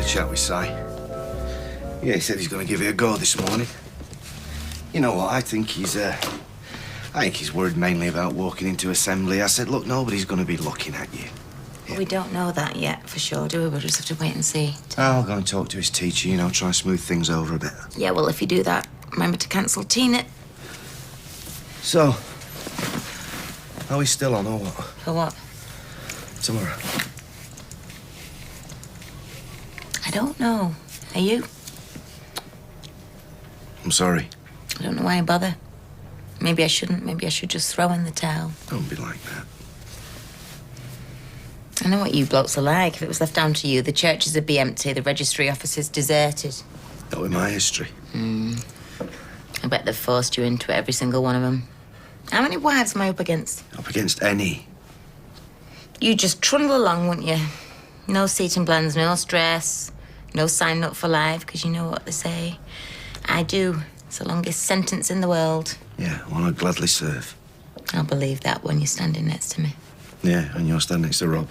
a chat with Si. Yeah, he said he's going to give it a go this morning. You know what? I think he's worried mainly about walking into assembly. I said, look, nobody's going to be looking at you. Well, we don't know that yet for sure, do we? We'll just have to wait and see. I'll go and talk to his teacher, you know, try and smooth things over a bit. Yeah, well, if you do that, remember to cancel Tina. So, are we still on or what? For what? Tomorrow. I don't know. Are you? I'm sorry. I don't know why I bother. Maybe I shouldn't. Maybe I should just throw in the towel. Don't be like that. I know what you blokes are like. If it was left down to you, the churches would be empty, the registry offices deserted. Not with my history. I bet they've forced you into it, every single one of them. How many wives am I up against? Up against any. You just trundle along, wouldn't you? No seating blends, no stress, no sign up for life, because you know what they say. I do. It's the longest sentence in the world. Yeah, well, I'd gladly serve. I'll believe that when you're standing next to me. Yeah, and you're standing next to Rob.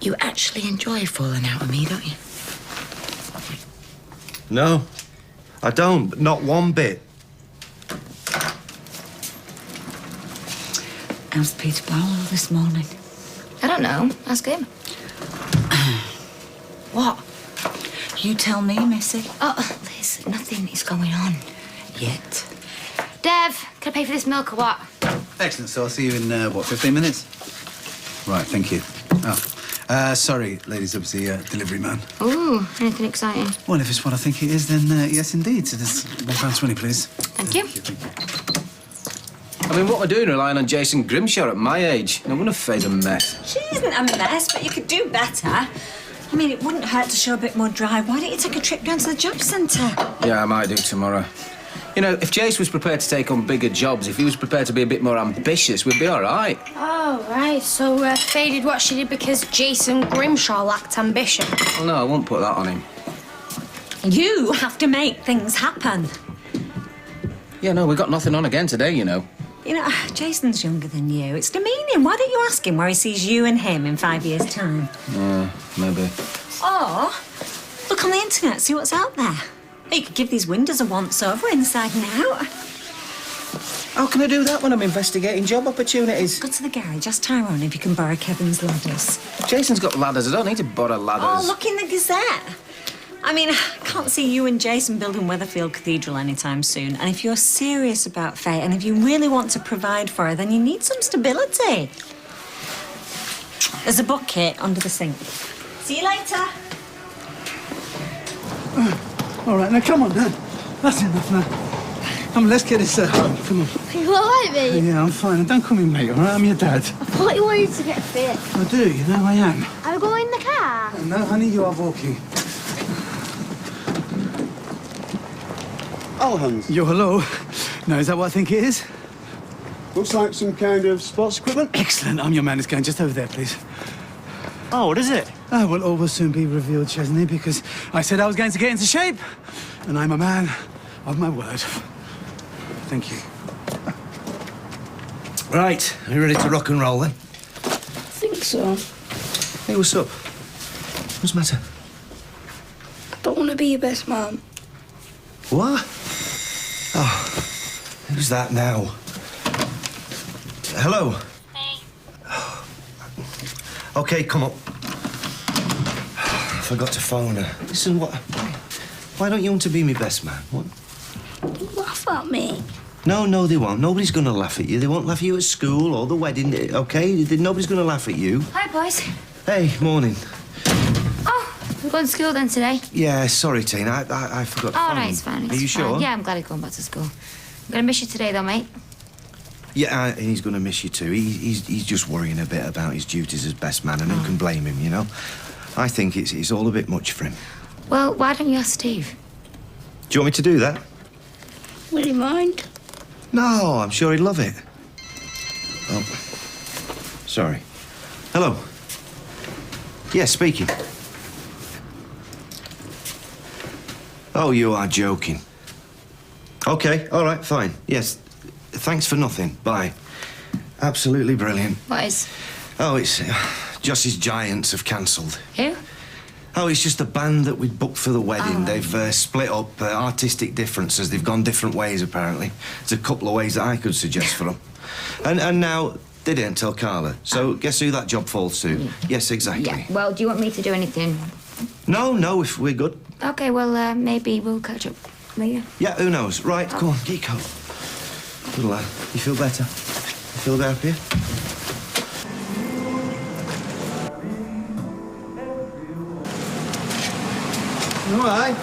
You actually enjoy falling out with me, don't you? No, I don't. Not one bit. How's Peter Barlow this morning? I don't know. Ask him. What? You tell me, Missy. Oh, Liz, nothing is going on. Yet. Dev, can I pay for this milk or what? Excellent. So I'll see you in, 15 minutes? Right, thank you. Oh, sorry, ladies, obviously, delivery man. Ooh, anything exciting? Well, if it's what I think it is, then yes, indeed. So there's £1.20, please. Thank you. Thank you. I mean, what we're doing relying on Jason Grimshaw at my age. No wonder Faye's a mess. She isn't a mess, but you could do better. I mean, it wouldn't hurt to show a bit more drive. Why don't you take a trip down to the job centre? Yeah, I might do tomorrow. You know, if Jace was prepared to take on bigger jobs, if he was prepared to be a bit more ambitious, we'd be all right. Oh, right. So Faye did what she did because Jason Grimshaw lacked ambition. Well, no, I won't put that on him. You have to make things happen. Yeah, no, we got nothing on again today, you know. You know, Jason's younger than you. It's demeaning. Why don't you ask him where he sees you and him in 5 years' time? Yeah, maybe. Or look on the internet, see what's out there. You could give these windows a once-over inside and out. How can I do that when I'm investigating job opportunities? Go to the garage, ask Tyrone if you can borrow Kevin's ladders. Jason's got ladders. I don't need to borrow ladders. Oh, look in the Gazette. I mean, I can't see you and Jason building Weatherfield Cathedral anytime soon. And if you're serious about Faye and if you really want to provide for her, then you need some stability. There's a bucket under the sink. See you later. All right, now, come on, now. That's enough now. Come on, let's get this home. Come on. Are you all right, mate? Yeah, I'm fine. And don't call me mate, all right? I'm your dad. I thought you wanted to get fit. I do, you know I am. Are we going in the car? No, honey, you are walking. Oh, Hans. Yo, hello. No, is that what I think it is? Looks like some kind of sports equipment. Excellent. I'm your man. It's going just over there, please. Oh, what is it? Oh, well, all will soon be revealed, Chesney, because I said I was going to get into shape, and I'm a man of my word. Thank you. Right, are you ready to rock and roll then? I think so. Hey, what's up? What's the matter? I don't want to be your best man. What? Oh, who's that now? Hello? Hey. Okay, come up. I forgot to phone her. Listen, why don't you want to be my best man? What? Don't laugh at me. No, they won't. Nobody's going to laugh at you. They won't laugh at you at school or the wedding, okay? Nobody's going to laugh at you. Hi, boys. Hey, morning. Oh, we're going to school then today? Yeah, sorry, Tina. I forgot to Oh, phone no, you. it's fine. Are you sure? Yeah, I'm glad you're going back to school. I'm going to miss you today, though, mate. Yeah, and he's going to miss you too. He's just worrying a bit about his duties as best man, and who can blame him, you know? I think it's all a bit much for him. Well, why don't you ask Steve? Do you want me to do that? Will you mind? No, I'm sure he'd love it. Oh, sorry. Hello. Yeah, speaking. Oh, you are joking. Okay, all right, fine. Yes, thanks for nothing. Bye. Absolutely brilliant. What is? Oh, it's... Joss's Giants have cancelled. Who? Oh, it's just a band that we'd booked for the wedding. They've split up, artistic differences. They've gone different ways, apparently. There's a couple of ways that I could suggest for them. And now they didn't tell Carla. So guess who that job falls to? Yes, exactly. Yeah. Well, do you want me to do anything? No, if we're good. Okay, well, maybe we'll catch up later. Yeah, who knows? Right, come on, get your coat. Good lad. You feel better? You feel happier? All right.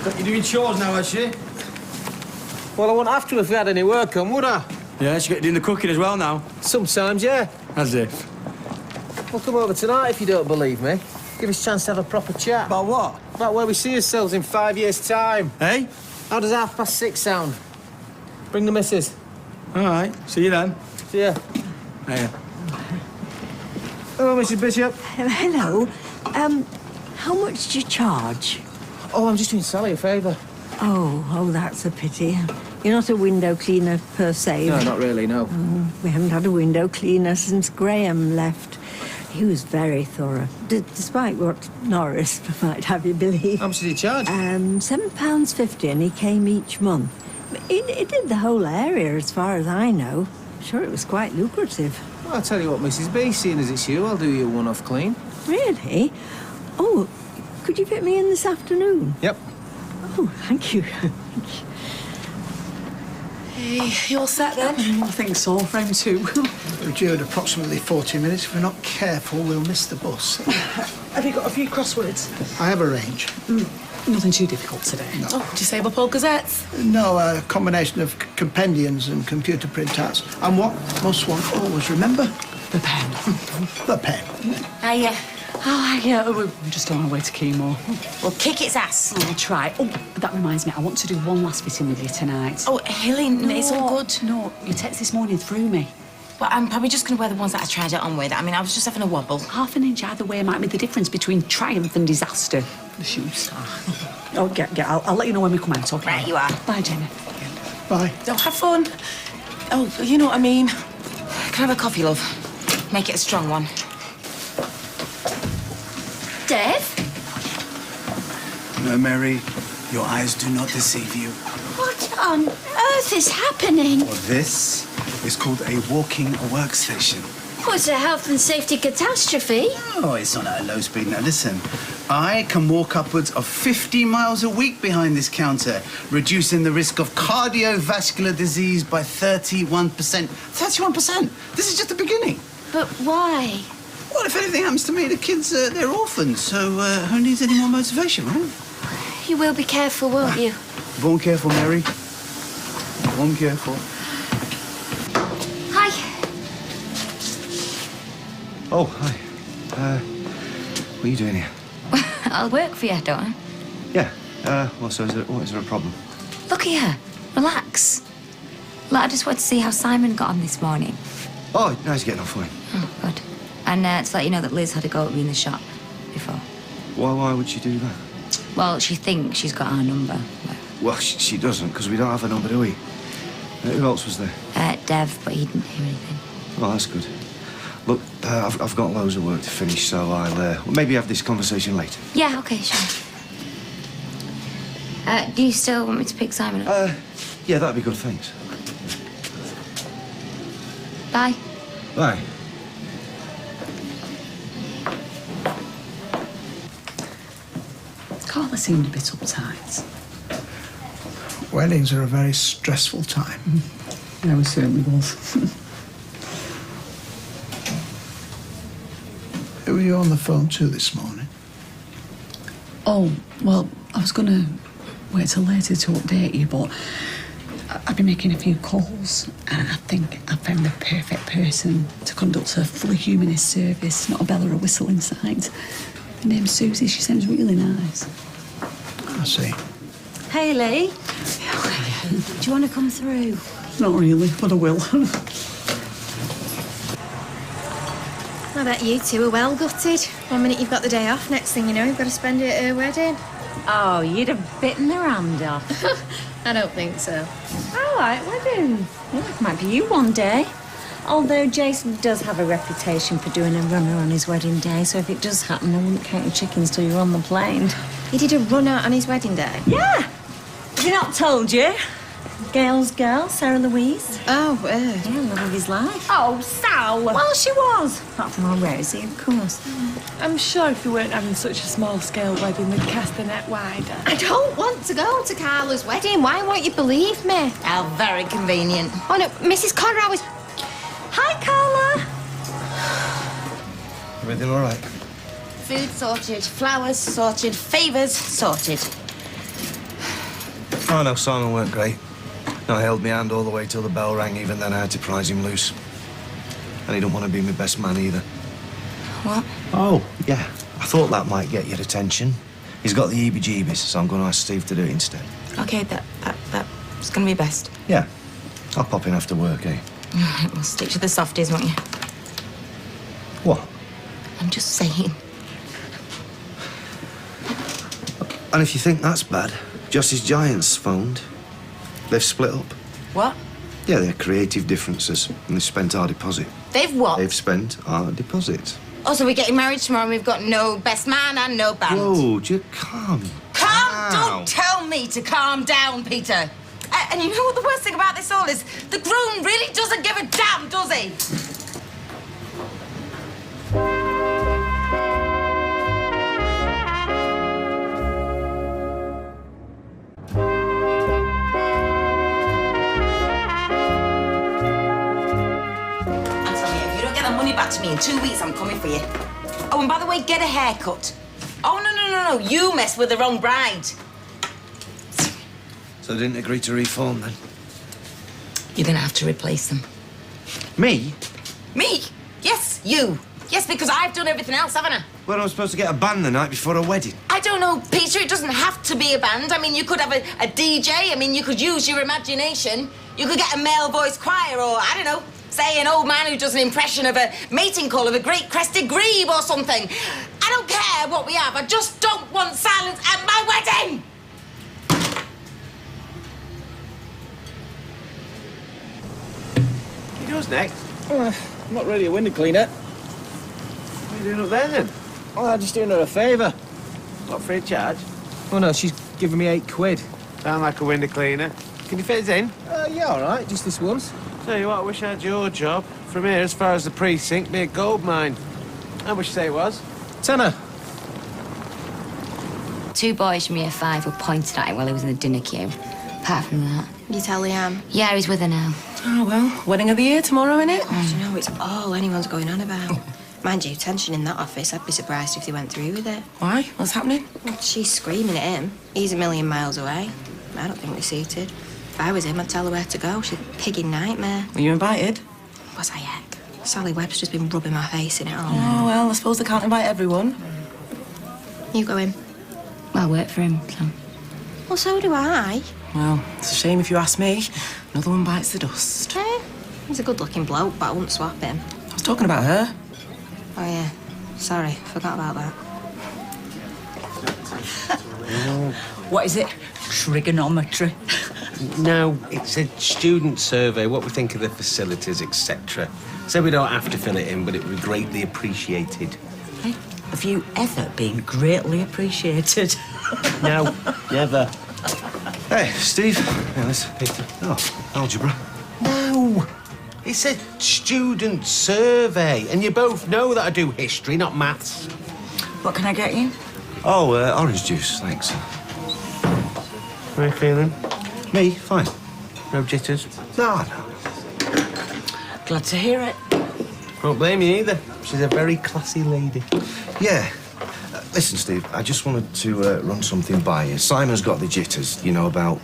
Got you doing chores now, has she? Well, I wouldn't have to if we had any work on, would I? Yeah, she got doing the cooking as well now. Sometimes, yeah. As if. We'll come over tonight if you don't believe me. Give us a chance to have a proper chat. About what? About where we see ourselves in 5 years' time. Hey? How does 6:30 sound? Bring the missus. All right. See you then. See ya. Hey. Hello, Mrs. Bishop. Hello. How much do you charge? Oh, I'm just doing Sally a favour. Oh, that's a pity. You're not a window cleaner per se. No, not really, no. We haven't had a window cleaner since Graham left. He was very thorough, despite what Norris might have you believe. How much did he charge? £7.50, and he came each month. He did the whole area, as far as I know. Sure, it was quite lucrative. Well, I'll tell you what, Mrs. B, seeing as it's you, I'll do you a one-off clean. Really? Oh, could you fit me in this afternoon? Yep. Oh, thank you. Hey, you all set then? I think so, round 2. We're due in approximately 40 minutes. If we're not careful, we'll miss the bus. Have you got a few crosswords? I have a range. Nothing too difficult today. No. Oh, do you save up all gazettes? No, a combination of compendiums and computer printouts. And what must one always remember? The pen. The pen. We're just on our way to chemo. Well, kick its ass. I'll try. Oh, that reminds me, I want to do one last fitting with you tonight. Oh, Helen, it's all good. No, your text this morning threw me. Well, I'm probably just going to wear the ones that I tried it on with. I mean, I was just having a wobble. Half an inch either way might be the difference between triumph and disaster. The shoes. Oh, I'll let you know when we come out, okay? Right, you are. Bye, Jenny. Bye. Oh, have fun. Oh, you know what I mean. Can I have a coffee, love? Make it a strong one. Dave? No, Mary, your eyes do not deceive you. What on earth is happening? Well, this is called a walking workstation. Oh, it's a health and safety catastrophe. Oh, it's not at a low speed. Now, listen. I can walk upwards of 50 miles a week behind this counter, reducing the risk of cardiovascular disease by 31%. 31%? This is just the beginning. But why? Well, if anything happens to me, the kids, they're orphans, so who needs any more motivation, right? You will be careful, won't you? Born careful, Mary. Born careful. Hi. Oh, hi. What are you doing here? I'll work for you, don't I? Yeah. Well, so is there a problem? Look here. Relax. Look, I just wanted to see how Simon got on this morning. Oh, no, he's getting on fine. Oh, good. And to let you know that Liz had a go at me in the shop before. Why would she do that? Well, she thinks she's got our number. Well, she doesn't, because we don't have a number, do we? Who else was there? Dev, but he didn't hear anything. Oh, that's good. Look, I've got loads of work to finish, so I'll maybe have this conversation later. Yeah, okay, sure. Do you still want me to pick Simon up? Yeah, that'd be good, thanks. Bye. Bye. Carla seemed a bit uptight. Weddings are a very stressful time. Yeah, we certainly was. Who were you on the phone to this morning? Oh, well, I was going to wait till later to update you, but I've been making a few calls, and I think I found the perfect person to conduct a fully humanist service, not a bell or a whistle inside. Her name's Susie. She seems really nice. I see. Hayley, do you want to come through? Not really, but I will. I bet you two are well gutted. 1 minute you've got the day off, next thing you know, you've got to spend it at her wedding. Oh, you'd have bitten her hand off. I don't think so. I like weddings. Yeah, it might be you one day. Although Jason does have a reputation for doing a runner on his wedding day, so if it does happen, I wouldn't count your chickens till you're on the plane. He did a run out on his wedding day? Yeah! Have he not told you? Gail's girl, Sarah Louise. Oh, Yeah, love of his life. Oh, Sal! Well, she was. Apart from our Rosie, of course. I'm sure if you weren't having such a small-scale wedding, we'd cast the net wider. I don't want to go to Carla's wedding. Why won't you believe me? How very convenient. Oh, no, Mrs. Conrad was... Hi, Carla. Everything all right? Food sorted, flowers sorted, favours sorted. Oh, no, Simon weren't great. No, I held my hand all the way till the bell rang. Even then, I had to prise him loose. And he don't want to be my best man either. What? Oh, yeah. I thought that might get your attention. He's got the heebie-jeebies, so I'm going to ask Steve to do it instead. OK, that's going to be best. Yeah. I'll pop in after work, eh? All right, we'll stick to the softies, won't you? What? I'm just saying. And if you think that's bad, Joss's Giants phoned. They've split up. What? Yeah, they're creative differences, and they've spent our deposit. They've what? They've spent our deposit. Oh, so we're getting married tomorrow and we've got no best man and no band. Whoa, just calm. Calm? down. Don't tell me to calm down, Peter. And you know what the worst thing about this all is? The groom really doesn't give a damn, does he? I'm telling you, if you don't get the money back to me in 2 weeks, I'm coming for you. Oh, and by the way, get a haircut. Oh, no. You messed with the wrong bride. So they didn't agree to reform then? You're gonna have to replace them. Me? Me? Yes, you. Yes, because I've done everything else, haven't I? Well, I'm supposed to get a band the night before a wedding. I don't know, Peter. It doesn't have to be a band. I mean, you could have a DJ. I mean, you could use your imagination. You could get a male voice choir or, I don't know, say an old man who does an impression of a mating call of a great crested grebe or something. I don't care what we have. I just don't want silence at my wedding. Who's next? I'm not really a window cleaner. What are you doing up there, then? Well, I'm just doing her a favour. Not free of charge? Oh, no, she's giving me £8. Sound like a window cleaner. Can you fit us in? Yeah, all right, just this once. Tell you what, I wish I had your job. From here, as far as the precinct, be a gold mine. How much you say it was? Tenner. 2 boys from year 5 were pointed at him while he was in the dinner queue. Apart from that. You tell Leanne? Yeah, he's with her now. Oh, well, wedding of the year tomorrow, innit? You know, it's all anyone's going on about. Mind you, tension in that office. I'd be surprised if they went through with it. Why? What's happening? Well, she's screaming at him. He's a million miles away. I don't think we're suited. If I was him, I'd tell her where to go. She's a pigging nightmare. Were you invited? Was I heck? Sally Webb's just been rubbing my face in it all. Oh, well, I suppose they can't invite everyone. You go in. Well, I work for him, so... Well, so do I. Well, it's a shame if you ask me. Another one bites the dust. He's a good-looking bloke, but I wouldn't swap him. I was talking about her. Oh, yeah. Sorry, forgot about that. What is it? Trigonometry? No, it's a student survey, what we think of the facilities, etc. So we don't have to fill it in, but it would be greatly appreciated. Hey, have you ever been greatly appreciated? No, never. Hey, Steve. Hey, listen, Peter. Oh, algebra. No, it's a student survey, and you both know that I do history, not maths. What can I get you? Oh, orange juice, thanks. How are you feeling? Me? Fine. No jitters? No. Glad to hear it. Won't blame you either. She's a very classy lady. Yeah. Listen, Steve, I just wanted to run something by you. Simon's got the jitters, you know, about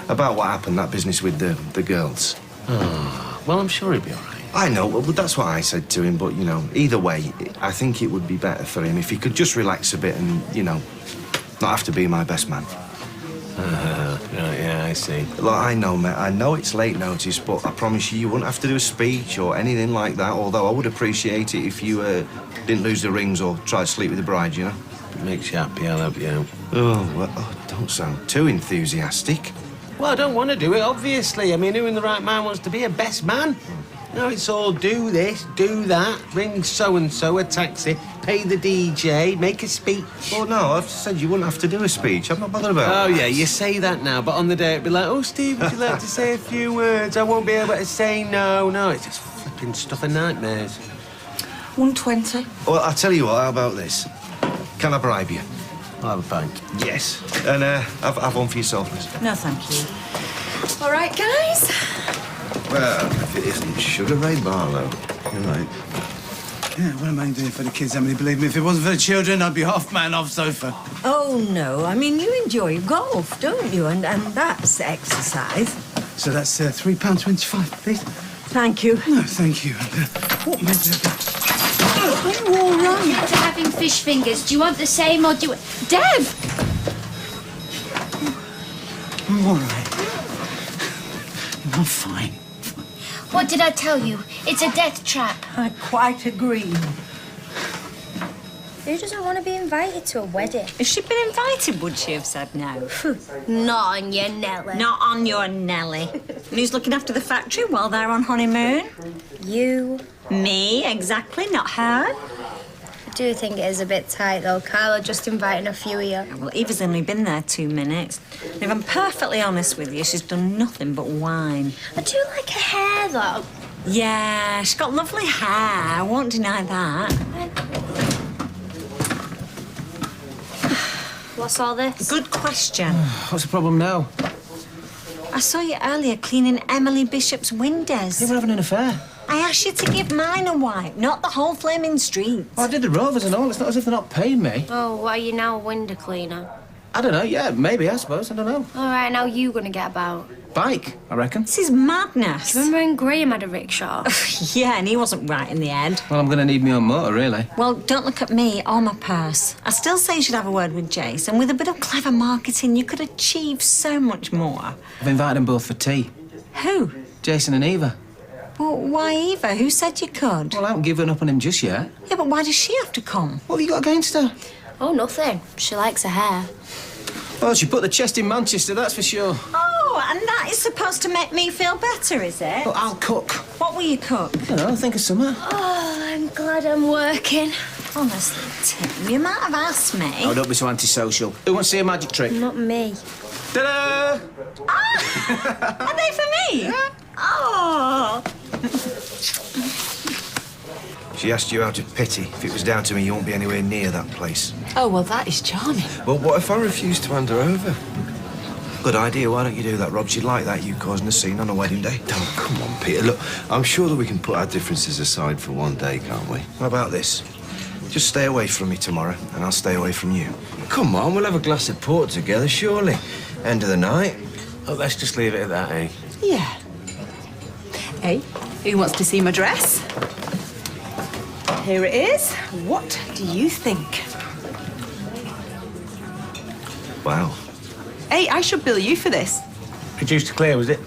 what happened, that business with the girls. Oh, well, I'm sure he'll be all right. I know, well, that's what I said to him, but, you know, either way, I think it would be better for him if he could just relax a bit and, you know, not have to be my best man. Right, yeah, I see. Look, I know, mate, I know it's late notice, but I promise you wouldn't have to do a speech or anything like that, although I would appreciate it if you didn't lose the rings or try to sleep with the bride, you know? It makes you happy, I'll help you out. Oh, well, don't sound too enthusiastic. Well, I don't want to do it, obviously. I mean, who in the right mind wants to be a best man? No, it's all do this, do that, ring so-and-so a taxi, pay the DJ, make a speech. Well, no, I've said you wouldn't have to do a speech. I'm not bothered about Oh, yeah, you say that now, but on the day it'd be like, oh, Steve, would you like to say a few words? I won't be able to say no. No, it's just flipping stuff of nightmares. 120. Well, I'll tell you what, how about this? Can I bribe you? I'll have a pint. Yes. And have one for yourself, miss. No, thank you. All right, guys. Well, if it isn't Sugar Ray Barlow. You're right. Yeah, what am I doing for the kids, Emily? Believe me, if it wasn't for the children, I'd be half man, half sofa. Oh, no. I mean, you enjoy golf, don't you? And that's exercise. So that's £3.25, please. Thank you. No, thank you. What made that? Are you all right? After having fish fingers, do you want the same or do you... Dev! I'm all right. I'm fine. What did I tell you? It's a death trap. I quite agree. Who doesn't want to be invited to a wedding? If she'd been invited, would she have said no? Not on your Nelly. Not on your Nelly. And who's looking after the factory while they're on honeymoon? You. Me, exactly, not her. I do think it is a bit tight, though. Carla just inviting a few of you. Well, Eva's only been there 2 minutes. And if I'm perfectly honest with you, she's done nothing but whine. I do like her hair, though. Yeah, she's got lovely hair. I won't deny that. What's all this? Good question. What's the problem now? I saw you earlier cleaning Emily Bishop's windows. You were having an affair. I asked you to give mine a wipe, not the whole flaming street. Well, I did the rovers and all. It's not as if they're not paying me. Oh, what, are you now a window cleaner? I don't know. Yeah, maybe, I suppose. I don't know. All right, now you gonna get about. Bike, I reckon. This is madness. Do you remember when Graham had a rickshaw? Yeah, and he wasn't right in the head. Well, I'm going to need my own motor, really. Well, don't look at me or my purse. I still say you should have a word with Jace, and with a bit of clever marketing, you could achieve so much more. I've invited them both for tea. Who? Jason and Eva. Well, why Eva? Who said you could? Well, I haven't given up on him just yet. Yeah, but why does she have to come? What have you got against her? Oh, nothing. She likes her hair. Well, she put the chest in Manchester, that's for sure. Oh, and that is supposed to make me feel better, is it? Well, I'll cook. What will you cook? I don't know, think of summer. Oh, I'm glad I'm working. Honestly, Tim, you might have asked me. Oh, don't be so antisocial. Who wants to see a magic trick? Not me. Ta-da! Ah! Are they for me? Yeah. Oh! She asked you out of pity. If it was down to me, you won't be anywhere near that place. Oh, well, that is charming. Well, what if I refuse to hand her over? Good idea. Why don't you do that, Rob? She'd like that, you causing a scene on a wedding day. Oh, come on, Peter. Look, I'm sure that we can put our differences aside for one day, can't we? How about this? Just stay away from me tomorrow, and I'll stay away from you. Come on, we'll have a glass of port together, surely. End of the night. Oh, let's just leave it at that, eh? Yeah. Hey, who wants to see my dress? Here it is. What do you think? Wow. Hey, I should bill you for this. Produced to clear, was it?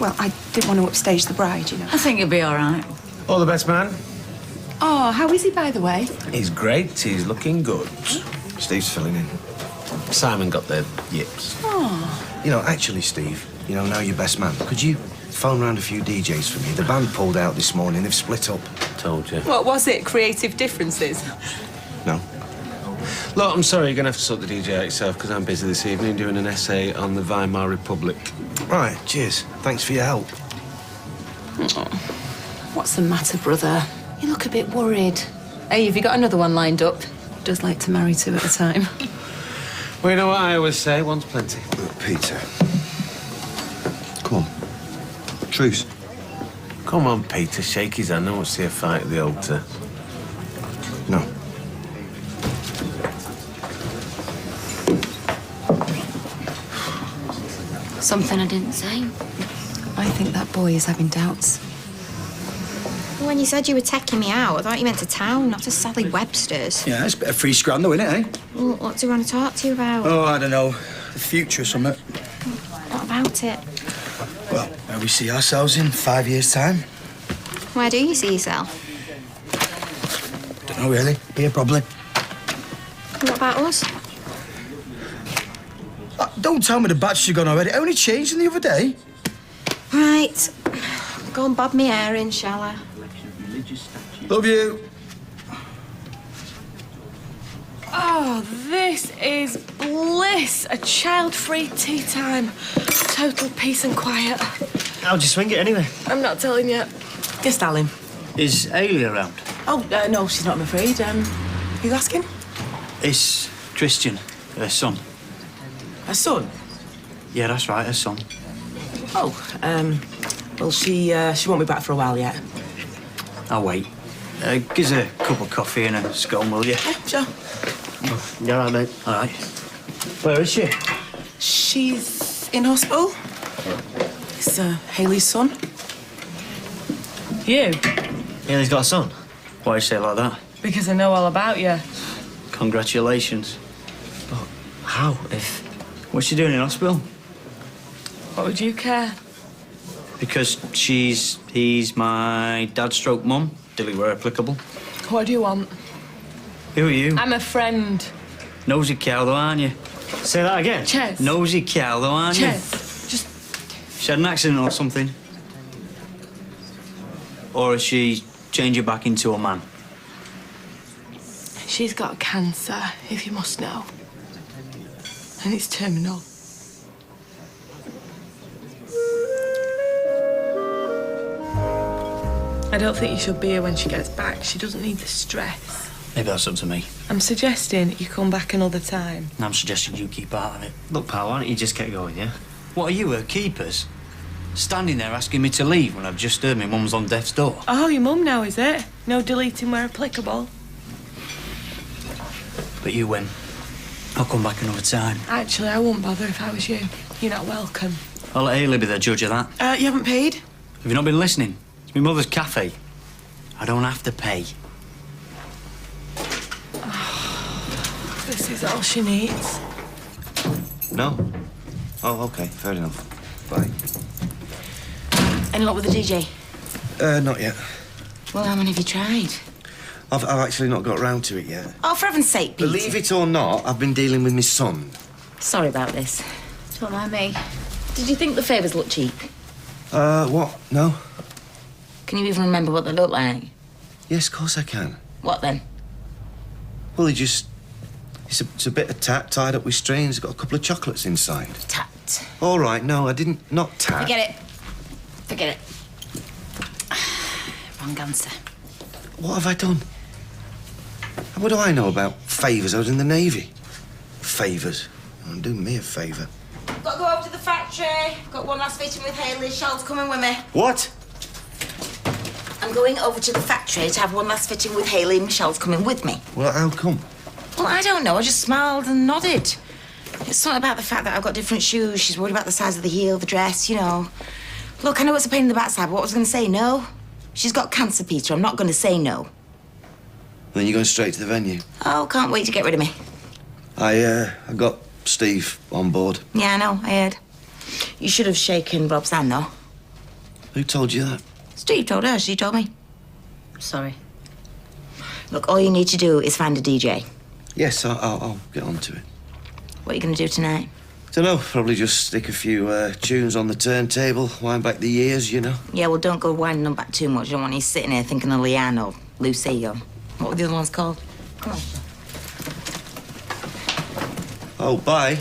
Well, I didn't want to upstage the bride, you know. I think you'll be all right. All the best, man. Oh, how is he, by the way? He's great. He's looking good. Steve's filling in. Simon got the yips. Oh. You know, actually, Steve, you know, now you're best man. Could you phone round a few DJs for me? The band pulled out this morning. They've split up. Told you. What was it? Creative differences? No. Look, I'm sorry, you're going to have to sort the DJ out yourself because I'm busy this evening doing an essay on the Weimar Republic. Right, cheers. Thanks for your help. Oh. What's the matter, brother? You look a bit worried. Hey, have you got another one lined up? Does like to marry two at a time. Well, you know what I always say, one's plenty. Look, Peter. Come on. Truce. Come on, Peter, shake his hand. I want to see a fight at the altar. No. Something I didn't say. I think that boy is having doubts. When you said you were taking me out, I thought you meant to town, not to Sally Webster's. Yeah, it's a bit of free scran though, isn't it, eh? Well, what do you want to talk to you about? Oh, I don't know. The future or something. What about it? Well, where we see ourselves in 5 years' time. Where do you see yourself? Don't know, really. Here, probably. What about us? Don't tell me the batch you've gone already. It only changed the other day. Right. go and bob me hair in, shall I? Love you. Oh, this is bliss. A child-free tea time. Total peace and quiet. How'd you swing it anyway? I'm not telling you. Yes, darling. Is Ailey around? Oh, no, she's not, I'm afraid. You asking? It's Christian, her son. Her son? Yeah, that's right, her son. Oh, well, she won't be back for a while yet. I'll wait. Gives her a cup of coffee and a scone, will you? Yeah, sure. You all right, mate? All right. Where is she? She's in hospital. It's Hayley's son. You? Ailey's got a son? Why you say it like that? Because I know all about you. Congratulations. But how, if... What's she doing in hospital? What would you care? Because he's my dad/stroke mum. Dilly were applicable. What do you want? Who are you? I'm a friend. Nosy cow, though, aren't you? Say that again. Ches. Nosy cow, though, aren't you? Ches, just... She had an accident or something? Or has she changed you back into a man? She's got cancer, if you must know. And it's terminal. I don't think you should be here when she gets back. She doesn't need the stress. Maybe that's up to me. I'm suggesting you come back another time. And I'm suggesting you keep out of it. Look, pal, why don't you just get going, yeah? What are you, her keepers? Standing there asking me to leave when I've just heard my mum's on death's door. Oh, your mum now, is it? No deleting where applicable. But you win. I'll come back another time. Actually, I wouldn't bother if I was you. You're not welcome. I'll let Ailey be the judge of that. You haven't paid? Have you not been listening? It's my mother's cafe. I don't have to pay. This is all she needs. No? Oh, OK, fair enough. Bye. Any luck with the DJ? Not yet. Well, how many have you tried? I've actually not got round to it yet. Oh, for heaven's sake, Peter. Believe it or not, I've been dealing with my son. Sorry about this. Don't mind me. Did you think the favours looked cheap? What? No? Can you even remember what they look like? Yes, of course I can. What then? Well, it's a bit of tat tied up with strings. It's got a couple of chocolates inside. Tat. All right, no, I didn't. Not tat. Forget it. Forget it. Wrong answer. What have I done? What do I know about favours? I was in the Navy. Favours? Oh, do me a favour. Got to go over to the factory. Got one last fitting with Hayley. Charlotte's coming with me. What? I'm going over to the factory to have one last fitting with Hayley. Michelle's coming with me. Well, how come? Well, I don't know. I just smiled and nodded. It's something about the fact that I've got different shoes. She's worried about the size of the heel, the dress, you know. Look, I know it's a pain in the backside, but what was I going to say? No? She's got cancer, Peter. I'm not going to say no. Then you're going straight to the venue. Oh, can't wait to get rid of me. I got Steve on board. Yeah, I know. I heard. You should have shaken Rob's hand, though. Who told you that? Steve told her. She told me. Sorry. Look, all you need to do is find a DJ. Yes, I'll get on to it. What are you going to do tonight? Dunno, probably just stick a few tunes on the turntable, wind back the years, you know. Yeah, well, don't go winding them back too much. I don't want you sitting here thinking of Leanne or Lucy or... What were the other ones called? Come on. Oh, bye.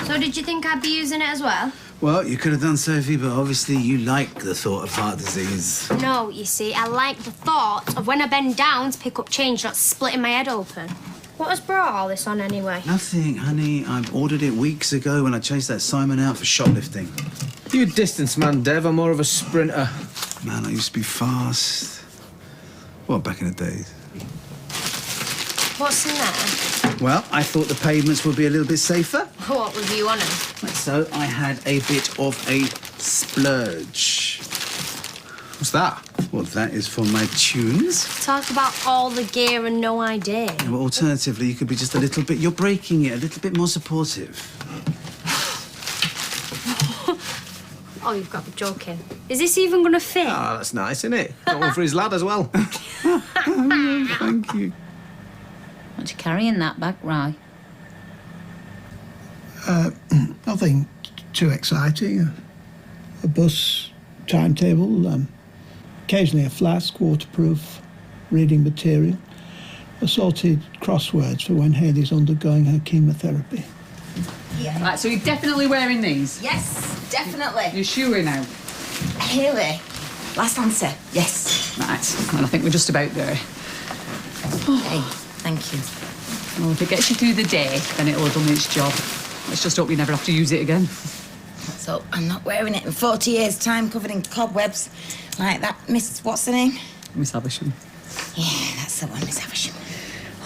So did you think I'd be using it as well? Well, you could have done, Sophie, but obviously you like the thought of heart disease. No, you see, I like the thought of when I bend down to pick up change, not splitting my head open. What has brought all this on anyway? Nothing, honey. I ordered it weeks ago when I chased that Simon out for shoplifting. You're a distance man, Dev. I'm more of a sprinter. Man, I used to be fast. Well, back in the days. What's in there? Well, I thought the pavements would be a little bit safer. What with you on them? So I had a bit of a splurge. What's that? Well, that is for my tunes. Talk about all the gear and no idea. Well, alternatively, you could be just a little bit... You're breaking it, a little bit more supportive. Oh, you've got to be joking. Is this even going to fit? Ah, that's nice, isn't it? Got one for his lad as well. Thank you. What you carry in that bag, Rye? Nothing too exciting. A bus timetable, occasionally a flask, waterproof, reading material, assorted crosswords for when Hayley's undergoing her chemotherapy. Yeah. Right, so you're definitely wearing these? Yes, definitely. You're sure now? Haley, last answer. Yes. Right, and I think we're just about there. Hey, thank you. Well, if it gets you through the day, then it'll have done its job. Let's just hope you never have to use it again. So I'm not wearing it in 40 years' time, covered in cobwebs, like that Miss, what's her name? Miss Havisham. Yeah, that's the one, Miss Havisham.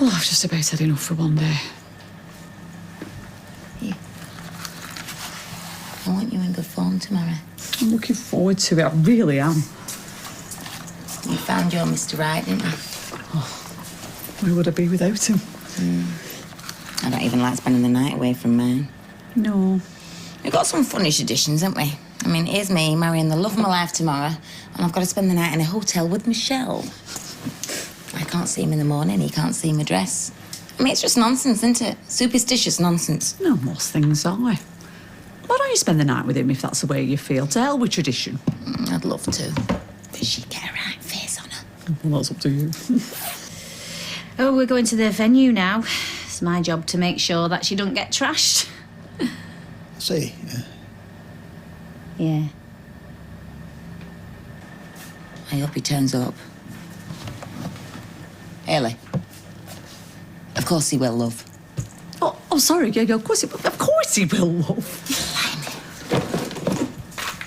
Well, I've just about had enough for one day. I want you in good form tomorrow. I'm looking forward to it, I really am. You found your Mr. Right, didn't you? Where would I be without him? I don't even like spending the night away from mine. No. We've got some funny traditions, haven't we? I mean, here's me marrying the love of my life tomorrow, and I've got to spend the night in a hotel with Michelle. I can't see him in the morning, he can't see my dress. I mean, it's just nonsense, isn't it? Superstitious nonsense. No, most things are. Why don't you spend the night with him if that's the way you feel? To hell with tradition. I'd love to. But she'd get a right face on her. Well, that's up to you. Oh, we're going to the venue now. It's my job to make sure that she don't get trashed. See, Yeah. I hope he turns up. Haley. Of course he will, love. Oh, sorry, yeah, of course he will, love.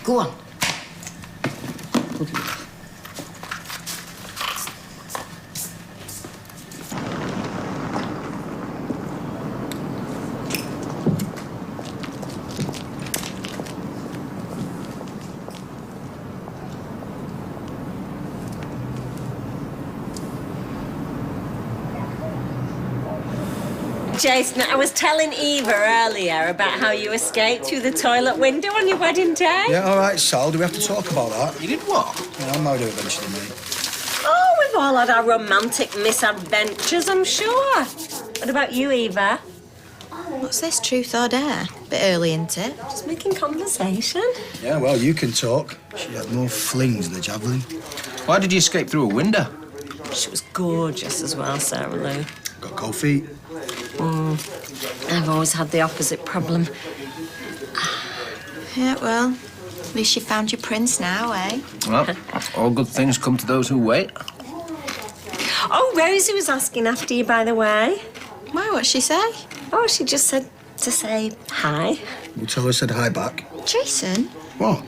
Go on. Good luck. Jason, I was telling Eva earlier about how you escaped through the toilet window on your wedding day. Yeah, all right, Sal, do we have to talk about that? You did what? Yeah, I'm married eventually, mate. Oh, we've all had our romantic misadventures, I'm sure. What about you, Eva? What's this, truth or dare? Bit early, isn't it? Just making conversation. Yeah, well, you can talk. She had more flings than the javelin. Why did you escape through a window? She was gorgeous as well, Sarah Lou. Got cold feet. I've always had the opposite problem. Yeah, well, at least you found your prince now, eh? Well, all good things come to those who wait. Oh, Rosie was asking after you, by the way. Why, what'd she say? Oh, she just said to say hi. We'll tell her I said hi back. Jason? What?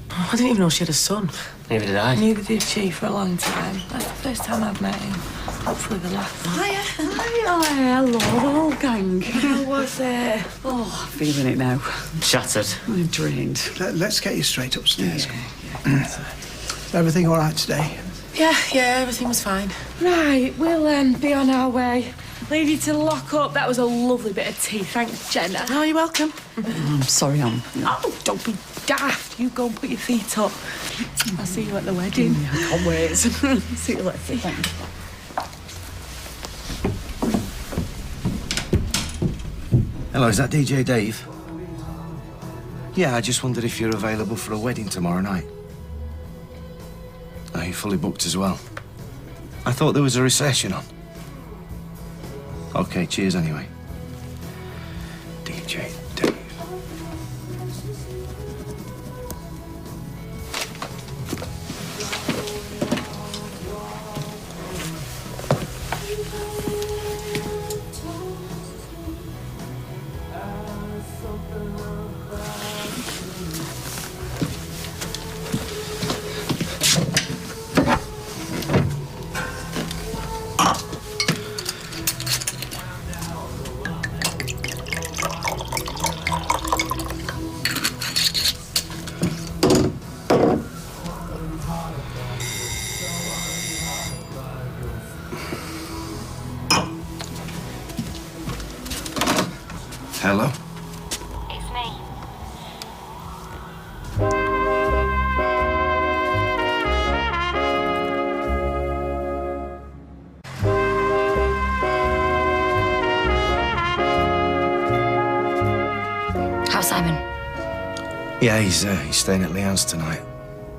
I didn't even know she had a son. Neither did I. Neither did she for a long time. That's the first time I've met him. Hopefully the last. Hiya. Hello, the whole gang. How was it? Oh, I'm feeling it now. Shattered. I'm drained. Let's get you straight upstairs. Is everything all right today? Yeah, everything was fine. Right, we'll be on our way. Leave you to lock up. That was a lovely bit of tea. Thanks, Jenna. Oh, you're welcome. I'm sorry, Oh, don't be daft. You go and put your feet up. I'll see you at the wedding. I can't wait. See you later. Thanks. Hello, is that DJ Dave? Yeah, I just wondered if you're available for a wedding tomorrow night. Are you fully booked as well? I thought there was a recession on. Okay, cheers anyway. DJ Dave. Hello? It's me. Yeah, he's staying at Leanne's tonight.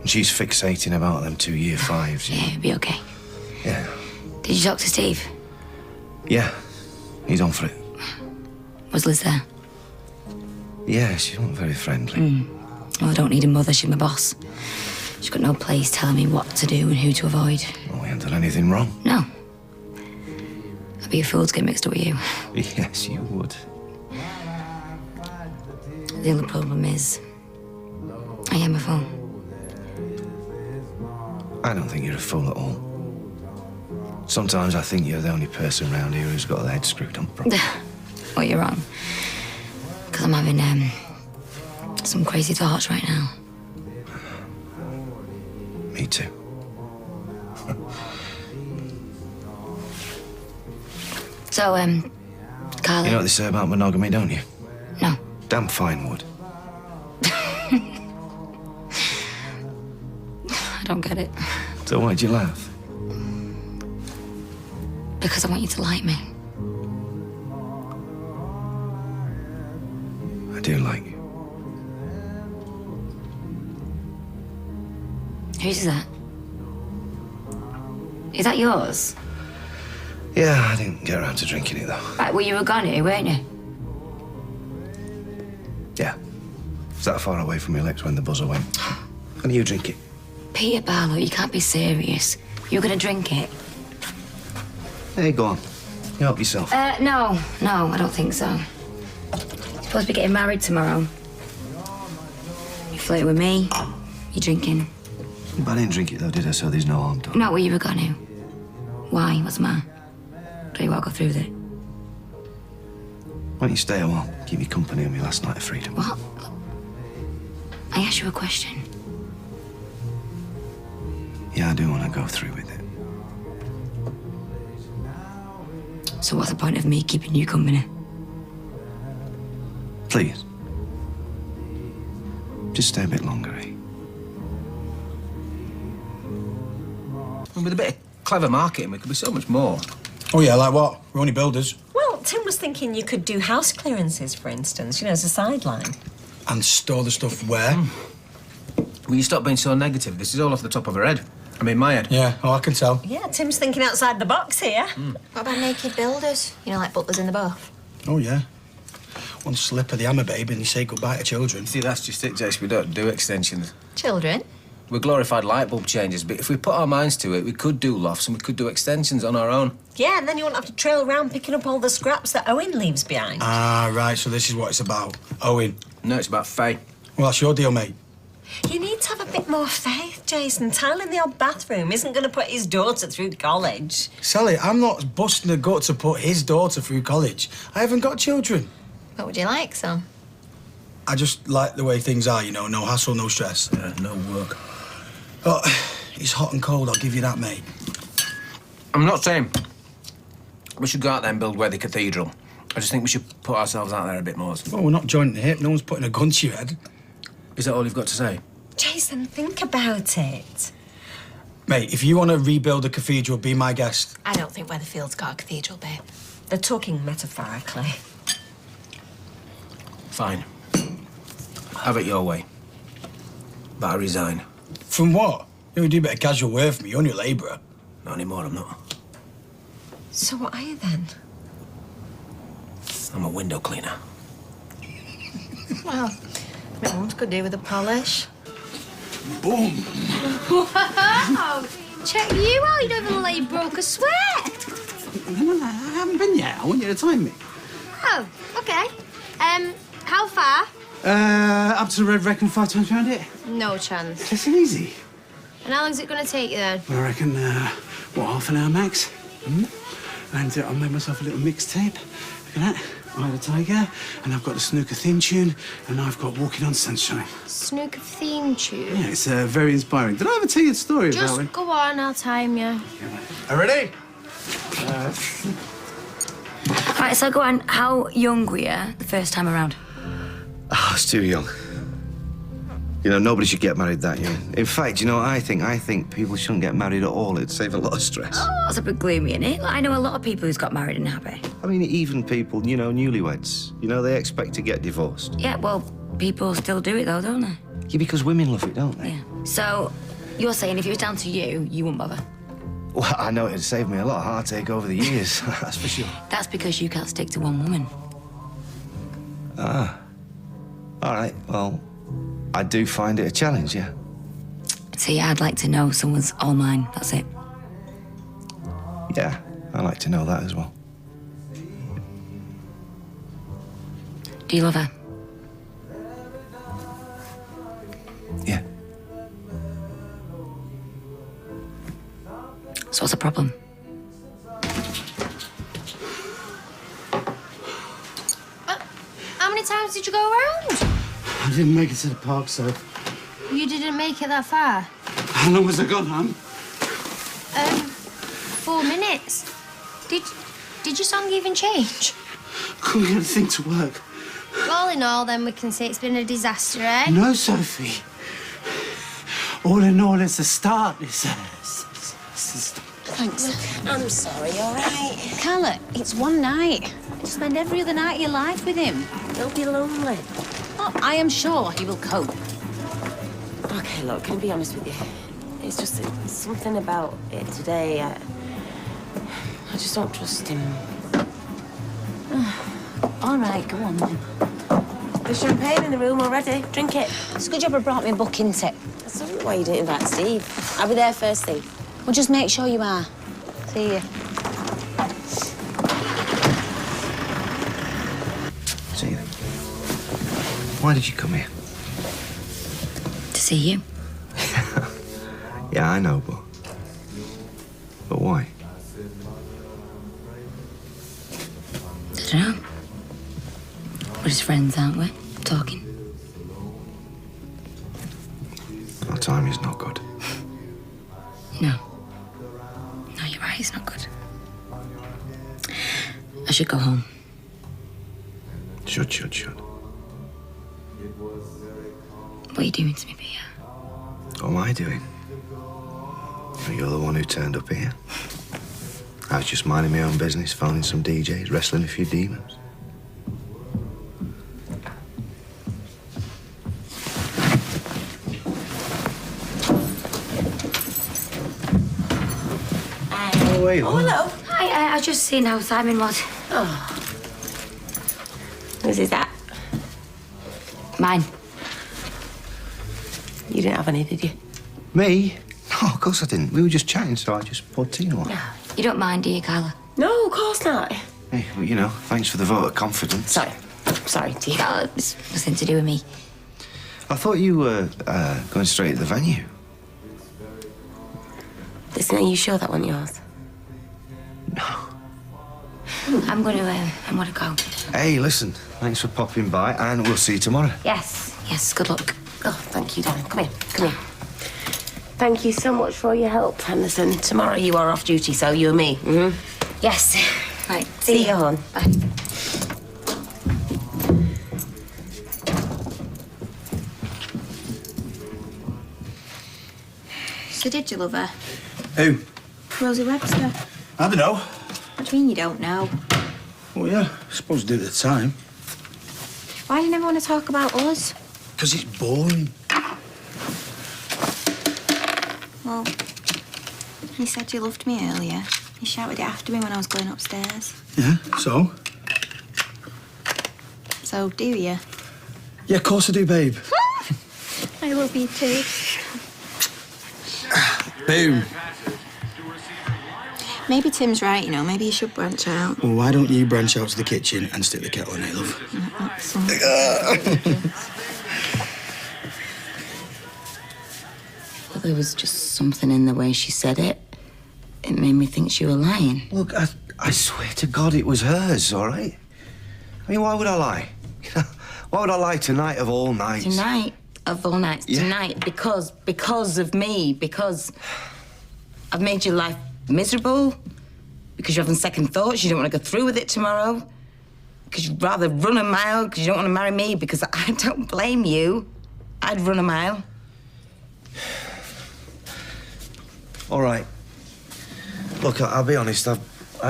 And she's fixating about them 2 year fives. You know? Yeah, it'll be okay. Yeah. Did you talk to Steve? Yeah, he's on for it. Was Liz there? Yeah, she wasn't very friendly. Well, I don't need a mother, she's my boss. She's got no place telling me what to do and who to avoid. Well, we haven't done anything wrong. No. I'd be a fool to get mixed up with you. Yes, you would. The only problem is, I am a fool. I don't think you're a fool at all. Sometimes I think you're the only person around here who's got their head screwed on properly. Well, you're wrong. Because I'm having, some crazy thoughts right now. Me too. So, Carly... You know what they say about monogamy, don't you? No. Damn fine wood. I don't get it. So why'd you laugh? Because I want you to like me. I do like you. Whose is that? Is that yours? Yeah, I didn't get around to drinking it, though. Right, well, you were gone here, weren't you? Yeah. It's that far away from your lips when the buzzer went. And you drink it. Peter Barlow, you can't be serious. You're gonna drink it? Hey, go on. You help yourself. No, I don't think so. You're supposed to be getting married tomorrow. You flirting with me, you drinking. But I didn't drink it, though, did I? So there's no harm done. Not where you were gonna. Why? What's the matter? Don't you want to go through with it? Why don't you stay a while? Keep me company on my last night of freedom. What? I asked you a question. Yeah, I do want to go through with it. So what's the point of me keeping you company? Please. Just stay a bit longer, eh? With a bit of clever marketing, we could be so much more. Oh, yeah, like what? We're only builders. Well, Tim was thinking you could do house clearances, for instance, you know, as a sideline. And store the stuff where? Will you stop being so negative? This is all off the top of her head. I mean, my head. Yeah, oh, I can tell. Yeah, Tim's thinking outside the box here. What about naked builders? You know, like butlers in the bath? Oh, yeah. One slip of the hammer, babe, and you say goodbye to children. See, that's just it, Jace. We don't do extensions. Children? We're glorified light bulb changers, but if we put our minds to it, we could do lofts and we could do extensions on our own. Yeah, and then you won't have to trail around picking up all the scraps that Owen leaves behind. Ah, right, so this is what it's about. Owen. No, it's about Faye. Well, that's your deal, mate. You need to have a bit more faith, Jason. Tiling the old bathroom isn't going to put his daughter through college. Sally, I'm not busting a gut to put his daughter through college. I haven't got children. What would you like, son? I just like the way things are, you know. No hassle, no stress. No work. Oh, it's hot and cold, I'll give you that, mate. I'm not saying we should go out there and build Worthy Cathedral. I just think we should put ourselves out there a bit more. Well, we're not joining the hip. No one's putting a gun to your head. Is that all you've got to say? Jason, think about it. Mate, if you want to rebuild a cathedral, be my guest. I don't think Weatherfield's got a cathedral, babe. They're talking metaphorically. Fine. Have it your way. But I resign. From what? You do a bit of casual work for me. You're only a labourer. Not anymore, I'm not. So what are you then? I'm a window cleaner. Well, my mum's could do with a polish. Boom! Wow! Check you out. You don't even look like you broke a sweat. No, I haven't been yet. I want you to time me. Oh, okay. How far? Up to the Red Wreck and 5 times round it. No chance. It's easy. And how long's it going to take you then? I reckon, half an hour max? And I made myself a little mixtape. Look at that. Eye of the Tiger, and I've got the snooker theme tune, and I've got Walking on Sunshine. Snooker theme tune? Yeah, it's very inspiring. Did I ever tell you the story about Just it? go on, I'll time you. Are ready? Right, so go on. How young were you the first time around? I was too young. You know, nobody should get married that young. In fact, you know what I think? I think people shouldn't get married at all. It'd save a lot of stress. Oh, that's a bit gloomy, innit? Like, I know a lot of people who's got married and happy. I mean, even people, you know, newlyweds. You know, they expect to get divorced. Yeah, well, People still do it, though, don't they? Yeah, because women love it, don't they? Yeah. So, you're saying if it was down to you, you wouldn't bother? Well, I know it'd saved me a lot of heartache over the years, that's for sure. That's because you can't stick to one woman. Ah. All right, well, I do find it a challenge, yeah. See, I'd like to know someone's all mine, that's it. Yeah, I like to know that as well. Do you love her? Yeah. So what's the problem? How many times did you go around? I didn't make it to the park, so... You didn't make it that far. How long was I gone, hon? 4 minutes. Did your song even change? Couldn't get a thing to work. All in all, then, we can say it's been a disaster, eh? No, Sophie. All in all, it's a start. Thanks. I'm sorry, all right? Carla, it's one night. You spend every other night of your life with him. He'll be lonely. Oh, I am sure he will cope. Okay, look, can I be honest with you? It's just something about it today. I just don't trust him. All right, go on then. There's champagne in the room already. Drink it. It's a good job I brought me a book, isn't it? That's not why you didn't invite Steve. I'll be there first thing. Well, just make sure you are. See you. See you. Why did you come here? To see you. Yeah, I know, but why? I don't know. We're just friends, aren't we? Talking. Our time is not good. No. No, you're right, it's not good. I should go home. Should. What are you doing to me, Peter? What am I doing? You're the one who turned up here. I was just minding my own business, phoning some DJs, wrestling a few demons. Oh, hey, Oh, hello. Hi, I just seen how Simon was. Oh. Whose is that? Mine. You didn't have any, did you? Me? No, of course I didn't. We were just chatting, so I just poured Tina one. You don't mind, do you, Carla? No, of course not. Hey, well, you know, thanks for the vote of confidence. Sorry, dear. No, it's nothing to do with me. I thought you were going straight to the venue. Listen, are you sure that wasn't yours? I'm gonna go. Hey, listen, thanks for popping by, and we'll see you tomorrow. Yes, good luck. Oh, thank you, darling. Come here. Thank you so much for all your help. And listen, tomorrow you are off duty, so you and me. Mm-hmm. Yes. Right, See you, hon. Bye. So did you love her? Who? Rosie Webster. I don't know. What do you mean you don't know? Well, yeah, I suppose I did at the time. Why do you never want to talk about us? Because it's boring. Well, you said you loved me earlier. You shouted it after me when I was going upstairs. Yeah, so? So, do you? Yeah, of course I do, babe. I love you too. Boom. Maybe Tim's right, you know. Maybe you should branch out. Well, why don't you branch out to the kitchen and stick the kettle on it, love? Well, there was just something in the way she said it. It made me think she was lying. Look, I swear to God it was hers, all right? I mean, why would I lie? Why would I lie tonight of all nights? Tonight of all nights. Yeah. Tonight because of me. Because I've made your life miserable. Because you're having second thoughts. You don't want to go through with it tomorrow. Because you'd rather run a mile because you don't want to marry me. Because I don't blame you. I'd run a mile. All right. Look, I'll be honest, I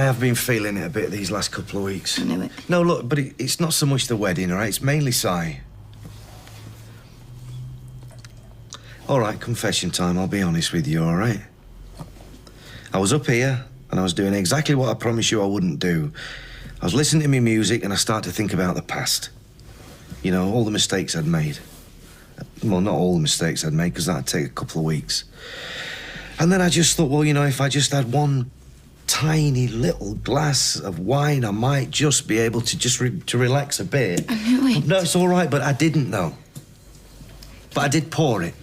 have been feeling it a bit these last couple of weeks. I knew it. No, look, but it's not so much the wedding, all right? It's mainly Si. All right, confession time. I'll be honest with you, all right? I was up here and I was doing exactly what I promised you I wouldn't do. I was listening to my music and I started to think about the past. You know, all the mistakes I'd made. Well, not all the mistakes I'd made, because that'd take a couple of weeks. And then I just thought, well, you know, if I just had one tiny little glass of wine, I might just be able to just to relax a bit. I knew it. No, it's all right, but I didn't know. But I did pour it.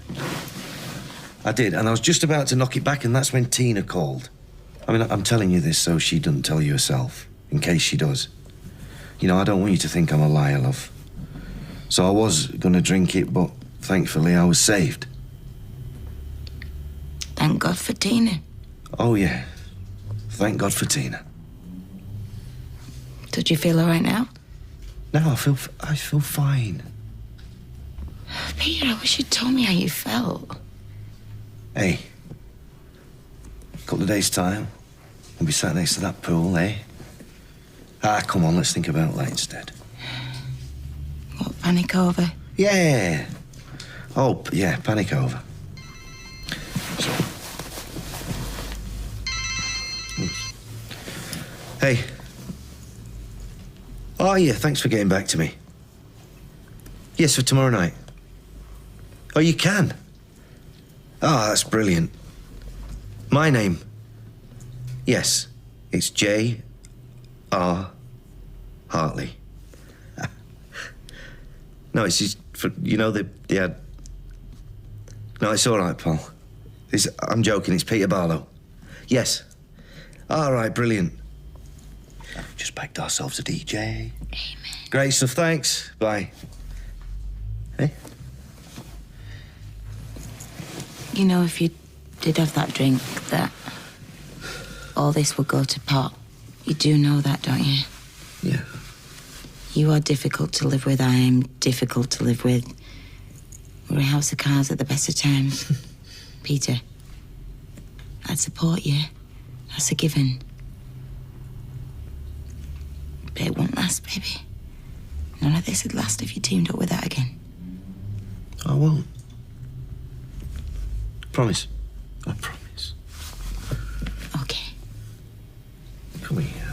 I did, and I was just about to knock it back, and that's when Tina called. I mean, I'm telling you this so she doesn't tell you herself, in case she does. You know, I don't want you to think I'm a liar, love. So I was going to drink it, but thankfully I was saved. Thank God for Tina. Oh, yeah. Thank God for Tina. Did you feel all right now? No, I feel fine. Peter, I wish you'd told me how you felt. Hey, a couple of days' time, we'll be sat next to that pool, eh? Ah, come on, let's think about that instead. What, panic over? Yeah. Oh, yeah, panic over. So. Hey. Oh, yeah, thanks for getting back to me. Yes, for tomorrow night. Oh, you can? Oh, that's brilliant. My name? Yes, it's J.R. Hartley. No, it's just for, you know, the ad. No, it's all right, Paul. I'm joking, it's Peter Barlow. Yes. All right, brilliant. Just backed ourselves a DJ. Amen. Great stuff, thanks. Bye. Hey? You know, if you did have that drink, that all this would go to pot. You do know that, don't you? Yeah. You are difficult to live with. I am difficult to live with. We're a house of cards at the best of times. Peter, I'd support you. That's a given. But it won't last, baby. None of this would last if you teamed up with that again. I won't. Promise. I promise. Okay. Come here.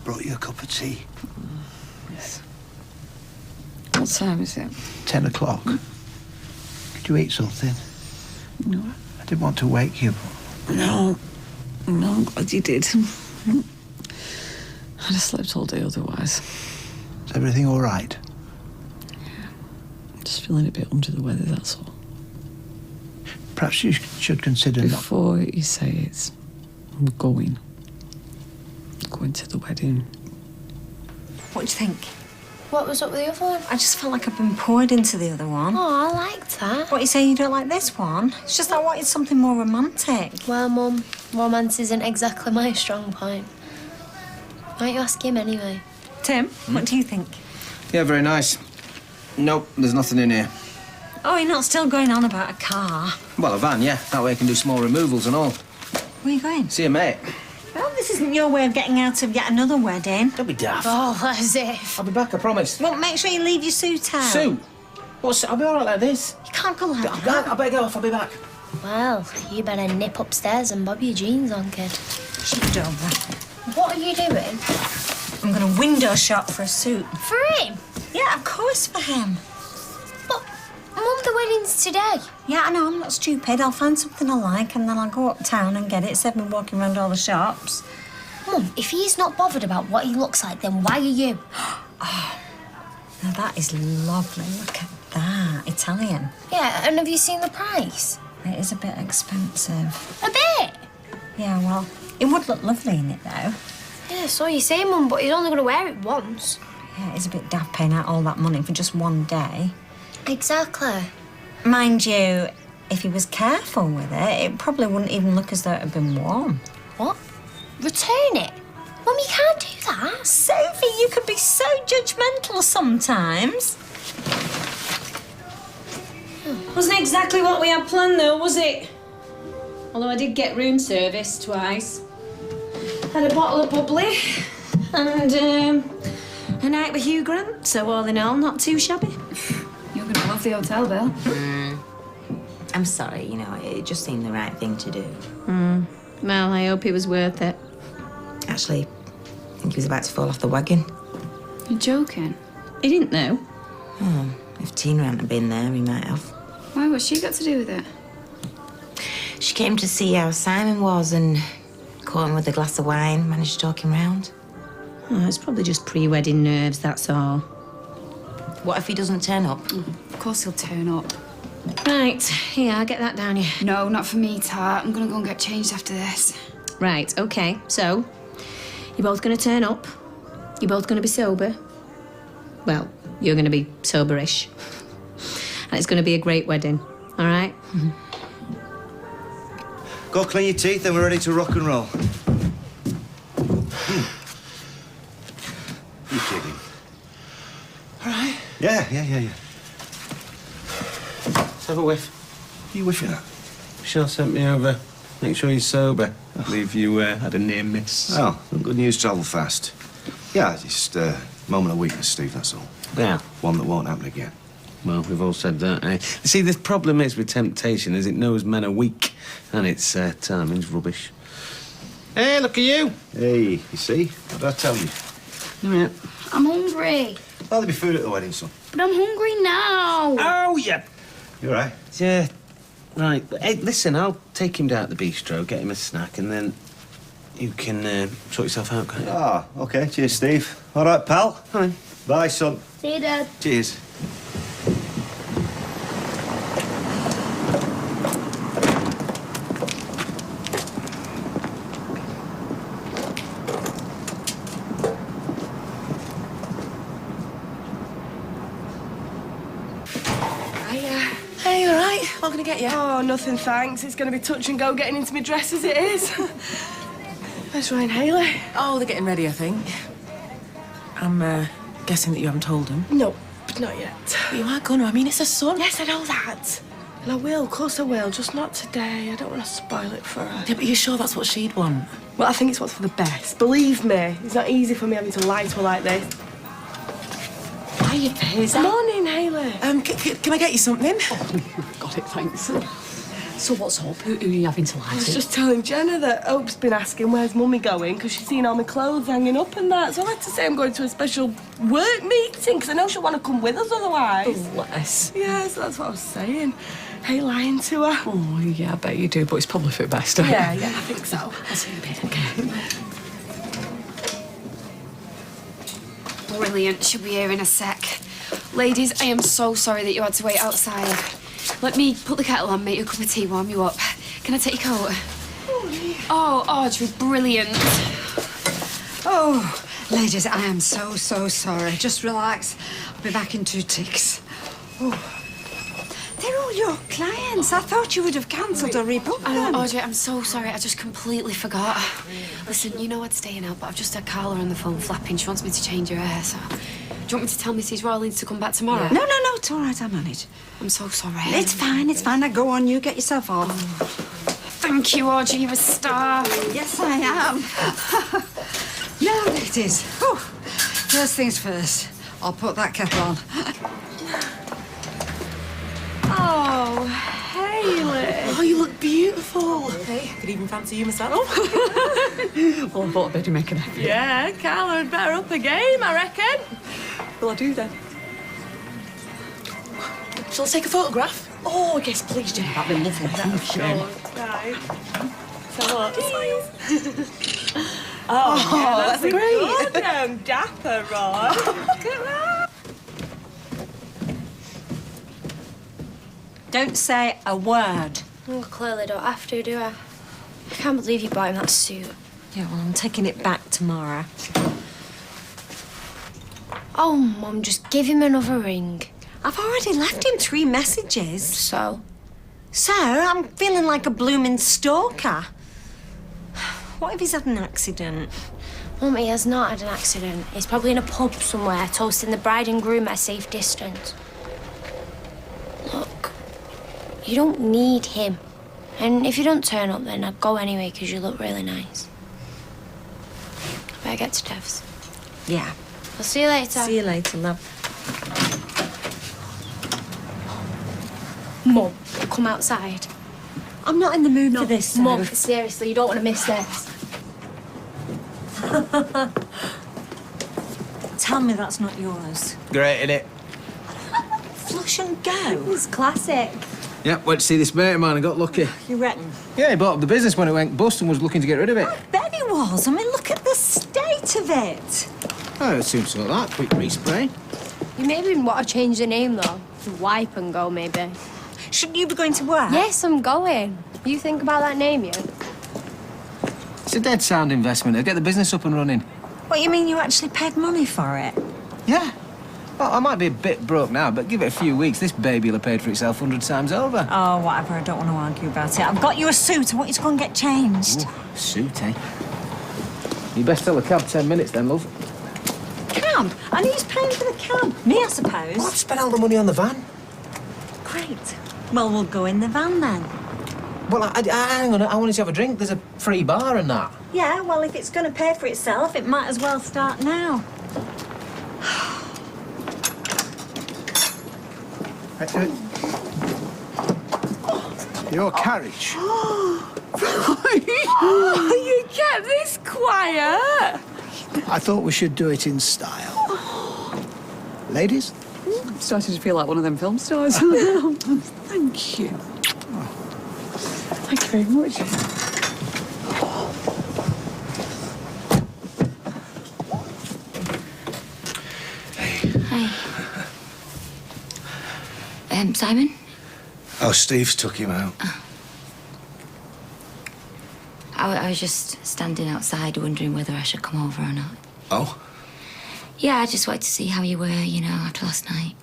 Brought you a cup of tea. Yes. What time is it? 10 o'clock. Could you eat something? No. I didn't want to wake you. No. No, I'm glad you did. I'd have slept all day otherwise. Is everything all right? Just feeling a bit under the weather, that's all. Perhaps you should consider not... Before you say it, I'm going. Going to the wedding. What do you think? What was up with the other one? I just felt like I've been poured into the other one. Oh, I liked that. What, you saying you don't like this one? It's just I wanted something more romantic. Well, Mum, romance isn't exactly my strong point. Why don't you ask him anyway? Tim, what do you think? Yeah, very nice. Nope, there's nothing in here. Oh, you're not still going on about a car? Well, a van, yeah. That way I can do small removals and all. Where are you going? See a mate. Well, this isn't your way of getting out of yet another wedding. Don't be daft. Oh, as if. I'll be back, I promise. Well, make sure you leave your suit out. Suit? What's? I'll be all right like this. You can't go like that. I better get off, I'll be back. Well, you better nip upstairs and bob your jeans on, kid. Shift over. What are you doing? I'm going to window shop for a suit. For him? Yeah, of course for him. But, Mum, the wedding's today. Yeah, I know, I'm not stupid. I'll find something I like and then I'll go uptown and get it instead of me walking around all the shops. Mum, if he's not bothered about what he looks like, then why are you? Oh, now that is lovely. Look at that. Italian. Yeah, and have you seen the price? It is a bit expensive. A bit? Yeah, well, it would look lovely in it, though. Yeah, so you say, Mum, but he's only going to wear it once. Yeah, it's a bit daft paying out all that money for just one day. Exactly. Mind you, if he was careful with it, it probably wouldn't even look as though it had been worn. What? Return it? Mum, you can't do that. Sophie, you can be so judgmental sometimes. Wasn't exactly what we had planned, though, was it? Although I did get room service twice. Had a bottle of bubbly and a night with Hugh Grant. So all in all, not too shabby. You're gonna love the hotel, Bill. I'm sorry, you know, it just seemed the right thing to do. Well, I hope it was worth it. Actually, I think he was about to fall off the wagon. You're joking? He didn't know. Oh, if Tina hadn't been there, he might have. Why? What's she got to do with it? She came to see how Simon was and caught him with a glass of wine, managed to talk him round. Oh, it's probably just pre-wedding nerves, that's all. What if he doesn't turn up? Of course he'll turn up. Right, here, I'll get that down you. No, not for me, Tart. I'm gonna go and get changed after this. Right, okay, so you're both gonna turn up. You're both gonna be sober. Well, you're gonna be soberish. And it's gonna be a great wedding, all right? Go clean your teeth and we're ready to rock and roll. You kidding? All right. Yeah. Let's have a whiff. What are you whiffing at? Michelle sent me over. Make sure he's sober. I believe you had a near miss. Oh, good news travel fast. Yeah, just a moment of weakness, Steve, that's all. Yeah. One that won't happen again. Well, we've all said that, eh? You see, the problem is with temptation is it knows men are weak, and its timing's rubbish. Hey, look at you. Hey, you see? What did I tell you? Yeah. I'm hungry. Oh, there'll be food at the wedding, son. But I'm hungry now. Oh, yeah. You all right? Yeah. Right. Hey, listen, I'll take him down to the bistro, get him a snack, and then you can sort yourself out, can't you? Ah, OK. Cheers, Steve. All right, pal. Fine. Bye, son. See you, Dad. Cheers. Hey, you all right? What can I get you? Oh, nothing, thanks. It's going to be touch and go getting into my dress as it is. Where's Ryan Haley? Oh, they're getting ready, I think. I'm guessing that you haven't told him. No, not yet. But you are gonna. I mean, it's a son. Yes, I know that. And I will, of course I will, just not today. I don't want to spoil it for her. Yeah, but you're sure that's what she'd want? Well, I think it's what's for the best. Believe me, it's not easy for me having to lie to her like this. Hiya, Paisley. Morning, Haley. Can I get you something? Oh, got it, thanks. So what's up? Who are you having to lie I was to? just telling Jenna that Hope's been asking where's Mummy going because she's seen all my clothes hanging up and that. So I had to say I'm going to a special work meeting because I know she'll want to come with us otherwise. Bless. Yeah, so that's what I was saying. Hey, lying to her. Oh, yeah, I bet you do, but it's probably for the best. Yeah, I think so. I'll see you in a bit, okay? Brilliant. She'll be here in a sec. Ladies, I am so sorry that you had to wait outside. Let me put the kettle on, make you a cup of tea, warm you up. Can I take your coat? Oh, Audrey, brilliant. Oh, ladies, I am so sorry. Just relax. I'll be back in 2 ticks. Oh. They're all your clients. I thought you would have cancelled or rebooked them. Audrey, I'm so sorry. I just completely forgot. Listen, you know I'd stay out, but I've just had Carla on the phone flapping. She wants me to change her hair, so... Do you want me to tell Mrs. Rawlins to come back tomorrow? No, it's all right. I manage. I'm so sorry. It's fine. Now go on. You get yourself off. Thank you, Audrey. You're a star. Yes, I am. Now, ladies. Whew. First things first. I'll put that kettle on. Oh, Haley. Oh, you look beautiful. Hey, could even fancy you myself. Well, I thought I'd better make an effort. Yeah, Carla had better up the game, I reckon. Well, I do then. Shall I take a photograph? Oh, yes, please do. That'd be lovely. Thank you. Right. So what? Oh, yeah, that's a great. Good, dapper, Ron. Look at that. Don't say a word. Well, clearly don't have to, do I? I can't believe you bought him that suit. Yeah, well, I'm taking it back tomorrow. Oh, Mum, just give him another ring. I've already left him 3 messages. So? So, I'm feeling like a blooming stalker. What if he's had an accident? Mum, he has not had an accident. He's probably in a pub somewhere, toasting the bride and groom at a safe distance. Look, you don't need him. And if you don't turn up, then I'll go anyway, because you look really nice. I better get to Dev's. Yeah. I'll see you later. See you later, love. Mum, come outside. I'm not in the mood for this, though. Mum, seriously, you don't want to miss this. Tell me that's not yours. Great, innit? Flush and go. It's classic. Yeah, went to see this mate of mine and got lucky. You reckon? Yeah, he bought up the business when it went bust and was looking to get rid of it. I bet he was. I mean, look at the state of it. Oh, it seems to like that. Quick respray. You maybe want to change the name, though. To Wipe and Go, maybe. Shouldn't you be going to work? Yes, I'm going. You think about that name yet? It's a dead sound investment. It'll get the business up and running. What, you mean you actually paid money for it? Yeah. Well, I might be a bit broke now, but give it a few weeks, this baby will have paid for itself 100 times over. Oh, whatever. I don't want to argue about it. I've got you a suit. I want you to go and get changed. Ooh, suit, eh? You best tell the cab 10 minutes then, love. Cab? And who's paying for the cab? Me, I suppose. Well, I've spent all the money on the van. Great. Well, we'll go in the van then. Well, hang on, I wanted to have a drink. There's a free bar and that. Yeah, well, if it's going to pay for itself, it might as well start now. Your carriage. You kept this quiet. I thought we should do it in style. Ladies? I'm starting to feel like one of them film stars. Thank you. Thank you very much. Hi. Simon? Oh, Steve's took him out. I was just standing outside wondering whether I should come over or not. Oh? Yeah, I just wanted to see how you were, you know, after last night.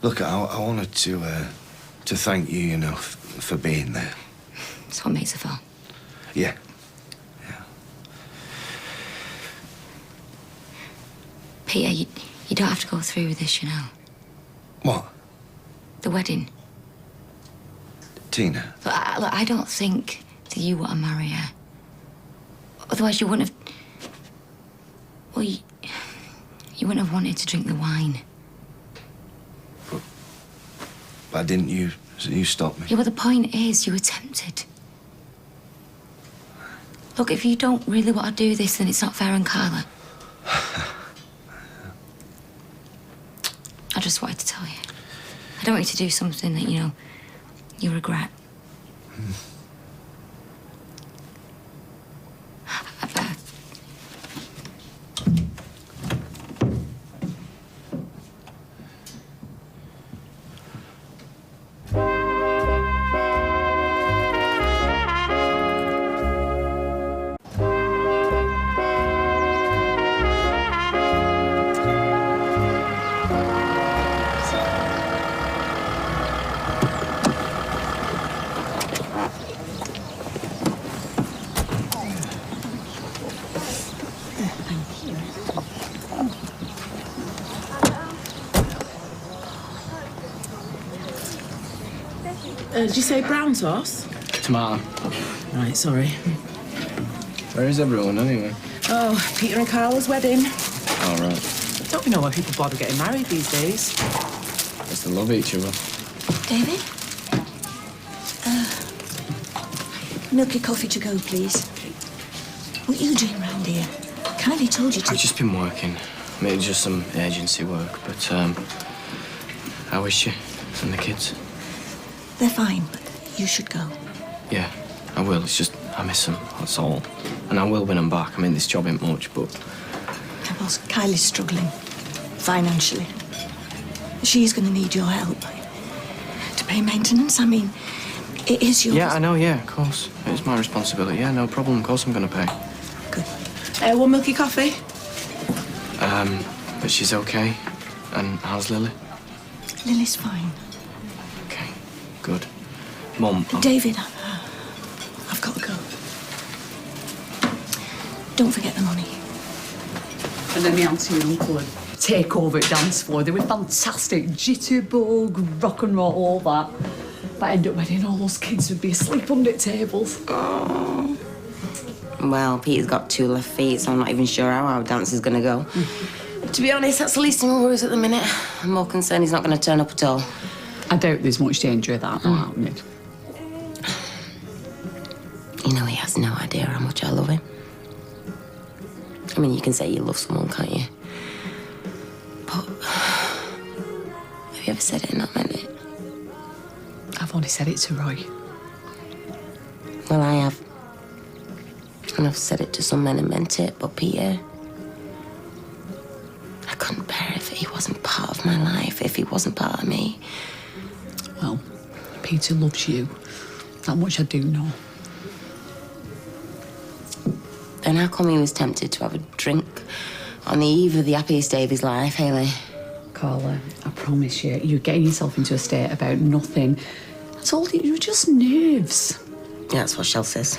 Look, I wanted to thank you, you know, for being there. That's what makes it fun. Yeah. Peter, you don't have to go through with this, you know. What? The wedding. Tina? Look, I don't think that you want to marry her. Otherwise, you wouldn't have... Well, you wouldn't have wanted to drink the wine. Why didn't you stop me? Yeah, but the point is, you were tempted. Look, if you don't really want to do this, then it's not fair on Carla. I just wanted to tell you. I don't want you to do something that, you know, you regret. I better. Did you say brown sauce? Tomato. Right, sorry. Where is everyone, anyway? Oh, Peter and Carla's wedding. All right. Don't we know why people bother getting married these days? Guess they love each other. David? Milky coffee to go, please. What are you doing round here? Kylie told you to... I've just been working. Maybe just some agency work, but, how is she and the kids? They're fine, but you should go. Yeah, I will. It's just, I miss them, that's all. And I will win them back. I mean, this job ain't much, but... Well, Kylie's struggling financially. She's going to need your help to pay maintenance. I mean, it is yours. Yeah, I know, yeah, of course. It's my responsibility. Yeah, no problem. Of course I'm going to pay. One milky coffee? But she's okay. And how's Lily? Lily's fine. Okay, good. Mum, David, I've got to go. Don't forget the money. And then my auntie and uncle would take over at dance floor. They were fantastic. Jitterbug, rock and roll, all that. But end up wedding, all those kids would be asleep under tables. Oh. Well, Peter's got 2 left feet, so I'm not even sure how our dance is going to go. To be honest, that's the least of my worries at the minute. I'm more concerned he's not going to turn up at all. I doubt there's much danger of that not happening. You know, he has no idea how much I love him. I mean, you can say you love someone, can't you? But have you ever said it and not meant it? I've only said it to Roy. Well, I have. And I've said it to some men and meant it, but Peter, I couldn't bear it if he wasn't part of my life, if he wasn't part of me. Well, Peter loves you. That much I do know. Then how come he was tempted to have a drink on the eve of the happiest day of his life, Hayley? Carla, I promise you, you're getting yourself into a state about nothing. I told you, you were just nerves. Yeah, that's what Shell says.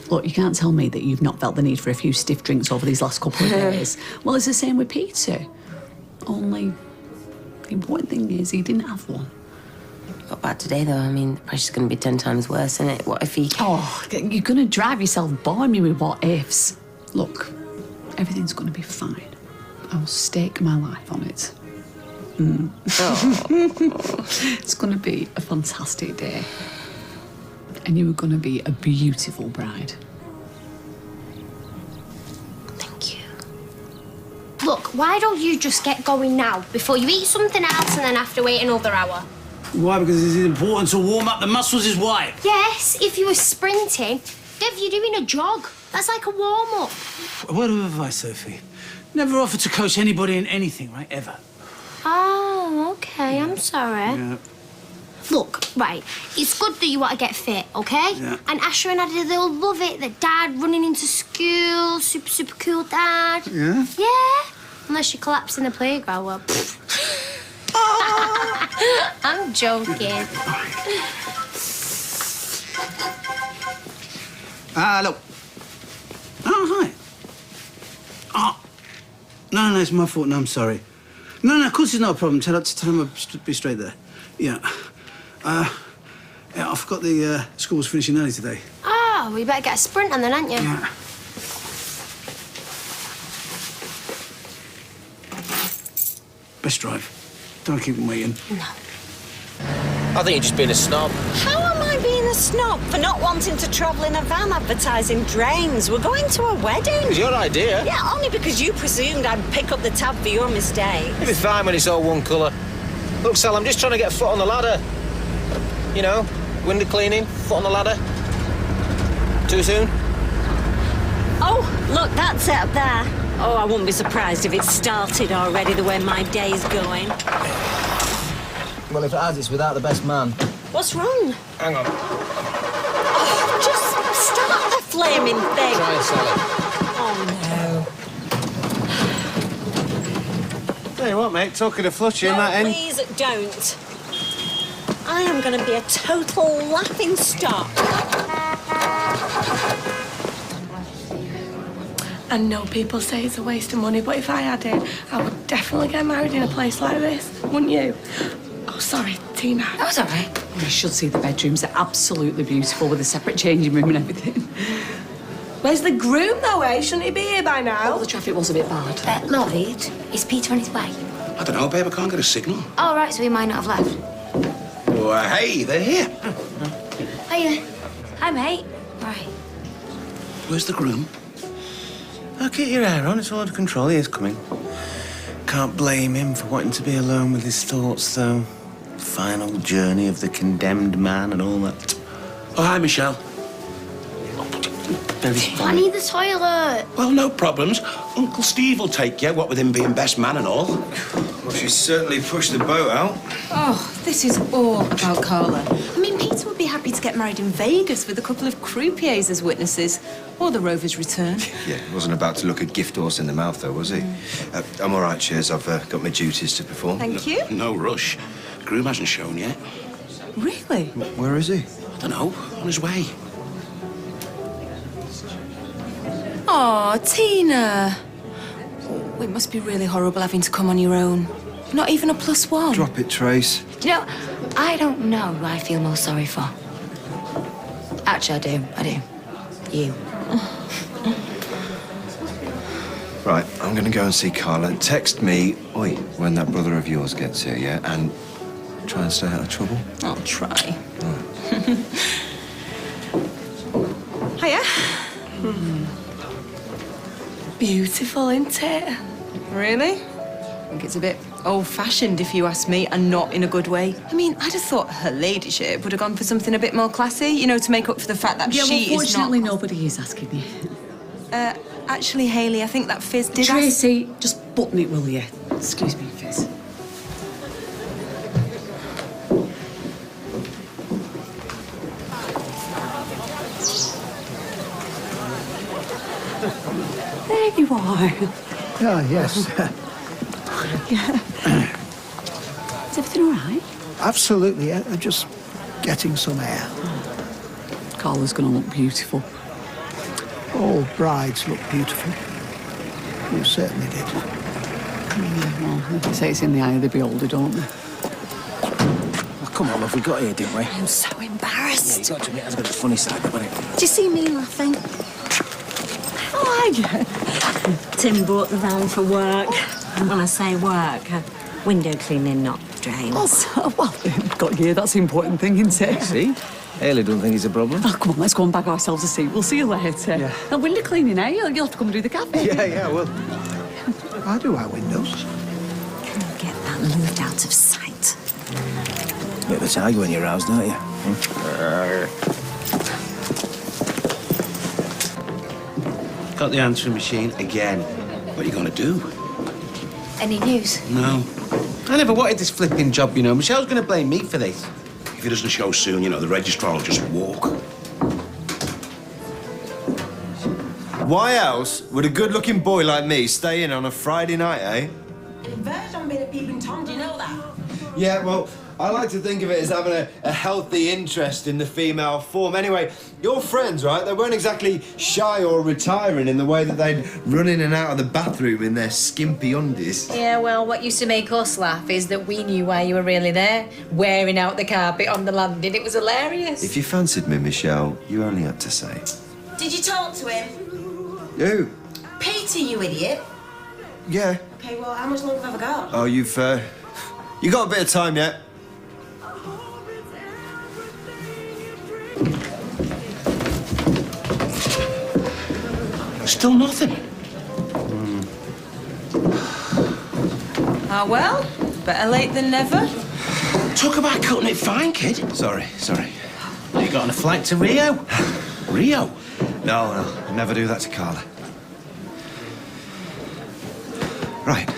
Look, you can't tell me that you've not felt the need for a few stiff drinks over these last couple of days. Well, it's the same with Peter. Only, the important thing is he didn't have one. Not bad today, though. I mean, the pressure's going to be 10 times worse, isn't it? What if he... Oh, you're going to drive yourself by me with what ifs. Look, everything's going to be fine. I will stake my life on it. It's going to be a fantastic day. And you are going to be a beautiful bride. Thank you. Look, why don't you just get going now before you eat something else and then have to wait another hour? Why? Because it's important to warm up the muscles, his wife. Yes, if you were sprinting. Dev, you're doing a jog. That's like a warm-up. A word of advice, Sophie. Never offer to coach anybody in anything, right? Ever. Oh, OK, I'm sorry. Yeah. Look, right, it's good that you want to get fit, OK? Yeah. And Asher and Addy, they'll love it that Dad running into school, super cool Dad. Yeah? Yeah. Unless you collapse in the playground, well, I'm joking. Hello. Oh, hi. Oh. No, it's my fault. No, I'm sorry. No, of course it's not a problem. Tell him I'll be straight there. Yeah. Yeah, I forgot the school was finishing early today. Oh, well, you better get a sprint on then, aren't you? Yeah. Best drive. Don't keep him waiting. No. I think you're just being a snob. How am I being a snob for not wanting to travel in a van advertising drains? We're going to a wedding. It was your idea. Yeah, only because you presumed I'd pick up the tab for your mistake. It'll be fine when it's all one colour. Look, Sal, I'm just trying to get a foot on the ladder. You know, window cleaning, foot on the ladder. Too soon? Oh, look, that's it up there. Oh, I wouldn't be surprised if it started already the way my day's going. Well, if it has, it's without the best man. What's wrong? Hang on. Oh, just start the flaming thing. Try it, Sally. Oh, Tell you what, mate, talking of flushing, no. that end... Please don't. I am going to be a total laughing stock. I know people say it's a waste of money, but if I had it, I would definitely get married in a place like this, wouldn't you? Oh, sorry, Tina. That was all right. You should see the bedrooms. They're absolutely beautiful with a separate changing room and everything. Where's the groom, though, eh? Shouldn't he be here by now? Oh, the traffic was a bit bad. Lloyd, is Peter on his way? I don't know, babe. I can't get a signal. Oh, right, so he might not have left. Well, hey, they're here. Hiya. Hi, mate. Right. Where's the groom? Oh, keep your hair on. It's all under control. He is coming. Can't blame him for wanting to be alone with his thoughts, though. Final journey of the condemned man and all that. Oh, hi, Michelle. Very I need the toilet. Well, no problems. Uncle Steve will take you, what with him being best man and all. Well, she's certainly pushed the boat out. Oh, this is all about Carla. I mean, Peter would be be happy to get married in Vegas with a couple of croupiers as witnesses, or the Rover's return. Yeah, he wasn't about to look a gift horse in the mouth, though, was he? I'm all right, cheers. I've got my duties to perform. Thank you. No rush. Groom hasn't shown yet. Really? Where is he? I don't know. On his way. Oh, Tina. Oh, it must be really horrible having to come on your own. Not even a +1. Drop it, Trace. Do you know, I don't know who I feel most sorry for. Actually, I do. You. Right, I'm going to go and see Carla. Text me, oi, when that brother of yours gets here, yeah? And try and stay out of trouble. I'll try. Hiya. Beautiful, isn't it? Really? I think it's a bit old-fashioned, if you ask me, and not in a good way. I mean, I'd have thought her ladyship would have gone for something a bit more classy, you know, to make up for the fact that Yeah, she well, is not... fortunately, nobody is asking you. Actually, Hayley, I think that Fizz did ask... Tracy, just button it, will you? Excuse me, Fizz. There you are. Ah, yes. Yeah. Is everything all right? Absolutely. I'm just getting some air. Carla's going to look beautiful. All brides look beautiful. You certainly did. Well, they say it's in the eye of the beholder, don't they? Oh, come on, love, we got here, didn't we? I'm so embarrassed. Yeah, you got to admit, that's a bit of a funny side, wasn't it? Do you see me laughing? Oh, yeah. Tim brought the van for work. When I say work, window cleaning, not drains. Oh, well, got you. That's the important thing, isn't it? See? Hayley don't think it's a problem. Oh, come on, let's go and bag ourselves a seat. We'll see you later. Yeah. And window cleaning, eh? You'll have to come and do the cafe. Yeah, well. I do our windows. Can you get that moved out of sight? Bit of a tiger when you're roused, don't you? Got the answering machine again. What are you going to do? Any news? No. I never wanted this flipping job, you know. Michelle's going to blame me for this. If he doesn't show soon, you know, the registrar will just walk. Why else would a good-looking boy like me stay in on a Friday night, eh? Verge on being a peeping Tom, do you know that? Yeah, well, I like to think of it as having a healthy interest in the female form. Anyway, your friends, right, they weren't exactly shy or retiring in the way that they'd run in and out of the bathroom in their skimpy undies. Yeah, well, what used to make us laugh is that we knew why you were really there, wearing out the carpet on the landing. It was hilarious. If you fancied me, Michelle, you only had to say. Did you talk to him? Who? Peter, you idiot. Yeah. Okay, well, how much longer have I got? Oh, you got a bit of time yet. Still nothing. Ah, well, better late than never. Talk about cutting it fine, kid. Sorry. You got on a flight to Rio? Rio? No, I'd never do that to Carla. Right.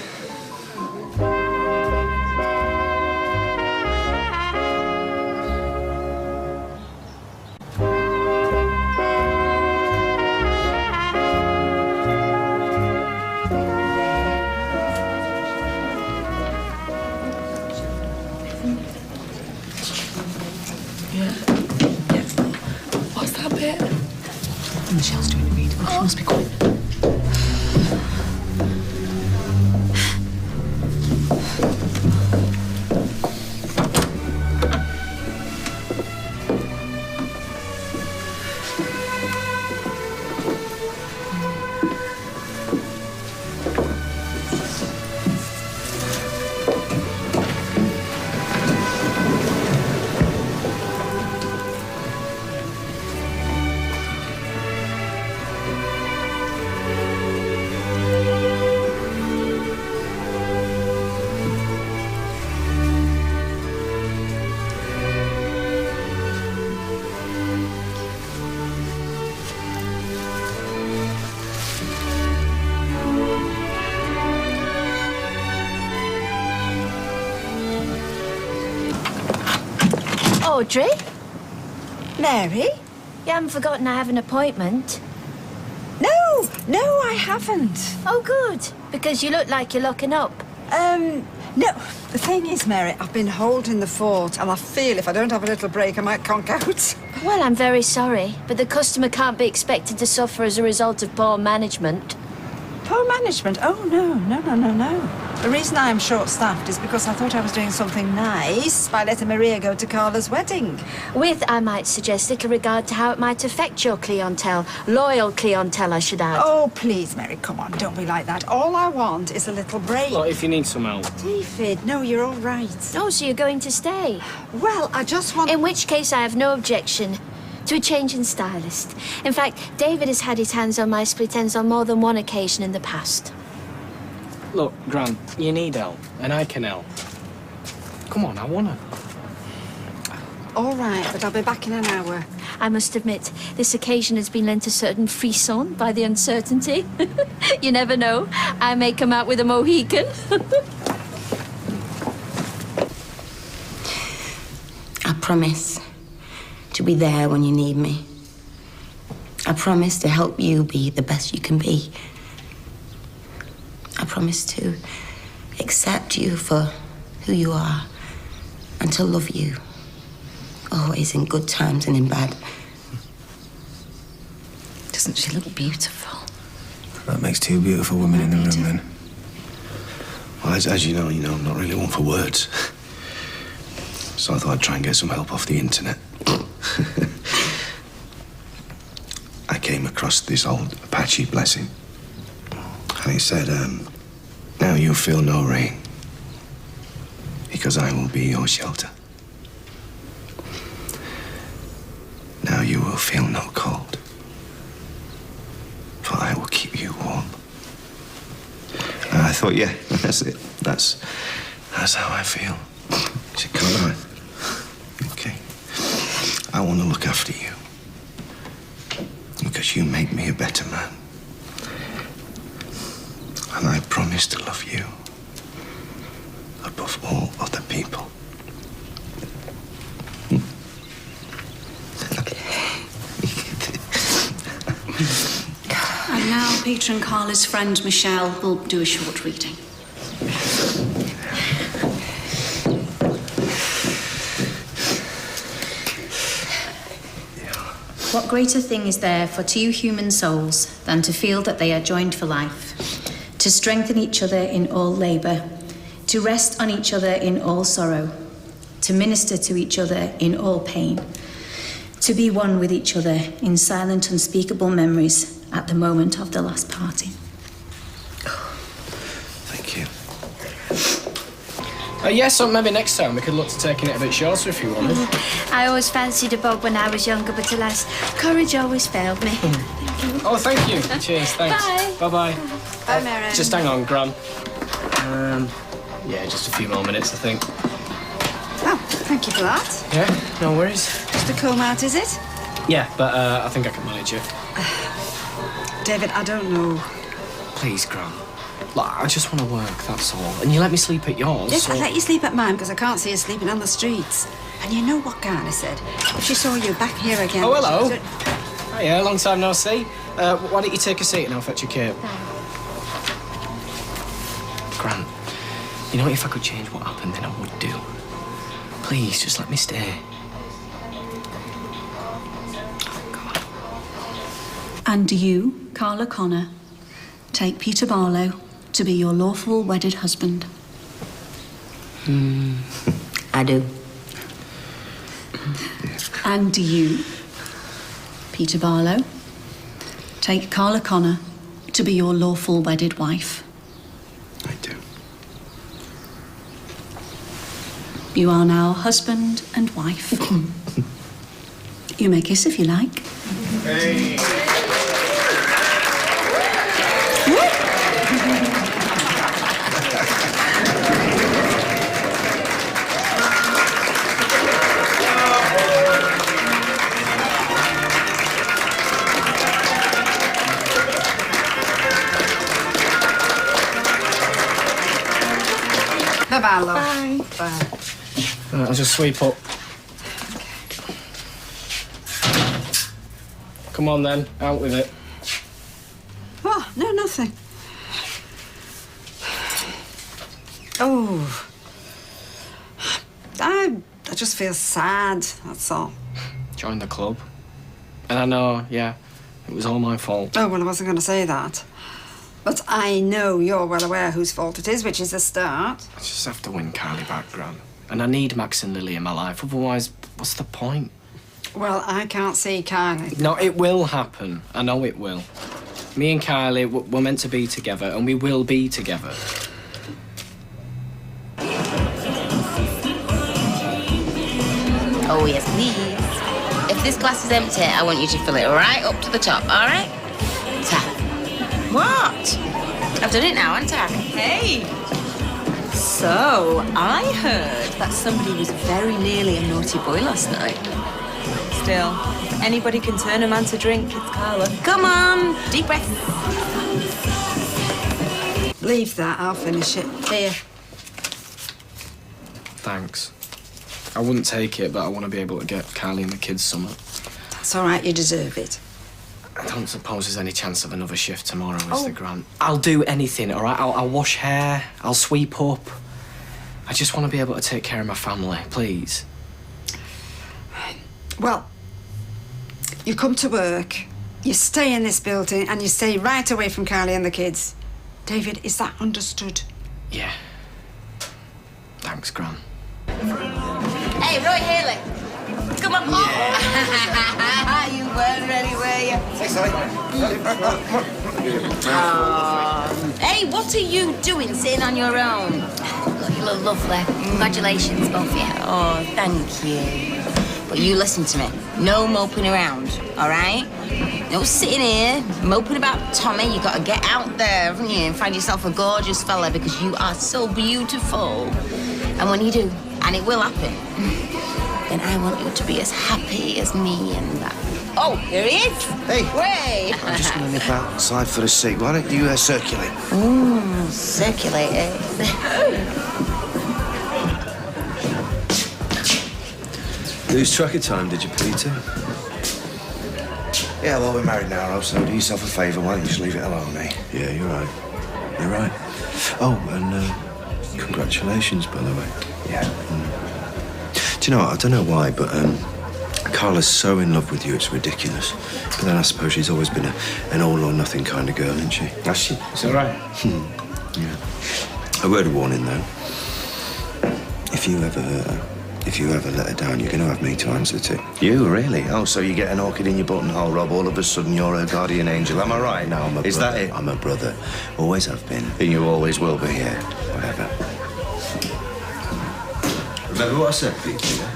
What's that bit? Michelle's doing a reading. She must be coming. Audrey, Mary? You haven't forgotten I have an appointment? No, I haven't. Oh, good. Because you look like you're locking up. No. The thing is, Mary, I've been holding the fort, and I feel if I don't have a little break, I might conk out. Well, I'm very sorry, but the customer can't be expected to suffer as a result of poor management. Poor management? Oh, no. The reason I am short-staffed is because I thought I was doing something nice by letting Maria go to Carla's wedding. With, I might suggest, little regard to how it might affect your clientele. Loyal clientele, I should add. Oh, please, Mary, come on, don't be like that. All I want is a little break. Well, if you need some help. David, no, you're all right. Oh, so you're going to stay? Well, I just want... In which case, I have no objection to a change in stylist. In fact, David has had his hands on my split ends on more than one occasion in the past. Look, Grant, you need help, and I can help. Come on, I wanna. All right, but I'll be back in an hour. I must admit, this occasion has been lent a certain frisson by the uncertainty. You never know. I may come out with a Mohican. I promise to be there when you need me. I promise to help you be the best you can be. I promise to accept you for who you are and to love you, always in good times and in bad. Doesn't she look beautiful? That makes two beautiful women in the room, then. Well, as you know, I'm not really one for words. So I thought I'd try and get some help off the internet. I came across this old Apache blessing. And it said, now you feel no rain, because I will be your shelter. Now you will feel no cold, for I will keep you warm. And I thought, yeah, that's it. That's how I feel. Is it Caroline? Okay. I want to look after you, because you make me a better man. And I promise to love you above all other people. And now Peter and Carla's friend Michelle will do a short reading. What greater thing is there for two human souls than to feel that they are joined for life, to strengthen each other in all labour, to rest on each other in all sorrow, to minister to each other in all pain, to be one with each other in silent, unspeakable memories at the moment of the last parting. Thank you. Yes, so maybe next time we could look to taking it a bit shorter if you wanted. I always fancied a bob when I was younger, but alas, courage always failed me. Oh, thank you. Cheers, thanks. Bye. Bye-bye. Bye, Mary. Just hang on, Gran. Yeah, just a few more minutes, I think. Oh, thank you for that. Yeah, no worries. Just a comb out, is it? Yeah, but I think I can manage it. David, I don't know. Please, Gran. Look, I just want to work, that's all. And you let me sleep at yours, Yes, so... I let you sleep at mine because I can't see you sleeping on the streets. And you know what Garner said? If she saw you back here again... Oh, hello. she- Hiya, long time no see. Why don't you take a seat and I'll fetch your cape? Grant, you know, if I could change what happened, then I would do. Please, just let me stay. And you, Carla Connor, take Peter Barlow to be your lawful wedded husband. I do. And you, Peter Barlow, take Carla Connor to be your lawful wedded wife. I do. You are now husband and wife. You may kiss if you like. Hey. Bye-bye, love. Bye. I'll just sweep up. Come on then, out with it. Oh, no, nothing. Oh. I just feel sad, that's all. Join the club. And I know, yeah, it was all my fault. Oh, well, I wasn't going to say that. But I know you're well aware whose fault it is, which is a start. I just have to win Carly back, Gran. And I need Max and Lily in my life, otherwise, what's the point? Well, I can't see Kylie. No, it will happen. I know it will. Me and Kylie, we're meant to be together, and we will be together. Oh, yes, please. If this glass is empty, I want you to fill it right up to the top, all right? Tap. What? I've done it now, haven't I? Hey! So, I heard that somebody was very nearly a naughty boy last night. Still, if anybody can turn a man to drink, it's Carla. Come on, deep breath. Leave that, I'll finish it. Here. Thanks. I wouldn't take it, but I want to be able to get Carly and the kids something. That's all right, you deserve it. I don't suppose there's any chance of another shift tomorrow, is there, Grant? I'll do anything, all right? I'll wash hair, I'll sweep up. I just want to be able to take care of my family, please. Well, you come to work, you stay in this building, and you stay right away from Carly and the kids. David, is that understood? Yeah. Thanks, Gran. Hey, Roy Haley. Come on. Yeah. You weren't ready, were you? Hey, what are you doing sitting on your own? Look, you look lovely. Congratulations, both of you. Oh, thank you. But you listen to me. No moping around, all right? No sitting here moping about Tommy. You got to get out there, haven't you, and find yourself a gorgeous fella because you are so beautiful. And when you do, and it will happen, then I want you to be as happy as me and that. Oh, here he is. Hey. Way. I'm just going to nip outside for a seat. Why don't you circulate? Circulate, eh? Lose track of time, did you, Peter? Yeah, well, we're married now, Rob, so do yourself a favour. Why don't you just leave it alone, eh? Yeah, you're right. You're right. Oh, and congratulations, by the way. Yeah. Do you know what? I don't know why, but Carla's so in love with you, it's ridiculous. But then I suppose she's always been an all-or-nothing kind of girl, isn't she? Has she? It's all right. Yeah. A word of warning, though. If you ever hurt her, if you ever let her down, you're going to have me to answer to. You, really? Oh, so you get an orchid in your buttonhole, Rob, all of a sudden you're her guardian angel. Am I right now? Is that it? I'm a brother. Always have been. And you always will be, yeah. Whatever. Remember what I said, Peter?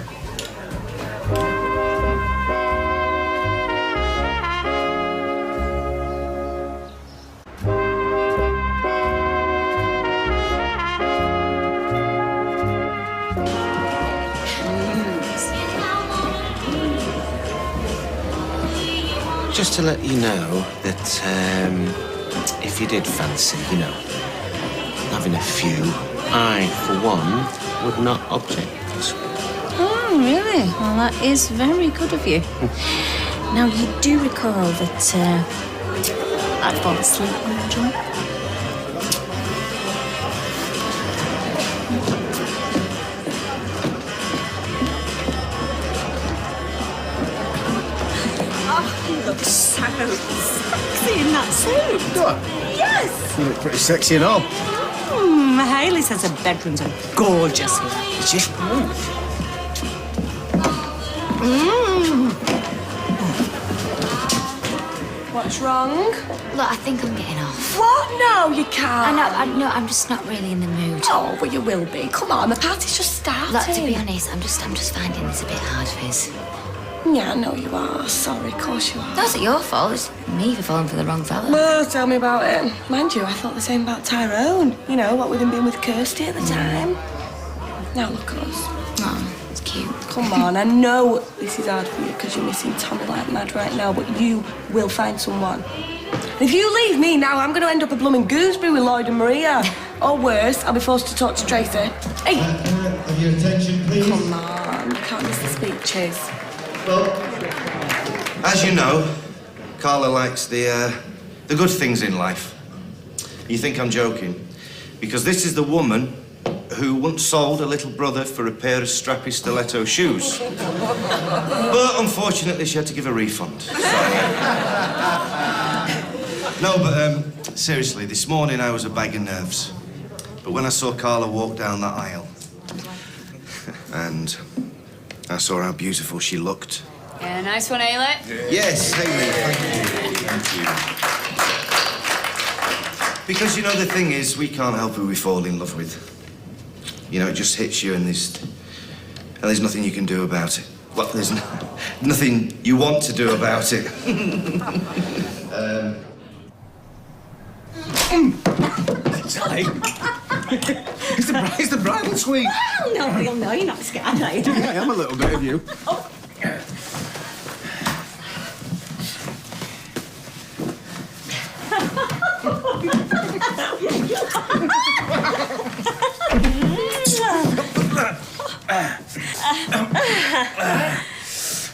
Just to let you know that if you did fancy, you know, having a few, I, for one, would not object. Oh, really? Well, that is very good of you. Now, you do recall that I fall asleep when I drunk? So sexy in that suit. What? Yes. You look pretty sexy and all. Hayley says her bedrooms are gorgeous here. Is she? What's wrong? Look, I think I'm getting off. What? No, you can't. I'm just not really in the mood. Oh, but you will be. Come on, the party's just starting. Look, to be honest, I'm just finding this a bit hard, Fizz. Yeah, I know you are. Sorry, of course you are. That's not your fault. It's me for falling for the wrong fella. Well, tell me about it. Mind you, I thought the same about Tyrone. You know, what with him being with Kirsty at the time. Now look at us. Oh, it's cute. Come on, I know this is hard for you because you're missing Tommy like mad right now, but you will find someone. And if you leave me now, I'm going to end up a blooming gooseberry with Lloyd and Maria. Or worse, I'll be forced to talk to Tracy. Hey! Have your attention, please. Come on, you can't miss the speeches. Well, as you know, Carla likes the good things in life. You think I'm joking? Because this is the woman who once sold a little brother for a pair of strappy stiletto shoes. But unfortunately, she had to give a refund. No, but seriously, this morning I was a bag of nerves. But when I saw Carla walk down that aisle, and I saw how beautiful she looked. Yeah, nice one, Hayley. Yes, Hayley, thank you. Because, you know, the thing is, we can't help who we fall in love with. You know, it just hits you and there's nothing you can do about it. Well, there's nothing you want to do about it. Sally, it's the bridal suite. Well, no, you'll know you're not scared, are you? I am a little bit of you.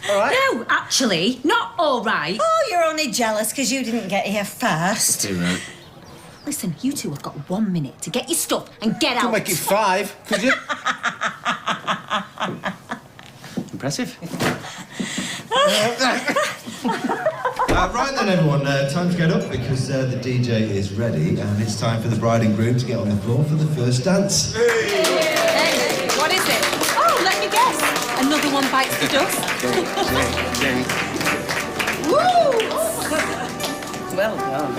All right. No, actually, not all right. Oh, you're only jealous because you didn't get here first. Too right. Listen, you two have got 1 minute to get your stuff and get out. Don't make it 5, could you? Impressive. Right then, everyone, time to get up because the DJ is ready and it's time for the bride and groom to get on the floor for the first dance. Hey, what is it? Oh, let me guess. Another one bites the dust. Woo! Well done.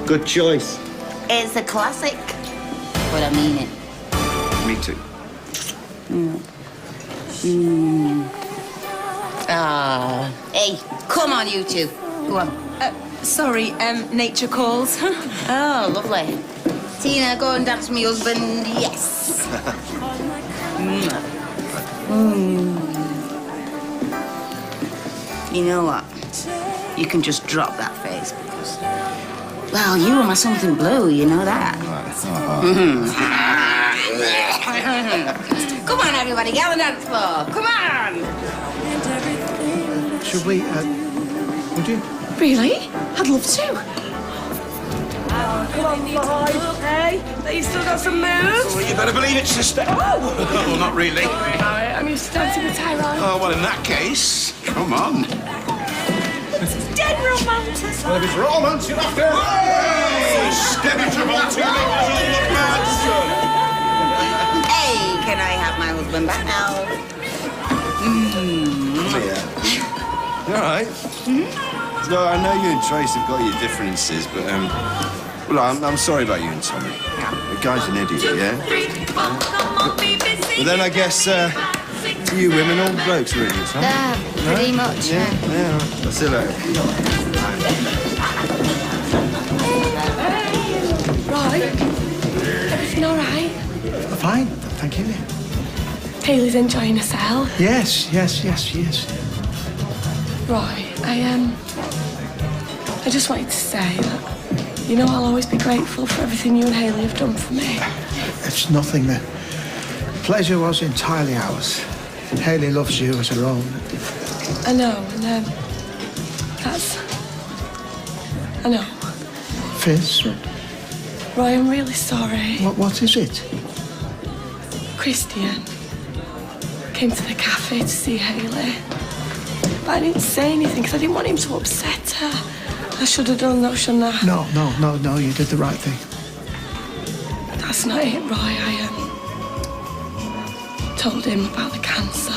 Good choice. It's a classic, but I mean it. Me too. Ah, hey, come on, you two. Go on. Sorry, nature calls. Oh, lovely. Tina, go and dance with my husband. Yes. You know what? You can just drop that face because, well, you are my something blue. You know that. Come on, everybody, get on the dance floor. Come on. Should we, would you? Really? I'd love to. Come on, boys. Hey, you still got some moves? Well, you better believe it, sister. Oh! Well, not really. I'm used to dancing with Tyrone. Oh, well, in that case, come on. This is dead romantic. Well, if it's romance, you'll have to... Hey! Step into Travolta, look mad. Hey, can I have my husband back now? You all right? No, I know you and Trace have got your differences, but, well, I'm sorry about you and Tommy. The guy's an idiot, yeah? But then I guess, to you women, all blokes are idiots, huh? Pretty much, yeah. Yeah, I'll see you later. Right. Everything all right? Fine, thank you. Hayley's enjoying herself. Yes, she is. Right, I just wanted to say that, you know, I'll always be grateful for everything you and Hayley have done for me. It's nothing. The pleasure was entirely ours. Hayley loves you as her own. I know, and I know. Fizz, Roy, I'm really sorry. what is it? Christian came to the cafe to see Hayley. But I didn't say anything because I didn't want him to upset her. I should have done, though, shouldn't I? No, you did the right thing. That's not it, Roy. I told him about the cancer.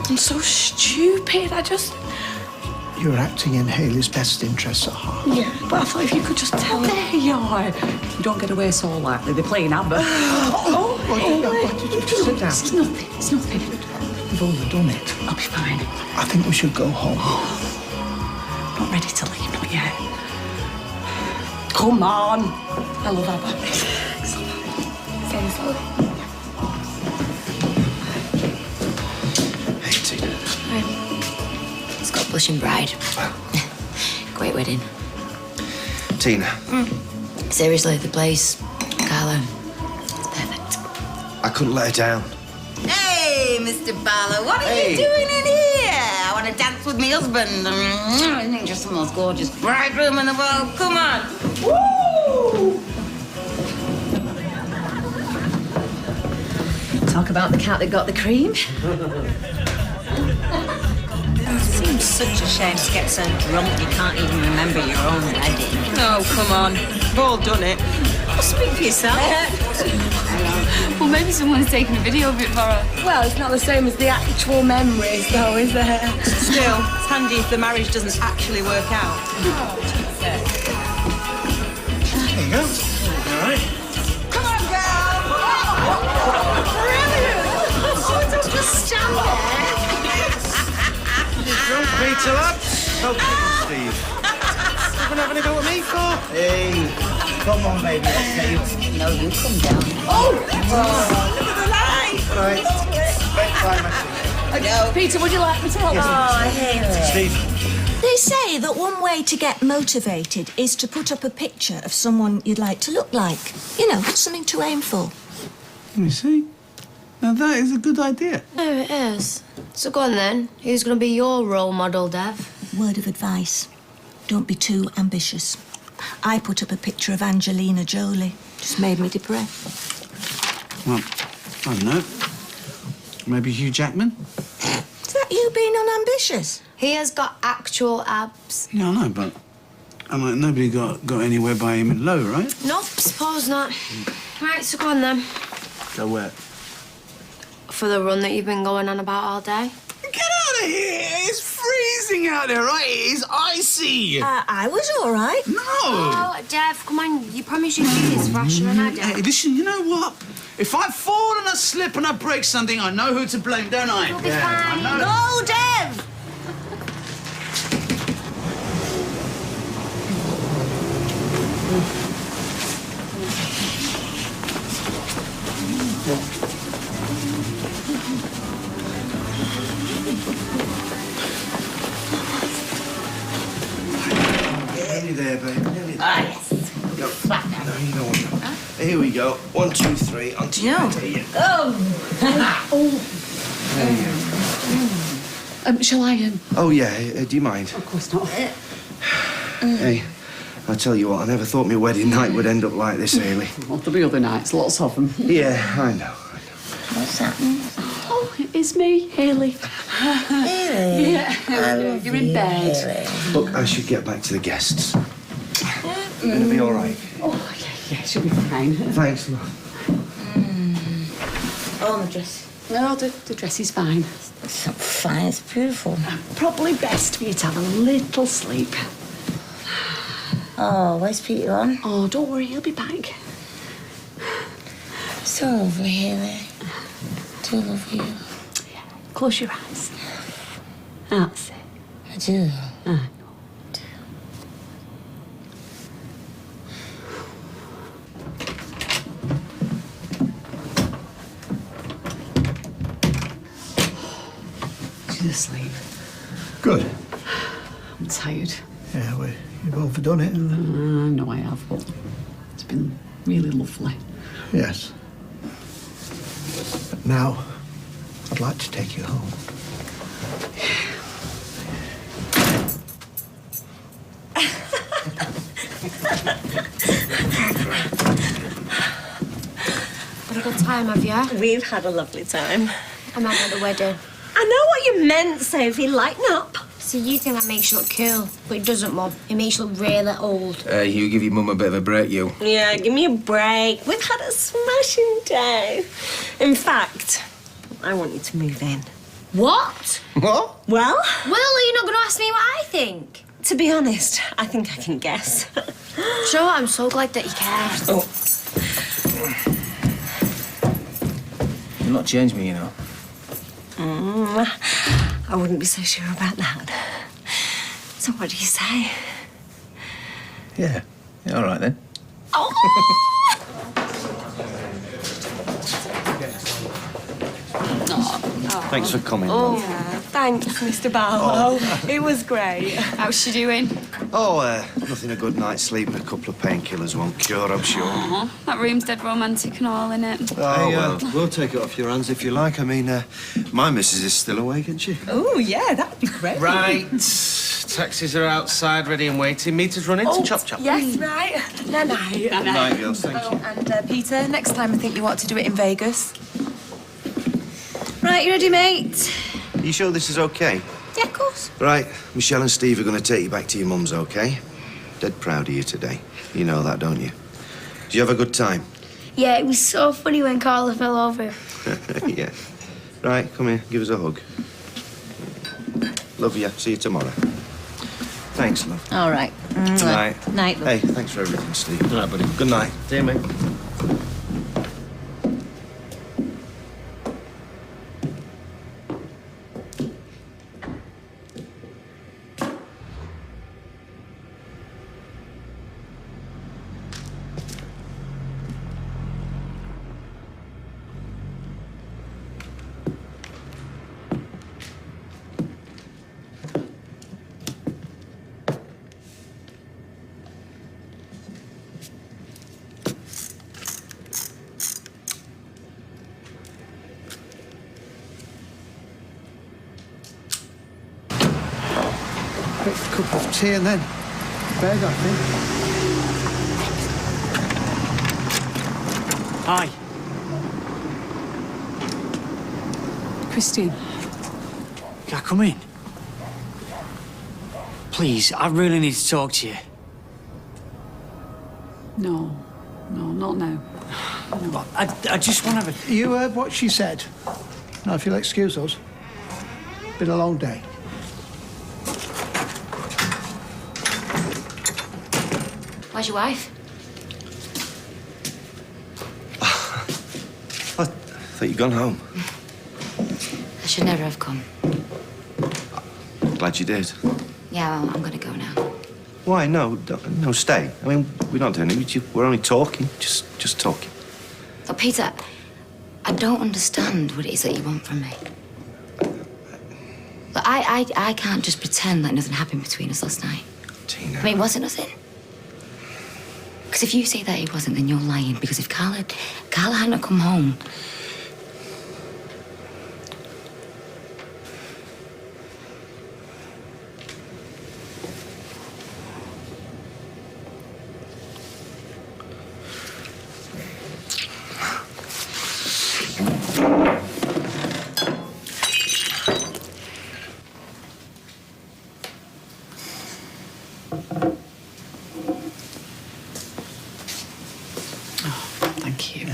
I'm so stupid. You're acting in Hayley's best interests at heart. Yeah, but I thought if you could just tell him. There you are. You don't get away so lightly. They're playing Amber. Just sit down. It's nothing. We've overdone it. I'll be fine. I think we should go home. Not ready to leave, not yet. Come on. I love Abba. Seriously. Hey, Tina. It's got blushing bride. Great wedding. Tina. Seriously, the place, Carla, it's perfect. I couldn't let her down. Hey, Mr. Barlow, what are Hey. you doing in here? want to dance with my husband. Isn't he just the most gorgeous bridegroom in the world? Come on. Woo! Talk about the cat that got the cream. It seems such a shame to get so drunk you can't even remember your own wedding. Oh, come on. We've all done it. Well, speak for yourself. Well, maybe someone's taken a video of it for her. Well, it's not the same as the actual memories, though, is there? Still, it's handy if the marriage doesn't actually work out. There you go. All right. Come on, girl! Brilliant! Oh, don't just stand there. Drunk Peter, lad. No kidding, Steve. You gonna have anything with me for? Hey, come on, baby. Let's get you. No, you come down. Oh, look at the light! Right. No. Peter, would you like me to help? Steve. They say that one way to get motivated is to put up a picture of someone you'd like to look like. You know, something to aim for. You see? Now that is a good idea. No, it is. So go on then. Who's going to be your role model, Dev? Word of advice. Don't be too ambitious. I put up a picture of Angelina Jolie. Just made me depressed. Well, I don't know. Maybe Hugh Jackman? Is that you being unambitious? He has got actual abs. Yeah, I know, but nobody got anywhere by aiming low, right? Nope, suppose not. Right, so go on then. Go where? For the run that you've been going on about all day. Get out of here! It's freezing out there, right? It is icy. I was all right. No. Oh, Dev, come on. You promised you'd do this ration and I Hey, listen, you know what? If I fall and I slip and I break something, I know who to blame, don't I? You'll be fine. I know. Go, Dev! Nearly there, babe. Nearly there. Ah, yes. Go. No, you know what? Here we go. 1, 2, 3. Onto you. There you go. There you go. Shall I, Oh, yeah. Do you mind? Of course not. Hey, I tell you what, I never thought my wedding night would end up like this, Hayley. Well, there'll be other nights, lots of them. Yeah, I know. What's happening? Oh, it's me, Hayley. Really? Yeah. You're in bed. Look, I should get back to the guests. You're gonna be all right. Oh, yeah, she'll be fine. Thanks, love. Oh, the dress. No, the dress is fine. It's not fine, it's beautiful. Probably best for you to have a little sleep. Oh, where's Peter gone? Oh, don't worry, he'll be back. So lovely, Hayley. Do love you. Yeah. Close your eyes. That's it. I do. She's asleep. Good. I'm tired. Yeah, you've overdone it. No, I have, but it's been really lovely. Yes. But now, I'd like to take you home. Had a good time, have you? We've had a lovely time. I meant at the wedding. I know what you meant, Sophie. Lighten up. See, you think that makes you look cool, but it doesn't, Mum. It makes you look really old. You give your mum a bit of a break, you. Yeah, give me a break. We've had a smashing day. In fact, I want you to move in. What? What? Well? Will, are you not going to ask me what I think? To be honest, I think I can guess. Sure, I'm so glad that you care. Oh. You've not changed me, you know. I wouldn't be so sure about that. So what do you say? Yeah. All right, then. Thanks for coming. Yeah, thanks, Mr. Barlow. It was great. How's she doing? Oh, nothing a good night's sleep and a couple of painkillers won't cure, I'm sure. That room's dead romantic and all, innit? Oh, Hey, well. we'll take it off your hands if you like. I mean, my missus is still awake, isn't she? Oh, yeah, that'd be great. Right. Taxis are outside, ready and waiting. Meet us running to Chop Chop. Yes, right. Night-night. Night, girls, thank you. And, Peter, next time I think you ought to do it in Vegas. Right, you ready, mate? Are you sure this is okay? Yeah, of course. Right, Michelle and Steve are going to take you back to your mum's, okay? Dead proud of you today. You know that, don't you? Did you have a good time? Yeah, it was so funny when Carla fell over. Yeah. Right, come here, give us a hug. Love you. See you tomorrow. Thanks, love. All right. Good night. Night, love. Hey, thanks for everything, Steve. Good night, buddy. Good night. See you, mate. Quick cup of tea and then bed, I think. Hi. Christine. Can I come in? Please, I really need to talk to you. No, not now. No. I just want to have a... You heard what she said. Now, if you'll excuse us, been a long day. Where's your wife? I thought you'd gone home. I should never have come. Glad you did. Yeah, well, I'm gonna go now. Why? No, no, stay. I mean, we're not doing it. We're only talking. Just talking. Look, Peter, I don't understand what it is that you want from me. Look, I can't just pretend like nothing happened between us last night. Tina. I mean, was it nothing? Because if you say that it wasn't, then you're lying. Because if Carla hadn't come home... Thank you.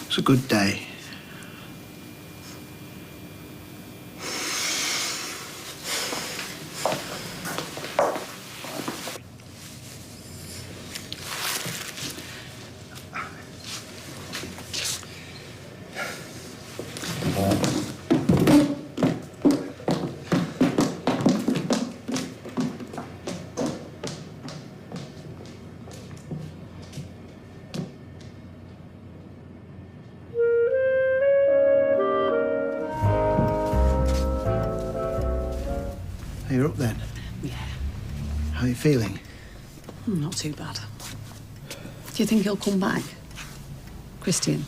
It's a good day. You're up then? Yeah. How are you feeling? Not too bad. Do you think he'll come back? Christian?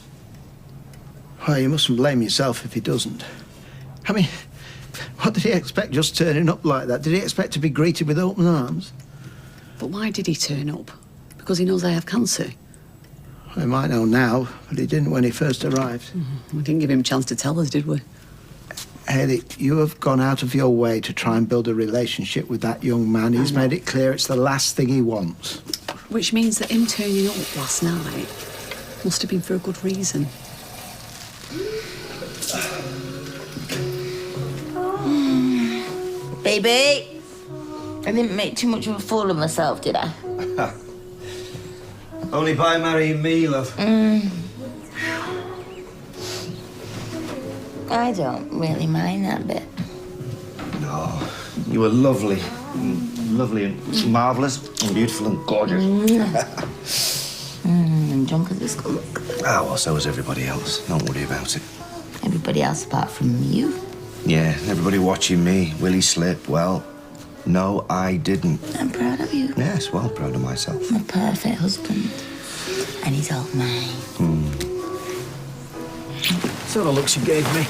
Well, you mustn't blame yourself if he doesn't. I mean, what did he expect just turning up like that? Did he expect to be greeted with open arms? But why did he turn up? Because he knows I have cancer? He might know now, but he didn't when he first arrived. We didn't give him a chance to tell us, did we? Haley, you have gone out of your way to try and build a relationship with that young man. He's made it clear it's the last thing he wants. Which means that him turning up last night must have been for a good reason. Baby, I didn't make too much of a fool of myself, did I? Only by marrying me, love. I don't really mind that bit. No, you were lovely. lovely and marvellous and beautiful and gorgeous. And drunk as a skunk. Ah, well, so was everybody else. Don't worry about it. Everybody else apart from you. Yeah, everybody watching me. Will he slip? Well, no, I didn't. I'm proud of you. Yes, well, proud of myself. My perfect husband. And he's all mine. Sort of looks you gave me.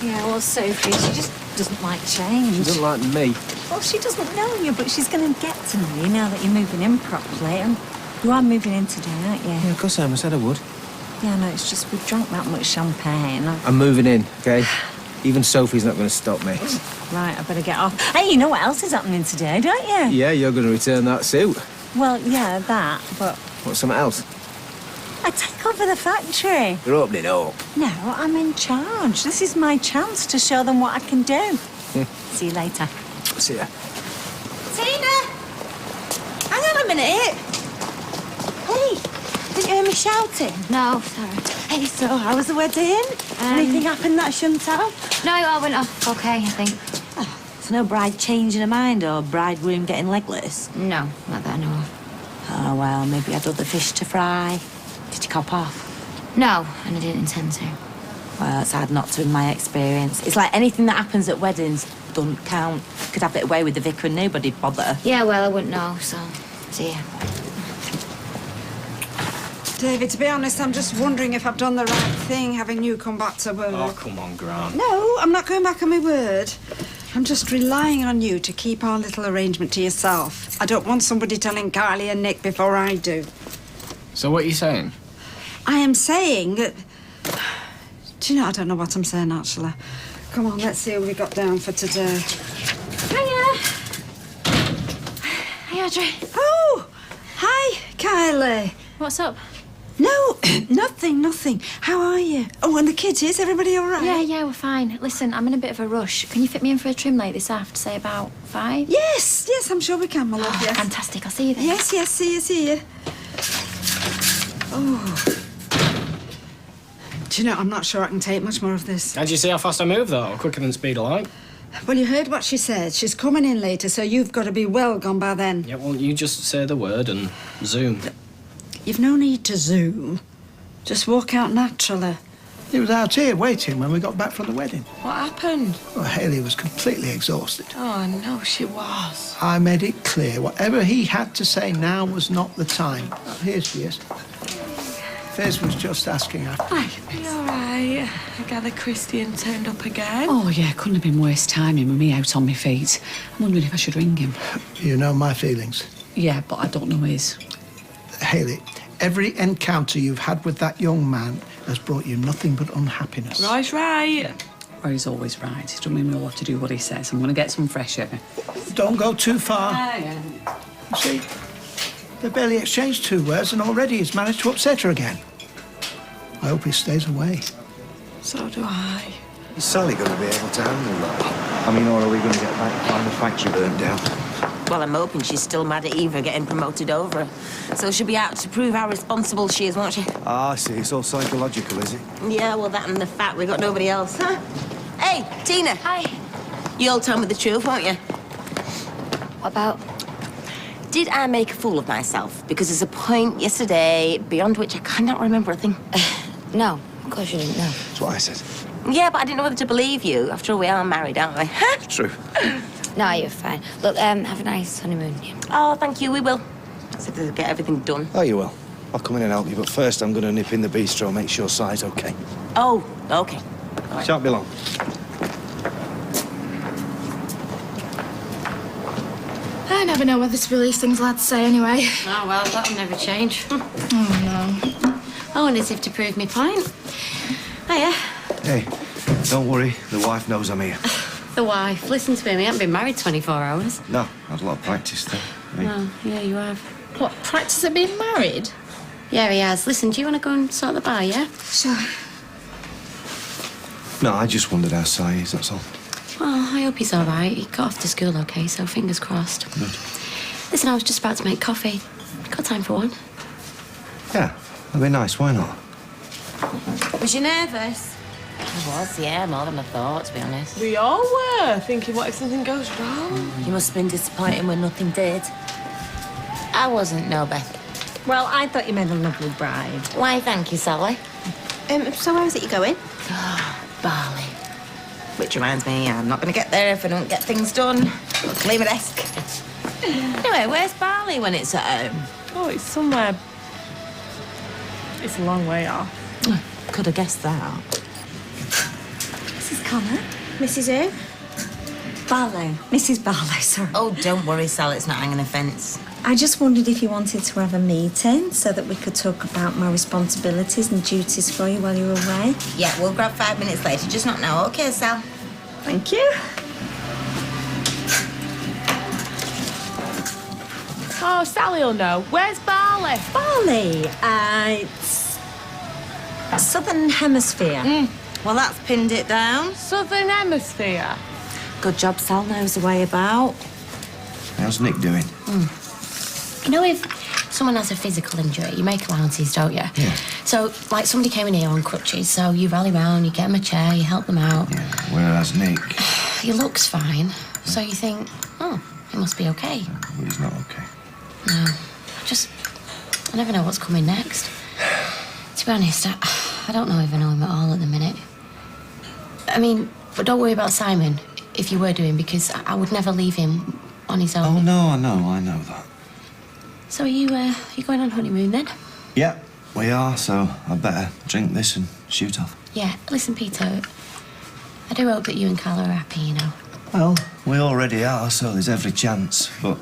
Yeah, well, Sophie, she just doesn't like change. She doesn't like me. Well, she doesn't know you, but she's going to get to know you now that you're moving in properly. And you are moving in today, aren't you? Yeah, of course I am. I said I would. Yeah, no, it's just we've drunk that much champagne. I'm moving in, okay? Even Sophie's not going to stop me. Right, I better get off. Hey, you know what else is happening today, don't you? Yeah, you're going to return that suit. Well, yeah, that, but What's something else? I take over the factory. You're opening up. No, I'm in charge. This is my chance to show them what I can do. See you later. See ya. Tina! Hang on a minute. Hey, didn't you hear me shouting? No, sorry. Hey, so how was the wedding? Anything happened that I shouldn't have? No, it all went off okay, I think. There's no bride changing her mind or bridegroom getting legless? No, not that I know of. Oh, well, maybe I had other fish to fry. Did you cop off? No, and I didn't intend to. Well, it's hard not to in my experience. It's like anything that happens at weddings doesn't count. Could have it away with the vicar and nobody'd bother. Yeah, well, I wouldn't know, so see ya. David, to be honest, I'm just wondering if I've done the right thing having you come back to work. Oh, come on, Grant. No, I'm not going back on my word. I'm just relying on you to keep our little arrangement to yourself. I don't want somebody telling Carly and Nick before I do. So what are you saying? I am saying that... Do you know, I don't know what I'm saying, actually. Come on, let's see what we got down for today. Hiya. Hey, Audrey. Oh, hi, Kylie. What's up? No, nothing. How are you? Oh, and the kids, is everybody all right? Yeah, we're fine. Listen, I'm in a bit of a rush. Can you fit me in for a trim late this afternoon, say about 5? Yes, I'm sure we can, my love, yes. Fantastic, I'll see you then. Yes, see you. Oh. Do you know, I'm not sure I can take much more of this. How'd you see how fast I move, though? Quicker than speed of light. Well, you heard what she said. She's coming in later, so you've got to be well gone by then. Yeah, well, you just say the word and zoom. You've no need to zoom. Just walk out naturally. He was out here waiting when we got back from the wedding. What happened? Well, Hayley was completely exhausted. Oh, I know she was. I made it clear whatever he had to say now was not the time. Oh, here she is. Fizz was just asking after. You all right? I gather Christian turned up again. Oh, yeah, couldn't have been worse timing with me out on my feet. I'm wondering if I should ring him. You know my feelings. Yeah, but I don't know his. Hayley, every encounter you've had with that young man has brought you nothing but unhappiness. Right. Well, he's always right. It doesn't mean we'll have to do what he says. I'm going to get some fresh air. Don't go too far. You see, they barely exchanged 2 words and already he's managed to upset her again. I hope he stays away. So do I. Is Sally going to be able to handle that? I mean, or are we going to get back and find the factory burnt down? Well, I'm hoping she's still mad at Eva getting promoted over her. So she'll be out to prove how responsible she is, won't she? Ah, I see. It's all psychological, is it? Yeah, well, that and the fact we got nobody else, huh? Hey, Tina. Hi. You'll tell me the truth, won't you? What about? Did I make a fool of myself? Because there's a point yesterday beyond which I cannot remember a thing. No, of course you didn't know. That's what I said. Yeah, but I didn't know whether to believe you. After all, we are married, aren't we? True. No, you're fine. Look, have a nice honeymoon. Yeah. Oh, thank you, we will. So to get everything done. Oh, you will. I'll come in and help you, but first I'm going to nip in the bistro and make sure Si's okay. Oh, okay. Right. Shan't be long. I never know whether to believe things lads say anyway. Oh, well, that'll never change. Oh, no. I wonder if to prove me point. Hiya. Hey, don't worry. The wife knows I'm here. The wife. Listen to him, he hasn't been married 24 hours. No, I had a lot of practice there. Oh, yeah, you have. What, practice at being married? Yeah, he has. Listen, do you want to go and sort the bar, yeah? Sure. No, I just wondered how Si is, that's all. Well, I hope he's all right. He got off to school okay, so fingers crossed. Good. Listen, I was just about to make coffee. Got time for one? Yeah, that'd be nice. Why not? Was you nervous? I was, yeah, more than I thought, to be honest. We all were, thinking, what if something goes wrong? You must have been disappointed when nothing did. I wasn't, no, Beth. Well, I thought you made a lovely bride. Why, thank you, Sally. So where is it you're going? Bali. Which reminds me, I'm not going to get there if I don't get things done. Luckily, my desk. Anyway, where's Bali when it's at home? Oh, it's somewhere... It's a long way off. Could have guessed that. Mrs. Connor? Mrs. who? Barlow. Mrs. Barlow, sorry. Oh, don't worry, Sal, it's not hanging a fence. I just wondered if you wanted to have a meeting so that we could talk about my responsibilities and duties for you while you're away. Yeah, we'll grab 5 minutes later, just not now. Okay, Sal? Thank you. Oh, Sally will know. Where's Bali? Bali? It's... Southern Hemisphere. Well, that's pinned it down. Southern Hemisphere. Good job, Sal knows the way about. How's Nick doing? You know, if someone has a physical injury, you make allowances, don't you? Yeah. So, like, somebody came in here on crutches, so you rally round, you get them a chair, you help them out. Yeah, whereas Nick... He looks fine, so you think, oh, he must be okay. Well, he's not okay. No, I never know what's coming next. To be honest, I don't know if I know him at all at the minute. I mean, but don't worry about Simon, if you were doing, because I would never leave him on his own. Oh, no, I know that. So are you going on honeymoon then? Yeah, we are, so I better drink this and shoot off. Yeah, listen, Peter, I do hope that you and Carl are happy, you know. Well, we already are, so there's every chance, but...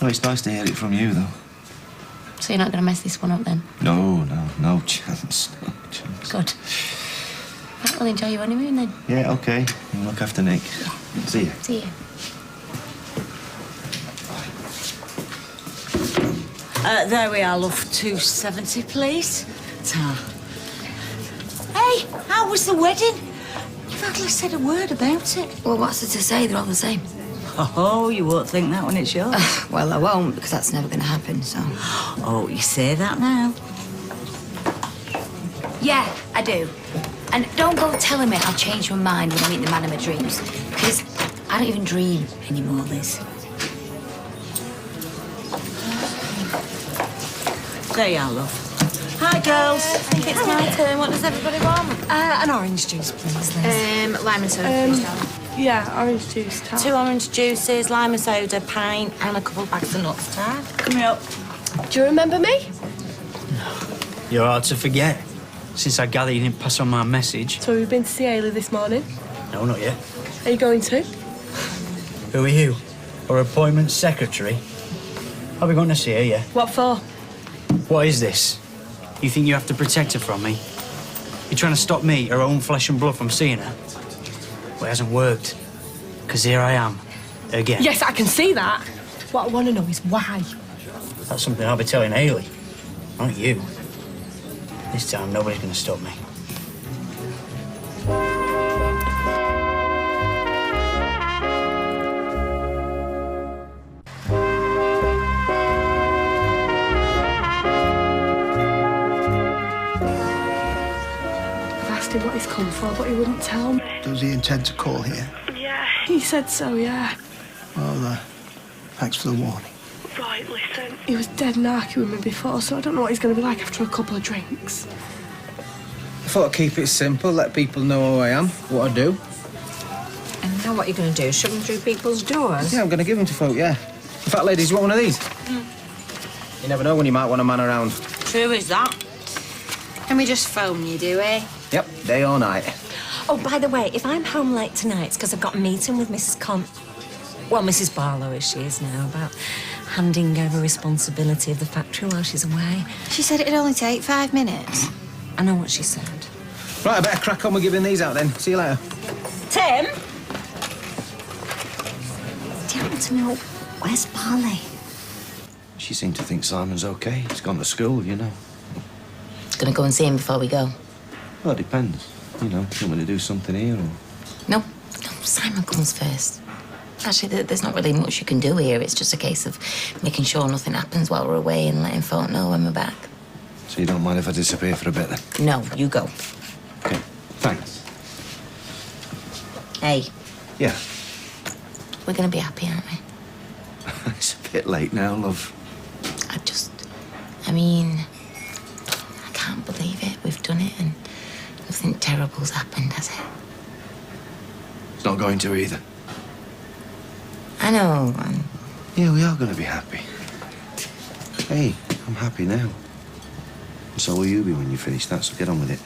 No, it's nice to hear it from you, though. So you're not going to mess this one up then? No chance, no chance. Good. Right, well, enjoy your honeymoon then. Yeah, OK. You look after Nick. See you. See you. There we are, love. 270, please. Ta. Hey, how was the wedding? You've hardly said a word about it. Well, what's there to say? They're all the same. Oh, you won't think that when it's yours. Well, I won't, because that's never going to happen, so... Oh, you say that now. Yeah, I do. And don't go telling me I'll change my mind when I meet the man of my dreams, because I don't even dream anymore, Liz. There you are, love. Hi, girls. I think it's my turn. What does everybody want? An orange juice, please, Liz. Lime and soda, please, darling. Yeah, orange juice, Tal. 2 orange juices, lime and soda, pint, and a couple of bags of nuts, Tad. Come here up. Do you remember me? You're hard to forget. Since I gather you didn't pass on my message. So we've been to see Ailey this morning. No, not yet. Are you going to? Who are you? Her appointment secretary? I'll be going to see her, yeah. What for? What is this? You think you have to protect her from me? You're trying to stop me, her own flesh and blood, from seeing her? Well, it hasn't worked. Because here I am, again. Yes, I can see that. What I want to know is why. That's something I'll be telling Ailey, not you. This time, nobody's going to stop me. I've asked him what he's come for, but he wouldn't tell me. Does he intend to call here? Yeah, he said so, yeah. Well, thanks for the warning. Right, listen. He was dead narky with me before, so I don't know what he's going to be like after a couple of drinks. I thought I'd keep it simple, let people know who I am, what I do. And now what are you going to do? Shove them through people's doors? Yeah, I'm going to give them to folk, yeah. In fact, ladies, you want one of these? You never know when you might want a man around. True is that. Can we just phone you, do we? Yep, day or night. Oh, by the way, if I'm home late tonight, it's because I've got a meeting with Mrs. Barlow, as she is now, about handing over responsibility of the factory while she's away. She said it'd only take 5 minutes. I know what she said. Right, I better crack on with giving these out then. See you later. Tim? Do you want to know where's Barley? She seemed to think Simon's okay. He's gone to school, you know. Gonna go and see him before we go. Well, it depends. You know, do you want me to do something here or... No, Simon comes first. Actually, there's not really much you can do here. It's just a case of making sure nothing happens while we're away and letting folk know when we're back. So you don't mind if I disappear for a bit then? No, you go. Okay. Thanks. Hey, Yeah. we're gonna be happy, aren't we? It's a bit late now, love. I mean, I can't believe it. We've done it and nothing terrible's happened, has it? It's not going to either. I know. Yeah, we are going to be happy. Hey, I'm happy now. And so will you be when you finish that, so get on with it.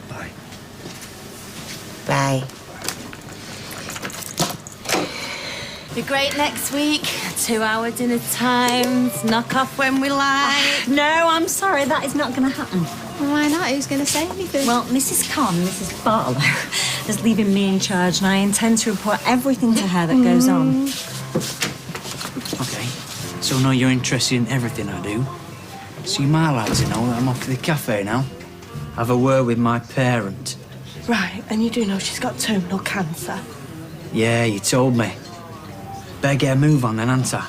Bye. Bye. Be great next week. 2-hour dinner times. Knock off when we like. No, I'm sorry, that is not going to happen. Why not? Who's going to say anything? Well, Mrs. Mrs. Barlow, is leaving me in charge, and I intend to report everything to her that goes on. Okay, so now you're interested in everything I do. So you might like to know that I'm off to the cafe now. Have a word with my parent. Right, and you do know she's got terminal cancer. Yeah, you told me. Better get a move on then, ain't I?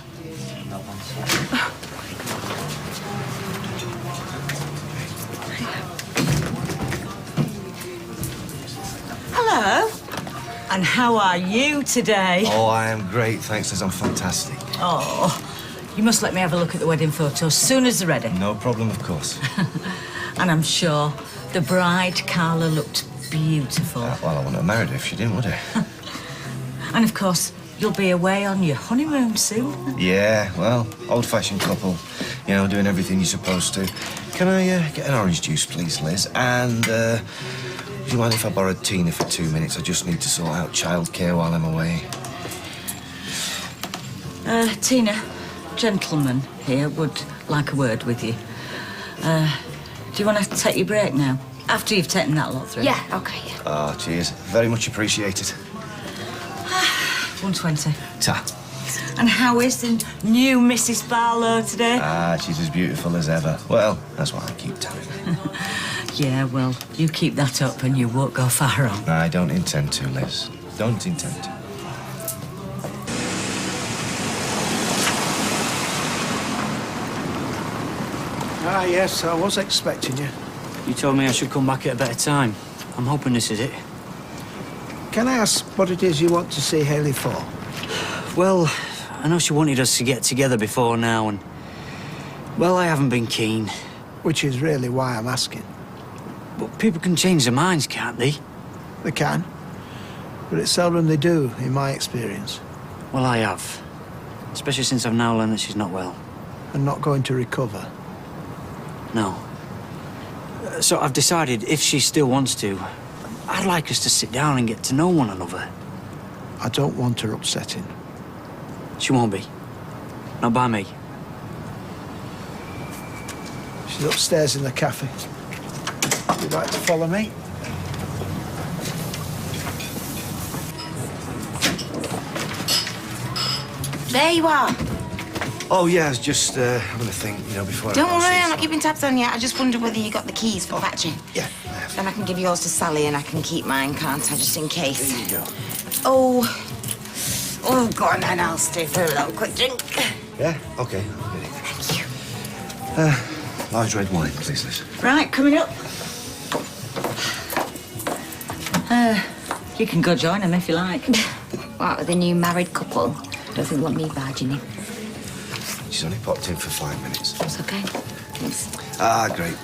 Hello. And how are you today? Oh, I am great, thanks, Liz. I'm fantastic. Oh, you must let me have a look at the wedding photos as soon as they're ready. No problem, of course. And I'm sure the bride, Carla, looked beautiful. Well, I wouldn't have married her if she didn't, would I? And of course, you'll be away on your honeymoon soon. Yeah, well, old-fashioned couple. You know, doing everything you're supposed to. Can I get an orange juice, please, Liz? And, do you mind if I borrowed Tina for 2 minutes? I just need to sort out childcare while I'm away. Tina, gentleman here would like a word with you. Do you want to take your break now? After you've taken that lot through? Yeah, okay, yeah. Oh, cheers. Very much appreciated. 120. Ta. And how is the new Mrs. Barlow today? Ah, she's as beautiful as ever. Well, that's what I keep telling her. Yeah, well, you keep that up and you won't go far wrong. I don't intend to, Liz. Don't intend to. Ah, yes, I was expecting you. You told me I should come back at a better time. I'm hoping this is it. Can I ask what it is you want to see Hayley for? Well, I know she wanted us to get together before now, and... Well, I haven't been keen. Which is really why I'm asking. But people can change their minds, can't they? They can. But it's seldom they do, in my experience. Well, I have. Especially since I've now learned that she's not well. And not going to recover. No. So I've decided if she still wants to, I'd like us to sit down and get to know one another. I don't want her upsetting. She won't be. Not by me. She's upstairs in the cafe. Would you like to follow me? There you are. Oh, yeah, I was just having a think, you know, before Don't I... worry, I'm not keeping tabs on you. I just wondered whether you got the keys for the patching. Yeah. Then I can give yours to Sally and I can keep mine, can't I, just in case. There you go. Oh, go on then, I'll stay for a little quick drink. Yeah? OK, I'll get it. Thank you. Large red wine, please, Liz. Right, coming up. You can go join them if you like. What, with the new married couple? Don't think want me barging in. She's only popped in for 5 minutes. It's OK. Thanks. Ah, great.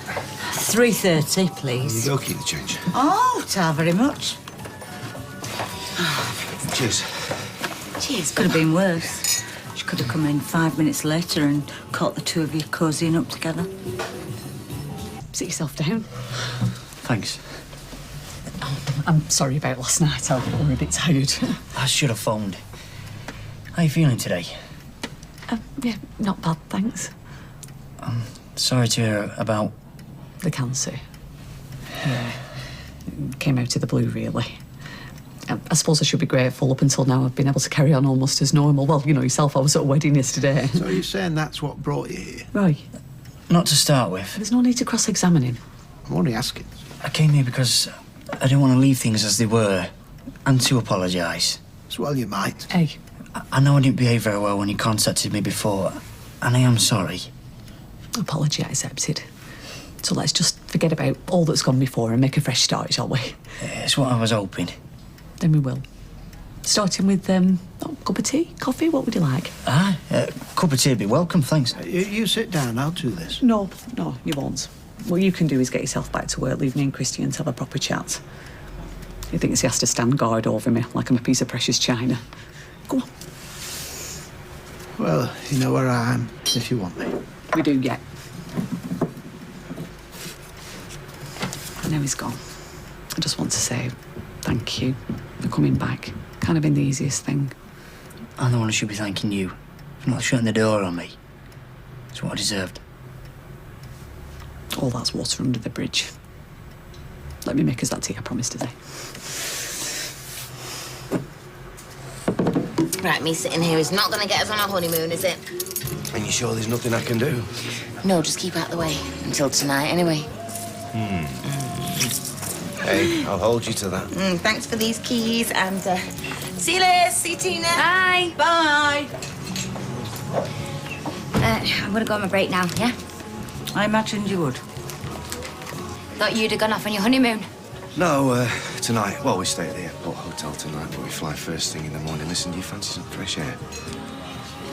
3:30, please. Here you go, keep the change. Oh, ta very much. Cheers. Cheers. Could have been worse. She could have come in 5 minutes later and caught the two of you cozying up together. Sit yourself down. Thanks. I'm sorry about last night. I was a bit tired. I should have phoned. How are you feeling today? Yeah, not bad, thanks. Sorry to hear about... The cancer. Yeah. Came out of the blue, really. I suppose I should be grateful. Up until now, I've been able to carry on almost as normal. Well, you know yourself, I was at a wedding yesterday. So you're saying that's what brought you here? Right. Not to start with. There's no need to cross-examine him. I'm only asking. I came here because I didn't want to leave things as they were, and to apologise. Well, you might. Hey. I know I didn't behave very well when you contacted me before. And I am sorry. Apology accepted. So let's just forget about all that's gone before and make a fresh start, shall we? It's what I was hoping. Then we will. Starting with, cup of tea, coffee, what would you like? Cup of tea would be welcome, thanks. You sit down, I'll do this. No, you won't. What you can do is get yourself back to work, leave me and Christy and have a proper chat. He thinks he has to stand guard over me like I'm a piece of precious china. Go on. Well, you know where I am, if you want me. We do, yeah. I know he's gone. I just want to say thank you for coming back. Kind of been the easiest thing. I'm the one who should be thanking you for not shutting the door on me. It's what I deserved. All that's water under the bridge. Let me make us that tea, I promised today. Right, me sitting here is not going to get us on our honeymoon, is it? And you sure there's nothing I can do? No, just keep out of the way. Until tonight, anyway. Hey, I'll hold you to that. Thanks for these keys, and see you later. See you, Tina. Bye. Bye. I'm gonna go on my break now, yeah? I imagined you would. Thought you'd have gone off on your honeymoon. No, tonight. Well, we stay at the airport hotel tonight, but we fly first thing in the morning. Listen, do you fancy some fresh air?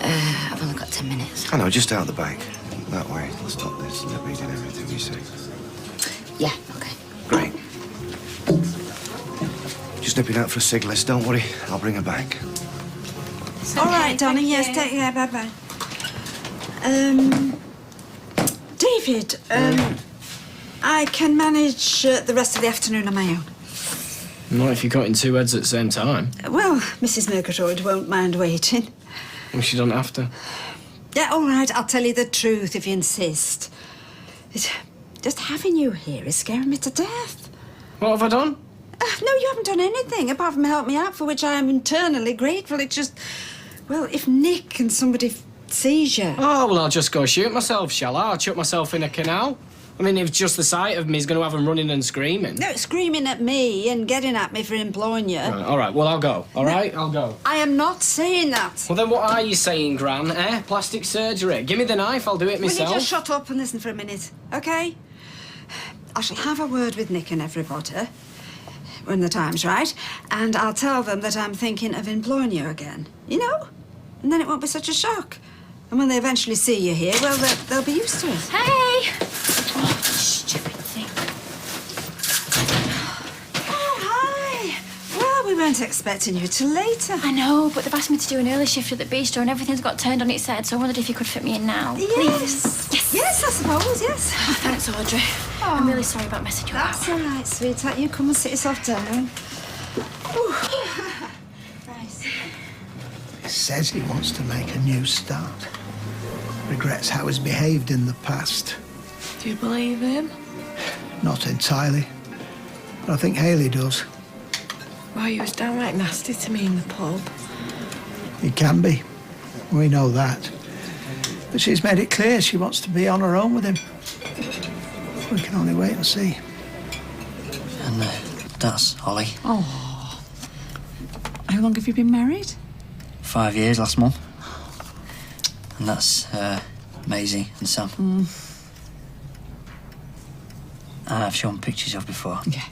I've only got 10 minutes. I know, just out the back. That way. Let's stop this. They're reading everything we say. Yeah, okay. Great. Just nipping out for a cig, Les. Don't worry. I'll bring her back. All right, darling. Yes, take care. Bye-bye. David, I can manage the rest of the afternoon on my own. Not if you got in two heads at the same time. Well, Mrs. Murgatroyd won't mind waiting. Well, she don't have to. Yeah, all right, I'll tell you the truth if you insist. Just having you here is scaring me to death. What have I done? No, you haven't done anything apart from help me out, for which I am internally grateful. It's just, well, if Nick and somebody sees you... Oh, well, I'll just go shoot myself, shall I? I'll chuck myself in a canal. I mean, if just the sight of me is going to have them running and screaming. No, screaming at me and getting at me for employing you. All right, well, I'll go. All right, I'll go. I am not saying that. Well, then what are you saying, Gran? Plastic surgery? Give me the knife, I'll do it myself. Will you just shut up and listen for a minute, OK? I shall have a word with Nick and everybody when the time's right, and I'll tell them that I'm thinking of employing you again, you know? And then it won't be such a shock. And when they eventually see you here, well, they'll be used to it. Hey! Oh, stupid thing. Oh, hi. Well, we weren't expecting you till later. I know, but they've asked me to do an early shift at the bistro and everything's got turned on its head, so I wondered if you could fit me in now. Yes. Please. Yes, I suppose, yes. Oh, thanks, Audrey. Oh. I'm really sorry about messing you up. That's all right, sweetheart. You come and sit yourself down. He says he wants to make a new start. Regrets how he's behaved in the past. Do you believe him? Not entirely. But I think Hayley does. Well, he was downright nasty to me in the pub. He can be. We know that. But she's made it clear she wants to be on her own with him. We can only wait and see. And that's Holly. Oh. How long have you been married? 5 years last month. And that's Maisie and Sam. I've shown pictures of before. Yeah.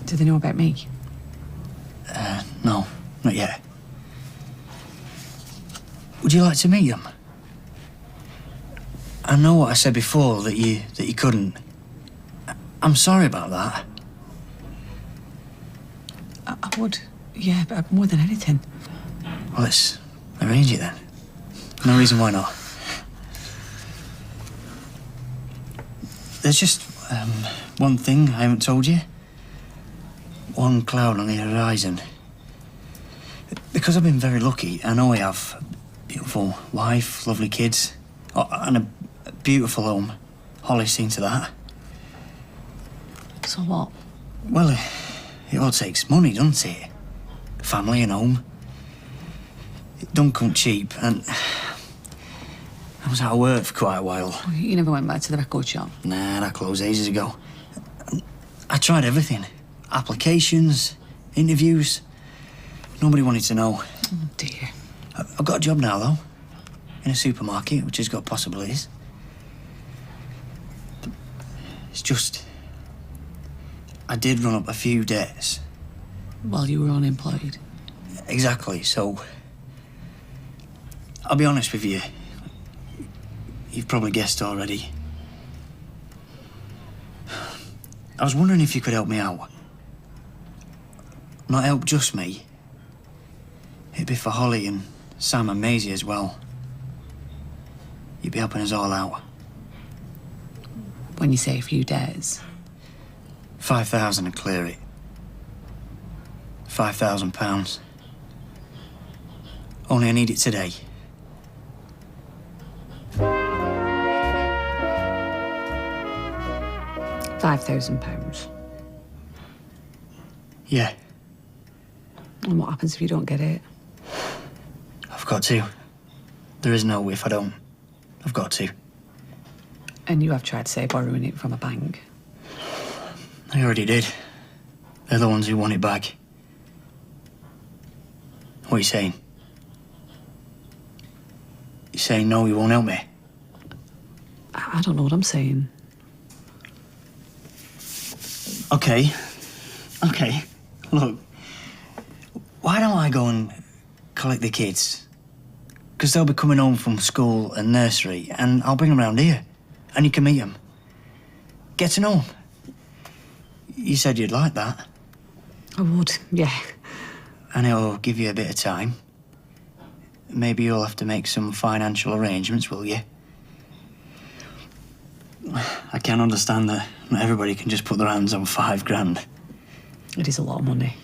Do they know about me? No, not yet. Would you like to meet them? I know what I said before, that you couldn't. I'm sorry about that. I would, yeah, but more than anything. Well, let's arrange it then. No reason why not. There's just one thing I haven't told you. One cloud on the horizon. Because I've been very lucky, I know I have a beautiful wife, lovely kids, and a beautiful home. Holly's seen to that. So what? Well, it all takes money, doesn't it? Family and home. It don't come cheap, and I was out of work for quite a while. Oh, you never went back to the record shop? Nah, that closed ages ago. I tried everything. Applications, interviews. Nobody wanted to know. Oh, dear. I've got a job now, though. in a supermarket, which has got possibilities. But it's just... I did run up a few debts. While you were unemployed? Exactly, so... I'll be honest with you. You've probably guessed already. I was wondering if you could help me out. Not help just me. It'd be for Holly and Sam and Maisie as well. You'd be helping us all out. When you say a few days? 5,000 to clear it. £5,000. Only I need it today. £5,000. Yeah, And what happens if you don't get it? I've got to. There is no if I don't. I've got to. And you have tried to say borrowing it from a bank? I already did. They're the ones who want it back. What are you saying? You saying no, you won't help me? I don't know what I'm saying. Okay. Okay. Look, why don't I go and collect the kids? Because they'll be coming home from school and nursery, and I'll bring them round here, and you can meet them. Get to know them. You said you'd like that. I would, yeah. And it'll give you a bit of time. Maybe you'll have to make some financial arrangements, will you? I can understand that not everybody can just put their hands on £5,000. It is a lot of money.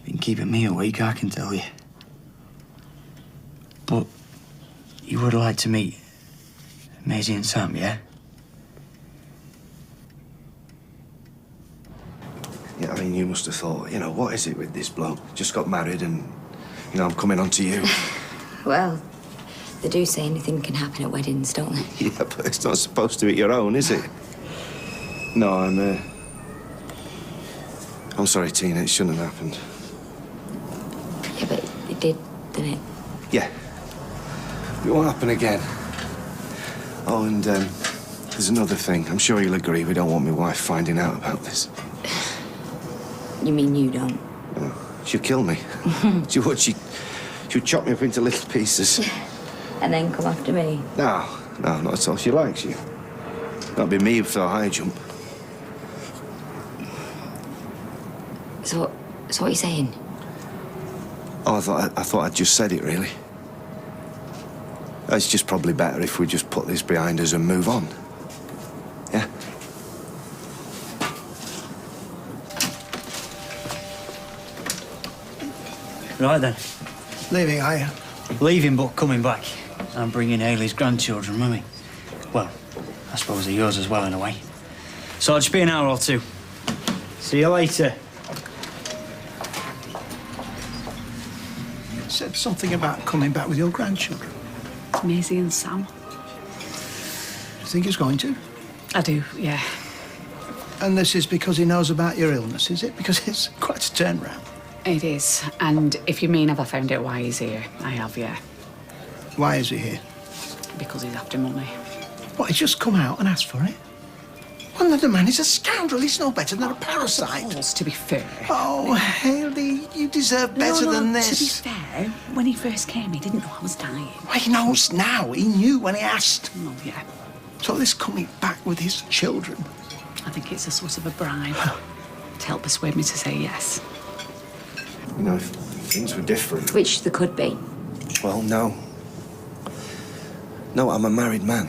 Been keeping me awake, I can tell you. But you would like to meet Maisie and Sam, yeah? Yeah, I mean, you must have thought, you know, what is it with this bloke? Just got married and, you know, I'm coming on to you. Well, they do say anything can happen at weddings, don't they? Yeah, but it's not supposed to be your own, is it? No, I'm sorry, Tina, it shouldn't have happened. Yeah, but it did, didn't it? Yeah. It won't happen again. Oh, and, there's another thing. I'm sure you'll agree we don't want my wife finding out about this. You mean you don't? She'll kill me. She would. She'd chop me up into little pieces. And then come after me? No, not at all. She likes you. That'll be me for a high jump. So what are you saying? Oh, I thought I'd just said it, really. It's just probably better if we just put this behind us and move on. Yeah? Right then. Leaving, are you? Leaving, but coming back. I'm bringing Hayley's grandchildren with me. Well, I suppose they're yours as well, in a way. So I'll just be an hour or two. See you later. You said something about coming back with your grandchildren. Maisie and Sam. You think he's going to? I do, yeah. And this is because he knows about your illness, is it? Because it's quite a turnaround. It is. And if you mean have I found out why he's here, I have, yeah. Why is he here? Because he's after money. What, he's just come out and asked for it? Well, the man is a scoundrel. He's no better than a parasite. Course, to be fair. Oh, Hayley, you deserve better than this. To be fair, when he first came, he didn't know I was dying. Well, he knows now. He knew when he asked. Oh, yeah. So this coming back with his children... I think it's a sort of a bribe to help persuade me to say yes. You know, if things were different... Which there could be. Well, no. No, I'm a married man.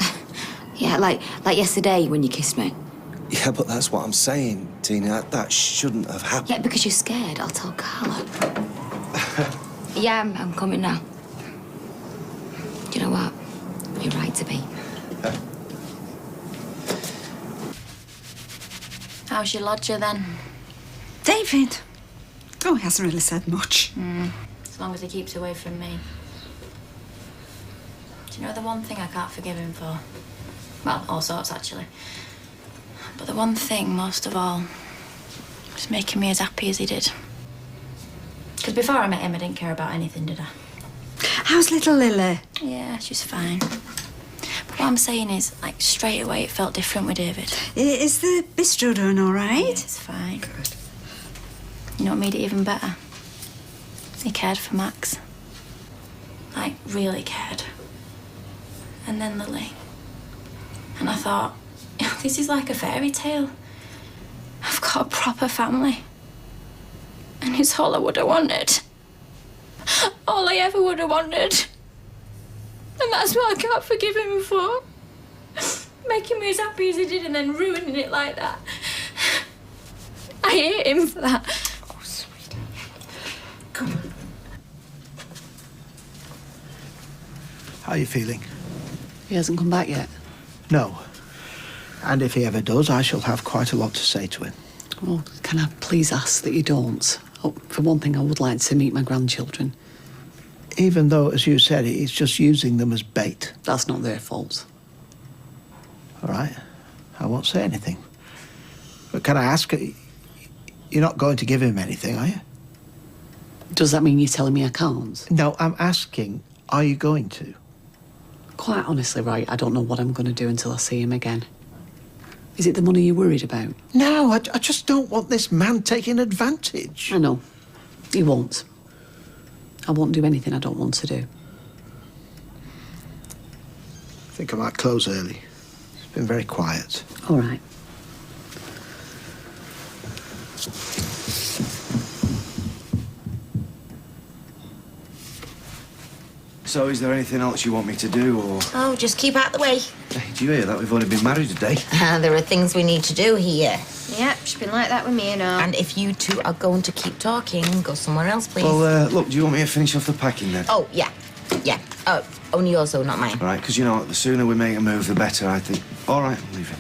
Yeah, like yesterday when you kissed me. Yeah, but that's what I'm saying, Tina. That shouldn't have happened. Yeah, because you're scared. I'll tell Carla. Yeah, I'm coming now. Do you know what? You're right to be. How's your lodger then? David. Oh, he hasn't really said much. As long as he keeps away from me. Do you know the one thing I can't forgive him for? Well, all sorts, actually. But the one thing, most of all, was making me as happy as he did. Because before I met him, I didn't care about anything, did I? How's little Lily? Yeah, she's fine. But what I'm saying is, like, straight away it felt different with David. Is the bistro doing all right? Yeah, it's fine. Good. You know what made it even better? He cared for Max. Like, really cared. And then Lily. And I thought, this is like a fairy tale. I've got a proper family. And it's all I would have wanted. All I ever would have wanted. And that's what I can't forgive him for. Making me as happy as he did and then ruining it like that. I hate him for that. Oh, sweetie. Come on. How are you feeling? He hasn't come back yet. No. And if he ever does, I shall have quite a lot to say to him. Well, can I please ask that you don't? Oh, for one thing, I would like to meet my grandchildren. Even though, as you said, he's just using them as bait. That's not their fault. All right. I won't say anything. But can I ask, you're not going to give him anything, are you? Does that mean you're telling me I can't? No, I'm asking, are you going to? Quite honestly, right, I don't know what I'm going to do until I see him again. Is it the money you're worried about? No, I just don't want this man taking advantage. I know. He won't. I won't do anything I don't want to do. I think I might close early. It's been very quiet. All right. So is there anything else you want me to do, or...? Oh, just keep out the way. Hey, do you hear that? We've only been married a day. There are things we need to do here. Yep, she's been like that with me and all. And if you two are going to keep talking, go somewhere else, please. Well, look, do you want me to finish off the packing then? Oh, yeah. Yeah. Oh, only yours, though, not mine. All right, because, you know what, the sooner we make a move, the better, I think. All right, leave it.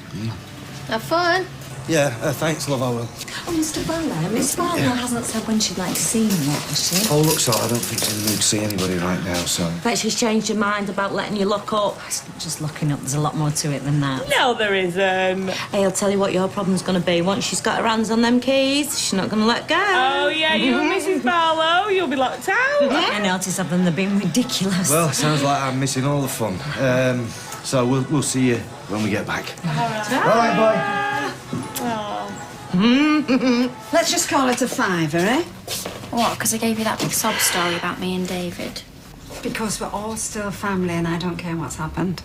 Have fun. Yeah, thanks, love, I will. Oh, Mr. Barlow, Miss Barlow hasn't said when she'd like to see me yet, has she? Oh, look, so I don't think she's in the mood to see anybody right now, so... Bet she's changed her mind about letting you lock up. It's not just locking up, there's a lot more to it than that. No, there isn't. Hey, I'll tell you what your problem's going to be. Once she's got her hands on them keys, she's not going to let go. Oh, yeah, you and Mrs. Barlow, you'll be locked out. I notice of them, they're being ridiculous. Well, sounds like I'm missing all the fun. So we'll see you when we get back. All right, bye. Let's just call it a fiver, eh? What, because I gave you that big sob story about me and David? Because we're all still family and I don't care what's happened.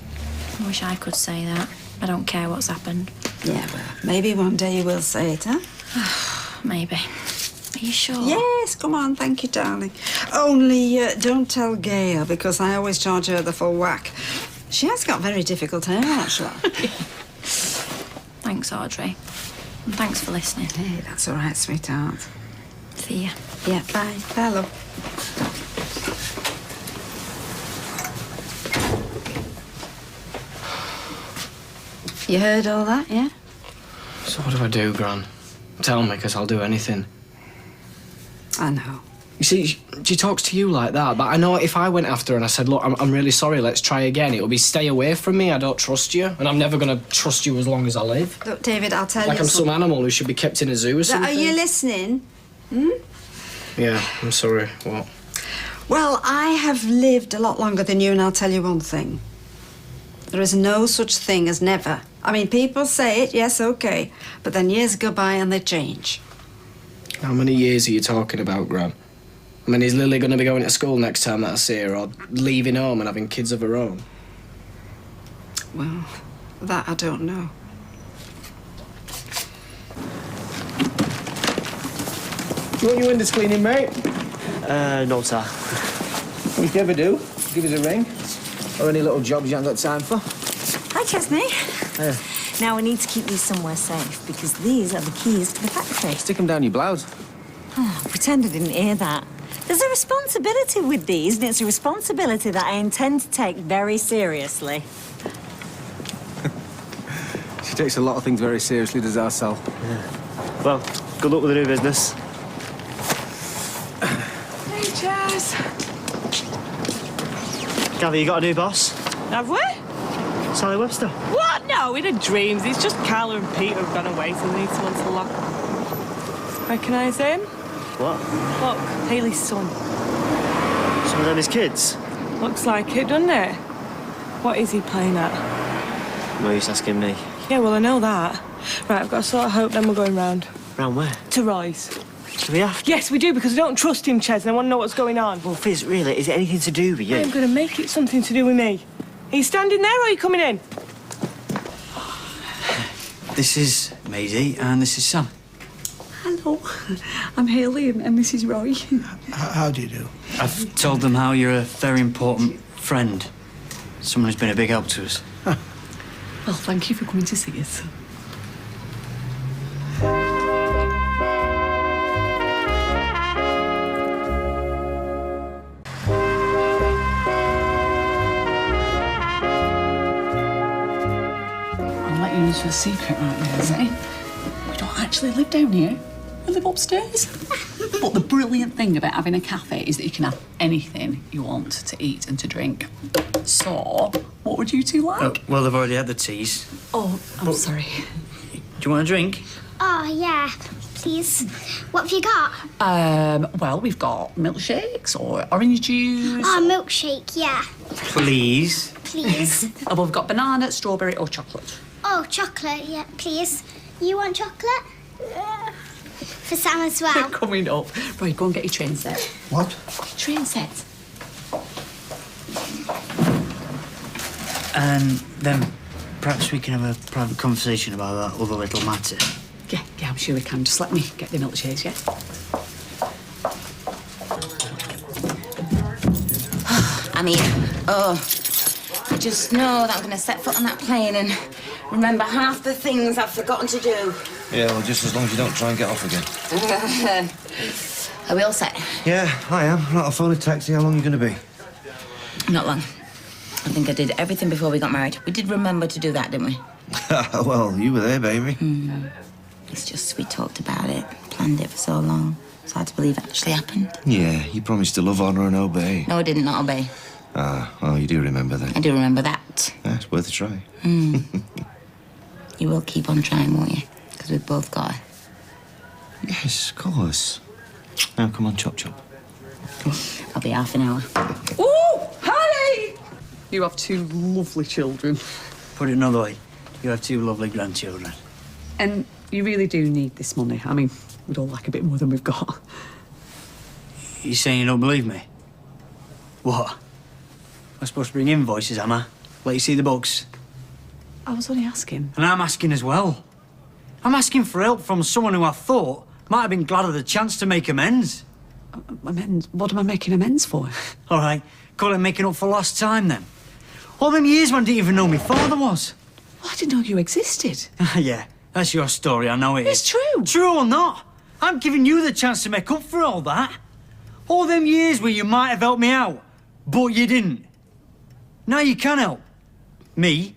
I wish I could say that. I don't care what's happened. Yeah, well, maybe one day you will say it, huh? Maybe. Are you sure? Yes, come on, thank you, darling. Only don't tell Gail, because I always charge her the full whack. She has got very difficult hair, actually. Thanks, Audrey. And thanks for listening. Hey, that's all right, sweetheart. See ya. Yeah, bye. Bye, love. You heard all that, yeah? So what do I do, Gran? Tell me, because I'll do anything. I know. You see, she talks to you like that, but I know if I went after her and I said, look, I'm really sorry, let's try again, it would be stay away from me, I don't trust you, and I'm never going to trust you as long as I live. Look, David, I'll tell Like you I'm some something. animal who should be kept in a zoo or something. Are you listening? Hmm? Yeah, I'm sorry, what? Well, I have lived a lot longer than you, and I'll tell you one thing. There is no such thing as never. I mean, people say it, yes, okay, but then years go by and they change. How many years are you talking about, Gran? I mean, is Lily going to be going to school next time that I see her, or leaving home and having kids of her own? Well, that I don't know. You want your windows cleaning, mate? No, sir. If you ever do, give us a ring. Or any little jobs you haven't got time for. Hi, Chesney. Yeah. Now we need to keep these somewhere safe because these are the keys to the factory. Stick them down your blouse. Oh, pretend I didn't hear that. There's a responsibility with these, and it's a responsibility that I intend to take very seriously. She takes a lot of things very seriously, does our Sal. Yeah. Well, good luck with the new business. Hey, Jazz. Gabby, you got a new boss? Have we? Sally Webster. What? No, we'd have dreams. It's just Carla and Peter have gone away, so they need someone to lock. Recognise him? What? Look, Hayley's son. Some of them his kids? Well, Looks like it, doesn't it? What is he playing at? No use asking me. Yeah, well, I know that. Right, I've got a sort of hope then we're going round. Round where? To Roy's. Do we have to? Yes, we do, because I don't trust him, Ches, and I want to know what's going on. Well, Fizz, really, is it anything to do with you? I'm going to make it something to do with me. Are you standing there, or are you coming in? This is Maisie, and this is Sam. Hello, I'm Hayley and this is Roy. How do you do? I've told them how you're a very important friend. Someone who's been a big help to us. Well, thank you for coming to see us. I'll let you into a secret right now, Maisie. We don't actually live down here. We live upstairs. But the brilliant thing about having a cafe is that you can have anything you want to eat and to drink. So, what would you two like? Oh, well, they've already had the teas. Oh, I'm sorry. Do you want a drink? Oh, yeah, please. What have you got? Well, we've got milkshakes or orange juice. Oh, milkshake, yeah. Please. Please. Oh, well, we've got banana, strawberry or chocolate. Oh, chocolate, yeah, please. You want chocolate? For Sam as well. Coming up. Right, go and get your train set. What? Train set. And then perhaps we can have a private conversation about that other little matter. Yeah, I'm sure we can. Just let me get the milkshakes, yeah? I mean, I just know that I'm going to set foot on that plane and remember half the things I've forgotten to do. Yeah, well, just as long as you don't try and get off again. Are we all set? Yeah, I am. Right, I'll phone a taxi. How long are you going to be? Not long. I think I did everything before we got married. We did remember to do that, didn't we? Well, you were there, baby. It's just we talked about it, planned it for so long. It's hard to believe it actually happened. Yeah, you promised to love, honour and obey. No, I didn't not obey. Ah, well, you do remember then. I do remember that. Yeah, it's worth a try. You will keep on trying, won't you? Because we've both got it. Yes, of course. Now, come on, chop, chop. I'll be half an hour. Ooh, honey! You have two lovely children. Put it another way, you have two lovely grandchildren. And you really do need this money. I mean, we'd all like a bit more than we've got. You saying you don't believe me? What? I'm supposed to bring invoices, am I? Let you see the books? I was only asking. And I'm asking as well. I'm asking for help from someone who I thought might have been glad of the chance to make amends. Amends? What am I making amends for? All right, call it making up for lost time then. All them years when I didn't even know my father was. Well, I didn't know you existed. Yeah, that's your story, I know it is. It's true. True or not, I'm giving you the chance to make up for all that. All them years where you might have helped me out, but you didn't. Now you can help. Me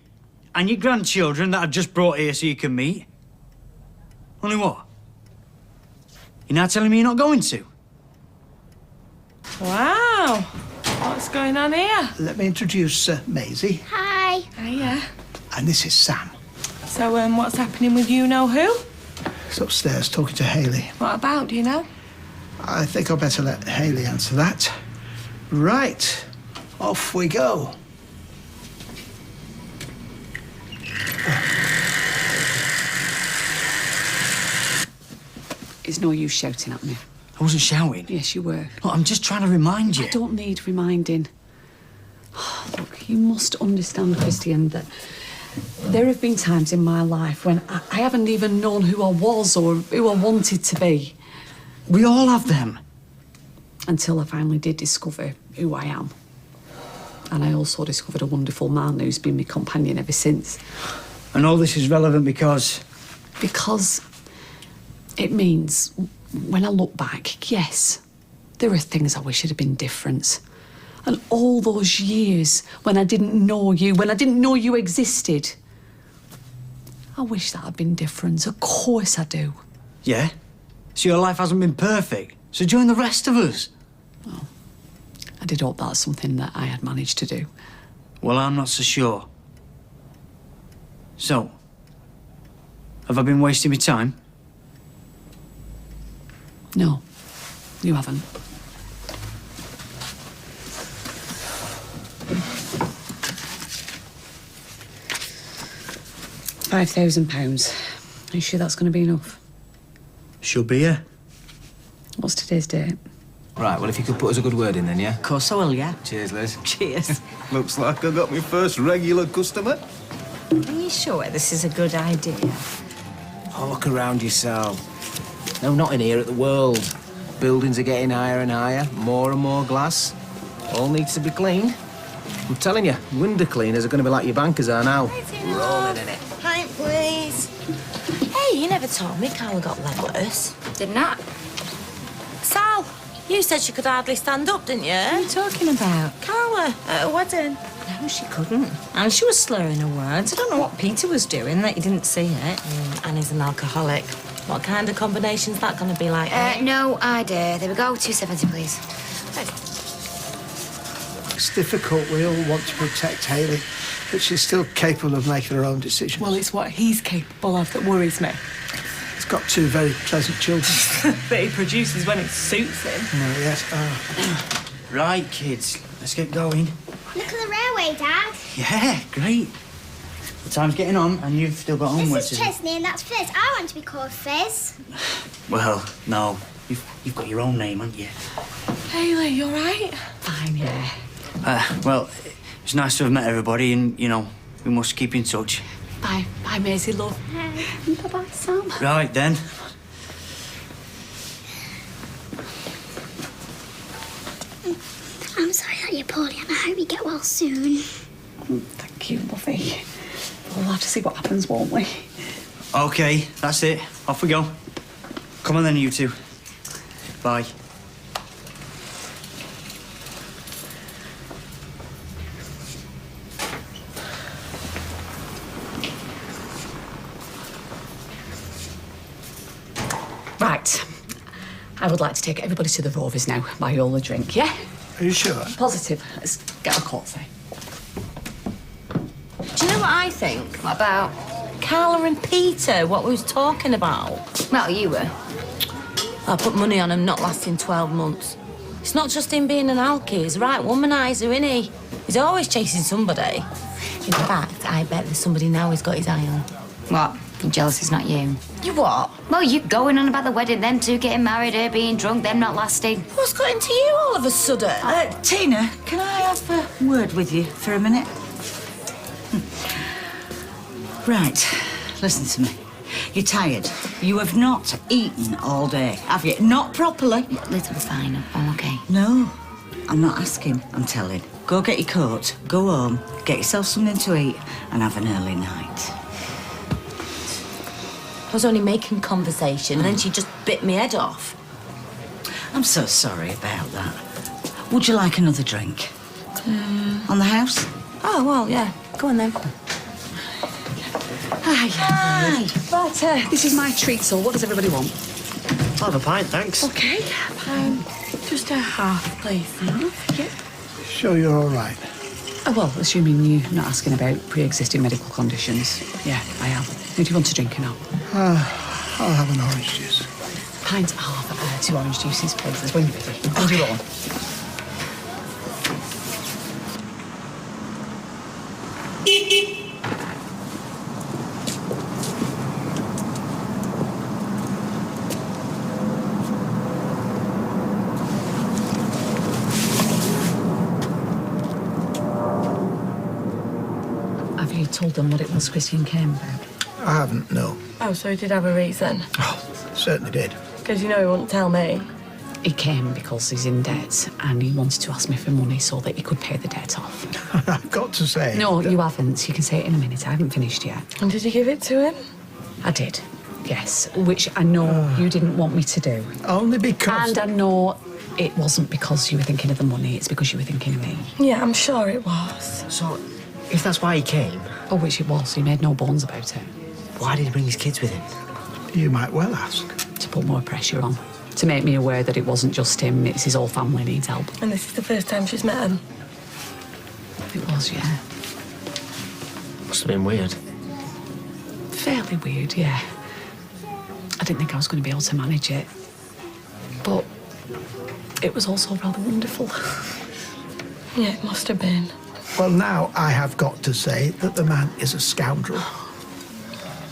and your grandchildren that I've just brought here so you can meet. Only what? You're now telling me you're not going to? Wow. What's going on here? Let me introduce Maisie. Hi. Hiya. And this is Sam. So, what's happening with you know who? He's upstairs talking to Hayley. What about, do you know? I think I'll better let Hayley answer that. Right. Off we go. It's no use shouting at me. I wasn't shouting. Yes, you were. Look, I'm just trying to remind you. I don't need reminding. Look, you must understand, Christian, that there have been times in my life when I haven't even known who I was or who I wanted to be. We all have them. Until I finally did discover who I am. And I also discovered a wonderful man who's been my companion ever since. And all this is relevant because... Because it means, when I look back, yes, there are things I wish had been different. And all those years when I didn't know you, when I didn't know you existed, I wish that had been different. Of course I do. Yeah? So your life hasn't been perfect. So join the rest of us. Well, I did hope that's something that I had managed to do. Well, I'm not so sure. So, have I been wasting my time? No, you haven't. £5,000. Are you sure that's going to be enough? Should be, yeah. What's today's date? Right, well, if you could put us a good word in then, yeah? Of course I will, yeah. Cheers, Liz. Cheers. Looks like I got my first regular customer. Are you sure this is a good idea? Oh, look around yourself. No, not in here, at the world. Buildings are getting higher and higher, more and more glass. All needs to be cleaned. I'm telling you, window cleaners are going to be like your bankers are now. Rolling in it. Pint, please. Hey, you never told me Carla got leg worse. Didn't I? Sal, you said she could hardly stand up, didn't you? What are you talking about? Carla, at a wedding. No, she couldn't. And she was slurring her words. I don't know what Peter was doing that you didn't see it. And he's an alcoholic. What kind of combination's that going to be like? No idea. There we go. 270, please. It's difficult. We all want to protect Hayley, but she's still capable of making her own decisions. Well, it's what he's capable of that worries me. He's got two very pleasant children. That he produces when it suits him. No, yes. Right, kids, let's get going. Look at the railway, Dad. Yeah, great. The time's getting on, and you've still got homework This to is do. Chesney and that's Fizz. I want to be called Fizz. Well, no. You've got your own name, haven't you? Hayley, you all right? Fine, yeah. Well, it's nice to have met everybody, and, you know, we must keep in touch. Bye. Bye, Maisie, love. Bye-bye, Sam. Right, then. I'm sorry that you're poorly and I hope you get well soon. Thank you, lovey. We'll have to see what happens, won't we? OK, that's it. Off we go. Come on then, you two. Bye. Right. I would like to take everybody to the Rovers now. Buy you all a drink, yeah? Are you sure? Positive. Let's get a coffee. Do you know what I think? What about? Carla and Peter, what we was talking about. Well, you were. I put money on him not lasting 12 months. It's not just him being an alky, he's a right womanizer, isn't he? He's always chasing somebody. In fact, I bet there's somebody now he's got his eye on. What? You're jealous it's not you. You what? Well, you going on about the wedding, them two getting married, her being drunk, them not lasting. What's got into you all of a sudden? Tina, can I have a word with you for a minute? Right, listen to me. You're tired. You have not eaten all day, have you? Not properly. Little fine, I'm okay. No, I'm not asking, I'm telling. Go get your coat, go home, get yourself something to eat, and have an early night. I was only making conversation, and then she just bit me head off. I'm so sorry about that. Would you like another drink? On the house? Oh, well, yeah. Go on then. Hi. Right, this is my treat, so what does everybody want? I'll have a pint, thanks. OK. Just a half, please. Yeah. Sure you're all right? Oh, well, assuming you're not asking about pre-existing medical conditions. Yeah, I am. Who do you want to drink now? I'll have an orange juice. Pint half, 2 orange juices, please. There's when you're ready. I'll do it all. Have you told them what it was Christian came about? I haven't, no. Oh, so he did have a reason? Certainly did. Because you know he wouldn't tell me. He came because he's in debt and he wanted to ask me for money so that he could pay the debt off. I've got to say... No, you haven't. You can say it in a minute. I haven't finished yet. And did you give it to him? I did, yes. Which I know you didn't want me to do. Only because... And I know it wasn't because you were thinking of the money, it's because you were thinking of me. Yeah, I'm sure it was. So, if that's why he came, Oh, which it was. He made no bones about it. why did he bring his kids with him? You might well ask. To put more pressure on. To make me aware that it wasn't just him, it's his whole family needs help. And this is the first time she's met him. It was, yeah. Must have been weird. Fairly weird, yeah. I didn't think I was going to be able to manage it. But it was also rather wonderful. Yeah, it must have been. Well, now I have got to say that the man is a scoundrel.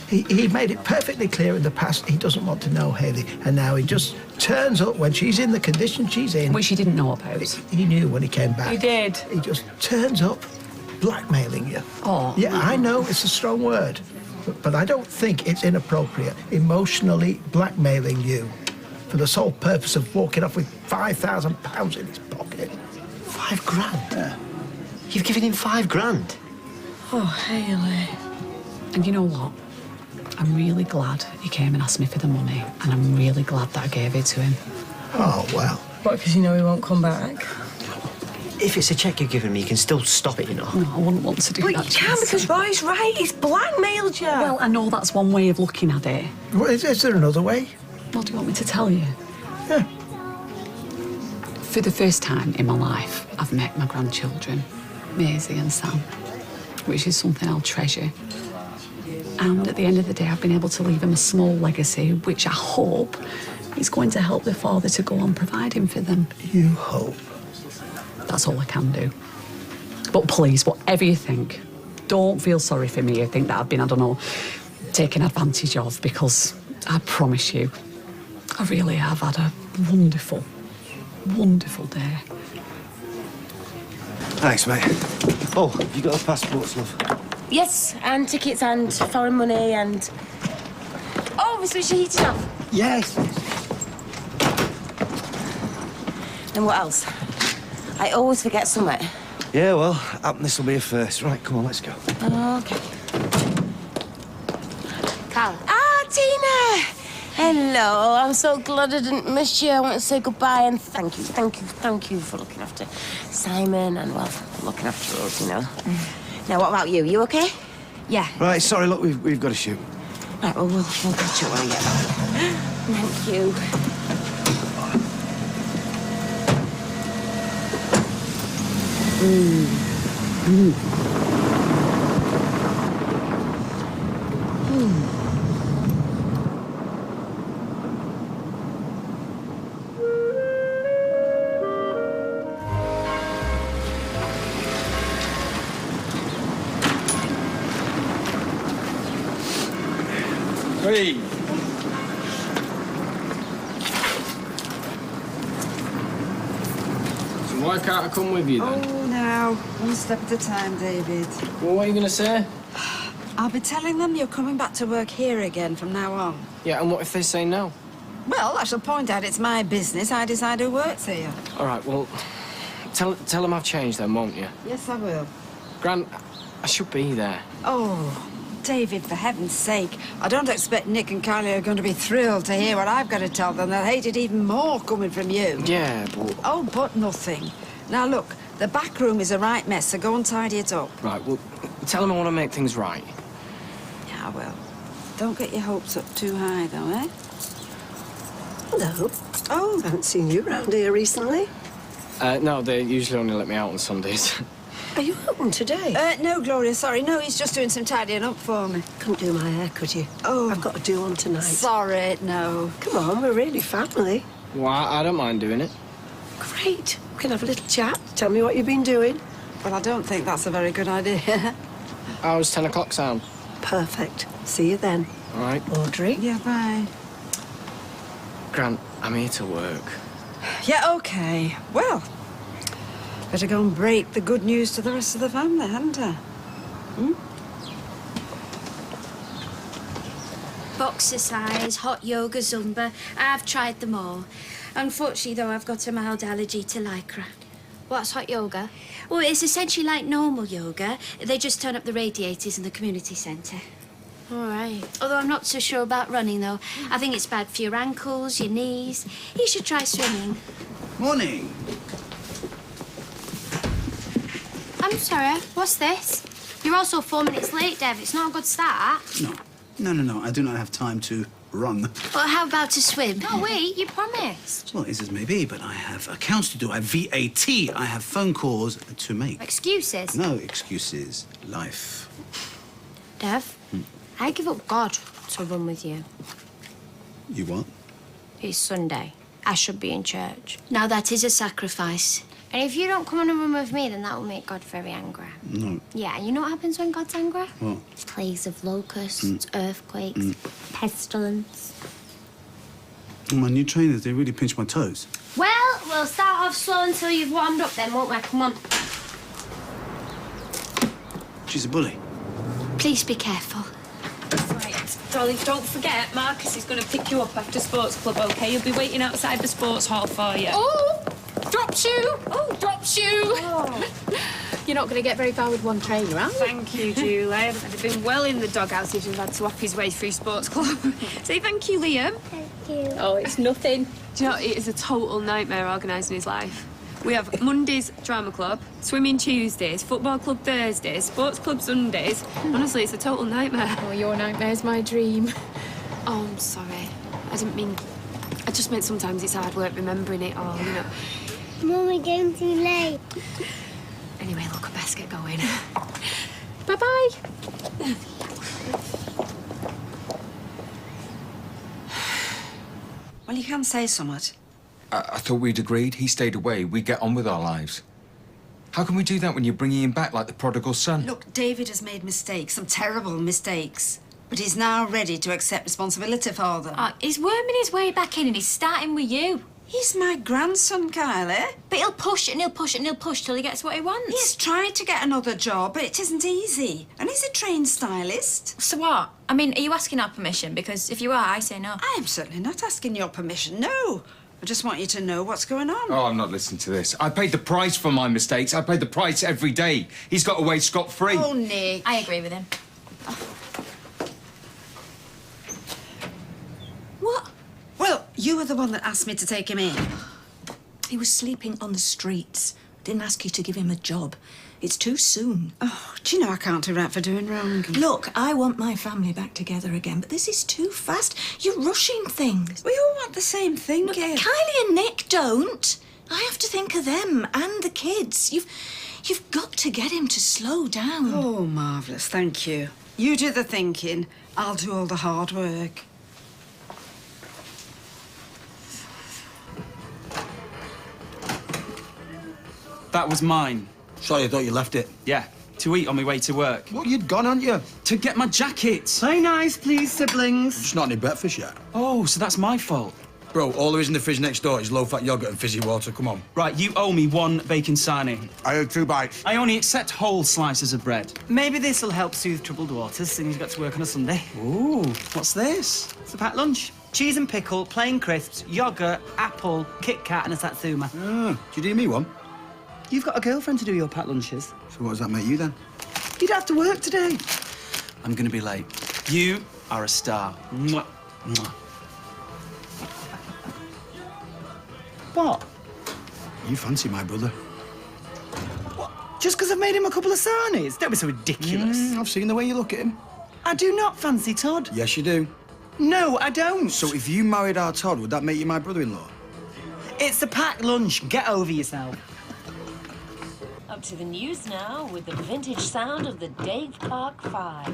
He made it perfectly clear in the past he doesn't want to know Hayley, and now he just turns up when she's in the condition she's in. Which he didn't know about. He knew when he came back. He did. He just turns up, blackmailing you. Oh. Yeah, I know it's a strong word, but I don't think it's inappropriate, emotionally blackmailing you for the sole purpose of walking off with £5,000 in his pocket. 5 grand? Yeah. You've given him 5 grand? Oh, Hayley. And you know what? I'm really glad he came and asked me for the money, and I'm really glad that I gave it to him. Oh, well. What, because you know he won't come back? If it's a cheque you've given me, you can still stop it, you know. No, I wouldn't want to do But that. you can, because Roy's right. He's blackmailed you. Well, I know that's one way of looking at it. Well, is there another way? What do you want me to tell you? Yeah. For the first time in my life, I've met my grandchildren, Maisie and Sam, which is something I'll treasure. And at the end of the day, I've been able to leave them a small legacy, which I hope is going to help their father to go on providing for them. You hope? That's all I can do. But please, whatever you think, don't feel sorry for me or think that I've been, I don't know, taken advantage of, because I promise you, I really have had a wonderful, wonderful day. Thanks, mate. Oh, have you got a passport, love? Yes, and tickets and foreign money and... Oh, the switch heating off. Yes. And what else? I always forget something. Yeah, well, this will be a first. Right, come on, let's go. Okay. Carl. Ah, Tina! Hello, I'm so glad I didn't miss you. I want to say goodbye and thank you for looking after Simon and, well, looking after us, you know. Now, what about you? You okay? Yeah. Right, sorry, look, we've got to shoot. Right, well, we'll catch up when I get back. Thank you. Hey. So why can't I come with you then? Oh, now, one step at a time, David. Well, what are you going to say? I'll be telling them you're coming back to work here again from now on. Yeah, and what if they say no? Well, I shall point out it's my business. I decide who works here. All right, well, tell them I've changed then, won't you? Yes, I will. Gran, I should be there. Oh, David, for heaven's sake, I don't expect Nick and Kylie are going to be thrilled to hear what I've got to tell them. They'll hate it even more coming from you. Yeah, but... Oh, but nothing. Now, look, the back room is a right mess, so go and tidy it up. Right, well, tell them I want to make things right. Yeah, I will. Don't get your hopes up too high, though, eh? Hello. Oh, I haven't seen you around here recently. No, they usually only let me out on Sundays. Are you open today? No, Gloria, sorry. No, he's just doing some tidying up for me. Couldn't do my hair, could you? Oh. I've got to do one tonight. Sorry, no. Come on, we're really family. Well, I don't mind doing it. Great. We can have a little chat. Tell me what you've been doing. Well, I don't think that's a very good idea. How's 10 o'clock sound? Perfect. See you then. All right. Audrey? Yeah, bye. Grant, I'm here to work. Yeah, OK. Well, better go and break the good news to the rest of the family, hadn't I? Boxercise, hot yoga, Zumba. I've tried them all. Unfortunately, though, I've got a mild allergy to Lycra. What's hot yoga? Well, it's essentially like normal yoga. They just turn up the radiators in the community centre. All right. Although I'm not so sure about running, though. I think it's bad for your ankles, your knees. You should try swimming. Morning. I'm sorry, what's this? You're also 4 minutes late, Dev. It's not a good start. No. I do not have time to run. Well, how about to swim? Oh, wait, you promised. Well, as may be, but I have accounts to do. I have VAT. I have phone calls to make. Excuses? No excuses. Life. Dev, I give up God to run with you. You what? It's Sunday. I should be in church. Now, that is a sacrifice. And if you don't come on a run with me, then that will make God very angry. No. Yeah, and you know what happens when God's angry? What? Plagues of locusts, earthquakes, pestilence. Oh, my new trainers, they really pinch my toes. Well, we'll start off slow until you've warmed up then, won't we? Come on. She's a bully. Please be careful. Right, darling, don't forget, Marcus is going to pick you up after sports club, OK? He'll be waiting outside the sports hall for you. Oh, drop shoe. Oh, drop shoe. Oh. You're not going to get very far with one trainer, are you? Thank you, Julie. I'd have been well in the doghouse if you'd had to walk his way through sports club. Say thank you, Liam. Thank you. Oh, it's nothing. Do you know, it is a total nightmare organising his life. We have Mondays, drama club, swimming Tuesdays, football club Thursdays, sports club Sundays. Honestly, it's a total nightmare. Oh, your nightmare's my dream. Oh, I'm sorry. I didn't mean... I just meant sometimes it's hard work remembering it all, you know. Mum, we're going too late. Anyway, look, I best get going. Bye-bye. Well, you can say somewhat. I thought we'd agreed. He stayed away. We get on with our lives. How can we do that when you're bringing him back like the prodigal son? Look, David has made mistakes, some terrible mistakes. But he's now ready to accept responsibility for them. He's worming his way back in and he's starting with you. He's my grandson, Kylie. But he'll push and he'll push and he'll push till he gets what he wants. He's tried to get another job, but it isn't easy. And he's a trained stylist. So what? I mean, are you asking our permission? Because if you are, I say no. I am certainly not asking your permission, no. I just want you to know what's going on. Oh, I'm not listening to this. I paid the price for my mistakes. I paid the price every day. He's got away scot-free. Oh, Nick. I agree with him. What? Well, you were the one that asked me to take him in. He was sleeping on the streets. Didn't ask you to give him a job. It's too soon. Oh, do you know I can't do right for doing wrong? Look, I want my family back together again, but this is too fast. You're rushing things. We all want the same thing, Look, Gail. Kylie and Nick don't. I have to think of them and the kids. You've got to get him to slow down. Oh, marvellous, thank you. You do the thinking, I'll do all the hard work. That was mine. Sorry, I thought you left it. Yeah, to eat on my way to work. Well, you'd gone, hadn't you? To get my jacket. Play nice, please, siblings. It's not any breakfast yet. Oh, so that's my fault. Bro, all there is in the fridge next door is low-fat yogurt and fizzy water. Come on. Right, you owe me one bacon sarnie. I owe 2 bites. I only accept whole slices of bread. Maybe this will help soothe troubled waters, seeing he's got to work on a Sunday. Ooh, what's this? It's a packed lunch. Cheese and pickle, plain crisps, yogurt, apple, Kit Kat and a Satsuma. Do you do me one? You've got a girlfriend to do your packed lunches. So what does that make you, then? You'd have to work today. I'm gonna be late. You are a star. Mwah. Mwah. What? You fancy my brother. Just because I've made him a couple of sarnies? Don't be so ridiculous. I've seen the way you look at him. I do not fancy Todd. Yes, you do. No, I don't. So if you married our Todd, would that make you my brother-in-law? It's a packed lunch. Get over yourself. Up to the news now with the vintage sound of the Dave Clark 5.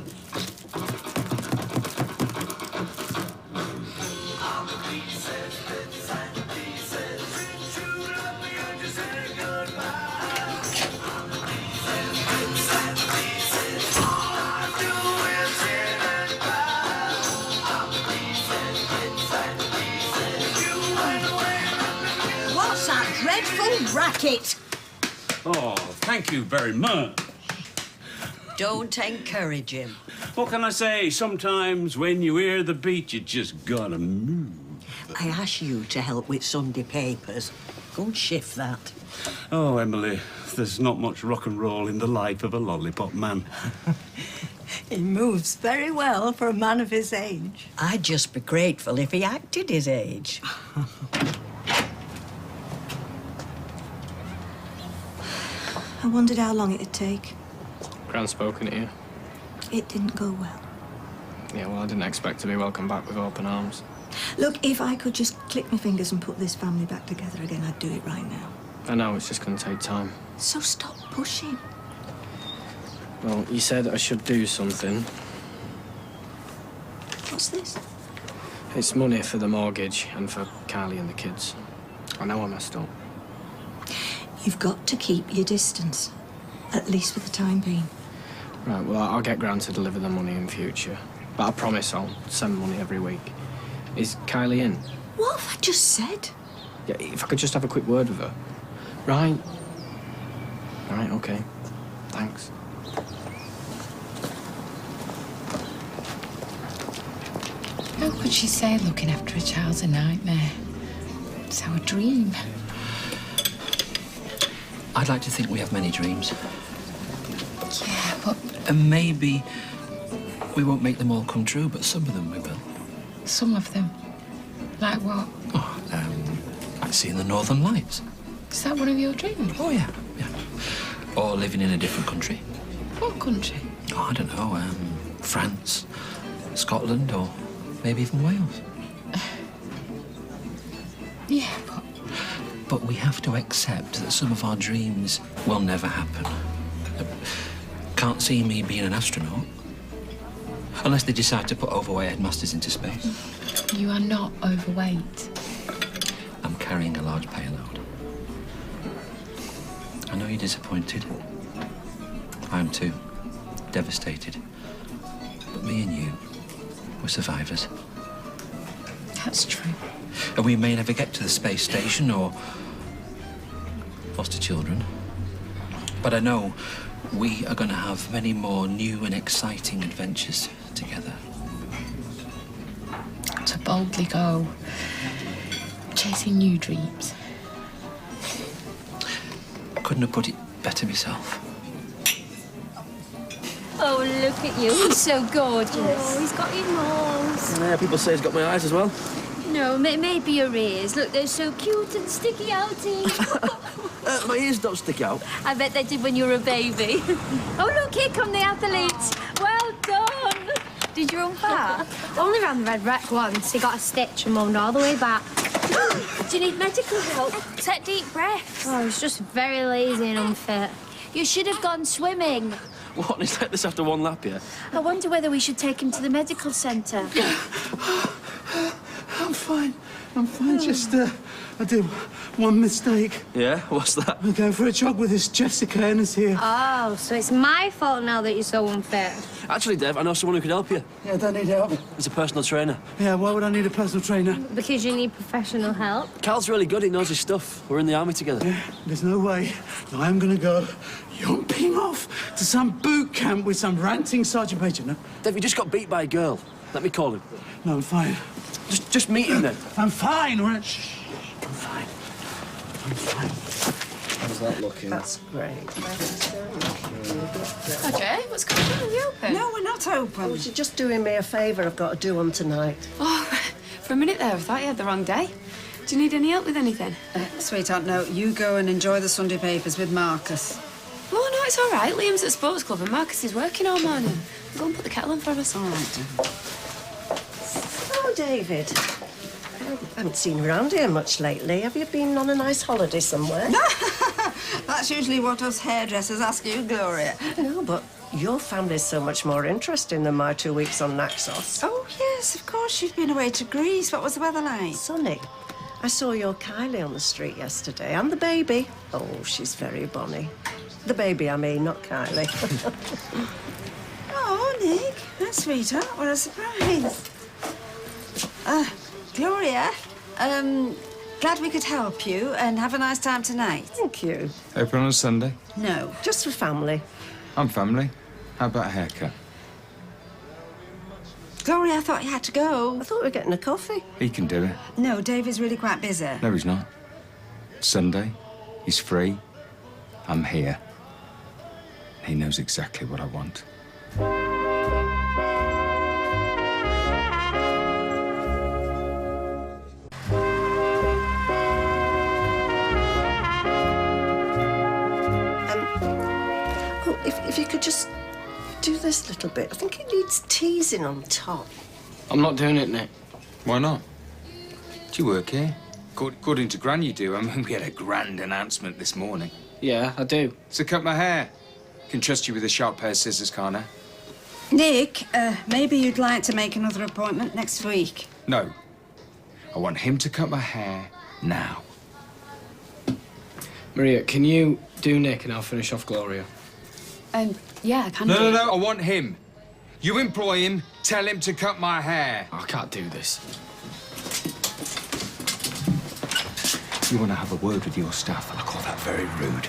What's that dreadful racket? Oh, thank you very much. Don't encourage him. What can I say? Sometimes when you hear the beat, you just gotta move. I asked you to help with Sunday papers. Go and shift that. Oh, Emily, there's not much rock and roll in the life of a lollipop man. He moves very well for a man of his age. I'd just be grateful if he acted his age. I wondered how long it'd take. Gran spoken to you. It didn't go well. Yeah, well, I didn't expect to be welcomed back with open arms. Look, if I could just click my fingers and put this family back together again, I'd do it right now. I know, it's just going to take time. So stop pushing. Well, you said I should do something. What's this? It's money for the mortgage and for Kylie and the kids. I know I messed up. You've got to keep your distance, at least for the time being. Right, well, I'll get Gran to deliver the money in future. But I promise I'll send money every week. Is Kylie in? What have I just said? Yeah, if I could just have a quick word with her. Right. Right, okay. Thanks. How could she say looking after a child's a nightmare? It's our dream. I'd like to think we have many dreams. Yeah, but... And maybe we won't make them all come true, but some of them we will. Some of them? Like what? Like seeing the Northern Lights. Is that one of your dreams? Oh, yeah. Or living in a different country. What country? Oh, I don't know, France, Scotland, or maybe even Wales. Yeah, but... But we have to accept that some of our dreams will never happen. Can't see me being an astronaut. Unless they decide to put overweight headmasters into space. You are not overweight. I'm carrying a large payload. I know you're disappointed. I am too. Devastated. But me and you, we're survivors. That's true. And we may never get to the space station or foster children. But I know we are going to have many more new and exciting adventures together. To boldly go chasing new dreams. Couldn't have put it better myself. Oh, look at you. He's so gorgeous. Oh, he's got your nose. Yeah, people say he's got my eyes as well. No, maybe your ears. Look, they're so cute and sticky outy. My ears don't stick out. I bet they did when you were a baby. Oh, look, here come the athletes. Well done. Did you run far? Only ran the red wreck once. He got a stitch and moaned all the way back. Do you need medical help? Take deep breaths. Oh, he's just very lazy and unfit. You should have gone swimming. What? He's like this after one lap, yeah? I wonder whether we should take him to the medical centre. I'm fine. I'm fine. Just, I did one mistake. Yeah? What's that? I'm going for a jog with this Jessica Ennis here. Oh, so it's my fault now that you're so unfit. Actually, Dev, I know someone who could help you. Yeah, I don't need help. He's a personal trainer. Yeah, why would I need a personal trainer? Because you need professional help. Cal's really good. He knows his stuff. We're in the army together. Yeah, there's no way that I'm going to go yomping off to some boot camp with some ranting Sergeant Major, no? Dev, you just got beat by a girl. Let me call him. No, I'm fine. Just meet him then. I'm fine, all right? Shh. I'm fine. I'm fine. How's that looking? That's great. Okay, what's going on? Are we open? No, we're not open. Oh, she's just doing me a favour I've got to do on tonight. Oh, for a minute there, I thought you had the wrong day. Do you need any help with anything? Sweetheart, no. You go and enjoy the Sunday papers with Marcus. Oh, no, it's all right. Liam's at sports club and Marcus is working all morning. Go and put the kettle on for us. All right. Oh, David. I haven't seen you around here much lately. Have you been on a nice holiday somewhere? That's usually what us hairdressers ask you, Gloria. No, but your family's so much more interesting than my 2 weeks on Naxos. Oh, yes, of course. You've been away to Greece. What was the weather like? Sunny. I saw your Kylie on the street yesterday, and the baby. Oh, she's very bonny. The baby, I mean, not Kylie. Oh, Nick. That's sweetheart. What a surprise. Gloria, glad we could help you, and have a nice time tonight. Thank you. Open on a Sunday? No. Just for family. I'm family. How about a haircut? Gloria, I thought you had to go. I thought we were getting a coffee. He can do it. No, Dave is really quite busy. No, he's not. Sunday, he's free. I'm here. He knows exactly what I want. If you could just do this little bit. I think it needs teasing on top. I'm not doing it, Nick. Why not? Do you work here? According to Gran, you do. I mean, we had a grand announcement this morning. Yeah, I do. So cut my hair. Can trust you with a sharp pair of scissors, can't I? Nick, maybe you'd like to make another appointment next week. No. I want him to cut my hair now. Maria, can you do Nick and I'll finish off Gloria? Yeah, I can No, do. no, no, I want him. You employ him, tell him to cut my hair. I can't do this. You want to have a word with your staff? I call that very rude.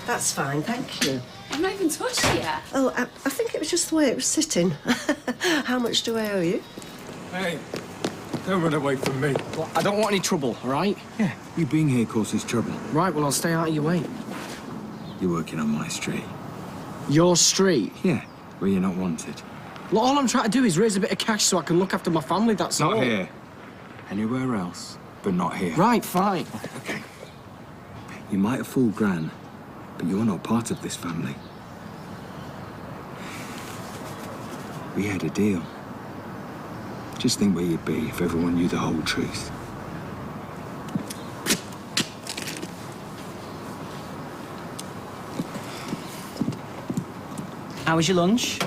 That's fine, thank you. I've not even touched it yet. Oh, I think it was just the way it was sitting. How much do I owe you? Hey, don't run away from me. Well, I don't want any trouble, all right? Yeah, you being here causes trouble. Right, well, I'll stay out of your way. You're working on my street. Your street? Yeah, where you're not wanted. Well, all I'm trying to do is raise a bit of cash so I can look after my family, that's all. Not here. Anywhere else, but not here. Right, fine. Okay. You might have fooled Gran, but you're not part of this family. We had a deal. Just think where you'd be if everyone knew the whole truth. How was your lunch?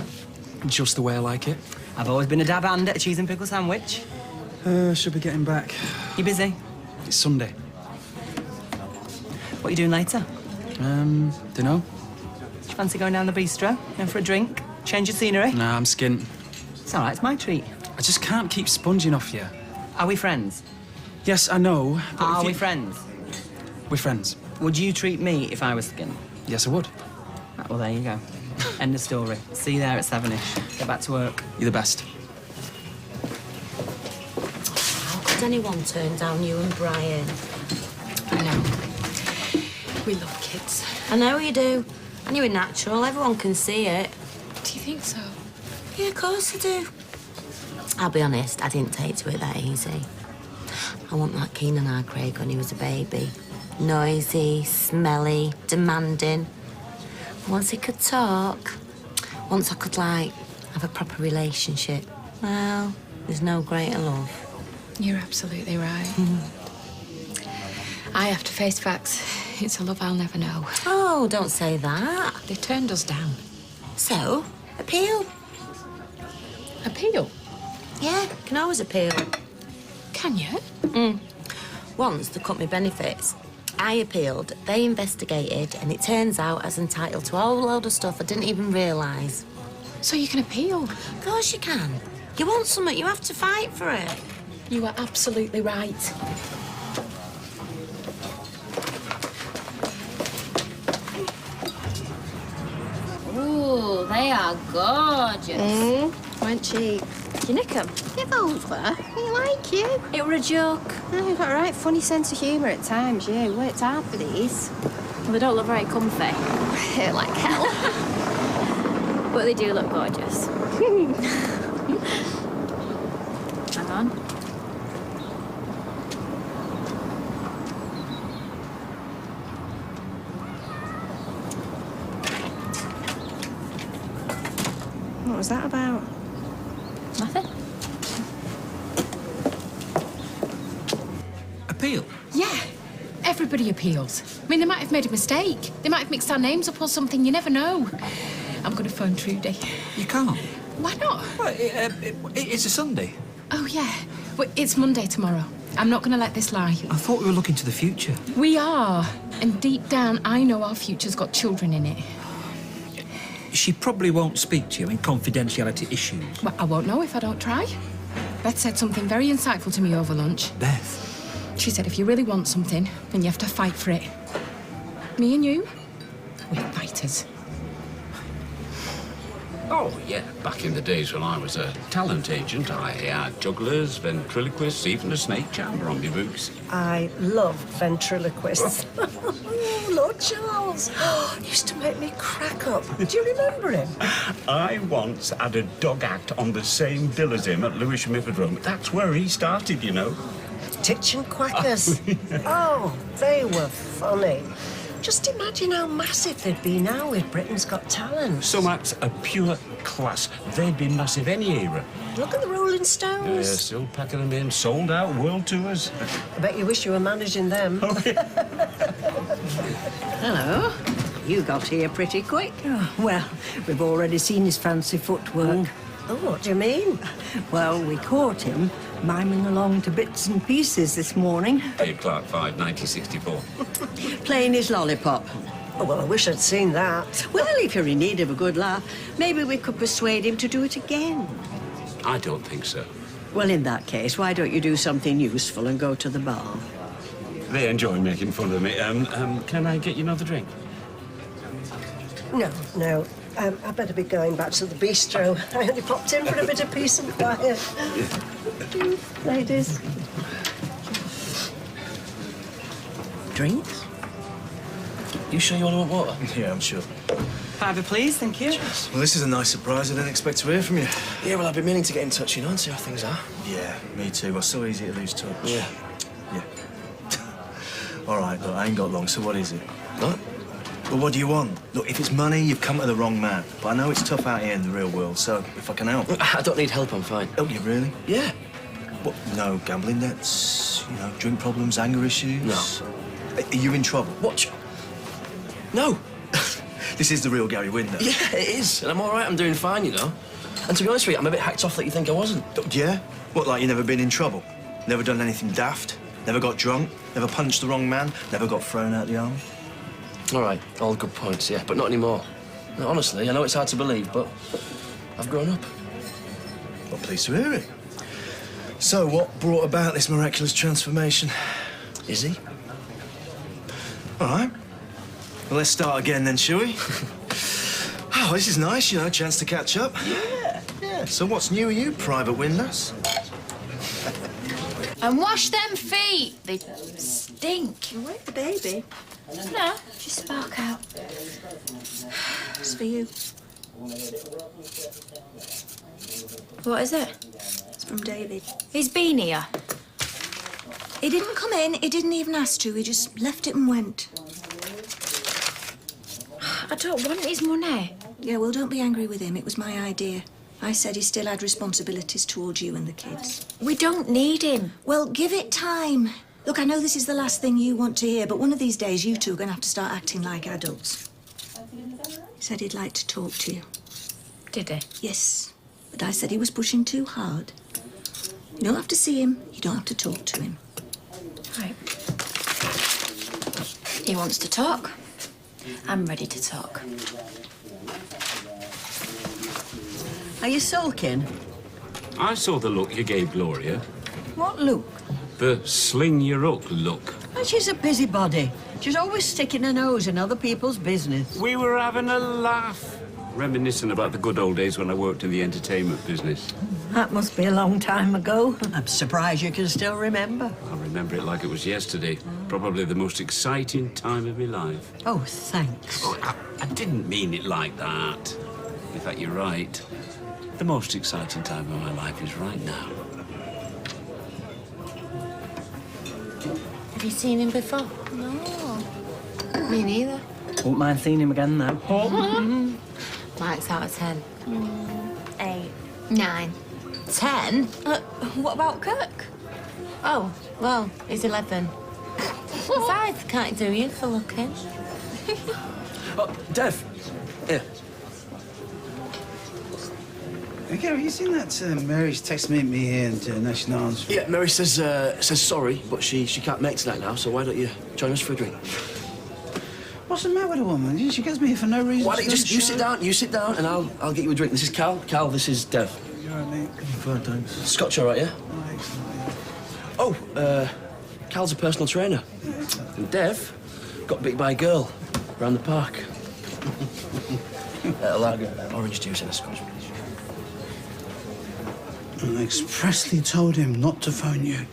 Just the way I like it. I've always been a dab hand at a cheese and pickle sandwich. Should be getting back. You busy? It's Sunday. What are you doing later? Dunno. Do you fancy going down the bistro? Going for a drink? Change your scenery? Nah, I'm skint. It's all right, it's my treat. I just can't keep sponging off you. Are we friends? Yes, I know. But Are if we you... friends? We're friends. Would you treat me if I was skint? Yes, I would. Right, well, there you go. End of story. See you there at 7-ish. Get back to work. You're the best. How could anyone turn down you and Brian? I know. We love kids. I know you do. And you're natural. Everyone can see it. Do you think so? Yeah, of course I do. I'll be honest, I didn't take to it that easy. I wasn't that keen on our Craig when he was a baby. Noisy, smelly, demanding. Once he could talk, once I could, like, have a proper relationship, well, there's no greater love. You're absolutely right. I have to face facts. It's a love I'll never know. Oh, don't say that. They turned us down. So, appeal. Appeal? Yeah, can always appeal. Can you? Once they cut me benefits. I appealed, they investigated, and it turns out I was entitled to a whole load of stuff I didn't even realise. So you can appeal? Of course you can. You want something, you have to fight for it. You are absolutely right. Ooh, they are gorgeous. Weren't cheap. Did you nick them? Give over. We like you. It were a joke. Oh, you've got a right funny sense of humour at times, yeah. We worked hard for these. Well, they don't look very comfy. Hurt like hell. But they do look gorgeous. Hang on. What was that about? Nothing. Appeal? Yeah. Everybody appeals. I mean, they might have made a mistake. They might have mixed our names up or something. You never know. I'm going to phone Trudy. You can't. Why not? Well, it's a Sunday. Oh, yeah. Well, it's Monday tomorrow. I'm not going to let this lie. I thought we were looking to the future. We are. And deep down, I know our future's got children in it. She probably won't speak to you in confidentiality issues. Well, I won't know if I don't try. Beth said something very insightful to me over lunch. Beth? She said if you really want something, then you have to fight for it. Me and you, we're fighters. Oh, yeah. Back in the days when I was a talent agent, I had jugglers, ventriloquists, even a snake charmer on my books. I love ventriloquists. Lord Charles used to make me crack up. Do you remember him? I once had a dog act on the same bill as him at Lewisham Hippodrome. That's where he started, you know. Titch and Quackers. Oh, they were funny. Just imagine how massive they'd be now with Britain's Got Talent. Some acts are pure class. They'd be massive any era. Look at the Rolling Stones. Still packing them in. Sold out world tours. I bet you wish you were managing them. Hello. You got here pretty quick. Oh, well, we've already seen his fancy footwork. Oh, what do you mean? Well, we caught him miming along to bits and pieces this morning, Dave Clark 5, 1964. playing his lollipop. Oh, well, I wish I'd seen that. Well, if you're in need of a good laugh, maybe we could persuade him to do it again. I don't think so. Well, in that case, why don't you do something useful and go to the bar? They enjoy making fun of me. Can I get you another drink? No. I better be going back to the bistro. I only popped in for a bit of peace and quiet. Ladies. Drinks? You sure you want water? Yeah, I'm sure. Fiver, please, thank you. Well, this is a nice surprise. I didn't expect to hear from you. Yeah, well, I've been meaning to get in touch, you know, and see how things are. Yeah, me too. Well, so easy to lose touch. Yeah. Yeah. All right, look, I ain't got long, so what is it? What? Well, what do you want? Look, if it's money, you've come to the wrong man. But I know it's tough out here in the real world, so if I can help... I don't need help, I'm fine. Oh, you really? Yeah. What, no gambling debts, you know, drink problems, anger issues? No. Are you in trouble? What? No. This is the real Gary Winder. Yeah, it is. And I'm all right, I'm doing fine, you know. And to be honest with you, I'm a bit hacked off that you think I wasn't. Yeah? What, like you never been in trouble? Never done anything daft? Never got drunk? Never punched the wrong man? Never got thrown out the army? All right, all good points, yeah, but not anymore. No, honestly, I know it's hard to believe, but I've grown up. Well, pleased to hear it. So, what brought about this miraculous transformation? Is he? All right. Well, let's start again then, shall we? Oh, this is nice, you know, chance to catch up. Yeah. So what's new with you, Private Windlass? And wash them feet. They stink. Wait the baby. No, just spark out. It's for you. What is it? It's from David. He's been here. He didn't come in, he didn't even ask to, he just left it and went. I don't want his money. Yeah, well, don't be angry with him, it was my idea. I said he still had responsibilities towards you and the kids. We don't need him. Well, give it time. Look, I know this is the last thing you want to hear, but one of these days you two are going to have to start acting like adults. He said he'd like to talk to you. Did he? Yes, but I said he was pushing too hard. You don't have to see him, you don't have to talk to him. Right. He wants to talk. I'm ready to talk. Are you sulking? I saw the look you gave Gloria. What look? The sling your hook look. She's a busybody. She's always sticking her nose in other people's business. We were having a laugh, reminiscing about the good old days when I worked in the entertainment business. That must be a long time ago. I'm surprised you can still remember. I remember it like it was yesterday. Probably the most exciting time of my life. Oh, thanks. Oh, I didn't mean it like that. In fact, you're right. The most exciting time of my life is right now. Have you seen him before? No. Me neither. Won't mind seeing him again, though. Mike's out of 10. 8. 9. 10? What about Kirk? Oh, well, he's 11. Besides, can't do you for looking. Oh, Dev. Here. Hey, Gary, you seen that Mary's text me here and National Arms? Yeah, Mary says sorry, but she can't make tonight now, so why don't you join us for a drink? What's the matter with a woman? She gets me here for no reason. Why don't you just you sit down, and I'll get you a drink. This is Cal. Cal, this is Dev. You all right, mate? Fine, thanks. Scotch, all right, yeah? Oh, Cal's a personal trainer. And Dev got bit by a girl around the park. A lager, orange juice and a scotch, please. I expressly told him not to phone you.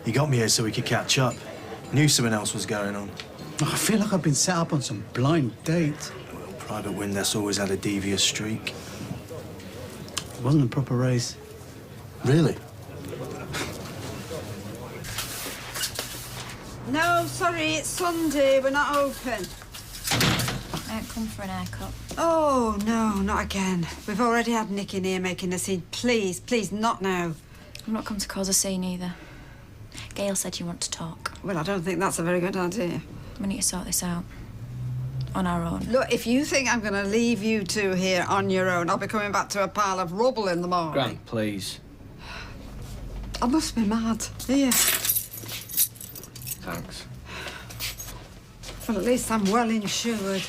You got me here so we could catch up. Knew something else was going on. I feel like I've been set up on some blind date. Well, Private Windlass always had a devious streak. It wasn't a proper race. Really? No, sorry, it's Sunday. We're not open. I ain't come for an haircut. Oh, no, not again. We've already had Nick in here making a scene. Please, please, not now. I've not come to cause a scene either. Gail said you want to talk. Well, I don't think that's a very good idea. We need to sort this out. on our own. Look, if you think I'm going to leave you two here on your own, I'll be coming back to a pile of rubble in the morning. Gran, please. I must be mad. Here. Thanks. Well, at least I'm well insured.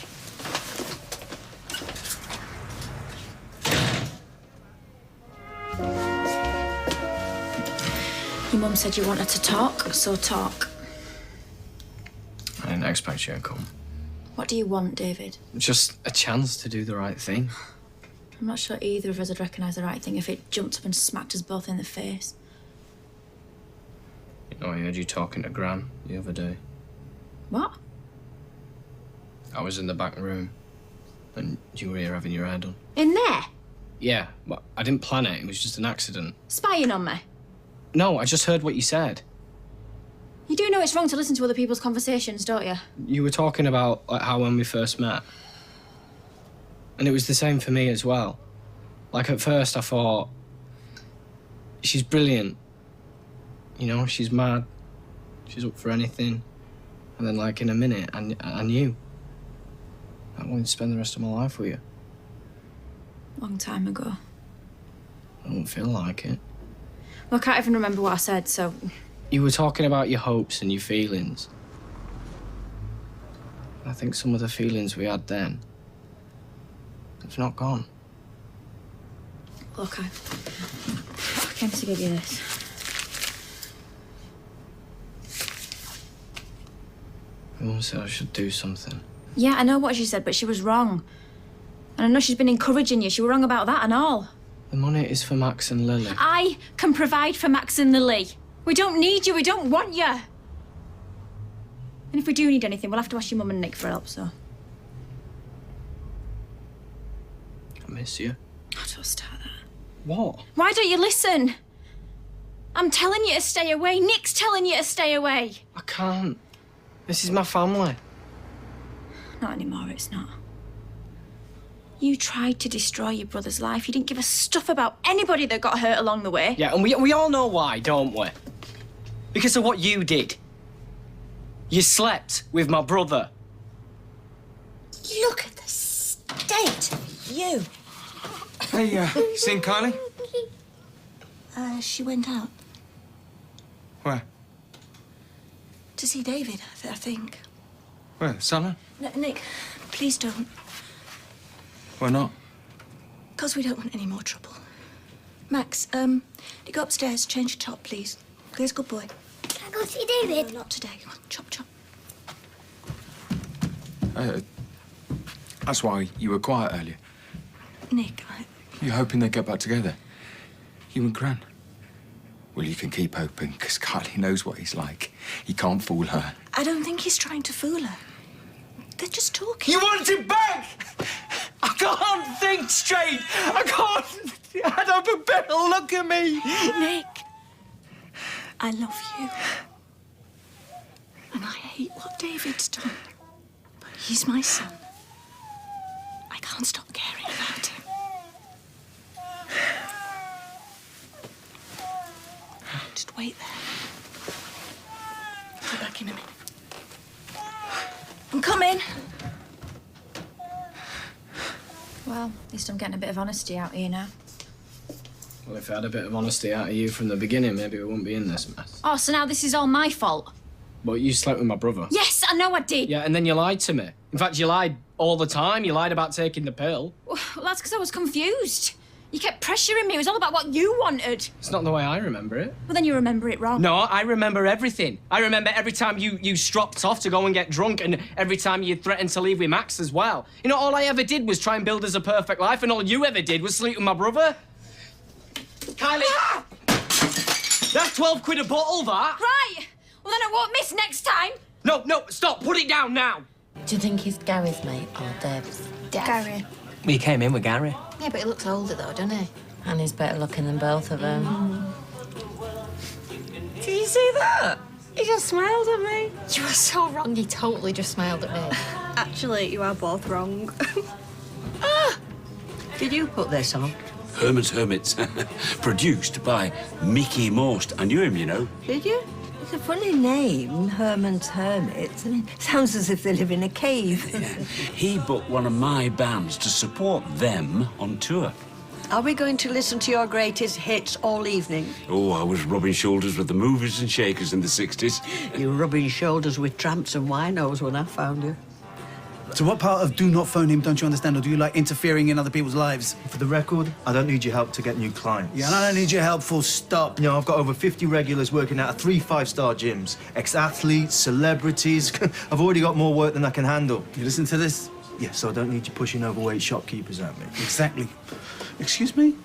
Your mum said you wanted to talk, so talk. I didn't expect you to come. What do you want, David? Just a chance to do the right thing. I'm not sure either of us would recognise the right thing if it jumped up and smacked us both in the face. You know, I heard you talking to Gran the other day. What? I was in the back room, and you were here having your hair done. In there? Yeah, but I didn't plan it. It was just an accident. Spying on me? No, I just heard what you said. You do know it's wrong to listen to other people's conversations, don't you? You were talking about like, how when we first met. And it was the same for me as well. Like, at first I thought, she's brilliant. You know, she's mad. She's up for anything. And then, like, in a minute, I knew. I wanted to spend the rest of my life with you. Long time ago. I don't feel like it. Well, I can't even remember what I said, so... You were talking about your hopes and your feelings. I think some of the feelings we had then, it's not gone. Look, I came to give you this. My mum said I should do something. Yeah, I know what she said, but she was wrong. And I know she's been encouraging you. She was wrong about that and all. The money is for Max and Lily. I can provide for Max and Lily. We don't need you. We don't want you. And if we do need anything, we'll have to ask your mum and Nick for help, so... I miss you. How do I start that? What? Why don't you listen? I'm telling you to stay away. Nick's telling you to stay away. I can't. This is my family. Not anymore, it's not. You tried to destroy your brother's life. You didn't give a stuff about anybody that got hurt along the way. Yeah, and we all know why, don't we? Because of what you did. You slept with my brother. Look at the state of you. Hey, seen Kylie? She went out Where? to see David, I think. Where? Salon? Nick, please don't. Why not? Because we don't want any more trouble. Max, you go upstairs, change your top, please. There's a good boy. Can I go see David? No, not today. Come on, chop, chop. That's why you were quiet earlier. Nick, You're hoping they get back together? You and Gran? Well, you can keep hoping, because Kylie knows what he's like. He can't fool her. I don't think he's trying to fool her. They're just talking. You want it back? I can't think straight. I can't add up a bill. Look at me. Nick, I love you. And I hate what David's done. But he's my son. I can't stop caring about him. Just wait there. I'll be back in a minute. I'm coming. Well, at least I'm getting a bit of honesty out here now. Well, if I had a bit of honesty out of you from the beginning, maybe we wouldn't be in this mess. Oh, so now this is all my fault? But you slept with my brother. Yes, I know I did. Yeah, and then you lied to me. In fact, you lied all the time. You lied about taking the pill. Well, that's because I was confused. You kept pressuring me. It was all about what you wanted. It's not the way I remember it. Well, then you remember it wrong. No, I remember everything. I remember every time you stropped off to go and get drunk, and every time you threatened to leave with Max as well. You know, all I ever did was try and build us a perfect life, and all you ever did was sleep with my brother. Kylie! Ah! That's 12 quid a bottle, that! Right! Well, then I won't miss next time. No, stop! Put it down now! Do you think he's Gary's mate or Deb's? Gary. We came in with Gary. Yeah, but he looks older though, doesn't he? And he's better looking than both of them. Did you see that? He just smiled at me. You are so wrong. He totally just smiled at me. Actually, you are both wrong. Did you put this on? Herman's Hermits, produced by Mickey Most. I knew him, you know. Did you? It's a funny name, Herman's Hermits. I mean, sounds as if they live in a cave. He booked one of my bands to support them on tour. Are we going to listen to your greatest hits all evening? Oh, I was rubbing shoulders with the movers and shakers in the 60s. You were rubbing shoulders with tramps and winos when I found you. So what part of do not phone him don't you understand, or do you like interfering in other people's lives? For the record, I don't need your help to get new clients. Yeah, and I don't need your help, full stop. You know, I've got over 50 regulars working out of 3 5-star gyms. Ex-athletes, celebrities. I've already got more work than I can handle. You listen to this? Yeah, so I don't need you pushing overweight shopkeepers at me. Exactly. Excuse me?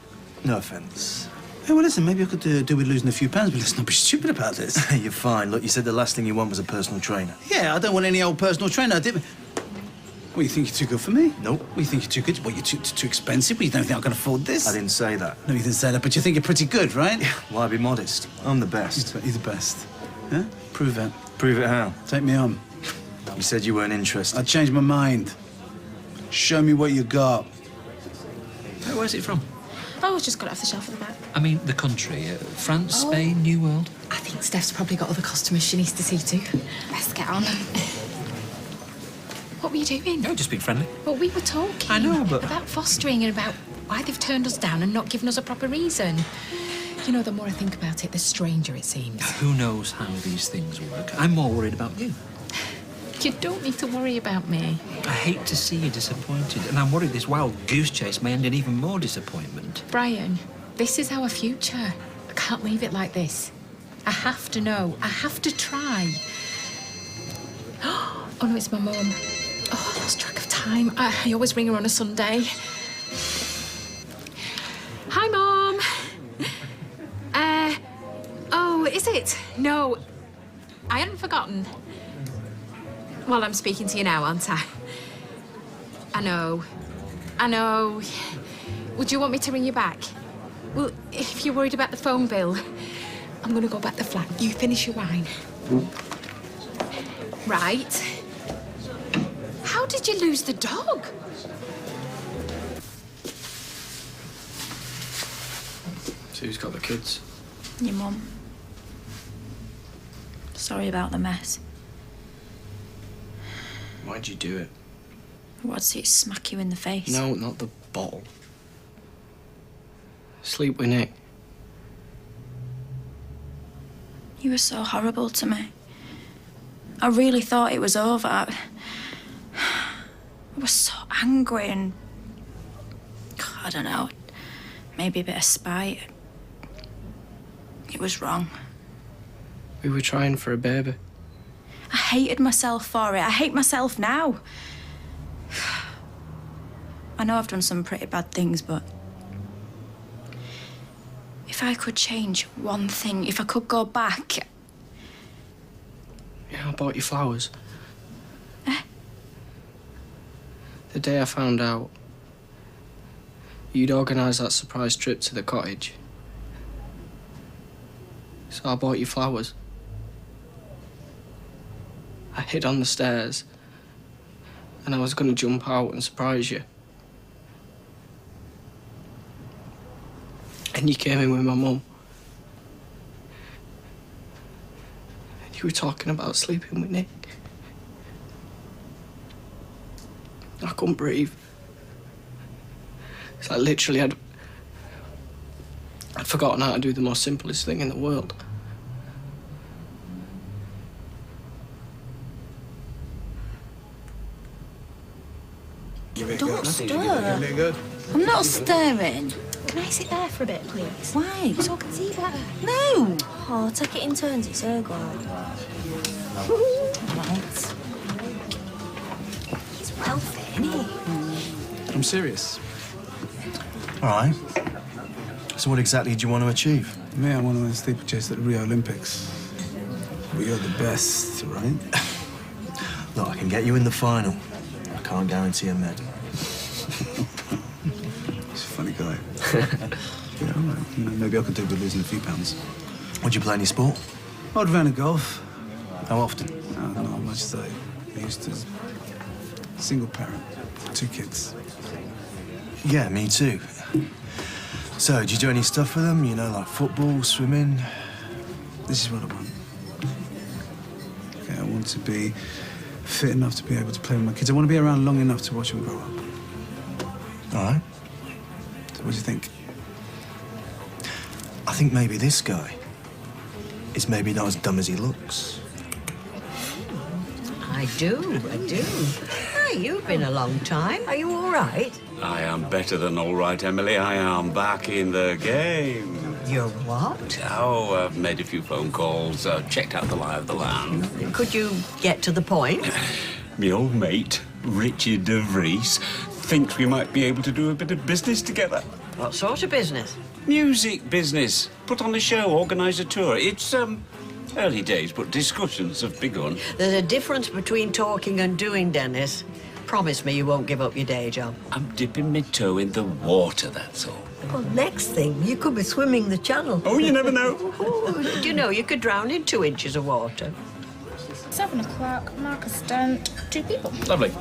No offence. Hey, well, listen, maybe I could do with losing a few pounds, but let's not be stupid about this. You're fine. Look, you said the last thing you want was a personal trainer. Yeah, I don't want any old personal trainer. What, you think you're too good for me? Nope. What, you think you're too good? What, you're too expensive? What, you don't think I can afford this? I didn't say that. No, you didn't say that, but you think you're pretty good, right? Why be modest? I'm the best. You're the best. Yeah? Prove it. Prove it how? Take me on. You said you weren't interested. I changed my mind. Show me what you got. Where's it from? Oh, I just got it off the shelf at the back. I mean, the country. France, Spain, New World. I think Steph's probably got other customers she needs to see to. Best get on. What were you doing? No, just being friendly. Well, we were talking. I know, but... about fostering and about why they've turned us down and not given us a proper reason. You know, the more I think about it, the stranger it seems. Who knows how these things work? I'm more worried about you. You don't need to worry about me. I hate to see you disappointed, and I'm worried this wild goose chase may end in even more disappointment. Brian, this is our future. I can't leave it like this. I have to know. I have to try. Oh, no, it's my mum. Oh, I lost track of time. I always ring her on a Sunday. Hi, Mum. Oh, is it? No, I hadn't forgotten. Well, I'm speaking to you now, aren't I? I know. Would you want me to ring you back? Well, if you're worried about the phone bill, I'm going to go back to the flat. You finish your wine. Right. How did you lose the dog? So who's got the kids? Your mum. Sorry about the mess. Why'd you do it? What's it smack you in the face? No, not the bottle. Sleep with Nick. You were so horrible to me. I really thought it was over. I was so angry and... I don't know, maybe a bit of spite. It was wrong. We were trying for a baby. I hated myself for it. I hate myself now. I know I've done some pretty bad things, but... if I could change one thing, if I could go back... Yeah, I bought you flowers. The day I found out you'd organised that surprise trip to the cottage. So I bought you flowers. I hid on the stairs, and I was going to jump out and surprise you. And you came in with my mum. And you were talking about sleeping with Nick. I couldn't breathe. It's like literally I'd forgotten how to do the most simplest thing in the world. Don't stir. I'm not stirring. Can I sit there for a bit, please? Why? So I can see better. No. Oh, take it in turns, it's her go. Right. He's wealthy, isn't he? I'm serious. All right. So what exactly do you want to achieve? Me, I want to win steeplechase at the Rio Olympics. But you're the best, right? Look, I can get you in the final. I can't guarantee a medal. He's a funny guy. Maybe I could do with losing a few pounds. Would you play any sport? Odd round of golf. How often? Not much, though. I used to. Single parent, 2 kids. Yeah, me too. So, do you do any stuff with them? You know, like football, swimming? This is what I want. want to be fit enough to be able to play with my kids. I want to be around long enough to watch them grow up. All right. So what do you think? I think maybe this guy is maybe not as dumb as he looks. I do. Hey, you've been a long time. Are you all right? I am better than all right, Emily. I am back in the game. You're what? Oh, I've made a few phone calls, checked out the lie of the land. Could you get to the point? My old mate, Richard de Vries, thinks we might be able to do a bit of business together. What sort of business? Music business. Put on a show, organise a tour. It's, early days, but discussions have begun. There's a difference between talking and doing, Dennis. Promise me you won't give up your day job. I'm dipping my toe in the water, that's all. Well, next thing, you could be swimming the channel. Oh, you never know. Do you know you could drown in 2 inches of water? 7 o'clock, Marcus Stent, 2 people. Lovely.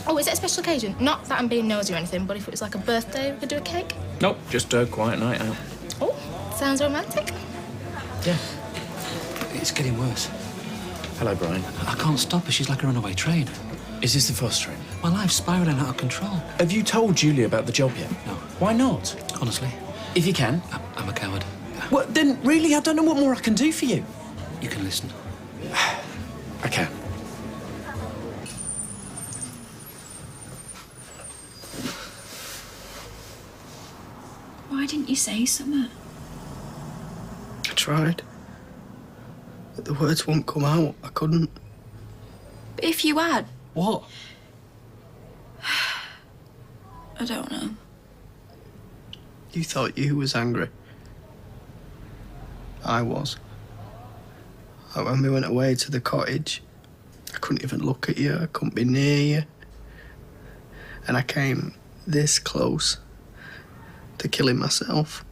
Oh, is it a special occasion? Not that I'm being nosy or anything, but if it was like a birthday, we could do a cake. Nope, just a quiet night out. Oh, sounds romantic. Yeah. It's getting worse. Hello, Brian. I can't stop her. She's like a runaway train. Is this the first train? My life's spiralling out of control. Have you told Julie about the job yet? No. Why not? Honestly. If you can. I'm a coward. Well, then, really, I don't know what more I can do for you. You can listen. I can. Why didn't you say something? I tried. But the words won't come out. I couldn't. But if you had... What? I don't know. You thought you was angry. I was. When we went away to the cottage, I couldn't even look at you. I couldn't be near you. And I came this close to killing myself.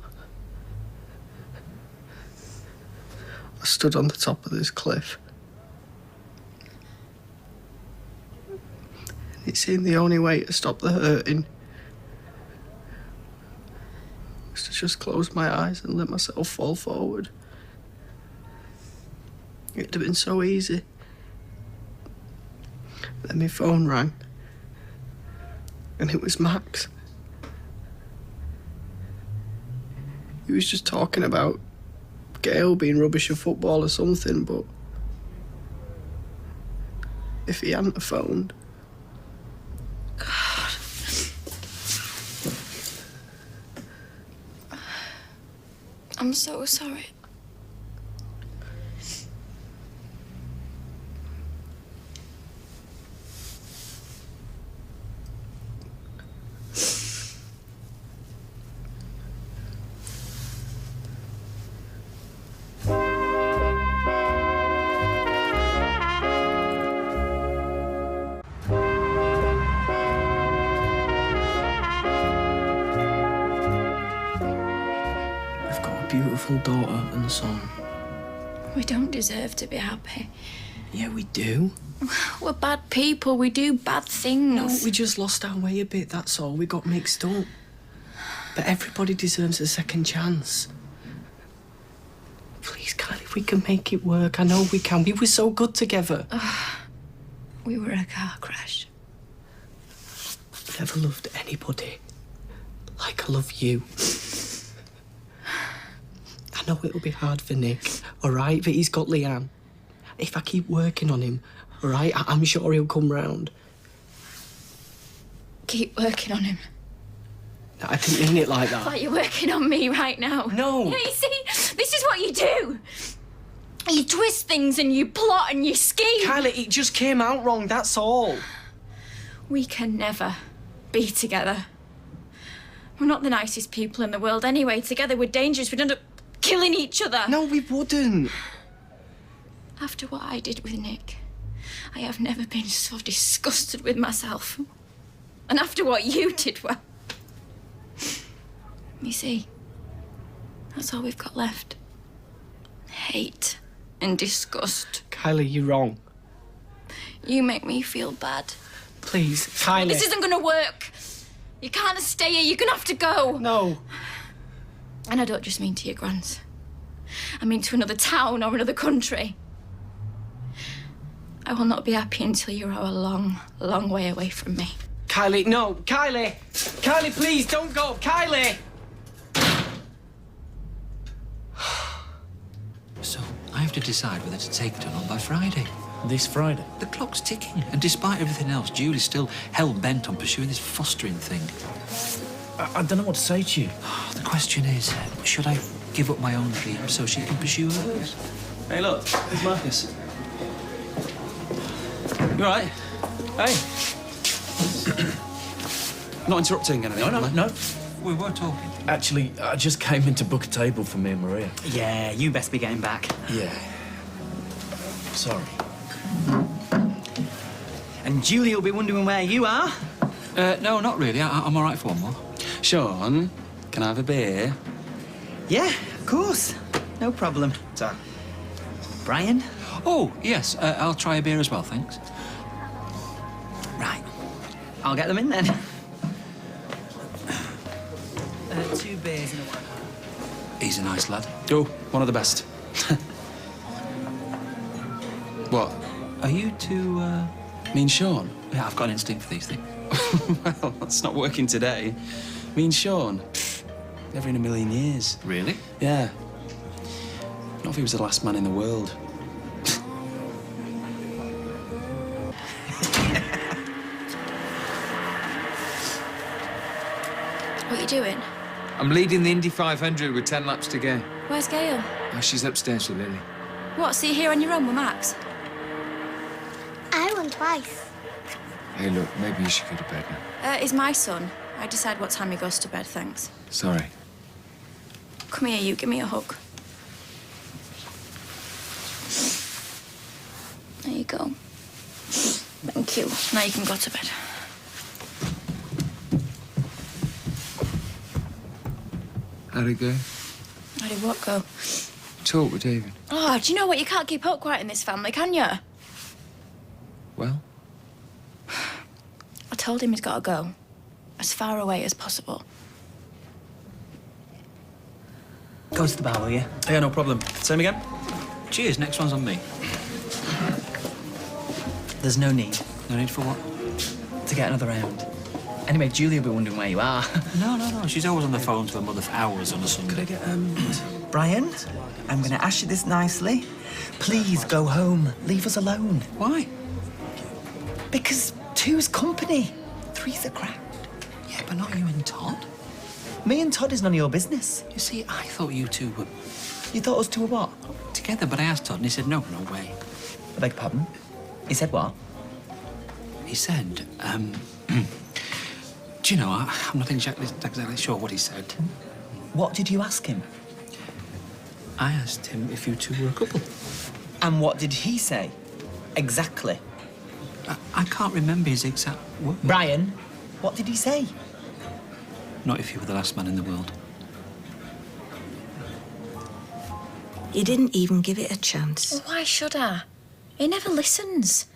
I stood on the top of this cliff. It seemed the only way to stop the hurting was to just close my eyes and let myself fall forward. It'd have been so easy. Then my phone rang, and it was Max. He was just talking about Gail being rubbish at football or something, but if he hadn't have phoned... I'm so sorry. Beautiful daughter and son. We don't deserve to be happy. Yeah, we do. We're bad people. We do bad things. No, we just lost our way a bit, that's all. We got mixed up. But everybody deserves a second chance. Please, Kylie, if we can make it work. I know we can. We were so good together. We were a car crash. Never loved anybody like I love you. I know it'll be hard for Nick, all right? But he's got Leanne. If I keep working on him, all right, I'm sure he'll come round. Keep working on him. No, I didn't mean it like that. Like you're working on me right now. No. Yeah, you see, this is what you do. You twist things and you plot and you scheme. Kylie, it just came out wrong, that's all. We can never be together. We're not the nicest people in the world anyway. Together we're dangerous. We'd end up killing each other. No, we wouldn't. After what I did with Nick, I have never been so disgusted with myself. And after what you did, well... You see, that's all we've got left. Hate and disgust. Kylie, you're wrong. You make me feel bad. Please, Kylie. This isn't gonna work. You can't stay here. You're gonna have to go. No. And I don't just mean to your grants. I mean to another town or another country. I will not be happy until you are a long, long way away from me. Kylie, no, Kylie! Kylie, please, don't go, Kylie! So, I have to decide whether to take it or not by Friday. This Friday? The clock's ticking, and despite everything else, Julie's still hell-bent on pursuing this fostering thing. I don't know what to say to you. The question is, should I give up my own dream so she can pursue hers? Hey, look, there's Marcus. You all right? Hey. Not interrupting anything? No. We were talking. Actually, I just came in to book a table for me and Maria. Yeah, you best be getting back. Yeah. Sorry. And Julie will be wondering where you are. No, not really. I'm all right for one more. Sean, can I have a beer? Yeah, of course. No problem. So, Brian? Oh, yes. I'll try a beer as well, thanks. Right. I'll get them in then. 2 beers and a wine. He's a nice lad. Oh, one of the best. What? Are you two, Me and Sean? Yeah, I've got an instinct for these things. Well, that's not working today. Me and Sean? Never in a million years. Really? Yeah. Not if he was the last man in the world. What are you doing? I'm leading the Indy 500 with 10 laps to go. Where's Gail? Oh, she's upstairs with Lily. What, so you're here on your own with Max? I won twice. Hey, look, maybe you should go to bed now. Is my son. I decide what time he goes to bed, thanks. Sorry. Come here, you. Give me a hug. There you go. Thank you. Now you can go to bed. How'd it go? How did what go? Talk with David. Oh, do you know what? You can't keep up quiet in this family, can you? Well? I told him he's got to go. As far away as possible. Go to the bar, will you? Yeah, no problem. Same again? Cheers, next one's on me. There's no need. No need for what? To get another round. Anyway, Julie will be wondering where you are. No. She's always on the phone to her mother for hours on a Sunday. Could I get, Brian, I'm going to ask you this nicely. Please go home. Leave us alone. Why? Because 2's company. 3's a crowd. Yeah, but not you and Todd. Me and Todd is none of your business. You see, I thought you two were You thought us two were what? together, but I asked Todd and he said, no way. I beg your pardon? He said what? He said, do you know, I'm not exactly sure what he said. What did you ask him? I asked him if you two were a couple. And what did he say? Exactly. I can't remember his exact words. Brian, what did he say? Not if you were the last man in the world. He didn't even give it a chance. Well, why should I? He never listens.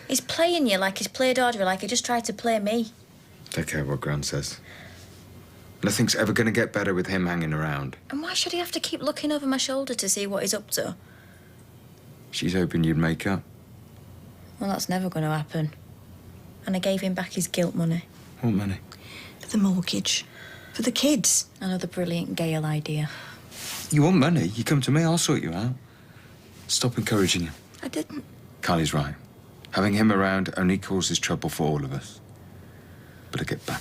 He's playing you like he's played Audrey, like he just tried to play me. Take care of what Gran says. Nothing's ever going to get better with him hanging around. And why should he have to keep looking over my shoulder to see what he's up to? She's hoping you'd make up. Well, that's never going to happen. And I gave him back his guilt money. What money? For the mortgage. For the kids. Another brilliant Gail idea. You want money? You come to me, I'll sort you out. Stop encouraging him. I didn't. Kylie's right. Having him around only causes trouble for all of us. Better get back.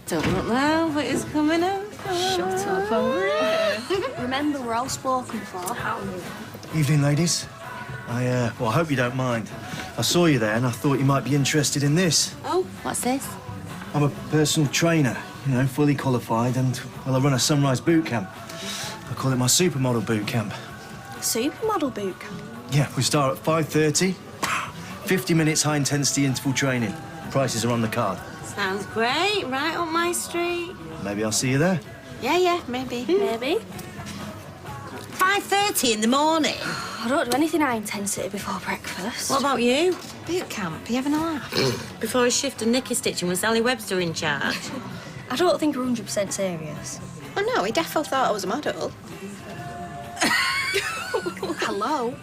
Don't know what is coming up. Shut up, over Remember, we're all spoken for. Evening, ladies. I hope you don't mind. I saw you there and I thought you might be interested in this. Oh, what's this? I'm a personal trainer, you know, fully qualified, and, well, I run a sunrise boot camp. I call it my supermodel boot camp. Supermodel boot camp. Yeah, we start at 5:30. 50 minutes high-intensity interval training. Prices are on the card. Sounds great. Right up my street. Maybe I'll see you there. Yeah, maybe. Maybe. 5:30 in the morning. I don't do anything high intensity before breakfast. What about you? Boot camp. Are you having a laugh? Before a shift of knicker stitching with Sally Webster in charge. I don't think we're 100% serious. Oh, no, he defo thought I was a model. Hello.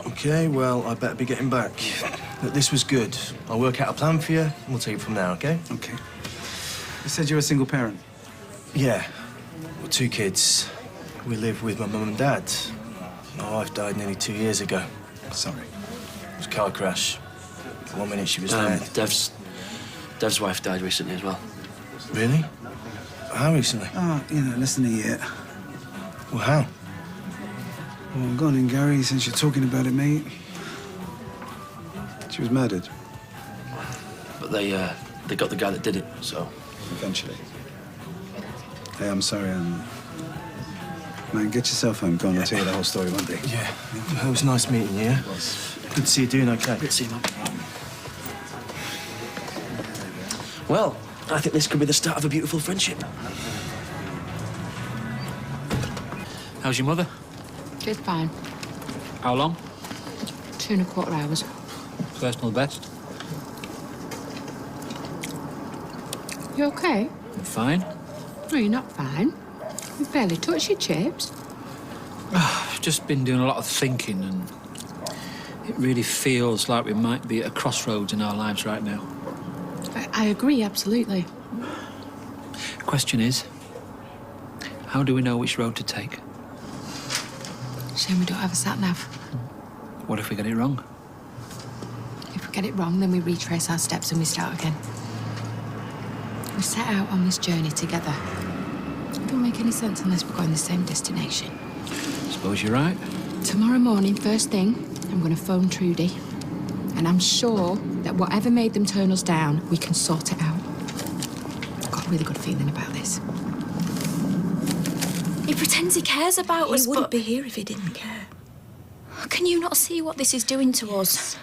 Okay, well, I better be getting back. Look, this was good. I'll work out a plan for you, and we'll take it from there, okay? Okay. You said you're a single parent? Yeah. Well, 2 kids. We live with my mum and dad. My wife died nearly 2 years ago. Sorry. It was a car crash. 1 minute she was there. Dev's wife died recently as well. Really? How recently? Oh, less than a year. Well, how? Well, go on in, Gary, since you're talking about it, mate. She was murdered. But they got the guy that did it, so... Eventually. Hey, I'm sorry, man, get yourself home. Go on, I'll tell you the whole story one day. Yeah. It was nice meeting you, yeah? Good to see you doing okay. Good to see you, man. Well, I think this could be the start of a beautiful friendship. How's your mother? She's fine. How long? 2.25 hours. Personal best. You okay? I'm fine. No, you're not fine. You barely touched your chips. I've just been doing a lot of thinking, and it really feels like we might be at a crossroads in our lives right now. I agree, absolutely. Question is, how do we know which road to take? Shame we don't have a sat-nav. What if we get it wrong? If we get it wrong, then we retrace our steps and we start again. We set out on this journey together. It don't make any sense unless we're going the same destination. Suppose you're right. Tomorrow morning, first thing, I'm going to phone Trudy. And I'm sure that whatever made them turn us down, we can sort it out. I've got a really good feeling about this. He pretends he cares about us, He wouldn't but... be here if he didn't care. Can you not see what this is doing to us?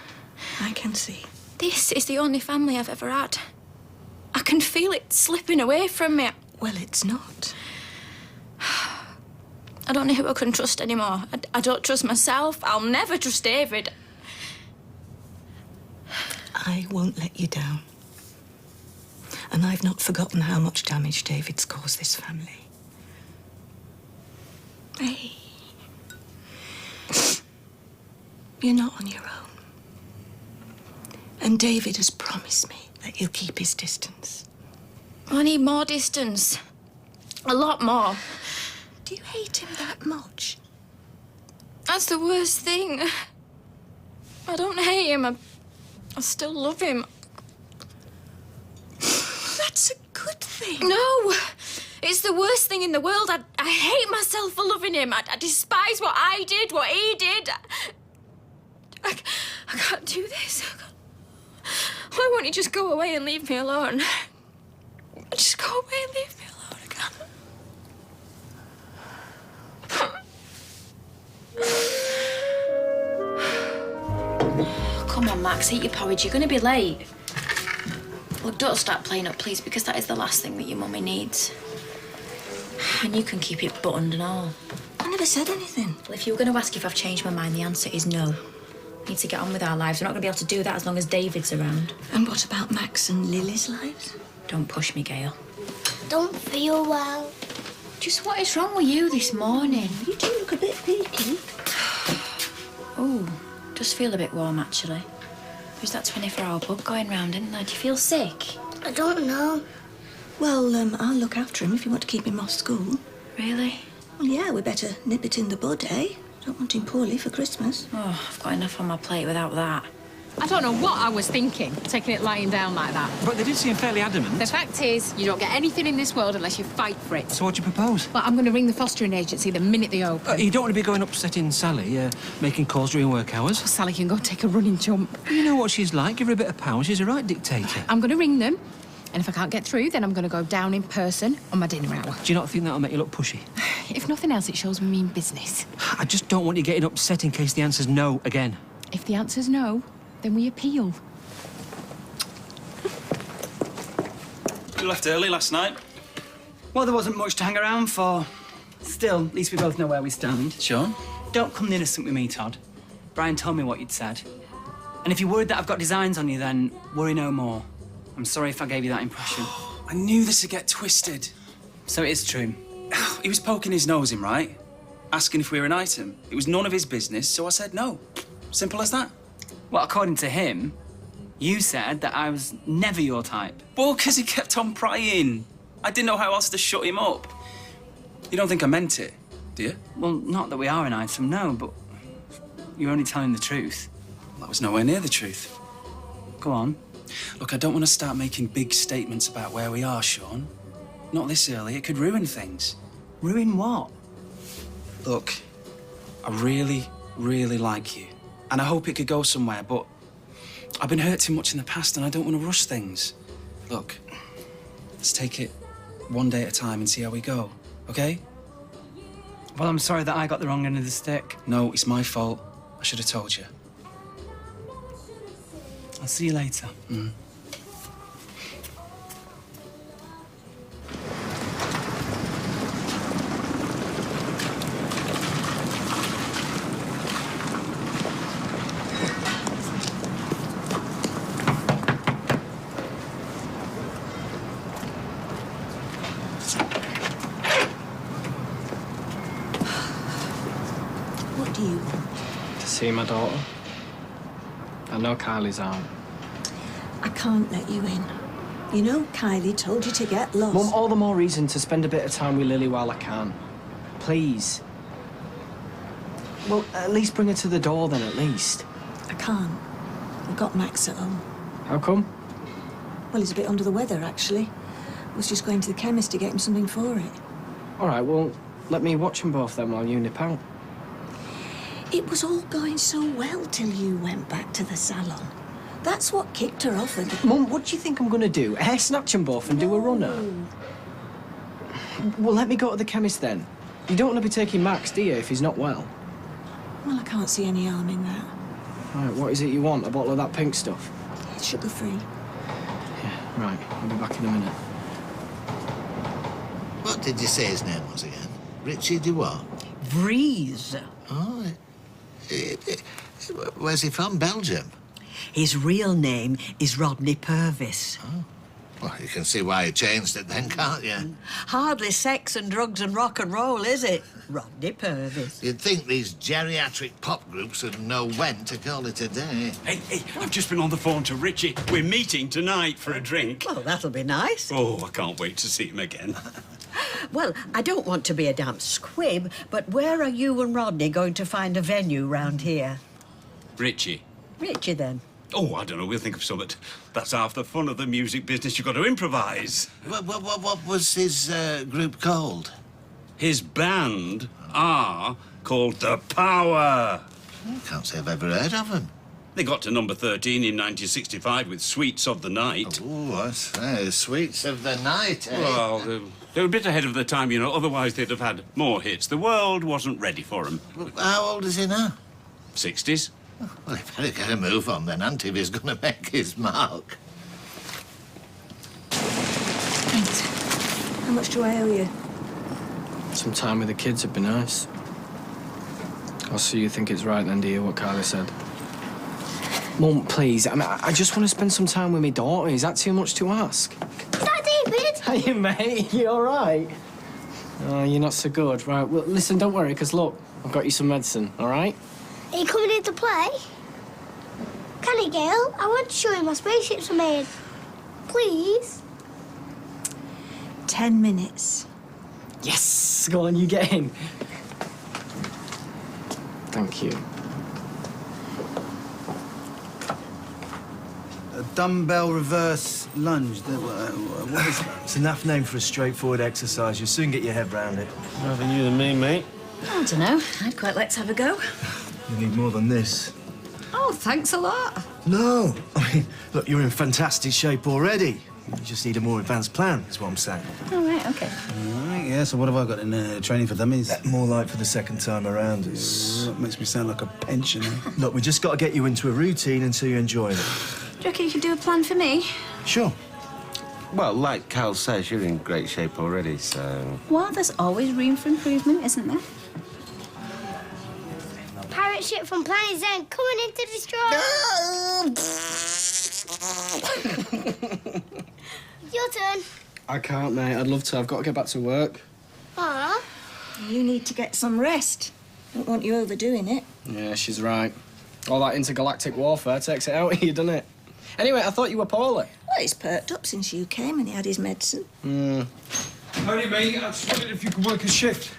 I can see. This is the only family I've ever had. I can feel it slipping away from me. Well, it's not. I don't know who I can trust anymore. I don't trust myself. I'll never trust David. I won't let you down. And I've not forgotten how much damage David's caused this family. Hey. You're not on your own. And David has promised me that he'll keep his distance. I need more distance. A lot more. Do you hate him that much? That's the worst thing. I don't hate him. I still love him. That's a good thing. No! It's the worst thing in the world. I hate myself for loving him. I despise what I did, what he did. I can't do this. Why won't he just go away and leave me alone? Just go away and leave me alone again. Come on, Max, eat your porridge. You're going to be late. Look, don't start playing up, please, because that is the last thing that your mummy needs. And you can keep it buttoned and all. I never said anything. Well, if you were going to ask if I've changed my mind, the answer is no. We need to get on with our lives. We're not going to be able to do that as long as David's around. And what about Max and Lily's lives? Don't push me, Gail. Don't feel well. Just what is wrong with you this morning? You do look a bit peaky. Oh, does feel a bit warm, actually. There's that 24-hour bug going round, isn't there? Do you feel sick? I don't know. Well, I'll look after him if you want to keep him off school. Really? Well, yeah, we better nip it in the bud, eh? Don't want him poorly for Christmas. Oh, I've got enough on my plate without that. I don't know what I was thinking, taking it lying down like that. But they did seem fairly adamant. The fact is, you don't get anything in this world unless you fight for it. So what do you propose? Well, I'm going to ring the fostering agency the minute they open. You don't want to be going upsetting Sally, making calls during work hours. Well, Sally can go take a running jump. You know what she's like. Give her a bit of power. She's a right dictator. I'm going to ring them, and if I can't get through, then I'm going to go down in person on my dinner hour. Do you not think that'll make you look pushy? If nothing else, it shows me mean business. I just don't want you getting upset in case the answer's no again. If the answer's no, then we appeal. You left early last night. Well, there wasn't much to hang around for. Still, at least we both know where we stand. Sean? Don't come innocent with me, Todd. Brian told me what you'd said. And if you're worried that I've got designs on you, then worry no more. I'm sorry if I gave you that impression. I knew this would get twisted. So it is true. He was poking his nose in, right? Asking if we were an item. It was none of his business, so I said no. Simple as that. Well, according to him, you said that I was never your type. Well, because he kept on prying. I didn't know how else to shut him up. You don't think I meant it, do you? Well, not that we are an item, no, but you're only telling the truth. Well, that was nowhere near the truth. Go on. Look, I don't want to start making big statements about where we are, Sean. Not this early. It could ruin things. Ruin what? Look, I really, really like you. And I hope it could go somewhere, but I've been hurt too much in the past and I don't want to rush things. Look, let's take it one day at a time and see how we go, okay? Well, I'm sorry that I got the wrong end of the stick. No, it's my fault. I should have told you. I'll see you later. Mm. What do you want? To see my daughter. I know Kylie's out. I can't let you in. You know, Kylie told you to get lost. Mum, all the more reason to spend a bit of time with Lily while I can. Please. Well, at least bring her to the door then, at least. I can't. I've got Max at home. How come? Well, he's a bit under the weather, actually. I was just going to the chemist to get him something for it. All right, well, let me watch them both then while you nip out. It was all going so well till you went back to the salon. That's what kicked her off again. Mum, what do you think I'm going to do? Hair snatch them both and do a runner? Well, let me go to the chemist then. You don't want to be taking Max, do you, if he's not well? Well, I can't see any harm in that. Right, what is it you want? A bottle of that pink stuff? It's sugar-free. Yeah, right. I'll be back in a minute. What did you say his name was again? Richie de what? Breeze. Oh, where's he from? Belgium? His real name is Rodney Purvis. Oh. Well, you can see why he changed it then, can't you? Hardly sex and drugs and rock and roll, is it? Rodney Purvis. You'd think these geriatric pop groups would know when to call it a day. Hey, I've just been on the phone to Richie. We're meeting tonight for a drink. Oh, that'll be nice. Oh, I can't wait to see him again. Well, I don't want to be a damp squib, but where are you and Rodney going to find a venue round here? Richie. Richie, then. Oh, I don't know. We'll think of something. That's half the fun of the music business. You've got to improvise. What was his group called? His band are called The Power. I can't say I've ever heard of them. They got to number 13 in 1965 with Sweets of the Night. Oh, that's Sweets of the Night, eh? Well, they were a bit ahead of their time, you know. Otherwise, they'd have had more hits. The world wasn't ready for them. Well, how old is he now? 60s. Well, he better get a move on then, Auntie, if he's going to make his mark. Right. How much do I owe you? Some time with the kids would be nice. Also, you think it's right then, do you, what Kylie said? Mum, please, I just want to spend some time with my daughter. Is that too much to ask? Is that David? Hey, mate, you all right? Oh, you're not so good. Right, well, listen, don't worry, because, look, I've got you some medicine, all right? Are you coming in to play? Can he, Gail? I want to show him my spaceships are made. Please? 10 minutes. Yes! Go on, you get in. Thank you. A dumbbell reverse lunge. What is that? It's enough name for a straightforward exercise. You'll soon get your head round it. Rather you than me, mate. I don't know. I'd quite like to have a go. You need more than this. Oh, thanks a lot. No. I mean, look, you're in fantastic shape already. You just need a more advanced plan, is what I'm saying. All right, okay. All right, yeah, so what have I got in training for dummies? More like for the second time around. That makes me sound like a pensioner. Look, we just got to get you into a routine until you're enjoying it. Do you reckon you could do a plan for me? Sure. Well, like Cal says, you're in great shape already, so... Well, there's always room for improvement, isn't there? Pirate ship from Planet Zen coming in to destroy. Your turn. I can't, mate. I'd love to. I've got to get back to work. Aw. You need to get some rest. Don't want you overdoing it. Yeah, she's right. All that intergalactic warfare takes it out of you, doesn't it? Anyway, I thought you were poorly. Well, he's perked up since you came and he had his medicine. Howdy, mate. I just wondered if you could work a shift.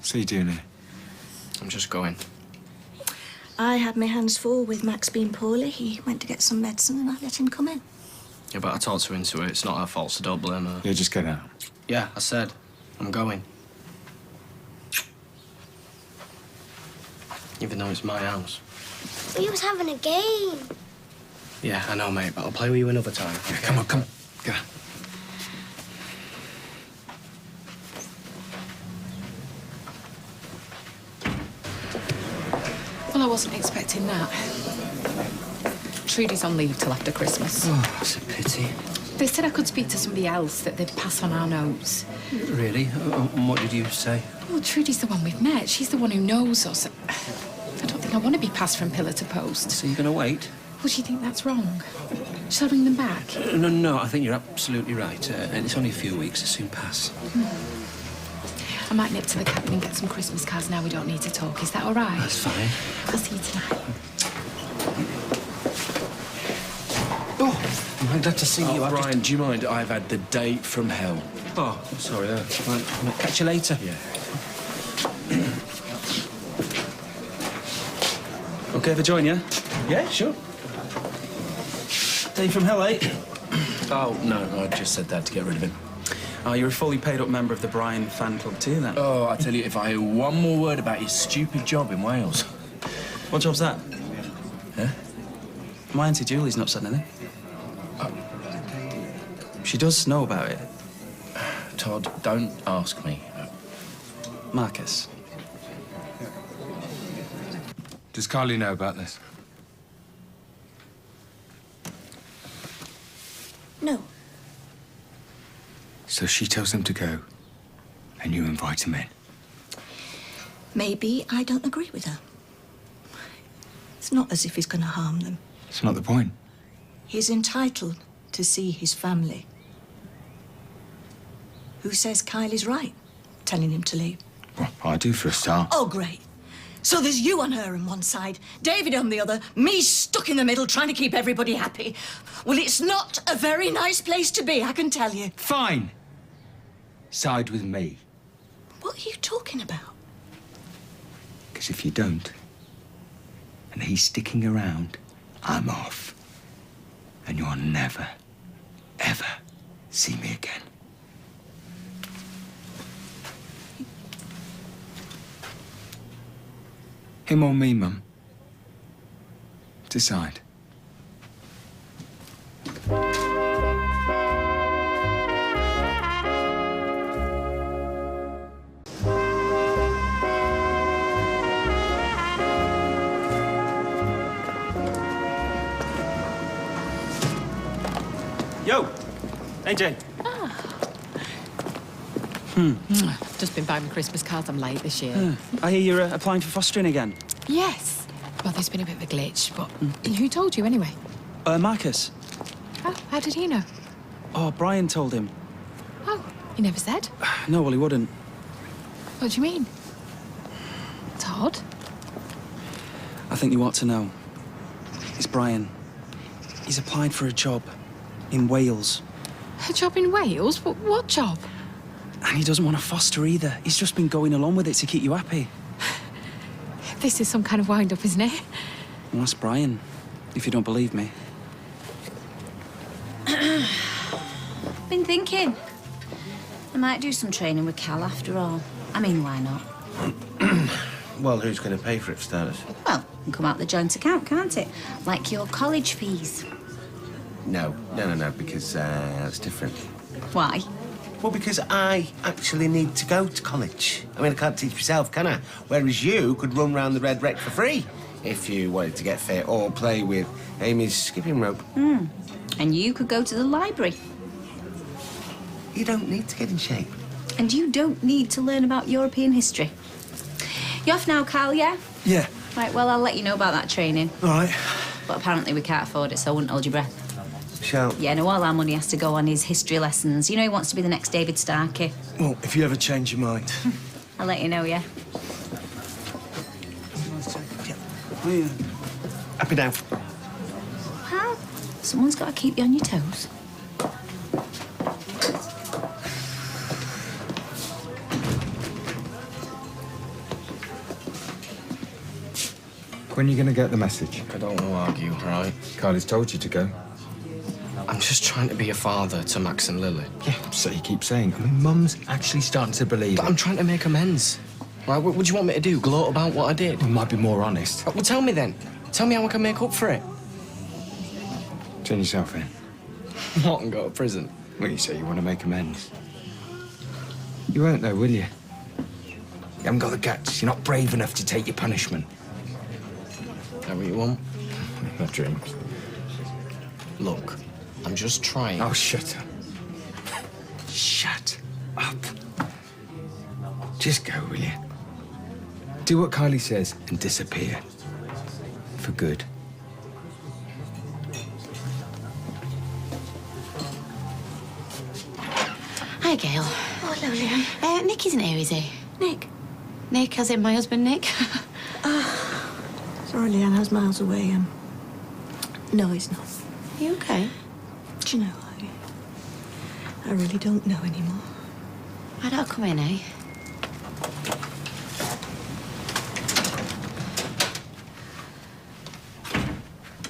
So you doing here? I'm just going. I had my hands full with Max being poorly. He went to get some medicine and I let him come in. Yeah, but I talked her into it. It's not her fault, so don't blame her. Yeah, just get out. Yeah, I said. I'm going. Even though it's my house. We was having a game. Yeah, I know, mate, but I'll play with you another time. Yeah, come on, come on. Get out. Well, I wasn't expecting that. Trudy's on leave till after Christmas. Oh, that's a pity. They said I could speak to somebody else, that they'd pass on our notes. Really? And what did you say? Well, Trudy's the one we've met. She's the one who knows us. I don't think I want to be passed from pillar to post. So you're going to wait? Well, do you think that's wrong? Shall I ring them back? No, I think you're absolutely right. And it's only a few weeks. It'll soon pass. I might nip to the cabin and get some Christmas cards now we don't need to talk. Is that all right? That's fine. I'll see you tonight. Oh, I'm glad to see you. Brian, do you mind? I've had the date from hell. Oh, sorry. Right, I'll catch you later. Yeah. OK if I join you? Yeah, sure. Day from hell, eh? Oh, no, I just said that to get rid of him. Oh, you're a fully paid up member of the Brian fan club too, then? Oh, I tell you, if I hear one more word about his stupid job in Wales. What job's that? Huh? My Auntie Julie's not said anything. She does know about it. Todd, don't ask me. Marcus. Does Carly know about this? No. So she tells him to go, and you invite him in. Maybe I don't agree with her. It's not as if he's going to harm them. It's not the point. He's entitled to see his family. Who says Kylie's right, telling him to leave? Well, I do for a start. Oh, great. So there's you on her on one side, David on the other, me stuck in the middle trying to keep everybody happy. Well, it's not a very nice place to be, I can tell you. Fine. Side with me. What are you talking about? Because if you don't, and he's sticking around, I'm off. And you'll never, ever see me again. Him or me, Mum? Decide. Yo! AJ. Just been buying Christmas cards. I'm late this year. I hear you're applying for fostering again. Yes. Well, there's been a bit of a glitch, but who told you anyway? Marcus. Oh, how did he know? Oh, Brian told him. Oh, he never said? No, well, he wouldn't. What do you mean? Todd? I think you ought to know. It's Brian. He's applied for a job in Wales. A job in Wales? What job? And he doesn't want to foster either. He's just been going along with it to keep you happy. This is some kind of wind-up, isn't it? Well, ask Brian, if you don't believe me. Been thinking. I might do some training with Cal after all. I mean, why not? Well, who's going to pay for it, for starters? Well, it can come out the joint account, can't it? Like your college fees. No, because that's different. Why? Well, because I actually need to go to college. I mean, I can't teach myself, can I? Whereas you could run round the Red Wreck for free if you wanted to get fit or play with Amy's skipping rope. And you could go to the library. You don't need to get in shape. And you don't need to learn about European history. You off now, Cal, yeah? Yeah. Right, well, I'll let you know about that training. All right. But apparently we can't afford it, so I wouldn't hold your breath. Shall... Yeah, no, all our money has to go on his history lessons. You know he wants to be the next David Starkey. Well, if you ever change your mind. I'll let you know, yeah? Up and down. How? Someone's got to keep you on your toes. When are you going to get the message? I don't want to argue, all right? Carly's told you to go. I'm just trying to be a father to Max and Lily. Yeah, so you keep saying. I mean, Mum's actually starting to believe But it. I'm trying to make amends. Right, what do you want me to do? Gloat about what I did? We might be more honest. Well, tell me then. Tell me how I can make up for it. Turn yourself in. What, and go to prison? When you say you want to make amends. You won't though, will you? You haven't got the guts. You're not brave enough to take your punishment. Is that what you want? My dreams. Look, I'm just trying. Oh, shut up. Shut up. Just go, will you? Do what Kylie says and disappear. For good. Hi, Gail. Oh, hello, Leanne. Nick isn't here, is he? Nick? Nick, as in my husband, Nick? Sorry, Leanne, I was miles away, No, he's not. Are you okay? Do you know, I really don't know anymore. I don't come in, eh?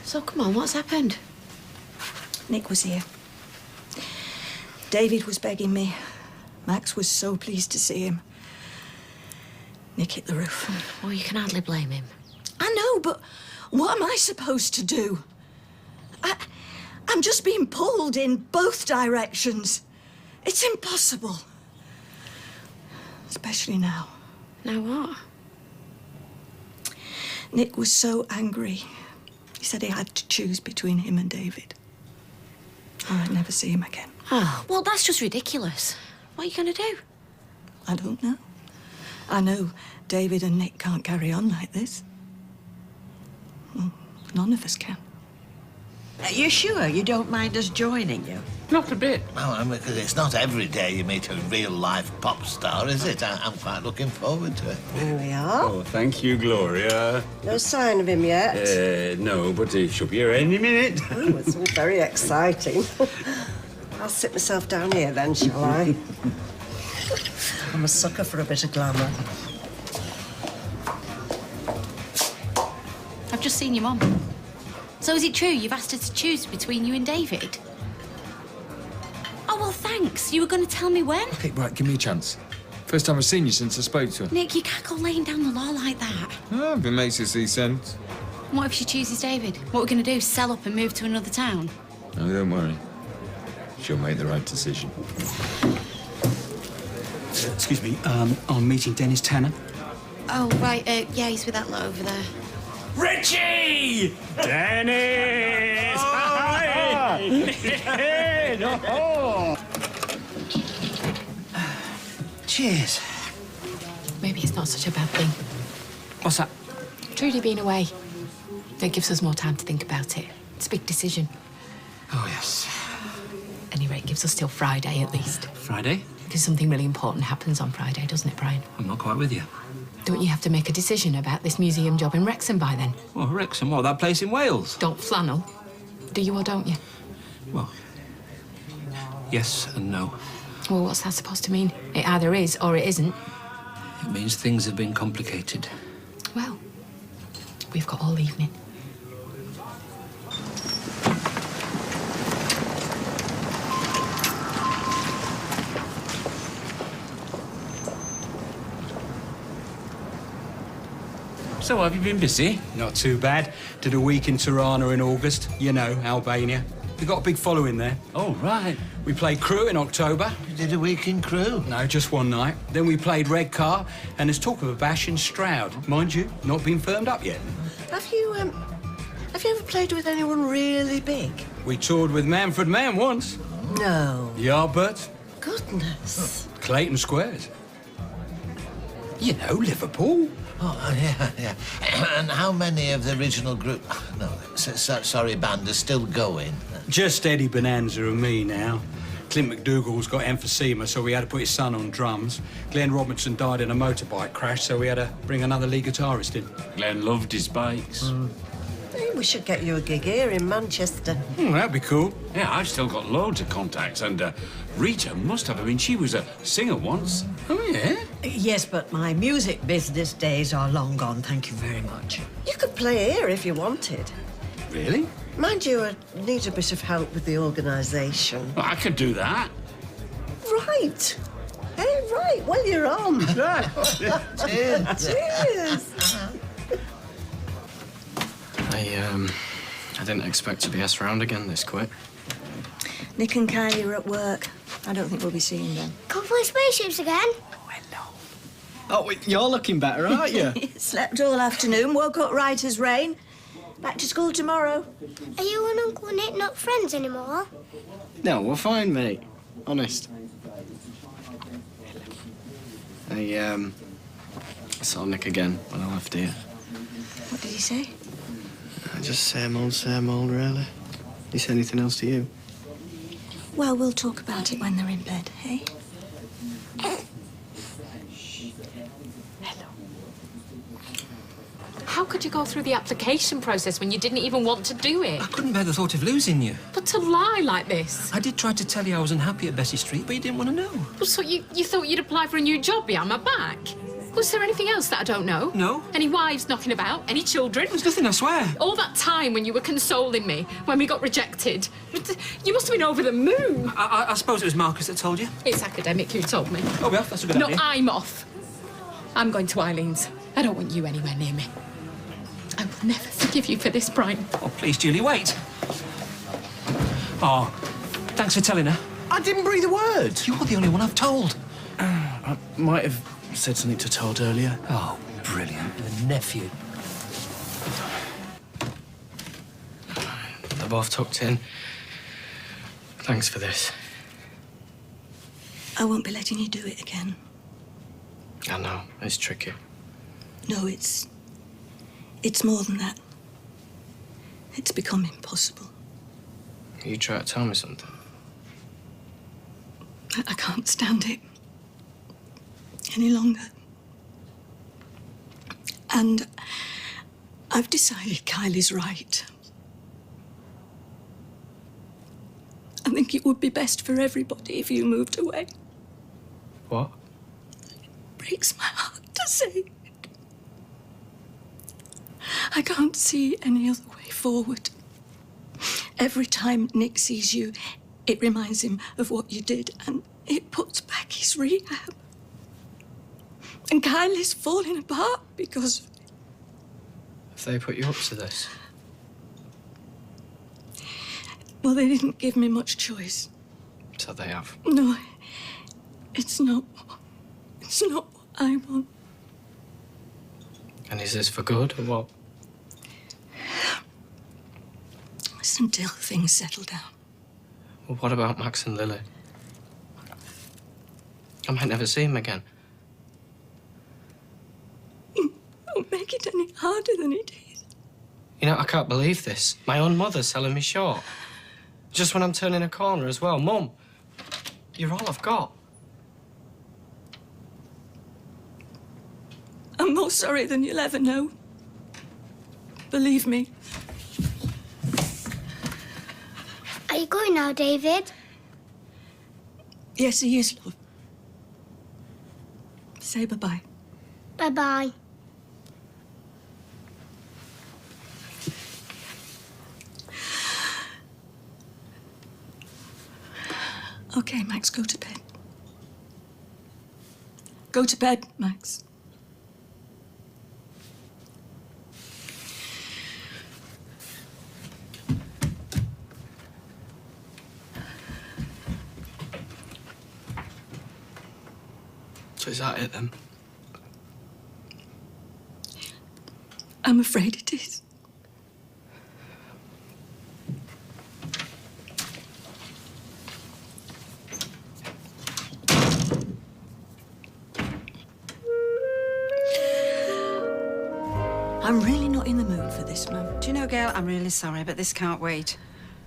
So, come on, what's happened? Nick was here. David was begging me. Max was so pleased to see him. Nick hit the roof. Well, you can hardly blame him. I know, but what am I supposed to do? I'm just being pulled in both directions. It's impossible. Especially now. Now what? Nick was so angry. He said he had to choose between him and David. Or I'd never see him again. Oh, well, that's just ridiculous. What are you going to do? I don't know. I know David and Nick can't carry on like this. Well, none of us can. Are you sure you don't mind us joining you? Not a bit. Well, I mean, because it's not every day you meet a real-life pop star, is it? I'm quite looking forward to it. There we are. Oh, thank you, Gloria. No sign of him yet. No, but he should be here any minute. Oh, it's all very exciting. I'll sit myself down here then, shall I? I'm a sucker for a bit of glamour. I've just seen your mum. So is it true you've asked her to choose between you and David? Oh, well, thanks. You were going to tell me when? Okay, right, give me a chance. First time I've seen you since I spoke to her. Nick, you can't go laying down the law like that. Oh, if it makes you see sense. What if she chooses David? What are we going to do, sell up and move to another town? No, don't worry. She'll make the right decision. Excuse me, I'm meeting Dennis Tanner. Oh, right, yeah, he's with that lot over there. Richie! Dennis! Cheers. Maybe it's not such a bad thing. What's that? Trudy being away. It gives us more time to think about it. It's a big decision. Oh, yes. At any rate, it gives us till Friday at least. Friday? Because something really important happens on Friday, doesn't it, Brian? I'm not quite with you. Don't you have to make a decision about this museum job in Wrexham by then? Well, Wrexham, what, that place in Wales? Don't flannel. Do you or don't you? Well, yes and no. Well, what's that supposed to mean? It either is or it isn't. It means things have been complicated. Well, we've got all evening. So, have you been busy? Not too bad. Did a week in Tirana in August. You know, Albania. We got a big following there. Oh, right. We played Crewe in October. You did a week in Crewe? No, just one night. Then we played Redcar, and there's talk of a bash in Stroud. Mind you, not been firmed up yet. Have you ever played with anyone really big? We toured with Manfred Mann once. No. Yardbirds. Goodness. Clayton Squares. You know, Liverpool. Oh, yeah. And how many of the original group... No, sorry, band are still going? Just Eddie Bonanza and me now. Clint McDougall's got emphysema, so we had to put his son on drums. Glenn Robinson died in a motorbike crash, so we had to bring another lead guitarist in. Glenn loved his bikes. Hey, we should get you a gig here in Manchester. That'd be cool. Yeah, I've still got loads of contacts, and Rita must have. I mean, she was a singer once. Oh, yeah? Yes, but my music business days are long gone, thank you very much. You could play here if you wanted. Really? Mind you, I need a bit of help with the organisation. Well, I could do that. Right. Hey, right. Well, you're on. Cheers. I didn't expect to be asked round again this quick. Nick and Kylie are at work. I don't think we'll be seeing them. Come fly spaceships again? Oh, you're looking better, aren't you? Slept all afternoon, woke up right as rain. Back to school tomorrow. Are you and Uncle Nick not friends anymore? No, we're fine, mate. Honest. I saw Nick again when I left here. What did he say? Just same old, really. He say anything else to you? Well, we'll talk about it when they're in bed, hey? How could you go through the application process when you didn't even want to do it? I couldn't bear the thought of losing you. But to lie like this. I did try to tell you I was unhappy at Bessie Street, but you didn't want to know. Well, so you thought you'd apply for a new job behind my back? Was there anything else that I don't know? No. Any wives knocking about? Any children? There's nothing, I swear. All that time when you were consoling me, when we got rejected. You must have been over the moon. I suppose it was Marcus that told you. It's academic who told me. Oh, well, that's a good idea. No, I'm off. I'm going to Eileen's. I don't want you anywhere near me. I will never forgive you for this, Brian. Oh, please, Julie, wait. Oh, thanks for telling her. I didn't breathe a word. You're the only one I've told. I might have said something to Todd earlier. Oh, brilliant. The nephew. They're both tucked in. Thanks for this. I won't be letting you do it again. I know, it's tricky. No, it's more than that. It's become impossible. You try to tell me something. I can't stand it any longer. And I've decided Kylie's right. I think it would be best for everybody if you moved away. What? It breaks my heart to say it. I can't see any other way forward. Every time Nick sees you, it reminds him of what you did, and it puts back his rehab. And Kylie's falling apart because of it. Have they put you up to this? Well, they didn't give me much choice. So they have. No, it's not what I want. And is this for good or what? It's until things settle down. Well, what about Max and Lily? I might never see him again. Don't make it any harder than it is. You know, I can't believe this. My own mother's selling me short. Just when I'm turning a corner as well. Mum, you're all I've got. I'm more sorry than you'll ever know. Believe me. Are you going now, David? Yes, he is, love. Say bye-bye. Bye-bye. Okay, Max, go to bed. Go to bed, Max. So is that it then? I'm afraid it is. I'm really not in the mood for this, Mum. Do you know, Gail, I'm really sorry, but this can't wait.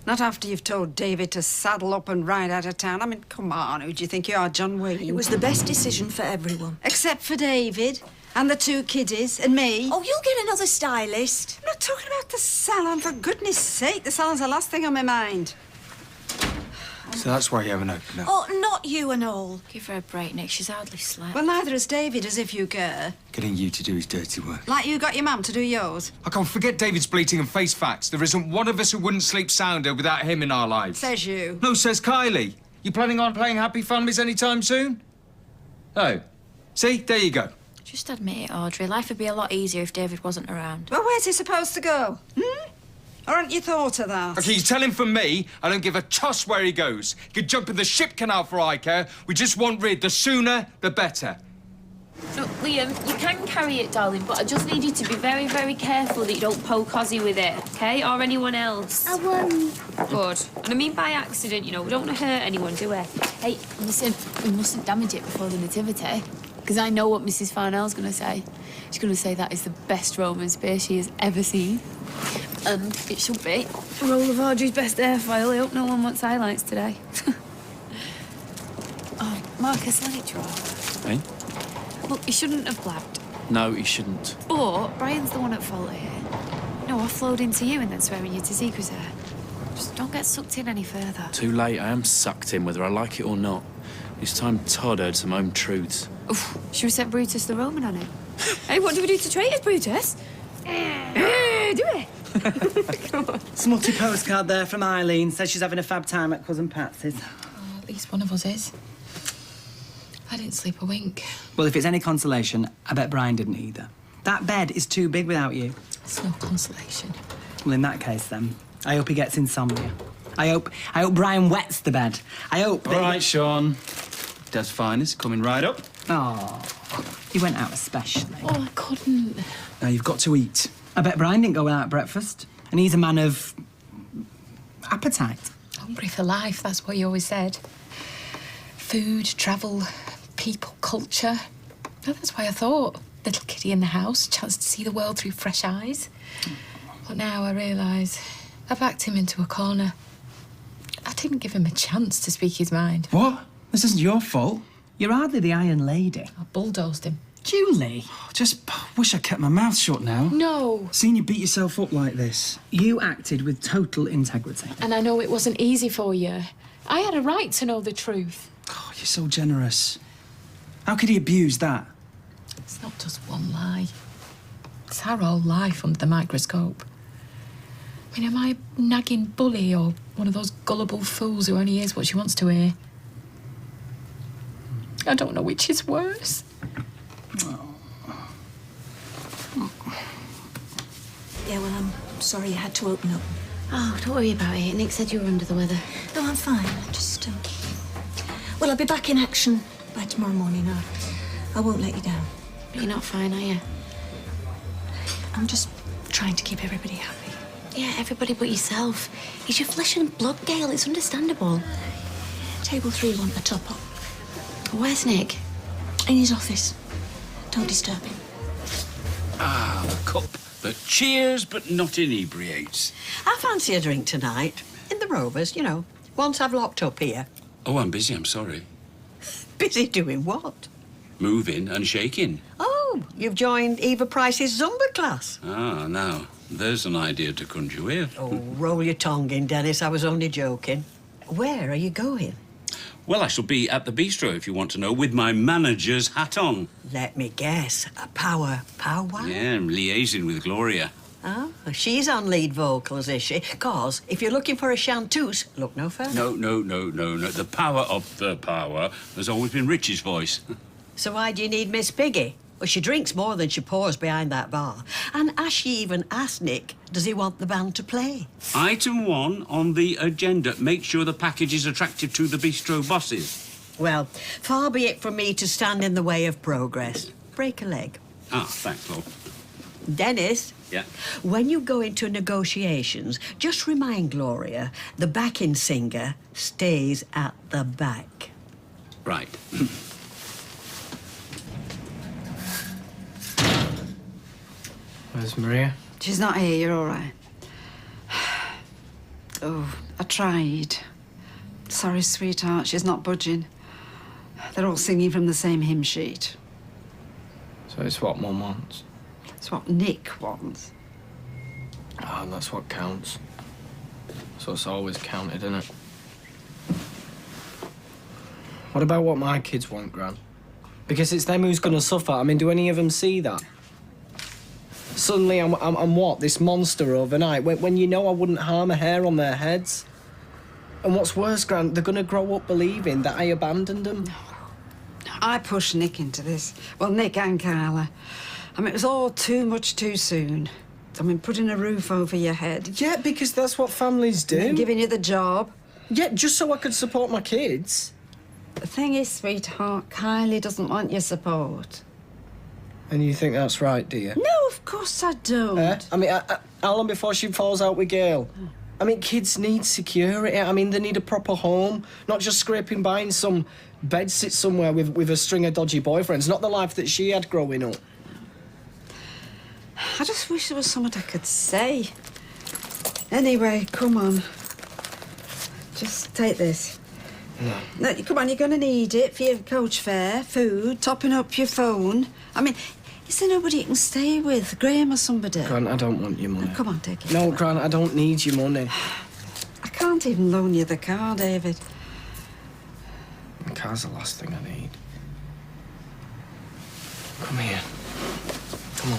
Not after you've told David to saddle up and ride out of town. I mean, come on, who do you think you are, John Wayne? It was the best decision for everyone. Except for David and the 2 kiddies and me. Oh, you'll get another stylist. I'm not talking about the salon, for goodness sake. The salon's the last thing on my mind. So that's why you haven't opened up. Oh, not you and all. Give her a break, Nick. She's hardly slept. Well, neither has David, as if you care. Getting you to do his dirty work. Like you got your mum to do yours. I can't forget David's bleating and face facts. There isn't one of us who wouldn't sleep sounder without him in our lives. Says you. No, says Kylie. You planning on playing Happy Families anytime soon? Oh. See? There you go. Just admit it, Audrey. Life would be a lot easier if David wasn't around. Well, where's he supposed to go? Or hadn't you thought of that? Okay, you tell him from me, I don't give a toss where he goes. He could jump in the ship canal for I care. We just want rid. The sooner, the better. Look, Liam, you can carry it, darling, but I just need you to be very, very careful that you don't poke Ozzy with it, OK? Or anyone else. I won't. Good. And I mean by accident, you know, we don't want to hurt anyone, do we? Hey, listen, we mustn't damage it before the nativity. Because I know what Mrs. Farnell's going to say. She's going to say that is the best Roman spear she has ever seen. And it should be a roll of Audrey's best airfoil. I hope no one wants highlights today. Oh, Marcus, let it drop. Eh? Look, he shouldn't have blabbed. No, he shouldn't. But Brian's the one at fault here. No, offload into you and then swearing you to secrets there. Just don't get sucked in any further. Too late. I am sucked in, whether I like it or not. It's time Todd heard some home truths. Oof, should we set Brutus the Roman on him? Hey, what do we do to traitors, Brutus? Do it. Smutty postcard there from Eileen. Says she's having a fab time at Cousin Patsy's. Oh, at least one of us is. I didn't sleep a wink. Well, if it's any consolation, I bet Brian didn't either. That bed is too big without you. It's no consolation. Well, in that case, then, I hope he gets insomnia. I hope Brian wets the bed. I hope. All right, Sean. Dad's finest coming right up. Oh, he went out especially. Oh, I couldn't. Now you've got to eat. I bet Brian didn't go without breakfast, and he's a man of appetite. Hungry for life, that's what he always said. Food, travel, people, culture. Oh, that's why I thought. Little kiddie in the house, chance to see the world through fresh eyes. But now I realise I backed him into a corner. I didn't give him a chance to speak his mind. What? This isn't your fault. You're hardly the Iron Lady. I bulldozed him. Julie! Just wish I kept my mouth shut now. No. Seeing you beat yourself up like this. You acted with total integrity. And I know it wasn't easy for you. I had a right to know the truth. Oh, you're so generous. How could he abuse that? It's not just one lie. It's our whole life under the microscope. I mean, am I a nagging bully or one of those gullible fools who only hears what she wants to hear? I don't know which is worse. Yeah, well, I'm sorry you had to open up. Oh, don't worry about it. Nick said you were under the weather. No, I'm fine. I just, well, I'll be back in action by tomorrow morning. I won't let you down. But you're not fine, are you? I'm just trying to keep everybody happy. Yeah, everybody but yourself. It's your flesh and blood, Gail. It's understandable. Table 3 want a top-up. Where's Nick? In his office. Don't disturb him. Ah, the cup that cheers but not inebriates. I fancy a drink tonight. In the Rovers, you know. Once I've locked up here. Oh, I'm busy, I'm sorry. Busy doing what? Moving and shaking. Oh, you've joined Eva Price's Zumba class. Ah, now, there's an idea to conjure with. Oh, roll your tongue in, Dennis. I was only joking. Where are you going? Well, I shall be at the bistro, if you want to know, with my manager's hat on. Let me guess. A powwow? Yeah, I'm liaising with Gloria. Oh, she's on lead vocals, is she? 'Cause if you're looking for a chanteuse, look no further. No. The power of the power has always been Richie's voice. So why do you need Miss Piggy? Well, she drinks more than she pours behind that bar. And as she even asked Nick, does he want the band to play? Item 1 on the agenda. Make sure the package is attractive to the bistro bosses. Well, far be it from me to stand in the way of progress. Break a leg. Ah, thanks, love. Dennis, Yeah. when you go into negotiations, just remind Gloria the backing singer stays at the back. Right. Where's Maria? She's not here, you're all right. Oh, I tried. Sorry, sweetheart, she's not budging. They're all singing from the same hymn sheet. So it's what Mum wants? It's what Nick wants. Oh, that's what counts. So it's always counted, isn't it? What about what my kids want, Gran? Because it's them who's gonna suffer. I mean, do any of them see that? Suddenly I'm what? This monster overnight, when you know I wouldn't harm a hair on their heads? And what's worse, Gran, they're gonna grow up believing that I abandoned them. I pushed Nick into this. Well, Nick and Carla. I mean, it was all too much too soon. I mean, putting a roof over your head. Yeah, because that's what families do. And giving you the job. Yeah, just so I could support my kids. The thing is, sweetheart, Kylie doesn't want your support. And you think that's right, do you? No, of course I don't. I mean, how long before she falls out with Gail? I mean, kids need security. I mean, they need a proper home, not just scraping by in some bedsit somewhere with a string of dodgy boyfriends. Not the life that she had growing up. I just wish there was something I could say. Anyway, come on. Just take this. No, come on, you're going to need it for your coach fare, food, topping up your phone. I mean, is there nobody you can stay with? Graham or somebody? Grant, I don't want your money. No, come on, take it. No, Grant, I don't need your money. I can't even loan you the car, David. The car's the last thing I need. Come here. Come on.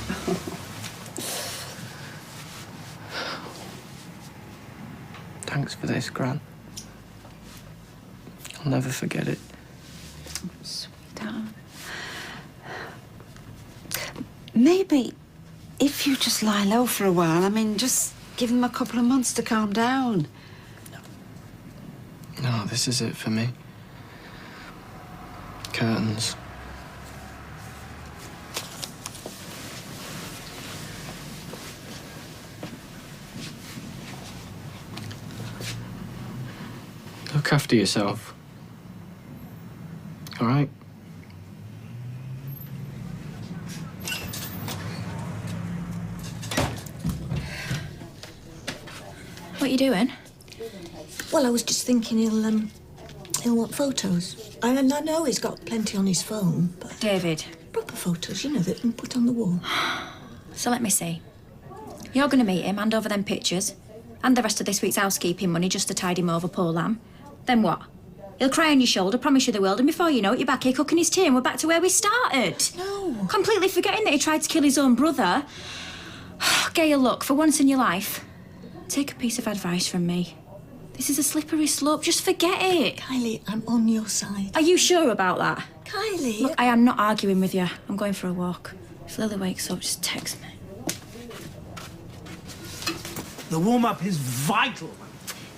Thanks for this, Grant. I'll never forget it. Sweetheart. Maybe if you just lie low for a while, I mean, just give him a couple of months to calm down. No, this is it for me. Curtains. Look after yourself. All right? What are you doing? Well, I was just thinking he'll want photos. And I know he's got plenty on his phone, but... David. Proper photos, you know, that can put on the wall. So let me see. You're going to meet him, hand over them pictures, and the rest of this week's housekeeping money just to tide him over, poor lamb. Then what? He'll cry on your shoulder, promise you the world, and before you know it, you're back here cooking his tea and we're back to where we started. No. Completely forgetting that he tried to kill his own brother. Gail, look, for once in your life, take a piece of advice from me. This is a slippery slope. Just forget it. Kylie, I'm on your side. Are you sure about that? Kylie... Look, I am not arguing with you. I'm going for a walk. If Lily wakes up, just text me. The warm-up is vital.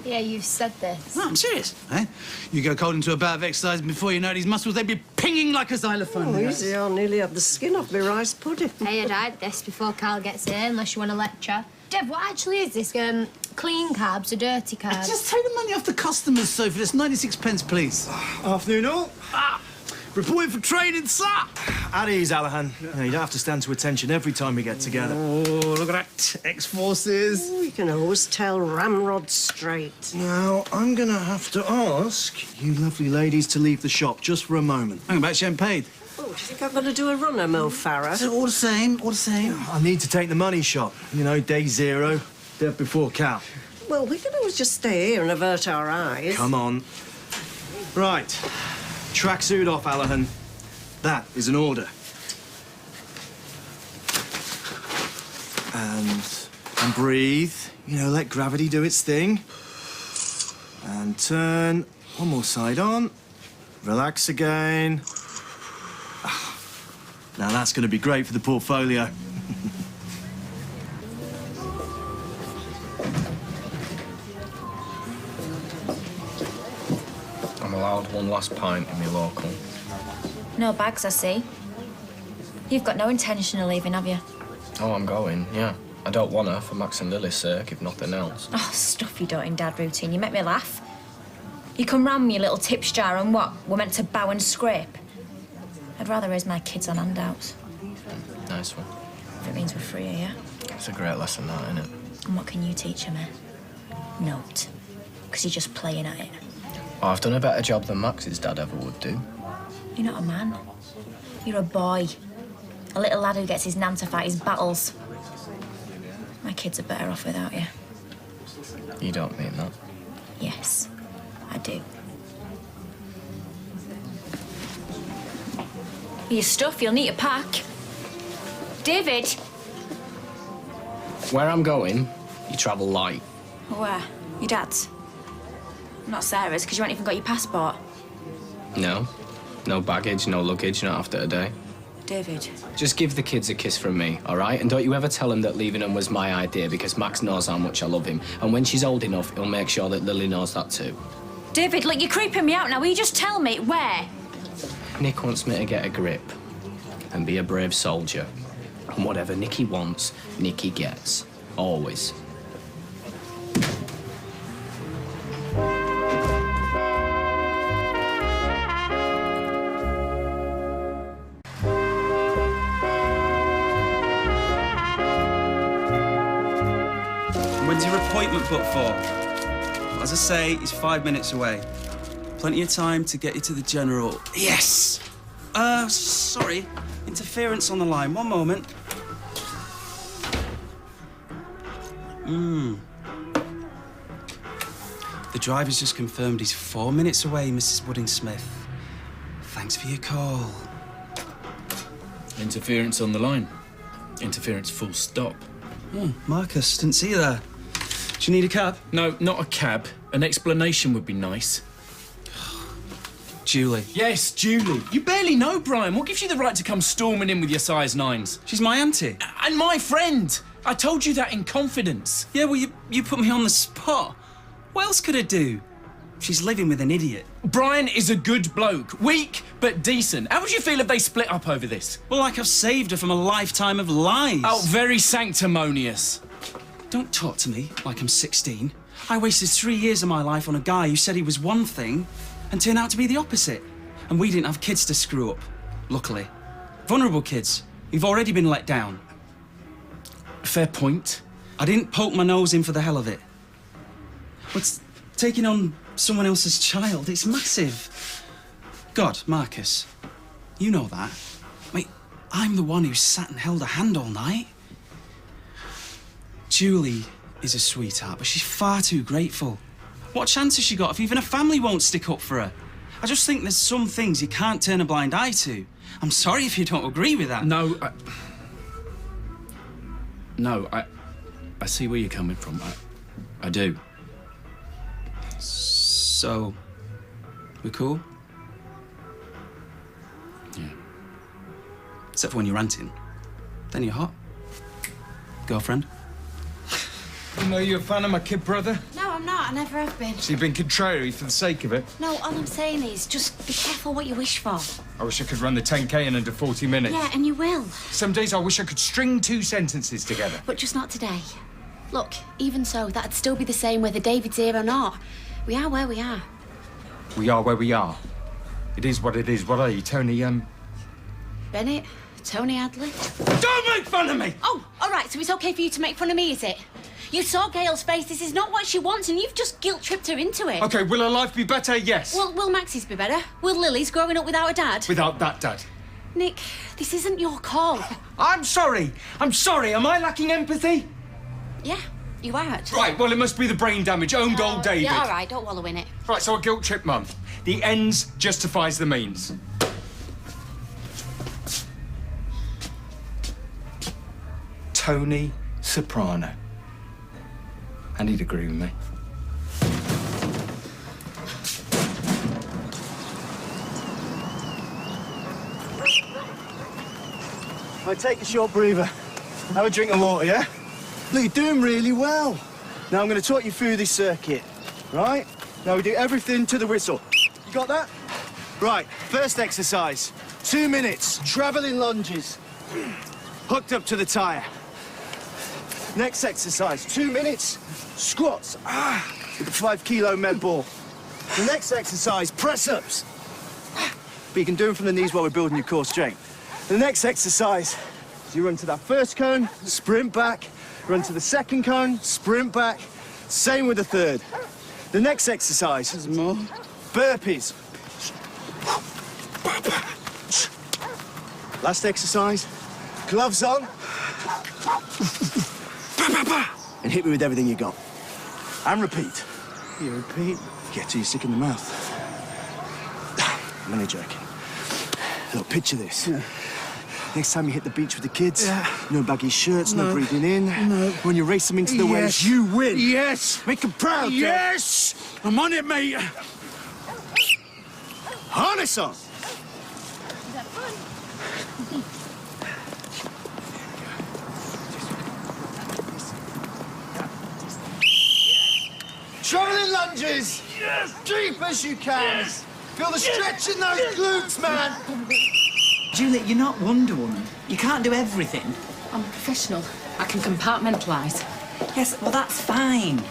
Yeah, you've said this. No, I'm serious. Eh? You go cold into a bout of exercise, and before you know it, these muscles, they'd be pinging like a xylophone. Oh, easy, I nearly had the skin off my rice pudding. Hey, I'd hide this before Carl gets here, unless you want to lecture. Dev, what actually is this? Clean carbs or dirty carbs? Just take the money off the customers, Sophie. That's 96 pence, please. Afternoon, all. Reporting for training, sir. At ease, Alahan. You don't have to stand to attention every time we get together. Oh, look at that. Ex-forces. Oh, you can always tell Ramrod straight. Now, I'm going to have to ask you lovely ladies to leave the shop just for a moment. Hang about, she ain't paid. Oh, do you think I've got to do a runner, Mo Farah? It's all the same, all the same. I need to take the money shot. You know, day zero, death before Cal. Well, we can always just stay here and avert our eyes. Come on. Right. Tracksuit off, Alahan. That is an order. And breathe. You know, let gravity do its thing. And turn. One more side on. Relax again. Now that's going to be great for the portfolio. I'm allowed one last pint in my local. No bags, I see. You've got no intention of leaving, have you? Oh, I'm going, yeah. I don't want her, for Max and Lily's sake, if nothing else. Oh, stuff you don't in Dad routine. You make me laugh. You come round me, your little tips jar, and what? We're meant to bow and scrape? I'd rather raise my kids on handouts. Nice one. If it means we're freer, yeah? It's a great lesson, that, isn't it? And what can you teach him, eh? Note. Because you're just playing at it. Oh, I've done a better job than Max's dad ever would do. You're not a man. You're a boy. A little lad who gets his nan to fight his battles. My kids are better off without you. You don't mean that. Yes, I do. Your stuff, you'll need to pack. David! Where I'm going, you travel light. Where? Your dad's? Not Sarah's, because you haven't even got your passport. No. No baggage, no luggage, not after a day. David. Just give the kids a kiss from me, all right? And don't you ever tell them that leaving them was my idea, because Max knows how much I love him. And when she's old enough, he'll make sure that Lily knows that too. David, look, you're creeping me out now. Will you just tell me where? Nick wants me to get a grip and be a brave soldier. And whatever Nicky wants, Nicky gets. Always. When's your appointment booked for? As I say, it's 5 minutes away. Plenty of time to get you to the general. Yes! Sorry. Interference on the line. One moment. The driver's just confirmed he's 4 minutes away, Mrs. Wooding-Smith. Thanks for your call. Interference on the line. Interference full stop. Oh, Marcus, didn't see you there. Do you need a cab? No, not a cab. An explanation would be nice. Julie. Yes, Julie. You barely know Brian. What gives you the right to come storming in with your size 9s? She's my auntie. And my friend. I told you that in confidence. Yeah, well, you put me on the spot. What else could I do? She's living with an idiot. Brian is a good bloke. Weak, but decent. How would you feel if they split up over this? Well, like I've saved her from a lifetime of lies. Oh, very sanctimonious. Don't talk to me like I'm 16. I wasted 3 years of my life on a guy who said he was one thing and turned out to be the opposite. And we didn't have kids to screw up, luckily. Vulnerable kids who've already been let down. Fair point. I didn't poke my nose in for the hell of it. But taking on someone else's child, it's massive. God, Marcus, you know that. Mate, I'm the one who sat and held her hand all night. Julie is a sweetheart, but she's far too grateful. What chance has she got if even her family won't stick up for her? I just think there's some things you can't turn a blind eye to. I'm sorry if you don't agree with that. No, I see where you're coming from. I do. So, we're cool? Yeah. Except for when you're ranting. Then you're hot. Girlfriend? You know you're a fan of my kid brother? No, I'm not. I never have been. So you've been contrary for the sake of it? No, all I'm saying is just be careful what you wish for. I wish I could run the 10K in under 40 minutes. Yeah, and you will. Some days I wish I could string 2 sentences together. But just not today. Look, even so, that'd still be the same whether David's here or not. We are where we are. We are where we are. It is what it is. What are you, Tony, Bennett? Tony Adley? Don't make fun of me! Oh, all right, so it's okay for you to make fun of me, is it? You saw Gail's face. This is not what she wants, and you've just guilt-tripped her into it. OK, will her life be better? Yes. Will Max's be better? Will Lily's growing up without a dad? Without that dad. Nick, this isn't your call. I'm sorry. I'm sorry. Am I lacking empathy? Yeah, you are, actually. Right, well, it must be the brain damage. Owned old David. Yeah, all right, don't wallow in it. Right, so I guilt-trip Mum. The ends justifies the means. Tony Soprano. And he'd agree with me. I take a short breather. Have a drink of water, yeah? Look, you're doing really well. Now I'm going to talk you through this circuit, right? Now we do everything to the whistle. You got that? Right, first exercise. 2 minutes, travelling lunges. Hooked up to the tyre. Next exercise, 2 minutes, squats. With a 5 kilo med ball. The next exercise, press-ups. But you can do them from the knees while we're building your core strength. The next exercise, So you run to that first cone, sprint back, run to the second cone, sprint back. Same with the third. The next exercise is more burpees. Last exercise, gloves on. And hit me with everything you got. And repeat. You repeat, get till you're sick in the mouth. I'm only joking. Look, picture this. Yeah. Next time you hit the beach with the kids, no baggy shirts, no breathing in. No. When you race them into the waves, you win. Yes. Make them proud, Yes. I'm on it, mate. Harness on. Travelling lunges. Yes. Deep as you can. Yes. Feel the stretch in those glutes, man. Julie, you're not Wonder Woman. You can't do everything. I'm a professional. I can compartmentalise. Yes, well, that's fine.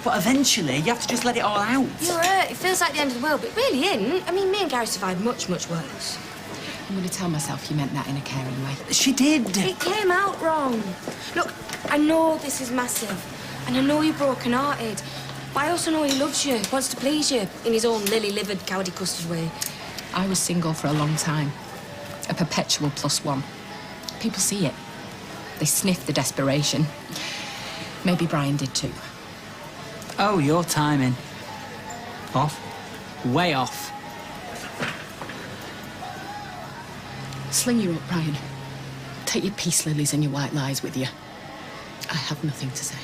But eventually, you have to just let it all out. You're right. It feels like the end of the world, but it really isn't. I mean, me and Gary survived much, much worse. I'm going to tell myself you meant that in a caring way. She did. It came out wrong. Look, I know this is massive, and I know you're broken-hearted, but I also know he loves you, wants to please you, in his own lily-livered, cowardy custard way. I was single for a long time. A perpetual +1. People see it. They sniff the desperation. Maybe Brian did too. Oh, your timing. Off? Way off. Sling you up, Brian. Take your peace lilies and your white lies with you. I have nothing to say.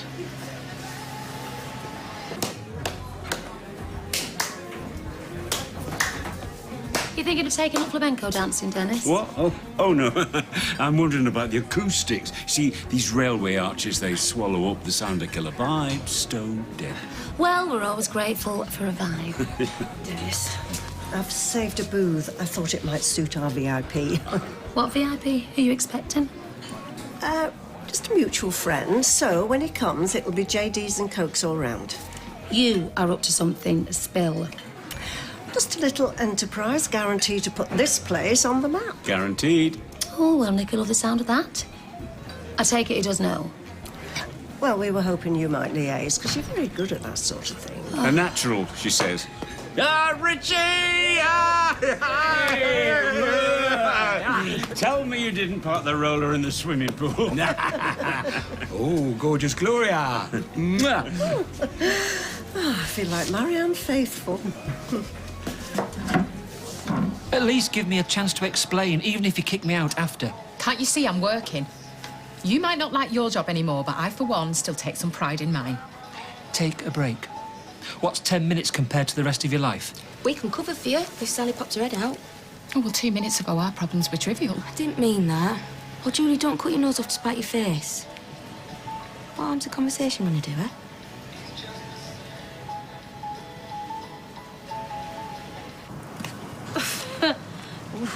You thinking of taking up flamenco dancing, Dennis? What? Oh no. I'm wondering about the acoustics. See, these railway arches, they swallow up the sound of killer vibes, stone dead. Well, we're always grateful for a vibe. Dennis, I've saved a booth. I thought it might suit our VIP. What VIP are you expecting? Just a mutual friend, so when he comes, it'll be JDs and Cokes all round. You are up to something, spill. Just a little enterprise, guaranteed to put this place on the map. Guaranteed. Oh, well, Nick will love the sound of that. I take it he does know. Well, we were hoping you might liaise, because you're very good at that sort of thing. A natural, she says. Ah, Richie! Tell me you didn't park the roller in the swimming pool. Oh, gorgeous Gloria. Oh, I feel like Marianne Faithfull. At least give me a chance to explain, even if you kick me out after. Can't you see I'm working? You might not like your job anymore, but I, for one, still take some pride in mine. Take a break. What's 10 minutes compared to the rest of your life? We can cover for you if Sally popped her head out. Oh, well, 2 minutes ago, our problems were trivial. I didn't mean that. Oh, Julie, don't cut your nose off to spite your face. What harm's a conversation when you do it?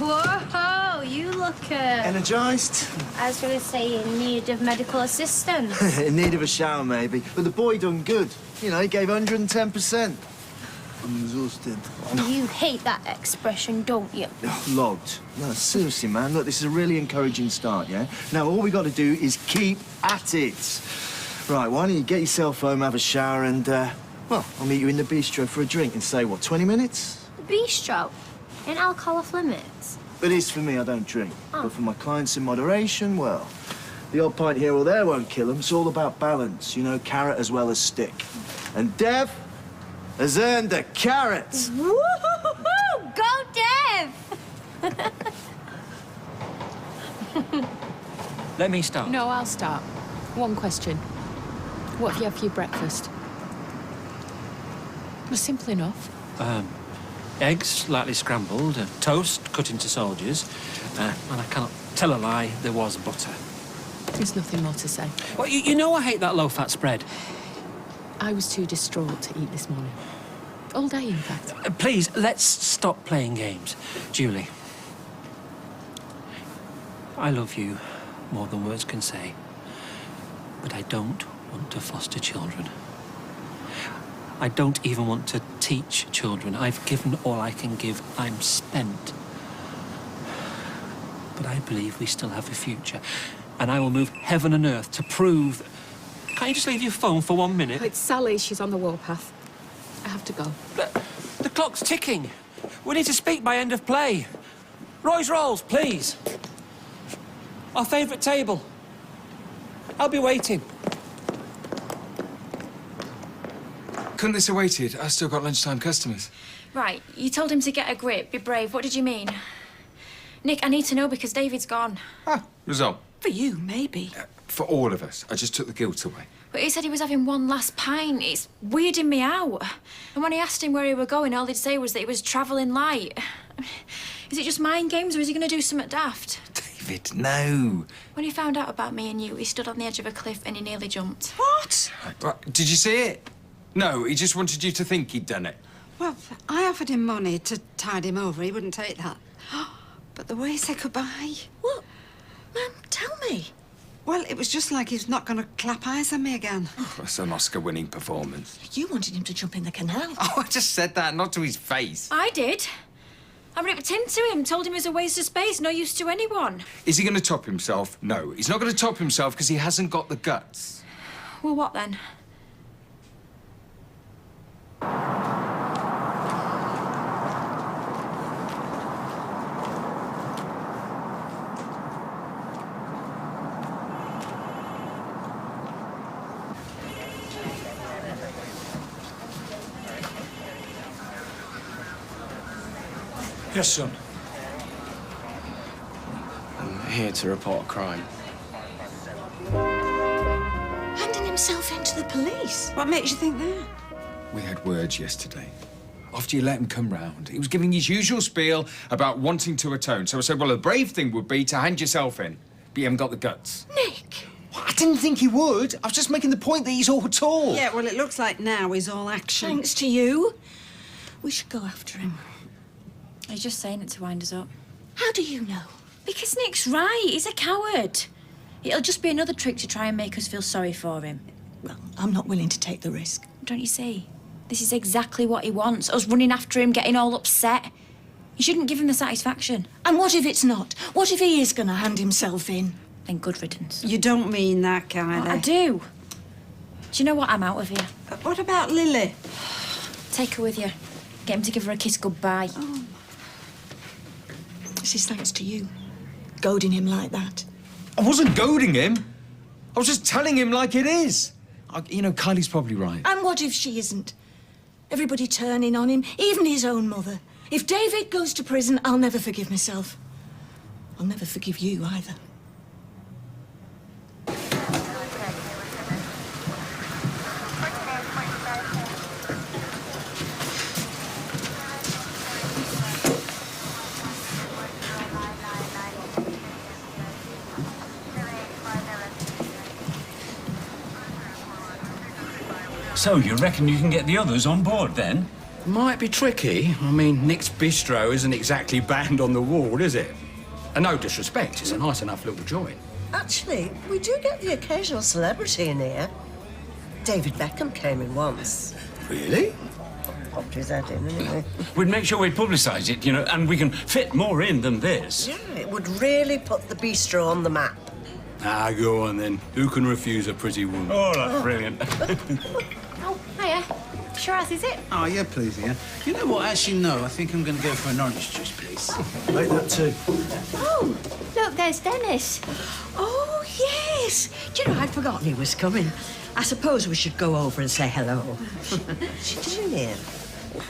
Whoa, you look... Energised? I was going to say in need of medical assistance. In need of a shower, maybe. But the boy done good. You know, he gave 110%. I'm exhausted. You hate that expression, don't you? Oh, logged. No, seriously, man. Look, this is a really encouraging start, yeah? Now, all we got to do is keep at it. Right, why don't you get yourself home, have a shower, and, well, I'll meet you in the bistro for a drink in, say, what, 20 minutes? Bistro? In alcohol off limits? It is for me, I don't drink. Oh. But for my clients in moderation, well, the odd pint here or there won't kill them. It's all about balance, you know, carrot as well as stick. And Dev has earned a carrot. Woo-hoo-hoo-hoo! Go, Dev! Let me start. No, I'll start. One question. What have you had for your breakfast? Well, simple enough. Eggs, lightly scrambled, toast cut into soldiers, and I cannot tell a lie, there was butter. There's nothing more to say. Well, you know I hate that low-fat spread. I was too distraught to eat this morning. All day, in fact. Please, let's stop playing games. Julie, I love you more than words can say, but I don't want to foster children. I don't even want to teach children. I've given all I can give. I'm spent. But I believe we still have a future. and I will move heaven and earth to prove that... Can't you just leave your phone for 1 minute? It's Sally. She's on the warpath. I have to go. The clock's ticking. We need to speak by end of play. Roy's rolls, please. Our favourite table. I'll be waiting. Couldn't this have waited? I've still got lunchtime customers. Right, you told him to get a grip, be brave. What did you mean? Nick, I need to know because David's gone. Result. For you, maybe. For all of us. I just took the guilt away. But he said he was having one last pint. It's weirding me out. And when I asked him where he were going, all he'd say was that he was travelling light. Is it just mind games or is he going to do something daft? David, no. When he found out about me and you, he stood on the edge of a cliff and he nearly jumped. What? Did you see it? No, he just wanted you to think he'd done it. Well, I offered him money to tide him over. He wouldn't take that. But the way he said goodbye... What? Ma'am, tell me. Well, it was just like he's not going to clap eyes on me again. That's an Oscar-winning performance. You wanted him to jump in the canal. Oh, I just said that, not to his face. I did. I ripped into him, told him it was a waste of space, no use to anyone. Is he going to top himself? No, he's not going to top himself because he hasn't got the guts. Well, what then? Yes, son. I'm here to report a crime. Handing himself in to the police. What makes you think that? We had words yesterday. After you let him come round, he was giving his usual spiel about wanting to atone. So I said, well, the brave thing would be to hand yourself in. But you haven't got the guts. Nick! Well, I didn't think he would. I was just making the point that he's all talk. Yeah, well, it looks like now he's all action. Thanks to you. We should go after him. He's just saying it to wind us up. How do you know? Because Nick's right. He's a coward. It'll just be another trick to try and make us feel sorry for him. Well, I'm not willing to take the risk. Don't you see? This is exactly what he wants. Us running after him, getting all upset. You shouldn't give him the satisfaction. And what if it's not? What if he is going to hand himself in? Then good riddance. You don't mean that, Kylie. I do. Do you know what? I'm out of here. What about Lily? Take her with you. Get him to give her a kiss goodbye. Oh. This is thanks to you. Goading him like that. I wasn't goading him. I was just telling him like it is. You know, Kylie's probably right. And what if she isn't? Everybody turning on him, even his own mother. If David goes to prison, I'll never forgive myself. I'll never forgive you either. So, you reckon you can get the others on board, then? Might be tricky. I mean, Nick's bistro isn't exactly banned on the wall, is it? And no disrespect, it's a nice enough little joint. Actually, we do get the occasional celebrity in here. David Beckham came in once. Really? Popped his head in, anyway. We'd make sure we'd publicise it, you know, and we can fit more in than this. Yeah, it would really put the bistro on the map. Ah, go on then. Who can refuse a pretty woman? Oh, that's brilliant. Oh, hiya. Sure as is it? Oh, yeah, please, yeah. You know what? Actually, no. I think I'm going to go for an orange juice, please. Make that too. Oh, look, there's Dennis. Oh, yes. Do you know, I'd forgotten he was coming. I suppose we should go over and say hello. She's in here.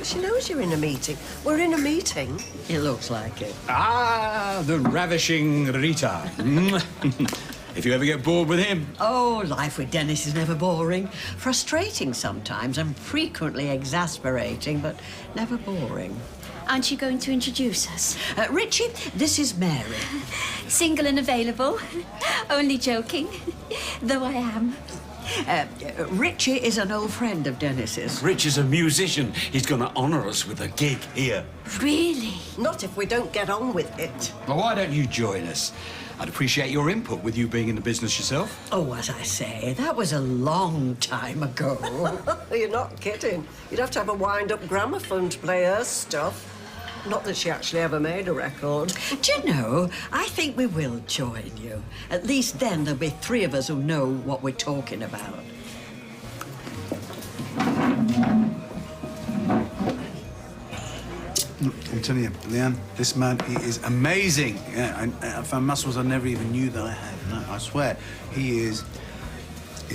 She knows you're in a meeting. We're in a meeting. It looks like it. Ah, the ravishing Rita. If you ever get bored with him. Oh, life with Dennis is never boring. Frustrating sometimes and frequently exasperating, but never boring. Aren't you going to introduce us? Richie, this is Mary. Single and available. Only joking. Though I am. Richie is an old friend of Dennis's. Rich is a musician. He's going to honour us with a gig here. Really? Not if we don't get on with it. Well, why don't you join us? I'd appreciate your input with you being in the business yourself. Oh, as I say, that was a long time ago. You're not kidding. You'd have to have a wind-up gramophone to play her stuff. Not that she actually ever made a record. Do you know, I think we will join you. At least then there'll be 3 of us who know what we're talking about. I'm telling you, Leanne, this man, he is amazing. Yeah, I found muscles I never even knew that I had. No, I swear, he's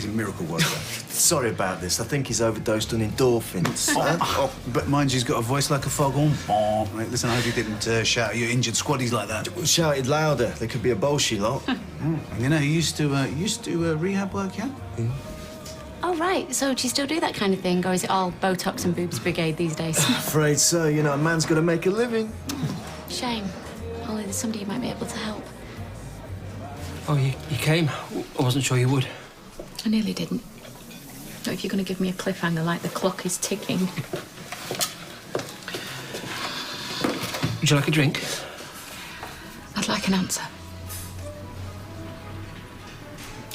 a miracle worker. Sorry about this. I think he's overdosed on endorphins. But mind you, he's got a voice like a foghorn. Oh, mate, listen, I hope you didn't shout at your injured squaddies like that. Shouted louder. There could be a bolshy lot. You know, he used to rehab work, yeah? Oh, right. So do you still do that kind of thing, or is it all Botox and boobs brigade these days? Afraid so. You know, a man's got to make a living. Shame. Only there's somebody who might be able to help. Oh, you came? I wasn't sure you would. I nearly didn't. Not if you're going to give me a cliffhanger like the clock is ticking. Would you like a drink? I'd like an answer.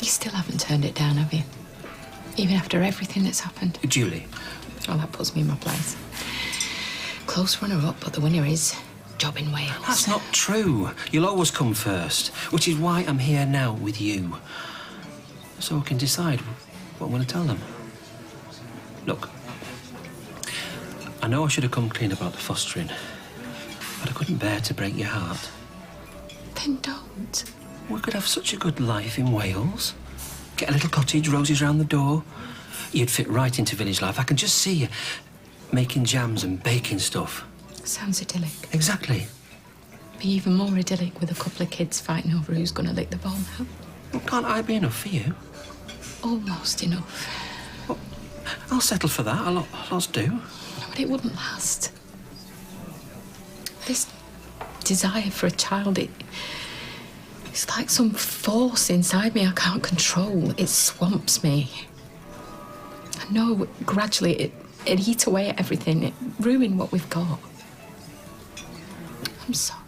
You still haven't turned it down, have you? Even after everything that's happened. Julie. Oh, that puts me in my place. Close runner-up, but the winner is job in Wales. That's not true. You'll always come first, which is why I'm here now with you. So we can decide what I'm going to tell them. Look, I know I should have come clean about the fostering, but I couldn't bear to break your heart. Then don't. We could have such a good life in Wales. Get a little cottage, roses round the door. You'd fit right into village life. I can just see you making jams and baking stuff. Sounds idyllic. Exactly. Be even more idyllic with a couple of kids fighting over who's going to lick the ball now. Well, can't I be enough for you? Almost enough. Well, I'll settle for that. Lots do. No, but it wouldn't last. This desire for a child, it's like some force inside me I can't control. It swamps me. I know gradually it'd eat away at everything. It ruin what we've got. I'm sorry.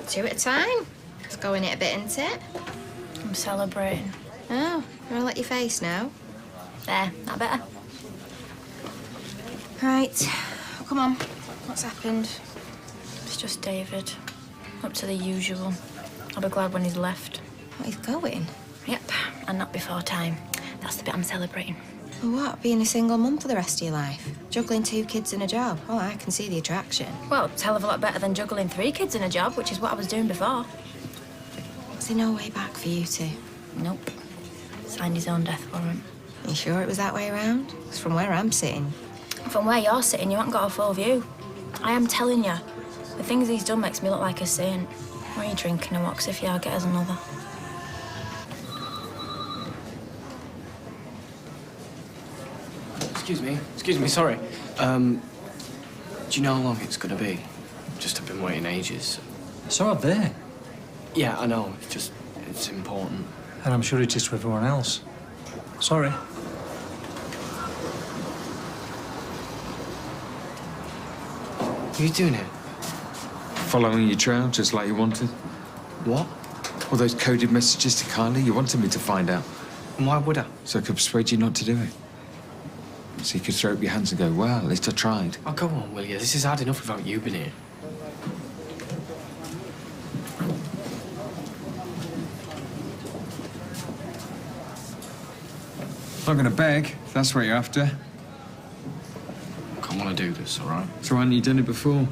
Two at a time. It's going it a bit, isn't it? I'm celebrating. Oh, you want to let your face now? There, that better? Right. Come on. What's happened? It's just David. Up to the usual. I'll be glad when he's left. What, he's going? Yep, and not before time. That's the bit I'm celebrating. Well, what? Being a single mum for the rest of your life? Juggling 2 kids and a job? Oh, I can see the attraction. Well, it's a hell of a lot better than juggling 3 kids in a job, which is what I was doing before. Is there no way back for you two? Nope. Signed his own death warrant. You sure it was that way around? 'Cause from where I'm sitting... From where you're sitting, you haven't got a full view. I am telling you, the things he's done makes me look like a saint. Why are you drinking and what's if you get us another? Excuse me, sorry. Do you know how long it's gonna be? Just I've been waiting ages. So have they. Yeah, I know. It's important. And I'm sure it is to everyone else. Sorry. Are you doing it? Following your trail, just like you wanted. What? All those coded messages to Kylie, you wanted me to find out. And why would I? So I could persuade you not to do it. So you could throw up your hands and go, well, at least I tried. Oh, go on, will you? This is hard enough without you being here. I'm not going to beg, if that's what you're after. I can't want to do this, all right? So why haven't you done it before?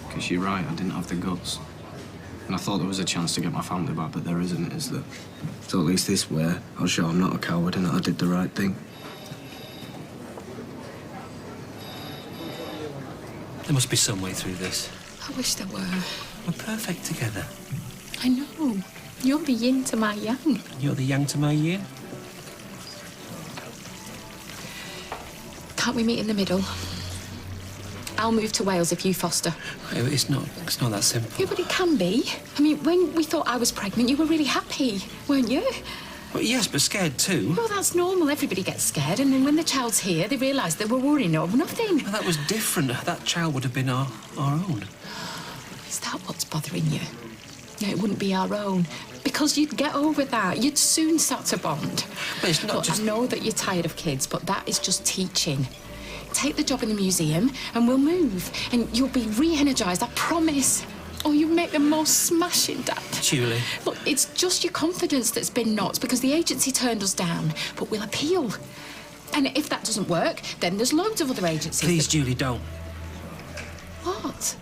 Because you're right, I didn't have the guts. And I thought there was a chance to get my family back, but there isn't, is there? So at least this way, I'll show I'm not a coward and that I did the right thing. There must be some way through this. I wish there were. We're perfect together. I know. You're the yin to my yang. You're the yang to my yin. Can't we meet in the middle? I'll move to Wales if you foster. It's not that simple. Yeah, but it can be. I mean, when we thought I was pregnant, you were really happy, weren't you? Well, yes, but scared too. Well, that's normal. Everybody gets scared, and then when the child's here, they realise that we're worrying over nothing. Well, that was different. That child would have been our own. Is that what's bothering you? No, it wouldn't be our own. Because you'd get over that. You'd soon start to bond. But it's not Look, just... I know that you're tired of kids, but that is just teaching. Take the job in the museum and we'll move. And you'll be re-energised, I promise. Oh, you make the most smashing, Dad. Julie. Look, it's just your confidence that's been knocked because the agency turned us down. But we'll appeal. And if that doesn't work, then there's loads of other agencies. Please, Julie, don't. What?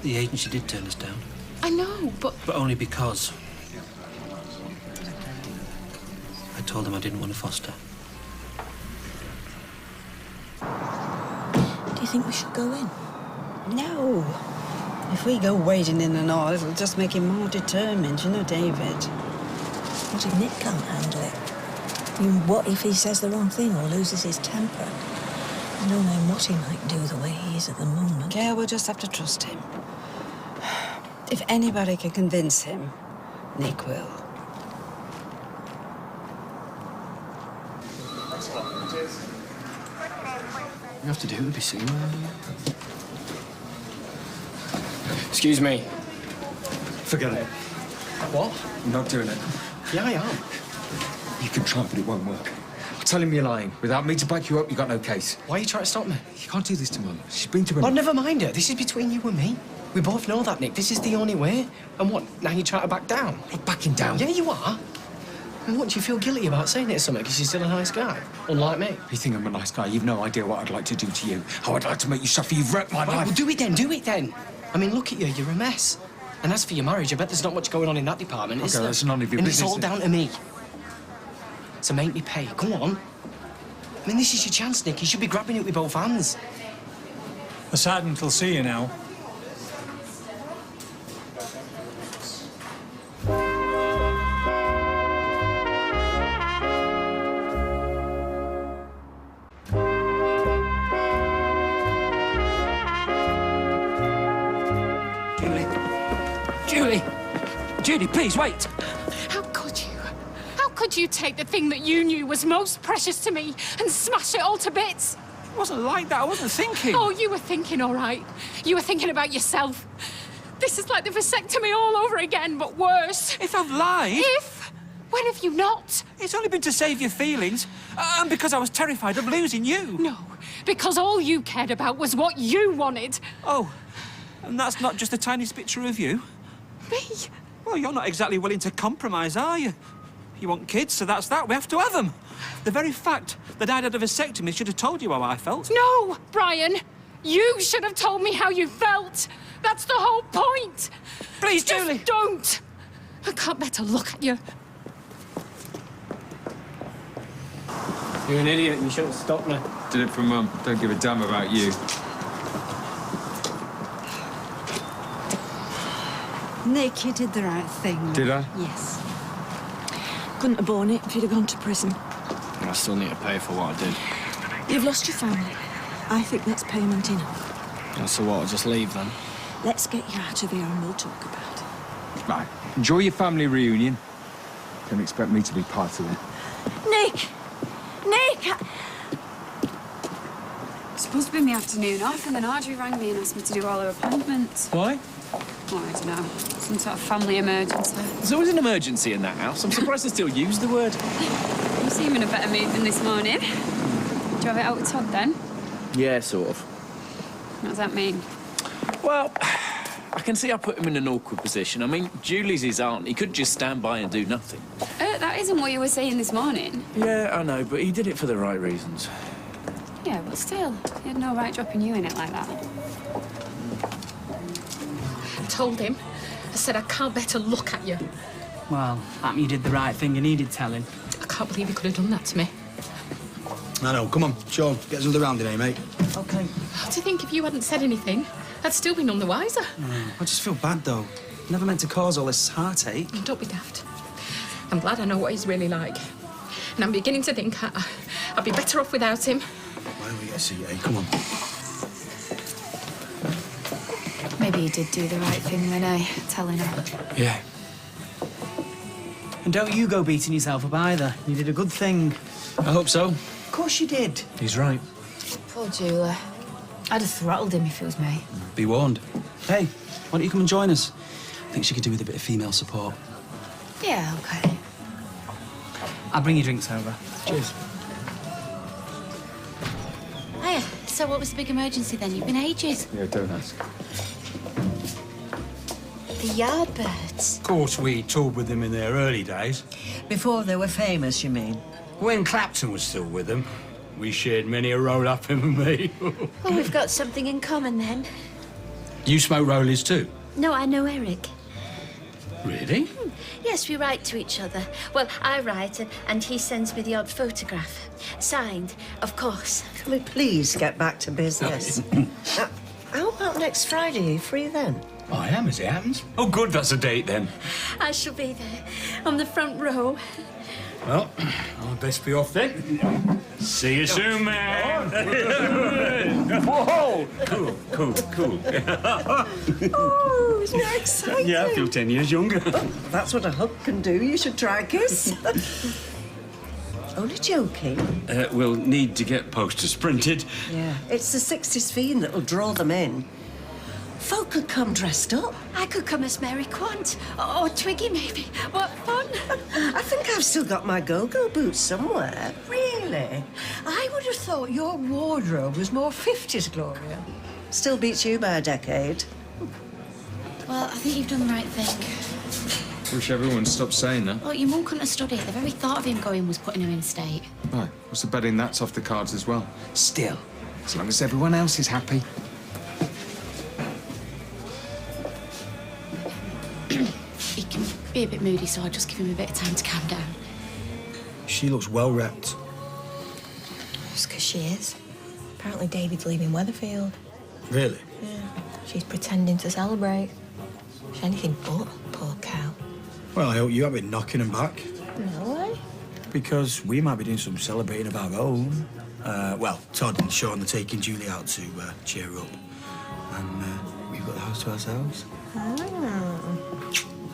The agency did turn us down. I know, but... But only because... I told them I didn't want to foster. Do you think we should go in? No. If we go wading in and all, it'll just make him more determined, you know, David. What if Nick can't handle it? I mean, what if he says the wrong thing or loses his temper? I don't know what he might do the way he is at the moment. Yeah, we'll just have to trust him. If anybody can convince him, Nick will. You have to do it with soon. Excuse me. Forget it. What? I'm not doing it. Yeah, I am. You can try, but it won't work. I'll tell him you're lying. Without me to back you up, you got no case. Why are you trying to stop me? You can't do this to Mum. She's been to her... Oh, never mind her. This is between you and me. We both know that, Nick. This is the only way. And what, now you try to back down? I'm not backing down. Yeah, you are. And what, do you feel guilty about saying it to something because you're still a nice guy? Unlike me. You think I'm a nice guy? You've no idea what I'd like to do to you. How I'd like to make you suffer. You've wrecked my Right, life. well, do it then. Do it then. I mean, look at you. You're a mess. And as for your marriage, I bet there's not much going on in that department, is there? Okay, that's none of your and business. it's all down to me. So make me pay. Go on. I mean, this is your chance, Nick. You should be grabbing it with both hands. The Sergeant will see you now. Judy, please, wait! How could you? How could you take the thing that you knew was most precious to me and smash it all to bits? It wasn't like that. I wasn't thinking. Oh, you were thinking, all right. You were thinking about yourself. This is like the vasectomy all over again, but worse. If I've lied... If? When have you not? It's only been to save your feelings. And because I was terrified of losing you. No, because all you cared about was what you wanted. Oh, and that's not just the tiniest picture of you? Me? Well, you're not exactly willing to compromise, are you? You want kids, so that's that. We have to have them. The very fact that I'd had a vasectomy should have told you how I felt. No, Brian. You should have told me how you felt. That's the whole point. Please, just Julie. Don't. I can't bear to look at you. You're an idiot and you shouldn't have stopped me. Did it for Mum. Don't give a damn about you. Nick, you did the right thing. Did I? Yes. Couldn't have borne it if you'd have gone to prison. I still need to pay for what I did. You've lost your family. I think that's payment enough. Yeah, so what, I'll just leave then? Let's get you out of here and we'll talk about it. Right. Enjoy your family reunion. Don't expect me to be part of it. Nick! Nick! It's supposed to be my afternoon off, and then Audrey rang me and asked me to do all her appointments. Why? Oh, I don't know. Some sort of family emergency. There's always an emergency in that house. I'm surprised they still use the word. You seem in a better mood than this morning. Do you have it out with Todd then? Yeah, sort of. What does that mean? Well, I can see I put him in an awkward position. I mean, Julie's his aunt. He could just stand by and do nothing. That isn't what you were saying this morning. Yeah, I know, but he did it for the right reasons. Yeah, but still, he had no right dropping you in it like that. I told him. I said I can't bear to look at you. Well, that you did the right thing and needed telling. I can't believe he could have done that to me. I know. Come on, Sean, get us another round in here, mate. OK. Do you think if you hadn't said anything, I'd still be none the wiser? I just feel bad, though. Never meant to cause all this heartache. Don't be daft. I'm glad I know what he's really like. And I'm beginning to think I'd be better off without him. Why don't we get a seat, eh? Come on. Maybe you did do the right thing then, eh? Telling her. Yeah. And don't you go beating yourself up either. You did a good thing. I hope so. Of course you did. He's right. Poor Julie. I'd have throttled him if it was me. Be warned. Hey, why don't you come and join us? think she could do with a bit of female support. Yeah, okay. I'll bring your drinks over. Cheers. Hiya. So what was the big emergency then? You've been ages. Yeah, don't ask. The Yardbirds. Of course, we toured with them in their early days. Before they were famous, you mean? When Clapton was still with them, we shared many a roll-up, him and me. Well, we've got something in common then. You smoke rollies too? No, I know Eric. Really? Yes, we write to each other. Well, I write and he sends me the odd photograph. Signed, of course. Can we please get back to business? How about next Friday? Are you free then? I am, as it happens. Oh, good, that's a date then. I shall be there, on the front row. Well, I'll best be off then. See you soon, man. Whoa! Cool. Oh, isn't that exciting? Yeah, I feel 10 years younger. That's what a hug can do. You should try a kiss. Only joking. We'll need to get posters printed. Yeah. It's the 60s theme that'll draw them in. Folk could come dressed up. I could come as Mary Quant, or Twiggy maybe. What fun! I think I've still got my go-go boots somewhere. Really? I would have thought your wardrobe was more 50s, Gloria. Still beats you by a decade. Well, I think you've done the right thing. Wish everyone stopped saying that. Look, your mum couldn't have stood it. The very thought of him going was putting him in a state. Right, what's the betting that's off the cards as well? Still, as long as everyone else is happy. He can be a bit moody, so I'll just give him a bit of time to calm down. She looks well wrapped. Just 'cause she is. Apparently David's leaving Weatherfield. Really? Yeah. She's pretending to celebrate. She's anything but, poor cow. Well, I hope you haven't been knocking them back. No way. Because we might be doing some celebrating of our own. Well, Todd and Sean are taking Julie out to cheer her up. And we've got the house to ourselves. Oh.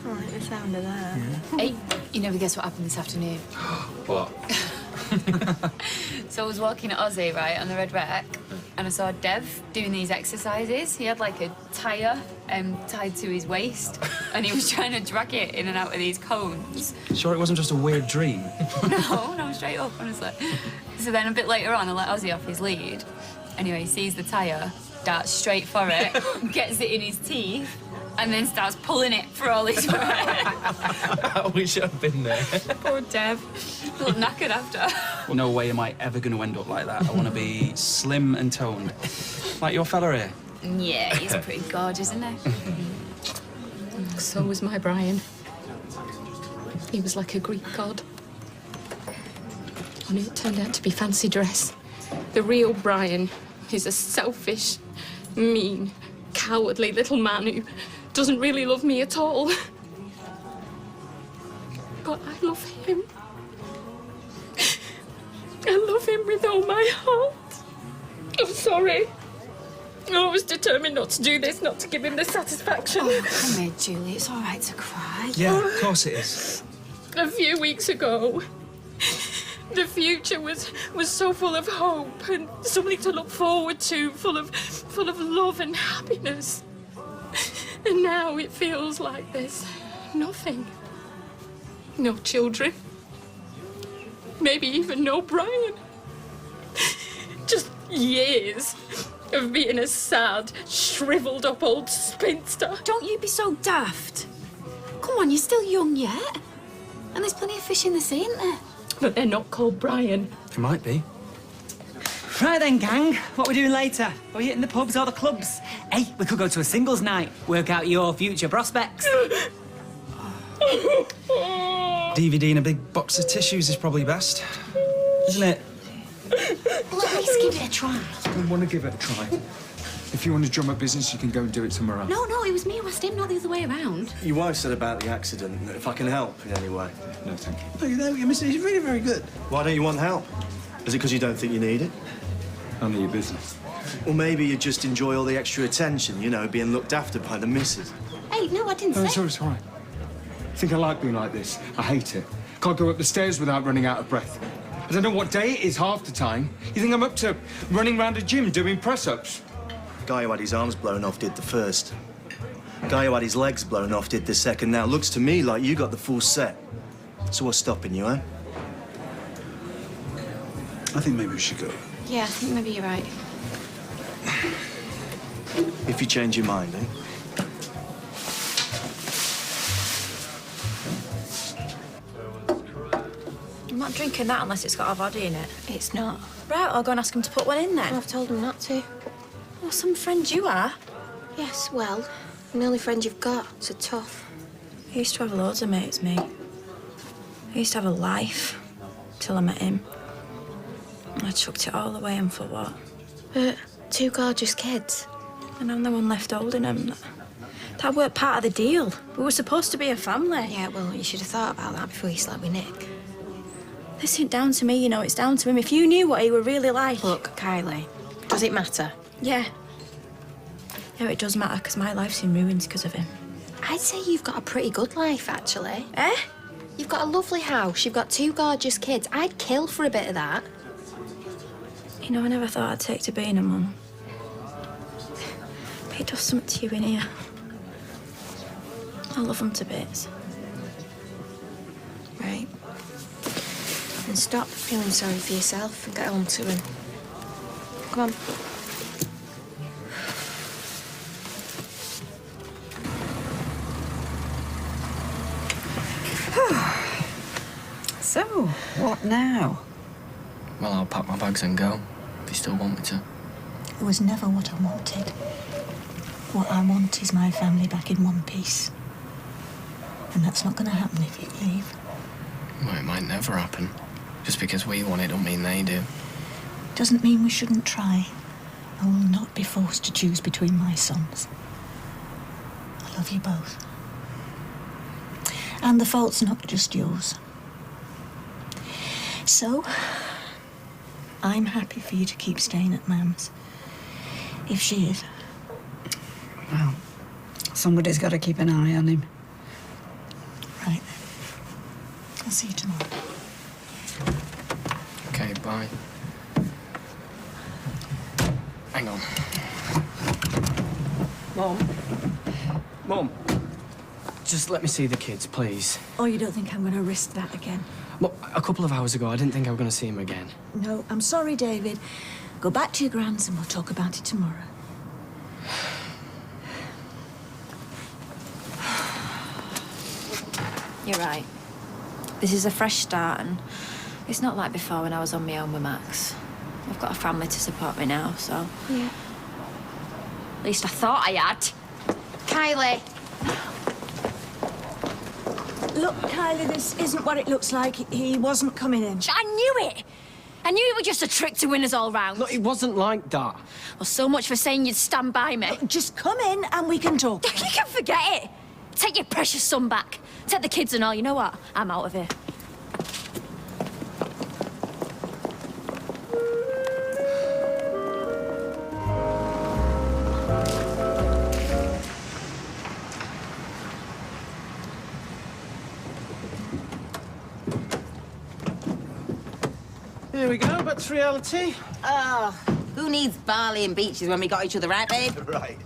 I like the sound of that. Hey, you never guess what happened this afternoon? What? So I was walking at Aussie, right, on the Red Wreck, and I saw Dev doing these exercises. He had, like, a tyre tied to his waist, and he was trying to drag it in and out of these cones. Sure it wasn't just a weird dream? No, straight up, honestly. So then a bit later on, I let Ozzy off his lead. Anyway, he sees the tyre, darts straight for it, gets it in his teeth, and then starts pulling it for all his worth. I wish I'd been there. Poor Dev. Looked knackered after. Well, no way am I ever going to end up like that. I want to be slim and toned. Like your fella here. Yeah, he's pretty gorgeous, isn't he? So was my Brian. He was like a Greek god. Only it turned out to be fancy dress. The real Brian is a selfish, mean, cowardly little man who doesn't really love me at all. But I love him. I love him with all my heart. I'm sorry. I was determined not to do this, not to give him the satisfaction. Oh, come here, Julie. It's all right to cry. Yeah, of course it is. A few weeks ago, the future was so full of hope and something to look forward to, full of love and happiness. And now it feels like there's nothing. No children. Maybe even no Brian. Just years of being a sad, shriveled up old spinster. Don't you be so daft. Come on, you're still young yet. And there's plenty of fish in the sea, isn't there? But they're not called Brian. It might be. Right then, gang. What are we doing later? Are we hitting the pubs or the clubs? Hey, we could go to a singles night. Work out your future prospects. DVD and a big box of tissues is probably best. Isn't it? Well, at least give it a try. I want to give it a try. If you want to drum up business, you can go and do it somewhere else. No, it was me who asked him, not the other way around. Your wife said about the accident, if I can help in any way. No, thank you. Oh, you know, he's really very good. Why don't you want help? Is it because you don't think you need it? None of your business. Or maybe you just enjoy all the extra attention, you know, being looked after by the missus. Hey, no, I didn't say... It's all right. I think I like being like this. I hate it. Can't go up the stairs without running out of breath. I don't know what day it is half the time. You think I'm up to running around a gym doing press-ups? The guy who had his arms blown off did the first. Guy who had his legs blown off did the second now. Looks to me like you got the full set. So what's stopping you, eh? I think maybe we should go. Yeah, I think maybe you're right. If you change your mind, eh? I'm not drinking that unless it's got avocado in it. It's not. Right, I'll go and ask him to put one in then. I've told him not to. Oh, some friend you are. Yes, well, I'm the only friend you've got, so tough. I used to have loads of mates, me. I used to have a life till I met him. I chucked it all away, and for what? But 2 gorgeous kids. And I'm the one left holding them. That weren't part of the deal. We were supposed to be a family. Yeah, well, you should have thought about that before you slept with Nick. This ain't down to me, you know, it's down to him. If you knew what he were really like... Look, Kylie, does it matter? Yeah. Yeah, it does matter, because my life's in ruins because of him. I'd say you've got a pretty good life, actually. Eh? You've got a lovely house, you've got 2 gorgeous kids. I'd kill for a bit of that. You know, I never thought I'd take to being a mum. But it does something to you in here. I love them to bits. Right. And stop feeling sorry for yourself and get on to him. Come on. So, what now? Well, I'll pack my bags and go, if you still want me to. It was never what I wanted. What I want is my family back in one piece. And that's not going to happen if you leave. Well, it might never happen. Just because we want it don't mean they do. Doesn't mean we shouldn't try. I will not be forced to choose between my sons. I love you both. And the fault's not just yours. So, I'm happy for you to keep staying at Mum's. If she is. Well, somebody's got to keep an eye on him. Right then. I'll see you tomorrow. Okay, bye. Hang on. Mum, just let me see the kids, please. Oh, you don't think I'm going to risk that again? Look, a couple of hours ago, I didn't think I was going to see him again. No, I'm sorry, David. Go back to your grands and we'll talk about it tomorrow. You're right. This is a fresh start, and it's not like before when I was on my own with Max. I've got a family to support me now, so... Yeah. At least I thought I had. Kylie! Look, Kylie, this isn't what it looks like. He wasn't coming in. I knew it! I knew it was just a trick to win us all round. Look, it wasn't like that. Well, so much for saying you'd stand by me. Just come in and we can talk. You can forget it. Take your precious son back. Take the kids and all. You know what? I'm out of here. Here we go, back to reality. Oh, who needs barley and beaches when we got each other, right, babe? Right.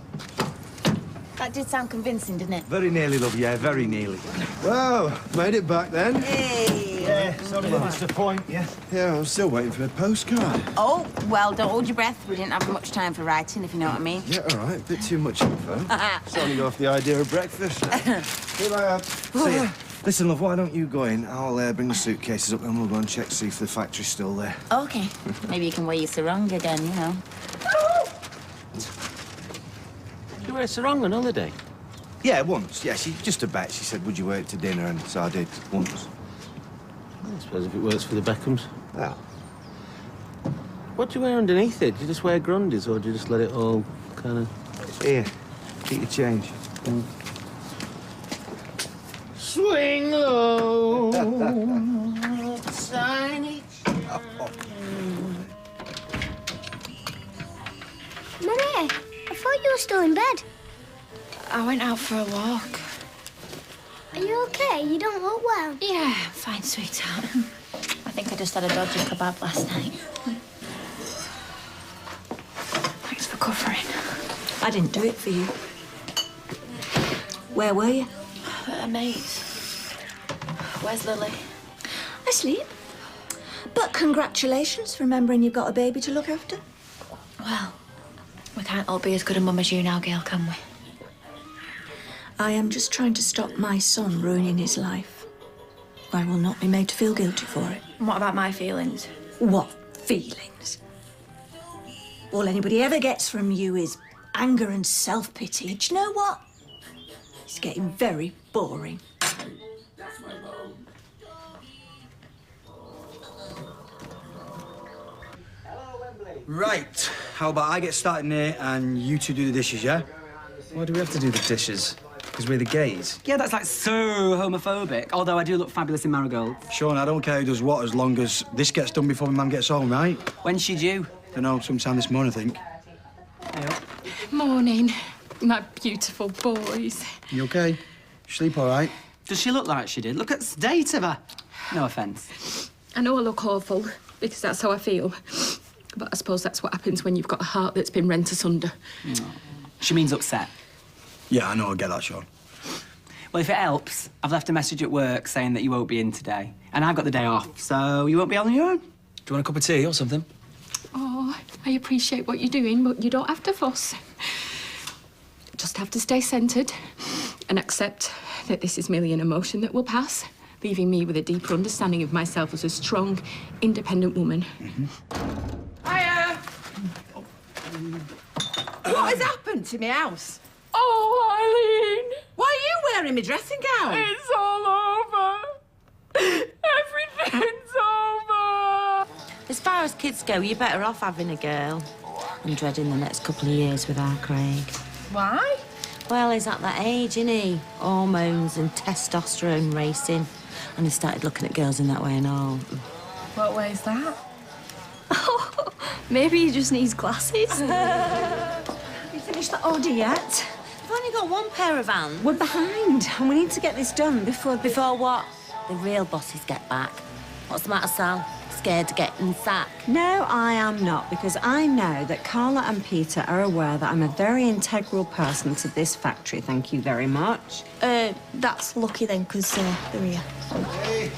That did sound convincing, didn't it? Very nearly, love, yeah, very nearly. Well, made it back then. Hey! Yeah, sorry to disappoint you. Yeah, I'm still waiting for a postcard. Oh, well, don't hold your breath. We didn't have much time for writing, if you know what I mean. Yeah, all right, bit too much info. Starting off the idea of breakfast. Here I am. See ya. Listen, love, why don't you go in? I'll bring the suitcases up and we'll go and check, see if the factory's still there. Okay. Maybe you can wear your sarong again, you know. You wear a sarong on holiday? Yeah, once. Yeah, she just a bet. She said, would you wear it to dinner? And so I did, once. I suppose if it works for the Beckhams. Well. What do you wear underneath it? Do you just wear grundies or do you just let it all kind of... Here, keep your change. Swing low, signage. Mummy, I thought you were still in bed. I went out for a walk. Are you okay? You don't look well. Yeah, fine, sweetheart. I think I just had a dodgy kebab last night. Thanks for covering. I didn't do it for you. Where were you? At a mate's. Where's Lily? Asleep. But congratulations, remembering you've got a baby to look after. Well, we can't all be as good a mum as you now, Gail, can we? I am just trying to stop my son ruining his life. I will not be made to feel guilty for it. And what about my feelings? What feelings? All anybody ever gets from you is anger and self-pity. Do you know what? It's getting very boring. Right. How about I get started here and you two do the dishes, yeah? Why do we have to do the dishes? Because we're the gays. Yeah, that's like so homophobic. Although I do look fabulous in marigold. Sean, I don't care who does what as long as this gets done before my mum gets home, right? When's she due? Don't know, sometime this morning, I think. Morning, my beautiful boys. You okay? Sleep all right? Does she look like she did? Look at the state of her. No offence. I know I look awful, because that's how I feel. But I suppose that's what happens when you've got a heart that's been rent asunder. Oh. She means upset. Yeah, I know, I get that, Sean. Well, if it helps, I've left a message at work saying that you won't be in today. And I've got the day off, so you won't be on your own. Do you want a cup of tea or something? Oh, I appreciate what you're doing, but you don't have to fuss. Just have to stay centred and accept that this is merely an emotion that will pass, leaving me with a deeper understanding of myself as a strong, independent woman. Hiya! What has happened to my house? Oh, Eileen! Why are you wearing my dressing gown? It's all over. Everything's over. As far as kids go, you're better off having a girl and dreading the next couple of years with our Craig. Why? Well, he's at that age, isn't he? Hormones and testosterone racing. And he started looking at girls in that way and all. What way is that? Oh, maybe he just needs glasses. You finished that order yet? We've only got one pair of hands. We're behind, and we need to get this done before... Before what? The real bosses get back. What's the matter, Sal? Scared to get in sack? No, I am not, because I know that Carla and Peter are aware that I'm a very integral person to this factory. Thank you very much. That's lucky then, because they're here. Hey,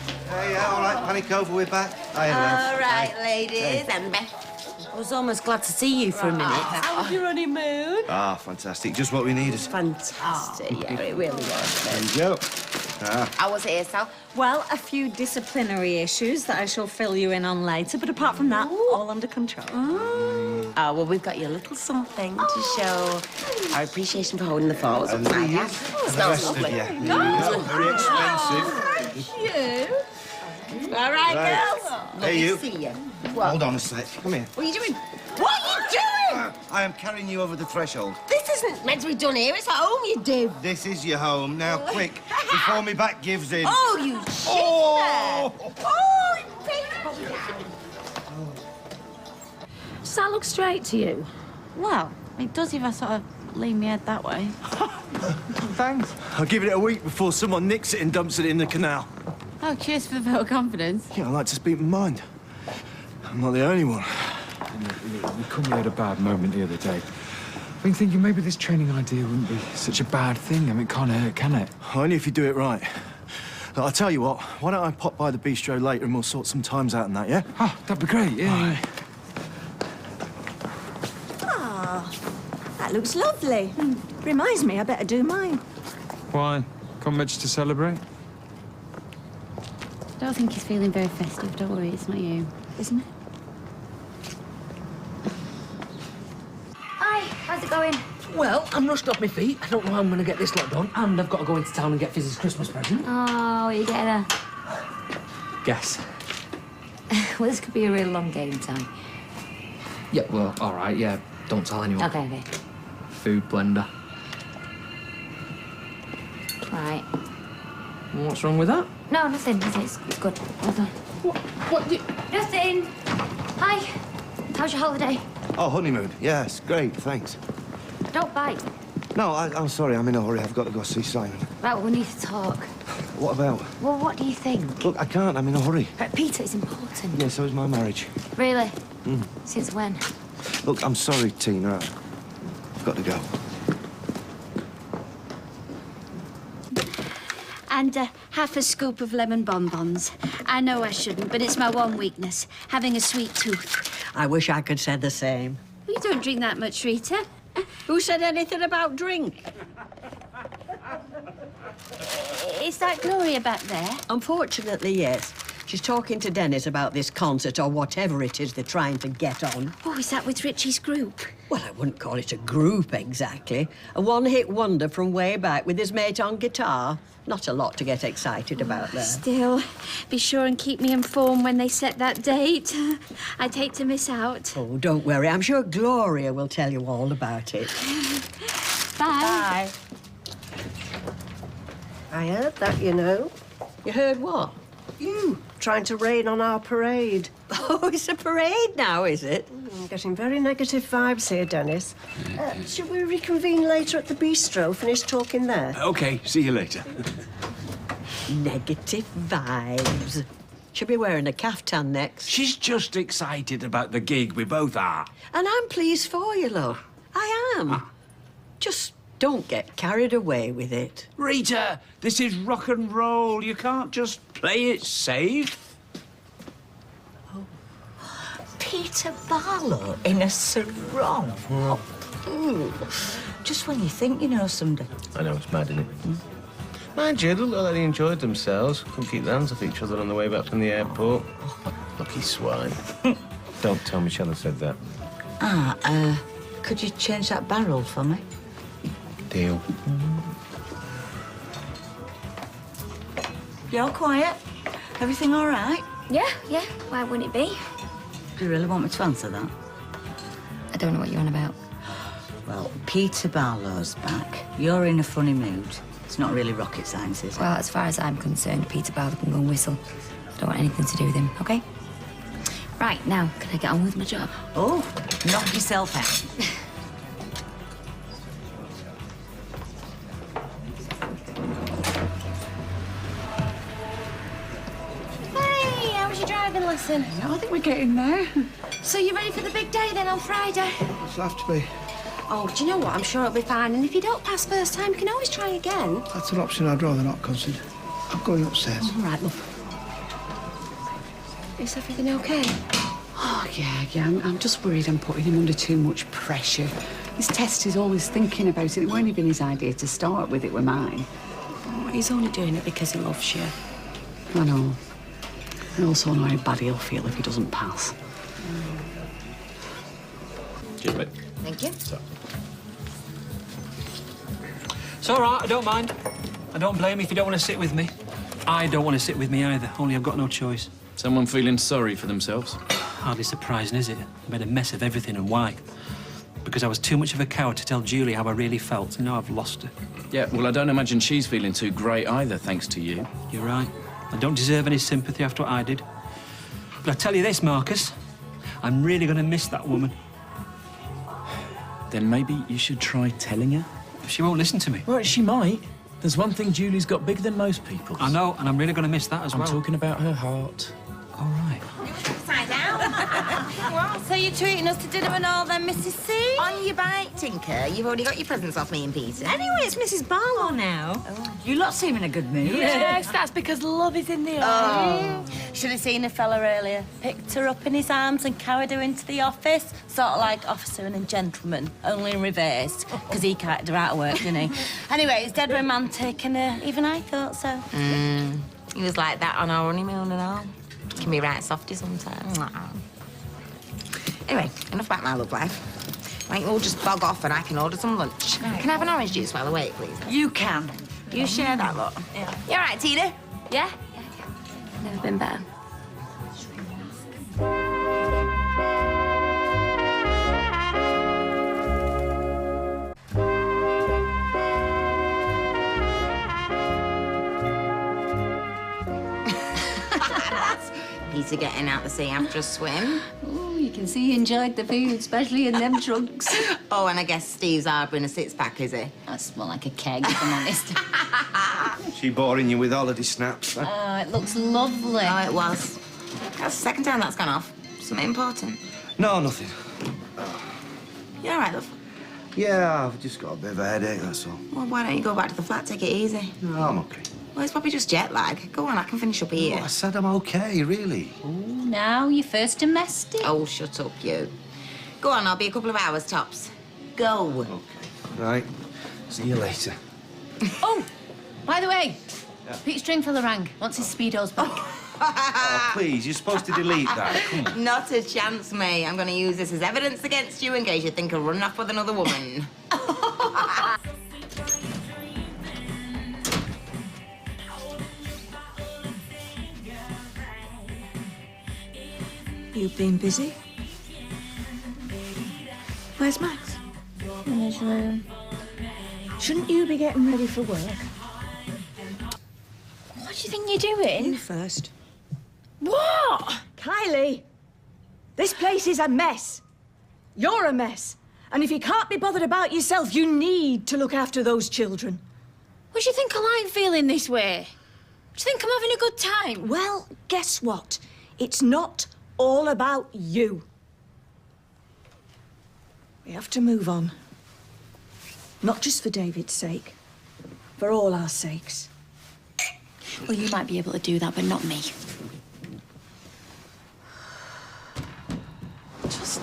yeah, all right, panic over, we're back. Hi, All right, Hey. ladies. And I was almost glad to see you for a minute. How was your honeymoon? Ah, fantastic. Just what we needed. Fantastic. Yeah, it really was. There you go. Ah. How was it, Sal? Well, a few disciplinary issues that I shall fill you in on later, but apart from that, all under control. Oh, well, we've got you a little something to show our appreciation for holding the fort. And the Yeah. Smells lovely. Very expensive. Thank you. All right, girls. Hey, you. See you. Hold on a sec. Come here. What are you doing? What are you doing? I am carrying you over the threshold. This isn't meant to be done here. It's at home, you do. This is your home. Now, quick, before my back gives in. Oh, you shit! Oh! Oh, you big. Does that look straight to you? Well, it does if I sort of lean my head that way. Thanks. I'll give it a week before someone nicks it and dumps it in the canal. Oh, cheers for the vote of confidence. Yeah, I like to speak my mind. I'm not the only one. We come here at a bad moment the other day. I've been thinking maybe this training idea wouldn't be such a bad thing. I mean, it can't hurt, can it? Only if you do it right. Look, I'll tell you what, why don't I pop by the bistro later and we'll sort some times out and that, yeah? Oh, that'd be great, yeah. Ah, that looks lovely. Reminds me, I better do mine. Why? Got much to celebrate? I don't think he's feeling very festive. Don't worry, it's not you. Isn't it? Hi, how's it going? Well, I'm rushed off my feet. I don't know how I'm going to get this lot done, and I've got to go into town and get Fizz's Christmas present. Oh, you getting a... Guess. Well, this could be a real long game time. Yeah, well, all right, yeah. Don't tell anyone. Okay. Food blender. Right. What's wrong with that? No, nothing. It's good. Well done. What? Nothing. Hi. How's your holiday? Oh, honeymoon. Yes, great, thanks. Don't bite. No, I'm sorry, I'm in a hurry. I've got to go see Simon. Right, well, we need to talk. What about? Well, what do you think? Look, I can't. I'm in a hurry. Right, Peter, it's important. Yeah, so is my marriage. Really? Mm. Since when? Look, I'm sorry, Tina. I've got to go. And half a scoop of lemon bonbons. I know I shouldn't, but it's my one weakness, having a sweet tooth. I wish I could say the same. You don't drink that much, Rita. Who said anything about drink? Is that Gloria back there? Unfortunately, yes. She's talking to Dennis about this concert or whatever it is they're trying to get on. Oh, is that with Richie's group? Well, I wouldn't call it a group exactly. A one-hit wonder from way back with his mate on guitar. Not a lot to get excited about there. Still, be sure and keep me informed when they set that date. I'd hate to miss out. Oh, don't worry. I'm sure Gloria will tell you all about it. Bye. Bye. I heard that, you know. You heard what? You trying to rain on our parade. Oh, it's a parade now, is it? I'm getting very negative vibes here, Dennis. Should we reconvene later at the bistro? Finish talking there? OK, see you later. Negative vibes. She'll be wearing a caftan next. She's just excited about the gig we both are. And I'm pleased for you, love. I am. Just don't get carried away with it. Rita, this is rock and roll. You can't just play it safe. Peter Barlow in a sarong. Ooh. Just when you think you know somebody. I know, it's mad, isn't it? Mind you, it looked like they enjoyed themselves. Couldn't keep their hands off each other on the way back from the airport. Lucky swine. Don't tell me Shella said that. Could you change that barrel for me? Deal. You're quiet. Everything all right? Yeah. Why wouldn't it be? Do you really want me to answer that? I don't know what you're on about. Well, Peter Barlow's back. You're in a funny mood. It's not really rocket science, is it? Well, as far as I'm concerned, Peter Barlow can go and whistle. I don't want anything to do with him, OK? Right, now, can I get on with my job? Oh, knock yourself out. Hey, how was your driving lesson? I think we're getting there. So you ready for the big day then on Friday? It'll have to be. Oh, do you know what? I'm sure it'll be fine. And if you don't pass first time, you can always try again. That's an option I'd rather not consider. I'm going upstairs. All right, love. Is everything okay? Oh, yeah. I'm just worried I'm putting him under too much pressure. His test is always thinking about it. It won't even his idea to start with, it were mine. Oh, he's only doing it because he loves you. I know. I also know how bad he'll feel if he doesn't pass. Cheers, mate. Thank you. It's all right, I don't mind. I don't blame you if you don't want to sit with me. I don't want to sit with me either, only I've got no choice. Someone feeling sorry for themselves? Hardly surprising, is it? I made a mess of everything, and why? Because I was too much of a coward to tell Julie how I really felt, and now I've lost her. Yeah, well, I don't imagine she's feeling too great either, thanks to you. You're right. I don't deserve any sympathy after what I did. But I tell you this, Marcus, I'm really going to miss that woman. Then maybe you should try telling her? She won't listen to me. Well, she might. There's one thing Julie's got bigger than most people. I know, and I'm really going to miss that as well. I'm talking about her heart. All right. Upside down. What? So you're treating us to dinner and all then, Mrs. C? On your bike, Tinker. You've already got your presents off me and Peter. Anyway, it's Mrs. Barlow now. Oh. You lot seem in a good mood. Yes, that's because love is in the air. Should have seen a fella earlier. Picked her up in his arms and carried her into the office. Sort of like officer and gentleman, only in reverse. Because he carried her out of work, didn't he? Anyway, it's dead romantic, and even I thought so. He was like that on our honeymoon and all. Can be right softy sometimes. Anyway, enough about my love life. Right, you all just bog off and I can order some lunch. Can I have an orange juice while I wait, please? You can. You share that lot. Yeah. You all right, Tina? Yeah? Never been better. Peter getting out the sea after a swim. Oh, you can see he enjoyed the food, especially in them trunks. Oh, and I guess Steve's harbouring a six-pack, is he? That's more like a keg, if I'm honest. She boring you with holiday snaps? Oh, it looks lovely. Oh, it was. That's the second time that's gone off. Something important. No, nothing. You all right, love? Yeah, I've just got a bit of a headache, that's all. Well, why don't you go back to the flat, take it easy? No, I'm okay. Well, it's probably just jet lag. Go on, I can finish up here. Oh, I said I'm okay, really. Now you're first domestic. Oh, shut up, you. Go on, I'll be a couple of hours tops. Go. Okay. Right. See you later. Oh, by the way, Pete Stringfellow rang. Wants his Speedos back. Oh, please, you're supposed to delete that. Come on. Not a chance, mate. I'm going to use this as evidence against you in case you think of running off with another woman. You've been busy? Where's Max? In his room. Shouldn't you be getting ready for work? What do you think you're doing? You first. What? Kylie, this place is a mess. You're a mess. And if you can't be bothered about yourself, you need to look after those children. What do you think I like feeling this way? Do you think I'm having a good time? Well, guess what? It's not all about you. We have to move on. Not just for David's sake, for all our sakes. Well, you might be able to do that, but not me. Just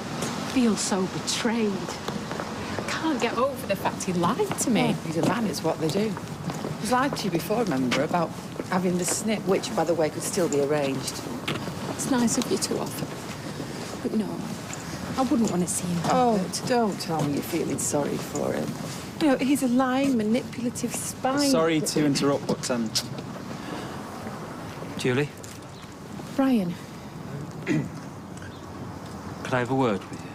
feel so betrayed. I can't get over the fact he lied to me. He's a man, it's what they do. He's lied to you before, remember, about having the snip, which, by the way, could still be arranged. It's nice of you to offer. But no, I wouldn't want to see him Oh, hurt. don't tell me you're feeling sorry for him. You know, he's a lying, manipulative spy. Sorry to interrupt, but, Julie, Brian, could I have a word with you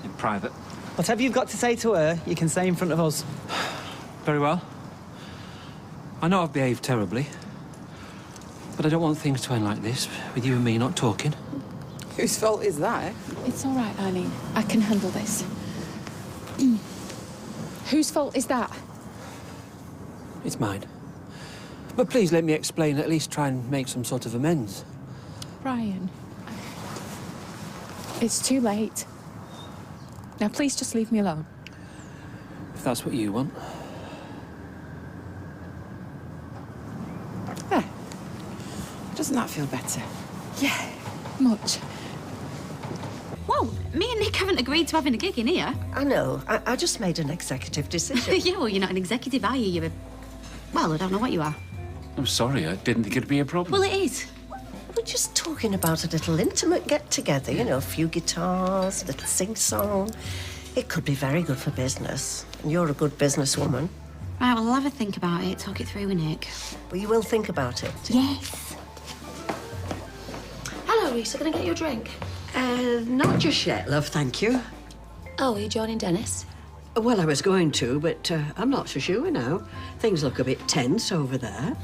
in private? whatever you've got to say to her, you can say in front of us. Very well. I know I've behaved terribly, but I don't want things to end like this, with you and me not talking. Whose fault is that? it's all right, Eileen. I can handle this. Whose fault is that? It's mine. But please let me explain, at least try and make some sort of amends. Brian, it's too late. Now, please just leave me alone. If that's what you want. There. Doesn't that feel better? Yeah, much. Whoa, me and Nick haven't agreed to having a gig in here. I know. I just made an executive decision. Yeah, well, you're not an executive, are you? You're a... Well, I don't know what you are. I'm sorry, I didn't think it'd be a problem. Well, it is. We're just talking about a little intimate get-together, you know, a few guitars, a little sing-song. It could be very good for business. And you're a good businesswoman. Right, well, I'll have a think about it, talk it through with Nick. Well, you will think about it. Yes. Hello, Risa. Can I get you a drink? Not just yet, love, thank you. Oh, are you joining Dennis? Well, I was going to, but I'm not so sure now. Things look a bit tense over there.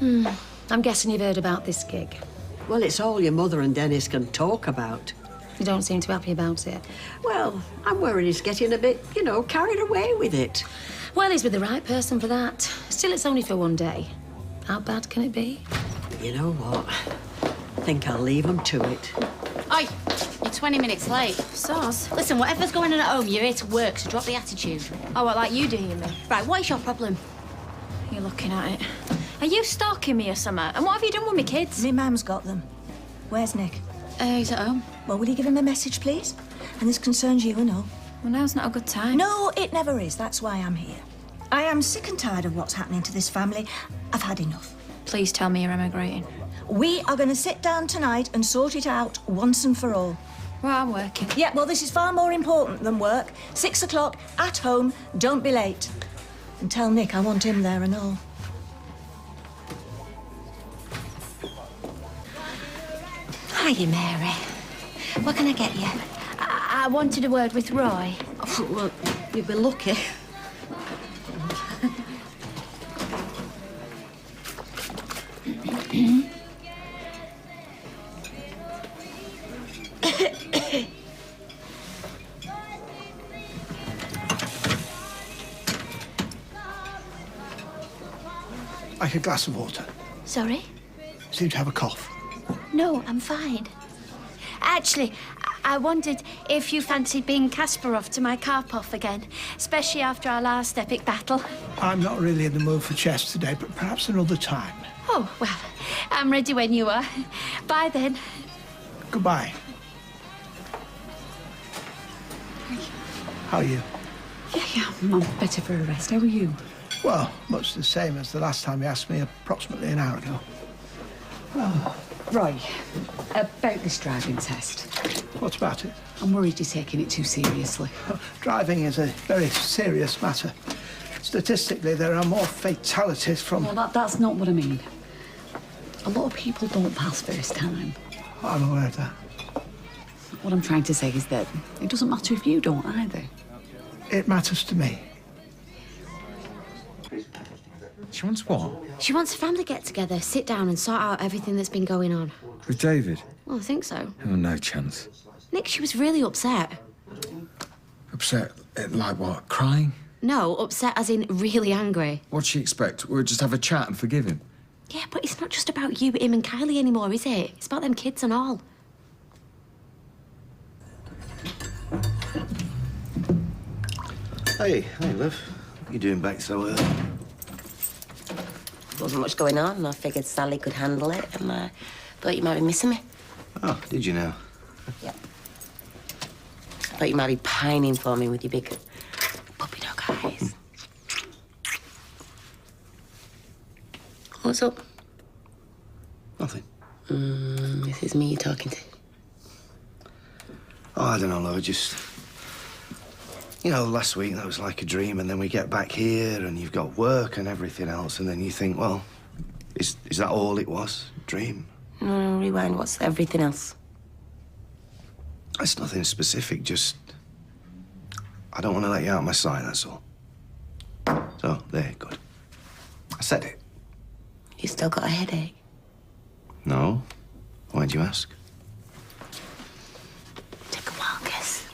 I'm guessing you've heard about this gig. Well, it's all your mother and Dennis can talk about. You don't seem too happy about it. Well, I'm worried he's getting a bit, you know, carried away with it. Well, he's with the right person for that. Still, it's only for one day. How bad can it be? You know what? I think I'll leave him to it. Oi, you're 20 minutes late. Sauce. Listen, whatever's going on at home, you're here to work, so drop the attitude. Oh, what, like you do, you mean? Right, what is your problem? You're looking at it. Are you stalking me or something? And what have you done with me kids? Me mum's got them. Where's Nick? He's at home. Well, will you give him a message, please? And this concerns you and all. Well, now's not a good time. No, it never is. That's why I'm here. I am sick and tired of what's happening to this family. I've had enough. Please tell me you're emigrating. We are going to sit down tonight and sort it out once and for all. Well, I'm working. Yeah, well, this is far more important than work. 6 o'clock, at home, don't be late. And tell Nick I want him there and all. Hiya, Mary. What can I get you? I wanted a word with Roy. Oh, well, you'd be lucky. Like a glass of water. Sorry? Seem to have a cough. No, I'm fine. Actually, I wondered if you fancied being Kasparov to my Karpov again, especially after our last epic battle. I'm not really in the mood for chess today, but perhaps another time. Oh, well, I'm ready when you are. Bye, then. Goodbye. How are you? Yeah, I'm better for a rest. How are you? Well, much the same as the last time you asked me approximately an hour ago. Oh, Roy, about this driving test. What about it? I'm worried you're taking it too seriously. Driving is a very serious matter. Statistically, there are more fatalities from... Well, that's not what I mean. A lot of people don't pass first time. I'm aware of that. What I'm trying to say is that it doesn't matter if you don't either. It matters to me. She wants what? She wants a family get-together, sit down and sort out everything that's been going on. With David? Well, I think so. Oh, no chance. Nick, she was really upset. Upset? Like what? Crying? No, upset as in really angry. What'd she expect? We'll just have a chat and forgive him. Yeah, but it's not just about you, him and Kylie anymore, is it? It's about them kids and all. Hey, love. What are you doing back so early? Wasn't much going on, and I figured Sally could handle it, and I thought you might be missing me. Oh, did you now? Yeah. I thought you might be pining for me with your big puppy dog eyes. What's up? Nothing. This is me you're talking to. Oh, I don't know, love. Just... You know, last week that was like a dream, and then we get back here and you've got work and everything else, and then you think, well, is that all it was? Dream? No, rewind. What's everything else? It's nothing specific, just... I don't want to let you out of my sight, that's all. So, there, good. I said it. You still got a headache? No. Why'd you ask? Take a wild guess.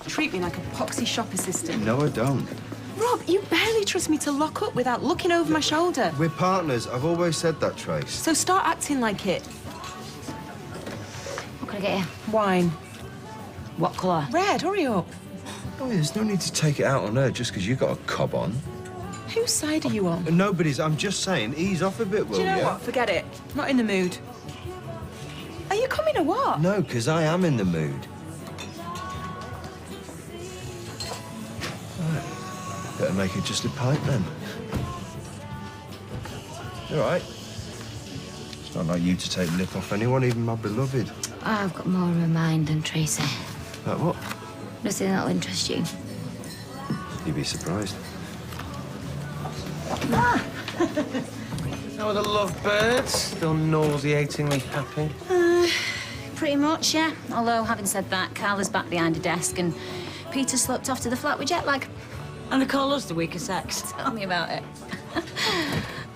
Treat me like a poxy shop assistant. No, I don't. Rob, you barely trust me to lock up without looking over my shoulder. We're partners. I've always said that, Trace. So start acting like it. What can I get you? Wine. What colour? Red, hurry up. Oh, there's no need to take it out on her just because you got a cob on. Whose side are you on? Nobody's. I'm just saying, ease off a bit, will Do you? you know what? Forget it. Not in the mood. Are you coming or what? No, because I am in the mood. Right. Better make it just a pint, then. All right. It's not like you to take lip off anyone, even my beloved. I've got more of a mind than Tracy. Like what? Nothing that'll interest you. You'd be surprised. How are the lovebirds? Still nauseatingly happy? Pretty much, yeah. Although, having said that, Carla's back behind a desk and Peter slipped off to the flat with jet lag. And they call us the weaker sex. Tell me about it.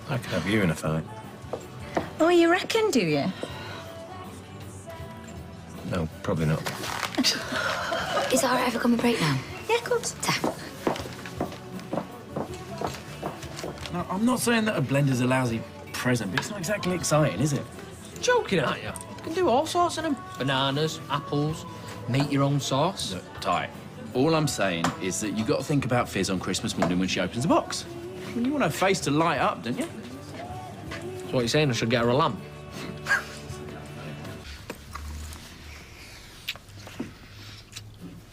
I could have you in a fight. Oh, you reckon, do you? No, probably not. Is it all right if I come and break now? Yeah, of course. Now, I'm not saying that a blender's a lousy present, but it's not exactly exciting, is it? Joking, aren't you? You can do all sorts in them. Bananas, apples, make your own sauce. Look, Ty, all I'm saying is that you've got to think about Fizz on Christmas morning when she opens the box. I mean, you want her face to light up, don't you? So what you're saying, I should get her a lamp?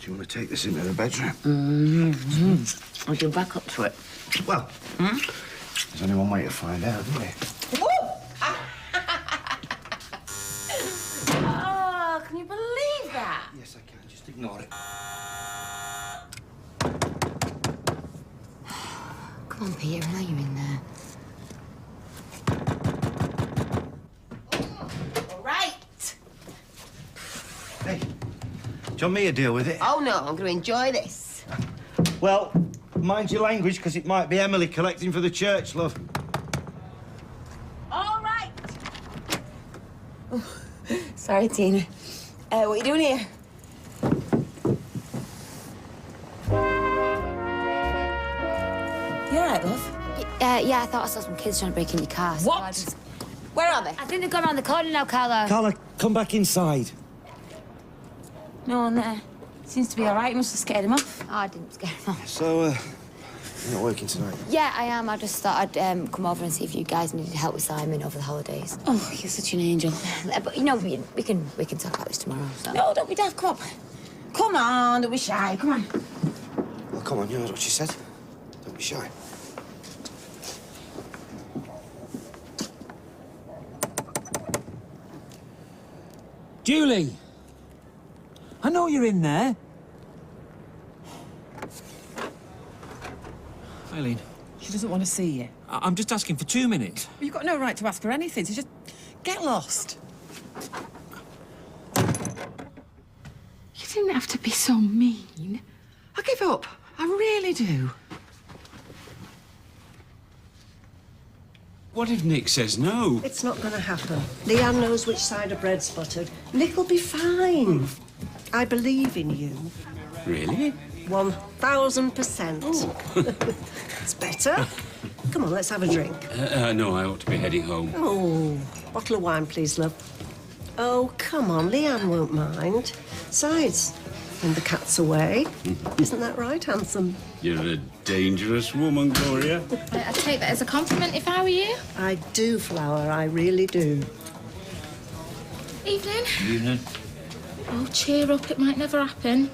Do you want to take this into the bedroom? Mm-hmm. I'll go back up to it. Well, there's only one way to find out, isn't there? Oh, can you believe that? Yes, I can. Just ignore it. Come on, Peter, I know you're in there. All right. Hey, do you want me to deal with it? Oh, no, I'm going to enjoy this. Well, mind your language, because it might be Emily collecting for the church, love. All right. Oh, sorry, Tina. What are you doing here? You all right, love? Yeah, I thought I saw some kids trying to break into your car. So What? I just... Where are they? I think they've gone around the corner now, Carlo. Carla, come back inside. No one there. Seems to be all right. You must have scared him off. Oh, I didn't scare him off. So, you're not working tonight? Yeah, I am. I just thought I'd come over and see if you guys needed help with Simon over the holidays. Oh, you're such an angel. But, you know, we can talk about this tomorrow, so... No, don't be daft. Come on. Come on, don't be shy. Come on. Well, come on, you heard what she said. Don't be shy. Julie! I know you're in there. Eileen, She doesn't want to see you. I'm just asking for 2 minutes. Well, you've got no right to ask her anything, so just get lost. You didn't have to be so mean. I give up. I really do. What if Nick says no? It's not going to happen. Leanne knows which side of bread's buttered. Nick will be fine. I believe in you. Really? 1000%. It's better. Come on, let's have a drink. No, I ought to be heading home. Oh, bottle of wine, please, love. Oh, come on, Leanne won't mind. Besides, when the cat's away. Isn't that right, handsome? You're a dangerous woman, Gloria. I'd take that as a compliment if I were you. I do, Flower, I really do. Evening. Evening. Oh, cheer up. It might never happen.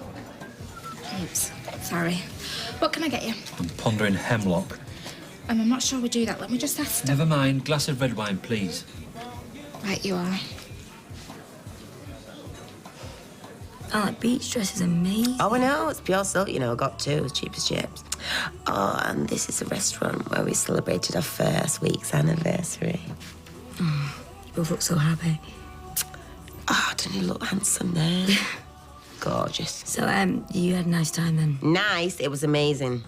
Oops. Sorry. What can I get you? I'm pondering hemlock. I'm not sure we do that. Let me just ask. Never mind. Glass of red wine, please. Right, you are. Oh, that beach dress is amazing. Oh, I know. It's pure silk, you know. I got two, as cheap as chips. Oh, and this is a restaurant where we celebrated our first week's anniversary. Oh, you both look so happy. Oh, don't you look handsome there? Gorgeous. So, you had a nice time then? Nice. It was amazing.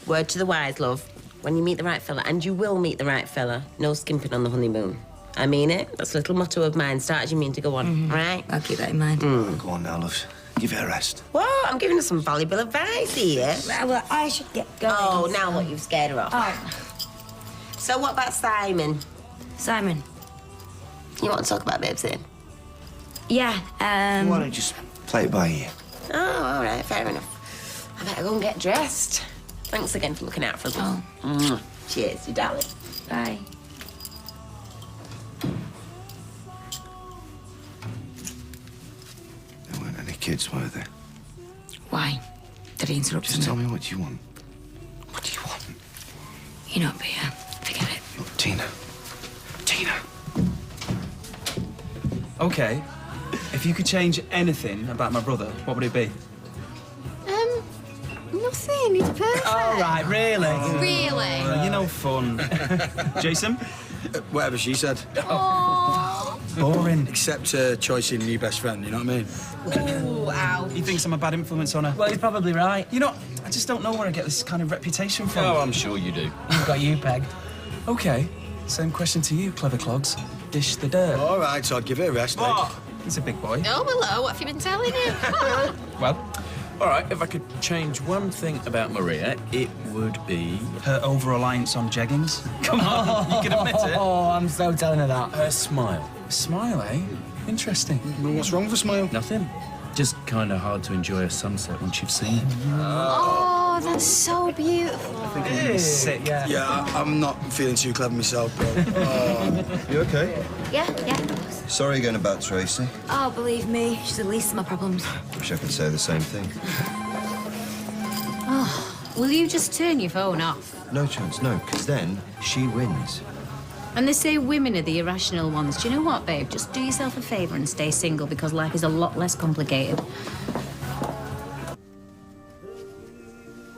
Word to the wise, love. When you meet the right fella, and you will meet the right fella, no skimping on the honeymoon. I mean it. That's a little motto of mine. Start as you mean to go on, right? I'll keep that in mind. Go on now, love. Give it a rest. What? I'm giving her some valuable advice here. Well, I should get going. Oh, now what? You've scared her off. Oh. So what about Simon? Simon. You want to talk about babesitting? Yeah, Why don't you just play it by ear? Oh, all right. Fair enough. I better go and get dressed. Thanks again for looking out for us. Oh. Cheers, you darling. Bye. There weren't any kids, were there? Why? Did I interrupt Just tell something? me what you want. What do you want? You're not Peter. Forget it. Look, Tina. Tina. OK. If you could change anything about my brother, what would it be? Nothing. He's perfect. Oh, right, really? Really? You're no fun. Jason? Whatever she said. Oh. Boring. Except choice in new best friend, you know what I mean? Oh, ow. He thinks I'm a bad influence on her. Well, he's probably right. You know, I just don't know where I get this kind of reputation from. Oh, I'm sure you do. I've got you pegged. OK, same question to you, clever clogs. Dish the dirt. All right, so I'd give it a rest, What? He's a big boy. Oh, hello. What have you been telling him? Well, All right, if I could change one thing about Maria, it would be... her over-reliance on jeggings. Come on, you can admit it. Oh, I'm so telling her that. Her smile. Smile, eh? Interesting. Well, what's wrong with a smile? Nothing. Just kind of hard to enjoy a sunset once you've seen it. Oh, that's so beautiful. I think I'm gonna be sick. Yeah, I'm not feeling too clever myself, bro. You okay? Yeah. Sorry again about Tracy. Oh, believe me, she's the least of my problems. Wish I could say the same thing. Oh, will you just turn your phone off? No chance, no, because then she wins. And they say women are the irrational ones. Do you know what, babe? Just do yourself a favour and stay single because life is a lot less complicated.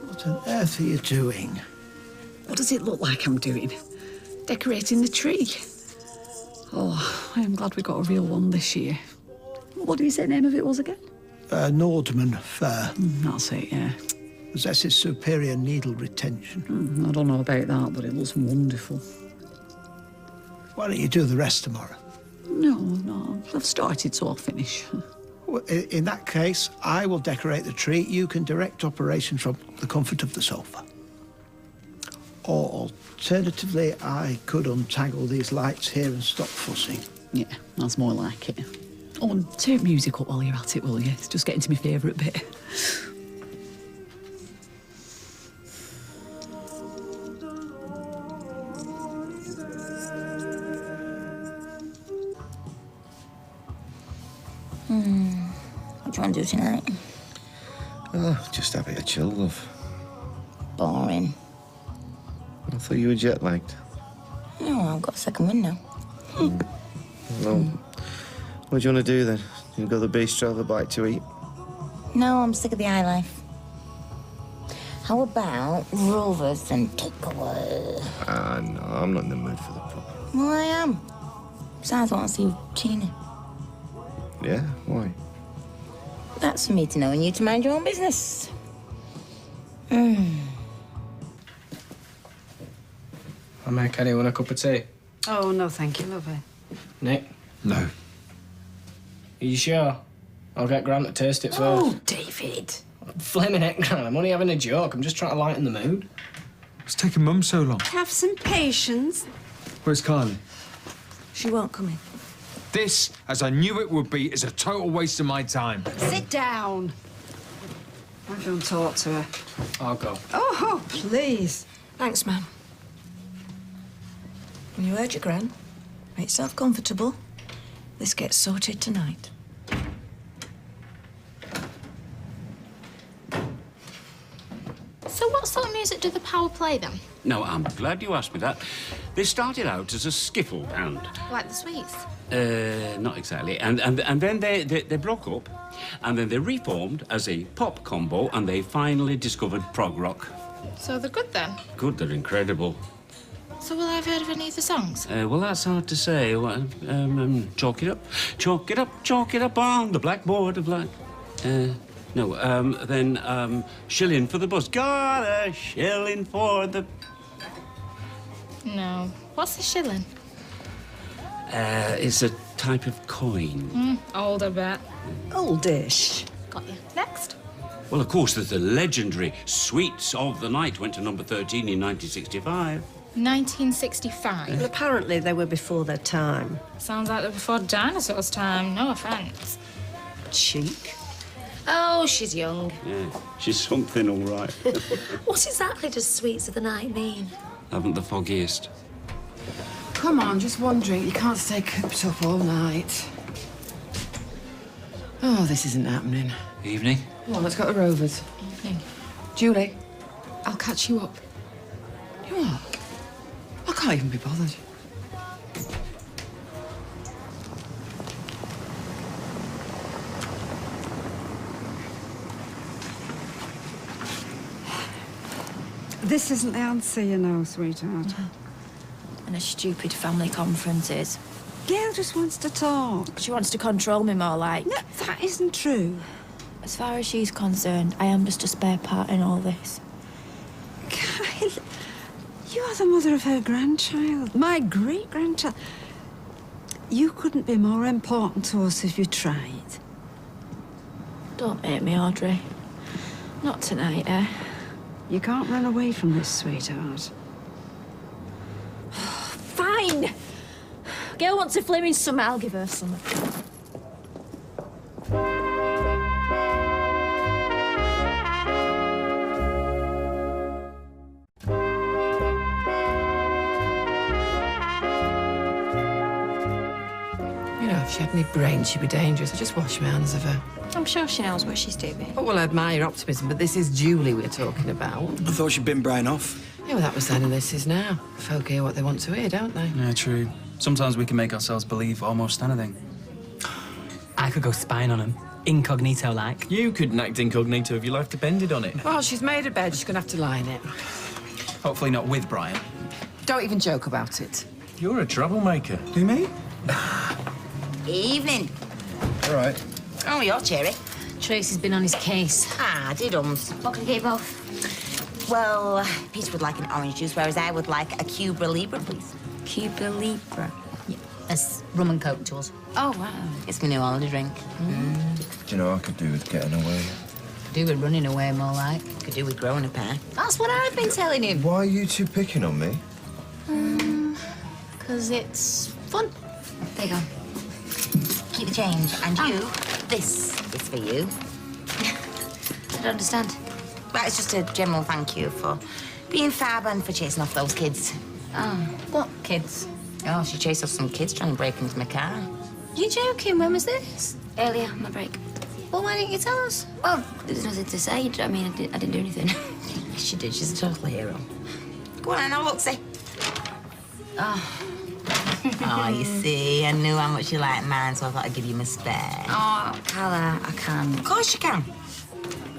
What on earth are you doing? What does it look like I'm doing? Decorating the tree. Oh, I am glad we got a real one this year. What did you say the name of it was again? Nordman fir. That's it, yeah. Possesses superior needle retention. I don't know about that, but it looks wonderful. Why don't you do the rest tomorrow? No, I've started, so I'll finish. Well, in that case, I will decorate the tree. You can direct operations from the comfort of the sofa. Or alternatively, I could untangle these lights here and stop fussing. Yeah, that's more like it. Oh, and take music up while you're at it, will you? It's just getting to my favourite bit. What do you want to do tonight? Oh, just a bit of chill, love. Boring. I thought you were jet-lagged. No, I've got a second wind now. Well, what do you want to do, then? You go to the bistro, have a bite to eat? No, I'm sick of the high life. How about Rovers and takeaway? No, I'm not in the mood for the pub. Well, I am. Besides, I want to see Tina. Yeah? Why? That's for me to know and you to mind your own business. I'll make anyone a cup of tea. Oh, no, thank you, lovey. Nick? No. Are you sure? I'll get Grant to taste it first. Oh, David. Flaming heck, Grant. I'm only having a joke. I'm just trying to lighten the mood. It's taking Mum so long. Have some patience. Where's Carly? She won't come in. This, as I knew it would be, is a total waste of my time. Sit down. I don't talk to her. I'll go. Oh, please. Thanks, ma'am. When you heard your gran, make yourself comfortable. This gets sorted tonight. So what sort of music do the Power play then? No, I'm glad you asked me that. They started out as a skiffle band. Like the Sweets? Not exactly. And then they broke up, and then they reformed as a pop combo, and they finally discovered prog rock. So they're good then? Good, they're incredible. So will I have heard of any of the songs? Well, that's hard to say. Chalk it up. Chalk it up, chalk it up on the blackboard of life. Then shilling for the bus. Got a shilling for the... No. What's the shilling? It's a type of coin. Old, I bet. Oldish. Got you. Next. Well, of course, there's the legendary Sweets of the Night. Went to number 13 in 1965. 1965. Well, apparently they were before their time. Sounds like they're before dinosaurs' time. No offence. Chic. Oh, she's young. Yeah, she's something all right. What exactly does Sweets of the Night mean? Haven't the foggiest. Come on, just one drink. You can't stay cooped up all night. Oh, this isn't happening. Evening. Come on, let's go to Rovers. Evening. Julie, I'll catch you up. You are? I can't even be bothered. This isn't the answer, you know, sweetheart. And a stupid family conferences. Gail just wants to talk. She wants to control me more like. No, that isn't true. As far as she's concerned, I am just a spare part in all this. Kyle, you're the mother of her grandchild, my great-grandchild. You couldn't be more important to us if you tried. Don't make me, Audrey. Not tonight, eh? You can't run away from this, sweetheart. Fine! Gail wants a flaming summer, I'll give her some. You know, if she had any brains, she'd be dangerous. I just wash my hands of her. I'm sure she knows what she's doing. Oh, well, I admire your optimism, but this is Julie we're talking about. I thought she'd been Brian off. Yeah, well, that was then and this is now. Folk hear what they want to hear, don't they? Yeah, true. Sometimes we can make ourselves believe almost anything. I could go spying on him, incognito-like. You couldn't act incognito if your life depended on it. Well, she's made a bed. She's going to have to lie in it. Hopefully not with Brian. Don't even joke about it. You're a troublemaker. Who, me? Evening. All right. Oh, you're cheery. Tracy's been on his case. Ah, did-ums. What can I get you both? Well, Peter would like an orange juice, whereas I would like a Cuba Libre, please. Cuba Libre. Yeah, as rum and coke to us. Oh, wow. It's my new holiday drink. Do you know what I could do with getting away? Could do with running away more like. Could do with growing a pair. That's what I've been telling him. Why are you two picking on me? Because it's fun. There you go. Keep the change. And you, this is for you. I don't understand. Well, it's just a general thank you for being fab and for chasing off those kids. Oh, what kids? Oh, she chased off some kids trying to break into my car. You joking? When was this? Earlier, on my break. Well, why didn't you tell us? Well, there's nothing to say. I mean, I didn't do anything. She did. She's a total hero. Go on, now look, see. Oh. Oh, you see, I knew how much you liked mine, so I thought I'd give you my spare. Oh, Carla, I can't. Of course you can.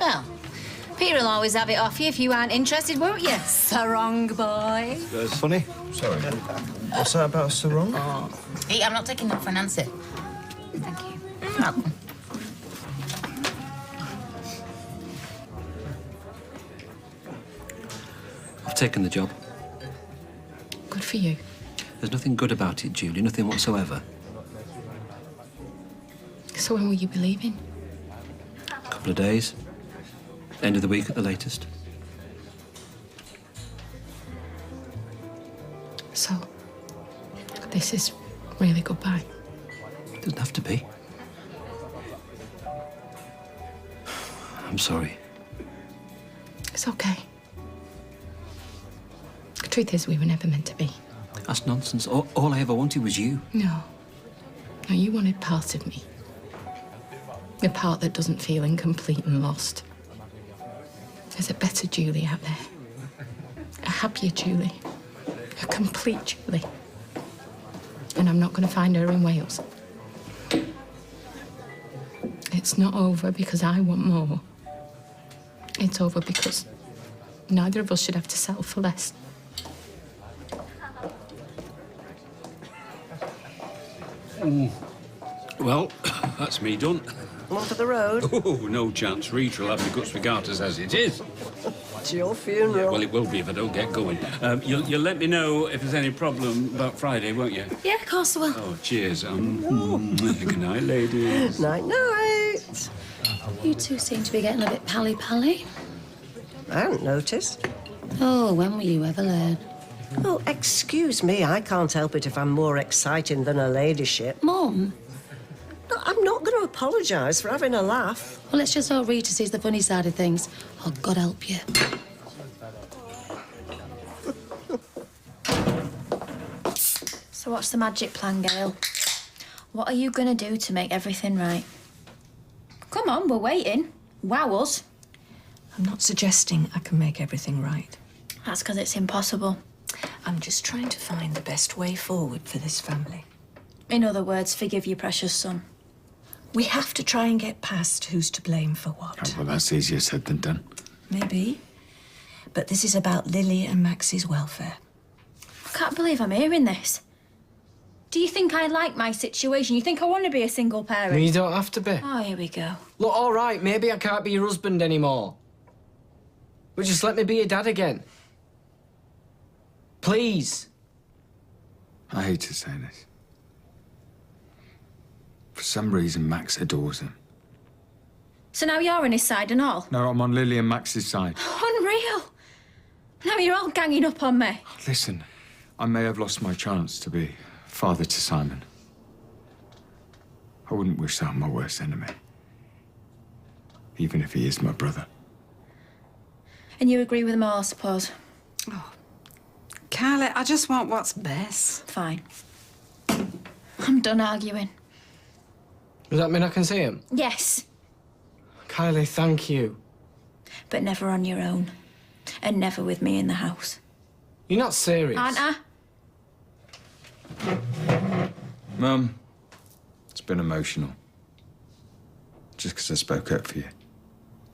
Well, Peter will always have it off you if you aren't interested, won't you? Sarong boy. Funny? Sorry. What's that about a sarong? Oh. Hey, I'm not taking no for an answer. Thank you. You're welcome. I've taken the job. Good for you. There's nothing good about it, Julie, nothing whatsoever. So when will you be leaving? A couple of days. End of the week at the latest. So, this is really goodbye. It doesn't have to be. I'm sorry. It's okay. The truth is, we were never meant to be. That's nonsense. All I ever wanted was you. No. No, you wanted part of me. A part that doesn't feel incomplete and lost. There's a better Julie out there. A happier Julie. A complete Julie. And I'm not going to find her in Wales. It's not over because I want more. It's over because neither of us should have to settle for less. Well, that's me done. One for the road? Oh, no chance. Rita will have the guts for garters as it is. It's your funeral. Well, it will be if I don't get going. You'll let me know if there's any problem about Friday, won't you? Yeah, of course I will. Oh, cheers. Good night, ladies. Night, night. You two seem to be getting a bit pally-pally. I haven't noticed. Oh, when will you ever learn? Oh, excuse me. I can't help it if I'm more exciting than her ladyship. Mum? No, I'm not going to apologise for having a laugh. Well, let's just hope Rita sees the funny side of things. Oh, God help you. So what's the magic plan, Gail? What are you going to do to make everything right? Come on, we're waiting. Wow us. I'm not suggesting I can make everything right. That's because it's impossible. I'm just trying to find the best way forward for this family. In other words, forgive your precious son. We have to try and get past who's to blame for what. Oh, well, that's easier said than done. Maybe. But this is about Lily and Max's welfare. I can't believe I'm hearing this. Do you think I like my situation? You think I want to be a single parent? No, you don't have to be. Oh, here we go. Look, all right, maybe I can't be your husband anymore. But just let me be your dad again. Please. I hate to say this. For some reason, Max adores him. So now you're on his side and all? No, I'm on Lily and Max's side. Unreal. Now you're all ganging up on me. Listen, I may have lost my chance to be father to Simon. I wouldn't wish that on my worst enemy. Even if he is my brother. And you agree with them all, I suppose? Carly, I just want what's best. Fine. I'm done arguing. Does that mean I can see him? Yes, Kylie, thank you. but never on your own. And never with me in the house. You're not serious. Aren't I? Mum, it's been emotional. Just because I spoke up for you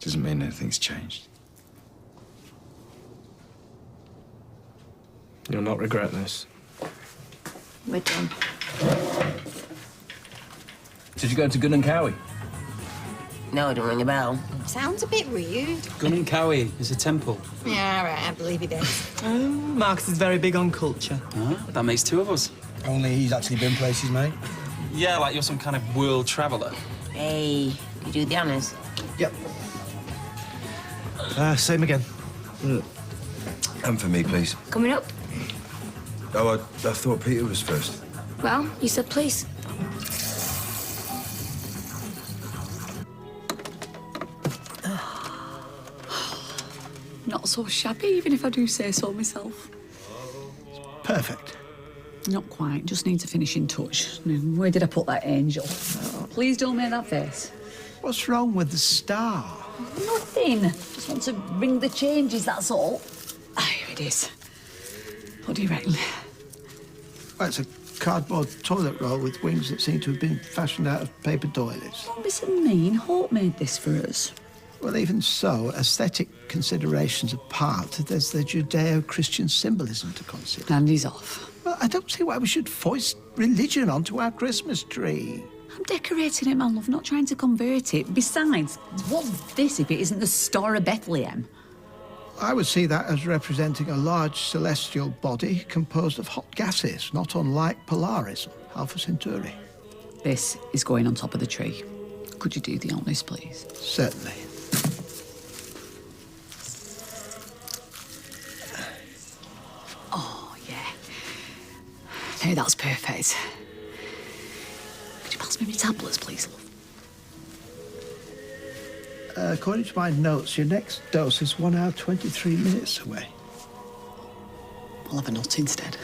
doesn't mean anything's changed. You'll not regret this. We're done. Did you go to Gun and Cowie? No, don't ring a bell. Sounds a bit rude. Gun and Cowie is a temple. Yeah, all right, I believe it is. Marcus is very big on culture. That makes two of us. Only he's actually been places, mate. Yeah, like you're some kind of world traveller. Hey, you do the honours? Yep. Same again. And for me, please. Coming up? Oh, I thought Peter was first. Well, you said please. Not so shabby, even if I do say so myself. Perfect. Not quite. Just needs a finishing touch. Now, where did I put that angel? Please don't make that face. What's wrong with the star? Nothing. Just want to ring the changes, that's all. Ah, here it is. What do you reckon? Well, it's a cardboard toilet roll with wings that seem to have been fashioned out of paper doilies. Don't be so mean. Hope made this for us. Well, even so, aesthetic considerations apart, there's the Judeo-Christian symbolism to consider. And he's off. Well, I don't see why we should foist religion onto our Christmas tree. I'm decorating it, my love, not trying to convert it. Besides, what's this if it isn't the Star of Bethlehem? I would see that as representing a large celestial body composed of hot gases, not unlike Polaris, Alpha Centauri. This is going on top of the tree. Could you do the honours, please? Certainly. Oh, yeah. No, that's perfect. Could you pass me my tablets, please, love? According to my notes, your next dose is 1 hour, 23 minutes away. I'll have a nut instead.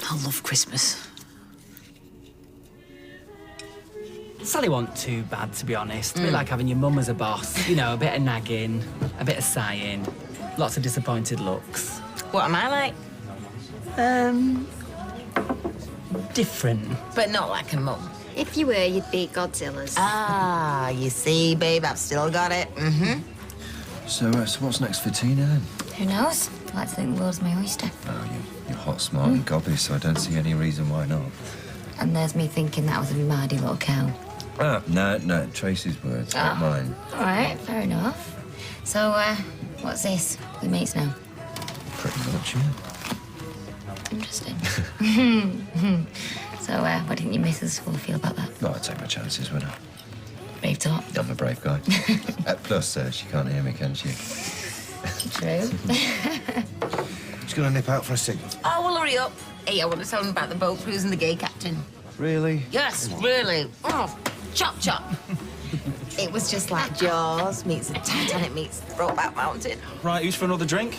I love Christmas. Sally wasn't too bad, to be honest. A bit like having your mum as a boss. You know, a bit of nagging, a bit of sighing, lots of disappointed looks. What am I like? Different. But not like a mum. If you were, you'd be Godzilla's. Ah, you see, babe, I've still got it. Mm-hmm. So what's next for Tina, then? Who knows? I like to think the world's my oyster. Oh, you're hot, smart and gobby, so I don't see any reason why not. And there's me thinking that was a mardy little cow. Ah, no, Tracy's words, not mine. All right, fair enough. So, what's this? We mates now? Pretty much, yeah. Interesting. So, what didn't your missus feel about that? No, I'd take my chances, wouldn't I? Brave talk. I'm a brave guy. Plus, she can't hear me, can she? True. Just gonna nip out for a signal. Oh, well, hurry up. Hey, I want to tell him about the boat cruise and the gay captain. Really? Yes, really. Oh, chop, chop. It was just like Jaws meets the Titanic meets Brokeback Mountain. Right, who's for another drink?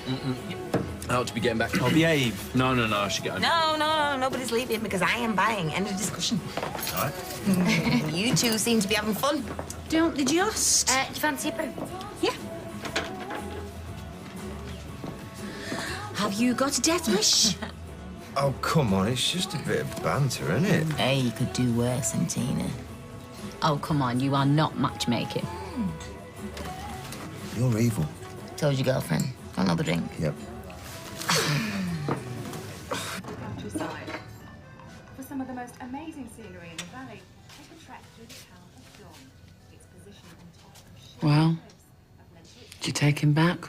I ought to be getting back to behave. No, I should get home. No, nobody's leaving because I am buying. End of discussion. All right. You two seem to be having fun. Don't they just? Do you fancy a brew? Yeah. Have you got a death wish? Oh, come on, it's just a bit of banter, isn't it? Hey, you could do worse than Tina. Oh, come on, you are not matchmaking. You're evil. Told your girlfriend. Want another drink? Yep. Countryside. For some of the most amazing scenery in the valley, take a trek through the town of Dawn. It's positioned on top of Well, did you take him back?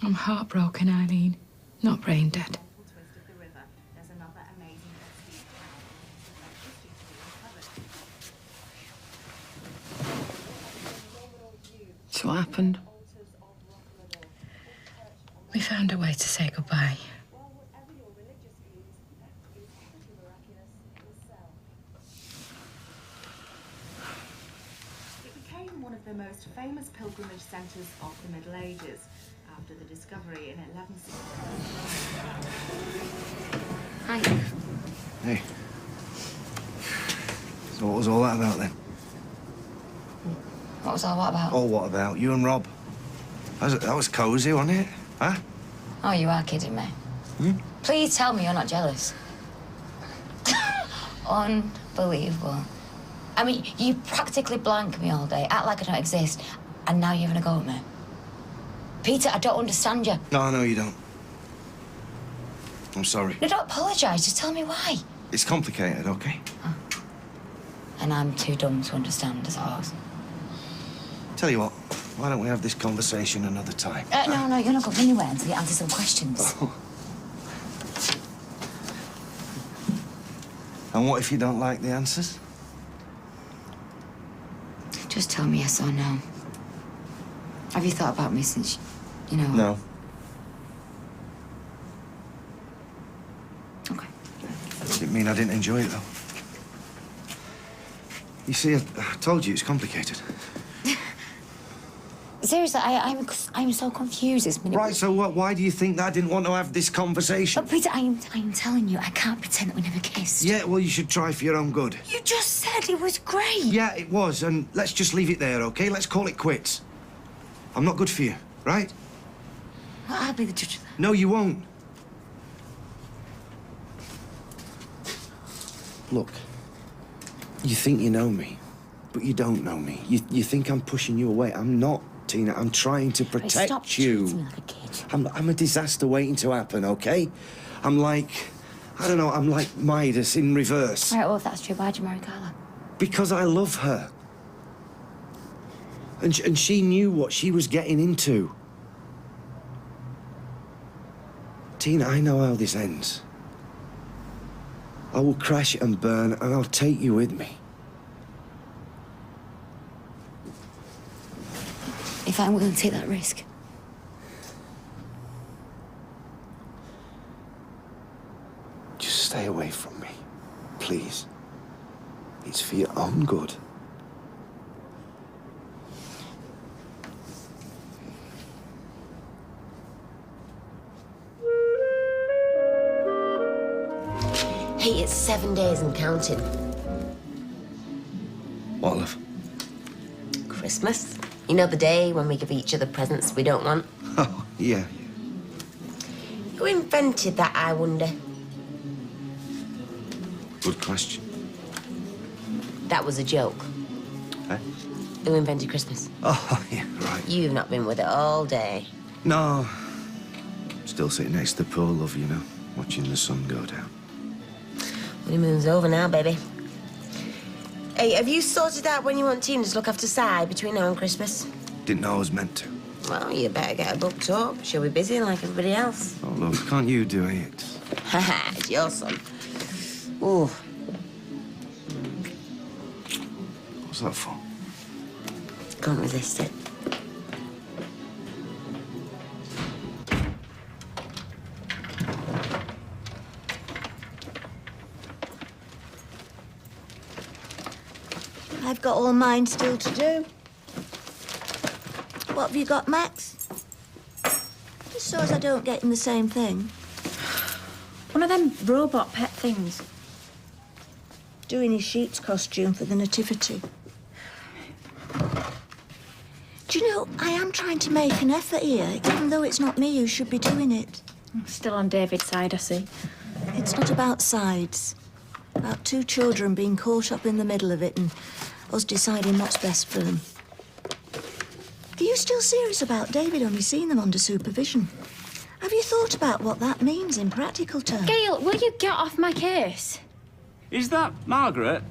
I'm heartbroken, Eileen. Not brain dead. There's another amazing So what happened? We found a way to say goodbye. It became one of the most famous pilgrimage centres of the Middle Ages after the discovery in 1160. Hi. Hey. So what was all that about then? What was all that about? Oh, what about? You and Rob. That was cosy, wasn't it? Huh? Oh, you are kidding me. Please tell me you're not jealous. Unbelievable. I mean, you practically blank me all day, act like I don't exist, and now you're having a go at me. Peter, I don't understand you. No, you don't. I'm sorry. No, don't apologise, just tell me why. It's complicated, okay? And I'm too dumb to understand, I suppose. Tell you what, why don't we have this conversation another time? No, you're not going anywhere until you answer some questions. And what if you don't like the answers? Just tell me yes or no. Have you thought about me since, you know... No. Okay. Didn't mean I didn't enjoy it, though. You see, I told you it's complicated. Seriously, I'm so confused this minute. Right, so what? Why do you think that I didn't want to have this conversation? But Peter, I'm telling you, I can't pretend that we never kissed. Yeah, well, you should try for your own good. You just said it was great. Yeah, it was, and let's just leave it there, OK? Let's call it quits. I'm not good for you, right? Well, I'll be the judge of that. No, you won't. Look, you think you know me, but you don't know me. You think I'm pushing you away. I'm not, Tina. I'm trying to protect stop you. treating me like a kid. I'm a disaster waiting to happen, OK? I'm like, I don't know, I'm like Midas in reverse. All right, well, if that's true, why'd you marry Carla? Because I love her. And she knew what she was getting into. Tina, I know how this ends. I will crash and burn, and I'll take you with me. If I'm willing to take that risk. Just stay away from me, please. It's for your own good. Hey, it's 7 days and counting. What, love? Christmas. You know the day when we give each other presents we don't want? Oh, yeah. Who invented that, I wonder? Good question. That was a joke. Eh? Who invented Christmas? Oh, yeah, right. You've not been with it all day. No. Still sitting next to the pool, love, you know, watching the sun go down. Honeymoon's over now, baby. Hey, have you sorted out when you want Tina to look after Si between now and Christmas? Didn't know I was meant to. Well, you better get her booked up. She'll be busy like everybody else. Oh, look, can't you do it? Haha, it's your son. Ooh. What's that for? Can't resist it. I've got all mine still to do. What have you got, Max? Just so as I don't get in the same thing. One of them robot pet things. Doing his sheep's costume for the nativity. Do you know, I am trying to make an effort here, even though it's not me who should be doing it. Still on David's side, I see. It's not about sides. About two children being caught up in the middle of it and us deciding what's best for them. Are you still serious about David only seeing them under supervision? Have you thought about what that means in practical terms? Gail, will you get off my case? Is that Margaret?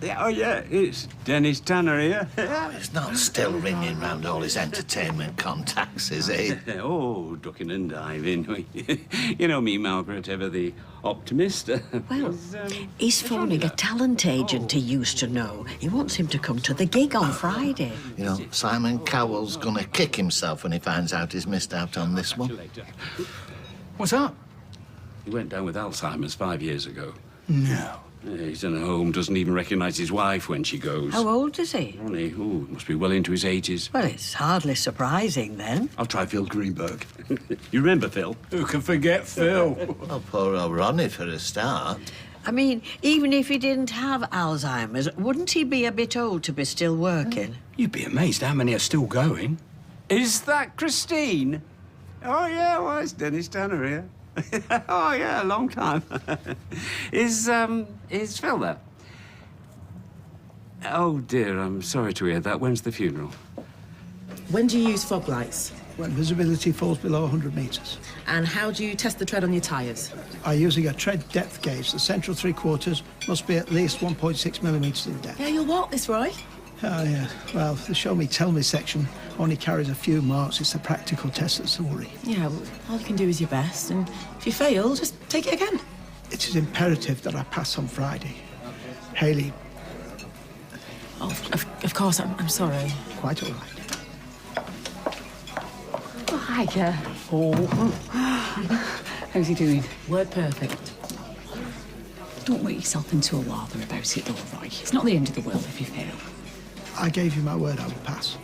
Yeah, oh, yeah, it's Dennis Tanner here. He's not still ringing round all his entertainment contacts, is he? Oh, ducking and diving. You know me, Margaret, ever the optimist. Well, he's phoning a talent agent he used to know. He wants him to come to the gig on Friday. You know, Simon Cowell's gonna kick himself when he finds out he's missed out on this one. What's up? He went down with Alzheimer's 5 years ago. No. Yeah, he's in a home, doesn't even recognise his wife when she goes. How old is he? Ronnie, oh, must be well into his 80s. Well, it's hardly surprising, then. I'll try Phil Greenberg. You remember Phil? Who can forget Phil? Well, poor old Ronnie for a start. I mean, even if he didn't have Alzheimer's, wouldn't he be a bit old to be still working? You'd be amazed how many are still going. Is that Christine? Oh, yeah, well, it's Dennis Tanner here. Oh, yeah, a long time. Is Phil there? Oh, dear, I'm sorry to hear that. When's the funeral? When do you use fog lights? When visibility falls below 100 metres. And how do you test the tread on your tyres? I'm using a tread depth gauge. The central three-quarters must be at least 1.6 millimetres in depth. Yeah, you'll walk this, Roy. Oh, yeah. Well, the show me, tell me section only carries a few marks. It's the practical test that's the worry. Yeah, well, all you can do is your best, and if you fail, just take it again. It is imperative that I pass on Friday. Hayley. Oh, of course, I'm sorry. Quite all right. Oh, hiya. Oh. How's he doing? Word perfect. Don't work yourself into a lather about it, though, Roy. It's not the end of the world if you fail. I gave you my word I would pass.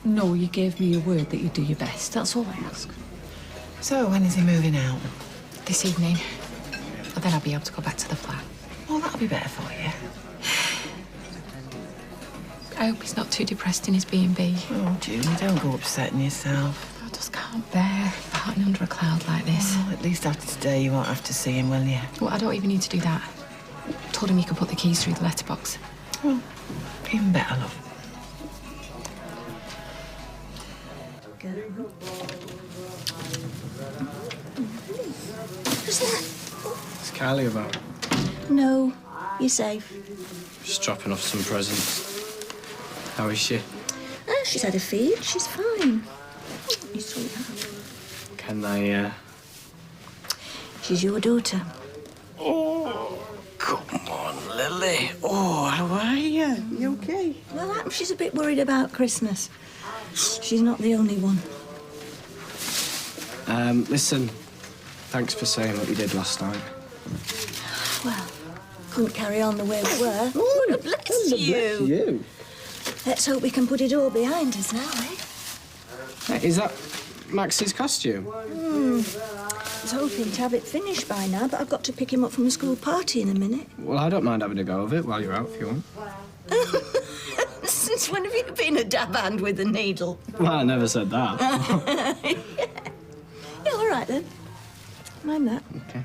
No, you gave me your word that you'd do your best. That's all I ask. So, when is he moving out? This evening. And then I'll be able to go back to the flat. Well, that'll be better for you. I hope he's not too depressed in his B&B. Oh, Julie, don't go upsetting yourself. I just can't bear farting under a cloud like this. Well, at least after today you won't have to see him, will you? Well, I don't even need to do that. Told him he could put the keys through the letterbox. Well, even better, love. Who's that? Is Kylie about? No, you're safe. Just dropping off some presents. How is she? She's had a feed. She's fine. You sweetheart. Can I, She's your daughter. Oh, come on, Lily. Oh, how are you? You okay? Well, she's a bit worried about Christmas. She's not the only one. Listen, thanks for saying what you did last night. Well, couldn't carry on the way we were. Oh, bless you. You? Let's hope we can put it all behind us now, eh? Is that Max's costume? I was hoping to have it finished by now, but I've got to pick him up from a school party in a minute. Well, I don't mind having a go of it while you're out if you want. Since when have you been a dab hand with a needle? Well, I never said that. Yeah, all right then. Mind that. Okay.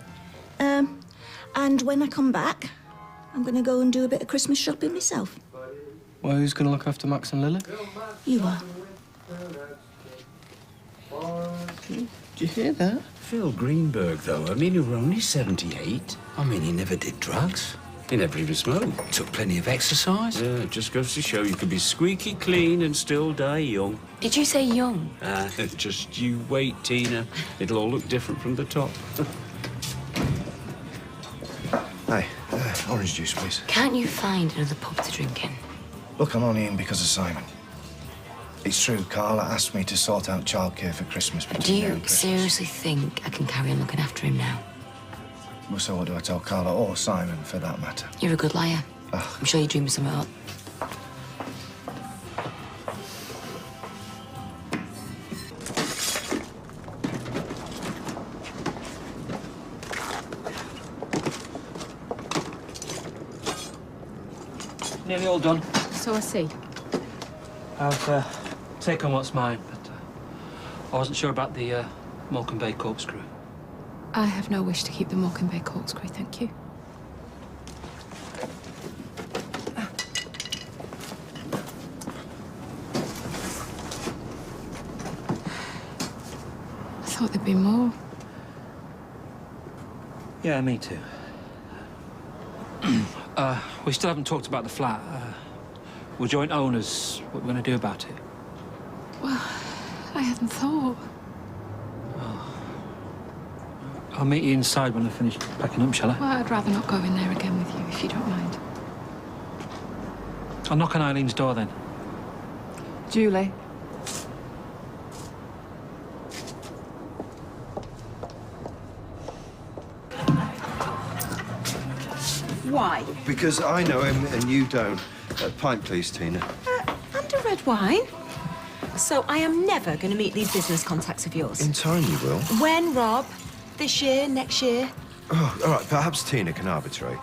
And when I come back, I'm going to go and do a bit of Christmas shopping myself. Well, who's going to look after Max and Lily? You are. Did you hear that? Phil Greenberg, though, I mean, he was only 78. I mean, he never did drugs. He never even smoked. Took plenty of exercise. Yeah, it just goes to show you could be squeaky clean and still die young. Did you say young? Just you wait, Tina. It'll all look different from the top. Hey, orange juice, please. Can't you find another pub to drink in? Look, I'm only in because of Simon. It's true, Carla asked me to sort out childcare for Christmas. Do you seriously think I can carry on looking after him now? Well, so what do I tell Carla or Simon, for that matter? You're a good liar. Ugh. I'm sure you dreamed something up. Nearly all done. So I see. I've taken what's mine, but I wasn't sure about the Morecambe Bay corkscrew. I have no wish to keep the Morecambe Bay corkscrew, thank you. I thought there'd be more. Yeah, me too. We still haven't talked about the flat. We're joint owners. What are we going to do about it? Well, I hadn't thought. I'll meet you inside when I finish packing up, shall I? Well, I'd rather not go in there again with you, if you don't mind. I'll knock on Eileen's door then. Julie. Why? Because I know him and you don't. Pint, please, Tina. And a red wine. So I am never going to meet these business contacts of yours. In time you will. When, Rob? This year? Next year? Oh, all right, perhaps Tina can arbitrate.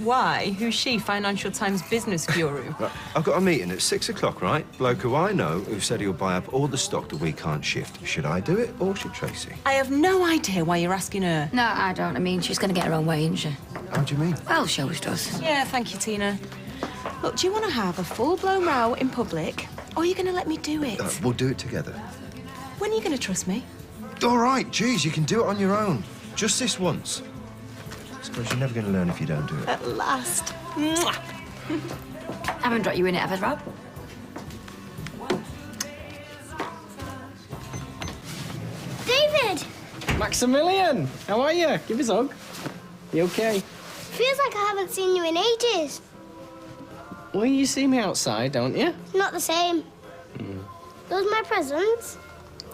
Why? Who's she? Financial Times business guru? Right, I've got a meeting at 6 o'clock, right? Bloke who I know who said he'll buy up all the stock that we can't shift. Should I do it or should Tracy? I have no idea why you're asking her. No, I don't. I mean, she's going to get her own way, isn't she? How do you mean? Well, she always does. Yeah, thank you, Tina. Look, do you want to have a full-blown row in public, or are you going to let me do it? We'll do it together. When are you going to trust me? All right, geez, you can do it on your own. Just this once. I suppose you're never going to learn if you don't do it. At last. Mwah. I haven't dropped you in it, have I, Rob? David! Maximilian, how are you? Give us a hug. You okay? Feels like I haven't seen you in ages. Well, you see me outside, don't you? Not the same. Those my presents?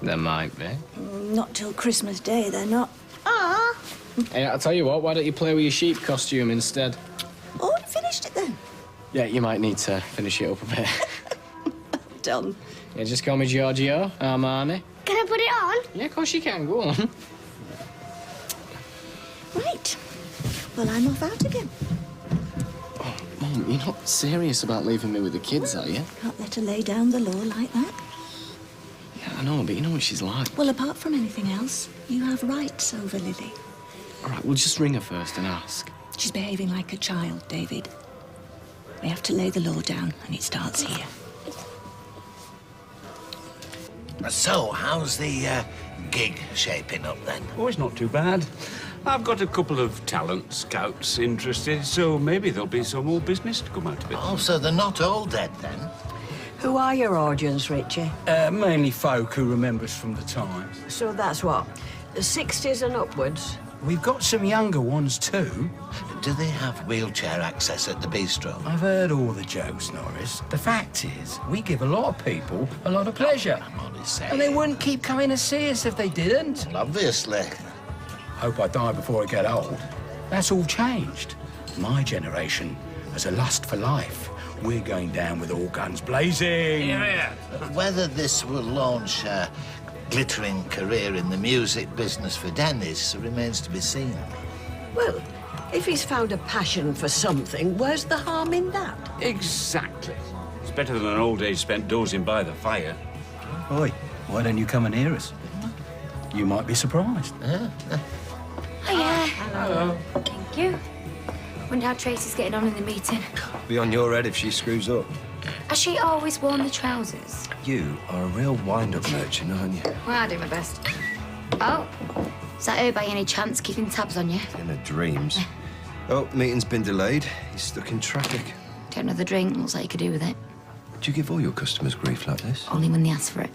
There might be. Not till Christmas Day, they're not. Ah. Hey, I'll tell you what, why don't you play with your sheep costume instead? Oh, you finished it then? Yeah, you might need to finish it up a bit. Done. Yeah, just call me Giorgio Armani. Can I put it on? Yeah, of course you can. Go on. Right. Well, I'm off out again. Mum, you're not serious about leaving me with the kids, are you? Can't let her lay down the law like that. Yeah, I know, but you know what she's like. Well, apart from anything else, you have rights over Lily. All right, we'll just ring her first and ask. She's behaving like a child, David. We have to lay the law down, and it starts here. So, how's the gig shaping up then? Oh, it's not too bad. I've got a couple of talent scouts interested, so maybe there'll be some more business to come out of it. Oh, so they're not all dead then? Who are your audience, Richie? Mainly folk who remember us from the time. So that's what? The 60s and upwards? We've got some younger ones too. Do they have wheelchair access at the bistro? I've heard all the jokes, Norris. The fact is, we give a lot of people a lot of pleasure. I'm only saying. And they wouldn't keep coming to see us if they didn't. Well, obviously. Hope I die before I get old. That's all changed. My generation has a lust for life. We're going down with all guns blazing. Yeah. Whether this will launch a glittering career in the music business for Dennis remains to be seen. Well, if he's found a passion for something, where's the harm in that? Exactly. It's better than an old age spent dozing by the fire. Oi, why don't you come and hear us? You might be surprised. Hiya. Hello. Thank you. Wonder how Tracy's getting on in the meeting. Be on your head if she screws up. Has she always worn the trousers? You are a real wind-up merchant, aren't you? Well, I do my best. Oh, is that her by any chance keeping tabs on you? In her dreams. Oh, meeting's been delayed. He's stuck in traffic. Don't know the drink. Looks like you could do with it. Do you give all your customers grief like this? Only when they ask for it.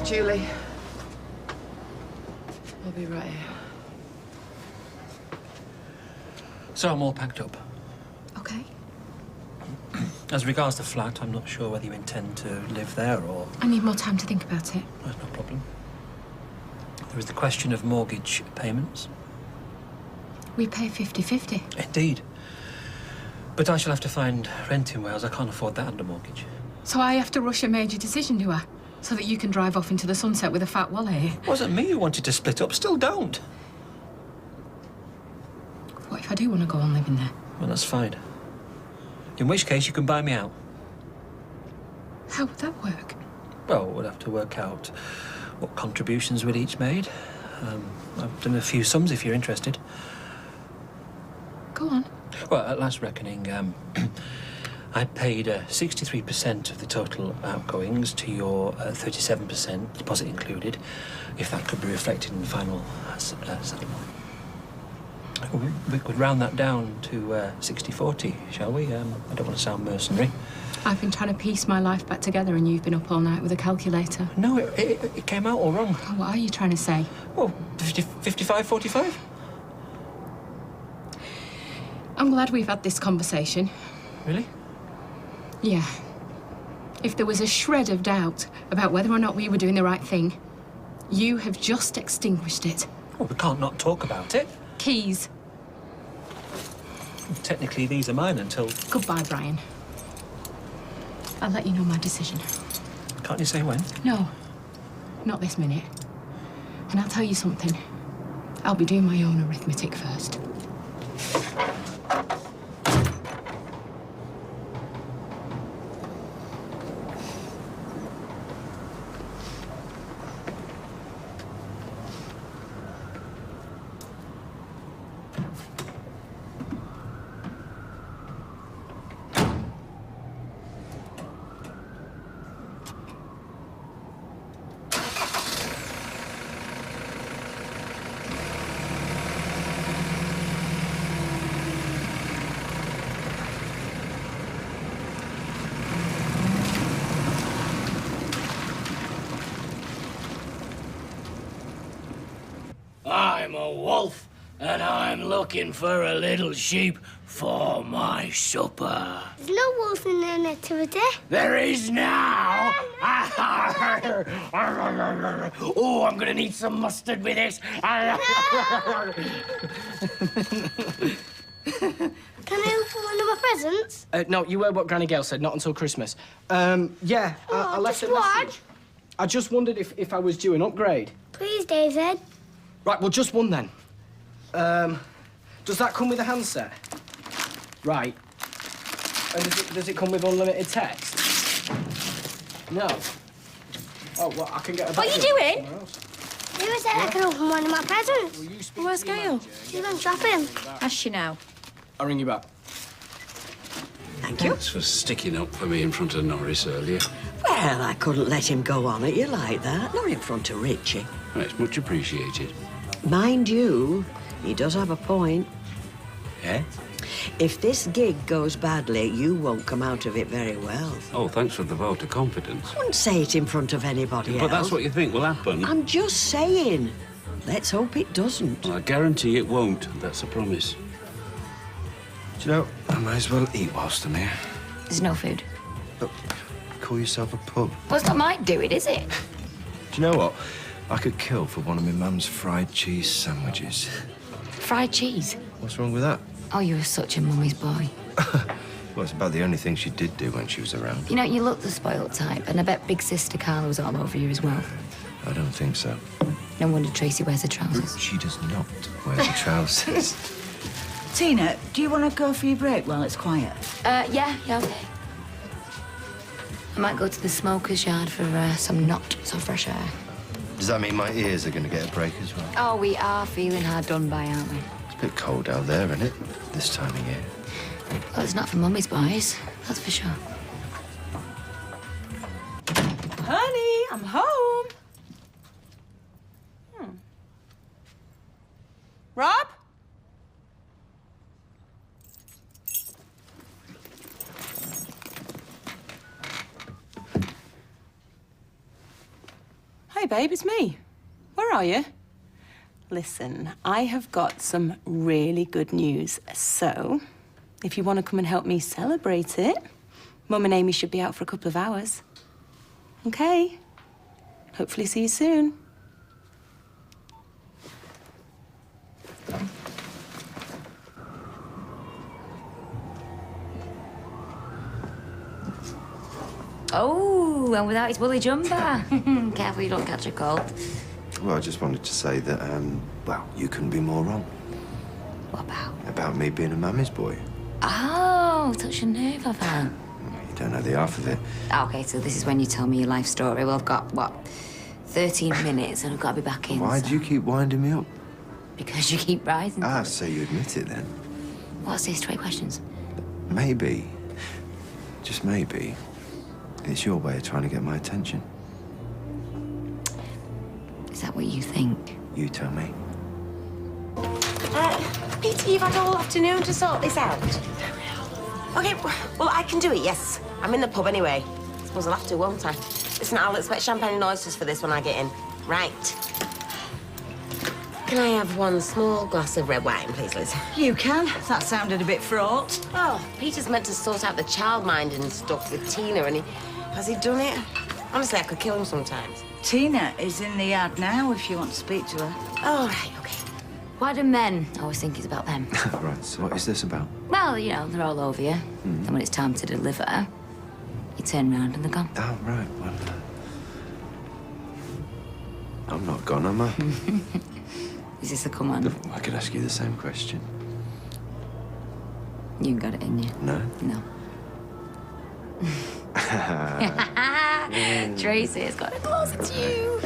Julie. I'll be right here. So I'm all packed up. Okay. As regards the flat, I'm not sure whether you intend to live there or... I need more time to think about it. That's no problem. There is the question of mortgage payments. We pay 50-50. Indeed. But I shall have to find rent in Wales. I can't afford that under mortgage. So I have to rush a major decision, do I? So that you can drive off into the sunset with a fat wallet. It wasn't me who wanted to split up. Still don't. What if I do want to go on living there? Well, that's fine. In which case, you can buy me out. How would that work? Well, we'll have to work out what contributions we'd each made. I've done a few sums if you're interested. Go on. Well, at last reckoning, I paid 63% of the total outgoings to your 37%, deposit included, if that could be reflected in the final settlement. We could round that down to 60-40, shall we? I don't want to sound mercenary. I've been trying to piece my life back together and you've been up all night with a calculator. No, it came out all wrong. What are you trying to say? Well, 55-45. I'm glad we've had this conversation. Really? Yeah. If there was a shred of doubt about whether or not we were doing the right thing, you have just extinguished it. Well, we can't not talk about it. Keys. Technically, these are mine until... Goodbye, Brian. I'll let you know my decision. Can't you say when? No. Not this minute. And I'll tell you something. I'll be doing my own arithmetic first. a wolf, and I'm looking for a little sheep for my supper. There's no wolf in the nativity. There is now. Oh, I'm gonna need some mustard with this. Can I open one of my presents? No, you heard what Granny Gail said, not until Christmas. Yeah, I left just a message. I just wondered if I was due an upgrade. Please, David. Right, well, just one then. Does that come with a handset? Right. And does it come with unlimited text? No. Oh, well, I can get a What are you battery doing? somewhere else. Who said I can open one of my presents? Where's Gail? She's gone shopping. Has she now? I'll ring you back. Thank you. Thanks for sticking up for me in front of Norris earlier. Well, I couldn't let him go on at you like that. Not in front of Richie. Well, it's much appreciated. Mind you, he does have a point. Yeah? If this gig goes badly, you won't come out of it very well. Oh, thanks for the vote of confidence. I wouldn't say it in front of anybody else. But that's what you think will happen. I'm just saying. Let's hope it doesn't. Well, I guarantee it won't. That's a promise. Do you know, I might as well eat whilst I'm here. There's no food. Look, call yourself a pub. Well, it's not my doing, is it? Do you know what? I could kill for one of my mum's fried cheese sandwiches. Fried cheese. What's wrong with that? Oh, you were such a mummy's boy. Well, it's about the only thing she did do when she was around. You know, you look the spoilt type, and I bet big sister Carla was all over you as well. I don't think so. No wonder Tracy wears her trousers. She does not wear the trousers. Tina, do you want to go for your break while it's quiet? Yeah, okay. I might go to the smoker's yard for some not so fresh air. Does that mean my ears are going to get a break as well? Oh, we are feeling hard done by, aren't we? It's a bit cold out there, isn't it? This time of year. Well, it's not for mummy's boys, that's for sure. Honey, I'm home. Rob? Hey, babe, it's me. Where are you? Listen, I have got some really good news. So, if you want to come and help me celebrate it, Mum and Amy should be out for a couple of hours. Okay? Hopefully see you soon. Oh, and without his woolly jumper. Careful you don't catch a cold. Well, I just wanted to say that, well, you couldn't be more wrong. What about? About me being a mummy's boy. Oh, such a nerve, have I? You don't know the half of it. Okay, so this is when you tell me your life story. Well, I've got, what, 13 minutes and I've got to be back in. Why so... do you keep winding me up? Because you keep rising. Ah, so you admit it then? What's this, 20 questions? Maybe, just maybe, it's your way of trying to get my attention. Is that what you think? You tell me. Peter, you've had all afternoon to sort this out. Okay, well, I can do it, yes. I'm in the pub anyway. I suppose I'll have to, won't I? Listen, I'll expect champagne and oysters for this when I get in. Right. Can I have one small glass of red wine, please, Liz? You can. That sounded a bit fraught. Oh, Peter's meant to sort out the childminding stuff with Tina, and has he done it? Honestly, I could kill him sometimes. Tina is in the yard now if you want to speak to her. Oh, right, okay. Why do men always think it's about them? Right, so what is this about? Well, you know, they're all over you. And when it's time to deliver, you turn around and they're gone. Oh, right, well, I'm not gone, am I? Is this a command? I could ask you the same question. You got it in you. No? No. Tracy has got it closer to you.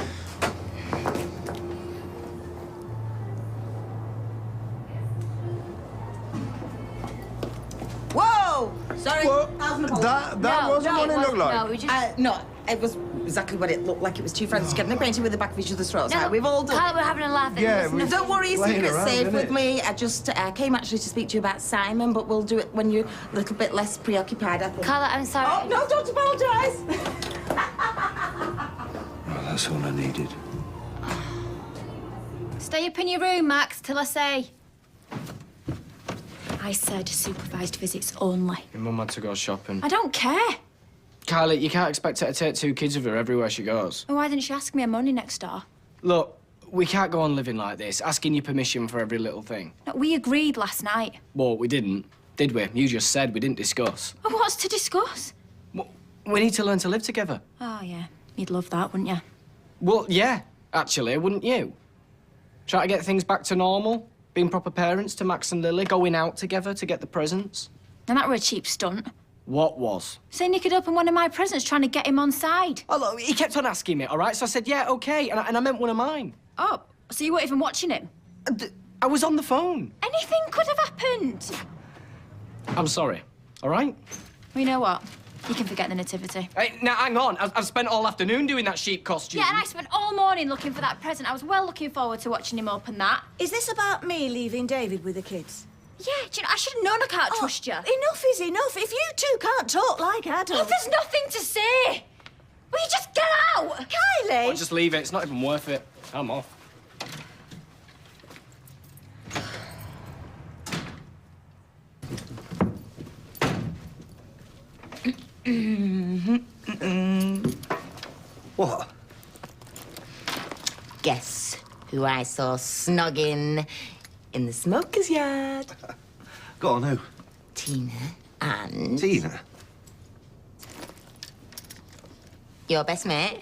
Whoa! Sorry. That wasn't what it looked like. No, we just... No, it was exactly what it looked like. It was two friends getting acquainted with the back of each other's throats. We've all done. Carla, we're having a laugh. Yeah, There's nothing- Don't worry, your playing secret's around, safe innit? with me. I just came actually to speak to you about Simon, but we'll do it when you're a little bit less preoccupied, I think. Carla, I'm sorry. Oh, no, don't apologise. Well, that's all I needed. Stay up in your room, Max, till I say. I said supervised visits only. Your mum had to go shopping. I don't care. Kylie, you can't expect her to take 2 kids with her everywhere she goes. Why didn't she ask me on Monday next door? Look, we can't go on living like this, asking your permission for every little thing. No, we agreed last night. Well, we didn't, did we? You just said we didn't discuss. Oh, what's to discuss? We need to learn to live together. Oh, yeah. You'd love that, wouldn't you? Well, yeah, actually, wouldn't you? Try to get things back to normal, being proper parents to Max and Lily, going out together to get the presents. And that were a cheap stunt. What was? Saying you could open one of my presents, trying to get him on side. Oh, look, he kept on asking me, all right? So I said, yeah, OK, and I meant one of mine. Oh, so you weren't even watching him? I was on the phone. Anything could have happened. I'm sorry, all right? Well, you know what? You can forget the nativity. Hey, now, hang on. I've spent all afternoon doing that sheep costume. Yeah, and I spent all morning looking for that present. I was well looking forward to watching him open that. Is this about me leaving David with the kids? Yeah, do you know, I should have known I can't trust you. Enough is enough. If you two can't talk like adults... Oh, there's nothing to say. Will you just get out? Kylie! Well, just leave it. It's not even worth it. I'm off. What? Guess who I saw snogging in the smoker's yard? Go on, who? Tina and... Tina? Your best mate?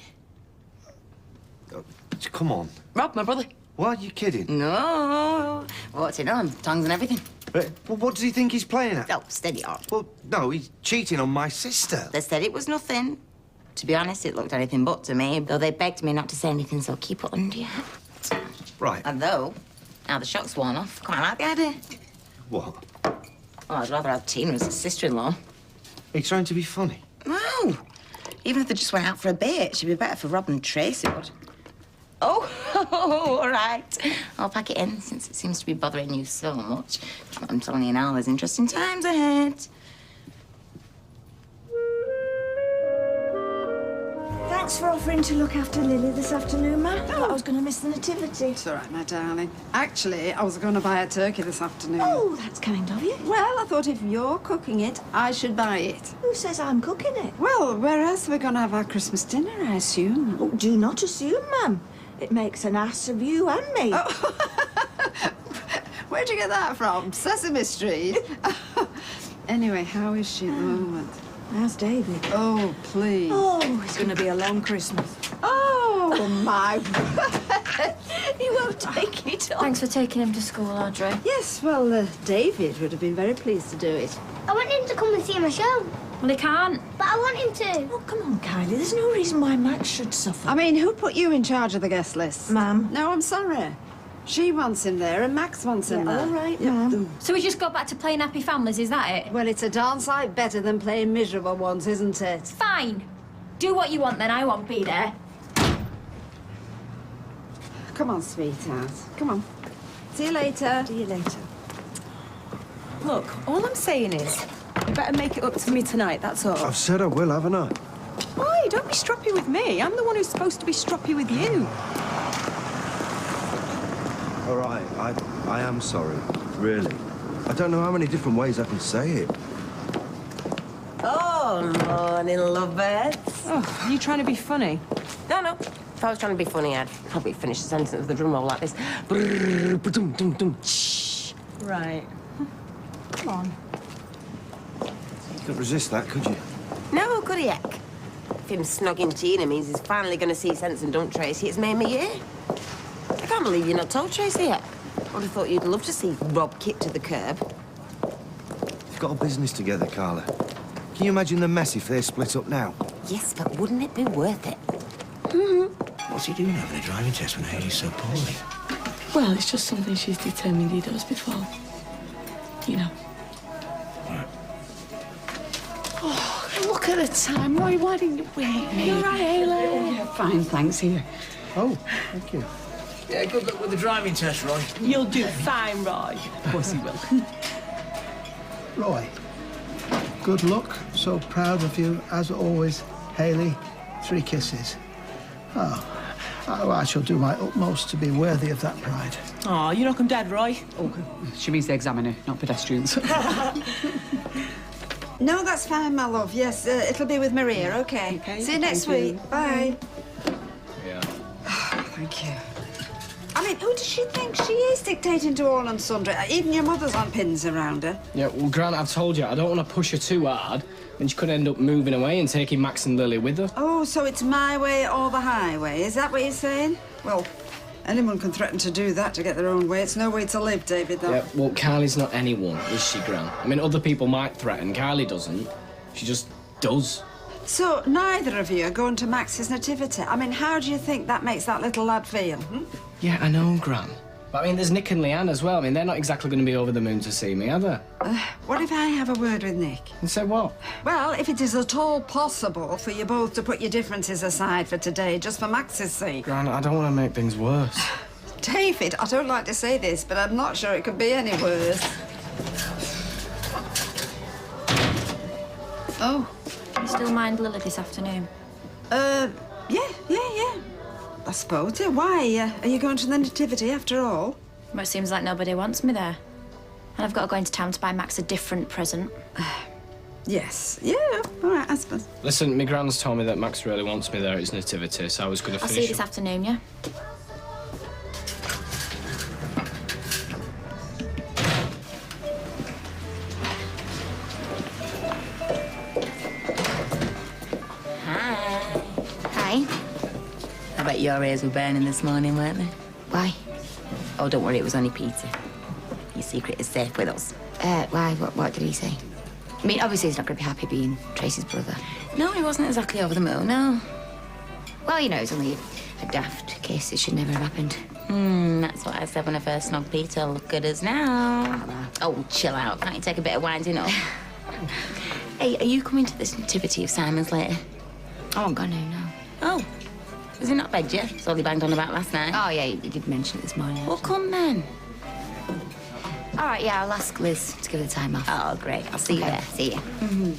Come on. Rob, my brother. What? Are you kidding? No. What's it on? Tongues and everything. Well, what does he think he's playing at? Oh, steady on. Well, no, he's cheating on my sister. They said it was nothing. To be honest, it looked anything but to me, though they begged me not to say anything, so keep it under your hat. Right. And though, now the shock's worn off, quite like the idea. What? Well, I'd rather have Tina as a sister-in-law. Are you trying to be funny? No. Even if they just went out for a bit, she'd be better for Rob and Tracy would. Oh, all right. I'll pack it in, since it seems to be bothering you so much. I'm telling you now, there's interesting times ahead. Thanks for offering to look after Lily this afternoon, Ma. I thought I was going to miss the nativity. It's all right, my darling. Actually, I was going to buy a turkey this afternoon. Oh, that's kind of you. Well, I thought if you're cooking it, I should buy it. Who says I'm cooking it? Well, where else are we going to have our Christmas dinner, I assume? Oh, do not assume, ma'am. It makes an ass of you and me. Oh. Where'd you get that from? Sesame Street? Anyway, how is she at the moment? How's David? Oh, please. Oh, it's going to be a long Christmas. Oh, my... He won't take it on. Thanks for taking him to school, Audrey. Yes, well, David would have been very pleased to do it. I want him to come and see my show. Well, he can't. But I want him to. Oh, come on, Kylie. There's no reason why Max should suffer. I mean, who put you in charge of the guest list? Ma'am. No, I'm sorry. She wants him there and Max wants him there. All right, ma'am. So we just go back to playing happy families, is that it? Well, it's a darn sight better than playing miserable ones, isn't it? Fine. Do what you want then, I won't be there. Come on, sweetheart. Come on. See you later. See you later. Look, all I'm saying is, you better make it up to me tonight, that's all. I've said I will, haven't I? Why? Don't be stroppy with me. I'm the one who's supposed to be stroppy with you. All right, I am sorry, really. I don't know how many different ways I can say it. Oh, morning, lovebirds. Oh, are you trying to be funny? No. If I was trying to be funny, I'd probably finish the sentence with a drum roll like this. Brrr, ba-dum, dum, dum, shh. Right. Come on. You couldn't resist that, could you? No, could he, heck? If him snogging Tina means he's finally going to see sense and don't Tracy, it's made me year. I can't believe you're not told Tracy yet. I would have thought you'd love to see Rob kicked to the curb. You've got a business together, Carla. Can you imagine the mess if they're split up now? Yes, but wouldn't it be worth it? What's he doing having a driving test when Haley's so poorly? Well, it's just something she's determined he does before. You know. Right. Oh, look at the time. Why didn't you wake me? You're right, Haley. Yeah, fine, thanks. Here. Oh, thank you. Yeah, good luck with the driving test, Roy. You'll do fine, Roy. Of course he will. Roy, good luck. So proud of you, as always. Haley, 3 kisses. Oh, Oh, I shall do my utmost to be worthy of that pride. Oh, you knock 'em dead, Roy. Oh, she means the examiner, not pedestrians. No, that's fine, my love. Yes, it'll be with Maria, OK? See you next week. Bye. Yeah. Thank you. I mean, who does she think she is dictating to all and sundry? Even your mother's on pins around her. Yeah, well, Grant, I've told you, I don't want to push her too hard. Then she could end up moving away and taking Max and Lily with her. Oh, so it's my way or the highway. Is that what you're saying? Well, anyone can threaten to do that to get their own way. It's no way to live, David, though. Yeah, well, Kylie's not anyone, is she, Grant? I mean, other people might threaten. Kylie doesn't. She just does. So neither of you are going to Max's nativity. I mean, how do you think that makes that little lad feel? Yeah, I know, Gran. But I mean, there's Nick and Leanne as well. I mean, they're not exactly going to be over the moon to see me, are they? What if I have a word with Nick? And say what? Well, if it is at all possible for you both to put your differences aside for today, just for Max's sake. Gran, I don't want to make things worse. David, I don't like to say this, but I'm not sure it could be any worse. Oh, you still mind Lily this afternoon? Yeah. I suppose, yeah. Why? Are you going to the nativity after all? Well, it seems like nobody wants me there. And I've got to go into town to buy Max a different present. Yes. Yeah, all right, I suppose. Listen, my Gran's told me that Max really wants me there at his nativity, so I was going to I'll finish see you this afternoon, yeah? Hi. I bet your ears were burning this morning, weren't they? Why? Oh, don't worry, it was only Peter. Your secret is safe with us. Why? What did he say? I mean, obviously he's not going to be happy being Tracy's brother. No, he wasn't exactly over the moon, no. Well, you know, it's only a daft case. It should never have happened. That's what I said when I first snogged Peter. Look at us now. Oh, chill out. Can't you take a bit of winding up? Hey, are you coming to this nativity of Simon's later? I won't go no. Oh. Was he not begged you? That's all he banged on about last night. Oh, yeah, he did mention it this morning. Well, come then. All right, yeah, I'll ask Liz to give her the time off. Oh, great. I'll see you there. See you.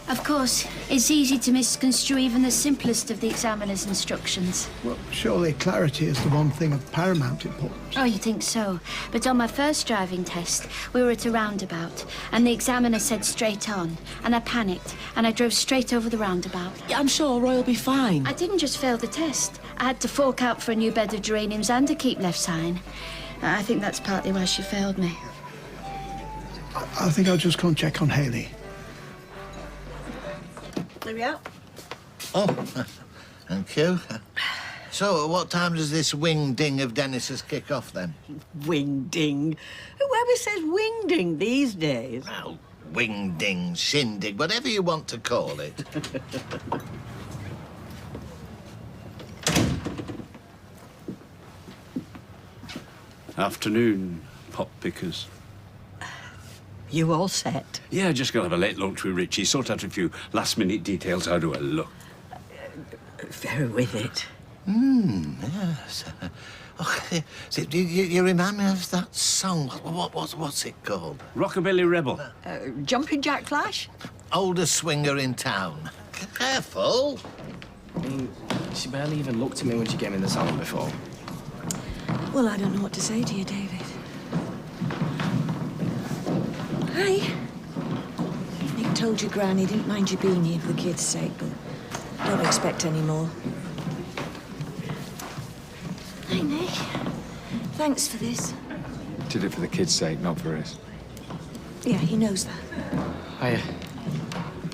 Of course, it's easy to misconstrue even the simplest of the examiner's instructions. Well, surely clarity is the one thing of paramount importance. Oh, you think so? But on my first driving test, we were at a roundabout, and the examiner said straight on, and I panicked, and I drove straight over the roundabout. Yeah, I'm sure Roy will be fine. I didn't just fail the test. I had to fork out for a new bed of geraniums and a keep left sign. I think that's partly why she failed me. I think I'll just go and check on Hayley. There we are. Oh, thank you. So, what time does this wing-ding of Dennis's kick off, then? Wing-ding? Whoever says wing-ding these days? Well, wing-ding, shindig, whatever you want to call it. Afternoon, pop pickers. You all set? Yeah, just gonna have a late lunch with Richie, sort out a few last-minute details. How do I look? Very with it. Yes. So, you remind me of that song. What's it called? Rockabilly Rebel. Jumping Jack Flash? Oldest swinger in town. Careful. I mean, she barely even looked at me when she gave me the song before. Well, I don't know what to say to you, David. Hi. Nick told you, Gran, he didn't mind you being here for the kids' sake, but don't expect any more. Hi, Nick. Thanks for this. Did it for the kids' sake, not for us. Yeah, he knows that. Hiya.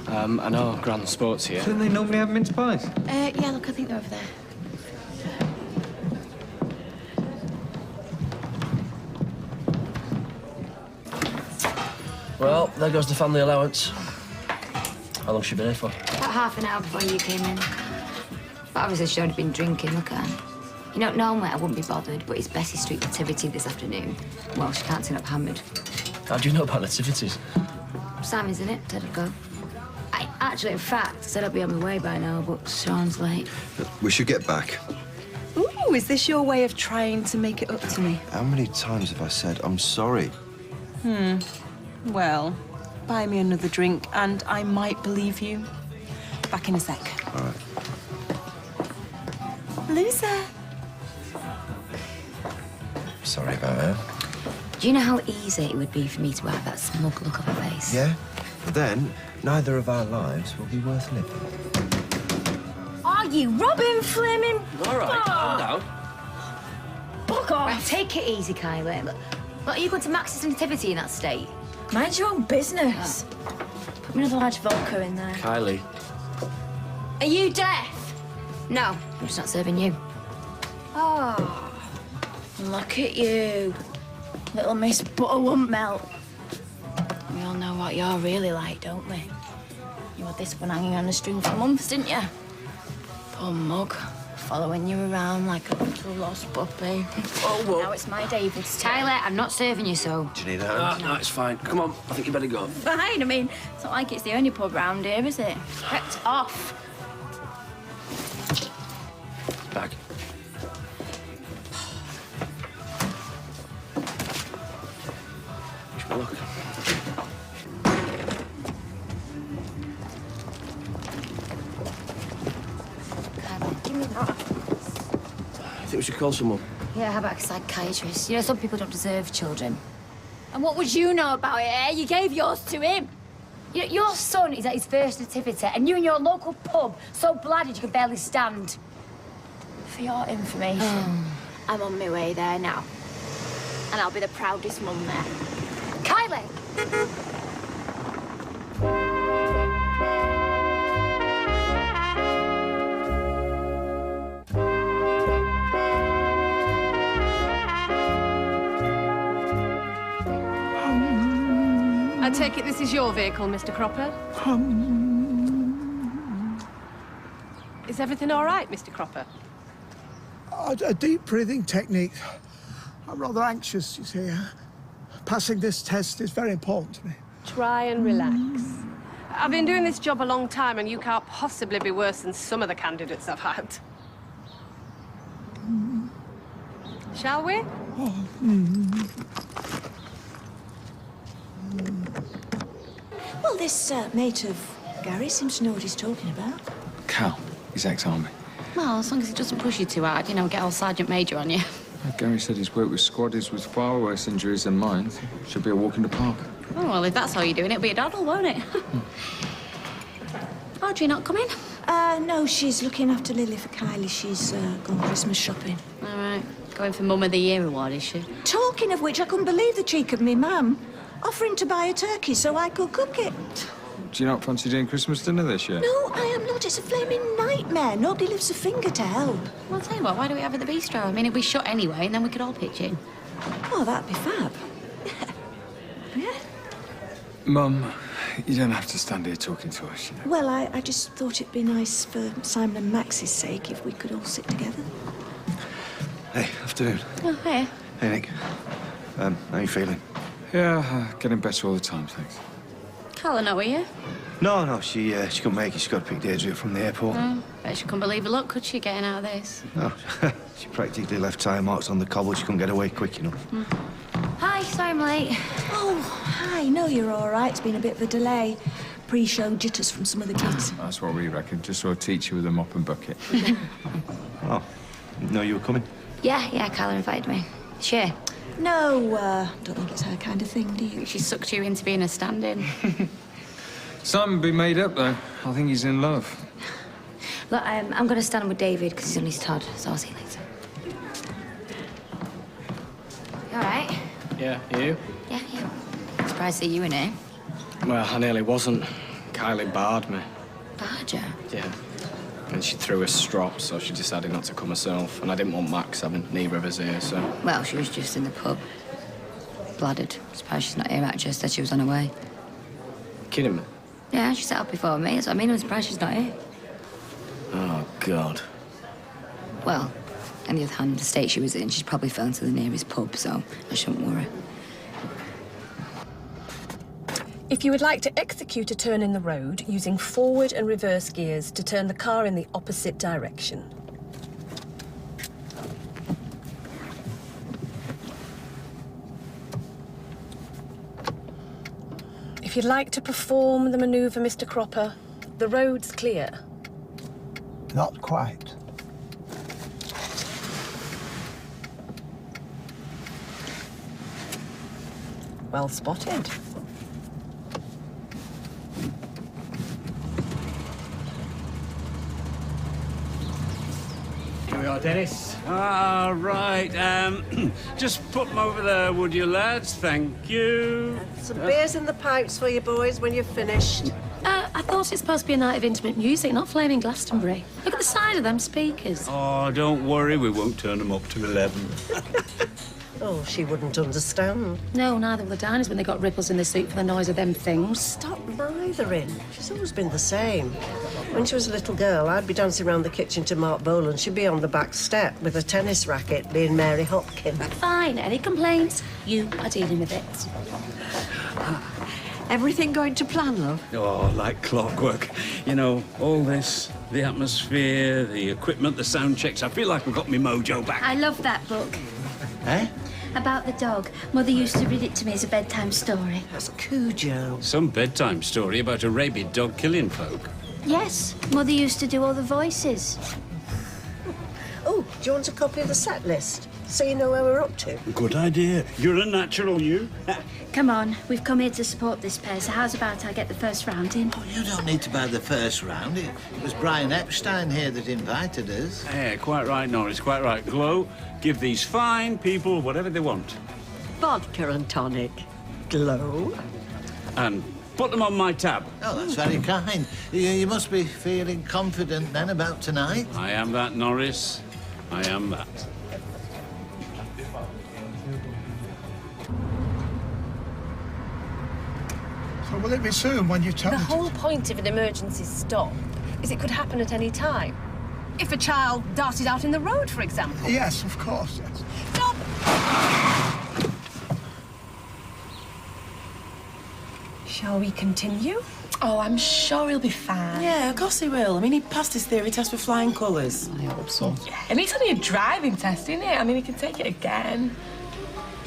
I know Gran Sport's here. Shouldn't they normally have mince pies? Yeah, look, I think they're over there. Well, there goes the family allowance. How long has she been here for? About half an hour before you came in. But obviously she'd only been drinking, look at her. You know, normally I wouldn't be bothered, but it's Bessie Street nativity this afternoon. Well, she can't turn up hammered. How do you know about nativities? Simon's in it, said I'd go. In fact, said I'd be on my way by now, but Sean's late. We should get back. Ooh, is this your way of trying to make it up to me? How many times have I said I'm sorry? Well, buy me another drink and I might believe you. Back in a sec. All right. Loser. sorry about her. Do you know how easy it would be for me to have that smug look on my face? Yeah? But then, neither of our lives will be worth living. Are you Robin Fleming? All right, calm down. Fuck off! Right, take it easy, Kylie. Look, are you going to Max's nativity in that state? Mind your own business. Put me another large vodka in there. Kylie. Are you deaf? No, I'm just not serving you. Oh, look at you. Little Miss Butter won't melt. We all know what you're really like, don't we? You had this one hanging on a string for months, didn't you? Poor mug, following you around like a little lost puppy. Oh, whoa. Now it's my David's turn. Tyler, I'm not serving you, so. Do you need a hand? No, it's fine. Come on, I think you better go. Fine, I mean, it's not like it's the only pub round here, is it? Get off. Bag. Wish me luck. Give me that. I think we should call someone. Yeah, how about a psychiatrist? You know, some people don't deserve children. And what would you know about it, eh? You gave yours to him. You know, your son is at his first nativity, and you in your local pub so blooded you can barely stand. For your information, I'm on my way there now. And I'll be the proudest mum there. Kylie! I take it this is your vehicle, Mr. Cropper? Is everything all right, Mr. Cropper? A deep breathing technique. I'm rather anxious, you see. Passing this test is very important to me. Try and relax. I've been doing this job a long time, and you can't possibly be worse than some of the candidates I've had. Shall we? Well, this mate of Gary seems to know what he's talking about. Cal, he's ex-army. Well, as long as he doesn't push you too hard, you know, get all Sergeant Major on you. Gary said he's worked with squaddies with far worse injuries than mine. Should be a walk in the park. Oh, well, if that's how you're doing it, it'll be a doddle, won't it? Audrey not coming? No, she's looking after Lily for Kylie. She's gone Christmas shopping. All right. Going for Mum of the Year award, is she? Talking of which, I couldn't believe the cheek of me mum offering to buy a turkey so I could cook it. Do you not fancy doing Christmas dinner this year? No, I am not. It's a flaming nightmare. Nobody lifts a finger to help. Well, I'll tell you what, why don't we have it at the bistro? I mean, it'll be shut anyway, and then we could all pitch in. Oh, that'd be fab. Yeah. Mum, you don't have to stand here talking to us, you know. Well, I just thought it'd be nice for Simon and Max's sake if we could all sit together. Hey, afternoon. Oh, hey. Hey, Nick. How you feeling? Yeah, getting better all the time, thanks. Carla not with you? No, she couldn't make it. She's got to pick Deirdre up from the airport. Bet she couldn't believe her luck, could she, getting out of this? No, she practically left tire marks on the cobble. She couldn't get away quick enough. Hi, sorry I'm late. Oh, hi. No, you're all right. It's been a bit of a delay. Pre-show jitters from some of the kids. That's what we reckon. Just saw a teacher with a mop and bucket. Oh, didn't know you were coming. Yeah, Kyla invited me. Sure. No, don't think it's her kind of thing, do you? She sucked you into being a stand-in. Simon be made up, though. I think he's in love. Look, I'm going to stand with David because he's on his Todd, so I'll see you later. You all right? Yeah, you? Yeah. Surprised to see you in here. Well, I nearly wasn't. Kylie barred me. Barred you? Yeah. And she threw a strop, so she decided not to come herself. And I didn't want Max having neither of us here, so... Well, she was just in the pub. Blooded. Surprised she's not here, actually. Said she was on her way. Kidding me? Yeah, she set up before me. That's what I mean. I'm surprised she's not here. Oh, God. Well, on the other hand, the state she was in, she's probably phoned to the nearest pub, so I shouldn't worry. If you would like to execute a turn in the road, using forward and reverse gears to turn the car in the opposite direction. If you'd like to perform the manoeuvre, Mr. Cropper, the road's clear. Not quite. Well spotted. Here we are, Dennis. Ah, right. Just put them over there, would you, lads? Thank you. Some beers in the pipes for you boys when you're finished. I thought it's supposed to be a night of intimate music, not flaming Glastonbury. Look at the side of them speakers. Oh, don't worry, we won't turn them up to 11. Oh, she wouldn't understand. No, neither will the diners when they got ripples in the soup for the noise of them things. Stop blithering. She's always been the same. When she was a little girl, I'd be dancing around the kitchen to Mark Bolan. She'd be on the back step with a tennis racket, being Mary Hopkin. Fine, any complaints? You are dealing with it. Everything going to plan, love? Oh, like clockwork. You know, all this, the atmosphere, the equipment, the sound checks. I feel like I've got my mojo back. I love that book. Eh? About the dog. Mother used to read it to me as a bedtime story. That's Cujo. Some bedtime story about a rabid dog killing folk. Yes, Mother used to do all the voices. Oh, do you want a copy of the set list? So you know where we're up to? Good idea. You're a natural, you. Come on, we've come here to support this pair, so how's about I get the first round in? Oh, you don't need to buy the first round. It was Brian Epstein here that invited us. Yeah, quite right, Norris, quite right. Glow, give these fine people whatever they want. Vodka and tonic. Glow. And put them on my tab. Oh, that's very kind. You must be feeling confident then about tonight. I am that, Norris. I am that. So will it be soon when you tell The me whole point of an emergency stop is it could happen at any time. If a child darted out in the road, for example. Yes, of course, yes. Stop! Shall we continue? Oh, I'm sure he'll be fine. Yeah, of course he will. I mean, he passed his theory test with flying colours. I hope so. And it's only a driving test, isn't it? I mean, he can take it again.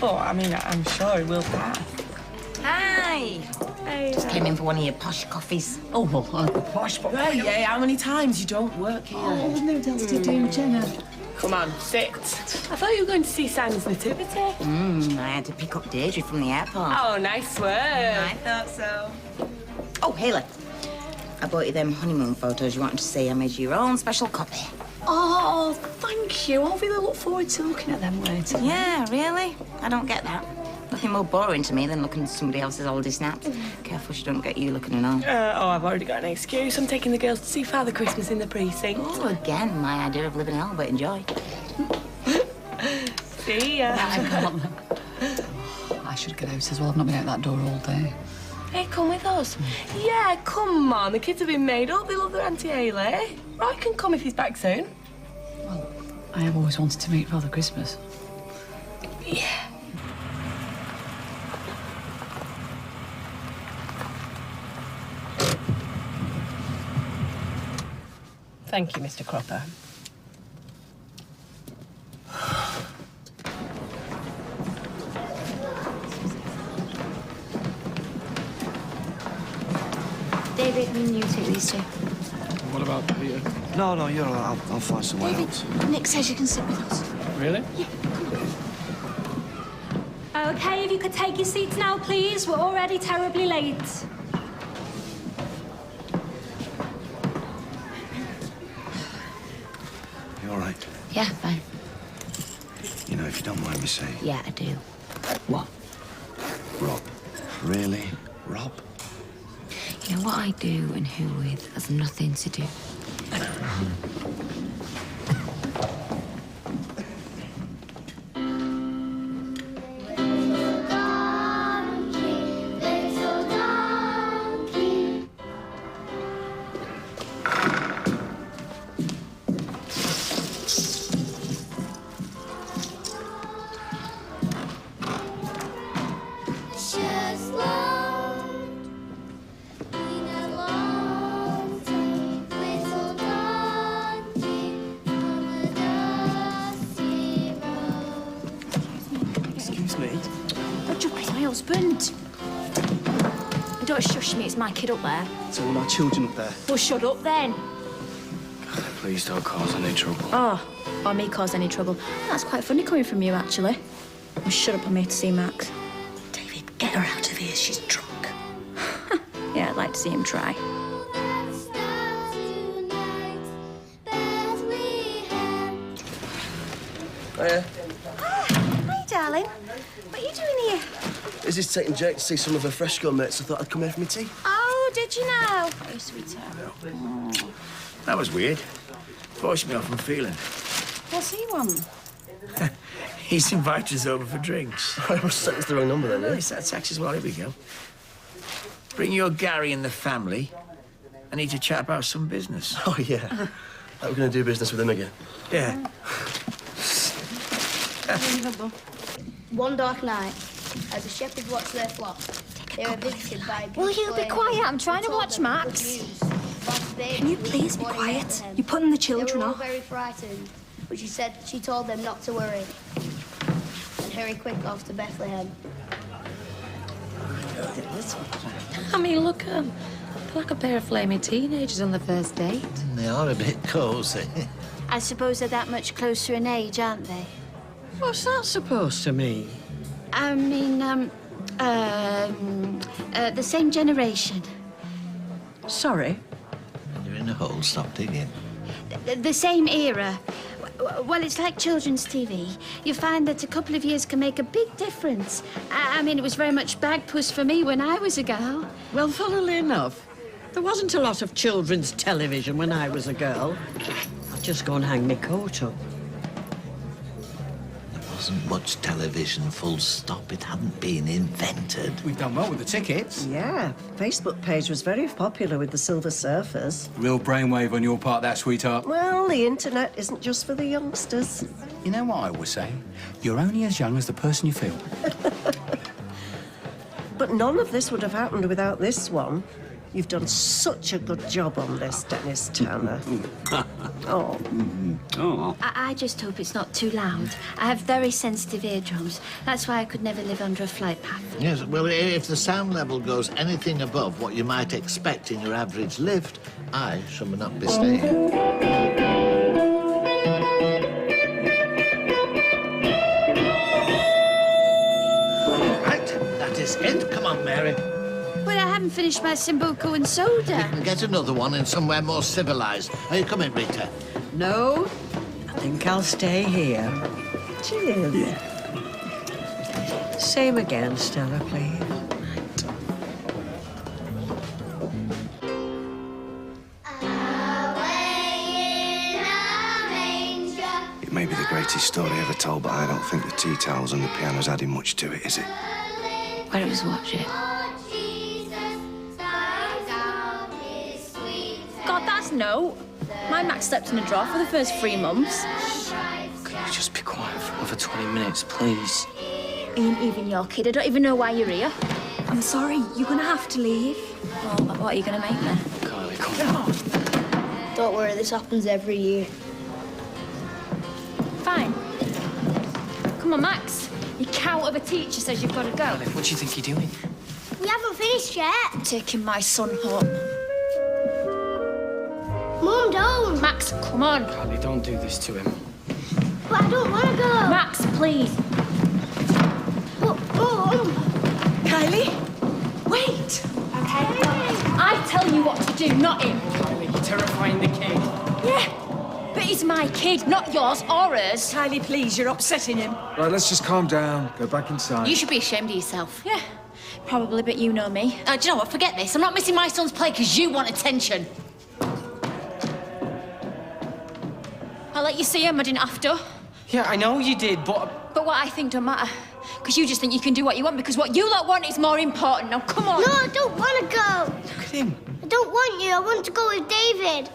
But, I mean, I'm sure he will pass. Hi. Hey. Just came in for one of your posh coffees. Oh, well, posh, but... Right, yeah, how many times? You don't work here. Oh, no else to do, Jenna. Come on, sit. I thought you were going to see Simon's nativity. I had to pick up Deirdre from the airport. Oh, nice work. I thought so. Oh, Haley. I bought you them honeymoon photos you wanted to see. I made you your own special copy. Oh, thank you. I'll really look forward to looking at them later. Yeah, really? I don't get that. Nothing more boring to me than looking at somebody else's holiday snaps. Careful she don't get you looking at all. Oh, I've already got an excuse. I'm taking the girls to see Father Christmas in the precinct. Oh, again, my idea of living hell, but enjoy. See ya. I should get out as well. I've not been out that door all day. Hey, come with us. Yeah, come on. The kids have been made up. They love their Auntie Haley. Roy can come if he's back soon. Well, I have always wanted to meet Father Christmas. Yeah. Thank you, Mr. Cropper. David, me and you take these two. What about Peter? No, you're all right. I'll find someone else. Nick says you can sit with us. Really? Okay, if you could take your seats now, please. We're already terribly late. You all right? Yeah, fine. You know, if you don't mind me saying. Yeah, I do. What? Rob. Really? Rob? You know what I do and who with has nothing to do. Excuse me. Roger, he's my husband. Don't shush me, it's my kid up there. So all my children up there. Well, shut up then. Please don't cause any trouble. Oh, or me cause any trouble. That's quite funny coming from you, actually. Well, shut up, I'm here to see Max. David, Get her out of here, she's drunk. Yeah, I'd like to see him try. Hiya. Hi, darling. What are you doing here? Izzy's taking Jake to see some of her fresco mates. I thought I'd come here for my tea. Oh, did you know? Oh, sweetheart. That was weird. Forced me off my feeling. What's he want? He's invited us over for drinks. I must have sentenced the wrong number then, No, yeah? it's that tax as well. Here we go. Bring your Gary and the family. I need to chat about some business. Oh, yeah. We're going to do business with him again. Yeah. One dark night, as the shepherds watched their flock, they were visited by a Will you be quiet? I'm trying to watch Max. Can you please be quiet? You're putting the children They were all off. very frightened, but she told them not to worry and hurry quick off to Bethlehem. I mean, look at them. They're like a pair of flaming teenagers on the first date. They are a bit cosy. I suppose they're that much closer in age, aren't they? What's that supposed to mean? I mean, the same generation. Sorry? You're in a hole, stop digging. The same era. Well, it's like children's TV. You find that a couple of years can make a big difference. I mean, it was very much bagpuss for me when I was a girl. Well, funnily enough, there wasn't a lot of children's television when I was a girl. I'd just go and hang my coat up. There wasn't much television, full stop. It hadn't been invented. We've done well with the tickets. Yeah, Facebook page was very popular with the Silver Surfers. Real brainwave on your part, that, sweetheart. Well, the internet isn't just for the youngsters. You know what I always say? You're only as young as the person you feel. But none of this would have happened without this one. You've done such a good job on this, Dennis Tanner. Oh. Oh. I just hope it's not too loud. I have very sensitive eardrums. That's why I could never live under a flight path. Yes, well, if the sound level goes anything above what you might expect in your average lift, I shall not be staying. Right, that is it. Come on, Mary. But I haven't finished my Sambuco and soda. Get another one in somewhere more civilized. Are you coming, Rita? No, I think I'll stay here. Cheers. Yeah. Same again, Stella, please. It may be the greatest story ever told, but I don't think the tea towels and the piano's adding much to it, is it? Why don't we just watch it? God, that's no. My Max slept in a drawer for the first 3 months. Can you just be quiet for another 20 minutes, please? Ain't even your kid. I don't even know why you're here. I'm sorry. You're gonna have to leave. Oh, what are you gonna make me? Kylie, come on. Don't worry, this happens every year. Fine. Come on, Max. Your count of a teacher says you've got to go. Kylie, what do you think you're doing? We haven't finished yet. I'm taking my son home. Mum, don't. Max, come on. Kylie, don't do this to him. But I don't want to go. Max, please. But, Mum. Kylie, wait. Okay. I tell you what to do, not him. Kylie, you're terrifying the kid. Yeah, but he's my kid, not yours or hers. Kylie, please, you're upsetting him. Right, let's just calm down. Go back inside. You should be ashamed of yourself. Yeah, probably, but you know me. Do you know what? Forget this. I'm not missing my son's play because you want attention. I'll let you see him, I didn't have to. Yeah, I know you did, but... But what I think don't matter. Because you just think you can do what you want, because what you lot want is more important. Now, come on. No, I don't want to go. Look at him. I don't want you. I want to go with David.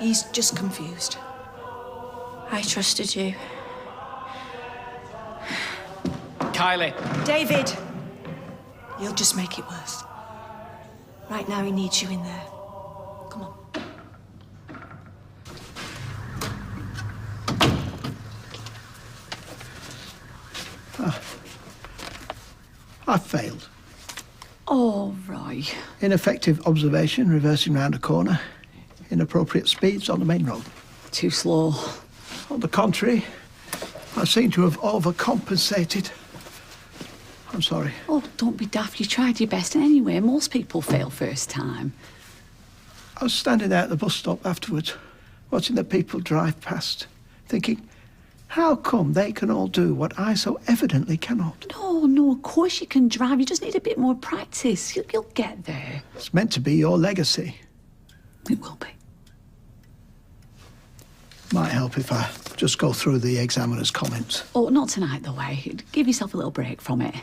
He's just confused. I trusted you. Kylie. David, you'll just make it worse. Right now, he needs you in there. Come on. I failed. All right. Ineffective observation, reversing round a corner. Inappropriate speeds on the main road. Too slow. On the contrary, I seem to have overcompensated. I'm sorry. Oh, don't be daft. You tried your best anyway. Most people fail first time. I was standing there at the bus stop afterwards, watching the people drive past, thinking, how come they can all do what I so evidently cannot? No, of course you can drive. You just need a bit more practice. You'll get there. It's meant to be your legacy. It will be. Might help if I just go through the examiner's comments. Oh, not tonight, though, eh? Give yourself a little break from it.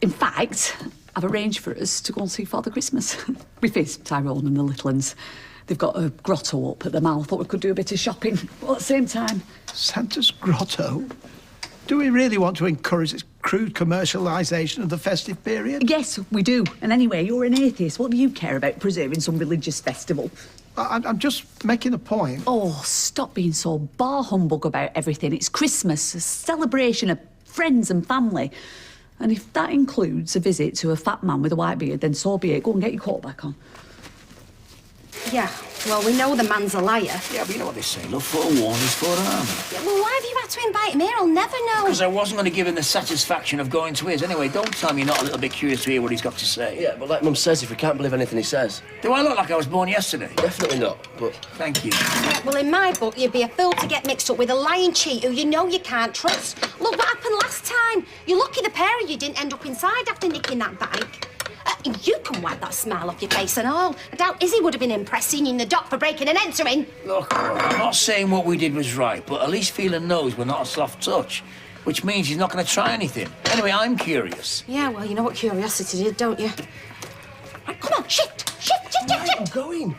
In fact, I've arranged for us to go and see Father Christmas with Fizz, Tyrone and the little uns. They've got a grotto up at the mall. Thought we could do a bit of shopping all at the same time. Santa's grotto? Do we really want to encourage this crude commercialisation of the festive period? Yes, we do. And anyway, you're an atheist. What do you care about preserving some religious festival? I'm just making a point. Oh, stop being so bar humbug about everything. It's Christmas, a celebration of friends and family. And if that includes a visit to a fat man with a white beard, then so be it. Go and get your coat back on. Yeah, well, we know the man's a liar. Yeah, but you know what they say, love forewarned is forearmed. Yeah, well, why have you had to invite him here? I'll never know. Because I wasn't going to give him the satisfaction of going to his. Anyway, don't tell me you're not a little bit curious to hear what he's got to say. Yeah, but like Mum says, if we can't believe anything he says... Do I look like I was born yesterday? Definitely not, but... Thank you. Yeah, well, in my book, you'd be a fool to get mixed up with a lying cheat who you know you can't trust. Look what happened last time. You're lucky the pair of you didn't end up inside after nicking that bike. You can wipe that smile off your face and all. I doubt Izzy would have been impressed seeing you in the dock for breaking and entering. Look, I'm not saying what we did was right, but at least Phelan knows we're not a soft touch, which means he's not going to try anything. Anyway, I'm curious. Yeah, well, you know what curiosity is, don't you? Right, come on, shift. I'm going.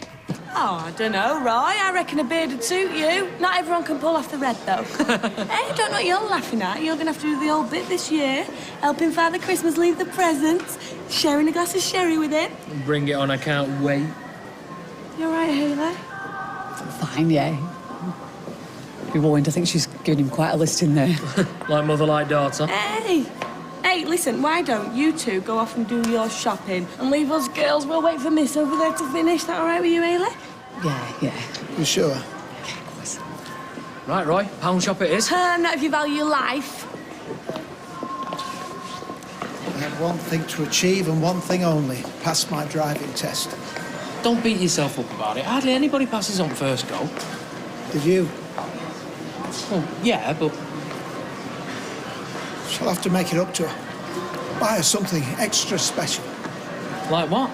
Oh, I don't know, Roy. I reckon a beard would suit you. Not everyone can pull off the red, though. Hey, I don't know what you're laughing at. You're going to have to do the old bit this year. Helping Father Christmas leave the presents. Sharing a glass of sherry with him. Bring it on, I can't wait. You all right, Hayley? Fine, yeah. Be warned, I think she's giving him quite a list in there. Like mother, like daughter. Hey, listen, why don't you two go off and do your shopping and leave us girls? We'll wait for Miss over there to finish. That all right with you, Hayley? Yeah. You sure? Yeah, of course. Right, Roy, pound shop it is. Not if you value your life. I have one thing to achieve and one thing only. Pass my driving test. Don't beat yourself up about it. Hardly anybody passes on first go. Did you? Well, yeah, but... Shall have to make it up to her. Buy her something extra special. Like what?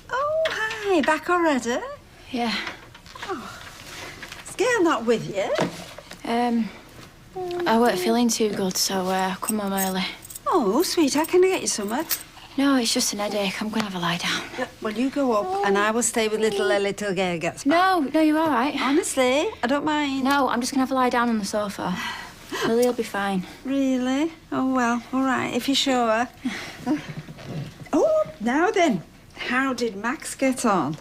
Oh, hi. Back already? Yeah. Is Gail not with you? I weren't feeling too good, so come home early. Oh, sweetheart, can I get you something? No, it's just an headache. I'm going to have a lie down. Yeah, well, you go up and I will stay with little Lily till Gail gets back. No, you're all right. Honestly, I don't mind. No, I'm just going to have a lie down on the sofa. Lily'll be fine. Really? Oh, well, all right, if you're sure. Oh, now then, how did Max get on?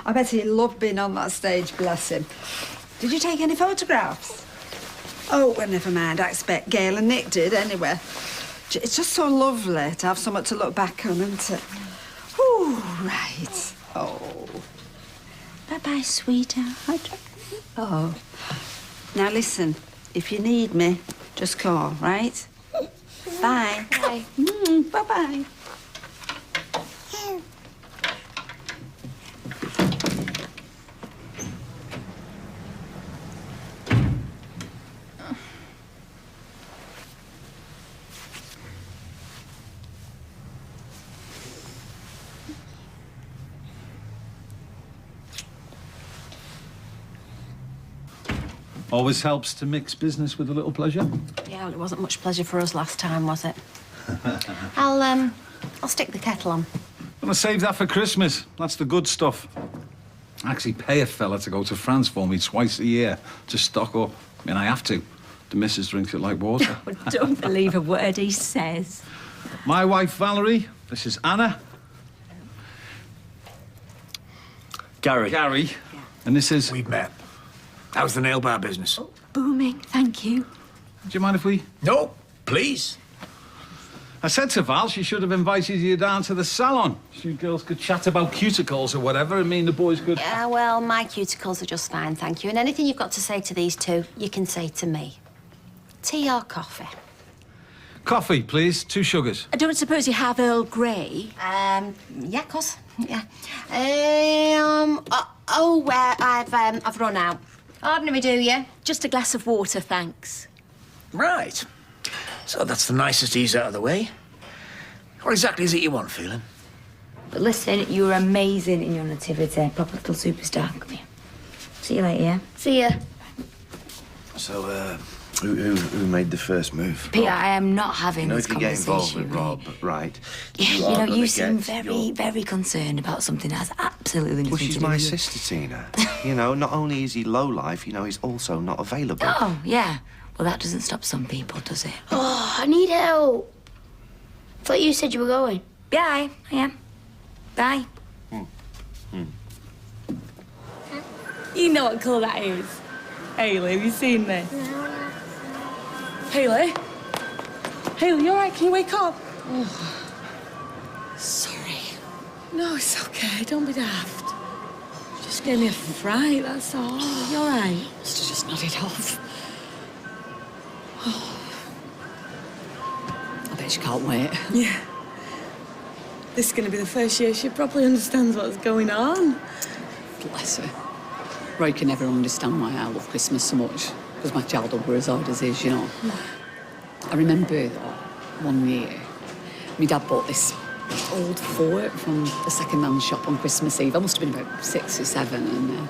I bet he loved being on that stage, bless him. Did you take any photographs? Oh, well, never mind. I expect Gail and Nick did, anyway. It's just so lovely to have something to look back on, isn't it? Oh, right. Oh. Bye-bye, sweetheart. Oh. Now, listen. If you need me, just call, right? Bye. Bye. Bye-bye. Always helps to mix business with a little pleasure. Yeah, well, it wasn't much pleasure for us last time, was it? I'll stick the kettle on. Gonna save that for Christmas. That's the good stuff. I actually pay a fella to go to France for me twice a year to stock up. I mean, I have to. The missus drinks it like water. Don't believe a word he says. My wife, Valerie. This is Anna. Gary. Gary. And this is... We've met. How's the nail bar business? Booming, thank you. Do you mind if we... No, please. I said to Val she should have invited you down to the salon. You girls could chat about cuticles or whatever, and me and the boys could... Yeah, well, my cuticles are just fine, thank you. And anything you've got to say to these two, you can say to me. Tea or coffee? Coffee, please. 2 sugars. I don't suppose you have Earl Grey? Yeah, of course. Yeah. I've run out. Ordinary, do you? Just a glass of water, thanks. Right. So that's the niceties out of the way. What exactly is it you want, Phelan? But listen, you were amazing in your nativity. Proper little superstar. Come here. See you later, yeah? See ya. So, who made the first move? Peter, I am not having this if you get involved conversation. with Rob, right? You seem very concerned about something that has absolutely nothing Well, to she's do with my you. sister, Tina. Not only is he low life, he's also not available. Oh, yeah. Well, that doesn't stop some people, does it? Oh, I need help. I thought you said you were going. Yeah, I am. Bye. You know what colour that is? Hayley, have you seen this? Hayley? Hayley, you all right? Can you wake up? Oh. Sorry. No, it's okay. Don't be daft. Just gave me a fright, that's all. You all right? Must have just nodded off. Oh. I bet she can't wait. Yeah. This is going to be the first year she probably understands what's going on. Bless her. Roy can never understand why I love Christmas so much, because my childhood were as hard as his, I remember one year, my dad bought this old fort from the second-hand shop on Christmas Eve. I must have been about 6 or 7, and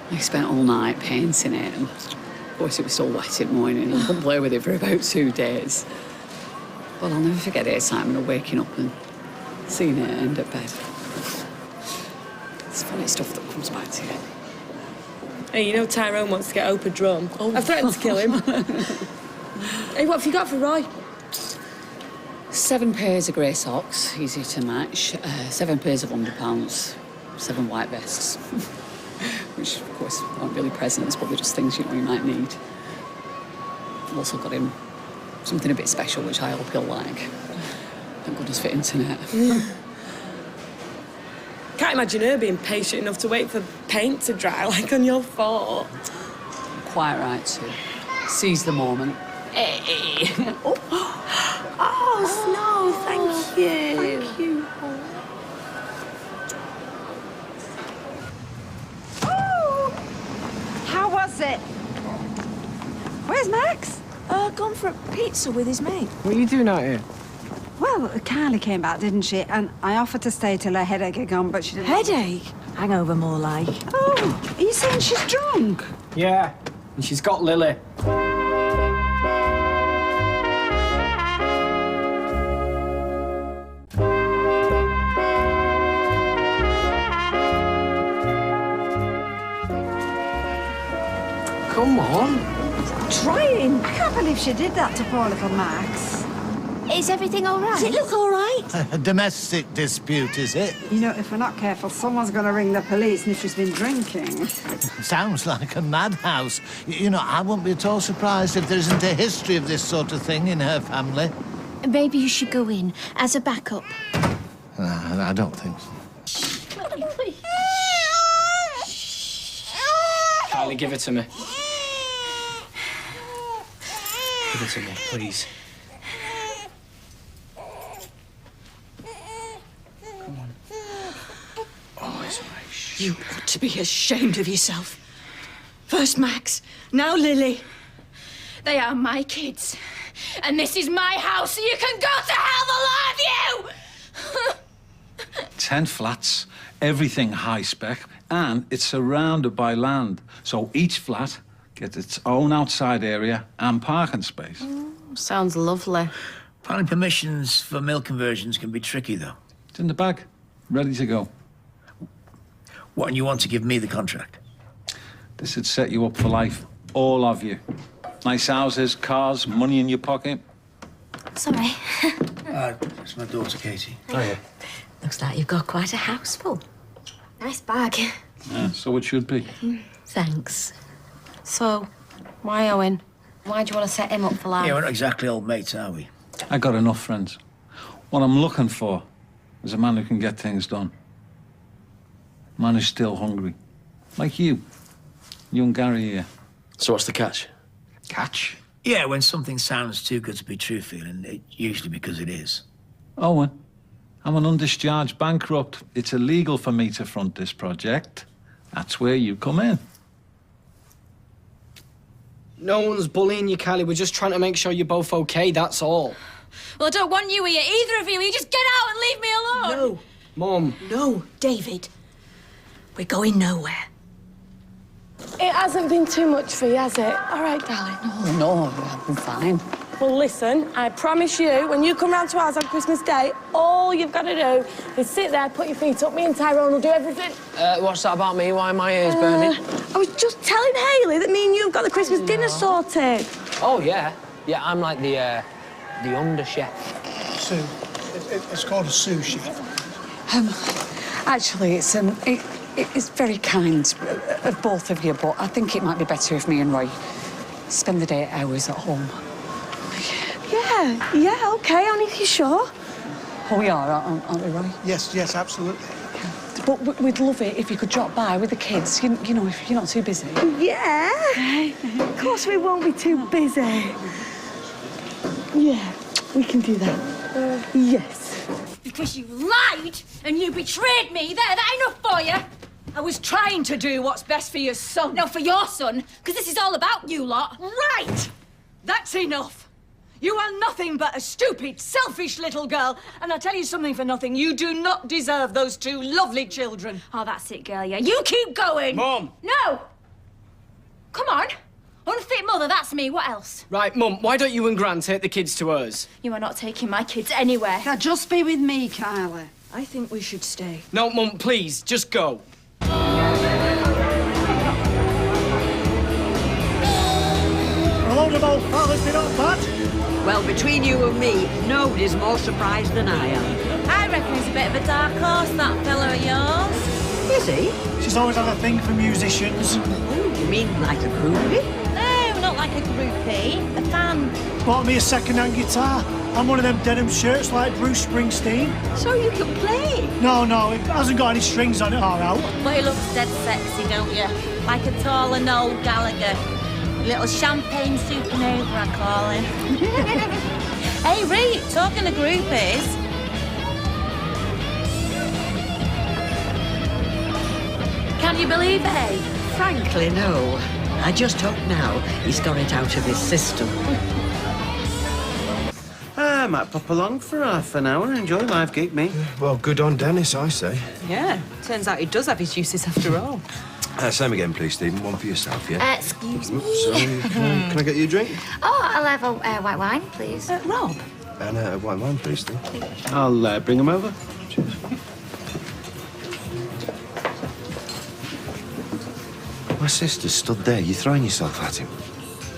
I spent all night painting it, and of course it was still wet in the morning, and I couldn't play with it for about 2 days. Well, I'll never forget the excitement of waking up and seeing it end at bed. It's funny stuff that comes back to you. Hey, you know Tyrone wants to get Hope a drum. I've threatened to kill him. Hey, what have you got for Roy? 7 pairs of grey socks, easy to match. 7 pairs of underpants, 7 white vests. Which, of course, aren't really presents, but they're just things you might need. I've also got him something a bit special, which I hope he'll like. Thank goodness for internet. Can't imagine her being patient enough to wait for paint to dry, like on your fort. Quite right, too. Seize the moment. Hey. Oh, Snow, thank you. Thank you. Oh! How was it? Where's Max? Gone for a pizza with his mate. What are you doing out here? Well, Kylie came back, didn't she? And I offered to stay till her headache had gone, but she didn't. Headache? Hangover, more like. Oh, are you saying she's drunk? Yeah, and she's got Lily. Come on. Trying. I can't believe she did that to poor little Max. Is everything all right? Does it look all right? A domestic dispute, is it? You know, if we're not careful, someone's going to ring the police, and if she's been drinking. Sounds like a madhouse. I wouldn't be at all surprised if there isn't a history of this sort of thing in her family. Maybe you should go in as a backup. I don't think so. Kylie, give it to me. Give it to me, please. Come on. Oh, it's right. You ought to be ashamed of yourself. First Max, now Lily. They are my kids. And this is my house, so you can go to hell, the lot of you! 10 flats, everything high spec, and it's surrounded by land. So each flat gets its own outside area and parking space. Sounds lovely. Planning permissions for mill conversions can be tricky, though. It's in the bag, ready to go. What, and you want to give me the contract? This would set you up for life, all of you. Nice houses, cars, money in your pocket. Sorry. It's my daughter, Katie. Oh, yeah. Looks like you've got quite a house full. Nice bag. Yeah, so it should be. Thanks. So, why Owen? Why do you want to set him up for life? Yeah, we're not exactly old mates, are we? I got enough friends. What I'm looking for is a man who can get things done. A man who's still hungry. Like you. Young Gary here. So what's the catch? Catch? Yeah, when something sounds too good to be true, feeling, it's usually because it is. Owen, I'm an undischarged bankrupt. It's illegal for me to front this project. That's where you come in. No one's bullying you, Kylie. We're just trying to make sure you're both okay, that's all. Well, I don't want you here, either of you. You just get out and leave me alone. No. Mum. No, David. We're going nowhere. It hasn't been too much for you, has it? All right, darling. Oh, no, I'm fine. Well, listen, I promise you, when you come round to ours on Christmas Day, all you've got to do is sit there, put your feet up. Me and Tyrone will do everything. What's that about me? Why are my ears burning? I was just telling Hayley that me and you've got the Christmas dinner sorted. Oh, yeah. Yeah, I'm like the under chef. Sue. It's called a sous chef. Actually, it's very kind of both of you, but I think it might be better if me and Roy spend the day at ours at home. Yeah, okay, only if you're sure. Oh, we are, aren't we, Roy? Yes, absolutely. But we'd love it if you could drop by with the kids, you know, if you're not too busy. Yeah. Of course we won't be too busy. Yeah, we can do that. Yes. Because you lied and you betrayed me. That enough for you? I was trying to do what's best for your son. No, for your son, because this is all about you lot. Right! That's enough. You are nothing but a stupid, selfish little girl. And I'll tell you something for nothing. You do not deserve those two lovely children. Oh, that's it, girl, yeah. You keep going. Mum! No! Come on. Unfit mother, that's me. What else? Right, Mum, why don't you and Gran take the kids to us? You are not taking my kids anywhere. Now, just be with me, Kylie. I think we should stay. No, Mum, please, just go. A load of old fellas, they don't bad. Well, between you and me, nobody's more surprised than I am. I reckon he's a bit of a dark horse, that fella of yours. Is he? She's always had a thing for musicians. Oh, you mean like a groupie? No, not like a groupie. A fan. Bought me a second-hand guitar and one of them denim shirts like Bruce Springsteen. So you can play? No, it hasn't got any strings on it, all out. But he looks dead sexy, don't you? Like a taller Noel Gallagher. Little champagne supernova, I call him. Hey, Reed, talking to groupies. Can you believe it, eh? Frankly, no. I just hope now he's got it out of his system. I might pop along for half an hour and enjoy live gig, me. Well, good on Dennis, I say. Yeah, turns out he does have his uses after all. Same again, please, Stephen. One for yourself, yeah? Excuse me. Sorry. Can I get you a drink? Oh, I'll have a white wine, please. Rob? And a white wine, please, Steve. I'll bring them over. Cheers. My sister stood there. You're throwing yourself at him.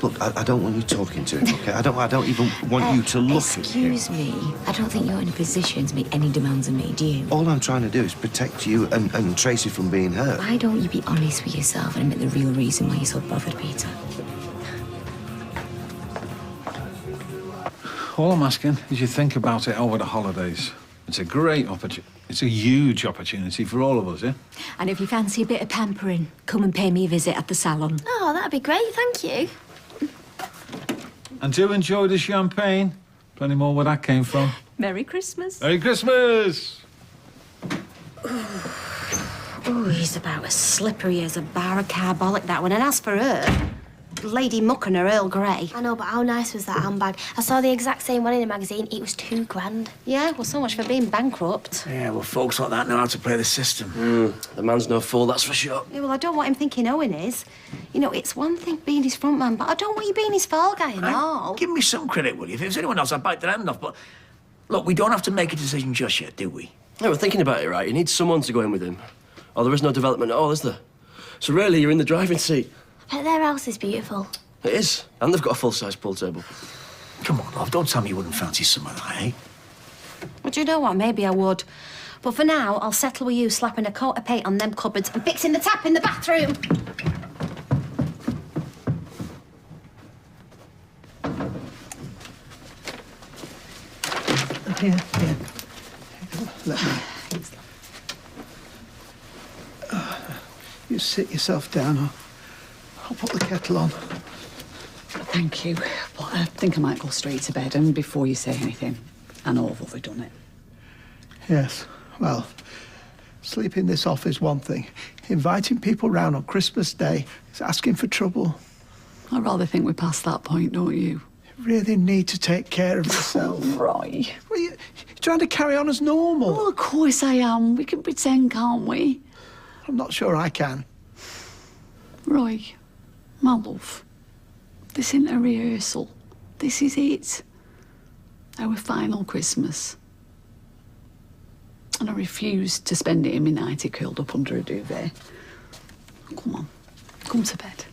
Look, I don't want you talking to him, OK? I don't even want you to look at him. Excuse me. I don't think you're in a position to make any demands on me, do you? All I'm trying to do is protect you and Tracy from being hurt. Why don't you be honest with yourself and admit the real reason why you're so bothered, Peter? All I'm asking is you think about it over the holidays. It's a great opportunity. It's a huge opportunity for all of us, yeah? And if you fancy a bit of pampering, come and pay me a visit at the salon. Oh, that'd be great, thank you. And do enjoy the champagne. Plenty more where that came from. Merry Christmas. Merry Christmas! Oh, he's about as slippery as a bar of carbolic, that one. And as for her, Lady Muck and her Earl Grey. I know, but how nice was that handbag? I saw the exact same one in a magazine. It was £2,000. Yeah, well, so much for being bankrupt. Yeah, well, folks like that know how to play the system. The man's no fool, that's for sure. Yeah, well, I don't want him thinking Owen is. You know, it's one thing being his front man, but I don't want you being his fall guy and all. Give me some credit, will you? If it was anyone else, I'd bite their hand off. But look, we don't have to make a decision just yet, do we? No, we're thinking about it, right? You need someone to go in with him. Or there is no development at all, is there? So really, you're in the driving seat. But their house is beautiful. It is. And they've got a full-size pool table. Come on, love, don't tell me you wouldn't fancy some of that, eh? Well, do you know what? Maybe I would. But for now, I'll settle with you slapping a coat of paint on them cupboards and fixing the tap in the bathroom. Here. Let me. You sit yourself down. I'll put the kettle on. Thank you. But I think I might go straight to bed, and before you say anything, I know I've overdone it. Yes, well, sleeping this off is one thing. Inviting people round on Christmas Day is asking for trouble. I rather think we're past that point, don't you? You really need to take care of yourself. Roy. Well, you're trying to carry on as normal. Well, of course I am. We can pretend, can't we? I'm not sure I can. Roy, my love, this isn't a rehearsal. This is it. Our final Christmas. And I refuse to spend it in my nightie curled up under a duvet. Come on, come to bed.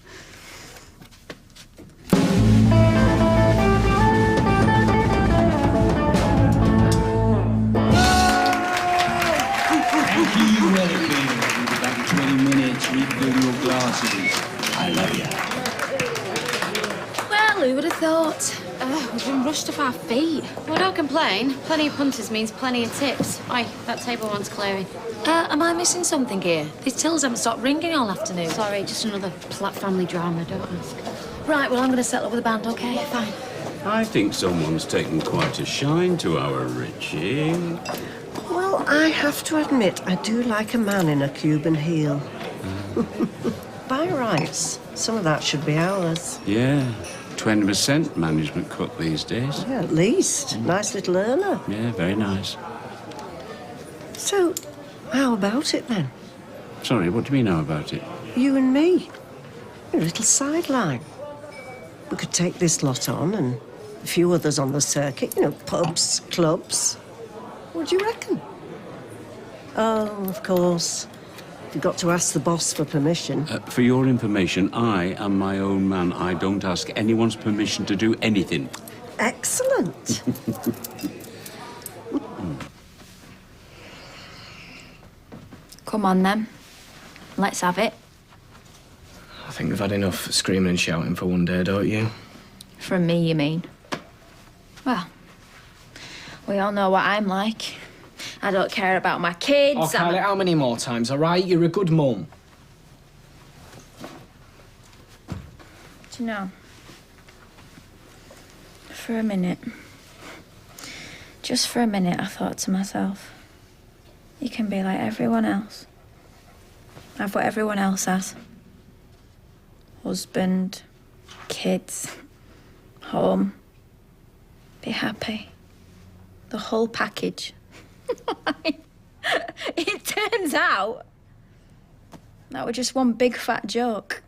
Back in 20 minutes, refill your glasses. I love you. Well, who would have thought? We've been rushed off our feet. Well, don't complain. Plenty of punters means plenty of tips. Oi, that table wants clearing. Am I missing something here? These tills haven't stopped ringing all afternoon. Sorry, just another Platt family drama, don't ask. Right, well, I'm going to settle up with the band, OK? Fine. I think someone's taken quite a shine to our Richie. Well, I have to admit, I do like a man in a Cuban heel. By rights, some of that should be ours. Yeah, 20% management cut these days. Yeah, at least. Nice little earner. Yeah, very nice. So, how about it then? Sorry, what do you mean how about it? You and me. A little sideline. We could take this lot on and a few others on the circuit, you know, pubs, clubs. What do you reckon? Oh, of course. You've got to ask the boss for permission. For your information, I am my own man. I don't ask anyone's permission to do anything. Excellent. Come on, then. Let's have it. I think we've had enough screaming and shouting for one day, don't you? From me, you mean? Well, we all know what I'm like. I don't care about my kids. Oh, Kylie, how many more times, all right? You're a good mum. Do you know? For a minute, just for a minute, I thought to myself, you can be like everyone else. Have what everyone else has. Husband, kids, home. Be happy. The whole package. It turns out that was just one big fat joke.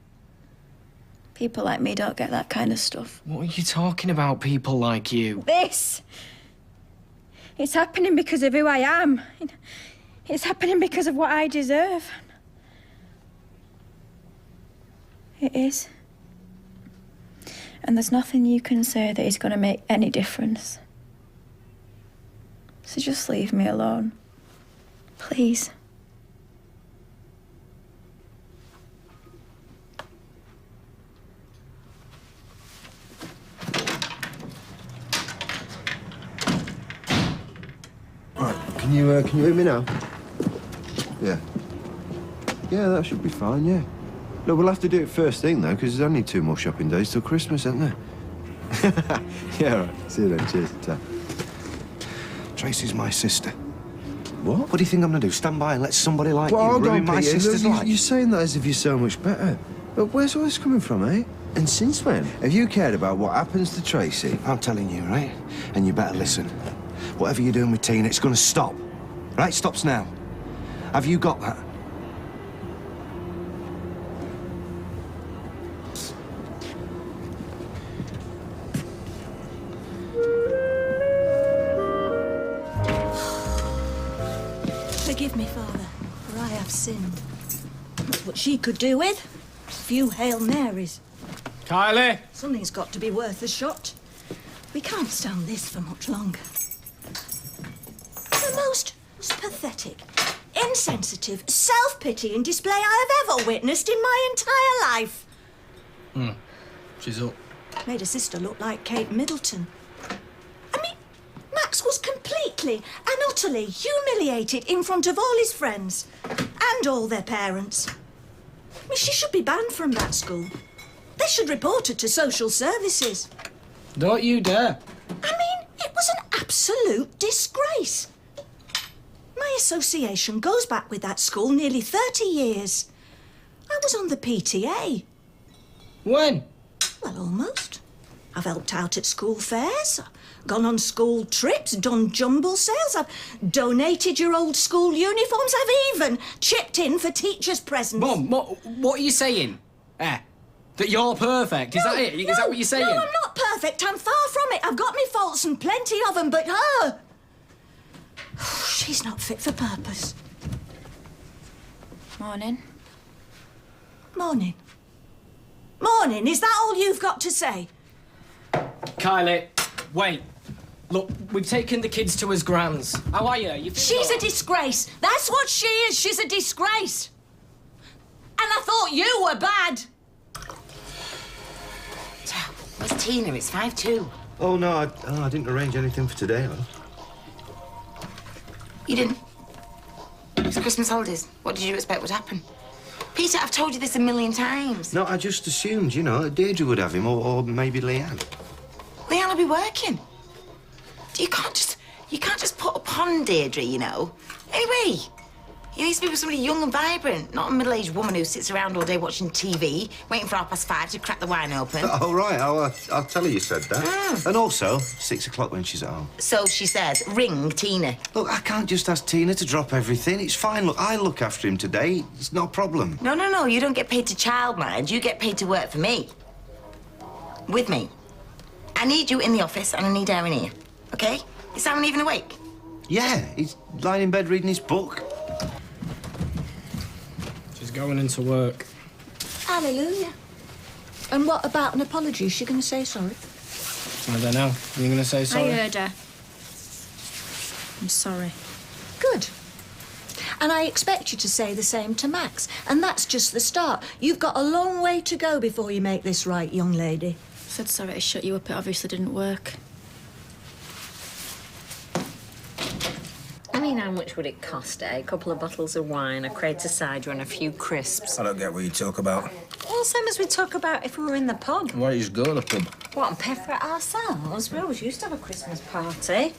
People like me don't get that kind of stuff. What are you talking about, people like you? This! It's happening because of who I am. It's happening because of what I deserve. It is. And there's nothing you can say that is going to make any difference. So just leave me alone. Please. Right, can you hear me now? Yeah. Yeah, that should be fine, yeah. No, we'll have to do it first thing, though, because there's only 2 more shopping days till Christmas, isn't there? Yeah, all right. See you then. Cheers. Ta. Tracy's my sister. What? What do you think I'm going to do? Stand by and let somebody like Well, you hold ruin on, my Peter. sister's life? You're saying that as if you're so much better. But where's all this coming from, eh? And since when? Have you cared about what happens to Tracy? I'm telling you, right? And you better listen. Whatever you're doing with Tina, it's going to stop. Right? Stops now. Have you got that? Forgive me, Father, for I have sinned. That's what she could do with. A few Hail Marys. Kylie! Something's got to be worth a shot. We can't stand this for much longer. The most pathetic, insensitive, self-pitying display I have ever witnessed in my entire life. She's up. Made her sister look like Kate Middleton. I mean, Max was completely and utterly humiliated in front of all his friends and all their parents. I mean, she should be banned from that school. They should report her to social services. Don't you dare. I mean, it was an absolute disgrace. My association goes back with that school nearly 30 years. I was on the PTA. When? Well, almost. I've helped out at school fairs, gone on school trips, done jumble sales, I've donated your old school uniforms, I've even chipped in for teachers' presents. Mum, what are you saying? That you're perfect? Is that it? Is that what you're saying? No, I'm not perfect. I'm far from it. I've got me faults and plenty of them, but her... she's not fit for purpose. Morning. Morning. Morning, is that all you've got to say? Kylie, wait. Look, we've taken the kids to his gran's. How are you? She's a disgrace. That's what she is. She's a disgrace. And I thought you were bad. Where's Tina? It's 5:02. Oh, no, I didn't arrange anything for today, love. You didn't? It's Christmas holidays. What did you expect would happen? Peter, I've told you this a million times. No, I just assumed, you know, Deirdre would have him, or maybe Leanne. Leanne will be working. You can't just put upon Deirdre, you know. Anyway, you need to be with somebody young and vibrant, not a middle-aged woman who sits around all day watching TV, waiting for 5:30 to crack the wine open. Oh, right, I'll tell her you said that. And also, 6 o'clock when she's at home. So she says, ring Tina. Look, I can't just ask Tina to drop everything. It's fine. Look, I look after him today. It's not a problem. No, you don't get paid to childmind. You get paid to work for me. With me. I need you in the office and I need her in here, OK? Is Simon even awake? Yeah, he's lying in bed reading his book. She's going into work. Hallelujah. And what about an apology? Is she going to say sorry? I don't know. Are you going to say sorry? I heard her. I'm sorry. Good. And I expect you to say the same to Max. And that's just the start. You've got a long way to go before you make this right, young lady. I said sorry to shut you up. It obviously didn't work. I mean, how much would it cost, eh? A couple of bottles of wine, a crate of cider and a few crisps. I don't get what you talk about. Well, same as we talk about if we were in the pub. Why don't you just go to the pub? What, and pay for it ourselves? We always used to have a Christmas party.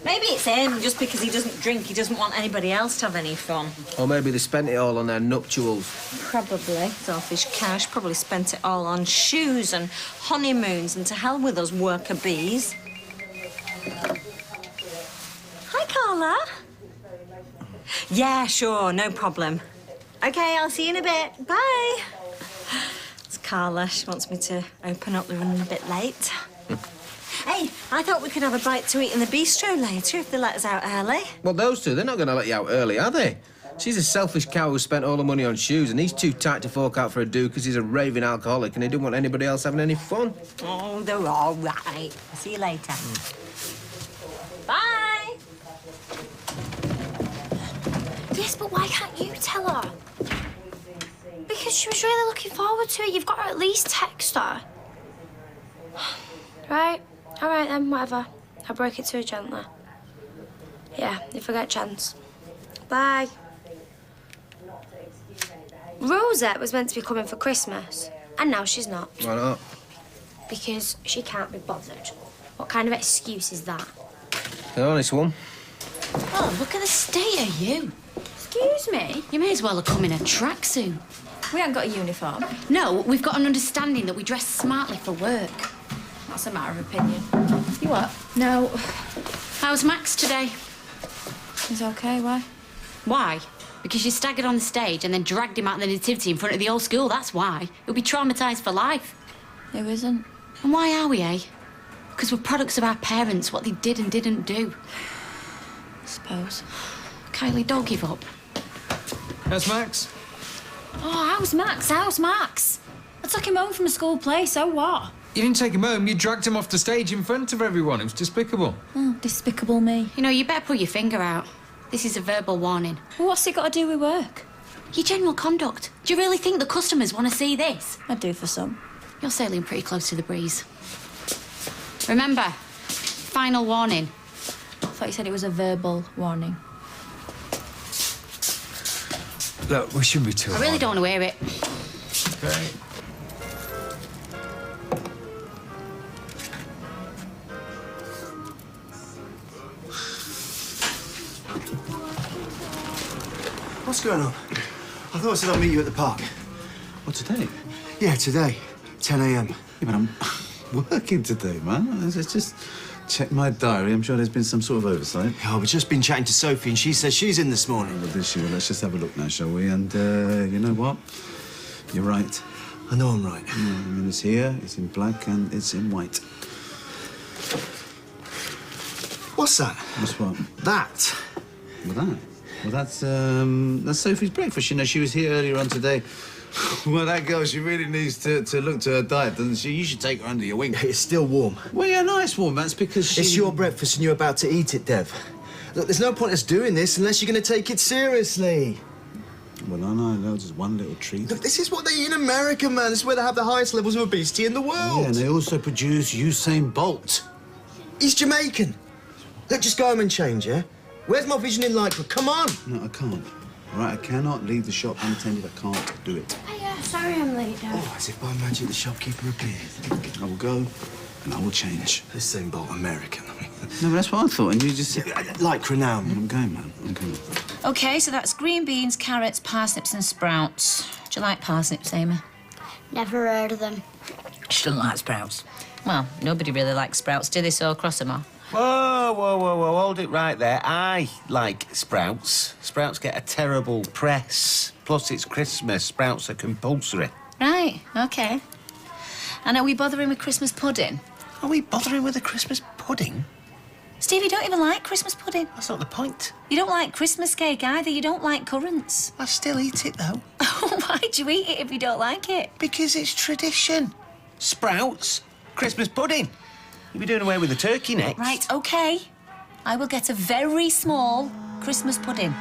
Maybe it's him, just because he doesn't drink, he doesn't want anybody else to have any fun. Or maybe they spent it all on their nuptials. Probably. Selfish cash. Probably spent it all on shoes and honeymoons, and to hell with us worker bees. Hi, Carla. Yeah, sure, no problem. OK, I'll see you in a bit. Bye. It's Carla. She wants me to open up. We're running a bit late. Hey, I thought we could have a bite to eat in the bistro later if they let us out early. Well, those two, they're not going to let you out early, are they? She's a selfish cow who spent all the money on shoes, and he's too tight to fork out for a dude because he's a raving alcoholic and he didn't want anybody else having any fun. Oh, they're all right. See you later. Bye. Yes, but why can't you tell her? Because she was really looking forward to it. You've got to at least text her. Right. All right, then, whatever. I'll break it to her gently. Yeah, if I get a chance. Bye. Rosette was meant to be coming for Christmas, and now she's not. Why not? Because she can't be bothered. What kind of excuse is that? An honest one. Oh, look at the state of you. Excuse me? You may as well have come in a tracksuit. We haven't got a uniform. No, we've got an understanding that we dress smartly for work. That's a matter of opinion. You what? No. How's Max today? He's okay, why? Why? Because you staggered on the stage and then dragged him out in the nativity in front of the whole school, that's why. He'll be traumatised for life. Who isn't? And why are we, eh? Because we're products of our parents, what they did and didn't do. I suppose. Kylie, don't give up. That's Max. Oh, how's Max? How's Max? I took him home from a school play, so what? You didn't take him home, you dragged him off the stage in front of everyone. It was despicable. Oh, despicable me. You know, you better pull your finger out. This is a verbal warning. Well, what's it got to do with work? Your general conduct. Do you really think the customers want to see this? I do for some. You're sailing pretty close to the breeze. Remember, final warning. thought you said it was a verbal warning. Look, we shouldn't be too I really don't want to hear it. Okay. What's going on? I thought I said I'd meet you at the park. What, today? Yeah, today. 10 a.m. Yeah, but I'm working today, man. Let's just check my diary. I'm sure there's been some sort of oversight. Oh, we've just been chatting to Sophie and she says she's in this morning. Well, this year, let's just have a look now, shall we? And, you know what? You're right. I know I'm right. Yeah, I mean, it's here, it's in black, and it's in white. What's that? What's what? That. Well, that? Well, that's Sophie's breakfast. You know, she was here earlier on today. Well, that girl, she really needs to look to her diet, doesn't she? You should take her under your wing. It's still warm. Well, yeah, nice warm. That's because she... It's your breakfast and you're about to eat it, Dev. Look, there's no point us doing this unless you're going to take it seriously. Well, no, just one little treat. Look, this is what they eat in America, man. This is where they have the highest levels of obesity in the world. Yeah, and they also produce Usain Bolt. He's Jamaican. Look, just go home and change, yeah? Where's my vision in Lycra? Come on! No, I can't. All right, I cannot leave the shop unattended. I can't do it. Hiya, sorry I'm late, Dad. Oh, as if by magic the shopkeeper appeared. I will go and I will change. Usain Bolt American. No, but that's what I thought, and you just... Lycra now. I'm going, man. I'm going. OK, so that's green beans, carrots, parsnips and sprouts. Do you like parsnips, Amy? Never heard of them. She doesn't like sprouts. Well, nobody really likes sprouts, do they? So cross them off. Whoa, hold it right there. I like sprouts. Sprouts get a terrible press. Plus, it's Christmas. Sprouts are compulsory. Right, OK. And are we bothering with Christmas pudding? Are we bothering with a Christmas pudding? Steve, you don't even like Christmas pudding. That's not the point. You don't like Christmas cake either. You don't like currants. I still eat it, though. Why'd you eat it if you don't like it? Because it's tradition. Sprouts, Christmas pudding. You'll be doing away with the turkey next. Right, OK. I will get a very small Christmas pudding.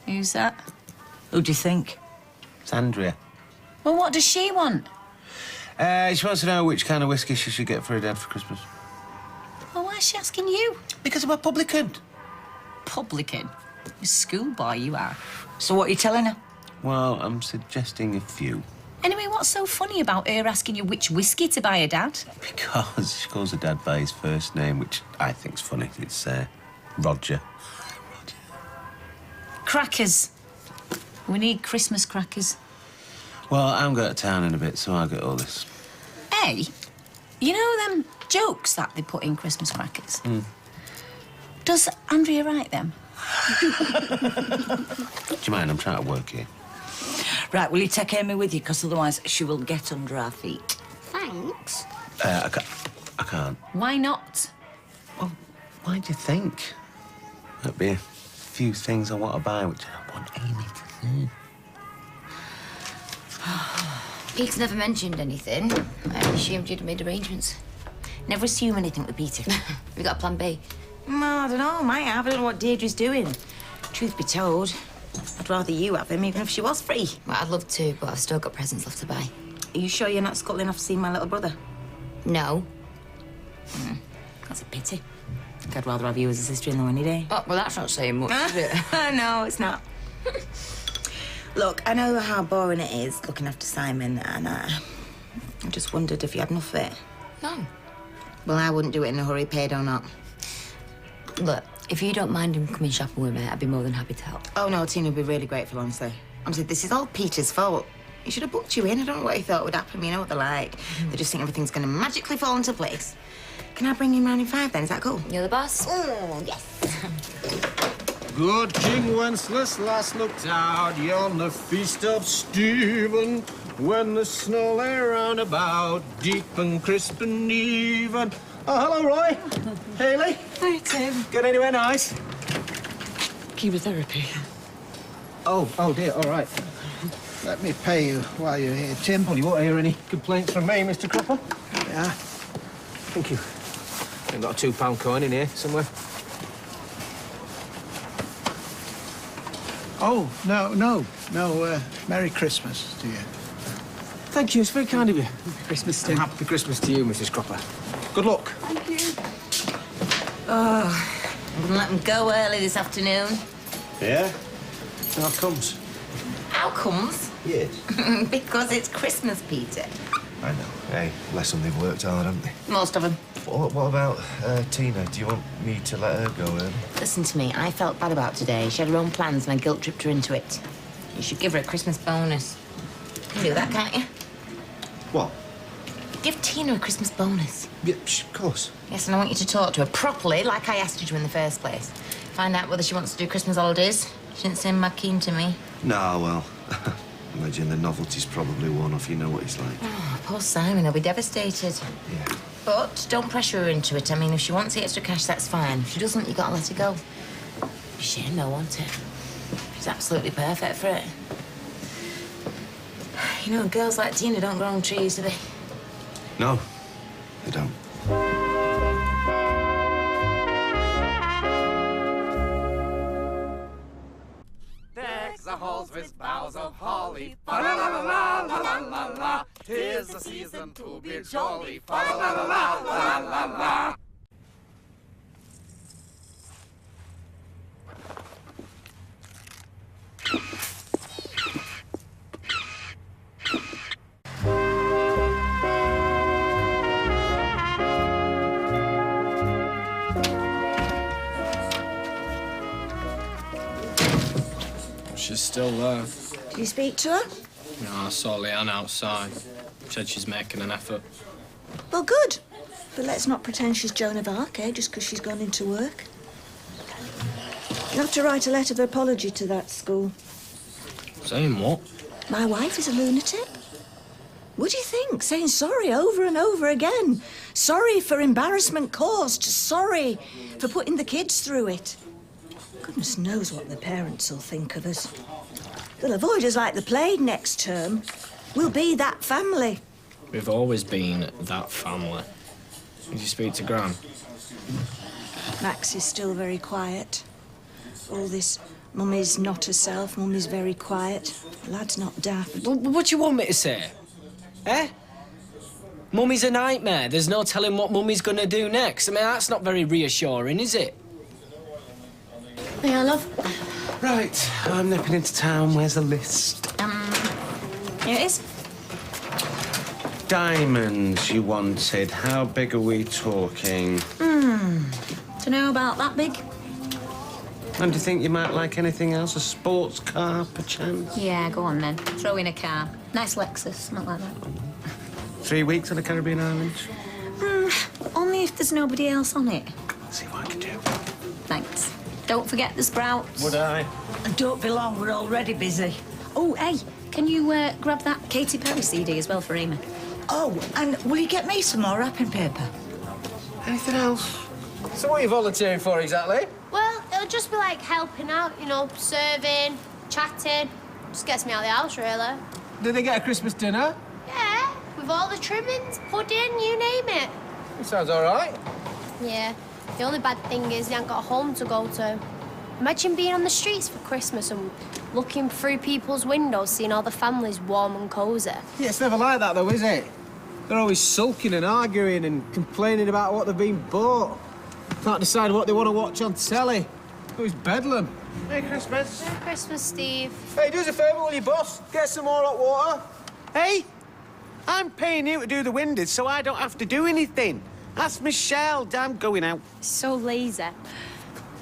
Who's that? Who do you think? It's Andrea. Well, what does she want? She wants to know which kind of whiskey she should get for her dad for Christmas. Well, why is she asking you? Because I'm a publican. Publican? You schoolboy, you are. So what are you telling her? Well, I'm suggesting a few. Anyway, what's so funny about her asking you which whiskey to buy her dad? Because she calls her dad by his first name, which I think's funny. It's Roger. Crackers. We need Christmas crackers. Well, I'm going to town in a bit, so I'll get all this. Hey, you know them jokes that they put in Christmas crackers? Does Andrea write them? Do you mind? I'm trying to work here. Right, will you take Amy with you? Because otherwise she will get under our feet. Thanks. I can't. Why not? Well, why do you think? There'll be a few things I want to buy, which I want Amy to see. Pete's never mentioned anything. I assumed you'd made arrangements. Never assume anything with Peter. We got a plan B? No, I don't know. Might have. I don't know what Deirdre's doing. Truth be told, I'd rather you have him, even if she was free. Well, I'd love to, but I've still got presents left to buy. Are you sure you're not scuttling off to see my little brother? No. That's a pity. I think I'd rather have you as a sister-in-law any day. Oh, well, that's not saying much, is it? No, it's not. Look, I know how boring it is looking after Simon, and I just wondered if you had enough of it. No. Well, I wouldn't do it in a hurry, paid or not. Look, if you don't mind him coming shopping with me, I'd be more than happy to help. Oh, no, Tina would be really grateful, honestly. Honestly, this is all Peter's fault. He should have booked you in. I don't know what he thought would happen. You know what they're like. They just think everything's going to magically fall into place. Can I bring him round in 5, then? Is that cool? You're the boss? Oh, yes. Good King Wenceslas last looked out on the feast of Stephen, when the snow lay round about, deep and crisp and even. Oh, hello, Roy. Hayley. Hi, Tim. Get anywhere nice? Chemotherapy. Oh dear, all right. Let me pay you while you're here, Tim. Well, you won't hear any complaints from me, Mr. Cropper. Yeah. Thank you. I've got a £2 coin in here somewhere. Oh, no. Merry Christmas to you. Thank you, it's very kind of you. Christmas, Tim. Happy Christmas to you, Mrs. Cropper. Good luck. Thank you. Oh, I'm gonna let them go early this afternoon. Yeah? How comes? How comes? Yes. Because it's Christmas, Peter. I know. Hey, lesson they've worked hard, haven't they? Most of them. What about Tina? Do you want me to let her go early? Listen to me, I felt bad about today. She had her own plans and I guilt-tripped her into it. You should give her a Christmas bonus. You can do that, can't you? What? Give Tina a Christmas bonus. Yeah, of course. Yes, and I want you to talk to her properly, like I asked you to in the first place. Find out whether she wants to do Christmas holidays. She didn't seem mad keen to me. No, well, imagine the novelty's probably worn off. You know what it's like. Oh, poor Simon, he'll be devastated. Yeah. But don't pressure her into it. I mean, if she wants the extra cash, that's fine. If she doesn't, you gotta let her go. Be a shame, though, won't it? She's absolutely perfect for it. You know, girls like Tina don't grow on trees, do they? No, they don't. Deck the halls with boughs of holly. Fa la la la la la la la. 'Tis the season to be jolly. Fa la la la la la la. She's still there. Did you speak to her? No, I saw Leanne outside. Said she's making an effort. Well, good. But let's not pretend she's Joan of Arc, eh, just because she's gone into work. You'll have to write a letter of apology to that school. Saying what? My wife is a lunatic. What do you think? Saying sorry over and over again. Sorry for embarrassment caused. Sorry for putting the kids through it. Goodness knows what the parents will think of us. They'll avoid us like the plague next term. We'll be that family. We've always been that family. Did you speak to Gran? Max is still very quiet. All this mummy's not herself, mummy's very quiet. The lad's not daft. What do you want me to say? Eh? Mummy's a nightmare. There's no telling what Mummy's gonna do next. I mean, that's not very reassuring, is it? Yeah, love. Right, I'm nipping into town. Where's the list? Here it is. Diamonds you wanted. How big are we talking? Don't know about that big. And do you think you might like anything else? A sports car, perchance? Yeah, go on then. Throw in a car. Nice Lexus, not like that. 3 weeks on the Caribbean islands? Only if there's nobody else on it. Let's see what I can do. Thanks. Don't forget the sprouts. Would I? And don't be long, we're already busy. Oh, hey, can you grab that Katy Perry CD as well for Amy? Oh, and will you get me some more wrapping paper? Anything else? So what are you volunteering for exactly? Well, it'll just be like helping out, you know, serving, chatting. Just gets me out of the house, really. Did they get a Christmas dinner? Yeah, with all the trimmings, pudding, you name it. It sounds all right. Yeah, the only bad thing is they haven't got a home to go to. Imagine being on the streets for Christmas and looking through people's windows, seeing all the families warm and cosy. Yeah, it's never like that, though, is it? They're always sulking and arguing and complaining about what they've been bought. Can't decide what they want to watch on telly. Always bedlam. Merry Christmas. Merry Christmas, Steve. Hey, do us a favour, will you, boss? Get some more hot water. Hey, I'm paying you to do the windows so I don't have to do anything. Ask Michelle. I'm going out. So lazy.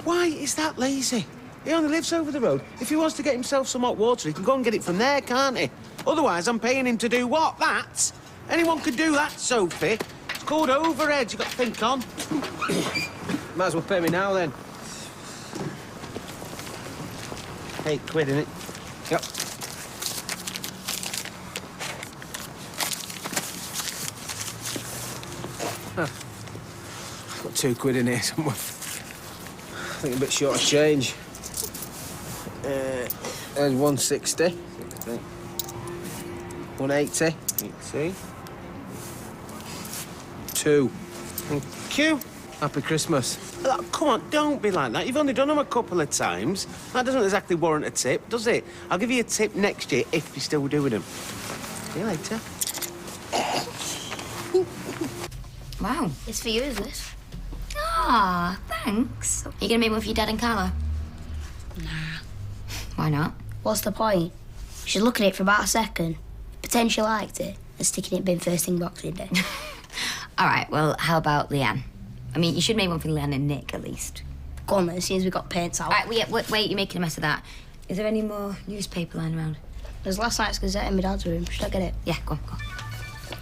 Why is that lazy? He only lives over the road. If he wants to get himself some hot water, he can go and get it from there, can't he? Otherwise, I'm paying him to do what? That? Anyone could do that, Sophie. It's called overhead. You've got to think on. Might as well pay me now, then. £8, innit? Yep. Got £2 in here somewhere. I think a bit short of change. There's 160. 180. 80. 2. Thank you. Happy Christmas. Look, come on, don't be like that. You've only done them a couple of times. That doesn't exactly warrant a tip, does it? I'll give you a tip next year if you're still doing them. See you later. Wow. It's for you, is it? Ah, thanks. Are you gonna meet with your dad and Carla? Nah. Why not? What's the point? She's looking at it for about a second, pretend she liked it, and sticking it in bin first thing Boxing Day. All right, well, how about Leanne? I mean, you should make one for Leanne and Nick, at least. Go on then, as soon as we got paints out. All right, wait, you're making a mess of that. Is there any more newspaper lying around? There's last night's Gazette in my dad's room. Should I get it? Yeah, go on.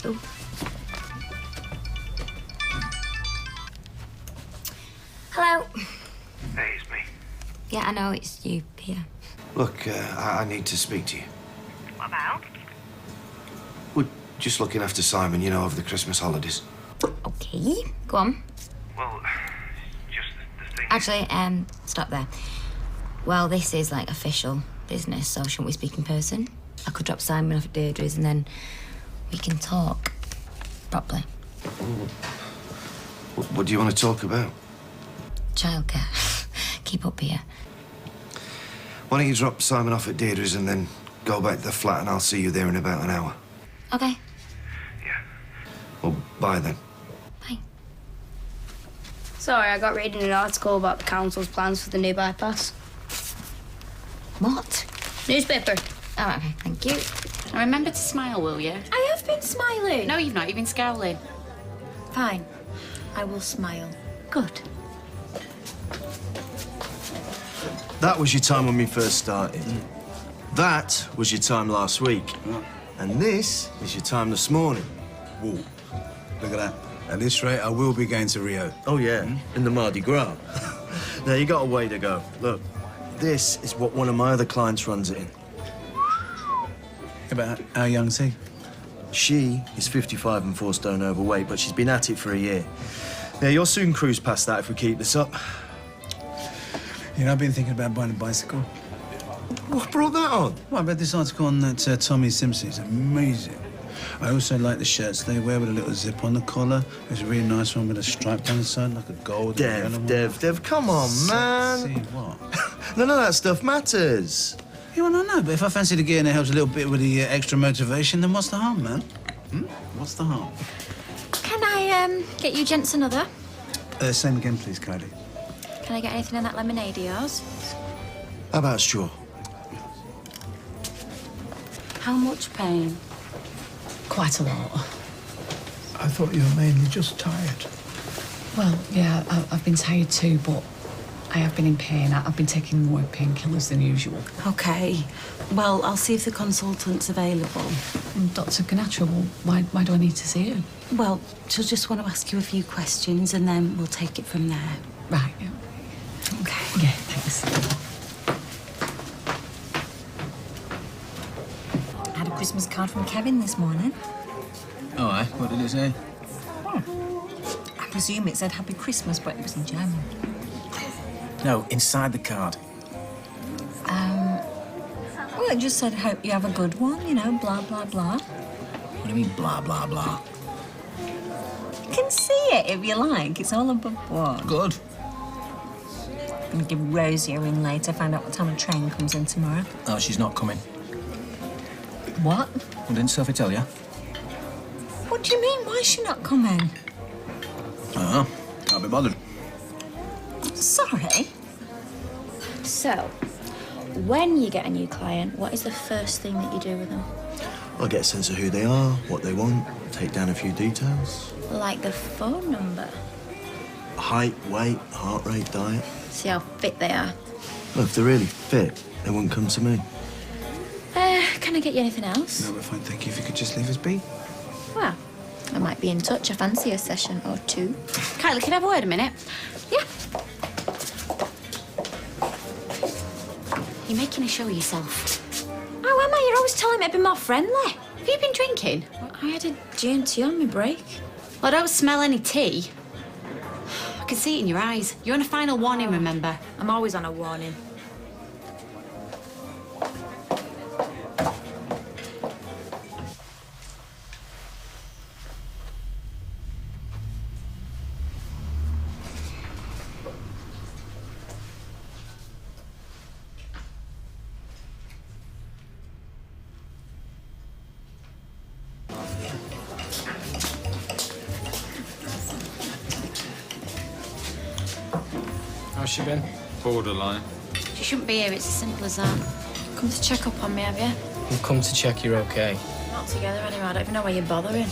Ooh. Hello. Hey, it's me. Yeah, I know, it's you, Peter. Look, I need to speak to you. What about? We're just looking after Simon, you know, over the Christmas holidays. Okay, go on. Well, just the thing... Actually, stop there. Well, this is, like, official business, so shouldn't we speak in person? I could drop Simon off at Deirdre's and then we can talk properly. What do you want to talk about? Childcare. Keep up here. Why don't you drop Simon off at Deirdre's and then go back to the flat and I'll see you there in about an hour. Okay. Well, bye then. Sorry, I got reading an article about the council's plans for the new bypass. What? Newspaper. Oh, okay, thank you. Now remember to smile, will you? I have been smiling. No, you've not. You've been scowling. Fine. I will smile. Good. That was your time when we first started. That was your time last week. And this is your time this morning. Whoa. Look at that. At this rate, I will be going to Rio. Oh, yeah, in the Mardi Gras. Now, you got a way to go. Look, this is what one of my other clients runs it in. About how young's he? She is 55 and 4 stone overweight, but she's been at it for a year. Now, you'll soon cruise past that if we keep this up. You know, I've been thinking about buying a bicycle. What brought that on? Well, I read this article on that Tommy Simpson. It's amazing. I also like the shirts they wear with a little zip on the collar. There's a really nice one with a stripe down the side, like a gold. Dev, come on, man. See what? None of that stuff matters. Yeah, well, no, but if I fancy the gear and it helps a little bit with the extra motivation, then what's the harm, man? What's the harm? Can I get you gents another? Same again, please, Kylie. Can I get anything in that lemonade of yours? How about straw? How much pain? Quite a lot. I thought you were mainly just tired. Well, yeah, I've been tired too, but I have been in pain. I've been taking more painkillers than usual. OK. Well, I'll see if the consultant's available. Dr. Ganacha, well, why do I need to see you? Well, she'll just want to ask you a few questions and then we'll take it from there. Right, yeah. OK. Yeah, thanks. I had a Christmas card from Kevin this morning. Oh, aye? What did it say? I presume it said Happy Christmas, but it was in German. No, inside the card. Well, it just said, hope you have a good one, you know, blah, blah, blah. What do you mean, blah, blah, blah? You can see it if you like. It's all above board. Good. I'm going to give Rosie a ring later, find out what time the train comes in tomorrow. Oh, she's not coming. What? Well, didn't Sophie tell you? What do you mean? Why is she not coming? Oh, can't be bothered. Sorry. So, when you get a new client, what is the first thing that you do with them? I'll get a sense of who they are, what they want, take down a few details. Like the phone number? Height, weight, heart rate, diet. See how fit they are. Well, if they're really fit, they wouldn't come to me. Can I get you anything else? No, we're fine, thank you. If you could just leave us be. Well, I might be in touch. I fancy a session or two. Kylie, can I have a word a minute? Yeah. You're making a show of yourself. Oh, Emma, you're always telling me to be more friendly. Have you been drinking? I had a G&T on my break. Well, I don't smell any tea. I can see it in your eyes. You're on a final warning, remember? I'm always on a warning. How's she been? Borderline. She shouldn't be here, it's as simple as that. Come to check up on me, have you? We've come to check you're okay. Not together anyway, I don't even know why you're bothering.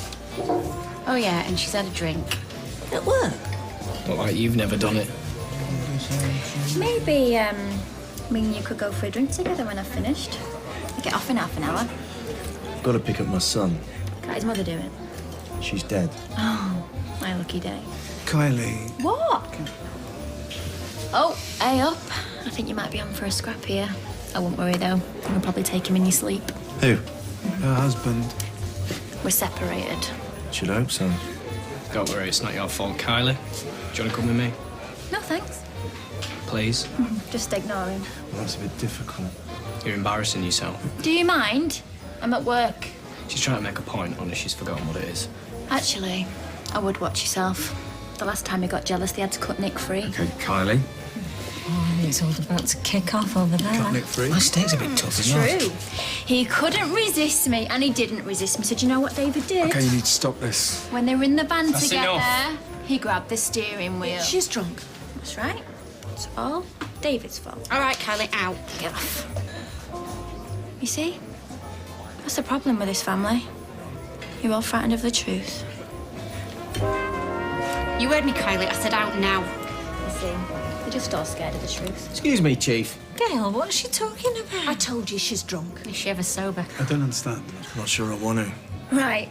Oh, yeah, and she's had a drink. At work? Not like you've never done it. Maybe, me and you could go for a drink together when I've finished. I get off in half an hour. Got to pick up my son. How's his mother doing? She's dead. Oh, my lucky day. Kylie. What? Oh, hey up. I think you might be on for a scrap here. I won't worry, though. You'll probably take him in your sleep. Who? Her husband. We're separated. Should hope so. Don't worry, it's not your fault, Kylie. Do you want to come with me? No, thanks. Please? Just ignore him. Well, that's a bit difficult. You're embarrassing yourself. Do you mind? I'm at work. She's trying to make a point, honest, she's forgotten what it is. Actually, I would watch yourself. The last time he got jealous, they had to cut Nick free. Okay, Kylie. Oh, it's all about to kick off over there. Cut Nick free. My steak's a bit tough, isn't it? True. He couldn't resist me, and he didn't resist me. So do you know what David did? Okay, you need to stop this. When they were in the van That's together, enough. he grabbed the steering wheel. She's drunk. That's right. It's all David's fault. All right, Kylie, out. Get off. You see? That's the problem with this family. You're all frightened of the truth. You heard me, Kylie. I said out now. You see? They're just all scared of the truth. Excuse me, Chief. Gail, what's she talking about? I told you she's drunk. Is she ever sober? I don't understand. Not sure I want to. Right.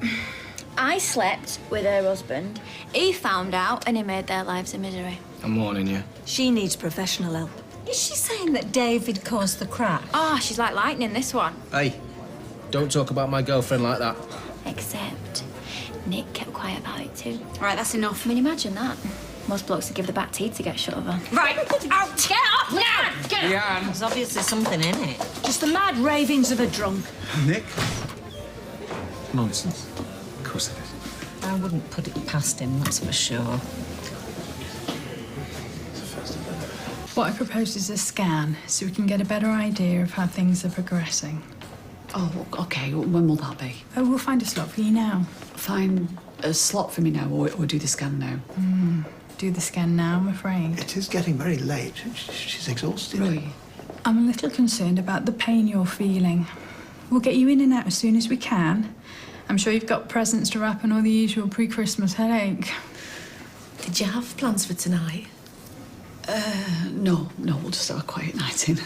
I slept with her husband. He found out, and he made their lives a misery. I'm warning you. She needs professional help. Is she saying that David caused the crash? Oh, she's like lightning, this one. Hey, don't talk about my girlfriend like that. Except Nick kept quiet about it too. All right, that's enough. I mean, imagine that. Most blokes would give the back teeth to get shut of her. Right, out. Get up now. Get up. Yeah. There's obviously something in it. Just the mad ravings of a drunk. Nick? Nonsense. Of course it is. I wouldn't put it past him, that's for sure. What I propose is a scan, so we can get a better idea of how things are progressing. Oh, okay. When will that be? Oh, we'll find a slot for you now. Find a slot for me now, or do the scan now? Do the scan now, I'm afraid. It is getting very late. She's exhausted. Right. I'm a little concerned about the pain you're feeling. We'll get you in and out as soon as we can. I'm sure you've got presents to wrap and all the usual pre-Christmas headache. Did you have plans for tonight? No, we'll just have a quiet night in.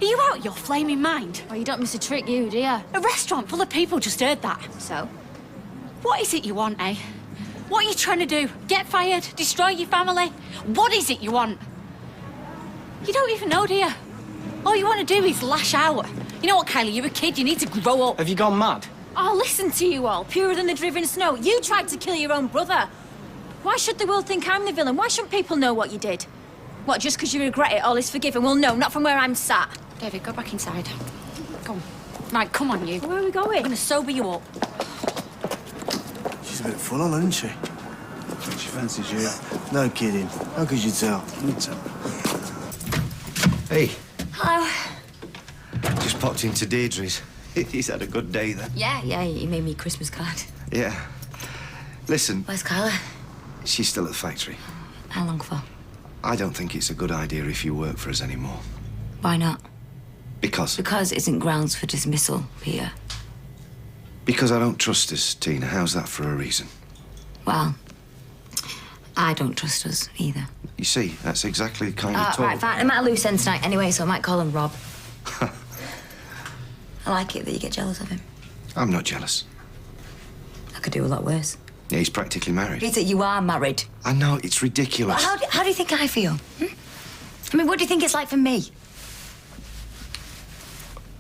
Are you out of your flaming mind? Well, you don't miss a trick, you, do you? A restaurant full of people just heard that. So? What is it you want, eh? What are you trying to do? Get fired? Destroy your family? What is it you want? You don't even know, do you? All you want to do is lash out. You know what, Kylie? You're a kid. You need to grow up. Have you gone mad? Oh, listen to you all. Purer than the driven snow. You tried to kill your own brother. Why should the world think I'm the villain? Why shouldn't people know what you did? What, just because you regret it, all is forgiven? Well, no, not from where I'm sat. David, go back inside. Go on. Right, come on, you. Where are we going? I'm going to sober you up. She's a bit full on, isn't she? She fancies you. No kidding. How could you tell? Hey, Hello. just popped into Deirdre's. He's had a good day then. Yeah, he made me a Christmas card. Yeah. Listen, Where's Kyla? she's still at the factory. How long for? I don't think it's a good idea if you work for us anymore. Why not? Because Isn't grounds for dismissal, Peter. Because I don't trust us, Tina. How's that for a reason? Well, I don't trust us either. You see, that's exactly the kind of talk. Right, fine. I'm at a loose end tonight anyway, so I might call him Rob. I like it that you get jealous of him. I'm not jealous. I could do a lot worse. Yeah, he's practically married. Peter, you are married. I know, it's ridiculous. Well, how do you think I feel? I mean, what do you think it's like for me?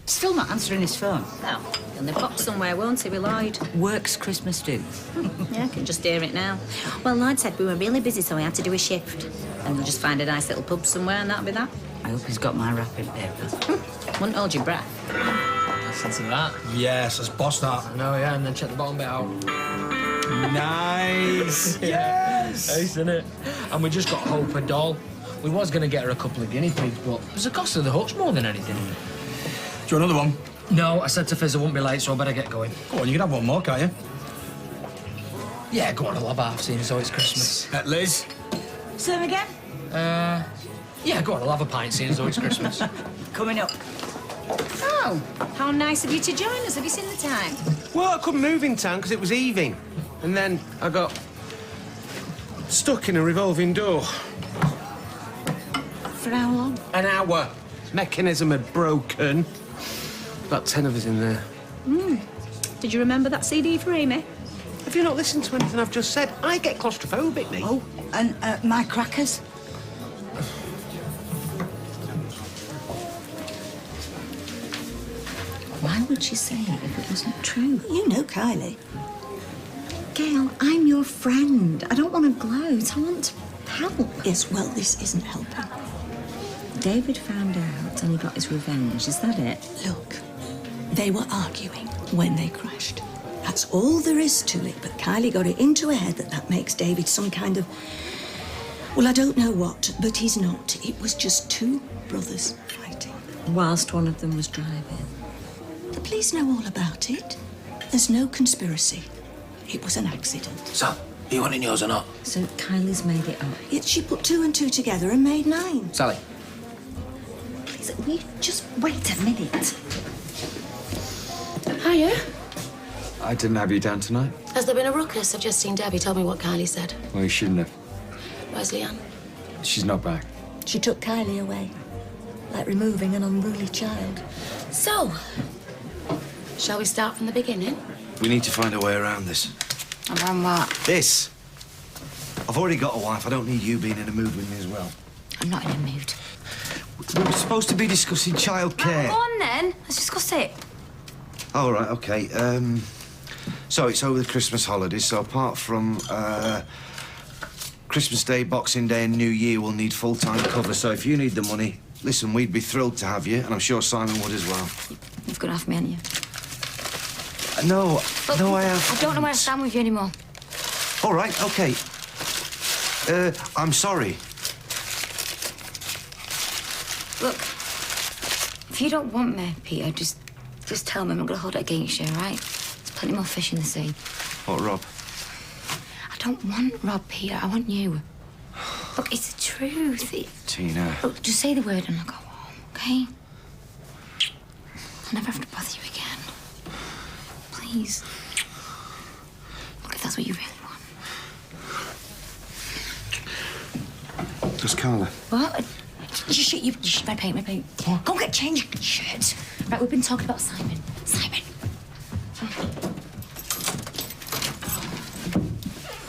Still not answering his phone. No. He'll nip up somewhere, won't he, with Lloyd? Works Christmas do. Yeah, I can just hear it now. Well, Lloyd said we were really busy, so we had to do a shift. And we'll just find a nice little pub somewhere, and that'll be that. I hope he's got my wrapping paper. Wouldn't hold your breath. Listen to that. Yes, let's boss that. I know, yeah, and then check the bottom bit out. Nice. Yes. Ace, innit? And we just got Hope a doll. We was going to get her a couple of guinea pigs, but it was the cost of the hooks more than anything. Do you want another one? No, I said to Fizz I wouldn't be late, so I better get going. Go on, you can have one more, can't you? Yeah, go on, I'll have half, seeing so it's Christmas. Liz, Same again? Yeah, go on, I'll have a pint, seeing as though it's Christmas. Coming up. Oh, how nice of you to join us. Have you seen the time? Well, I couldn't move in time because it was evening. And then I got stuck in a revolving door. For how long? An hour. Mechanism had broken. About 10 of us in there. Did you remember that CD for Amy? Have you not listened to anything I've just said? I get claustrophobic, me. Oh, and my crackers. Why would she say it if it wasn't true? You know Kylie. Gail, I'm your friend. I don't want to gloat. I want to help. Yes, well, this isn't helping. David found out and he got his revenge. Is that it? Look, they were arguing when they crashed. That's all there is to it, but Kylie got it into her head that makes David some kind of... Well, I don't know what, but he's not. It was just two brothers fighting. Whilst one of them was driving. The police know all about it. There's no conspiracy. It was an accident. So, are you wanting yours or not? So Kylie's made it up. Yet she put 2 and 2 together and made 9. Sally. Please, will you just wait a minute? Hiya. I didn't have you down tonight. Has there been a ruckus? I've just seen Debbie tell me what Kylie said. Well, you shouldn't have. Where's Leanne? She's not back. She took Kylie away, like removing an unruly child. So, shall we start from the beginning? We need to find a way around this. Around what? This. I've already got a wife. I don't need you being in a mood with me as well. I'm not in a mood. We were supposed to be discussing childcare. Go on then. Let's discuss it. All right, OK. So it's over the Christmas holidays, so apart from Christmas Day, Boxing Day and New Year, we'll need full-time cover. So if you need the money, listen, we'd be thrilled to have you, and I'm sure Simon would as well. You've got to have me, haven't you? No, Look, no, I have. I don't know where I stand with you anymore. All right, OK. I'm sorry. Look, if you don't want me, Peter, just tell me. I'm not going to hold it against you, all right? There's plenty more fish in the sea. What, Rob? I don't want Rob, Peter. I want you. Look, it's the truth. Tina. Look, just say the word and I'll go home, OK? I'll never have to bother you again. Please. Look, if that's what you really want. Does Carla? What? Just shut you. Just my paint. Go and get changed your shirt. Right, we've been talking about Simon. Simon.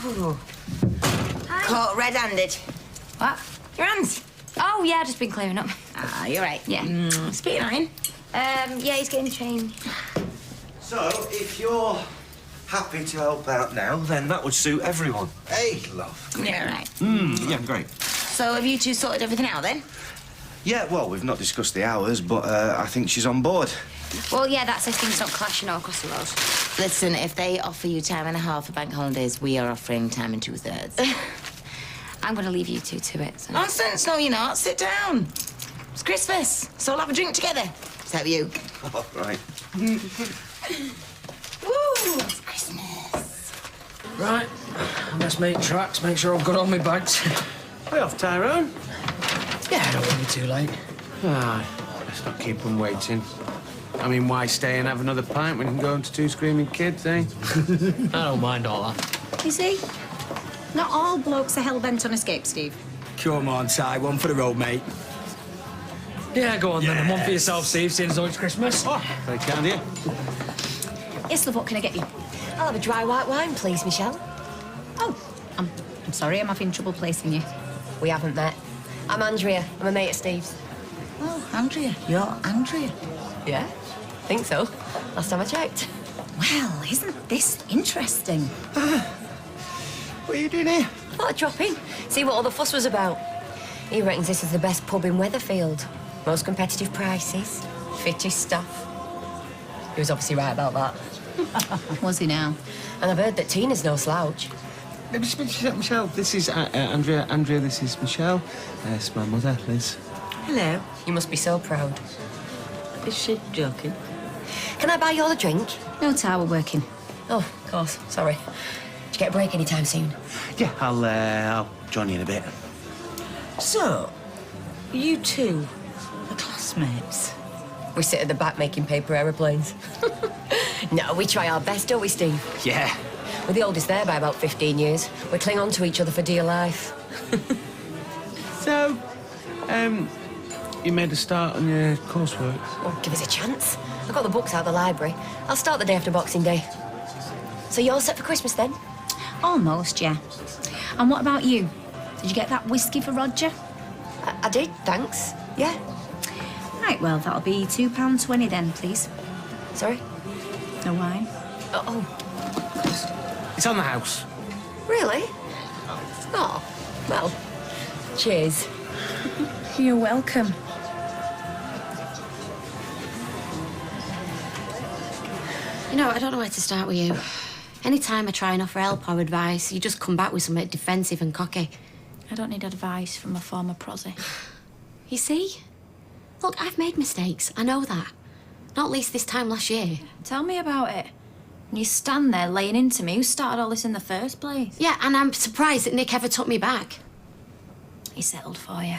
Ooh. Caught red-handed. What? Your hands. Oh, yeah, just been clearing up. Ah, you're right. Yeah. Speaking of iron. Yeah, he's getting changed. So, if you're happy to help out now, then that would suit everyone. Hey, love. Yeah, right. Yeah, great. So have you two sorted everything out then? Yeah, well, we've not discussed the hours, but I think she's on board. Well, yeah, that's if things don't clash, across the road. Listen, if they offer you time and a half for bank holidays, we are offering time and 2/3. I'm going to leave you two to it. So. Nonsense, no, you're not. Sit down. It's Christmas, so we'll have a drink together. Except you. All right. Woo, it's Christmas. Right, let's make tracks, make sure I've got all my bags. Way off, Tyrone. Yeah, I don't want to be too late. Ah, let's not keep them waiting. I mean, why stay and have another pint when you can go home to 2 screaming kids, eh? I don't mind all that. You see? Not all blokes are hell-bent on escape, Steve. Come on, Ty, one for the road, mate. Yeah, go on then, and one for yourself, Steve, seeing as though it's Christmas. Oh, very kind of you. Yes, love, what can I get you? I'll have a dry white wine, please, Michelle. Oh, I'm sorry, I'm having trouble placing you. We haven't met. I'm Andrea. I'm a mate of Steve's. Oh, Andrea. You're Andrea. Yeah, think so. Last time I checked. Well, isn't this interesting? What are you doing here? Thought I'd drop in, see what all the fuss was about. He reckons this is the best pub in Weatherfield. Most competitive prices, fittest staff. He was obviously right about that. Was he now? And I've heard that Tina's no slouch. Michelle, this is Andrea. Andrea, this is Michelle. It's my mother, Liz. Hello. You must be so proud. Is she joking? Can I buy you all a drink? No, Ty, we're working. Oh, of course. Sorry. Did you get a break anytime soon? Yeah, I'll join you in a bit. So, you two are classmates? We sit at the back making paper aeroplanes. No, we try our best, don't we, Steve? Yeah. We're the oldest there by about 15 years. We cling on to each other for dear life. So, you made a start on your coursework? Well, give us a chance. I've got the books out of the library. I'll start the day after Boxing Day. So you're all set for Christmas, then? Almost, yeah. And what about you? Did you get that whiskey for Roger? I did, thanks. Yeah. Right, well, that'll be £2.20 then, please. Sorry? No wine? Oh. It's on the house. Really? Oh, well, cheers. You're welcome. You know, I don't know where to start with you. Any time I try and offer help or advice, you just come back with something defensive and cocky. I don't need advice from a former prosy. You see? Look, I've made mistakes. I know that. Not least this time last year. Tell me about it. You stand there laying into me. Who started all this in the first place? Yeah, and I'm surprised that Nick ever took me back. He settled for you.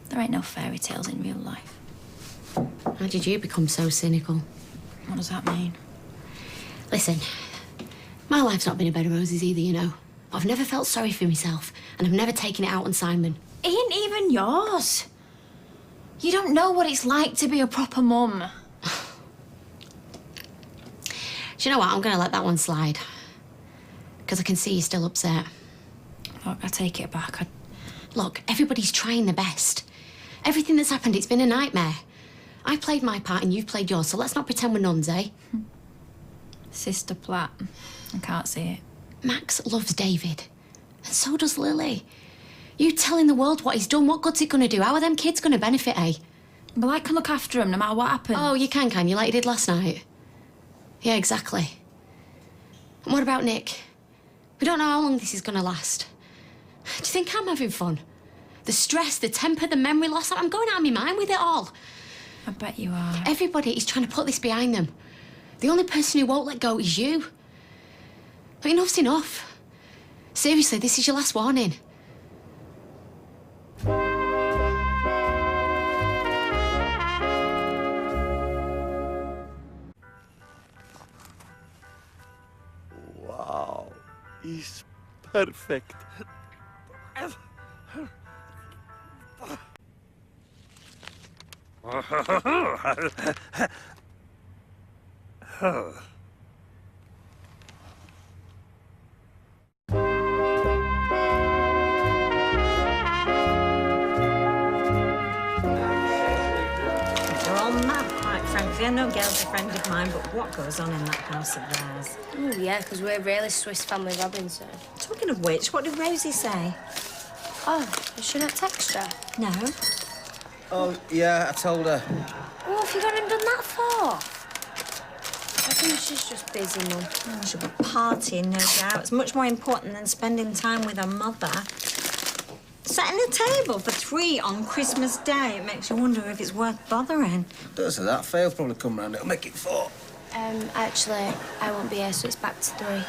There ain't no fairy tales in real life. How did you become so cynical? What does that mean? Listen, my life's not been a bed of roses either, you know. I've never felt sorry for myself, and I've never taken it out on Simon. It ain't even yours. You don't know what it's like to be a proper mum. Do you know what? I'm going to let that one slide. Because I can see you're still upset. Look, I take it back. Look, everybody's trying their best. Everything that's happened, it's been a nightmare. I played my part and you've played yours, so let's not pretend we're nuns, eh? Sister Platt. I can't see it. Max loves David. And so does Lily. You telling the world what he's done, what good's it going to do? How are them kids going to benefit, eh? Well, I can look after him no matter what happens. Oh, you can you? Like you did last night? Yeah, exactly. And what about Nick? We don't know how long this is going to last. Do you think I'm having fun? The stress, the temper, the memory loss, I'm going out of my mind with it all. I bet you are. Everybody is trying to put this behind them. The only person who won't let go is you. But enough's enough. Seriously, this is your last warning. Wow, it's perfect. They're all mad, quite frankly. I know Gail's a friend of mine, but what goes on in that house of theirs? Oh, yeah, because we're really Swiss Family Robinson. Talking of which, what did Rosie say? Oh, is she not text her? No. Oh, yeah, I told her. What have you gone and done that for? I think she's just busy, Mum. Oh, she'll be partying, no doubt. It's much more important than spending time with her mother. Setting a table for 3 on Christmas Day, it makes you wonder if it's worth bothering. Does that fail probably come round, it'll make it 4. Actually, I won't be here, so it's back to 3.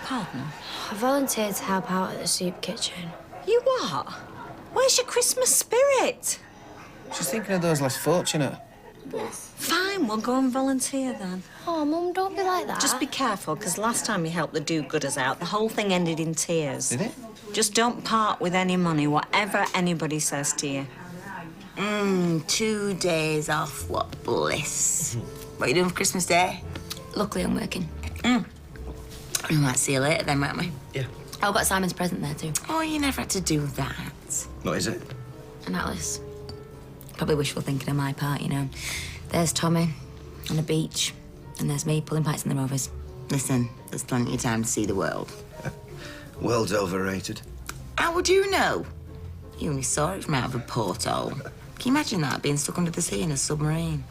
Pardon? I volunteered to help out at the soup kitchen. You what? Where's your Christmas spirit? She's thinking of those less fortunate. Fine, we'll go and volunteer then. Oh, Mum, don't be like that. Just be careful, because last time you helped the do-gooders out, the whole thing ended in tears. Did it? Just don't part with any money, whatever anybody says to you. 2 days off, what bliss. What are you doing for Christmas Day? Luckily, I'm working. We might see you later then, won't we? Yeah. Oh, I've got Simon's present there, too. Oh, you never had to do that. What is it? And Alice. Probably wishful thinking on my part, you know. There's Tommy on the beach, and there's me pulling pints in the Rovers. Listen, there's plenty of time to see the world. World's overrated. How would you know? You only saw it from out of a porthole. Can you imagine that, being stuck under the sea in a submarine?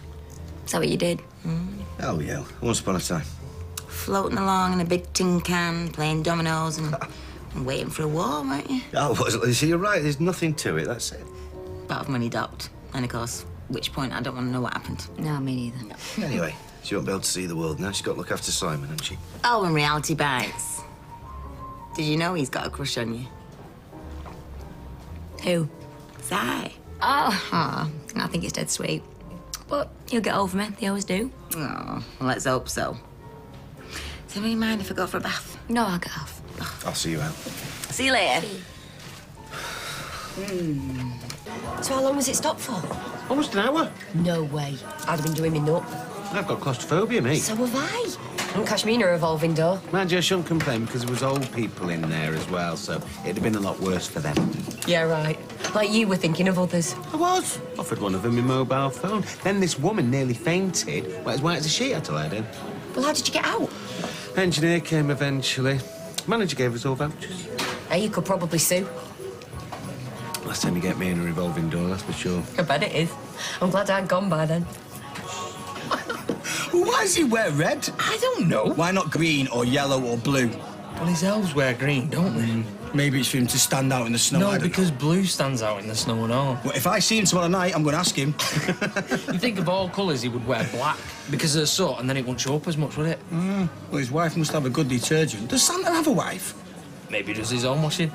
Is that what you did? Oh, yeah. Once upon a time. Floating along in a big tin can, playing dominoes and waiting for a war, weren't you? Oh, well, see, you're right. There's nothing to it. That's it. But I've money docked. And, of course, at which point I don't want to know what happened. No, me neither. No. Anyway, she won't be able to see the world now. She's got to look after Simon, hasn't she? Oh, and reality bites. Did you know he's got a crush on you? Who? Si. I think it's dead sweet. But he'll get over me. They always do. Oh, well, let's hope so. So, do you mind if I go for a bath? No, I'll get off. I'll see you out. See you later. So how long was it stopped for? Almost an hour. No way. I'd have been doing me nut. I've got claustrophobia, mate. So have I. Don't catch me in a revolving door. Mind you, I shouldn't complain because there was old people in there as well, so it'd have been a lot worse for them. Yeah, right. Like you were thinking of others. I was. Offered one of them my mobile phone. Then this woman nearly fainted. Wet as white as a sheet, I had to lie down. Well, how did you get out? Engineer came eventually. Manager gave us all vouchers. Hey, you could probably sue. Last time you get me in a revolving door, that's for sure. I bet it is. I'm glad I'd gone by then. Well, why does he wear red? I don't know. Why not green or yellow or blue? Well, his elves wear green, don't they? Maybe it's for him to stand out in the snow. No, because blue stands out in the snow and all. Well, if I see him tomorrow night, I'm going to ask him. You think of all colours, he would wear black because of the soot, and then it won't show up as much, would it? Well, his wife must have a good detergent. Does Santa have a wife? Maybe he does his own washing.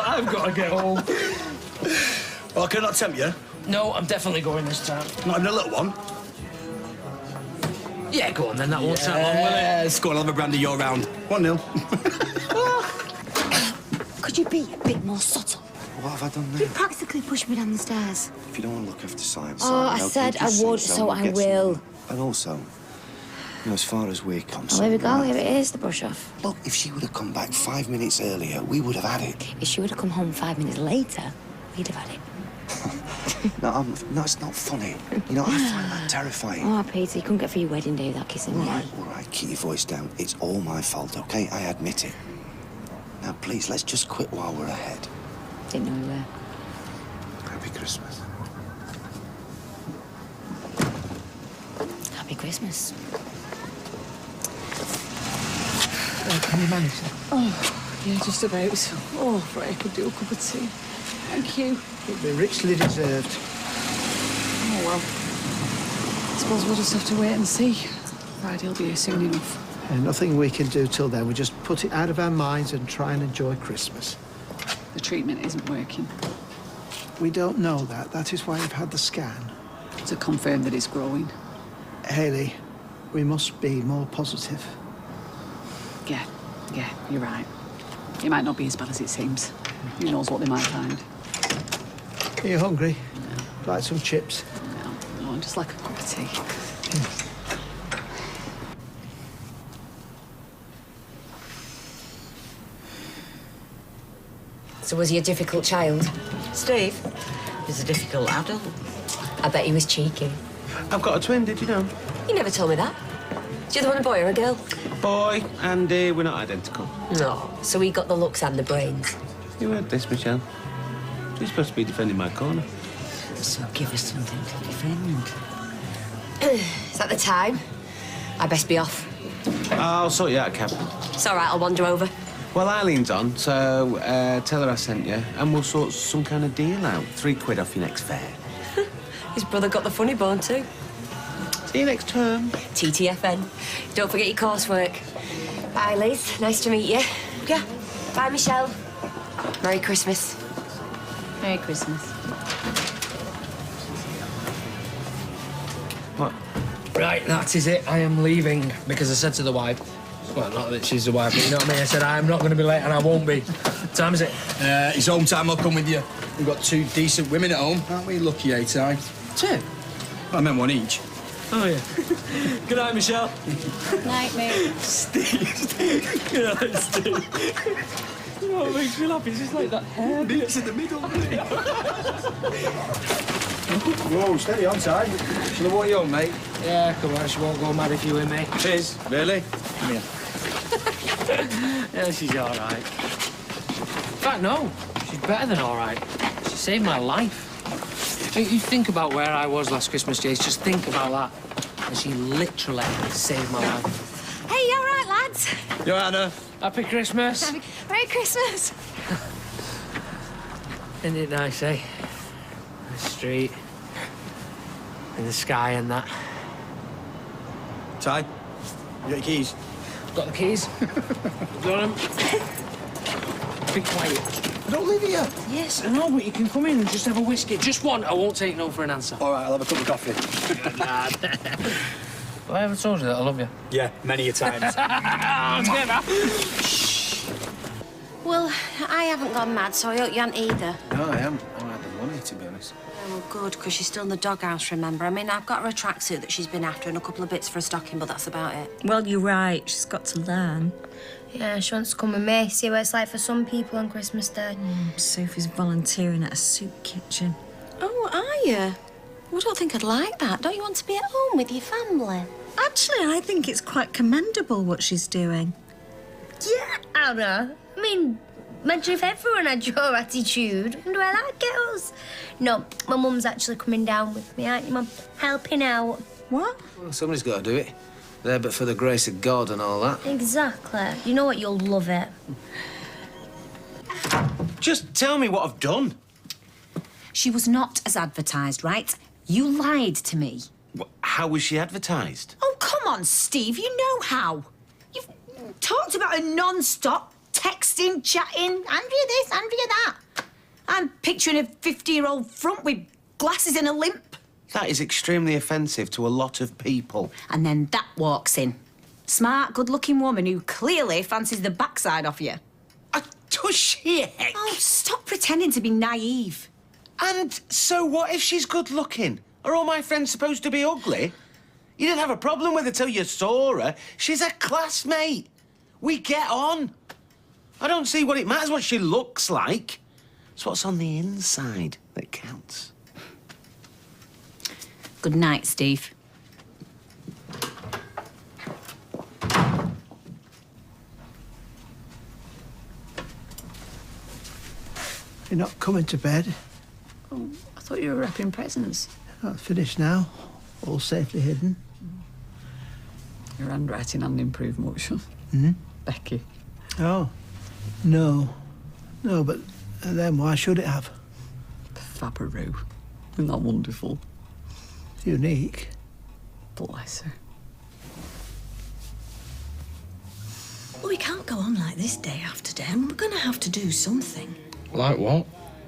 I've got to get home. Well, can I not tempt you? No, I'm definitely going this time. Not even a little one? Yeah, go on then. That won't take long, will it? Yes, go on, I'll have a brandy your round. 1-0. Could you be a bit more subtle? What have I done You there? practically pushed me down the stairs. If you don't want to look after science, Oh, I said I would, so I will. And also, you know, as far as we're concerned... Oh, here we go. Here it is, the brush off. Look, if she would have come back 5 minutes earlier, we would have had it. If she would have come home 5 minutes later, we'd have had it. No, it's not funny. You know, I find that terrifying. Oh, Peter, you couldn't get through your wedding day without kissing me. All right, keep your voice down. It's all my fault, OK? I admit it. Now, please, let's just quit while we're ahead. Didn't know we were. Happy Christmas. Happy Christmas. Can you manage that? Oh, yeah, just about. Oh, right, I could do a cup of tea. Thank you. It'll be richly deserved. Oh, well. I suppose we'll just have to wait and see. Right, he'll be here soon enough. And nothing we can do till then. We just put it out of our minds and try and enjoy Christmas. The treatment isn't working. We don't know that. That is why you've had the scan. To confirm that it's growing. Hayley, we must be more positive. Yeah, you're right. It might not be as bad as it seems. Who knows what they might find. Are you hungry? No. Like some chips? No, just like a cup of tea. So was he a difficult child? Steve is a difficult adult. I bet he was cheeky. I've got a twin, did you know? You never told me that. Do you want a boy or a girl? Boy and we're not identical. No. So he got the looks and the brains. You heard this, Michelle. She's supposed to be defending my corner. So give us something to defend. Is that the time? I best be off. I'll sort you out, Cap. It's all right, I'll wander over. Well, Eileen's on, so tell her I sent you, and we'll sort some kind of deal out. £3 off your next fare. His brother got the funny bone too. See you next term. TTFN. Don't forget your coursework. Bye, Liz. Nice to meet you. Yeah. Bye, Michelle. Merry Christmas. Merry Christmas. What? Right, that is it. I am leaving because I said to the wife, well, not that she's the wife, but you know what I mean? I said, I'm not going to be late and I won't be. What time is it? It's home time, I'll come with you. We've got 2 decent women at home, aren't we? Lucky, eh, Ty? 2? Well, I meant 1 each. Oh, yeah. Good night, Michelle. Night, mate. Steve. Good night, Steve. You know what makes me laugh? It's just like that hair. Meets in the middle. Whoa, steady on, Ty. Shall I walk you home, mate? Yeah, come on. She won't go mad if you with me. Cheers. Really? Come here. Yeah, she's all right. In fact, no. She's better than all right. She saved my life. You think about where I was last Christmas, Jace. Just think about that. And she literally saved my life. Hey, you all right, lads? Joanna. Happy Christmas. Merry Christmas. Isn't it nice, eh? The street. And the sky and that. Ty, you got your keys? Got the keys. Got them. be quiet. I don't live here. Yes, I know, but you can come in and just have a whiskey. Just one. I won't take no for an answer. All right, I'll have a cup of coffee. Have I ever told you that I love you? Yeah, many a times. Well, I haven't gone mad, so I hope you haven't either. No, I haven't. I haven't had the money, to be honest. Oh, well, good, because she's still in the doghouse, remember? I mean, I've got her a tracksuit that she's been after and a couple of bits for a stocking, but that's about it. Well, you're right. She's got to learn. Yeah, she wants to come with me, see what it's like for some people on Christmas Day. Sophie's volunteering at a soup kitchen. Oh, are you? Well, I don't think I'd like that. Don't you want to be at home with your family? Actually, I think it's quite commendable what she's doing. Yeah, Anna. I mean, imagine if everyone had your attitude. And do I like girls? No, my mum's actually coming down with me, aren't you, Mum? Helping out. What? Well, somebody's got to do it. There but for the grace of God and all that. Exactly. You know what? You'll love it. Just tell me what I've done. She was not as advertised, right? You lied to me. How was she advertised? Oh, come on, Steve. You know how. You've talked about her non-stop, texting, chatting, Andrea this, Andrea that. I'm picturing a 50-year-old front with glasses and a limp. That is extremely offensive to a lot of people. And then that walks in. Smart, good-looking woman who clearly fancies the backside off you. Does she? Oh, stop pretending to be naive. And so what if she's good-looking? Are all my friends supposed to be ugly? You didn't have a problem with her till you saw her. She's a classmate. We get on. I don't see what it matters what she looks like. It's what's on the inside that counts. Good night, Steve. You're not coming to bed? Oh, I thought you were wrapping presents. That's finished now. All safely hidden. Your handwriting hasn't improved much. Hmm? Becky. Oh. No. No, but then why should it have? Fabberoo. Isn't that wonderful? Unique. Bless her. Well, we can't go on like this day after day. I mean, we're going to have to do something. Like what?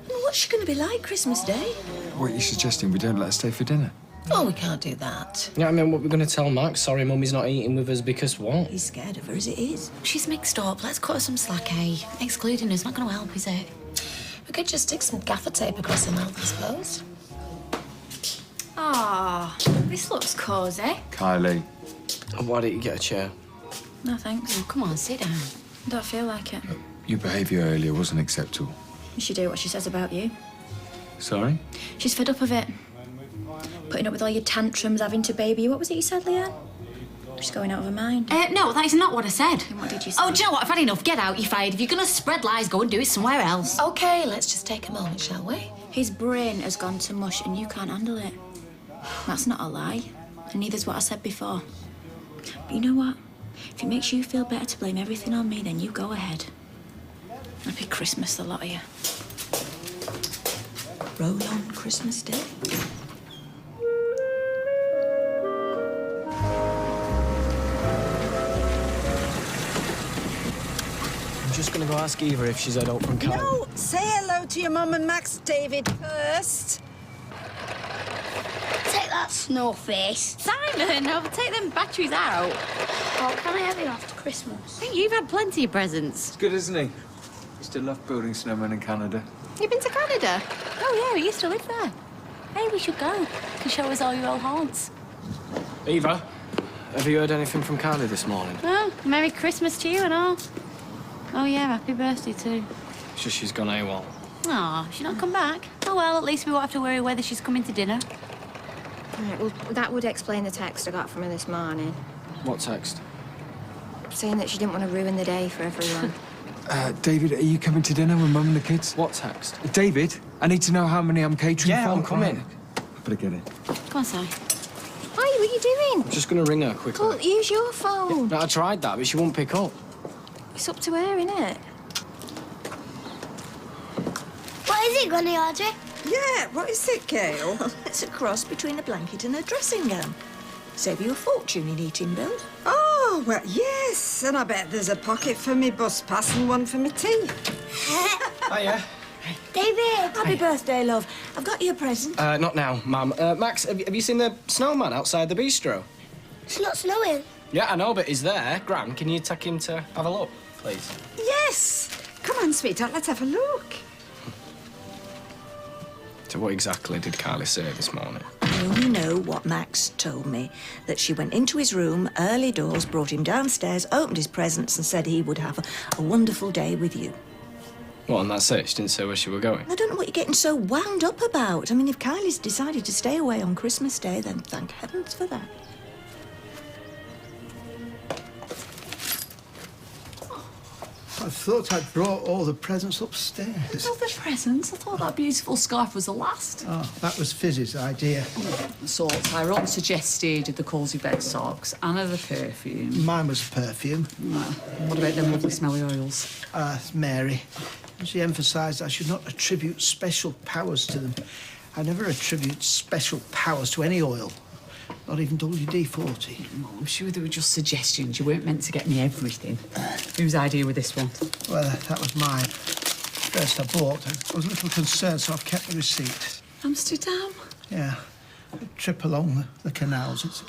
Well, what's she going to be like Christmas Day? What are you suggesting? We don't let her stay for dinner? Oh, we can't do that. Yeah, I mean, what we're going to tell Max? Sorry, Mummy's not eating with us because what? He's scared of her as it is. She's mixed up. Let's cut her some slack, eh? Excluding her's not going to help, is it? We could just stick some gaffer tape across her mouth, I suppose. Ah, this looks cosy. Kylie. Why don't you get a chair? No, thanks. Oh, come on, sit down. I don't feel like it. Your behaviour earlier wasn't acceptable. You should do what she says about you. Sorry? She's fed up of it. Putting up with all your tantrums, having to baby you. What was it you said, Leanne? She's going out of her mind. No, that is not what I said. Then what did you say? Oh, do you know what? I've had enough. Get out. You're fired. If you're going to spread lies, go and do it somewhere else. OK, let's just take a moment, shall we? His brain has gone to mush and you can't handle it. That's not a lie. And neither's what I said before. But you know what? If it makes you feel better to blame everything on me, then you go ahead. Happy Christmas, the lot of you. Roll on Christmas Day. I'm just going to go ask Eva if she's had out from Kyle. No, say hello to your mum and Max, David, first. Take that, Snowface. Simon, I'll take them batteries out. Oh, can I have it after Christmas? I think you've had plenty of presents. It's good, isn't he? Used to love building snowmen in Canada. You've been to Canada? Oh, yeah, we used to live there. Hey, we should go. You can show us all your old haunts. Eva, have you heard anything from Kylie this morning? Oh, Merry Christmas to you and all. Oh, yeah, happy birthday too. It's just she's gone AWOL. Aw, she's not come back. Oh, well, at least we won't have to worry whether she's coming to dinner. Right, well, that would explain the text I got from her this morning. What text? Saying that she didn't want to ruin the day for everyone. David, are you coming to dinner with Mum and the kids? What text? David, I need to know how many I'm catering Yeah, for. I'm coming. I better get it. Come on, Si. Oi, what are you doing? I'm just going to ring her quickly. Well, use your phone. No, I tried that, but she won't pick up. It's up to her, innit? What is it, Granny Audrey? Yeah, what is it, Gail? It's a cross between a blanket and a dressing gown. Save you a fortune in eating bills. Oh, well, yes. And I bet there's a pocket for me bus pass and one for me tea. Hiya. David! Happy birthday, love. I've got you a present. Not now, Mum. Max, have you seen the snowman outside the bistro? It's not snowing. Yeah, I know, but he's there. Gran, can you take him to have a look, please? Yes. Come on, sweetheart, let's have a look. So what exactly did Kylie say this morning? I only know what Max told me, that she went into his room early doors, brought him downstairs, opened his presents and said he would have a wonderful day with you. What, and that's it? She didn't say where she were going? I don't know what you're getting so wound up about. I mean, if Kylie's decided to stay away on Christmas Day, then thank heavens for that. I thought I'd brought all the presents upstairs. All the presents? I thought that beautiful scarf was the last. Oh, that was Fizz's idea. So Tyrone suggested the cosy bed socks, Anna the perfume. Mine was perfume. No. What about them lovely smelly oils? Mary. She emphasised I should not attribute special powers to them. I never attribute special powers to any oil. Not even WD-40. I'm sure they were just suggestions. You weren't meant to get me everything. Whose idea was this one? Well, that was mine. First I bought. I was a little concerned, so I've kept the receipt. Amsterdam? Yeah. A trip along the canals.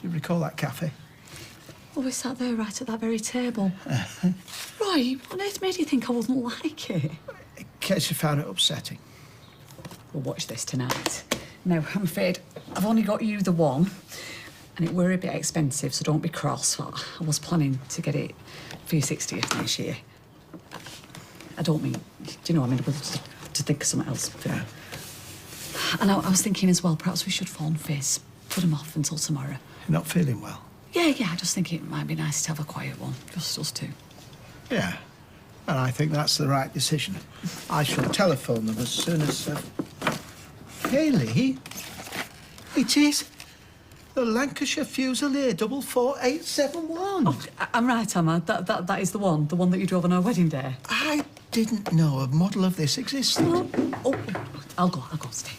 You recall that cafe? Oh, we sat there right at that very table. Right, what on earth made you think I wouldn't like it? In case you found it upsetting. We'll watch this tonight. Now, I'm afraid I've only got you the one, and it were a bit expensive, so don't be cross. I was planning to get it for your 60th next year. I don't mean, do you know, I mean, to think of something else for now. And I was thinking as well, perhaps we should phone Fizz, put him off until tomorrow. You're not feeling well? Yeah, I just think it might be nice to have a quiet one, just us two. Yeah, and I think that's the right decision. I shall telephone them as soon as... Hayley? It is the Lancashire Fusilier 44871. Oh, I'm right, Emma. That is the one that you drove on our wedding day. I didn't know a model of this existed. Oh, I'll go, stay.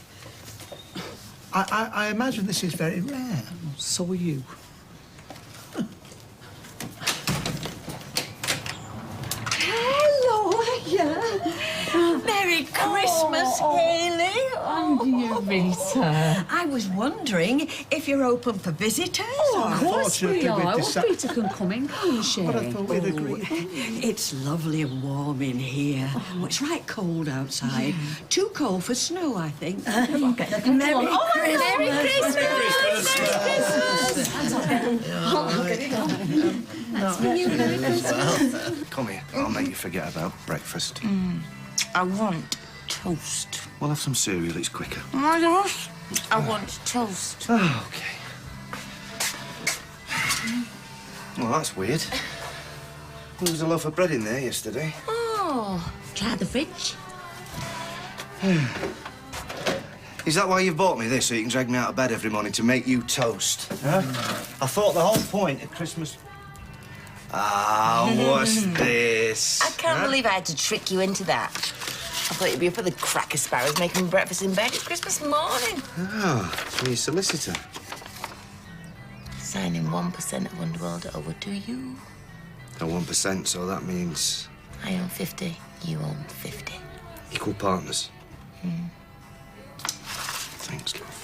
I imagine this is very rare. So are you. Hello, yeah. Merry Christmas, Hayley. And you, Rita. I was wondering if you're open for visitors. Of course we are. Well, Rita can come in, can't she? But I thought we'd agreed. It's lovely and warm in here. Oh, it's right cold outside. Too cold for snow, I think. Merry Christmas. Merry Well, come here. I'll make you forget about breakfast. I want toast. We'll have some cereal. It's quicker. I want toast. Oh, okay. Well, that's weird. There was a loaf of bread in there yesterday. Oh, try the fridge. Is that why you've bought me this, so you can drag me out of bed every morning to make you toast? Huh? I thought the whole point of Christmas... Ah, what's this? I can't believe I had to trick you into that. I thought you'd be up at the cracker sparrows making breakfast in bed. It's Christmas morning. Ah, so you're a solicitor. Signing 1% of Underworld over to you. At 1%, so that means... I own 50, you own 50. Equal partners. Thanks, love.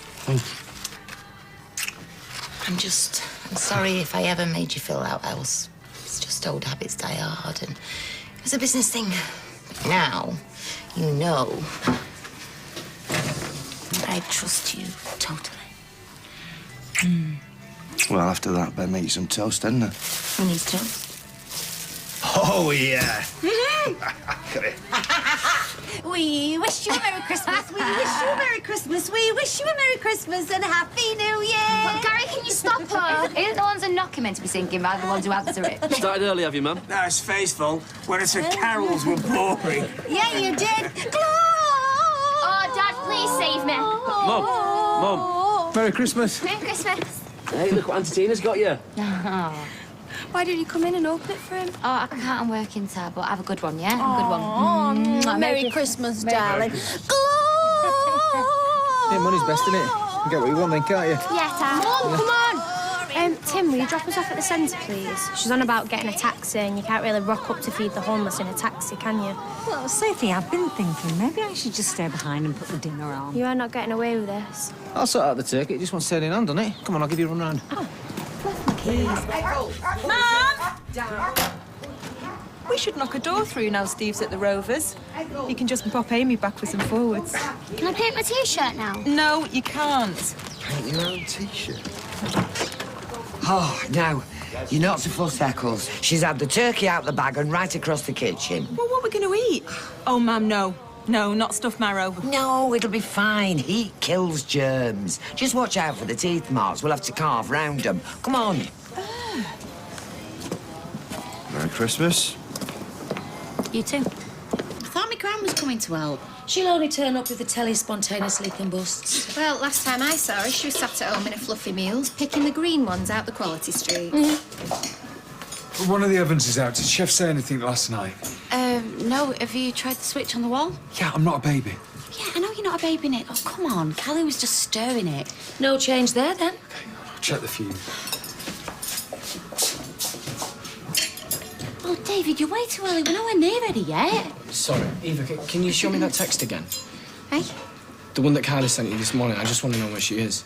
I'm sorry if I ever made you feel out. It's just old habits die hard, and it was a business thing. But now, you know, I trust you totally. Well, after that, better make you some toast, hadn't I? Who needs toast? Oh, yeah. Got it. We wish you a Merry Christmas. We wish you a Merry Christmas. We wish you a Merry Christmas and a Happy New Year. But Gary, can you stop her? Isn't the ones that knock are meant to be singing rather than the ones who answer it? Started early, have you, Mum? No, it's faithful. Whereas the carols were boring. Yeah, you did. Oh, Dad, please save me. Mum. Merry Christmas. Merry Christmas. Hey, look what Auntie Tina's got you. Why didn't you come in and open it for him? Oh, I can't. I'm working, Tab, but have a good one, yeah? A good one. Merry Christmas, darling. Hey, money's best, innit? You can get what you want then, can't you? Yeah, Tab. Mum, come on. Tim, will you drop us off at the centre, please? She's on about getting a taxi, and you can't really rock up to feed the homeless in a taxi, can you? Well, Sophie, I've been thinking maybe I should just stay behind and put the dinner on. You are not getting away with this. I'll sort out the turkey. It just wants turning on, doesn't it? Come on, I'll give you a run round. Mum! We should knock a door through now Steve's at the Rovers. You can just pop Amy backwards and forwards. Can I paint my T-shirt now? No, you can't. Paint your own T-shirt. Oh, no. You're not to fuss, Eccles. She's had the turkey out the bag and right across the kitchen. Well, what are we going to eat? Oh, Ma'am, no. No, not stuffed marrow. No, it'll be fine. Heat kills germs. Just watch out for the teeth marks. We'll have to carve round them. Come on. Merry Christmas. You too. I thought my gran was coming to help. She'll only turn up if the telly spontaneously combusts. Well, last time I saw her, she was sat at home in her fluffy meals, picking the green ones out the quality street. One of the ovens is out. Did Chef say anything last night? No. Have you tried the switch on the wall? Yeah, I'm not a baby. Yeah, I know you're not a baby, Nick. Oh, come on. Callie was just stirring it. No change there, then. I'll check the fuse. Oh, David, you're way too early. We're nowhere near ready yet. Sorry, Eva, can you show me that text again? Hey? The one that Kylie sent you this morning. I just want to know where she is.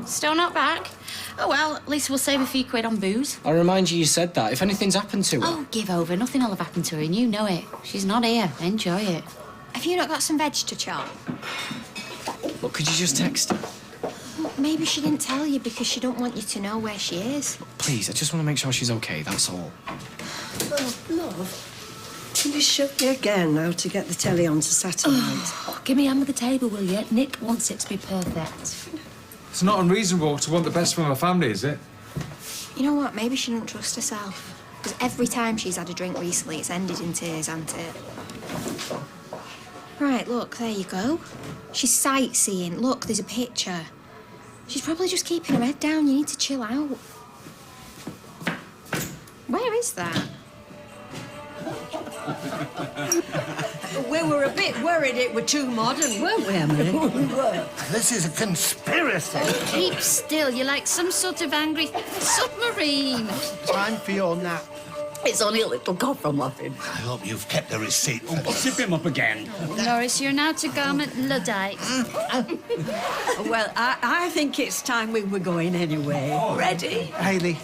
Still not back. Oh, well, at least we'll save a few quid on booze. I'll remind you said that. If anything's happened to her... Oh, give over. Nothing will have happened to her, and you know it. She's not here. Enjoy it. Have you not got some veg to chop? Look, could you just text her? Well, maybe she didn't tell you because she don't want you to know where she is. Please, I just want to make sure she's okay, that's all. Oh, love, can you show me again how to get the telly onto satellite? Oh, give me a hand with the table, will you? Nick wants it to be perfect. It's not unreasonable to want the best for my family, is it? You know what? Maybe she don't trust herself. Because every time she's had a drink recently, it's ended in tears, hasn't it? Right, look, there you go. She's sightseeing. Look, there's a picture. She's probably just keeping her head down. You need to chill out. Where is that? We were a bit worried it were too modern, weren't we, Emily? We were. This is a conspiracy. Keep still. You're like some sort of angry submarine. Time for your nap. It's only a little cough from laughing. I hope you've kept the receipt. Oh, zip him up again. Norris, you're now to garment Luddite. Well, I think it's time we were going anyway. Ready? Hayley.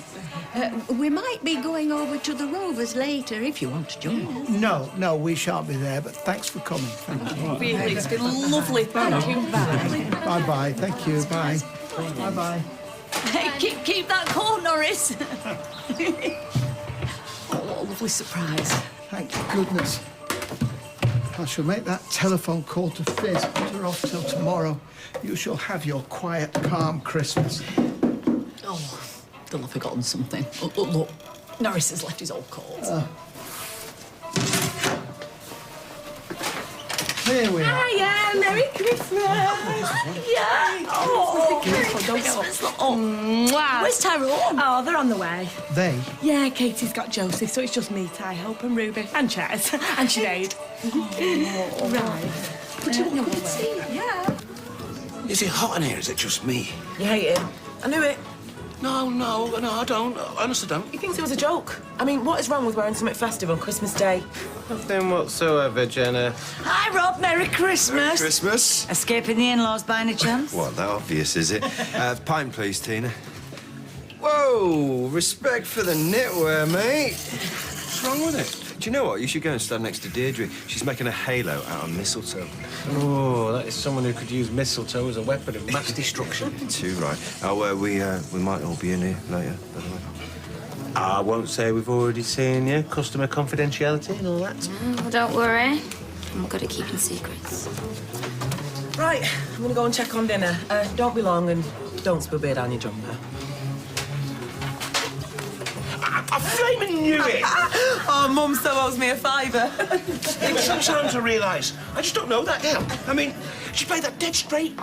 We might be going over to the Rovers later if you want to join us. No, we shan't be there, but thanks for coming. Thank you. Really, it's been lovely. Thank you. Bye. Bye-bye. Thank you. Bye. Bye-bye. Hey, keep that cool, Norris. Oh, what a lovely surprise. Thank goodness. I shall make that telephone call to Fizz. Put her off till tomorrow. You shall have your quiet, calm Christmas. Oh, they'll have forgotten something. Look, Norris has left his old coat. Here we are. Hiya, Merry Christmas. Yeah. Oh, Merry Christmas. Oh, mwah. Where's Tyrone? Oh, they're on the way. They? Yeah, Katie's got Joseph, so it's just me, Ty, Hope and Ruby and Chez and Sinead. Right. But you know what? Yeah. Is it hot in here? Is it just me? You hate it? I knew it. No, I don't. Honestly, don't. He thinks it was a joke. I mean, what is wrong with wearing something festive on Christmas Day? Nothing whatsoever, Jenna. Hi, Rob. Merry Christmas. Christmas? Escaping the in-laws by any chance? What, that obvious, is it? Pint, please, Tina. Whoa, respect for the knitwear, mate. What's wrong with it? Do you know what? You should go and stand next to Deirdre. She's making a halo out of mistletoe. Oh, that is someone who could use mistletoe as a weapon of mass destruction. Too right. Oh, we might all be in here later, by the way. I won't say we've already seen you. Customer confidentiality and all that. Oh, don't worry. I'm good at keeping secrets. Right, I'm gonna go and check on dinner. Don't be long and don't spill beer down your jumper. I flaming knew it! Oh, Mum still owes me a fiver. Sometimes I realise I just don't know that now. I mean, she played that dead straight.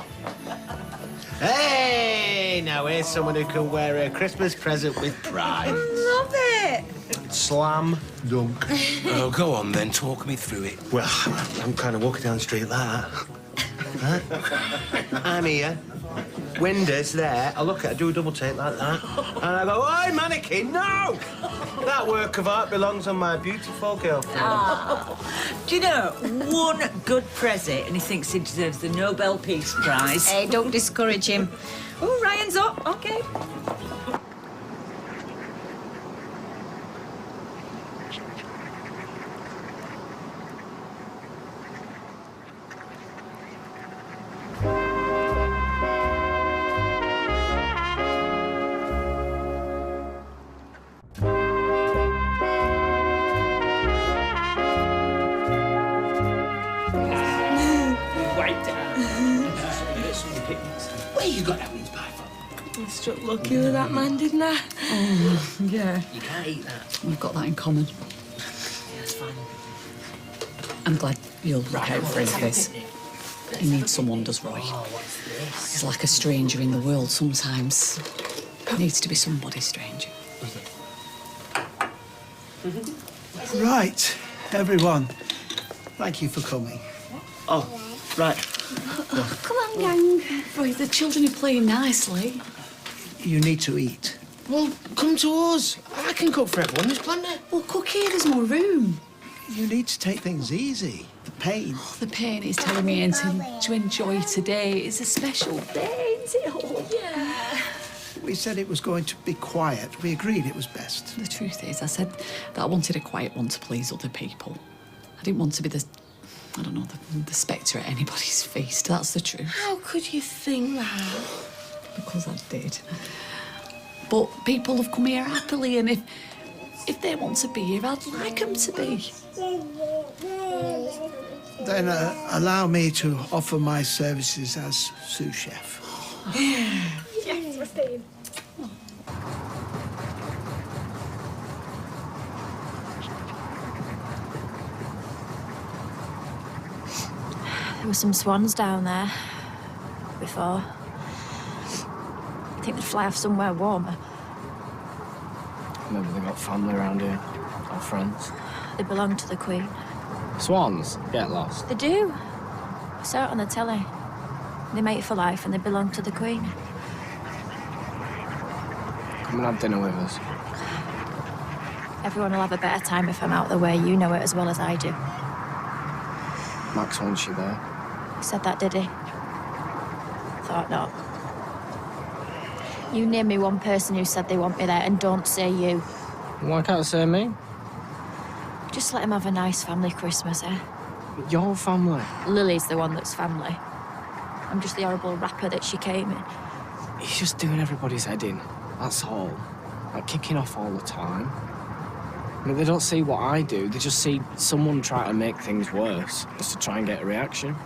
Hey, now here's someone who can wear a Christmas present with pride. Love it. Slam dunk. Oh, go on then, talk me through it. Well, I'm kind of walking down the street like that. Huh? I'm here. Windows there. I look at her, do a double take like that. And I go, oi, mannequin, no! That work of art belongs on my beautiful girlfriend. Do you know, one good present and he thinks he deserves the Nobel Peace Prize. Hey, don't discourage him. Oh, Ryan's up. OK. Where you got that mince pie from? I struck lucky with that man, didn't I? Oh, yeah. You can't eat that. We've got that in common. Yeah, it's fine. I'm glad you'll look out for him, Fizz. He needs someone, does Roy. He's like a stranger in the world sometimes. Needs to be somebody's stranger. Right, everyone. Thank you for coming. Oh, right. Come on, gang. Roy, the children are playing nicely. You need to eat. Well, come to us. I can cook for everyone. There's plenty. Well, cook here, there's more room. You need to take things easy. The pain. Oh, the pain is telling me to enjoy today. It's a special day, isn't it? Oh, yeah. We said it was going to be quiet. We agreed it was best. The truth is, I said that I wanted a quiet one to please other people. I didn't want to be I don't know, the spectre at anybody's feast. That's the truth. How could you think that? Because I did. But people have come here happily, and if they want to be here, I'd like them to be. Then allow me to offer my services as sous chef. Yes, we're staying. There were some swans down there before. I think they'd fly off somewhere warmer. Maybe they got family around here, or friends. They belong to the Queen. Swans get lost. They do. I saw it on the telly. They mate for life and they belong to the Queen. Come and have dinner with us. Everyone will have a better time if I'm out the way. You know it as well as I do. Max wants you there. He said that, did he? Thought not. You name me one person who said they want me there, and don't say you. Why can't I say me? Just let him have a nice family Christmas, eh? Your family. Lily's the one that's family. I'm just the horrible rapper that she came in. He's just doing everybody's head in. That's all. Like kicking off all the time. I mean, they don't see what I do. They just see someone try to make things worse, just to try and get a reaction.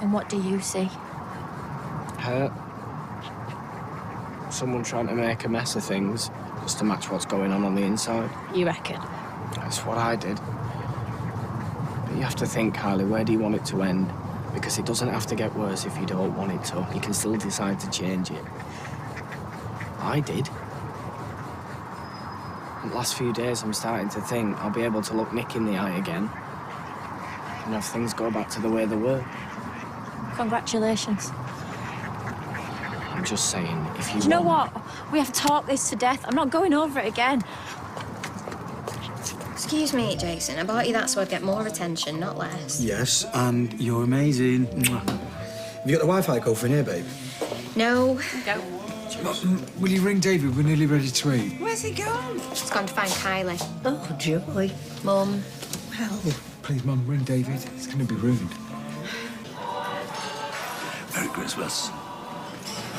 And what do you see? Hurt. Someone trying to make a mess of things, just to match what's going on the inside. You reckon? That's what I did. But you have to think, Kylie, where do you want it to end? Because it doesn't have to get worse if you don't want it to. You can still decide to change it. I did. In the last few days, I'm starting to think I'll be able to look Nick in the eye again and have things go back to the way they were. Congratulations. I'm just saying, if you Do you know what? We have talked this to death. I'm not going over it again. Excuse me, Jason. I bought you that so I'd get more attention, not less. Yes, and you're amazing. Mwah. Have you got the Wi-Fi code for in here, babe? No. Go. Will you ring David? We're nearly ready to eat. Where's he gone? She's gone to find Kylie. Oh, joy. Mum. Well, please, Mum, ring David. It's going to be rude. Merry Christmas.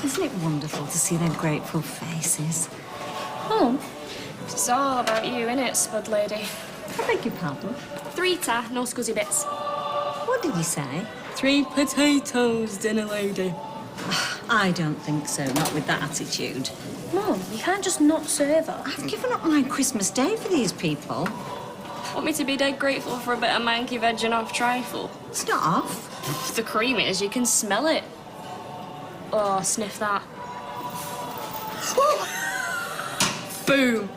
Isn't it wonderful to see their grateful faces? Oh, it's all about you, innit, Spud Lady? I beg your pardon? 3 ta, no scuzzy bits. What did you say? 3 potatoes, dinner lady. I don't think so, not with that attitude. Mum, you can't just not serve her. I've given up my Christmas day for these people. Want me to be dead grateful for a bit of manky veg and off trifle? It's not off. The cream is, you can smell it. Oh, sniff that. Boom.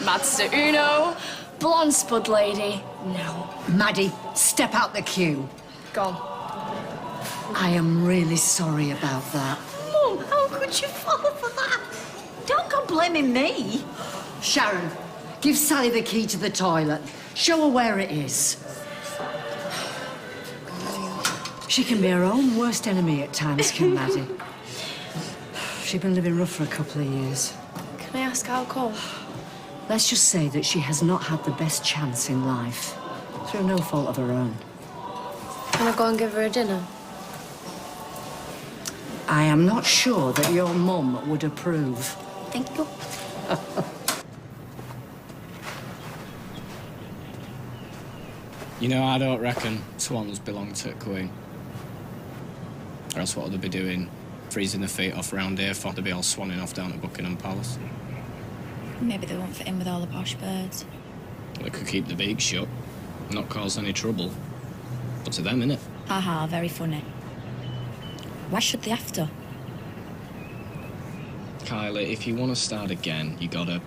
Mazda Uno, blonde Spud Lady. No. Maddie, step out the queue. Gone. I am really sorry about that. Mum, How'd you fall for that? Don't go blaming me. Sharon, give Sally the key to the toilet. Show her where it is. She can be her own worst enemy at times, can Maddie? She's been living rough for a couple of years. Can I ask how come? Let's just say that she has not had the best chance in life, through no fault of her own. Can I go and give her a dinner? I am not sure that your mum would approve. Thank you. You know, I don't reckon swans belong to the Queen. Or else what would they be doing? Freezing their feet off around here for to be all swanning off down at Buckingham Palace. Maybe they won't fit in with all the posh birds. They could keep the beaks shut, not cause any trouble. Up to them, innit? Haha, very funny. Why should they have to? Kylie, if you want to start again, you gotta...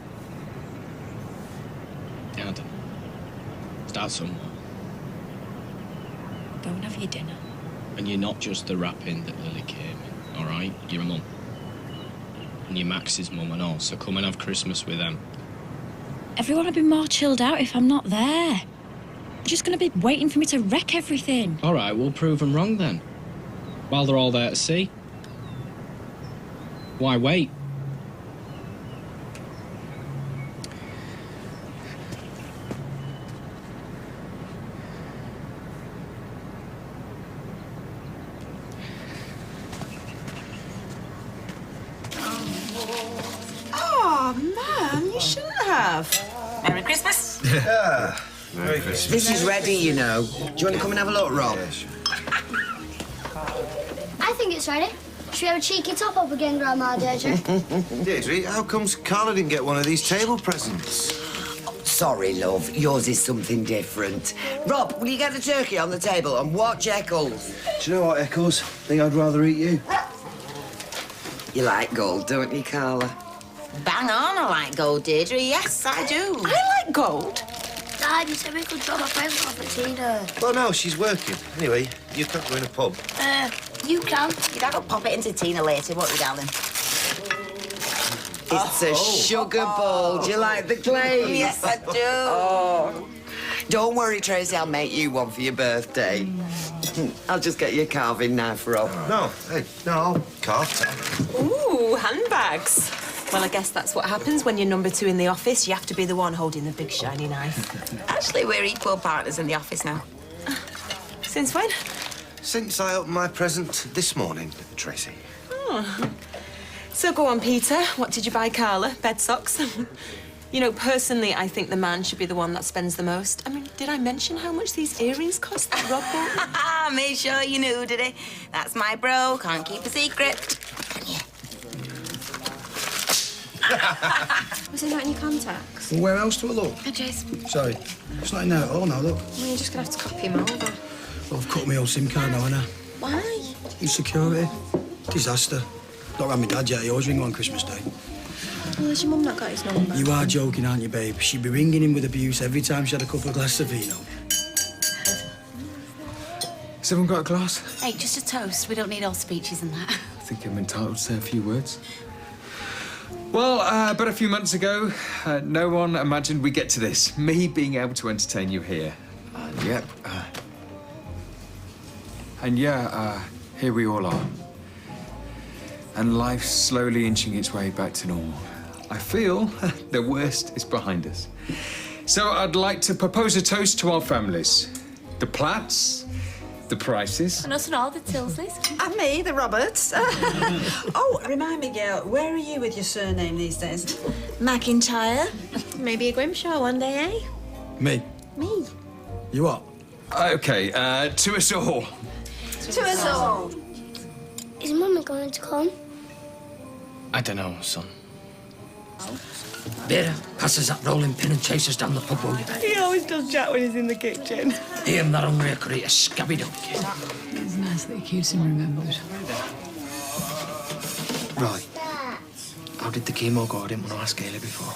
I don't know. Start somewhere. Go and have your dinner. And you're not just the wrapping that Lily came in, all right? You're a mum. And you're Max's mum and all, so come and have Christmas with them. Everyone will be more chilled out if I'm not there. They're just going to be waiting for me to wreck everything. All right, we'll prove them wrong then. While they're all there to see. Why wait? Oh, Mum, you shouldn't have. Merry Christmas. Yeah. Merry Christmas. This is ready, you know. Do you want to come and have a look, Rob? Yeah, sure. I think it's ready. Should we have a cheeky top-up again, Grandma Deirdre? Deirdre, how comes Carla didn't get one of these table presents? Sorry, love. Yours is something different. Rob, will you get the turkey on the table and watch Eccles? Do you know what, Eccles? I think I'd rather eat you. You like gold, don't you, Carla? Bang on, I like gold, Deirdre. Yes, I do. I like gold. Dad, you said we could drop a present off at Tina. Well, no, she's working. Anyway, you can't go in a pub. You can. Your dad will pop it into Tina later, won't you, darling? It's a sugar bowl. Do you like the glaze? Yes, I do. Oh. Don't worry, Tracy, I'll make you one for your birthday. I'll just get you a carving knife, Rob. No, hey, no, I'll carve. Ooh, handbags. Well, I guess that's what happens when you're number 2 in the office. You have to be the one holding the big shiny knife. Actually, we're equal partners in the office now. Since when? Since I opened my present this morning, Tracy. Oh. So go on, Peter. What did you buy Carla? Bed socks? You know, personally, I think the man should be the one that spends the most. I mean, did I mention how much these earrings cost that Rob bought? Made sure you knew, did he? That's my bro. Can't keep a secret. Can you? Was it not in your contacts? Well, where else do I look? Jace. Sorry. It's not in there at all now, look. Well, you're just going to have to copy him over. Well, I've cut my old SIM card now, haven't I? Why? Insecurity. Disaster. Not around my dad yet. He always ring on Christmas Day. Well, has your mum not got his number? You are joking, aren't you, babe? She'd be ringing him with abuse every time she had a couple of glasses of vino. Has everyone got a glass? Hey, just a toast. We don't need all speeches and that. I think I'm entitled to say a few words. Well, but a few months ago, no one imagined we'd get to this. Me being able to entertain you here. And here we all are. And life's slowly inching its way back to normal. I feel the worst is behind us. So I'd like to propose a toast to our families. The Platts, the Prices. And us and all the Tilsleys. And me, the Roberts. Oh, remind me, girl, where are you with your surname these days? McIntyre. Maybe a Grimshaw one day, eh? Me? Me. You what? Okay, to us all. To us all. Is Mummy going to come? I don't know, son. Vera, pass us that rolling pin and chase us down the pub, will you? He always does chat when he's in the kitchen. Him, that hungry could eat a scabby donkey. It's nice that he keeps him remembered. Right. How did the chemo go? I didn't want to ask Hayley before.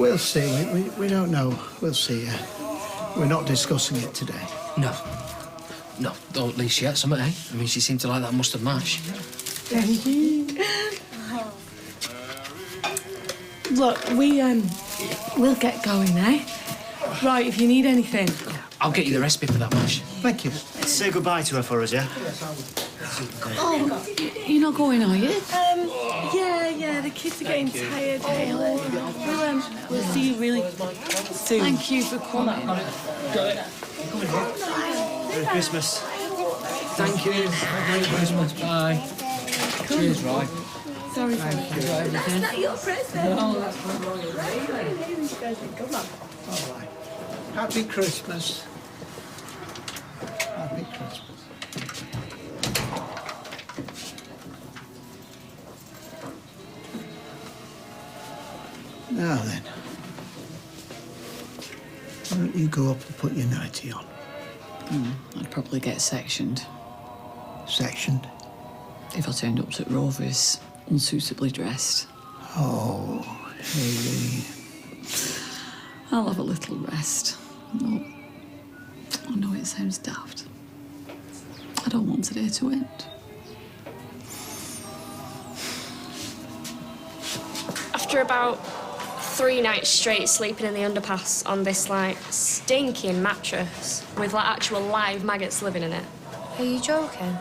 We'll see. We don't know. We'll see. We're not discussing it today. No. No, though at least she had some, eh? I mean, she seemed to like that mustard mash. Look, we'll get going, eh? Right, if you need anything. I'll get you the recipe for that mash. Thank you. Say goodbye to her for us, yeah? Oh, you're not going, are you? Yeah, the kids are getting tired. Hey, we'll see you really soon. Thank you for coming. Merry Christmas. Thank you. Merry Christmas. Bye. Cheers, Roy. Sorry for everything. That's not your present. No, that's Come on. All right. Happy Christmas. Happy Christmas. Now then, why don't you go up and put your nightie on? I'd probably get sectioned. Sectioned? If I turned up at Rovers unsuitably dressed. Oh, Hayley. I'll have a little rest. No, I know it sounds daft. I don't want today to end. After about 3 nights straight sleeping in the underpass on this, like, stinking mattress with, like, actual live maggots living in it. Are you joking?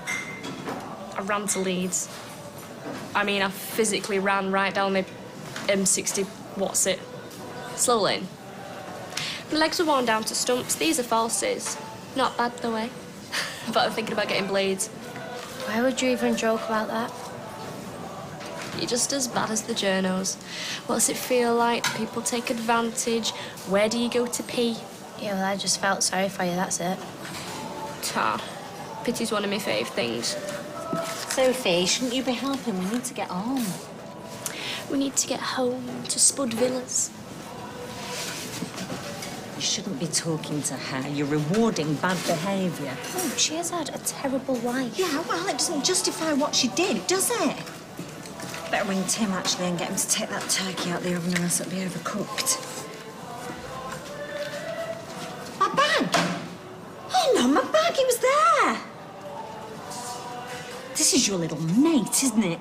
I ran to Leeds. I mean, I physically ran right down the M60, what's it, slow lane. My legs were worn down to stumps. These are falsies. Not bad, the way. But I'm thinking about getting blades. Why would you even joke about that? You're just as bad as the journos. What's it feel like? People take advantage. Where do you go to pee? Yeah, well, I just felt sorry for you, that's it. Ta. Pity's one of my fave things. Sophie, shouldn't you be helping? We need to get home. We need to get home to Spud Villas. You shouldn't be talking to her. You're rewarding bad behaviour. Oh, she has had a terrible life. Yeah, well, it doesn't justify what she did, does it? Better ring Tim, actually, and get him to take that turkey out the oven, or else it'll be overcooked. My bag! Oh, no, my bag, it was there! This is your little mate, isn't it?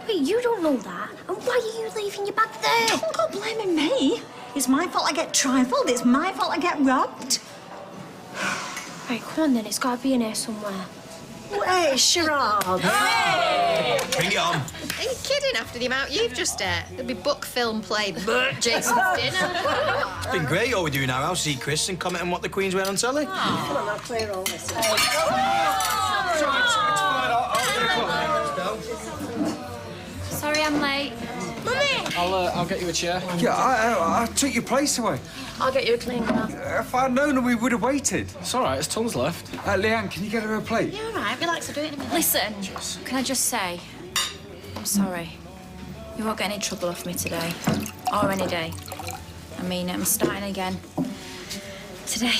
Wait, you don't know that? And why are you leaving your bag there? Don't go blaming me. It's my fault I get trifled. It's my fault I get robbed. Right, come on then, it's got to be in here somewhere. Hey, charade. Hey! Bring it on. Are you kidding after the amount you've just ate? There'll be book, film, play, Jason's dinner. It's been great all we do now. I'll see Chris and comment on what the Queen's wearing on telly. Come on, I'll clear all this. Sorry I'm late. Mummy! I'll get you a chair. Yeah, I took your place away. I'll get you a clean glass. If I'd known, we would have waited. It's all right, there's tons left. Leanne, can you get her a plate? Yeah, all right, relax, I'll do it in a minute. Listen, can I just say, I'm sorry. You won't get any trouble off me today. Or any day. I mean it, I'm starting again. Today.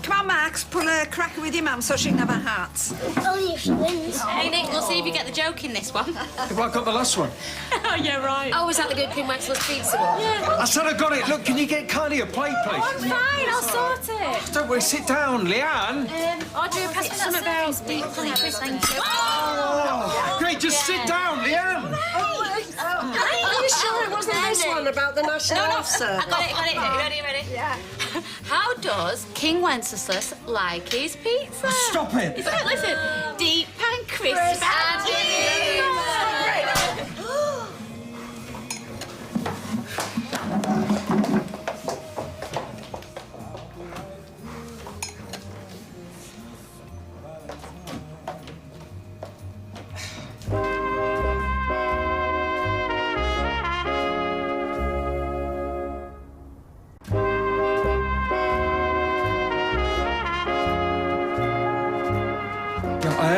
Come on, Max, pull a cracker with your mum so she can have her hearts. Only if she wins. Hey, Nick, we'll see if you get the joke in this one. Have I got the last one? Oh, yeah, right. Oh, was that the good King Wenceslaw's pizza one? Yeah. I said I got it. Look, can you get Carly a plate, please? Oh, fine, I'll sort it. Don't worry, sit down, Leanne. Audrey, pass me something about deep honey crisp, thank you. Oh, great, just sit down, Leanne. Are you sure it wasn't this one about the National Health Service? I got it. Ready? Yeah. How does King Wenceslas like his pizza? Stop it. It's listen, deep and crisp and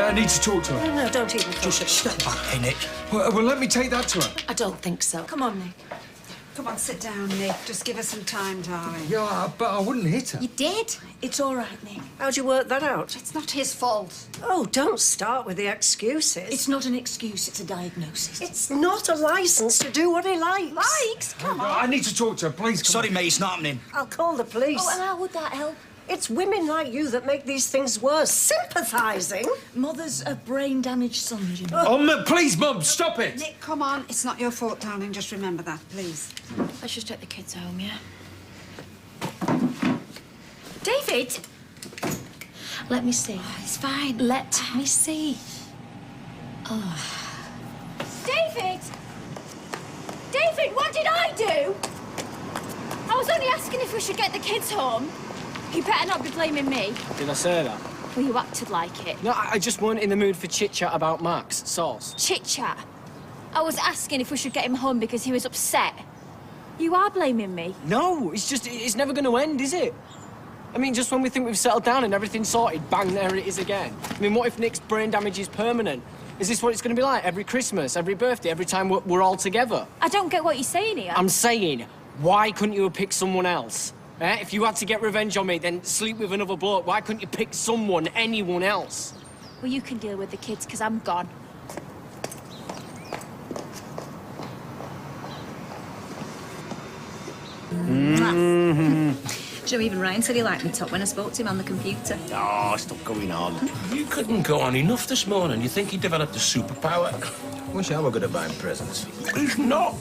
I need to talk to her. No, don't even push it. Stop. Hey, Nick. Well, let me take that to her. I don't think so. Come on, Nick. Come on, sit down, Nick. Just give us some time, darling. Yeah, but I wouldn't hit her. You did? It's all right, Nick. How'd you work that out? It's not his fault. Oh, don't start with the excuses. It's not an excuse, it's a diagnosis. It's not a license to do what he likes. Likes? Come on. I need to talk to her, please. Sorry, mate, it's not happening. I'll call the police. Oh, and how would that help? It's women like you that make these things worse. Sympathising. Mothers of brain-damaged sons, you know. Please, Mum, stop it! Nick, come on. It's not your fault, darling. Just remember that, please. Let's just take the kids home, yeah? David! Let me see. It's fine. Let me see. David! David, what did I do? I was only asking if we should get the kids home. You better not be blaming me. Did I say that? Well, you acted like it. No, I just weren't in the mood for chit-chat about Max. Sauce. Chit-chat. I was asking if we should get him home because he was upset. You are blaming me. No, it's never going to end, is it? I mean, just when we think we've settled down and everything's sorted, bang, there it is again. I mean, what if Nick's brain damage is permanent? Is this what it's going to be like every Christmas, every birthday, every time we're all together? I don't get what you're saying here. I'm saying, why couldn't you have picked someone else? If you had to get revenge on me, then sleep with another bloke. Why couldn't you pick someone, anyone else? Well, you can deal with the kids because I'm gone. Do you know, even Ryan said he liked me top when I spoke to him on the computer. Oh, stop going on. You couldn't go on enough this morning. You think he developed a superpower? Wish I were good at buying presents. He's not.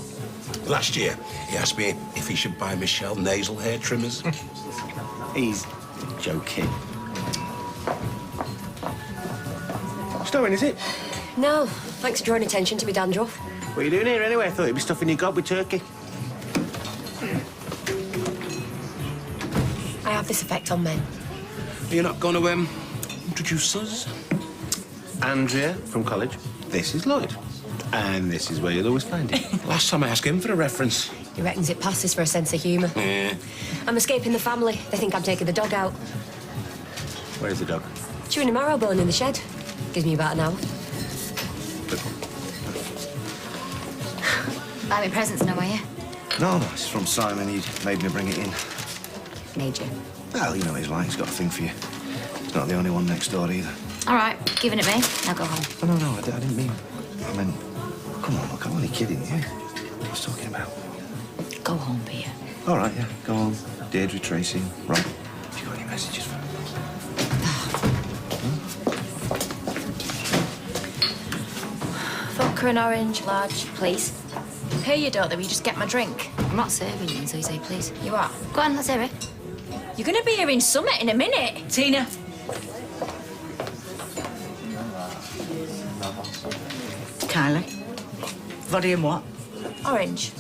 Last year, he asked me if he should buy Michelle nasal hair trimmers. He's joking. Stowing, is it? No, thanks for drawing attention to me dandruff. What are you doing here anyway? I thought you'd be stuffing your gob with turkey. I have this effect on men. You're not going to, introduce us? Andrea from college. This is Lloyd. And this is where you'll always find it. Last time I asked him for a reference. He reckons it passes for a sense of humour. Yeah. I'm escaping the family. They think I'm taking the dog out. Where's the dog? Chewing a marrowbone in the shed. Gives me about an hour. Buy me presents now, are you? No, it's from Simon. He made me bring it in. Made you? Well, you know what he's like. He's got a thing for you. He's not the only one next door either. All right, giving it me. Now go home. Oh, no, I didn't mean... I meant... Come on, look, I'm only kidding you. What I was talking about? Go home, Peter. All right, yeah, go on. Deirdre, Tracy, Rob. Have you got any messages for me? Vodka and orange, large, please. Here you don't, though. You just get my drink. I'm not serving you until you say please. You are? Go on, let's hear it. You're going to be hearing summit in a minute. Tina. Kylie. Volume what? Orange.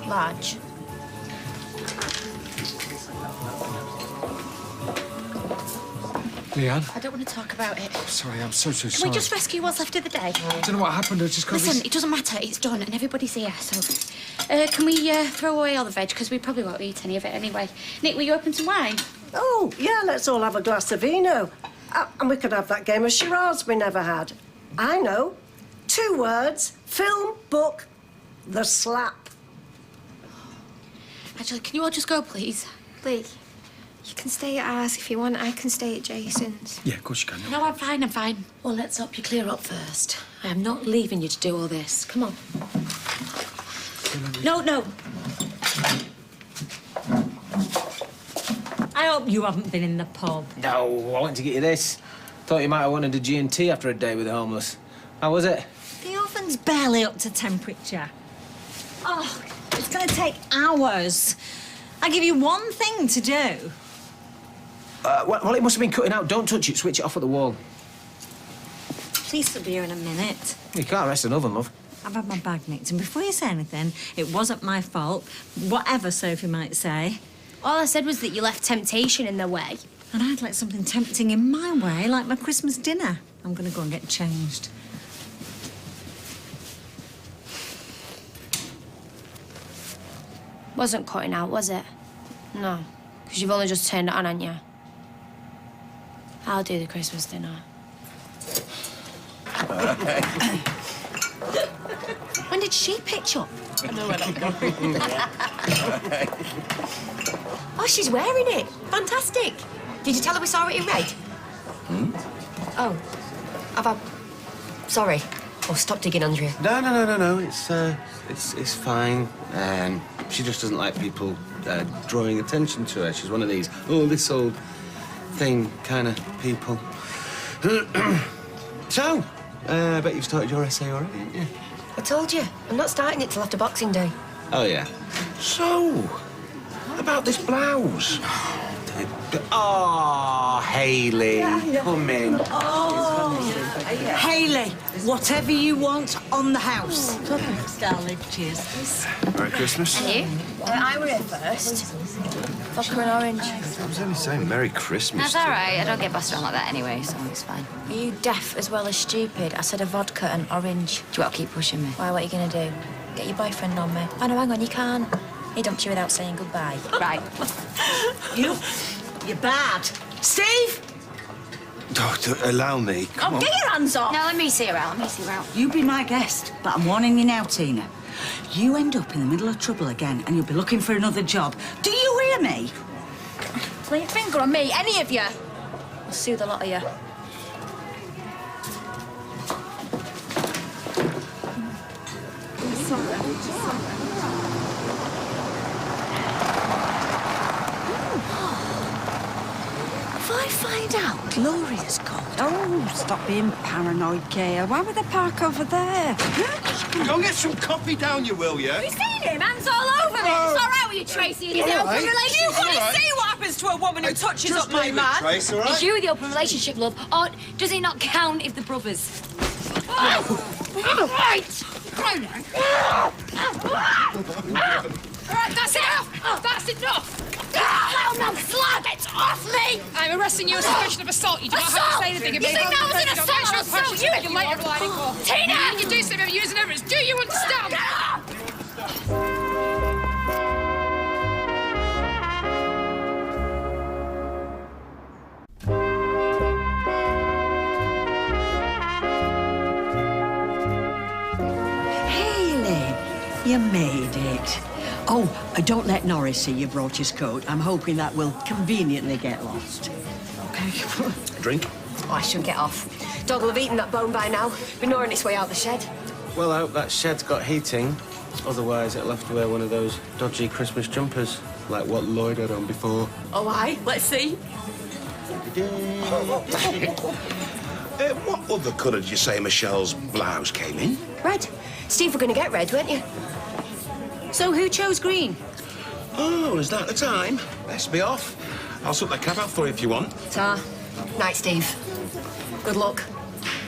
Large. Leanne? I don't want to talk about it. Sorry, I'm so Can sorry. we just rescue what's left of the day? I don't know what happened. I just got Listen, this... it doesn't matter. It's done and everybody's here, so... can we throw away all the veg? Because we probably won't eat any of it anyway. Nick, will you open some wine? Oh, yeah, let's all have a glass of vino. And we could have that game of charades we never had. I know. 2 words, film, book, the slap. Actually, can you all just go, please? Lee, you can stay at ours if you want. I can stay at Jason's. Yeah, of course you can. No, I'm fine, I'm fine. Well, let's hope you clear up first. I am not leaving you to do all this. Come on. No, no. I hope you haven't been in the pub. No, I went to get you this. Thought you might have wanted a G&T after a day with the homeless. How was it? The oven's barely up to temperature. Oh, it's going to take hours. I give you one thing to do. Well, it must have been cutting out. Don't touch it. Switch it off at the wall. Police will be here in a minute. You can't rest an oven, love. I've had my bag nicked, and before you say anything, it wasn't my fault. Whatever Sophie might say. All I said was that you left temptation in the way. And I'd let something tempting in my way, like my Christmas dinner. I'm going to go and get changed. Wasn't cutting out, was it? No, because you've only just turned it on, haven't you? I'll do the Christmas dinner. When did she pitch up? I know where that goes. Oh, she's wearing it. Fantastic. Did you tell her we saw it in red? Oh. Have I... Sorry. Oh, stop digging, Andrea. No. It's fine. She just doesn't like people drawing attention to her. She's one of these, oh, this old thing kind of people. So, I bet you've started your essay already, haven't you? I told you, I'm not starting it till after Boxing Day. Oh, yeah. So, about this blouse. Oh, Hayley, come in. Hayley, whatever you want on the house. Darling, cheers. Merry Christmas. And you? I were here first. Vodka and orange. I was only saying Merry Christmas. That's all right. I don't get bossed around like that anyway, so it's fine. Are you deaf as well as stupid? I said a vodka and orange. Do you want to keep pushing me? Why, what are you going to do? Get your boyfriend on me? Oh, no, hang on, you can't. He dumped you without saying goodbye. Right. You're bad. Steve! Oh, allow me. Come on. Get your hands off. No, let me see her out. Let me see her out. You be my guest, but I'm warning you now, Tina. You end up in the middle of trouble again and you'll be looking for another job. Do you hear me? Lay your finger on me, any of you. I'll sue the lot of you. If I find out Gloria's called... Oh, stop being paranoid, Gail. Why would they park over there? Go and get some coffee down, you will, yeah? Have you seen him? Hands all over me. It's all right with you, Tracy, and his open relationship. You've got to see what happens to a woman who touches up my man. Trace, all right? It's you with the open relationship, love. Or does it not count if the brothers? Right. All right, that's enough. That's enough. Well, no, slag, it's off me. I'm arresting you on suspicion of assault. You do not have to say anything. You think that was an assault? You Tina! You can do something using evidence. Do you understand? Hayley, you made it. Oh, don't let Norris see you brought his coat. I'm hoping that will conveniently get lost. Okay. Drink? Oh, I should get off. Dog will have eaten that bone by now. Been gnawing its way out the shed. Well, I hope that shed's got heating. Otherwise, it'll have to wear one of those dodgy Christmas jumpers, like what Lloyd had on before. Oh, aye. Let's see. What other colour did you say Michelle's blouse came in? Red. Steve, we're going to get red, weren't you? So who chose green? Oh, is that the time? Best be off. I'll sort the cab out for you if you want. Ta. Night, Steve. Good luck.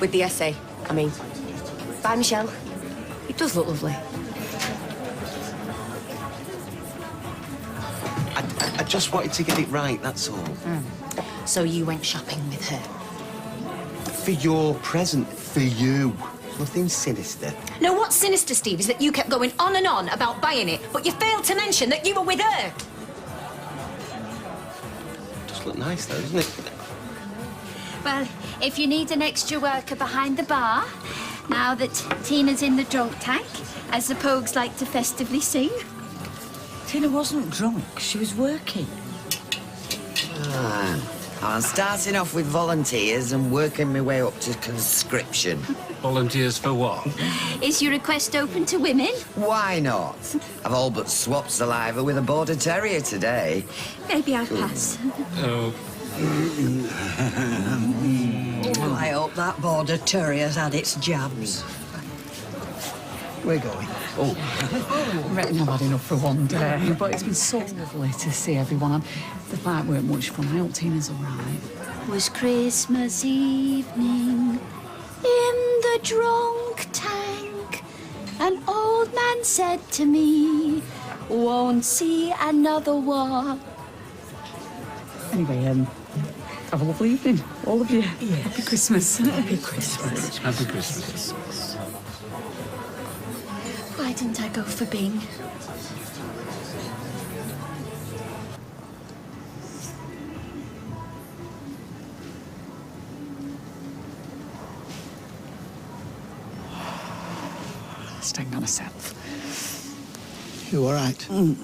With the essay, I mean. Bye, Michelle. It does look lovely. I just wanted to get it right, that's all. So you went shopping with her? For your present, for you. Nothing sinister. No, what's sinister, Steve, is that you kept going on and on about buying it, but you failed to mention that you were with her. Does look nice, though, doesn't it? Well, if you need an extra worker behind the bar, now that Tina's in the drunk tank, as the Pogues like to festively sing. Tina wasn't drunk. She was working. I'm starting off with volunteers and working my way up to conscription. Volunteers for what? Is your request open to women? Why not? I've all but swapped saliva with a border terrier today. Maybe I'll pass. Oh. I hope that border terrier's had its jabs. We're going. I reckon I've had enough for one day, but it's been so lovely to see everyone. The fight weren't much fun. I hope Tina's all right. Was Christmas evening in the drunk tank. An old man said to me, won't see another war. Anyway, have a lovely evening, all of you. Yes. Happy Christmas. Happy Christmas. Happy Christmas. Why didn't I go for Bing? Just hang on a sec. You all right? Oh,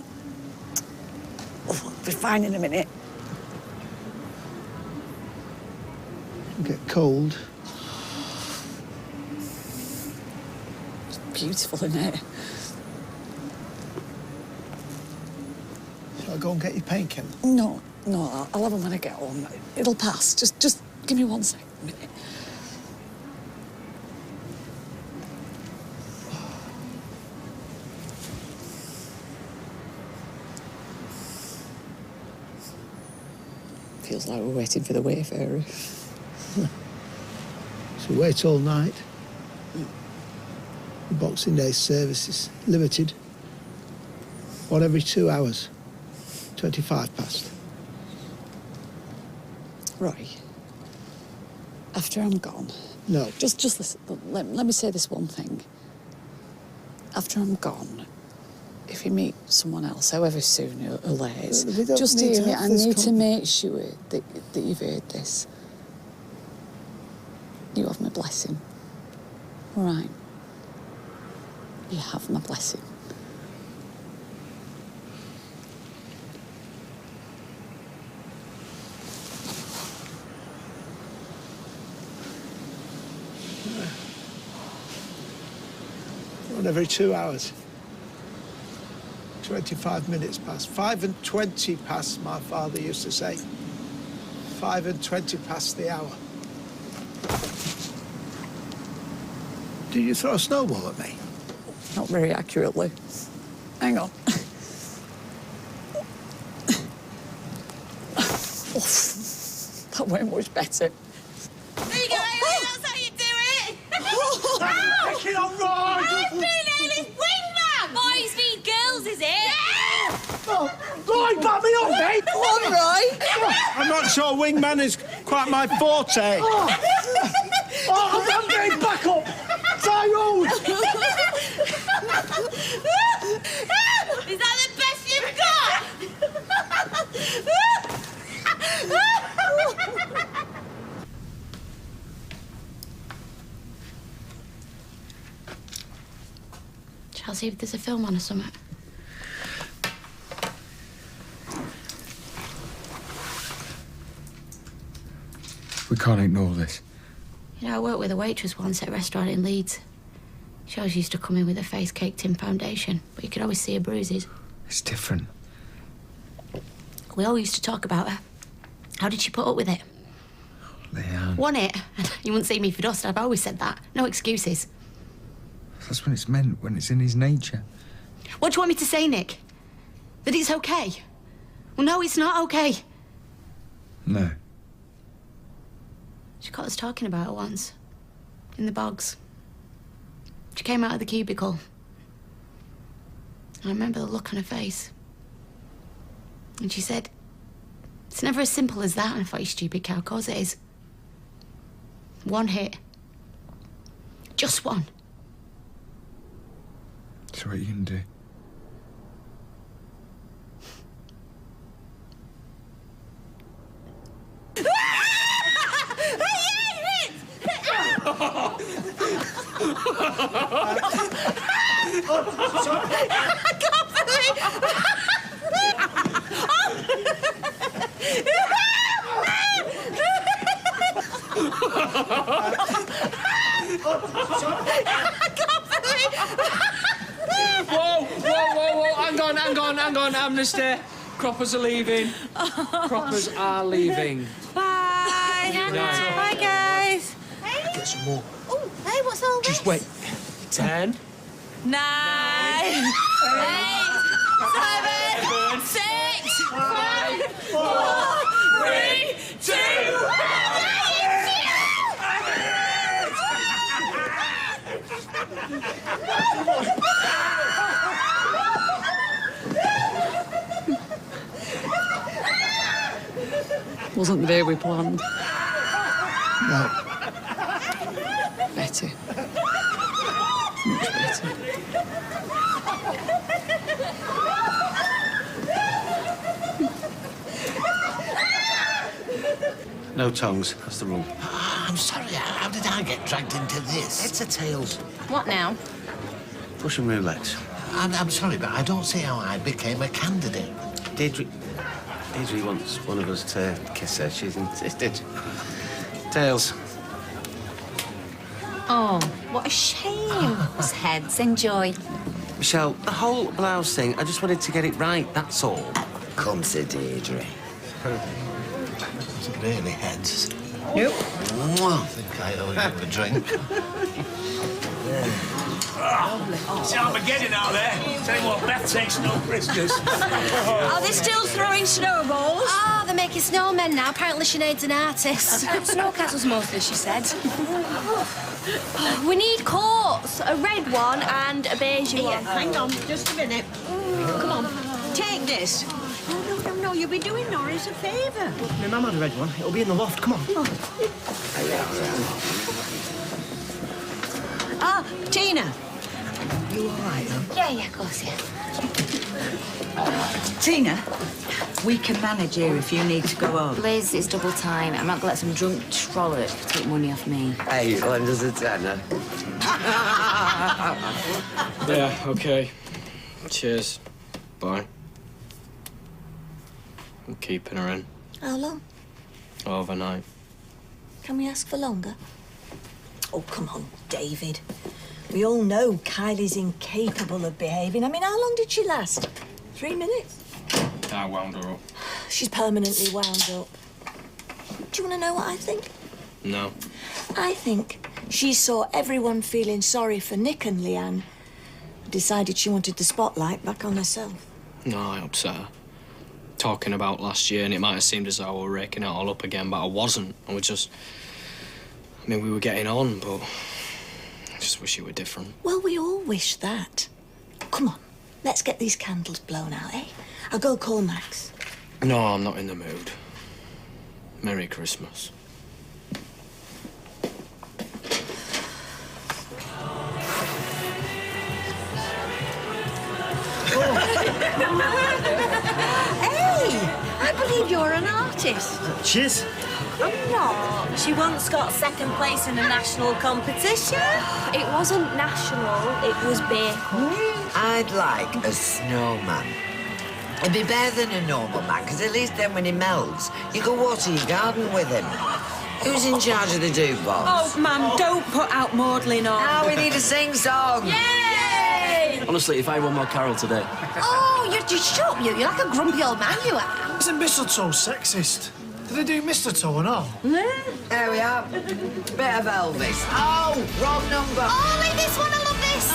I'll be fine in a minute. You get cold. It's beautiful, isn't it? Shall I go and get your painkiller? No, No, I'll have them when I get home. It'll pass. Just give me 1 second. Feels like we're waiting for the Wayfarer. So wait all night. The Boxing Day service is limited. 1 every 2 hours. 25 past. Roy, after I'm gone... No. Just listen. Let me say this one thing. After I'm gone, if you meet someone else, however soon or late, We don't just need hear to me. have I this need to make sure that you've heard this. You have my blessing. All right? You have my blessing. One every 2 hours. 25 minutes past. 5 and 20 past, my father used to say. 5 and 20 past the hour. Did you throw a snowball at me? Not very accurately. Hang on. That went much better. There you go, Amy, that's how you do it! Take it on, Roy! I've been Amy's wingman! Boys need girls, is it? Yeah! Oh, Roy, back me up, mate! Come on, Roy! I'm not sure wingman is quite my forte. I'm getting back up! Tyrone! Is that the best you've got? Shall I see if there's a film on or something? We can't ignore this. You know, I worked with a waitress once at a restaurant in Leeds. She always used to come in with her face caked in foundation, but you could always see her bruises. It's different. We all used to talk about her. How did she put up with it? Leanne. Won it. You wouldn't see me for dust. I've always said that. No excuses. That's when it's meant, when it's in his nature. What do you want me to say, Nick? That it's okay? Well, no, it's not okay. No. She got us talking about it once. In the bogs. She came out of the cubicle. I remember the look on her face. And she said, "It's never as simple as that." And I thought, "You stupid cow, of course it is. One hit. Just one." So what you can do? I can't Whoa! Hang on, Amnesty. Croppers are leaving. Croppers are leaving. Bye. Night. Bye, guys. Get some more. Oh, hey, what's all Just wait. 10. 9, 8, 7, 6, 5, 4, 3, 2, Wasn't the day we planned. No. Better. Much better. No tongues, that's the rule. I'm sorry, how did I get dragged into this? It's a tails. What now? Russian roulette. I'm sorry, but I don't see how I became a candidate. Deirdre wants one of us to kiss her. She's insisted. Tails. Oh, what a shame. It's heads. Enjoy. Michelle, the whole blouse thing, I just wanted to get it right, that's all. Come, Sir Deirdre. Is it really heads? Nope. I think I owe you a drink. It's Armageddon out there. Tell you what, Beth takes no prisoners. Are they still throwing snowballs? Oh, they're making snowmen now. Apparently Sinead's an artist. Snowcastles mostly, she said. We need coats. A red one and a beige Here, one. hang on, just a minute. Come on, take this. Oh, no, you'll be doing Norris a favour. My mum had a red one. It'll be in the loft. Come on. Ah, Tina. You all right, though? Yeah, of course, yeah. Tina, we can manage here if you need to go home. Liz, it's double time. I'm not going to let some drunk trollop take money off me. Hey, lend us a tenner. Yeah, OK. Cheers. Bye. I'm keeping her in. How long? Overnight. Can we ask for longer? Oh, come on, David. We all know Kylie's incapable of behaving. I mean, how long did she last? 3 minutes? I wound her up. She's permanently wound up. Do you want to know what I think? No. I think she saw everyone feeling sorry for Nick and Leanne, decided she wanted the spotlight back on herself. No, I upset her. Talking about last year, and it might have seemed as though I were raking it all up again, but I wasn't. I was just... I mean, we were getting on, but I just wish it were different. Well, we all wish that. Come on, let's get these candles blown out, eh? I'll go call Max. No, I'm not in the mood. Merry Christmas. Hey, I believe you're an artist. Cheers. I'm not. She once got second place in a national competition. It wasn't national, it was Bacon. I'd like a snowman. It'd be better than a normal man, because at least then when he melts, you can water your garden with him. Who's in charge of the jukebox? Oh, Mum, don't put out maudlin on. Now we need a sing-song. Yay! Honestly, if I won more Carol today. Oh, you shut up, you. You're like a grumpy old man, you are. Isn't mistletoe sexist? Did they do mistletoe and all? There we are. Bit of Elvis. Oh, wrong number. Oh, like this one, I love this.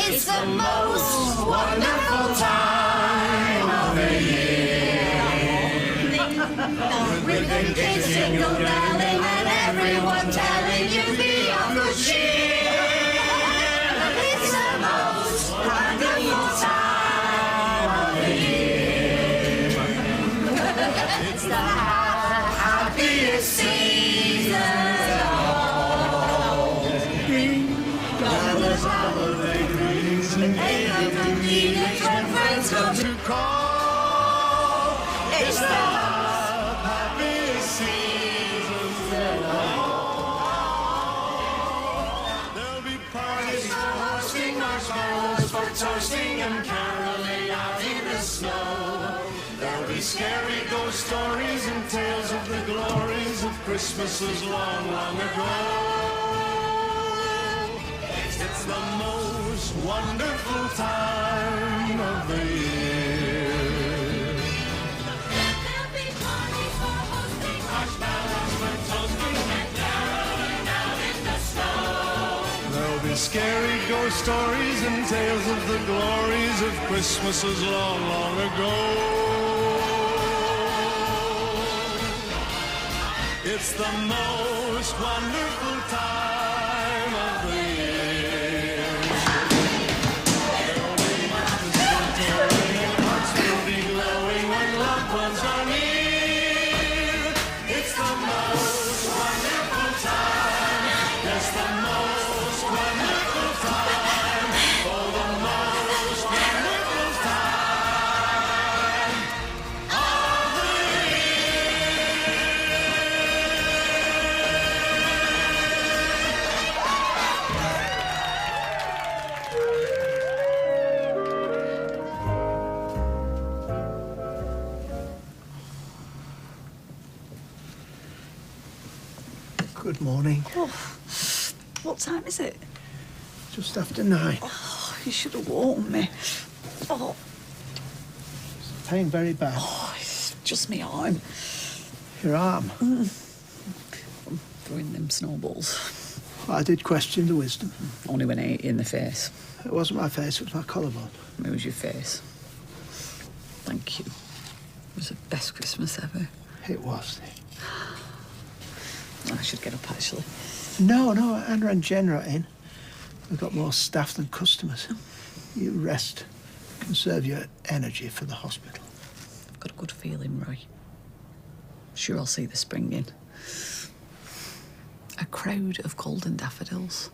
It's the most wonderful time of the year. With the kids jingle belling and everyone telling you be of good cheer. It's the most wonderful time of the year. It's the happiest season of all. Brothers, holiday greetings, and meetings when friends come to call. It's the happiest season of all. There'll be parties for hosting, marshmallows for toasting, and caroling out in the snow. There'll be scary ghost stories and tales of the glories of Christmases long, long ago. It's the most wonderful time of the year. There'll be parties for hosting, marshmallows for toasting, and caroling out in the snow. There'll be scary ghost stories and tales of the glories of Christmases long, long ago. It's the most wonderful time of the year. There'll be mountains glowing and hearts will be glowing when loved ones are near. It's the most wonderful time. Yes, the most wonderful time. Oh, the most wonderful time of the year. Good morning. Oh, what time is it? Just after 9. Oh, you should have warned me. Oh, Pain very bad. Oh, it's just me arm. Your arm? I'm throwing them snowballs. I did question the wisdom. Only when I hit you in the face. It wasn't my face, it was my collarbone. It was your face. Thank you. It was the best Christmas ever. It was. I should get up, actually. No, Anna and Jen are in. We've got more staff than customers. You rest. Conserve your energy for the hospital. I've got a good feeling, Roy. Sure, I'll see the spring in. A crowd of golden daffodils.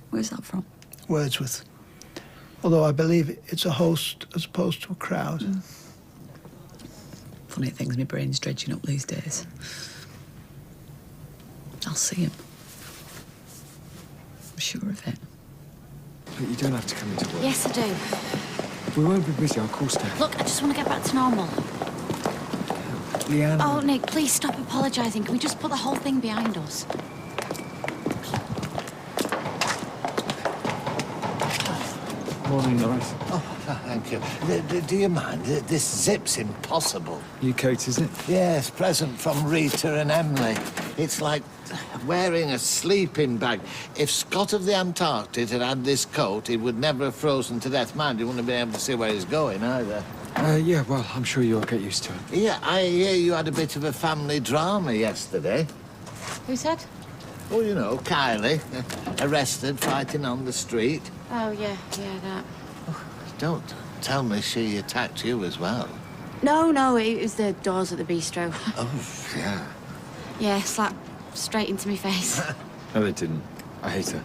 Where's that from? Wordsworth. Although I believe it's a host as opposed to a crowd. Funny things, my brain's dredging up these days. I'll see him. I'm sure of it. Look, you don't have to come into work. Yes, I do. We won't be busy, I'll call Steph. Look, I just want to get back to normal. Leanne. Oh, Nick, please stop apologising. Can we just put the whole thing behind us? Morning, Norris. Oh, thank you. Do you mind? This zip's impossible. New coat, is it? Yes, present from Rita and Emily. It's like wearing a sleeping bag. If Scott of the Antarctic had had this coat, he would never have frozen to death. Mind, he wouldn't have been able to see where he's going either. Yeah, well, I'm sure you'll get used to it. Yeah, I hear you had a bit of a family drama yesterday. Who said? Oh, you know, Kylie, arrested fighting on the street. Oh, yeah, that. Don't tell me she attacked you as well. No, it was the doors at the bistro. Oh, yeah. Yeah, slapped straight into my face. No, they didn't. I hate her.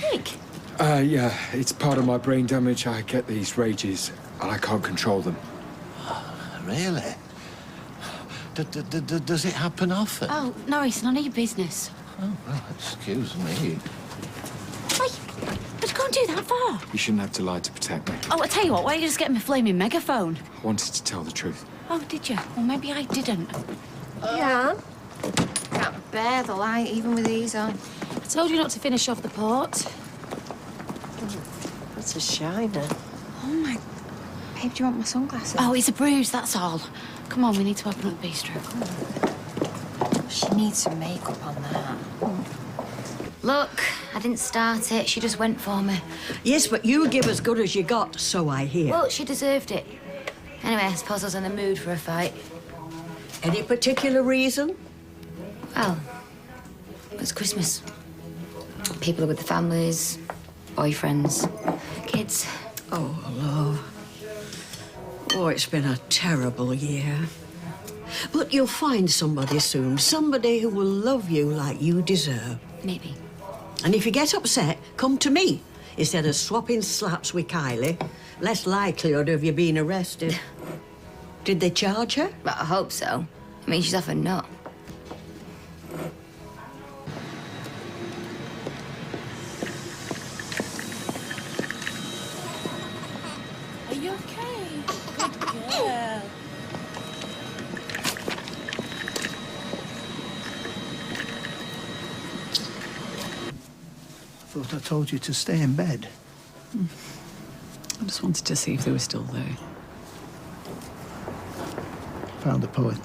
Nick! Yeah, it's part of my brain damage. I get these rages, and I can't control them. Really? Does it happen often? Oh, Norris, none of your business. Oh, well, excuse me. What'd you go and do that for? You shouldn't have to lie to protect me. Oh, I tell you what, why don't you just get me a flaming megaphone? I wanted to tell the truth. Oh, did you? Well, maybe I didn't. Yeah. Can't bear the light, even with these on. I told you not to finish off the port. That's a shiner. Oh, my... Babe, do you want my sunglasses? Oh, it's a bruise, that's all. Come on, we need to open up the bistro. She needs some makeup on that. Look, I didn't start it. She just went for me. Yes, but you give as good as you got, so I hear. Well, she deserved it. Anyway, I suppose I was in the mood for a fight. Any particular reason? Well, it's Christmas. People are with their families, boyfriends, kids. Oh, love. Oh, it's been a terrible year. But you'll find somebody soon, somebody who will love you like you deserve. Maybe. And if you get upset, come to me. Instead of swapping slaps with Kylie, less likelihood of you being arrested. Did they charge her? Well, I hope so. I mean, she's off a nut. Are you okay? Good girl. I thought I told you to stay in bed. I just wanted to see if they were still there. Found the poem.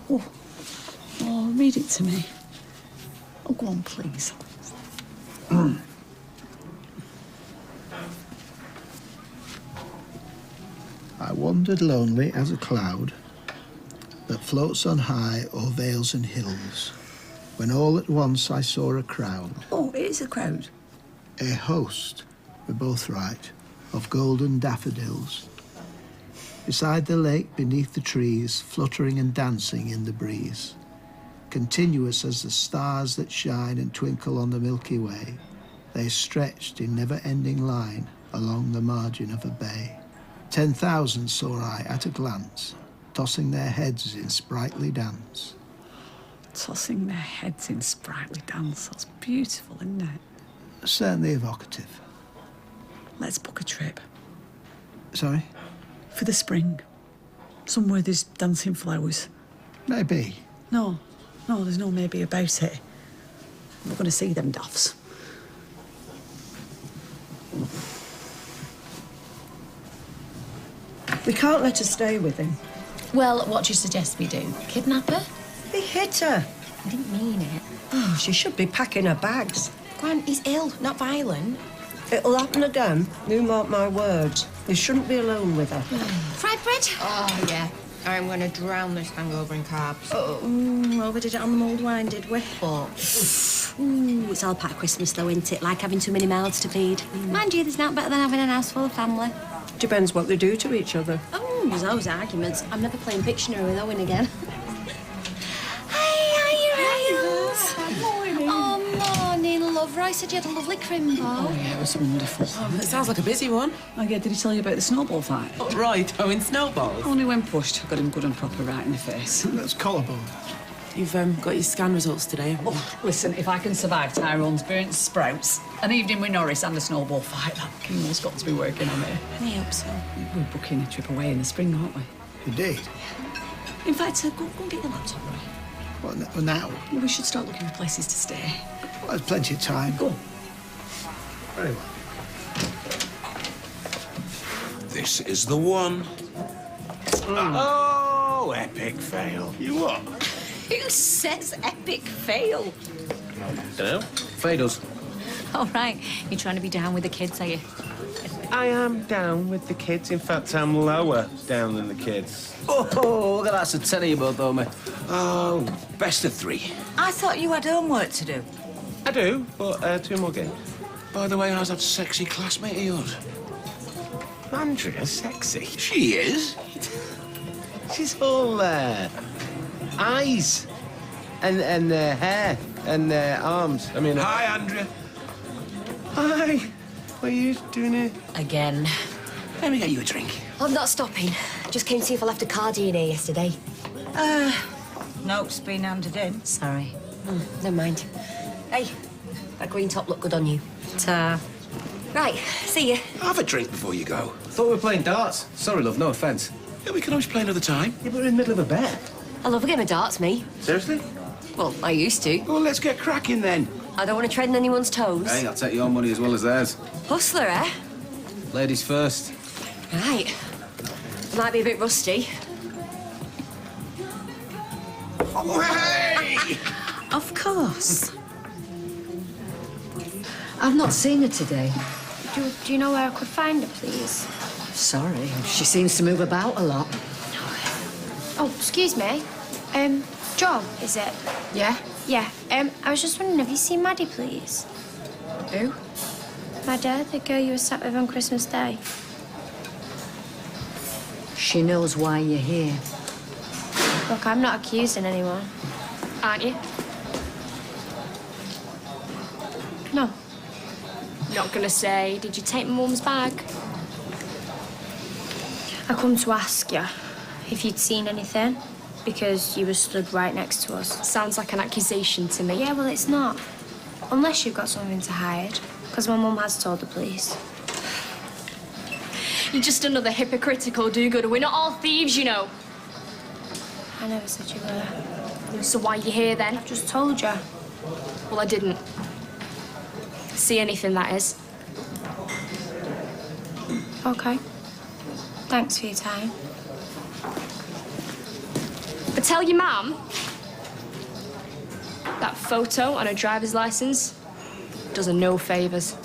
Oh, read it to me. Oh, go on, please. I wandered lonely as a cloud that floats on high o'er vales and hills, when all at once I saw a crowd. Oh, it is a crowd. A host, we're both right, of golden daffodils. Beside the lake, beneath the trees, fluttering and dancing in the breeze, continuous as the stars that shine and twinkle on the Milky Way, they stretched in never-ending line along the margin of a bay. 10,000 saw I at a glance, tossing their heads in sprightly dance. Tossing their heads in sprightly dance. That's beautiful, isn't it? Certainly evocative. Let's book a trip. Sorry? For the spring. Somewhere there's dancing flowers. Maybe. No, there's no maybe about it. We're going to see them doffs. We can't let her stay with him. Well, what do you suggest we do? Kidnap her? He hit her. I didn't mean it. Oh, she should be packing her bags. Gran, he's ill, not violent. It'll happen again. You mark my words. You shouldn't be alone with her. Fried bread? Oh, yeah. I'm going to drown this hangover in carbs. Overdid it on the mulled wine, did we? Ooh, it's all part of Christmas, though, isn't it? Like having too many mouths to feed. Mind you, there's not better than having a house full of family. Depends what they do to each other. Oh, there's always arguments. I'm never playing Pictionary with Owen again. Oh, morning, lover. I said you had a lovely crimbo. Oh, yeah, it was wonderful. Oh, it sounds like a busy one. Oh, yeah, did he tell you about the snowball fight? Oh, right, throwing snowballs. Only when pushed, I got him good and proper right in the face. That's collarbone. You've got your scan results today. Oh, listen, if I can survive Tyrone's burnt sprouts, an evening with Norris and the snowball fight, that Kimmel's got to be working on it. I hope so. We're booking a trip away in the spring, aren't we? Indeed. In fact, go and get your laptop, right? Well, now? Well, we should start looking for places to stay. Well, there's plenty of time. Go on. Very well. This is the one. Oh, epic fail. You what? Who says epic fail? Dunno. Faye does. All right. You're trying to be down with the kids, are you? I am down with the kids. In fact, I'm lower down than the kids. Oh, look at that. That's a tenner you both owe me. Oh, best of 3. I thought you had homework to do. I do, but 2 more games. By the way, how's that sexy classmate of yours? Andrea, sexy. She is. She's all eyes and hair and arms. I mean. Hi, Andrea. Hi. What are you doing here? Again. Let me get you a drink. I'm not stopping. Just came to see if I left a card in here yesterday. Note's been handed in. Sorry. Never mind. Hey, that green top looked good on you. Right, see you. Have a drink before you go. Thought we were playing darts. Sorry, love, no offence. Yeah, we can always play another time. Yeah, but we're in the middle of a bet. I love a game of darts, me. Seriously? Well, I used to. Well, let's get cracking then. I don't want to tread on anyone's toes. Hey, I'll take your money as well as theirs. Hustler, eh? Ladies first. Right. Might be a bit rusty. Oh, hey! Of course. I've not seen her today. Do you know where I could find her, please? Sorry, she seems to move about a lot. Oh, excuse me. Joe, is it? Yeah? Yeah. I was just wondering, have you seen Maddie, please? Who? Maddie, the girl you were sat with on Christmas Day. She knows why you're here. Look, I'm not accusing anyone. Aren't you? No. Not gonna say, did you take my mum's bag? I come to ask you if you'd seen anything, because you were stood right next to us. Sounds like an accusation to me. Yeah, well, it's not. Unless you've got something to hide, because my mum has told the police. You're just another hypocritical do-gooder. We're not all thieves, you know. I never said you were. So why are you here, then? I just told you. Well, I didn't. See anything, that is. Okay. Thanks for your time. But tell your mum that photo on her driver's license does her no favours.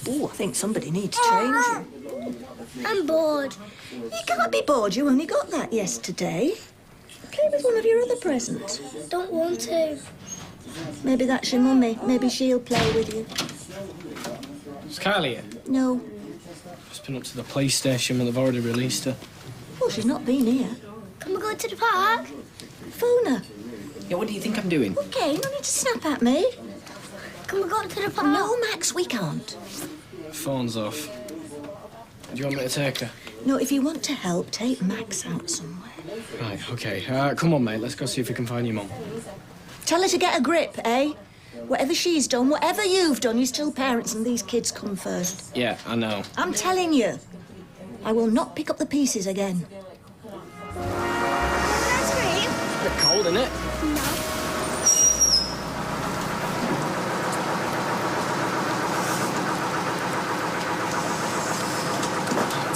Oh, I think somebody needs changing. I'm bored. You can't be bored. You only got that yesterday. Play with one of your other presents. Don't want to. Maybe that's your mummy. Maybe she'll play with you. Is Kylie here? No. Just been up to the police station, but they've already released her. Well, she's not been here. Can we go to the park? Phone her. Yeah, what do you think I'm doing? Okay, no need to snap at me. Can we go to the park? No, Max, we can't. Phone's off. Do you want me to take her? No, if you want to help, take Max out somewhere. Right, okay. Come on, mate. Let's go see if we can find your mum. Tell her to get a grip, eh? Whatever she's done, whatever you've done, you're still parents and these kids come first. Yeah, I know. I'm telling you, I will not pick up the pieces again. It's a bit cold, isn't it? No.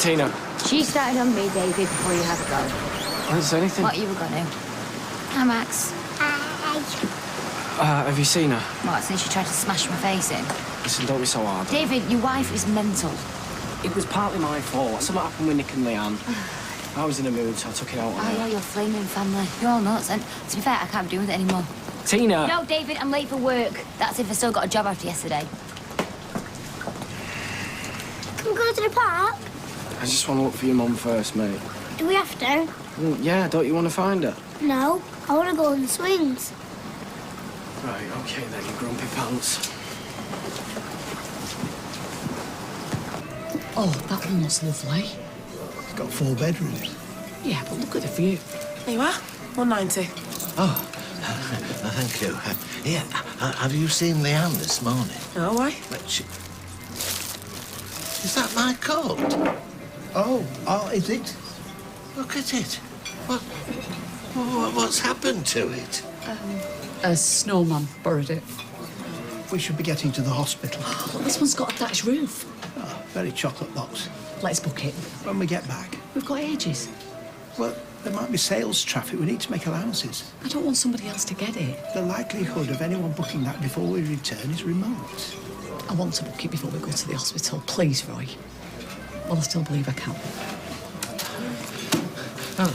Tina. She started on me, David, before you have a go. I didn't say anything. What you were gonna? Hi, Max. Have you seen her? What, since you tried to smash my face in? Listen, don't be so hard. David, your wife is mental. It was partly my fault. Something happened with Nick and Leanne. I was in a mood, so I took it out on Oh, her. yeah, your flaming family. You're all nuts, and to be fair, I can't be doing with it anymore. Tina! No, David, I'm late for work. That's if I still got a job after yesterday. Can we go to the park? I just want to look for your mum first, mate. Do we have to? Well, yeah, don't you want to find her? No, I want to go on the swings. Right, okay then, you grumpy pants. Oh, that one was lovely. It's got 4 bedrooms. Yeah, but look at the view. There you are. 190. Oh, thank you. Yeah, have you seen Leanne this morning? No, why? Is that my coat? Oh, is it? Look at it. What's happened to it? A snowman borrowed it. We should be getting to the hospital. Look, this one's got a thatched roof. Oh, very chocolate box. Let's book it. When we get back. We've got ages. Well, there might be sales traffic. We need to make allowances. I don't want somebody else to get it. The likelihood of anyone booking that before we return is remote. I want to book it before we go to the hospital. Please, Roy. Well, I still believe I can. Well,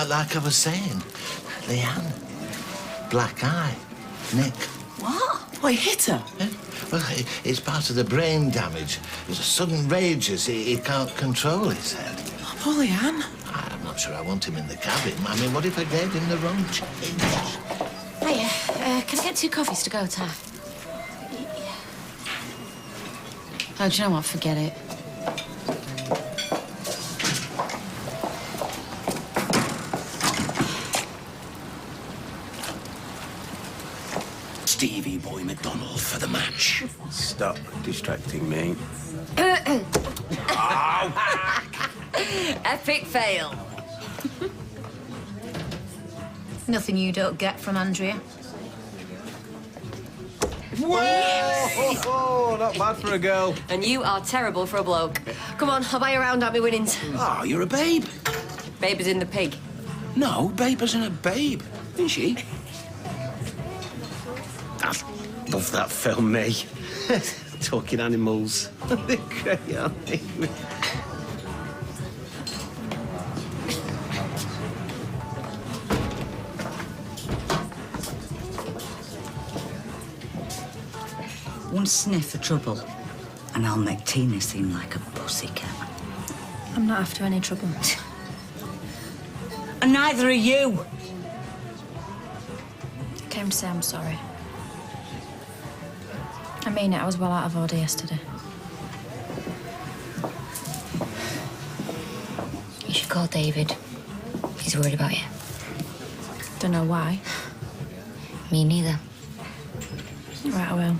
like I was saying, Leanne, black eye, Nick. What? What, he hit her? Yeah. Well, it's part of the brain damage. There's a sudden rages he can't control, he said. Oh, poor Leanne. I'm not sure I want him in the cabin. I mean, what if I gave him the wrong change? Hiya, can I get 2 coffees to go, Ty? Oh, do you know what? Forget it. Stevie Boy McDonald for the match. Stop distracting me. Epic fail. Nothing you don't get from Andrea. Whoa! Not bad for a girl. And you are terrible for a bloke. Come on, I'll buy you a round at me winnings. Oh, you're a babe. Babe is in the pig. No, babe isn't a babe, isn't she? I love that film, me. Talking animals. They're great, aren't they? One sniff of trouble, and I'll make Tina seem like a pussycat. I'm not after any trouble. And neither are you. I came to say I'm sorry. I mean it, I was well out of order yesterday. You should call David. He's worried about you. Don't know why. Me neither. Right, I will.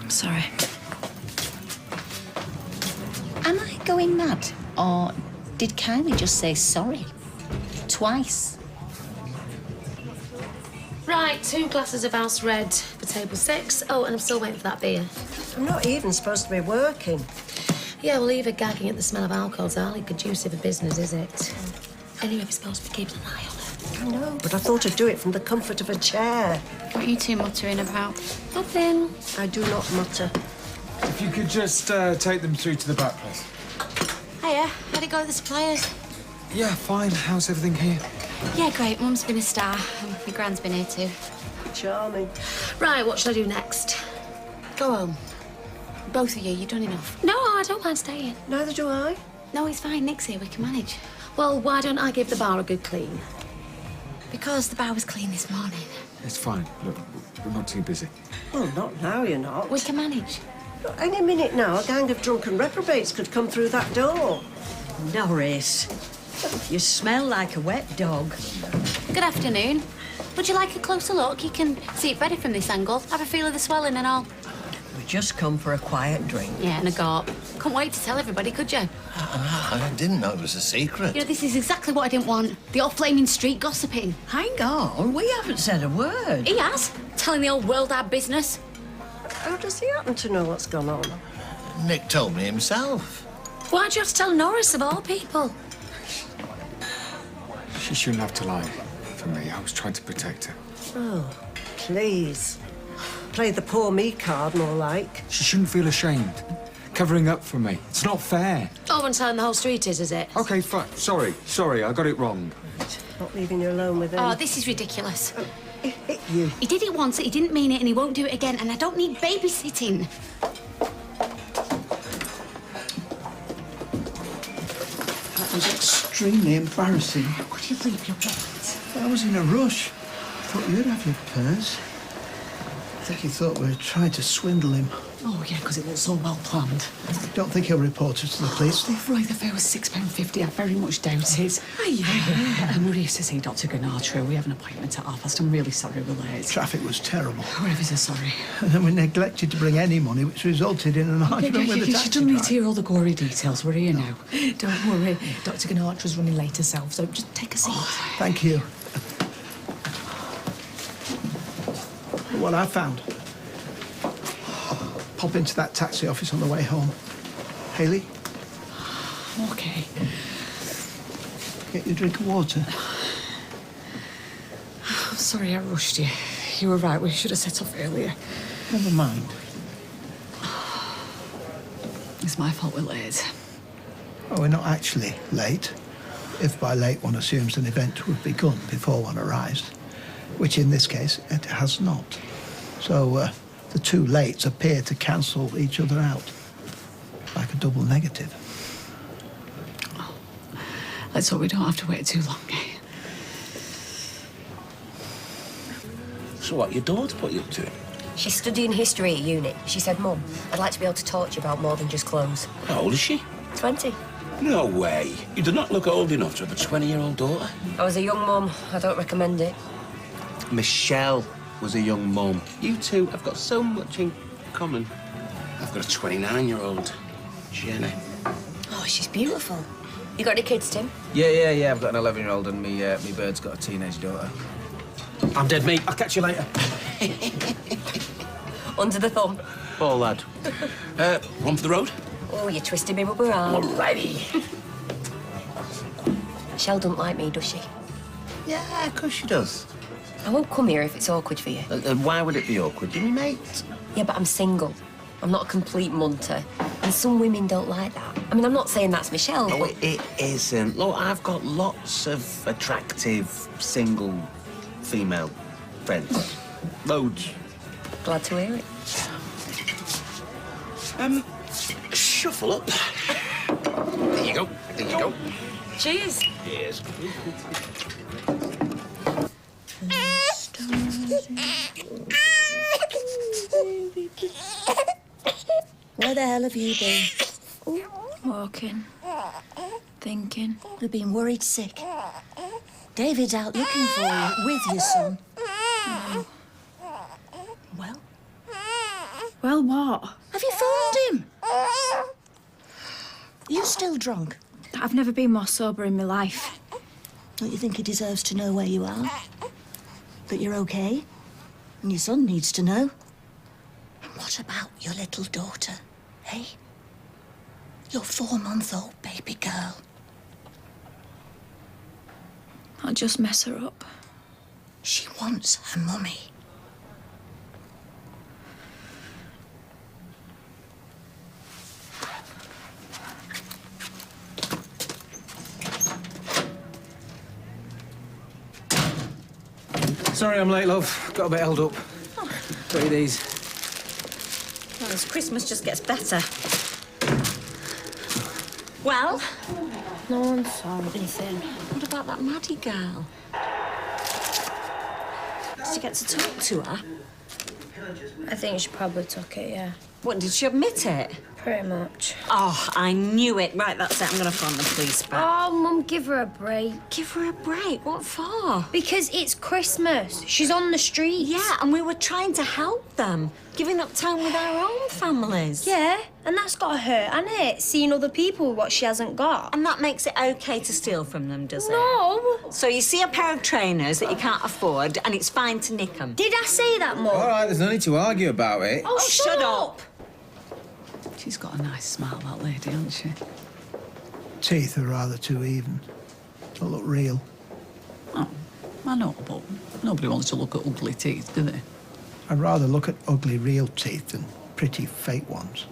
I'm sorry. Am I going mad? Or did Kylie just say sorry? Twice? Right, 2 glasses of house red for table 6. Oh, and I'm still waiting for that beer. I'm not even supposed to be working. Yeah, well, either gagging at the smell of alcohol's hardly conducive of business, is it? Anyway, we're supposed to be keeping an eye on it. I know, but I thought I'd do it from the comfort of a chair. What are you 2 muttering about? Nothing. I do not mutter. If you could just take them through to the back, please. Hiya, how'd it go with the suppliers? Yeah, fine. How's everything here? Yeah, great. Mum's been a star. And my grand's been here too. Charming. Right, what should I do next? Go home. Both of you, you've done enough. No, I don't mind staying. Neither do I. No, it's fine. Nick's here. We can manage. Well, why don't I give the bar a good clean? Because the bar was clean this morning. It's fine. Look, we're not too busy. Well, not now, you're not. We can manage. Look, any minute now, a gang of drunken reprobates could come through that door. Norris, you smell like a wet dog. Good afternoon. Would you like a closer look? You can see it better from this angle. Have a feel of the swelling and all. We just come for a quiet drink. Yeah, and a gawp. Couldn't wait to tell everybody, could you? I didn't know it was a secret. You know, this is exactly what I didn't want. The old flaming street gossiping. Hang on, we haven't said a word. He has. Telling the old world our business. How does he happen to know what's gone on? Nick told me himself. Why'd you have to tell Norris of all people? She shouldn't have to lie for me. I was trying to protect her. Oh, please. Play the poor me card, more like. She shouldn't feel ashamed. Covering up for me. It's not fair. Oh, and telling the whole street is it? Okay, fine. Sorry, I got it wrong. Not leaving you alone with him. Oh, this is ridiculous. It hit you. He did it once, he didn't mean it, and he won't do it again, and I don't need babysitting. That was extremely embarrassing. Could you leave your wallet? I was in a rush. Thought you'd have your purse. I think he thought we were trying to swindle him. Oh, yeah, because it looks so well planned. Don't think he'll report us to the police, Steve. Right, the fare was £6.50. I very much doubt it. Oh, yeah. Maria to see Dr. Ganatra. We have an appointment at 1:30. I'm really sorry we're late. Traffic was terrible. We're ever so sorry. And then we neglected to bring any money, which resulted in an argument with the You taxi don't need driver. to hear all the gory details. We're here now. Don't worry. Dr. Ganatra's running late herself, so just take a seat. Thank you. What I found. Pop into that taxi office on the way home. Hayley, Okay. get you a drink of water. I'm sorry I rushed you. You were right. We should have set off earlier. Never mind. It's my fault we're late. Oh, we're not actually late. If by late one assumes an event would begun before one arrives, which in this case it has not. So the two lates appear to cancel each other out, like a double negative. Let's hope we don't have to wait too long. So what, your daughter put you up to it? She's studying history at uni. She said, Mum, I'd like to be able to talk to you about more than just clothes. How old is she? 20. No way. You do not look old enough to have a 20-year-old daughter. I was a young mum. I don't recommend it. Michelle was a young mum. You two have got so much in common. I've got a 29-year-old, Jenny. Oh, she's beautiful. You got any kids, Tim? Yeah. I've got an 11-year-old and me bird's got a teenage daughter. I'm dead meat. I'll catch you later. Under the thumb. Poor lad. One for the road? Oh, you're twisting me rubber arm. Alrighty. Michelle doesn't like me, does she? Yeah, of course she does. I won't come here if it's awkward for you. Why would it be awkward? You're my mate. Yeah, but I'm single. I'm not a complete munter. And some women don't like that. I mean, I'm not saying that's Michelle, No, but... it isn't. Look, I've got lots of attractive, single, female friends. Loads. Glad to hear it. Shuffle up. There you go. There you go. Cheers. Cheers. Where the hell have you been? Walking. Thinking. You've been worried sick. David's out looking for you with your son. Well? Well, what? Have you phoned him? You still drunk? I've never been more sober in my life. Don't you think he deserves to know where you are? That you're okay? And your son needs to know. And what about your little daughter, eh? Your 4-month-old baby girl. I'll just mess her up. She wants her mummy. Sorry I'm late, love. Got a bit held up. Three days. Well, as Christmas just gets better. Well? No one saw anything. What about that Maddie girl? Did you get to talk to her? I think she probably took it, yeah. What, did she admit it? Pretty much. Oh, I knew it. Right, that's it. I'm going to phone the police back. Oh, Mum, give her a break. Give her a break? What for? Because it's Christmas. She's on the street. Yeah, and we were trying to help them. Giving up time with our own families. Yeah, and that's got to hurt, hasn't it? Seeing other people with what she hasn't got. And that makes it okay to steal from them, does it? No. So you see a pair of trainers that you can't afford, and it's fine to nick them. Did I say that, Mum? All right, there's no need to argue about it. Oh, shut up. She's got a nice smile, that lady, hasn't she? teeth are rather too even. Don't look real. Oh, I know, but nobody wants to look at ugly teeth, do they? I'd rather look at ugly real teeth than pretty fake ones.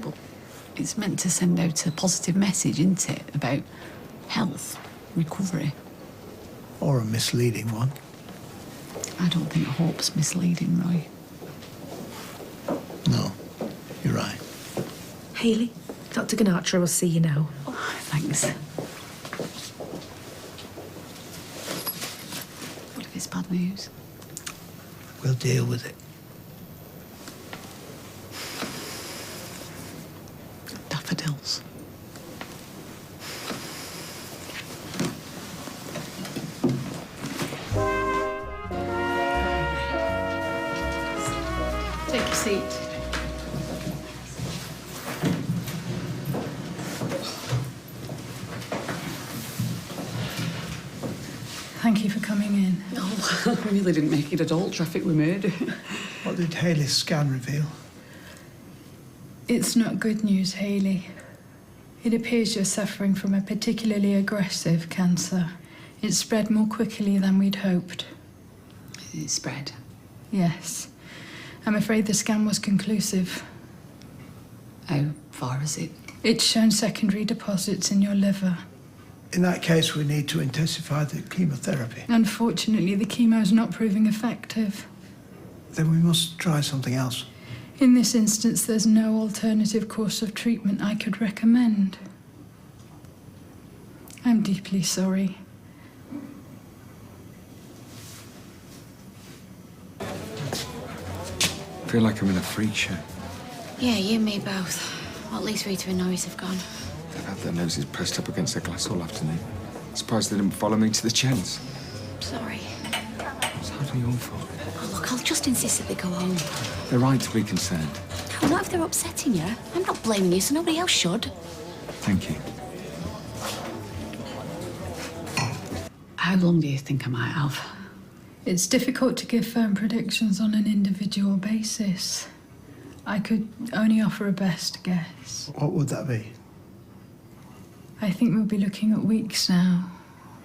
But it's meant to send out a positive message, isn't it? About health, recovery. Or a misleading one. I don't think hope's misleading, Roy. No, you're right. Hayley, Dr. Ganatra will see you now. Oh, thanks. What if it's bad news? We'll deal with it. Daffodils. Take your seat. Thank you for coming in. Oh, I really didn't make it at all. Traffic we made. What did Hayley's scan reveal? It's not good news, Hayley. It appears you're suffering from a particularly aggressive cancer. It spread more quickly than we'd hoped. It spread? Yes. I'm afraid the scan was conclusive. How far is it? It's shown secondary deposits in your liver. In that case, we need to intensify the chemotherapy. Unfortunately, the chemo's not proving effective. Then we must try something else. In this instance, there's no alternative course of treatment I could recommend. I'm deeply sorry. I feel like I'm in a freak show. Yeah, you and me both. Well, at least Rita and Norris have gone. They've had their noses pressed up against the glass all afternoon. Surprised they didn't follow me to the chance. Sorry. It's hardly your fault. Oh, look, I'll just insist that they go home. They're right to be concerned. No, not if they're upsetting you. I'm not blaming you, so nobody else should. Thank you. How long do you think I might have? It's difficult to give firm predictions on an individual basis. I could only offer a best guess. What would that be? I think we'll be looking at weeks now,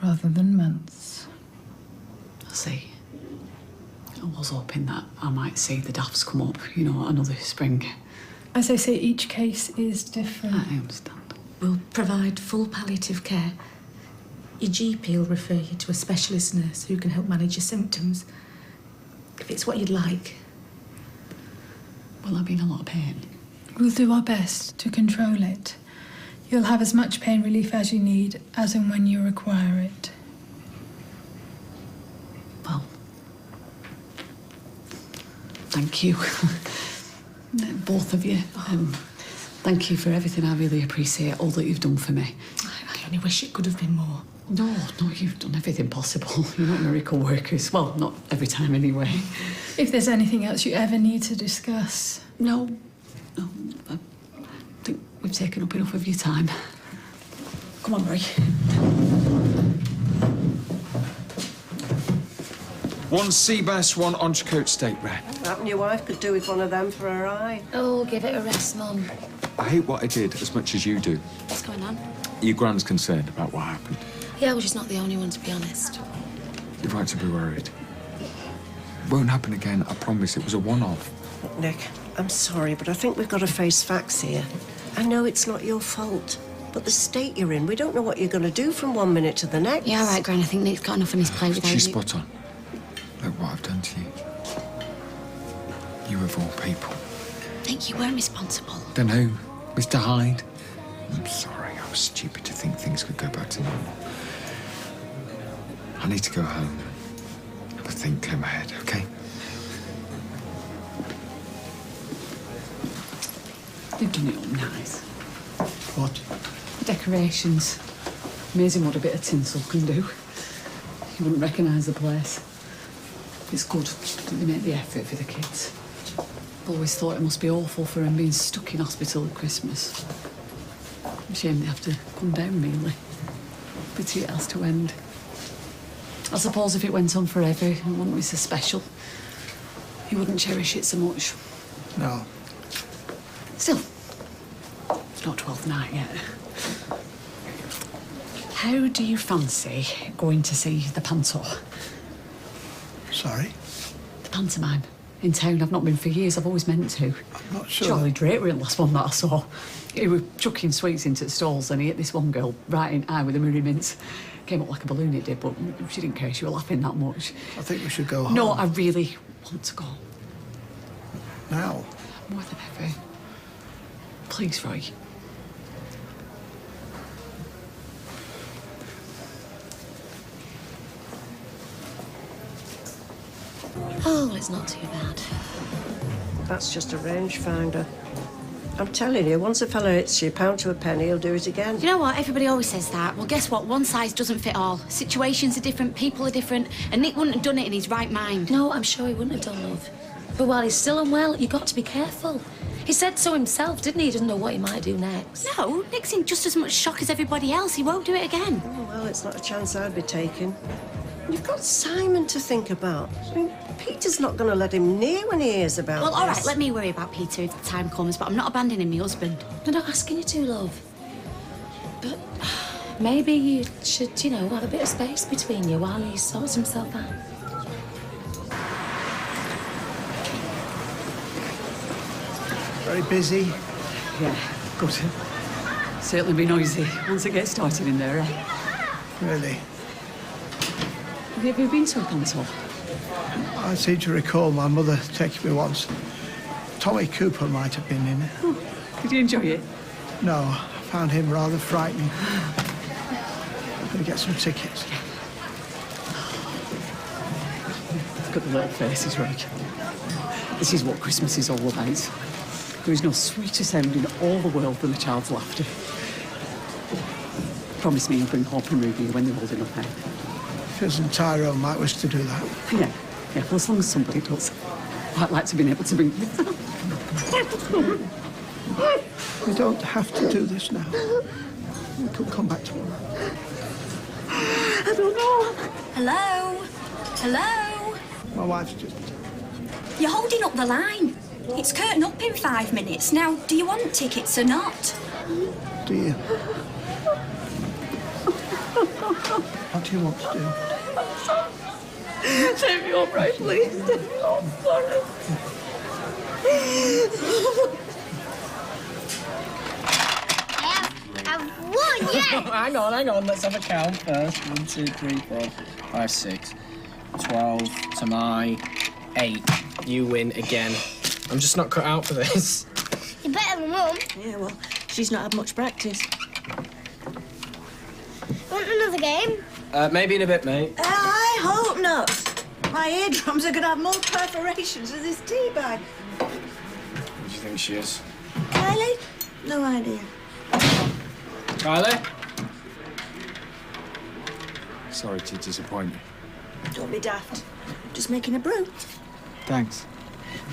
rather than months. I see. I was hoping that I might see the daffs come up, you know, another spring. As I say, each case is different. I understand. We'll provide full palliative care. Your GP will refer you to a specialist nurse who can help manage your symptoms. If it's what you'd like. Will I be in a lot of pain? We'll do our best to control it. You'll have as much pain relief as you need, as and when you require it. Well, thank you. Both of you. Thank you for everything. I really appreciate all that you've done for me. I only wish it could have been more. No, you've done everything possible. You're not miracle workers. Well, not every time anyway. If there's anything else you ever need to discuss. No, I think we've taken up enough of your time. Come on, Roy. One sea bass, one entrecote steak rare. Happen your wife could do with one of them for her eye. Oh, give it a rest, Mum. I hate what I did as much as you do. What's going on? Your grand's concerned about what happened. Yeah, well, she's not the only one, to be honest. You're right to be worried. It won't happen again, I promise. It was a one-off. Nick, I'm sorry, but I think we've got to face facts here. I know it's not your fault, but the state you're in, we don't know what you're going to do from one minute to the next. Yeah, all right, Gran, I think Nick's got enough on his plate without She's you. spot on. Look what I've done to you. You of all people. Nick, you weren't responsible. Then who? Mr. Hyde? I'm sorry, I was stupid to think things could go back to normal. I need to go home. Have a think, clear my head, okay? You've done it up nice. What? Decorations. Amazing what a bit of tinsel can do. You wouldn't recognise the place. It's good that they make the effort for the kids. I've always thought it must be awful for them being stuck in hospital at Christmas. Shame they have to come down, really. Pity it has to end. I suppose if it went on forever, it wouldn't be so special. You wouldn't cherish it so much. No. Still, it's not 12th night yet. How do you fancy going to see the panto? Sorry? The pantomime. In town, I've not been for years. I've always meant to. I'm not sure. Charlie Drake were the last one that I saw. He was chucking sweets into the stalls and he hit this one girl right in the eye with a mirror mince. Came up like a balloon, it did, but she didn't care. She was laughing that much. I think we should go home. No, I really want to go. Now? More than ever. Please, Roy. Oh, it's not too bad. That's just a rangefinder. I'm telling you, once a fella hits you, pound to a penny, he'll do it again. You know what? Everybody always says that. Well, guess what? One size doesn't fit all. Situations are different, people are different, and Nick wouldn't have done it in his right mind. No, I'm sure he wouldn't have done, love. But while he's still unwell, you've got to be careful. He said so himself, didn't he? He doesn't know what he might do next. No, Nick's in just as much shock as everybody else. He won't do it again. Oh, well, it's not a chance I'd be taking. You've got Simon to think about. I mean, Peter's not going to let him near when he hears about Well, this. all right, let me worry about Peter if the time comes, but I'm not abandoning my husband. I'm not asking you to, love. But maybe you should, you know, have a bit of space between you while he sorts himself out. Very busy? Yeah, good. Certainly be noisy once it gets started in there, eh? Really? Have you been to a panto? I seem to recall my mother taking me once. Tommy Cooper might have been in it. Oh, did you enjoy it? No, I found him rather frightening. I'm going to get some tickets. Look at the little faces, right? This is what Christmas is all about. There is no sweeter sound in all the world than a child's laughter. Promise me you'll bring Hop and Ruby when they're old enough, eh? Fizz and Tyrone might wish to do that. Yeah, well, as long as somebody does. I'd like to be able to bring... We don't have to do this now. We could come back tomorrow. I don't know. Hello? Hello? My wife's just... You're holding up the line. It's curtain up in 5 minutes. Now, do you want tickets or not? Do you? What do you want to do? Take me home, right, please. Take me home, sorry. I've won, yeah! Hang on. Let's have a count first. 1, 2, 3, 4, 5, 6, 12 to my 8. You win again. I'm just not cut out for this. You're better than Mum. Yeah, well, she's not had much practice. Want another game? Maybe in a bit, mate. I hope not. My eardrums are going to have more perforations with this tea bag. Who do you think she is? Kylie? No idea. Kylie? Sorry to disappoint you. Don't be daft. Just making a brew. Thanks.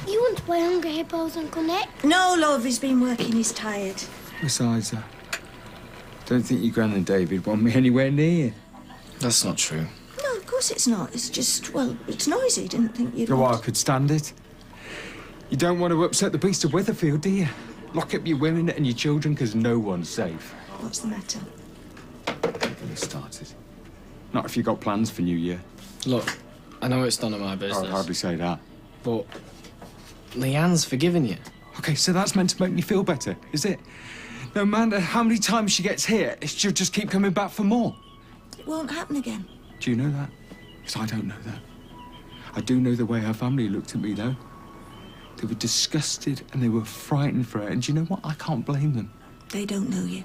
You want to play Hungry Hippos, Uncle Nick? No, love, he's been working. He's tired. Besides, don't think your Gran and David want me anywhere near. That's not true. No, of course it's not. It's just, well, it's noisy. Didn't think you'd Oh, I want... could stand it. You don't want to upset the beast of Weatherfield, do you? Lock up your women and your children because no one's safe. What's the matter? Get it started. Not if you got plans for New Year. Look, I know it's none of my business. I'd hardly say that. But Leanne's forgiven you. Okay, so that's meant to make me feel better, is it? No matter how many times she gets here, she'll just keep coming back for more. It won't happen again. Do you know that? Because I don't know that. I do know the way her family looked at me, though. They were disgusted and they were frightened for her. And do you know what? I can't blame them. They don't know you.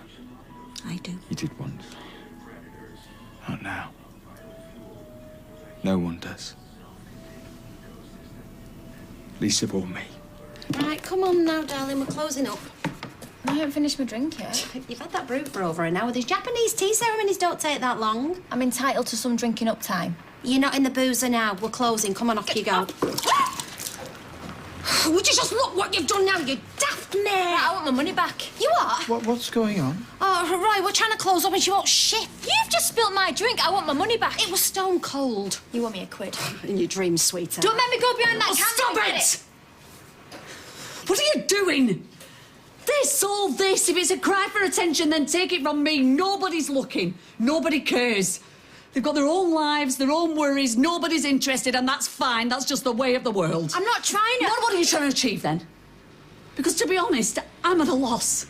I do. You did once. Not now. No one does. Least of all me. Right, come on now, darling, we're closing up. I haven't finished my drink yet. You've had that brew for over an hour. These Japanese tea ceremonies don't take that long. I'm entitled to some drinking up time. You're not in the boozer now. We're closing. Come on, off you go. Would you just look what you've done now, you daft mare? I want my money back. You are? What's going on? Oh, Roy, we're trying to close up and she won't shit. You've just spilt my drink. I want my money back. It was stone cold. You owe me a quid. In your dreams, sweetheart. Don't make me go behind that Oh, counter. stop and get it! What are you doing? all this. If it's a cry for attention, then take it from me. Nobody's looking. Nobody cares. They've got their own lives, their own worries. Nobody's interested, and that's fine. That's just the way of the world. I'm not trying to... What are you trying to achieve, then? Because, to be honest, I'm at a loss.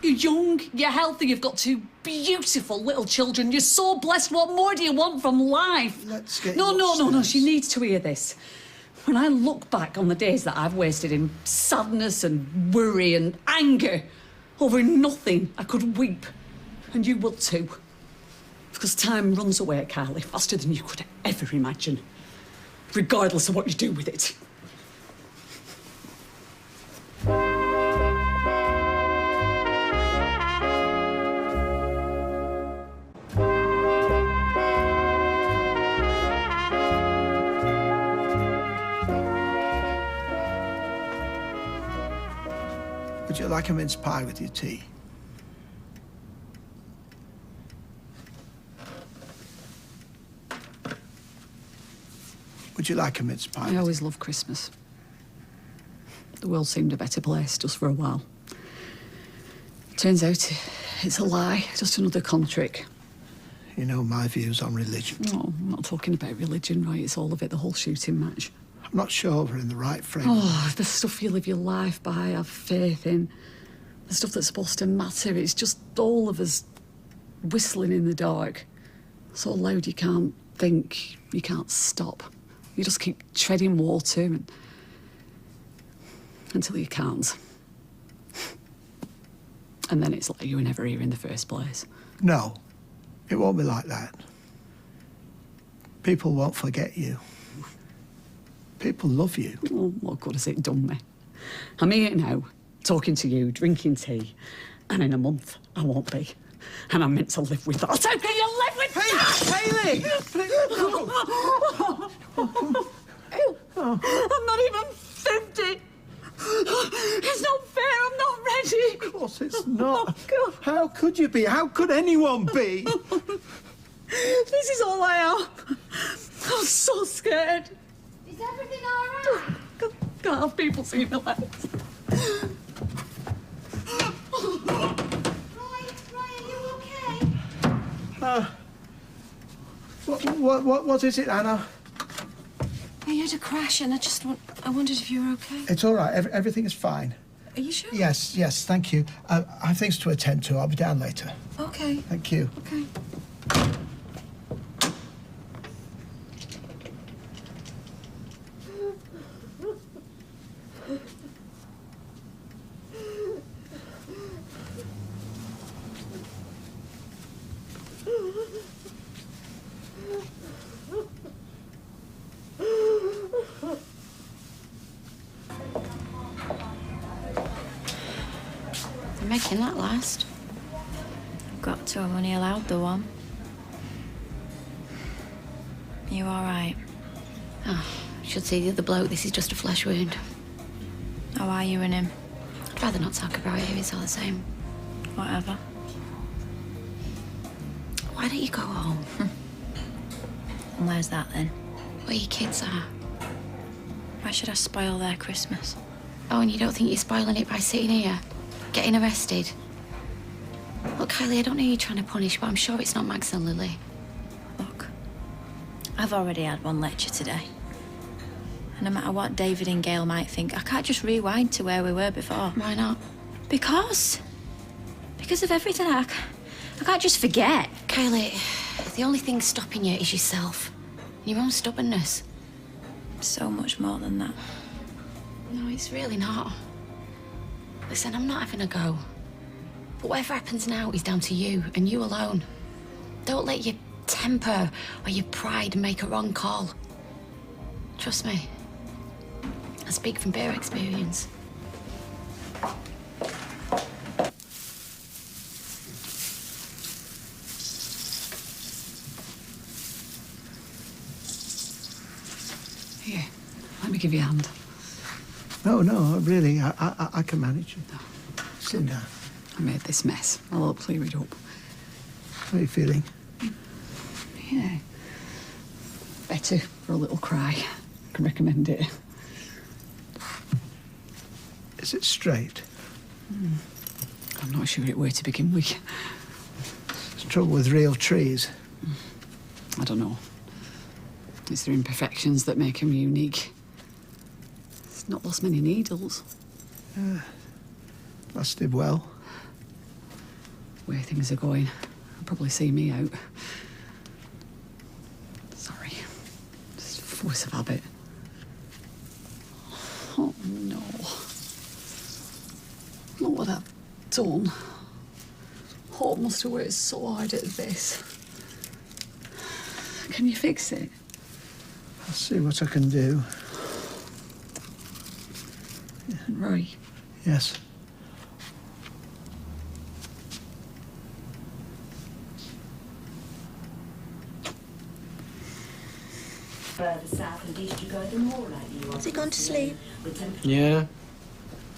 You're young, you're healthy, you've got two beautiful little children. You're so blessed. What more do you want from life? Let's get No. She needs to hear this. When I look back on the days that I've wasted in sadness and worry and anger over nothing, I could weep. And you will too. Because time runs away, Kylie, faster than you could ever imagine. Regardless of what you do with it. Would you like a mince pie with your tea? Would you like a mince pie? I always loved Christmas. The world seemed a better place just for a while. Turns out it's a lie, just another con trick. You know my views on religion. No, I'm not talking about religion, right? It's all of it, the whole shooting match. I'm not sure we're in the right frame. Oh, the stuff you live your life by, have faith in. The stuff that's supposed to matter. It's just all of us whistling in the dark. So loud you can't think, you can't stop. You just keep treading water until you can't. And then it's like you were never here in the first place. No, it won't be like that. People won't forget you. People love you. Oh, what good has it done me? I'm here now, talking to you, drinking tea, and in a month I won't be. And I'm meant to live with that. How can you live with that? Hayley! I'm not even 50. It's not fair, I'm not ready. Of course it's not. Oh, how could you be? How could anyone be? This is all I am. I'm so scared. Is everything all right? Can't have people see my legs. Roy, are you okay? What is it, Anna? I heard a crash and I wondered if you were okay. It's all right. Everything is fine. Are you sure? Yes, thank you. I have things to attend to. I'll be down later. Okay. Thank you. Okay. You're making that last. Got to, I'm only allowed the one. You all right? Oh, should see the other bloke. This is just a flesh wound. How are you and him? I'd rather not talk about it. It's all the same. Whatever. Why don't you go home? And where's that then? Where your kids are. Why should I spoil their Christmas? Oh, and you don't think you're spoiling it by sitting here, getting arrested? Look, Kylie, I don't know who you're trying to punish, but I'm sure it's not Max and Lily. Look, I've already had one lecture today. And no matter what David and Gail might think, I can't just rewind to where we were before. Why not? Because of everything. I can't just forget. Kylie, the only thing stopping you is yourself. Your own stubbornness. So much more than that. No, it's really not. Listen, I'm not having a go. But whatever happens now is down to you, and you alone. Don't let your temper or your pride make a wrong call. Trust me. I speak from bare experience. Here, let me give you a hand. No, really, I can manage it. Sit down. I made this mess. I'll help clear it up. How are you feeling? Yeah. Better for a little cry. I can recommend it. Is it straight? I'm not sure it were to begin with. It's the trouble with real trees. I don't know. It's their imperfections that make them unique. It's not lost many needles. Lasted well. The way things are going, I'll probably see me out. Sorry. Just force of habit. Oh, no. Look what I've done. Hope must have worked so hard at this. Can you fix it? I'll see what I can do. Roy. Yes. Further south and east you go, the more likely you are. Has he gone to sleep? Yeah.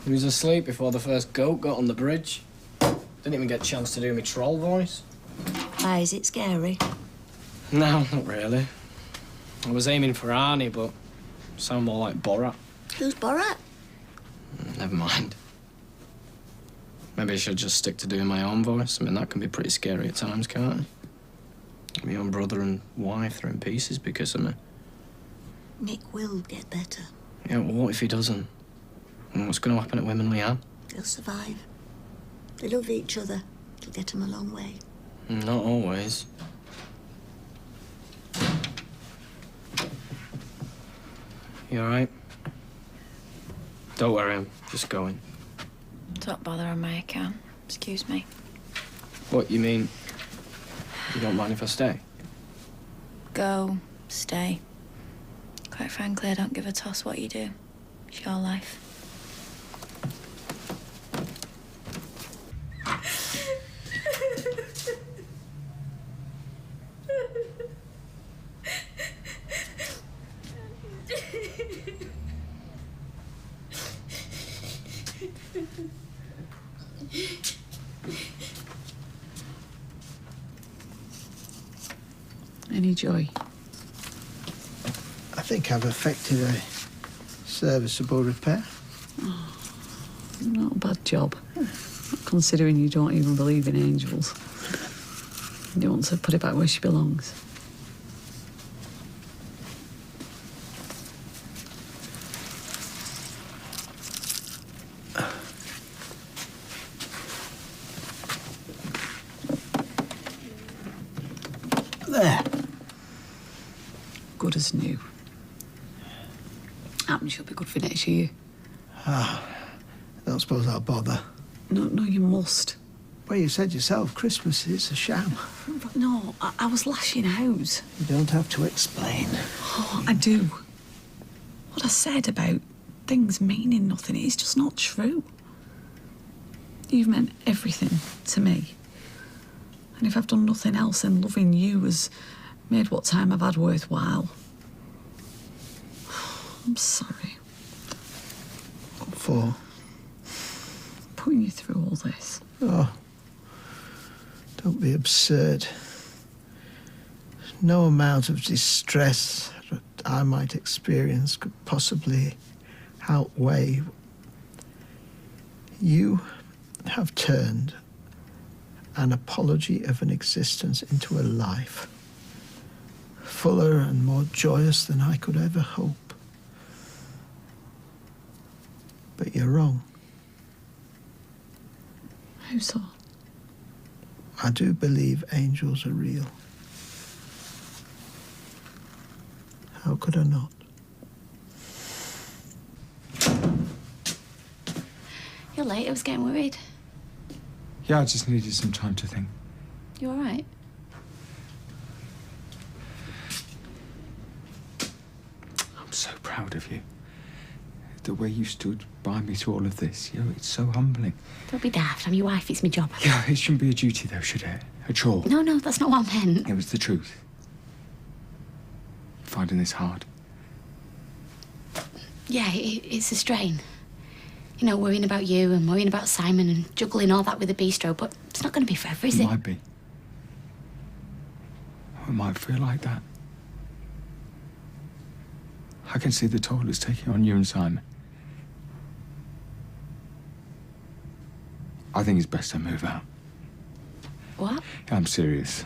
He was asleep before the first goat got on the bridge. Didn't even get a chance to do my troll voice. Why, is it scary? No, not really. I was aiming for Arnie, but sound more like Borat. Who's Borat? Never mind. Maybe I should just stick to doing my own voice. I mean, that can be pretty scary at times, can't it? My own brother and wife are in pieces because of me. Nick will get better. Yeah, well, what if he doesn't? And what's going to happen at Wim and Leanne? They'll survive. They love each other. It'll get them a long way. Not always. You all right? Don't worry, I'm just going. Don't bother on my account. Excuse me. What, you mean you don't mind if I stay? Go, stay. Quite frankly, I don't give a toss what you do. It's your life. Any joy? I think I've effected a serviceable repair. Oh, not a bad job. Considering you don't even believe in angels. You want to put it back where she belongs. There. Good as new. Happens she'll be good for next year. I don't suppose I'll bother. No, you must. Well, you said yourself, Christmas is a sham. But no, I was lashing out. You don't have to explain. Oh, I do. What I said about things meaning nothing is just not true. You've meant everything to me. And if I've done nothing else, then loving you has made what time I've had worthwhile. I'm sorry. What for? Putting you through all this. Oh, don't be absurd. No amount of distress that I might experience could possibly outweigh. You have turned an apology of an existence into a life, fuller and more joyous than I could ever hope. But you're wrong. How so? I do believe angels are real. How could I not? You're late. I was getting worried. Yeah, I just needed some time to think. You all right? I'm so proud of you. The way you stood by me through all of this, it's so humbling. Don't be daft. I'm your wife. It's my job. Yeah, it shouldn't be a duty, though, should it? A chore. No, that's not what I meant. It was the truth. Finding this hard. Yeah, it's a strain. You know, worrying about you and worrying about Simon and juggling all that with the bistro, but it's not going to be forever, is it? It might be. It might feel like that. I can see the toll it's taking on you and Simon. I think it's best I move out. What? I'm serious.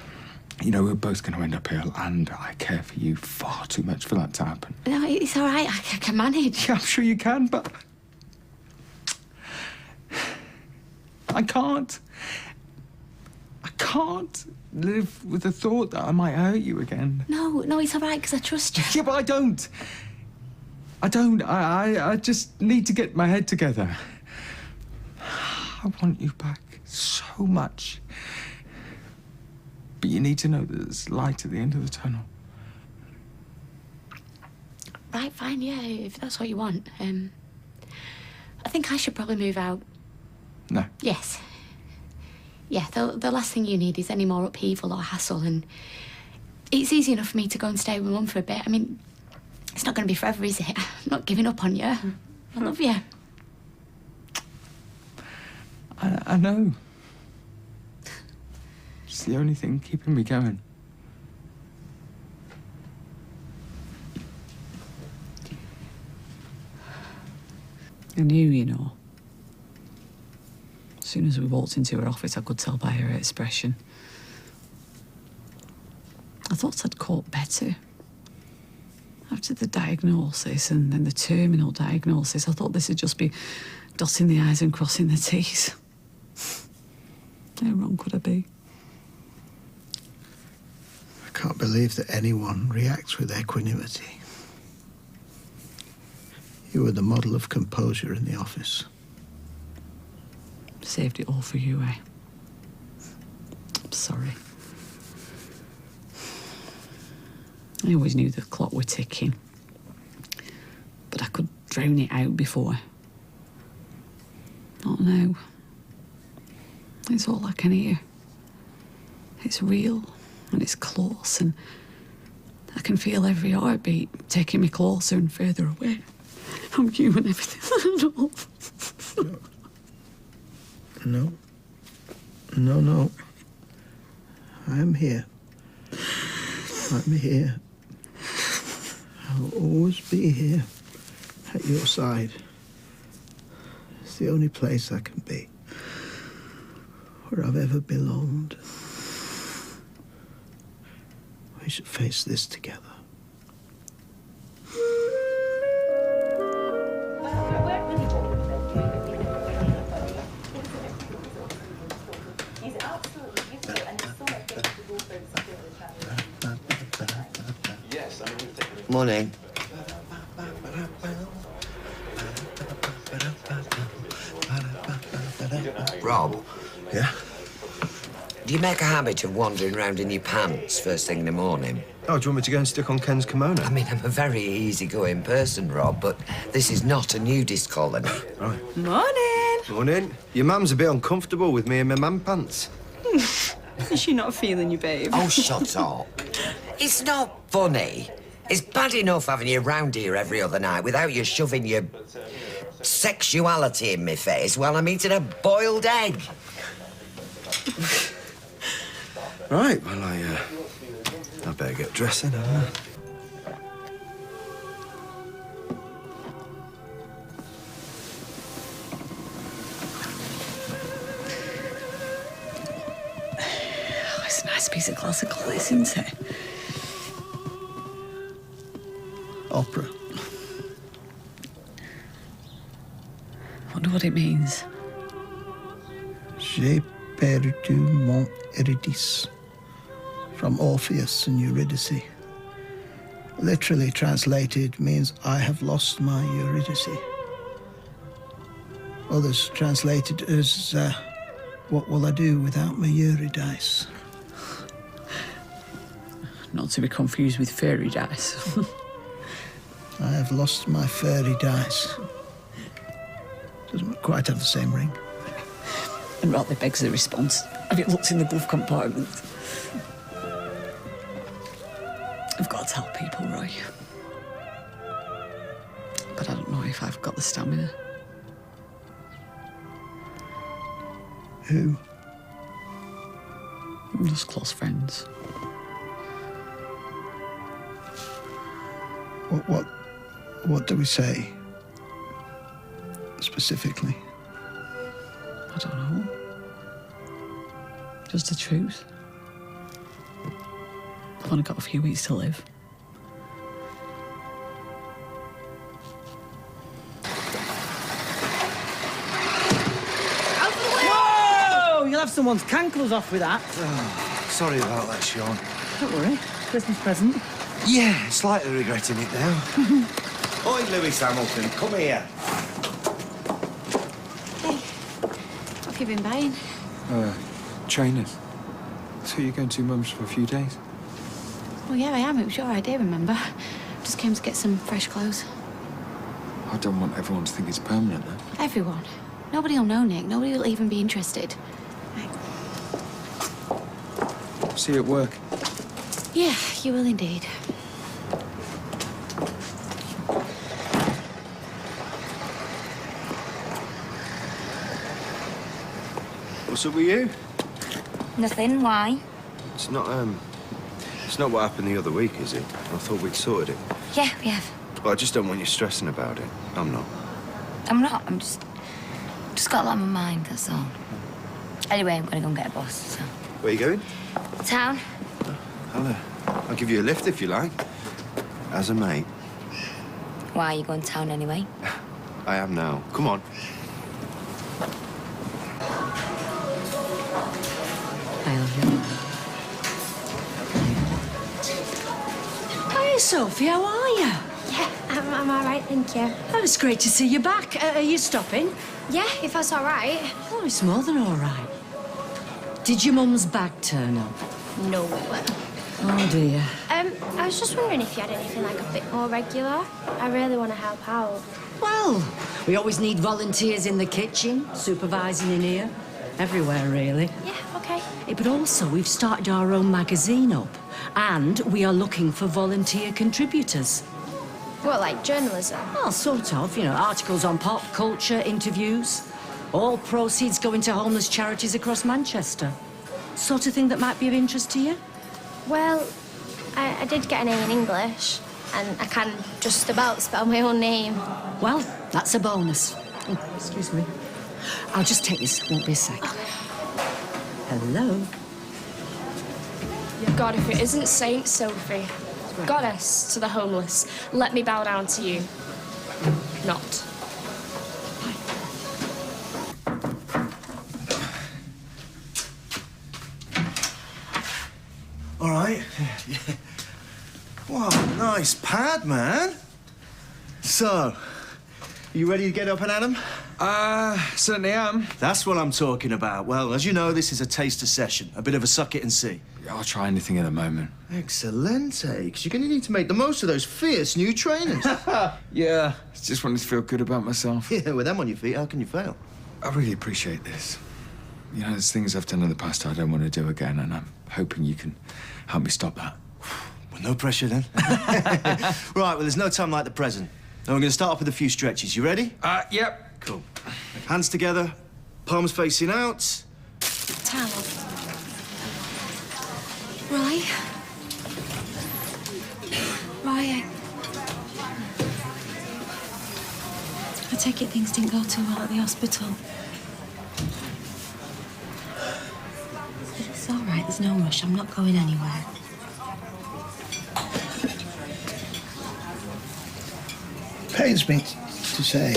You know, we're both going to end up here, and I care for you far too much for that to happen. No, it's all right. I can manage. Yeah, I'm sure you can, but... I can't. I can't live with the thought that I might hurt you again. No, it's all right, because I trust you. Yeah, but I don't. I just need to get my head together. I want you back so much. But you need to know that there's light at the end of the tunnel. Right, fine, yeah, if that's what you want. I think I should probably move out. No. Yes. Yeah, the last thing you need is any more upheaval or hassle, and it's easy enough for me to go and stay with Mum for a bit. I mean, it's not going to be forever, is it? I'm not giving up on you. I love you. I know. It's the only thing keeping me going. I knew, you know. As soon as we walked into her office, I could tell by her expression. I thought I'd caught better. After the diagnosis and then the terminal diagnosis, I thought this would just be dotting the I's and crossing the T's. How wrong could I be? I can't believe that anyone reacts with equanimity. You were the model of composure in the office. Saved it all for you, eh? I'm sorry. I always knew the clock were ticking. But I could drown it out before. Not now. It's all I can hear. It's real and it's close, and I can feel every heartbeat taking me closer and further away from you and everything I know. No. I am here. I'm here. I'll always be here at your side. It's the only place I can be where I've ever belonged. We should face this together. Morning. Rob? Yeah? Do you make a habit of wandering around in your pants first thing in the morning? Oh, do you want me to go and stick on Ken's kimono? I mean, I'm a very easygoing person, Rob, but this is not a nudist colony. Right. Morning. Morning. Your mum's a bit uncomfortable with me in my man pants. Is she not feeling you, babe? Oh, shut up. It's not funny. It's bad enough having you round here every other night without you shoving your sexuality in my face while I'm eating a boiled egg. Right, well, I better get dressing, haven't I? Oh, it's a nice piece of classical, this, isn't it? Opera. Wonder what it means. J'ai perdu mon Eurydice, from Orpheus and Eurydice. Literally translated means I have lost my Eurydice. Others translated as what will I do without my Eurydice? Not to be confused with fairy dice. I have lost my fairy dice. Doesn't quite have the same ring. And rather begs the response. Have you looked in the glove compartment? I've got to tell people, Roy. But I don't know if I've got the stamina. Who? Just close friends. What do we say? Specifically? I don't know. Just the truth. I've only got a few weeks to live. Whoa! You'll have someone's cankles off with that. Oh, sorry about that, Sean. Don't worry. Christmas present. Yeah, slightly regretting it now. Oi, Lewis Hamilton, come here. What have you been buying? Trainers. So you're going to Mum's for a few days? Well, yeah, I am. It was your idea, remember? Just came to get some fresh clothes. I don't want everyone to think it's permanent, though. Everyone. Nobody will know, Nick. Nobody will even be interested. See you at work. Yeah, you will indeed. What's up with you? Nothing. Why? It's not what happened the other week, is it? I thought we'd sorted it. Yeah, we have. Well, I just don't want you stressing about it. I'm not. I'm not. I'm just got a lot on my mind, that's all. Anyway, I'm gonna go and get a bus, so. Where you going? Town? I'll give you a lift if you like. As a mate. Why are you going to town anyway? I am now. Come on. I love you. Hi, Sophie, how are you? Yeah, I'm all right, thank you. Oh, it's great to see you back. Are you stopping? Yeah, if that's all right. Oh, it's more than all right. Did your mum's bag turn up? No. Oh, dear. I was just wondering if you had anything like a bit more regular. I really want to help out. Well, we always need volunteers in the kitchen, supervising in here. Everywhere, really. Yeah, okay. But also, we've started our own magazine up. And we are looking for volunteer contributors. What, like journalism? Well, sort of. You know, articles on pop culture, interviews. All proceeds going to homeless charities across Manchester. Sort of thing that might be of interest to you? Well, I did get a name in English, and I can just about spell my own name. Well, that's a bonus. Oh, excuse me. I'll just take this. Won't be a sec. Hello. God, if it isn't Saint Sophie, goddess to the homeless, let me bow down to you. Not. All right. Yeah. Wow, nice pad, man. So, you ready to get up and at 'em? Certainly am. That's what I'm talking about. Well, as you know, this is a taster session, a bit of a suck it and see. I'll try anything at the moment. Excelente, because you're going to need to make the most of those fierce new trainers. Yeah, just wanted to feel good about myself. Yeah, with them on your feet, how can you fail? I really appreciate this. You know, there's things I've done in the past I don't want to do again, and I'm hoping you can help me stop that. Well, no pressure then. Right, well, there's no time like the present. Now, we're going to start off with a few stretches. You ready? Yep. Cool. Hands together, palms facing out. Towel. Roy? I take it things didn't go too well at the hospital. It's all right, there's no rush. I'm not going anywhere. Pains me to say,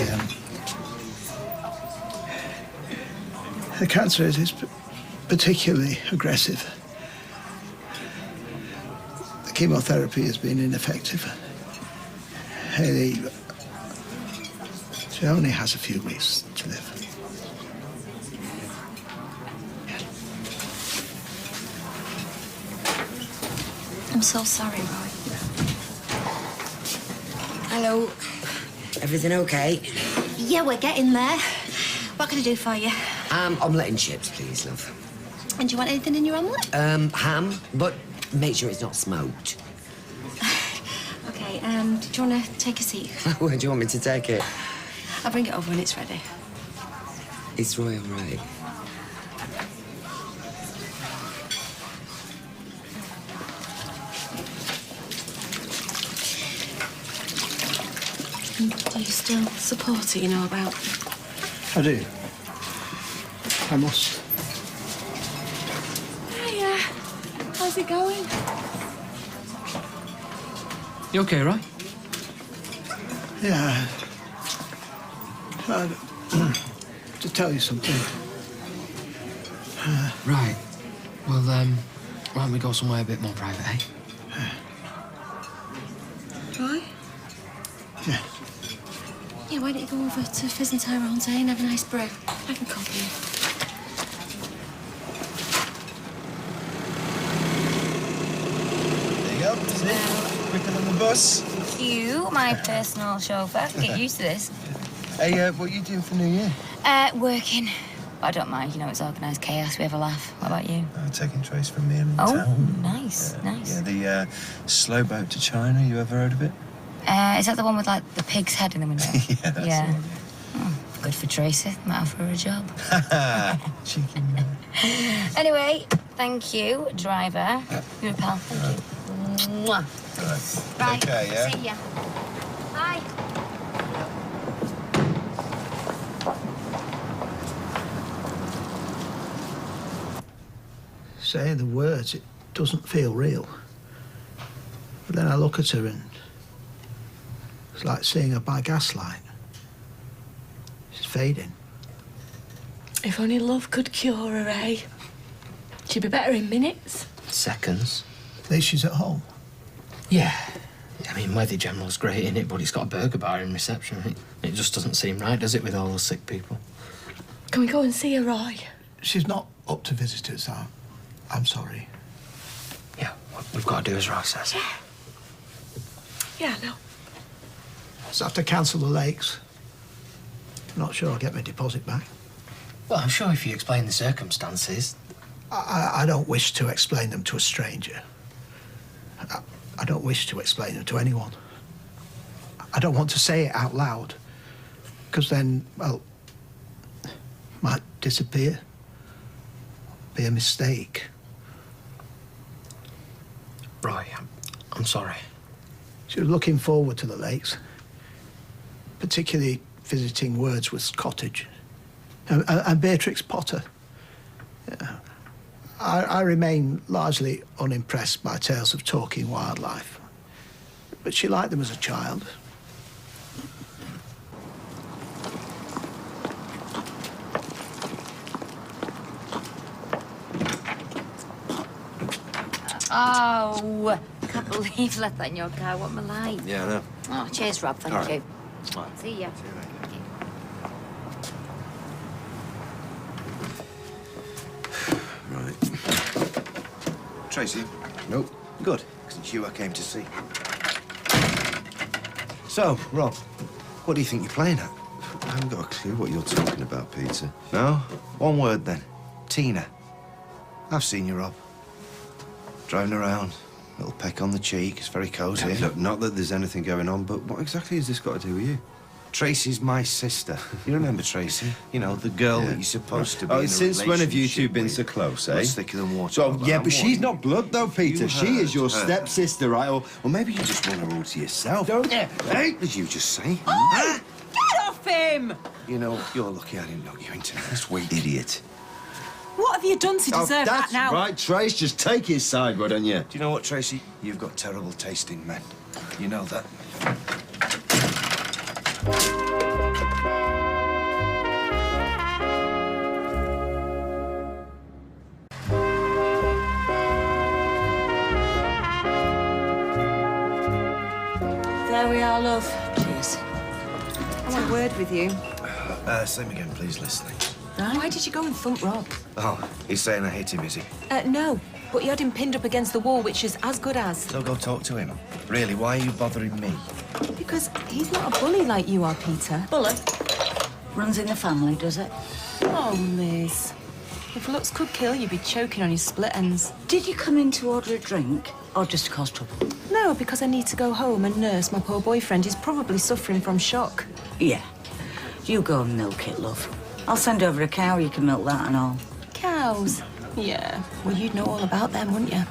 the cancer is particularly aggressive. The chemotherapy has been ineffective. Hayley, she only has a few weeks to live. I'm so sorry, Roy. Hello. Everything okay? Yeah, we're getting there. What can I do for you? Omelette and chips, please, love. And do you want anything in your omelette? Ham, but make sure it's not smoked. Okay, do you want to take a seat? Where do you want me to take it? I'll bring it over when it's ready. Is Roy all right? Do you still support it, you know, about... I do. I must. Hiya. How's it going? You okay, Roy? Yeah. To tell you something. Right. Well, why don't we go somewhere a bit more private, eh? Roy? Yeah. Yeah, why don't you go over to Fizz and Tyrone's, eh, and have a nice brew? I can cover you. There you go. See? Quicker than the bus. You, my personal chauffeur. Get used to this. Hey, what are you doing for New Year? Working. I don't mind, you know, it's organised chaos. We have a laugh. What about you? Taking Trace from me in Oh, town. nice, nice. Yeah, the slow boat to China. You ever heard of it? Is that the one with, like, the pig's head in the window? Yeah, that's yeah. the one, Good for Tracy. Might offer her a job. Cheeky. Anyway, thank you, driver. You're a pal. Thank you. Mwah. Right. Take care, yeah? See ya. Bye. Saying the words, it doesn't feel real. But then I look at her and it's like seeing her by gaslight. She's fading. If only love could cure her, eh? She'd be better in minutes. Seconds. At least she's at home. Yeah. I mean, Weather General's great in it, but it's got a burger bar in reception. It just doesn't seem right, does it, with all those sick people? Can we go and see her, Roy? She's not up to visitors. I'm sorry. Yeah, what we've got to do as Roy says. Yeah, I know. So I have to cancel the lakes. I'm not sure I'll get my deposit back. Well, I'm sure if you explain the circumstances... I don't wish to explain them to a stranger. I don't wish to explain them to anyone. I don't want to say it out loud, because then, well, it might disappear. Be a mistake. Roy, I'm sorry. She was looking forward to the lakes, particularly visiting Wordsworth's cottage and Beatrix Potter. I remain largely unimpressed by tales of talking wildlife, but she liked them as a child. Oh, can't believe you left that in your car. What am I like? Yeah, I know. Oh, cheers, Rob. Thank All right. you. All right. See ya. Right. Tracy? Nope. Good, because it's you I came to see. So, Rob, what do you think you're playing at? I haven't got a clue what you're talking about, Peter. No? One word, then. Tina. I've seen you, Rob. Driving around. Little peck on the cheek. It's very cosy. Look, not that there's anything going on, but what exactly has this got to do with you? Tracy's my sister. You remember Tracy? You know, the girl that you're supposed to be in a Since when have you two relationship been with. so close, eh? What's thicker than water? So, Robert? yeah, I'm but she's warning not blood, though, Peter. You She is your heard her. stepsister, right? Or maybe you just want her all to yourself, don't you? Hey, did you just say? Oh, get off him! You know, you're lucky I didn't knock you into this week. Idiot. What have you done to deserve that That's now? right, Trace. Just take his side, why don't you? Do you know what, Tracy? You've got terrible taste in men. You know that. There we are, love. Cheers. I want a word with you. Same again, please, listening. Why did you go and thump Rob? Oh, he's saying I hate him, is he? No, but you had him pinned up against the wall, which is as good as. So go talk to him. Really, why are you bothering me? Because he's not a bully like you are, Peter. Bully? Runs in the family, does it? Oh, Liz. If looks could kill, you'd be choking on your split ends. Did you come in to order a drink or just to cause trouble? No, because I need to go home and nurse my poor boyfriend. He's probably suffering from shock. Yeah. You go and milk it, love. I'll send over a cow, you can milk that and all. Cows? Yeah. Well, you'd know all about them, wouldn't you?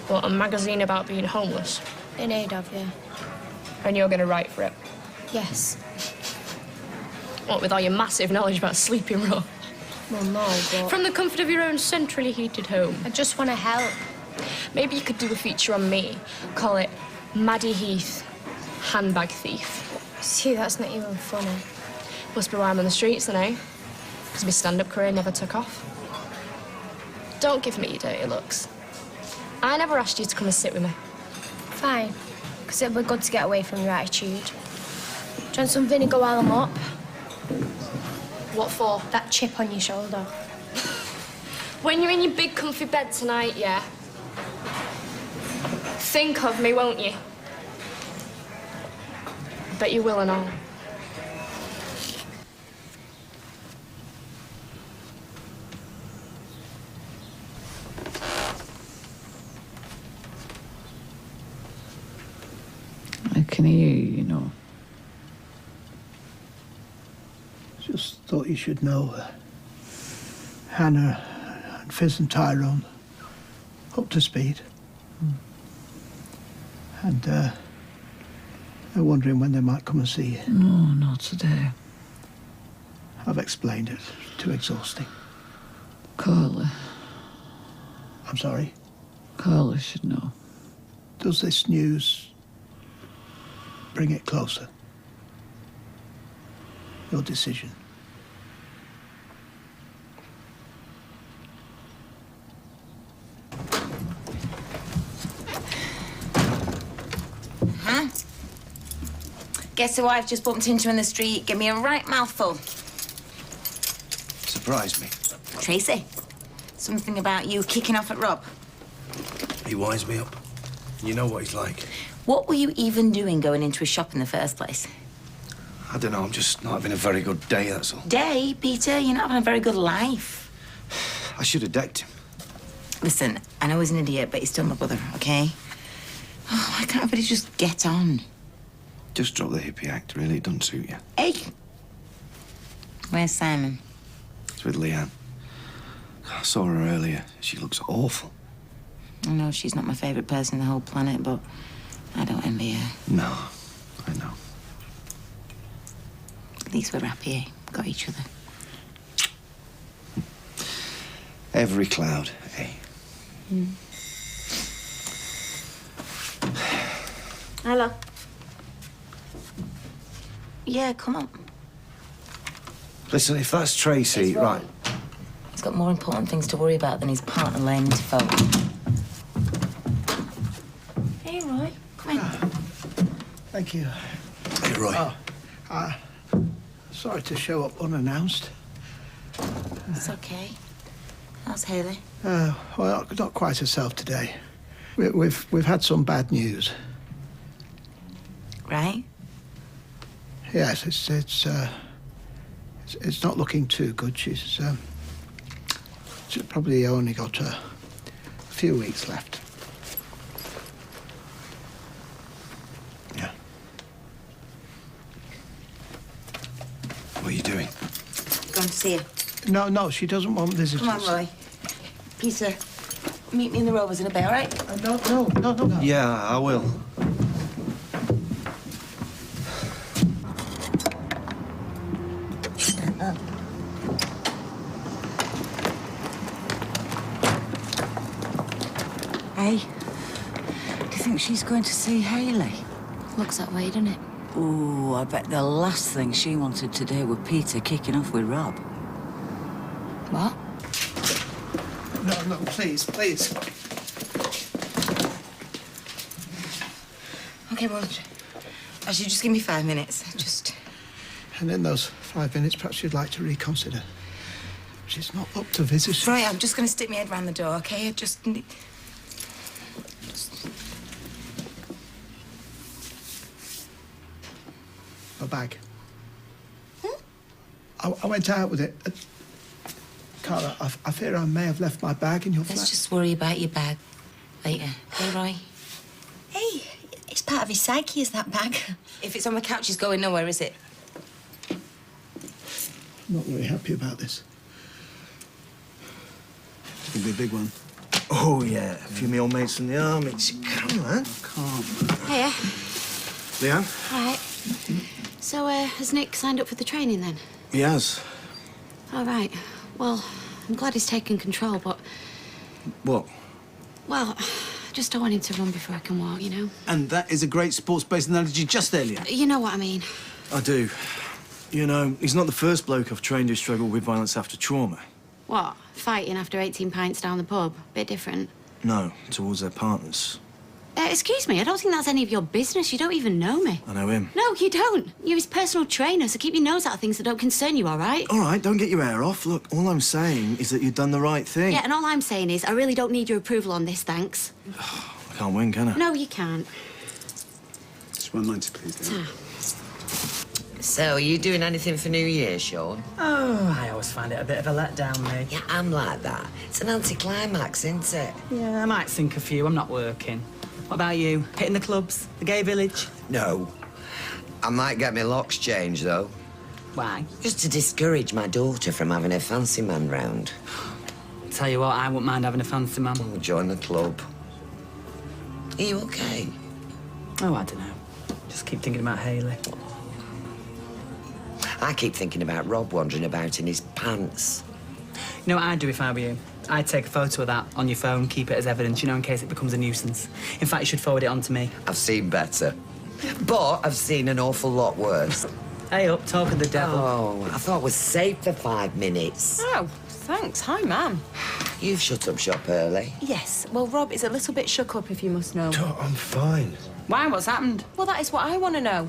What, a magazine about being homeless? In aid of, yeah. And you're going to write for it? Yes. What, with all your massive knowledge about sleeping row? Well, no, but... From the comfort of your own centrally heated home. I just want to help. Maybe you could do a feature on me. Call it Maddie Heath, Handbag Thief. See, that's not even funny. Must be why I'm on the streets then, eh? Because my stand-up career never took off. Don't give me your dirty looks. I never asked you to come and sit with me. Fine, because it'll be good to get away from your attitude. Do you want some vinegar while I'm up? What for? That chip on your shoulder. When you're in your big comfy bed tonight, yeah? Think of me, won't you? Bet you will and all. I can hear you, know. Just thought you should know. Hannah and Fizz and Tyrone up to speed. And they're wondering when they might come and see you. No, not today. I've explained it. Too exhausting. Carly. I'm sorry? Carly should know. Does this news bring it closer? Your decision. Huh? Guess who I've just bumped into in the street? Give me a right mouthful. Surprised me. Tracy, something about you kicking off at Rob. He winds me up. You know what he's like. What were you even doing going into a shop in the first place? I don't know, I'm just not having a very good day, that's all. Day, Peter, you're not having a very good life. I should have decked him. Listen, I know he's an idiot, but he's still my brother, okay? Oh, why can't everybody just get on? Just drop the hippie act, really. It doesn't suit you. Hey! Where's Simon? It's with Leanne. I saw her earlier. She looks awful. I know she's not my favourite person in the whole planet, but I don't envy her. No, I know. At least we're happy, eh? Got each other. Every cloud, eh? Hello. Yeah, come on. Listen, if that's Tracy, right. He's got more important things to worry about than his partner laying into folk. Hey, Roy. Come in. Thank you. Hey, Roy. Oh, sorry to show up unannounced. It's okay. How's Haley? Well, not quite herself today. We've had some bad news. Right? Yes, it's not looking too good. She's probably only got a few weeks left. Yeah. What are you doing? Going to see her. No, she doesn't want visitors. Come on, Roy. Peter, meet me in the Rovers in a bit, all right? No. Yeah, I will. Hey, do you think she's going to see Haley? Looks that way, doesn't it? Ooh, I bet the last thing she wanted to do was Peter kicking off with Rob. What? No, please. Okay, well, actually, just give me 5 minutes. Just... And in those 5 minutes, perhaps you'd like to reconsider. She's not up to visitors. Right, I'm just going to stick my head round the door, okay? Just... My bag. I went out with it. Carla, I fear I may have left my bag in your flat. Let's just worry about your bag later. Hey, Roy? Hey, it's part of his psyche, is that bag? If it's on the couch, it's going nowhere, is it? I'm not very happy about this. It's going to be a big one. Oh, yeah. A few of my old mates from the army. Come on, man. Hiya. Leanne? All right. So, has Nick signed up for the training then? He has. All right. Well, I'm glad he's taken control, but... What? Well, I just don't want him to run before I can walk, you know? And that is a great sports-based analogy just there, Leanne. You know what I mean. I do. You know, he's not the first bloke I've trained who struggled with violence after trauma. What? Fighting after 18 pints down the pub? Bit different. No, towards their partners. Excuse me, I don't think that's any of your business. You don't even know me. I know him. No, you don't. You're his personal trainer, so keep your nose out of things that don't concern you, all right? All right, don't get your hair off. Look, all I'm saying is that you've done the right thing. Yeah, and all I'm saying is I really don't need your approval on this, thanks. I can't win, can I? No, you can't. Just 190, please, Leanne. So, are you doing anything for New Year, Sean? Oh, I always find it a bit of a letdown, me. Yeah, I'm like that. It's an anticlimax, isn't it? Yeah, I might sink a few. I'm not working. What about you? Hitting the clubs? The gay village? No. I might get my locks changed, though. Why? Just to discourage my daughter from having a fancy man round. Tell you what, I wouldn't mind having a fancy man. We'll join the club. Are you okay? Oh, I don't know. Just keep thinking about Hayley. I keep thinking about Rob wandering about in his pants. You know what I'd do if I were you? I'd take a photo of that on your phone, keep it as evidence, you know, in case it becomes a nuisance. In fact, you should forward it on to me. I've seen better. But I've seen an awful lot worse. Hey up, talk of the devil. Oh, I thought we're safe for 5 minutes. Oh, thanks. Hi, ma'am. You've shut up shop early. Yes. Well, Rob is a little bit shook up, if you must know. I'm fine. Why? What's happened? Well, that is what I want to know.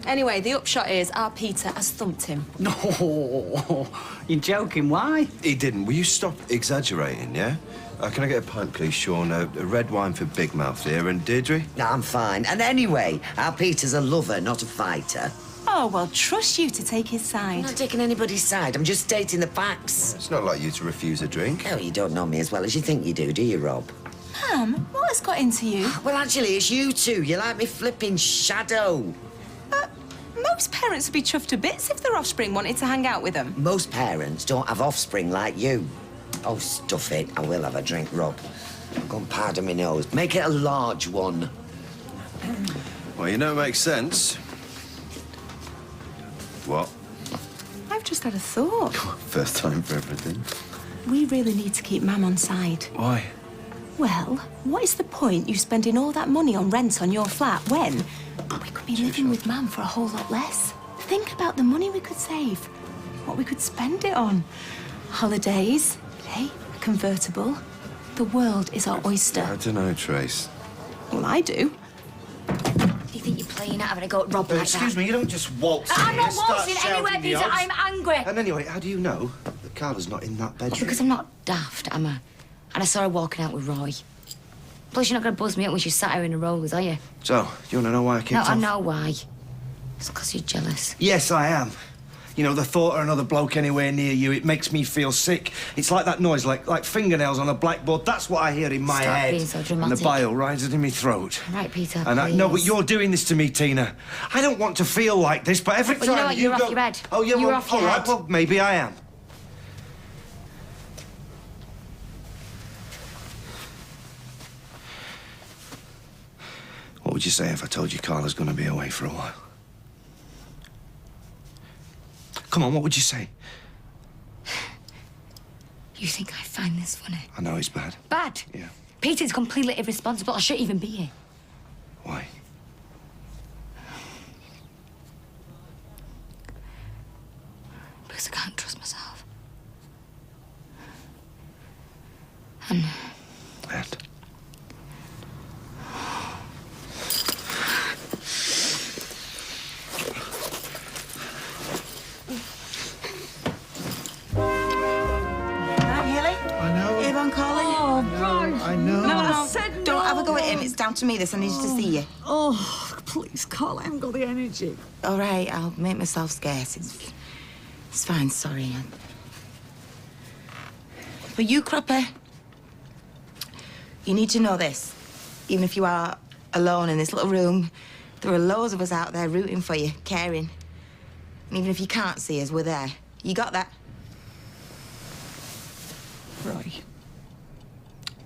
Anyway, the upshot is our Peter has thumped him. No, you're joking. Why? He didn't. Will you stop exaggerating, yeah? Can I get a pint, please, Sean? A red wine for Big Mouth here. And Deirdre? No, I'm fine. And anyway, our Peter's a lover, not a fighter. Oh, well, trust you to take his side. I'm not taking anybody's side. I'm just stating the facts. It's not like you to refuse a drink. Oh, you don't know me as well as you think you do you, Rob? Ma'am, what has got into you? Well, actually, it's you two. You're like me flipping shadow. Most parents would be chuffed to bits if their offspring wanted to hang out with them. Most parents don't have offspring like you. Oh, stuff it. I will have a drink, Rob. Go and powder my nose. Make it a large one. Well, you know, it makes sense. What? I've just had a thought. First time for everything. We really need to keep Mam on side. Why? Well, what is the point you spending all that money on rent on your flat when we could be living with Mam for a whole lot less? Think about the money we could save, what we could spend it on. Holidays, hey, a convertible. The world is our oyster. I don't know, Trace. Well, I do. Do you think you're playing out having a go at Rob like that? Excuse me, you don't just waltz I'm in not here, start waltzing shouting anywhere, the Peter. odds. I'm angry. And anyway, how do you know that Carla's not in that bedroom? Because I'm not daft, am I? And I saw her walking out with Roy. Plus, you're not going to buzz me up when she sat her in the rollers, are you? So, you want to know why I kicked No, off? I know why. It's because you're jealous. Yes, I am. You know, the thought of another bloke anywhere near you, it makes me feel sick. It's like that noise, like fingernails on a blackboard. That's what I hear in my Stop head. being so And dramatic. the bile rises in my throat. Right, Peter, And please. no, but you're doing this to me, Tina. I don't want to feel like this, but every Well, time you know what? you You're go... off your head. Oh, yeah, You're well, off your all right, head. well, maybe I am. What would you say if I told you Carla's going to be away for a while? Come on, what would you say? You think I find this funny? I know it's bad. Bad? Yeah. Peter's completely irresponsible. I shouldn't even be here. Why? Because I can't trust myself. And... I know. No, don't have a go at him. It's down to me, this. I need to see you. Oh, please, Carl, I haven't got the energy. All right, I'll make myself scarce. It's fine, sorry. But you, Cropper, you need to know this. Even if you are alone in this little room, there are loads of us out there rooting for you, caring. And even if you can't see us, we're there. You got that? Roy,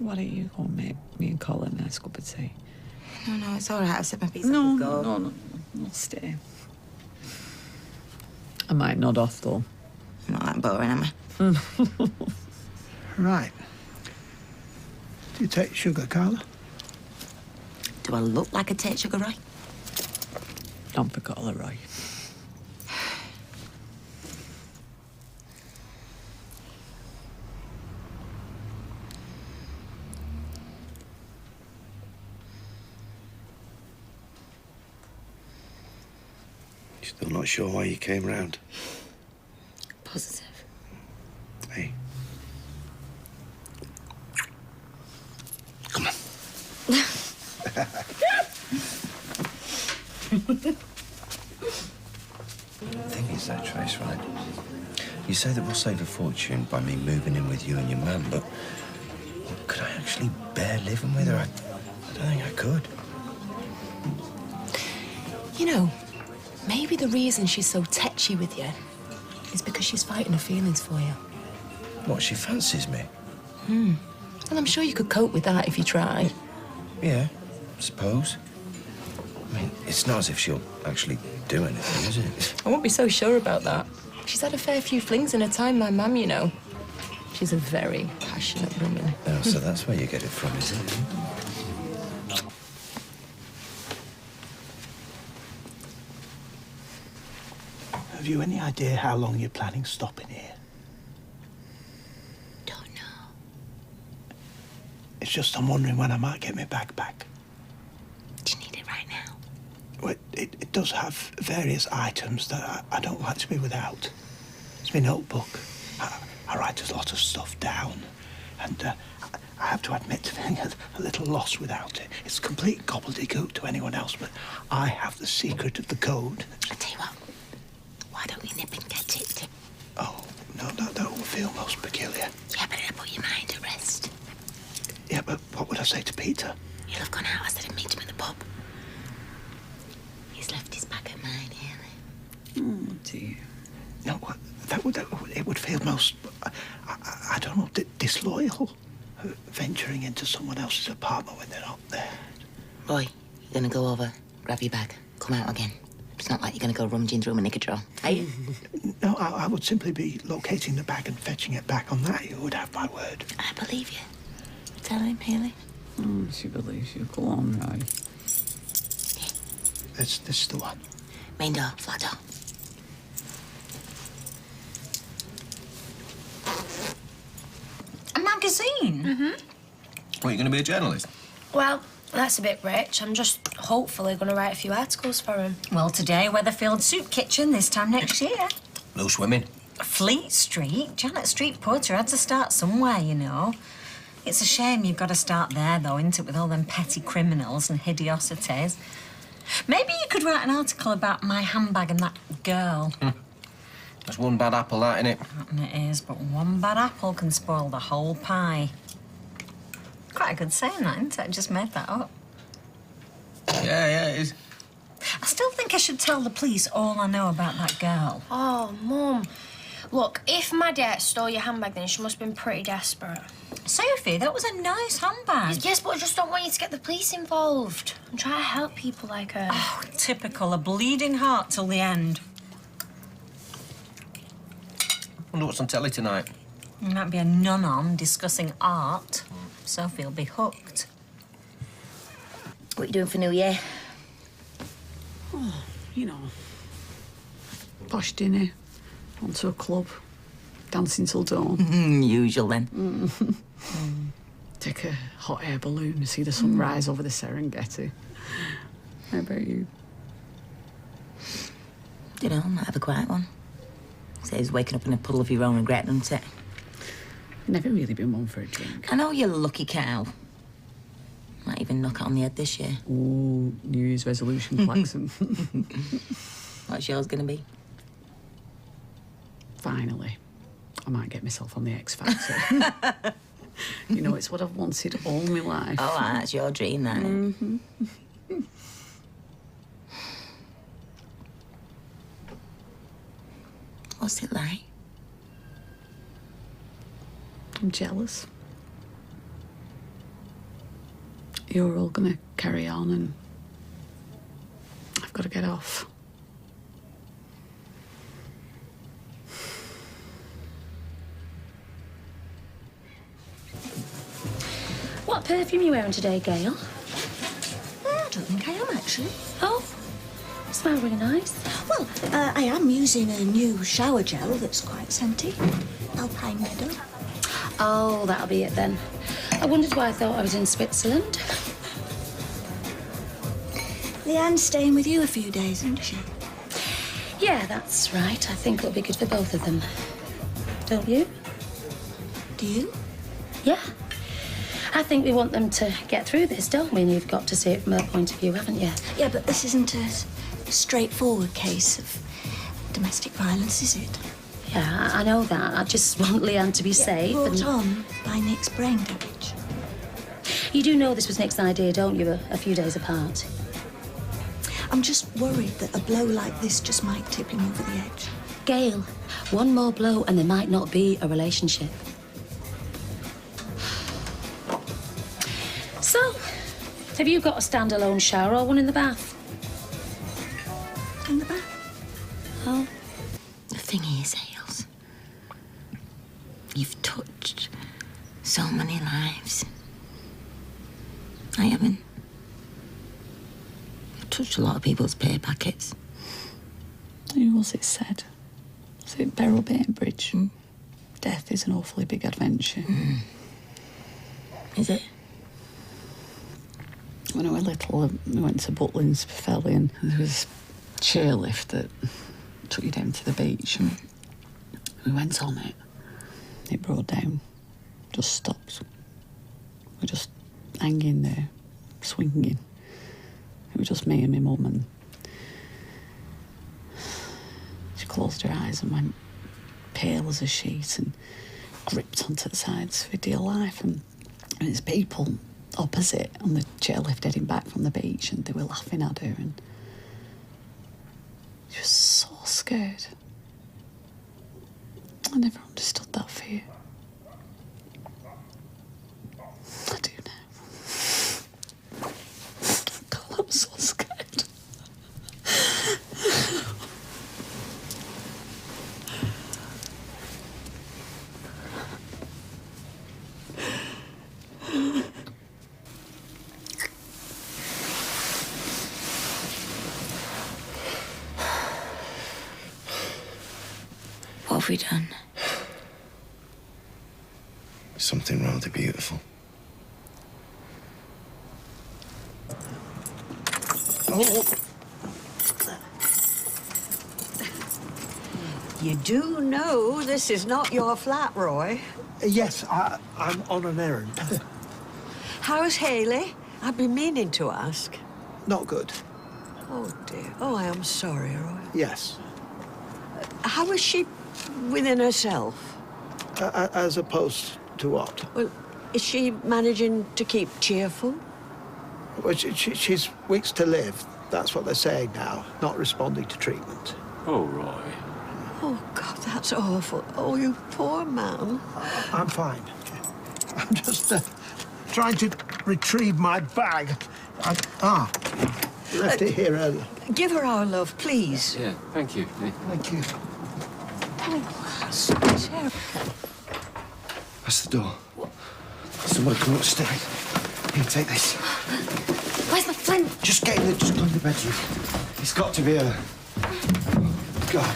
Why don't you go and make me and Colin a nice cup of tea? No, it's all right. I've said my piece. No, Go. no. I'll stay. I might nod off, though. I'm not that boring, am I? Right. Do you take sugar, Carla? Do I look like I take sugar, Roy? Don't forget all Roy. Still not sure why you came round. Positive. Hey. Come on. The thing is, though, Trace, right? You say that we'll save a fortune by me moving in with you and your mum, but could I actually bear living with her? I don't think I could. You know, maybe the reason she's so tetchy with you is because she's fighting her feelings for you. What, she fancies me? Well, I'm sure you could cope with that if you try. Yeah, suppose. I mean, it's not as if she'll actually do anything, is it? I won't be so sure about that. She's had a fair few flings in her time, my mum, you know. She's a very passionate woman. Oh, so that's where you get it from, is it? Have you any idea how long you're planning stopping here? Don't know. It's just I'm wondering when I might get my bag back. Do you need it right now? Well, it does have various items that I don't like to be without. It's my notebook. I write a lot of stuff down, and I have to admit to being a little lost without it. It's complete gobbledygook to anyone else, but I have the secret of the code. I'll tell you what. Why don't we nip and get it? Oh, no, that will feel most peculiar. Yeah, but it'll put your mind at rest. Yeah, but what would I say to Peter? You'll have gone out. I said I'd meet him at the pub. He's left his bag at mine, Haley. Oh, dear. No, it would feel most, I don't know, disloyal, venturing into someone else's apartment when they're not there. Roy, you're gonna go over, grab your bag, come out again. It's not like you're gonna go rummaging through my knicker drawer, are you? No, I would simply be locating the bag and fetching it back. On that, you would have my word. I believe you. Tell him, Haley. She believes you. Go on, Roy. This is the one. Main door, flat door. A magazine? Mm-hmm. What, you going to be a journalist? Well, that's a bit rich. I'm just hopefully going to write a few articles for him. Well, today, Weatherfield Soup Kitchen, this time next year. No swimming. Fleet Street? Janet Street Porter had to start somewhere, you know. It's a shame you've got to start there, though, isn't it, with all them petty criminals and hideosities. Maybe you could write an article about my handbag and that girl. That's one bad apple, that, innit? It is, but one bad apple can spoil the whole pie. Quite a good saying, that, isn't it? I just made that up. Yeah, it is. I still think I should tell the police all I know about that girl. Oh, Mum. Look, if Maddie stole your handbag, then she must have been pretty desperate. Sophie, that was a nice handbag. Yes, but I just don't want you to get the police involved. I'm trying to help people like her. Oh, typical. A bleeding heart till the end. Wonder what's on telly tonight. There might be a nun on discussing art. Sophie will be hooked. What are you doing for New Year? Oh, you know. Posh dinner. Onto a club. Dancing till dawn. Usual, then. Take a hot air balloon to see the sun rise over the Serengeti. How about you? You know, I might have a quiet one. Saves waking up in a puddle of your own regret, doesn't it? Never really been one for a drink. I know you're a lucky cow. Might even knock it on the head this year. Ooh, New Year's resolution klaxon. What's yours gonna be? Finally, I might get myself on the X Factor. You know, it's what I've wanted all my life. Oh, that's your dream, then. What's it like? I'm jealous. you're all going to carry on and I've got to get off. What perfume are you wearing today, Gail? I don't think I am, actually. Oh, you smell really nice. Well, I am using a new shower gel that's quite scenty. Alpine Meadow. Oh, that'll be it then. I wondered why I thought I was in Switzerland. Leanne's staying with you a few days, isn't she? Yeah, that's right. I think it'll be good for both of them. Don't you? Do you? Yeah. I think we want them to get through this, don't we? And you've got to see it from her point of view, haven't you? Yeah, but this isn't a straightforward case of domestic violence, is it? Yeah, I know that. I just want Leanne to be safe. Brought on by Nick's brain damage. You do know this was Nick's idea, don't you? A few days apart. I'm just worried that a blow like this just might tip him over the edge. Gail, one more blow and there might not be a relationship. So, have you got a standalone shower or one in the bath? In the bath? Oh. The thing is, Hales, you've touched so many lives. I haven't. I've touched a lot of people's pay packets. Who was it said? Was it Beryl Bainbridge? Death is an awfully big adventure. Is it? When I was little, we went to Butlins for Felly and there was a chairlift that took you down to the beach and we went on it. It brought down, just stopped. We're just hanging there, swinging. It was just me and my mum and she closed her eyes and went pale as a sheet and gripped onto the sides for dear life and there's people opposite on the chairlift heading back from the beach and they were laughing at her and she was so scared. I never understood that fear. I do now. God, I'm so scared. What have we done? Something rather beautiful. Oh. You do know this is not your flat, Roy. Yes, I'm on an errand. How's Haley? I've been meaning to ask. Not good. Oh, dear. Oh, I am sorry, Roy. Yes. How is she within herself? As opposed to what? Well, is she managing to keep cheerful? Well, she's weeks to live. That's what they're saying now. Not responding to treatment. Oh, Roy. Oh, God, that's awful. Oh, you poor man. I'm fine. I'm just trying to retrieve my bag. Left it here earlier. Give her our love, please. Yeah, thank you. Thank you. Oh, Sarah. That's the door. Somebody come upstairs. Here, take this. Where's my friend? Just get in the, just go in the bedroom. It's got to be her. God.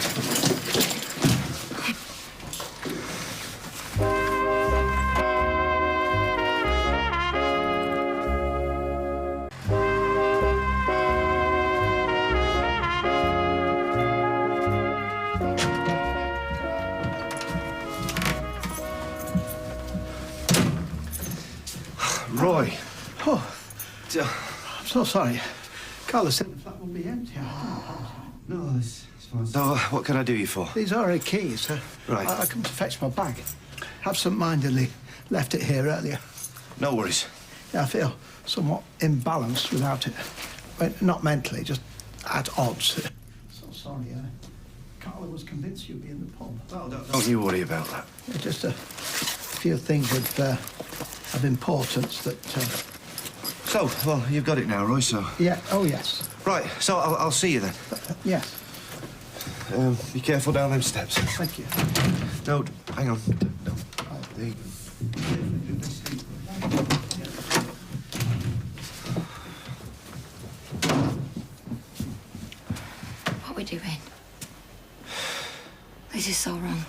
Roy. Oh, I'm so sorry. Carla said the flat will be empty. No, it's fine. So, what can I do you for? These are her keys. Right. I come to fetch my bag. Absent-mindedly left it here earlier. No worries. Yeah, I feel somewhat imbalanced without it. Well, not mentally, just at odds. So sorry, Carla was convinced you'd be in the pub. Oh, don't you worry about that. Yeah, just a few things of importance that So, well, you've got it now, Roy, so... Yeah, oh, yes. Right, so I'll see you then. Yes. Be careful down them steps. Thank you. No, hang on. No. There you go. What are we doing? This is so wrong.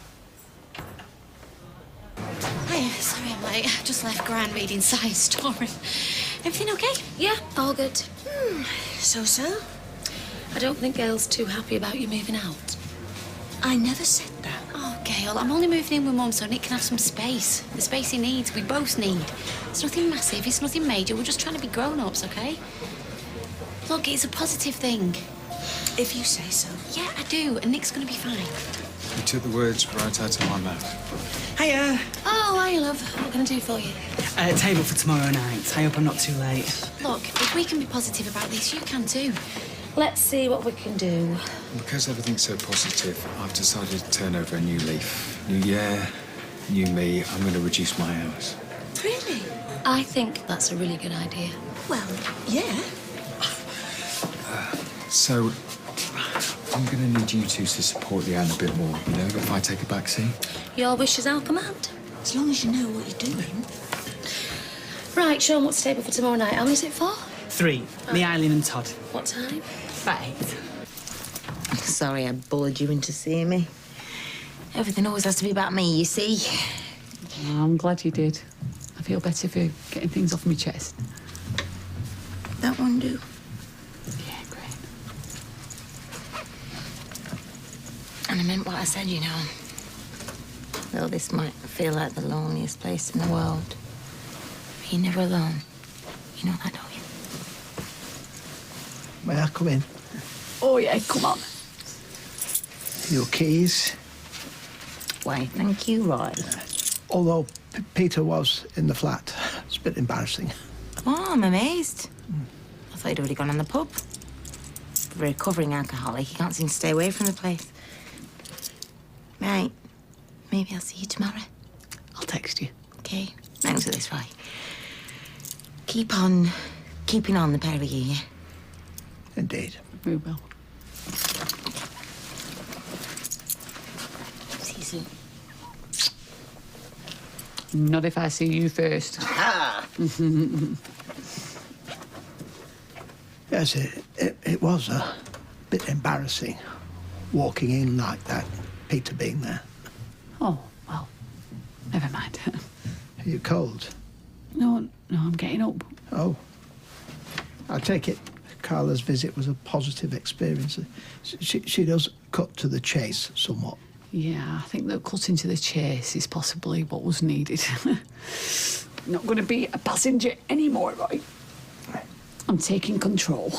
Hiya, sorry I'm late. I just left Gran reading science story. Everything okay? Yeah, all good. So? I don't think Gail's too happy about you moving out. I never said that. Oh, Gail, I'm only moving in with Mum so Nick can have some space. The space he needs, we both need. It's nothing massive, it's nothing major. We're just trying to be grown-ups, okay? Look, it's a positive thing. If you say so. Yeah, I do, and Nick's gonna be fine. You took the words right out of my mouth. Hiya. Oh, hiya, love. What can I do for you? Table for tomorrow night. I hope I'm not too late. Look, if we can be positive about this, you can too. Let's see what we can do. Because everything's so positive, I've decided to turn over a new leaf. New year, new me. I'm going to reduce my hours. Really? I think that's a really good idea. Well, yeah. So, I'm going to need you two to support Leanne a bit more, you know, if I take a back seat. Your wishes, I'll command. As long as you know what you're doing. Right, Sean, what's the table for tomorrow night? How many's it for? 3. Me, Eileen and Todd. What time? About 8. Sorry I bullied you into seeing me. Everything always has to be about me, you see. Oh, I'm glad you did. I feel better for getting things off my chest. That one do. Yeah, great. And I meant what I said, you know. Though this might feel like the loneliest place in the world, but you're never alone. You know that, don't you? May I come in? Oh, yeah, come on. Your keys. Why, thank you, Roy. Although Peter was in the flat. It's a bit embarrassing. Oh, I'm amazed. I thought he'd already gone on the pub. For a recovering alcoholic, he can't seem to stay away from the place. Right. Maybe I'll see you tomorrow. I'll text you. Okay. Thanks for this, Roy. Keep on keeping on, the pair of you, yeah? Indeed. We will. See you soon. Not if I see you first. Yes, it was a bit embarrassing walking in like that, Peter being there. Oh, well, never mind. Are you cold? No, I'm getting up. Oh. I take it Carla's visit was a positive experience. She does cut to the chase somewhat. Yeah, I think that cutting to the chase is possibly what was needed. Not going to be a passenger anymore, right? I'm taking control.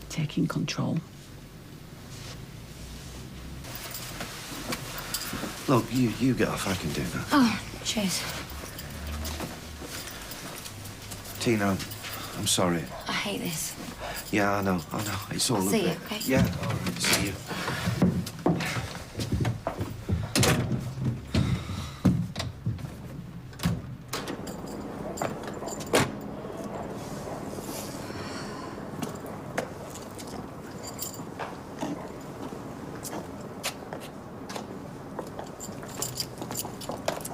Taking control. Look, you get off. I can do that. Oh, cheers. Tina, I'm sorry. I hate this. Yeah, I know. It's all I'll a see bit. you, okay? Yeah, all right, see you.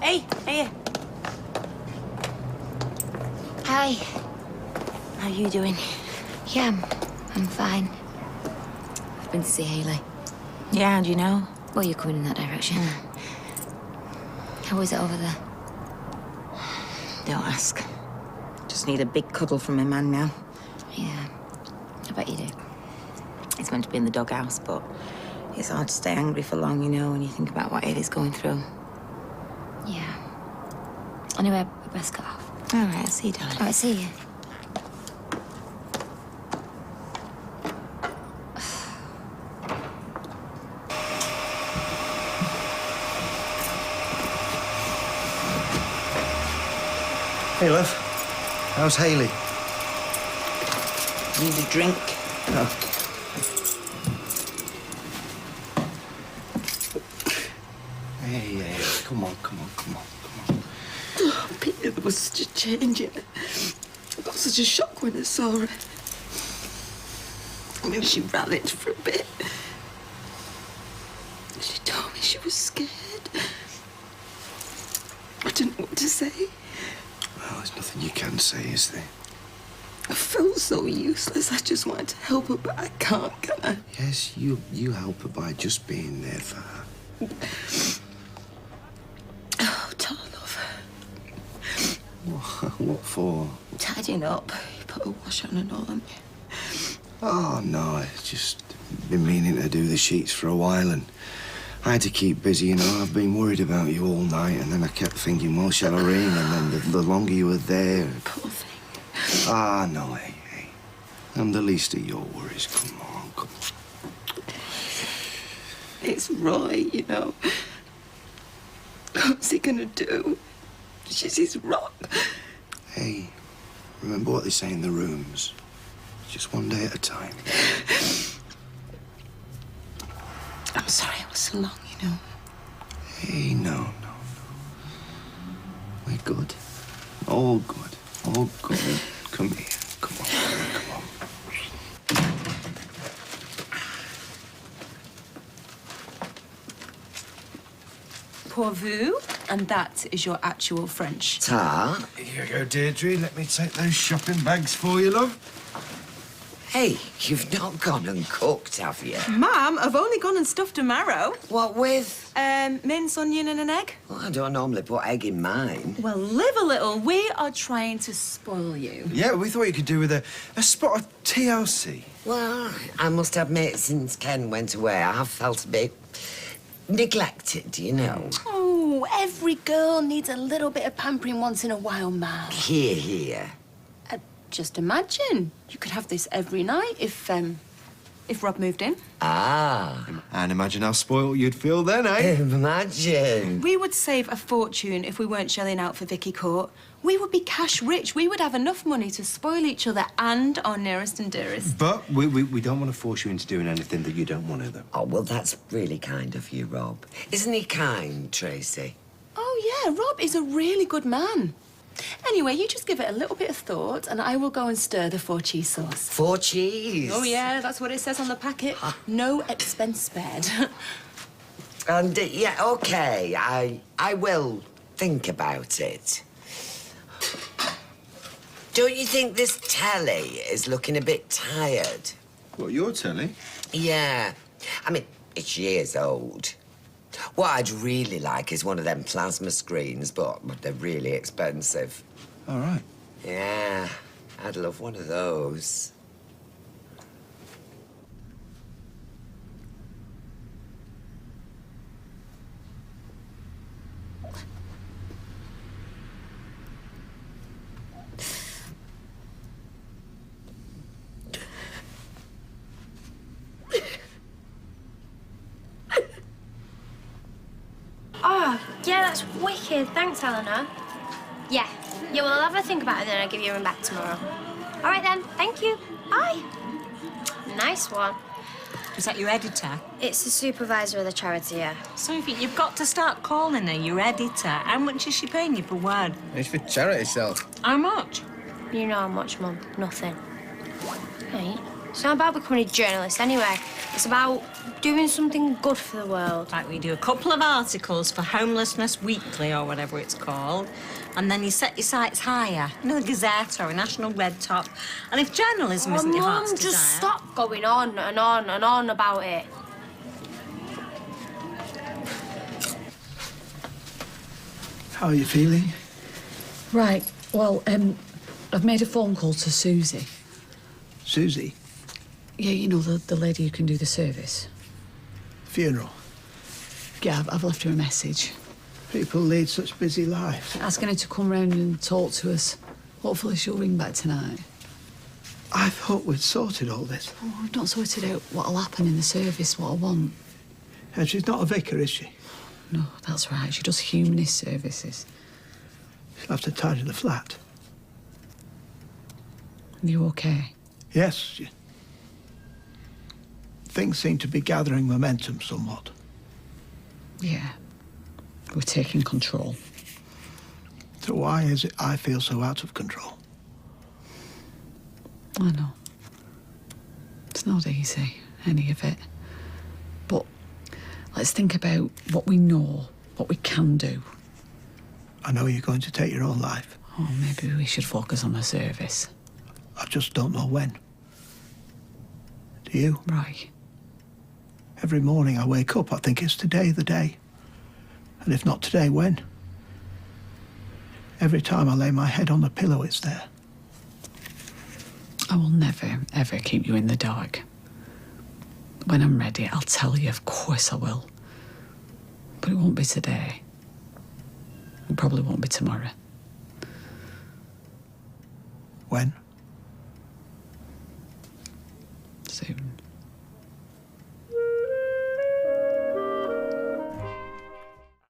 Hey, hey. Hi. How are you doing? Yeah, I'm fine. I've been to see Hayley. Yeah, do you know? Well, you're coming in that direction. How is it over there? Don't ask. Just need a big cuddle from my man now. Yeah, I bet you do. It's meant to be in the doghouse, but it's hard to stay angry for long, you know, when you think about what Hayley's going through. Yeah. Anyway, we best cut off. All right, I'll see you, darling. All right, see you. Hey, love. How's Hayley? Need a drink? No. Hey, come on. Oh, Peter, was such a change in her. I got such a shock when I saw her. I mean, she rallied for a bit. She told me she was scared. I didn't know what to say. Well, there's nothing you can say, is there? I felt so useless. I just wanted to help her, but I can't, can I? Yes, you help her by just being there for her. Oh, tell her love her. What for? Tidying up. You put a wash on and all, haven't you? Oh, no, I've just been meaning to do the sheets for a while, and I had to keep busy, you know. I've been worried about you all night, and then I kept thinking, well, shall I ring? And then the longer you were there... Poor thing. Ah, no, hey. I'm the least of your worries. Come on, come on. It's Roy, you know. What's he gonna do? She's his rock. Hey, remember what they say in the rooms? Just one day at a time. I'm sorry I was so long, you know. Hey, no. We're good. All good. All good. Come here. Come on. Pour vous, and that is your actual French. Ta. Here you go, Deirdre. Let me take those shopping bags for you, love. Hey, you've not gone and cooked, have you? Mum, I've only gone and stuffed a marrow. What with? Mince, onion and an egg. Well, I don't normally put egg in mine. Well, live a little. We are trying to spoil you. Yeah, we thought you could do with a spot of TLC. Well, I must admit, since Ken went away, I have felt a bit neglected, you know. Oh, every girl needs a little bit of pampering once in a while, Mum. Here. Just imagine. You could have this every night if Rob moved in. Ah. And imagine how spoiled you'd feel then, eh? Imagine. We would save a fortune if we weren't shelling out for Vicky Court. We would be cash rich. We would have enough money to spoil each other and our nearest and dearest. But we don't want to force you into doing anything that you don't want to, though. Oh, well, that's really kind of you, Rob. Isn't he kind, Tracy? Oh, yeah, Rob is a really good man. Anyway, you just give it a little bit of thought and I will go and stir the 4 cheese sauce. 4 cheese? Oh, yeah, that's what it says on the packet. No expense spared. And, yeah, OK, I will think about it. Don't you think this telly is looking a bit tired? What, your telly? Yeah. I mean, it's years old. What I'd really like is one of them plasma screens, but they're really expensive. All right. Yeah, I'd love one of those. Oh, yeah, that's wicked. Thanks, Eleanor. Yeah, well, I'll have a think about it and I'll give you a ring back tomorrow. All right, then. Thank you. Bye. Nice one. Is that your editor? It's the supervisor of the charity, yeah. Sophie, you've got to start calling her your editor. How much is she paying you per word? It's for charity, self. How much? You know how much, Mum. Nothing. Right. It's not about becoming a journalist, anyway. It's about doing something good for the world. Like we do a couple of articles for Homelessness Weekly or whatever it's called, and then you set your sights higher, you know, the Gazette or a National Red Top. And if journalism isn't your heart's Mum, desire... just stop going on and on and on about it. How are you feeling? Right, well, I've made a phone call to Susie. Susie? Yeah, you know, the lady who can do the service. Funeral? Yeah, I've left her a message. People lead such busy lives. Asking her to come round and talk to us. Hopefully she'll ring back tonight. I thought we'd sorted all this. Oh, we've not sorted out what'll happen in the service, what I want. And she's not a vicar, is she? No, that's right. She does humanist services. She'll have to tidy the flat. You okay? Yes. Things seem to be gathering momentum somewhat. Yeah. We're taking control. So why is it I feel so out of control? I know. It's not easy, any of it. But let's think about what we know, what we can do. I know you're going to take your own life. Oh, maybe we should focus on the service. I just don't know when. Do you? Right. Every morning I wake up, I think, is today the day? And if not today, when? Every time I lay my head on the pillow, it's there. I will never, ever keep you in the dark. When I'm ready, I'll tell you, of course I will. But it won't be today. It probably won't be tomorrow. When?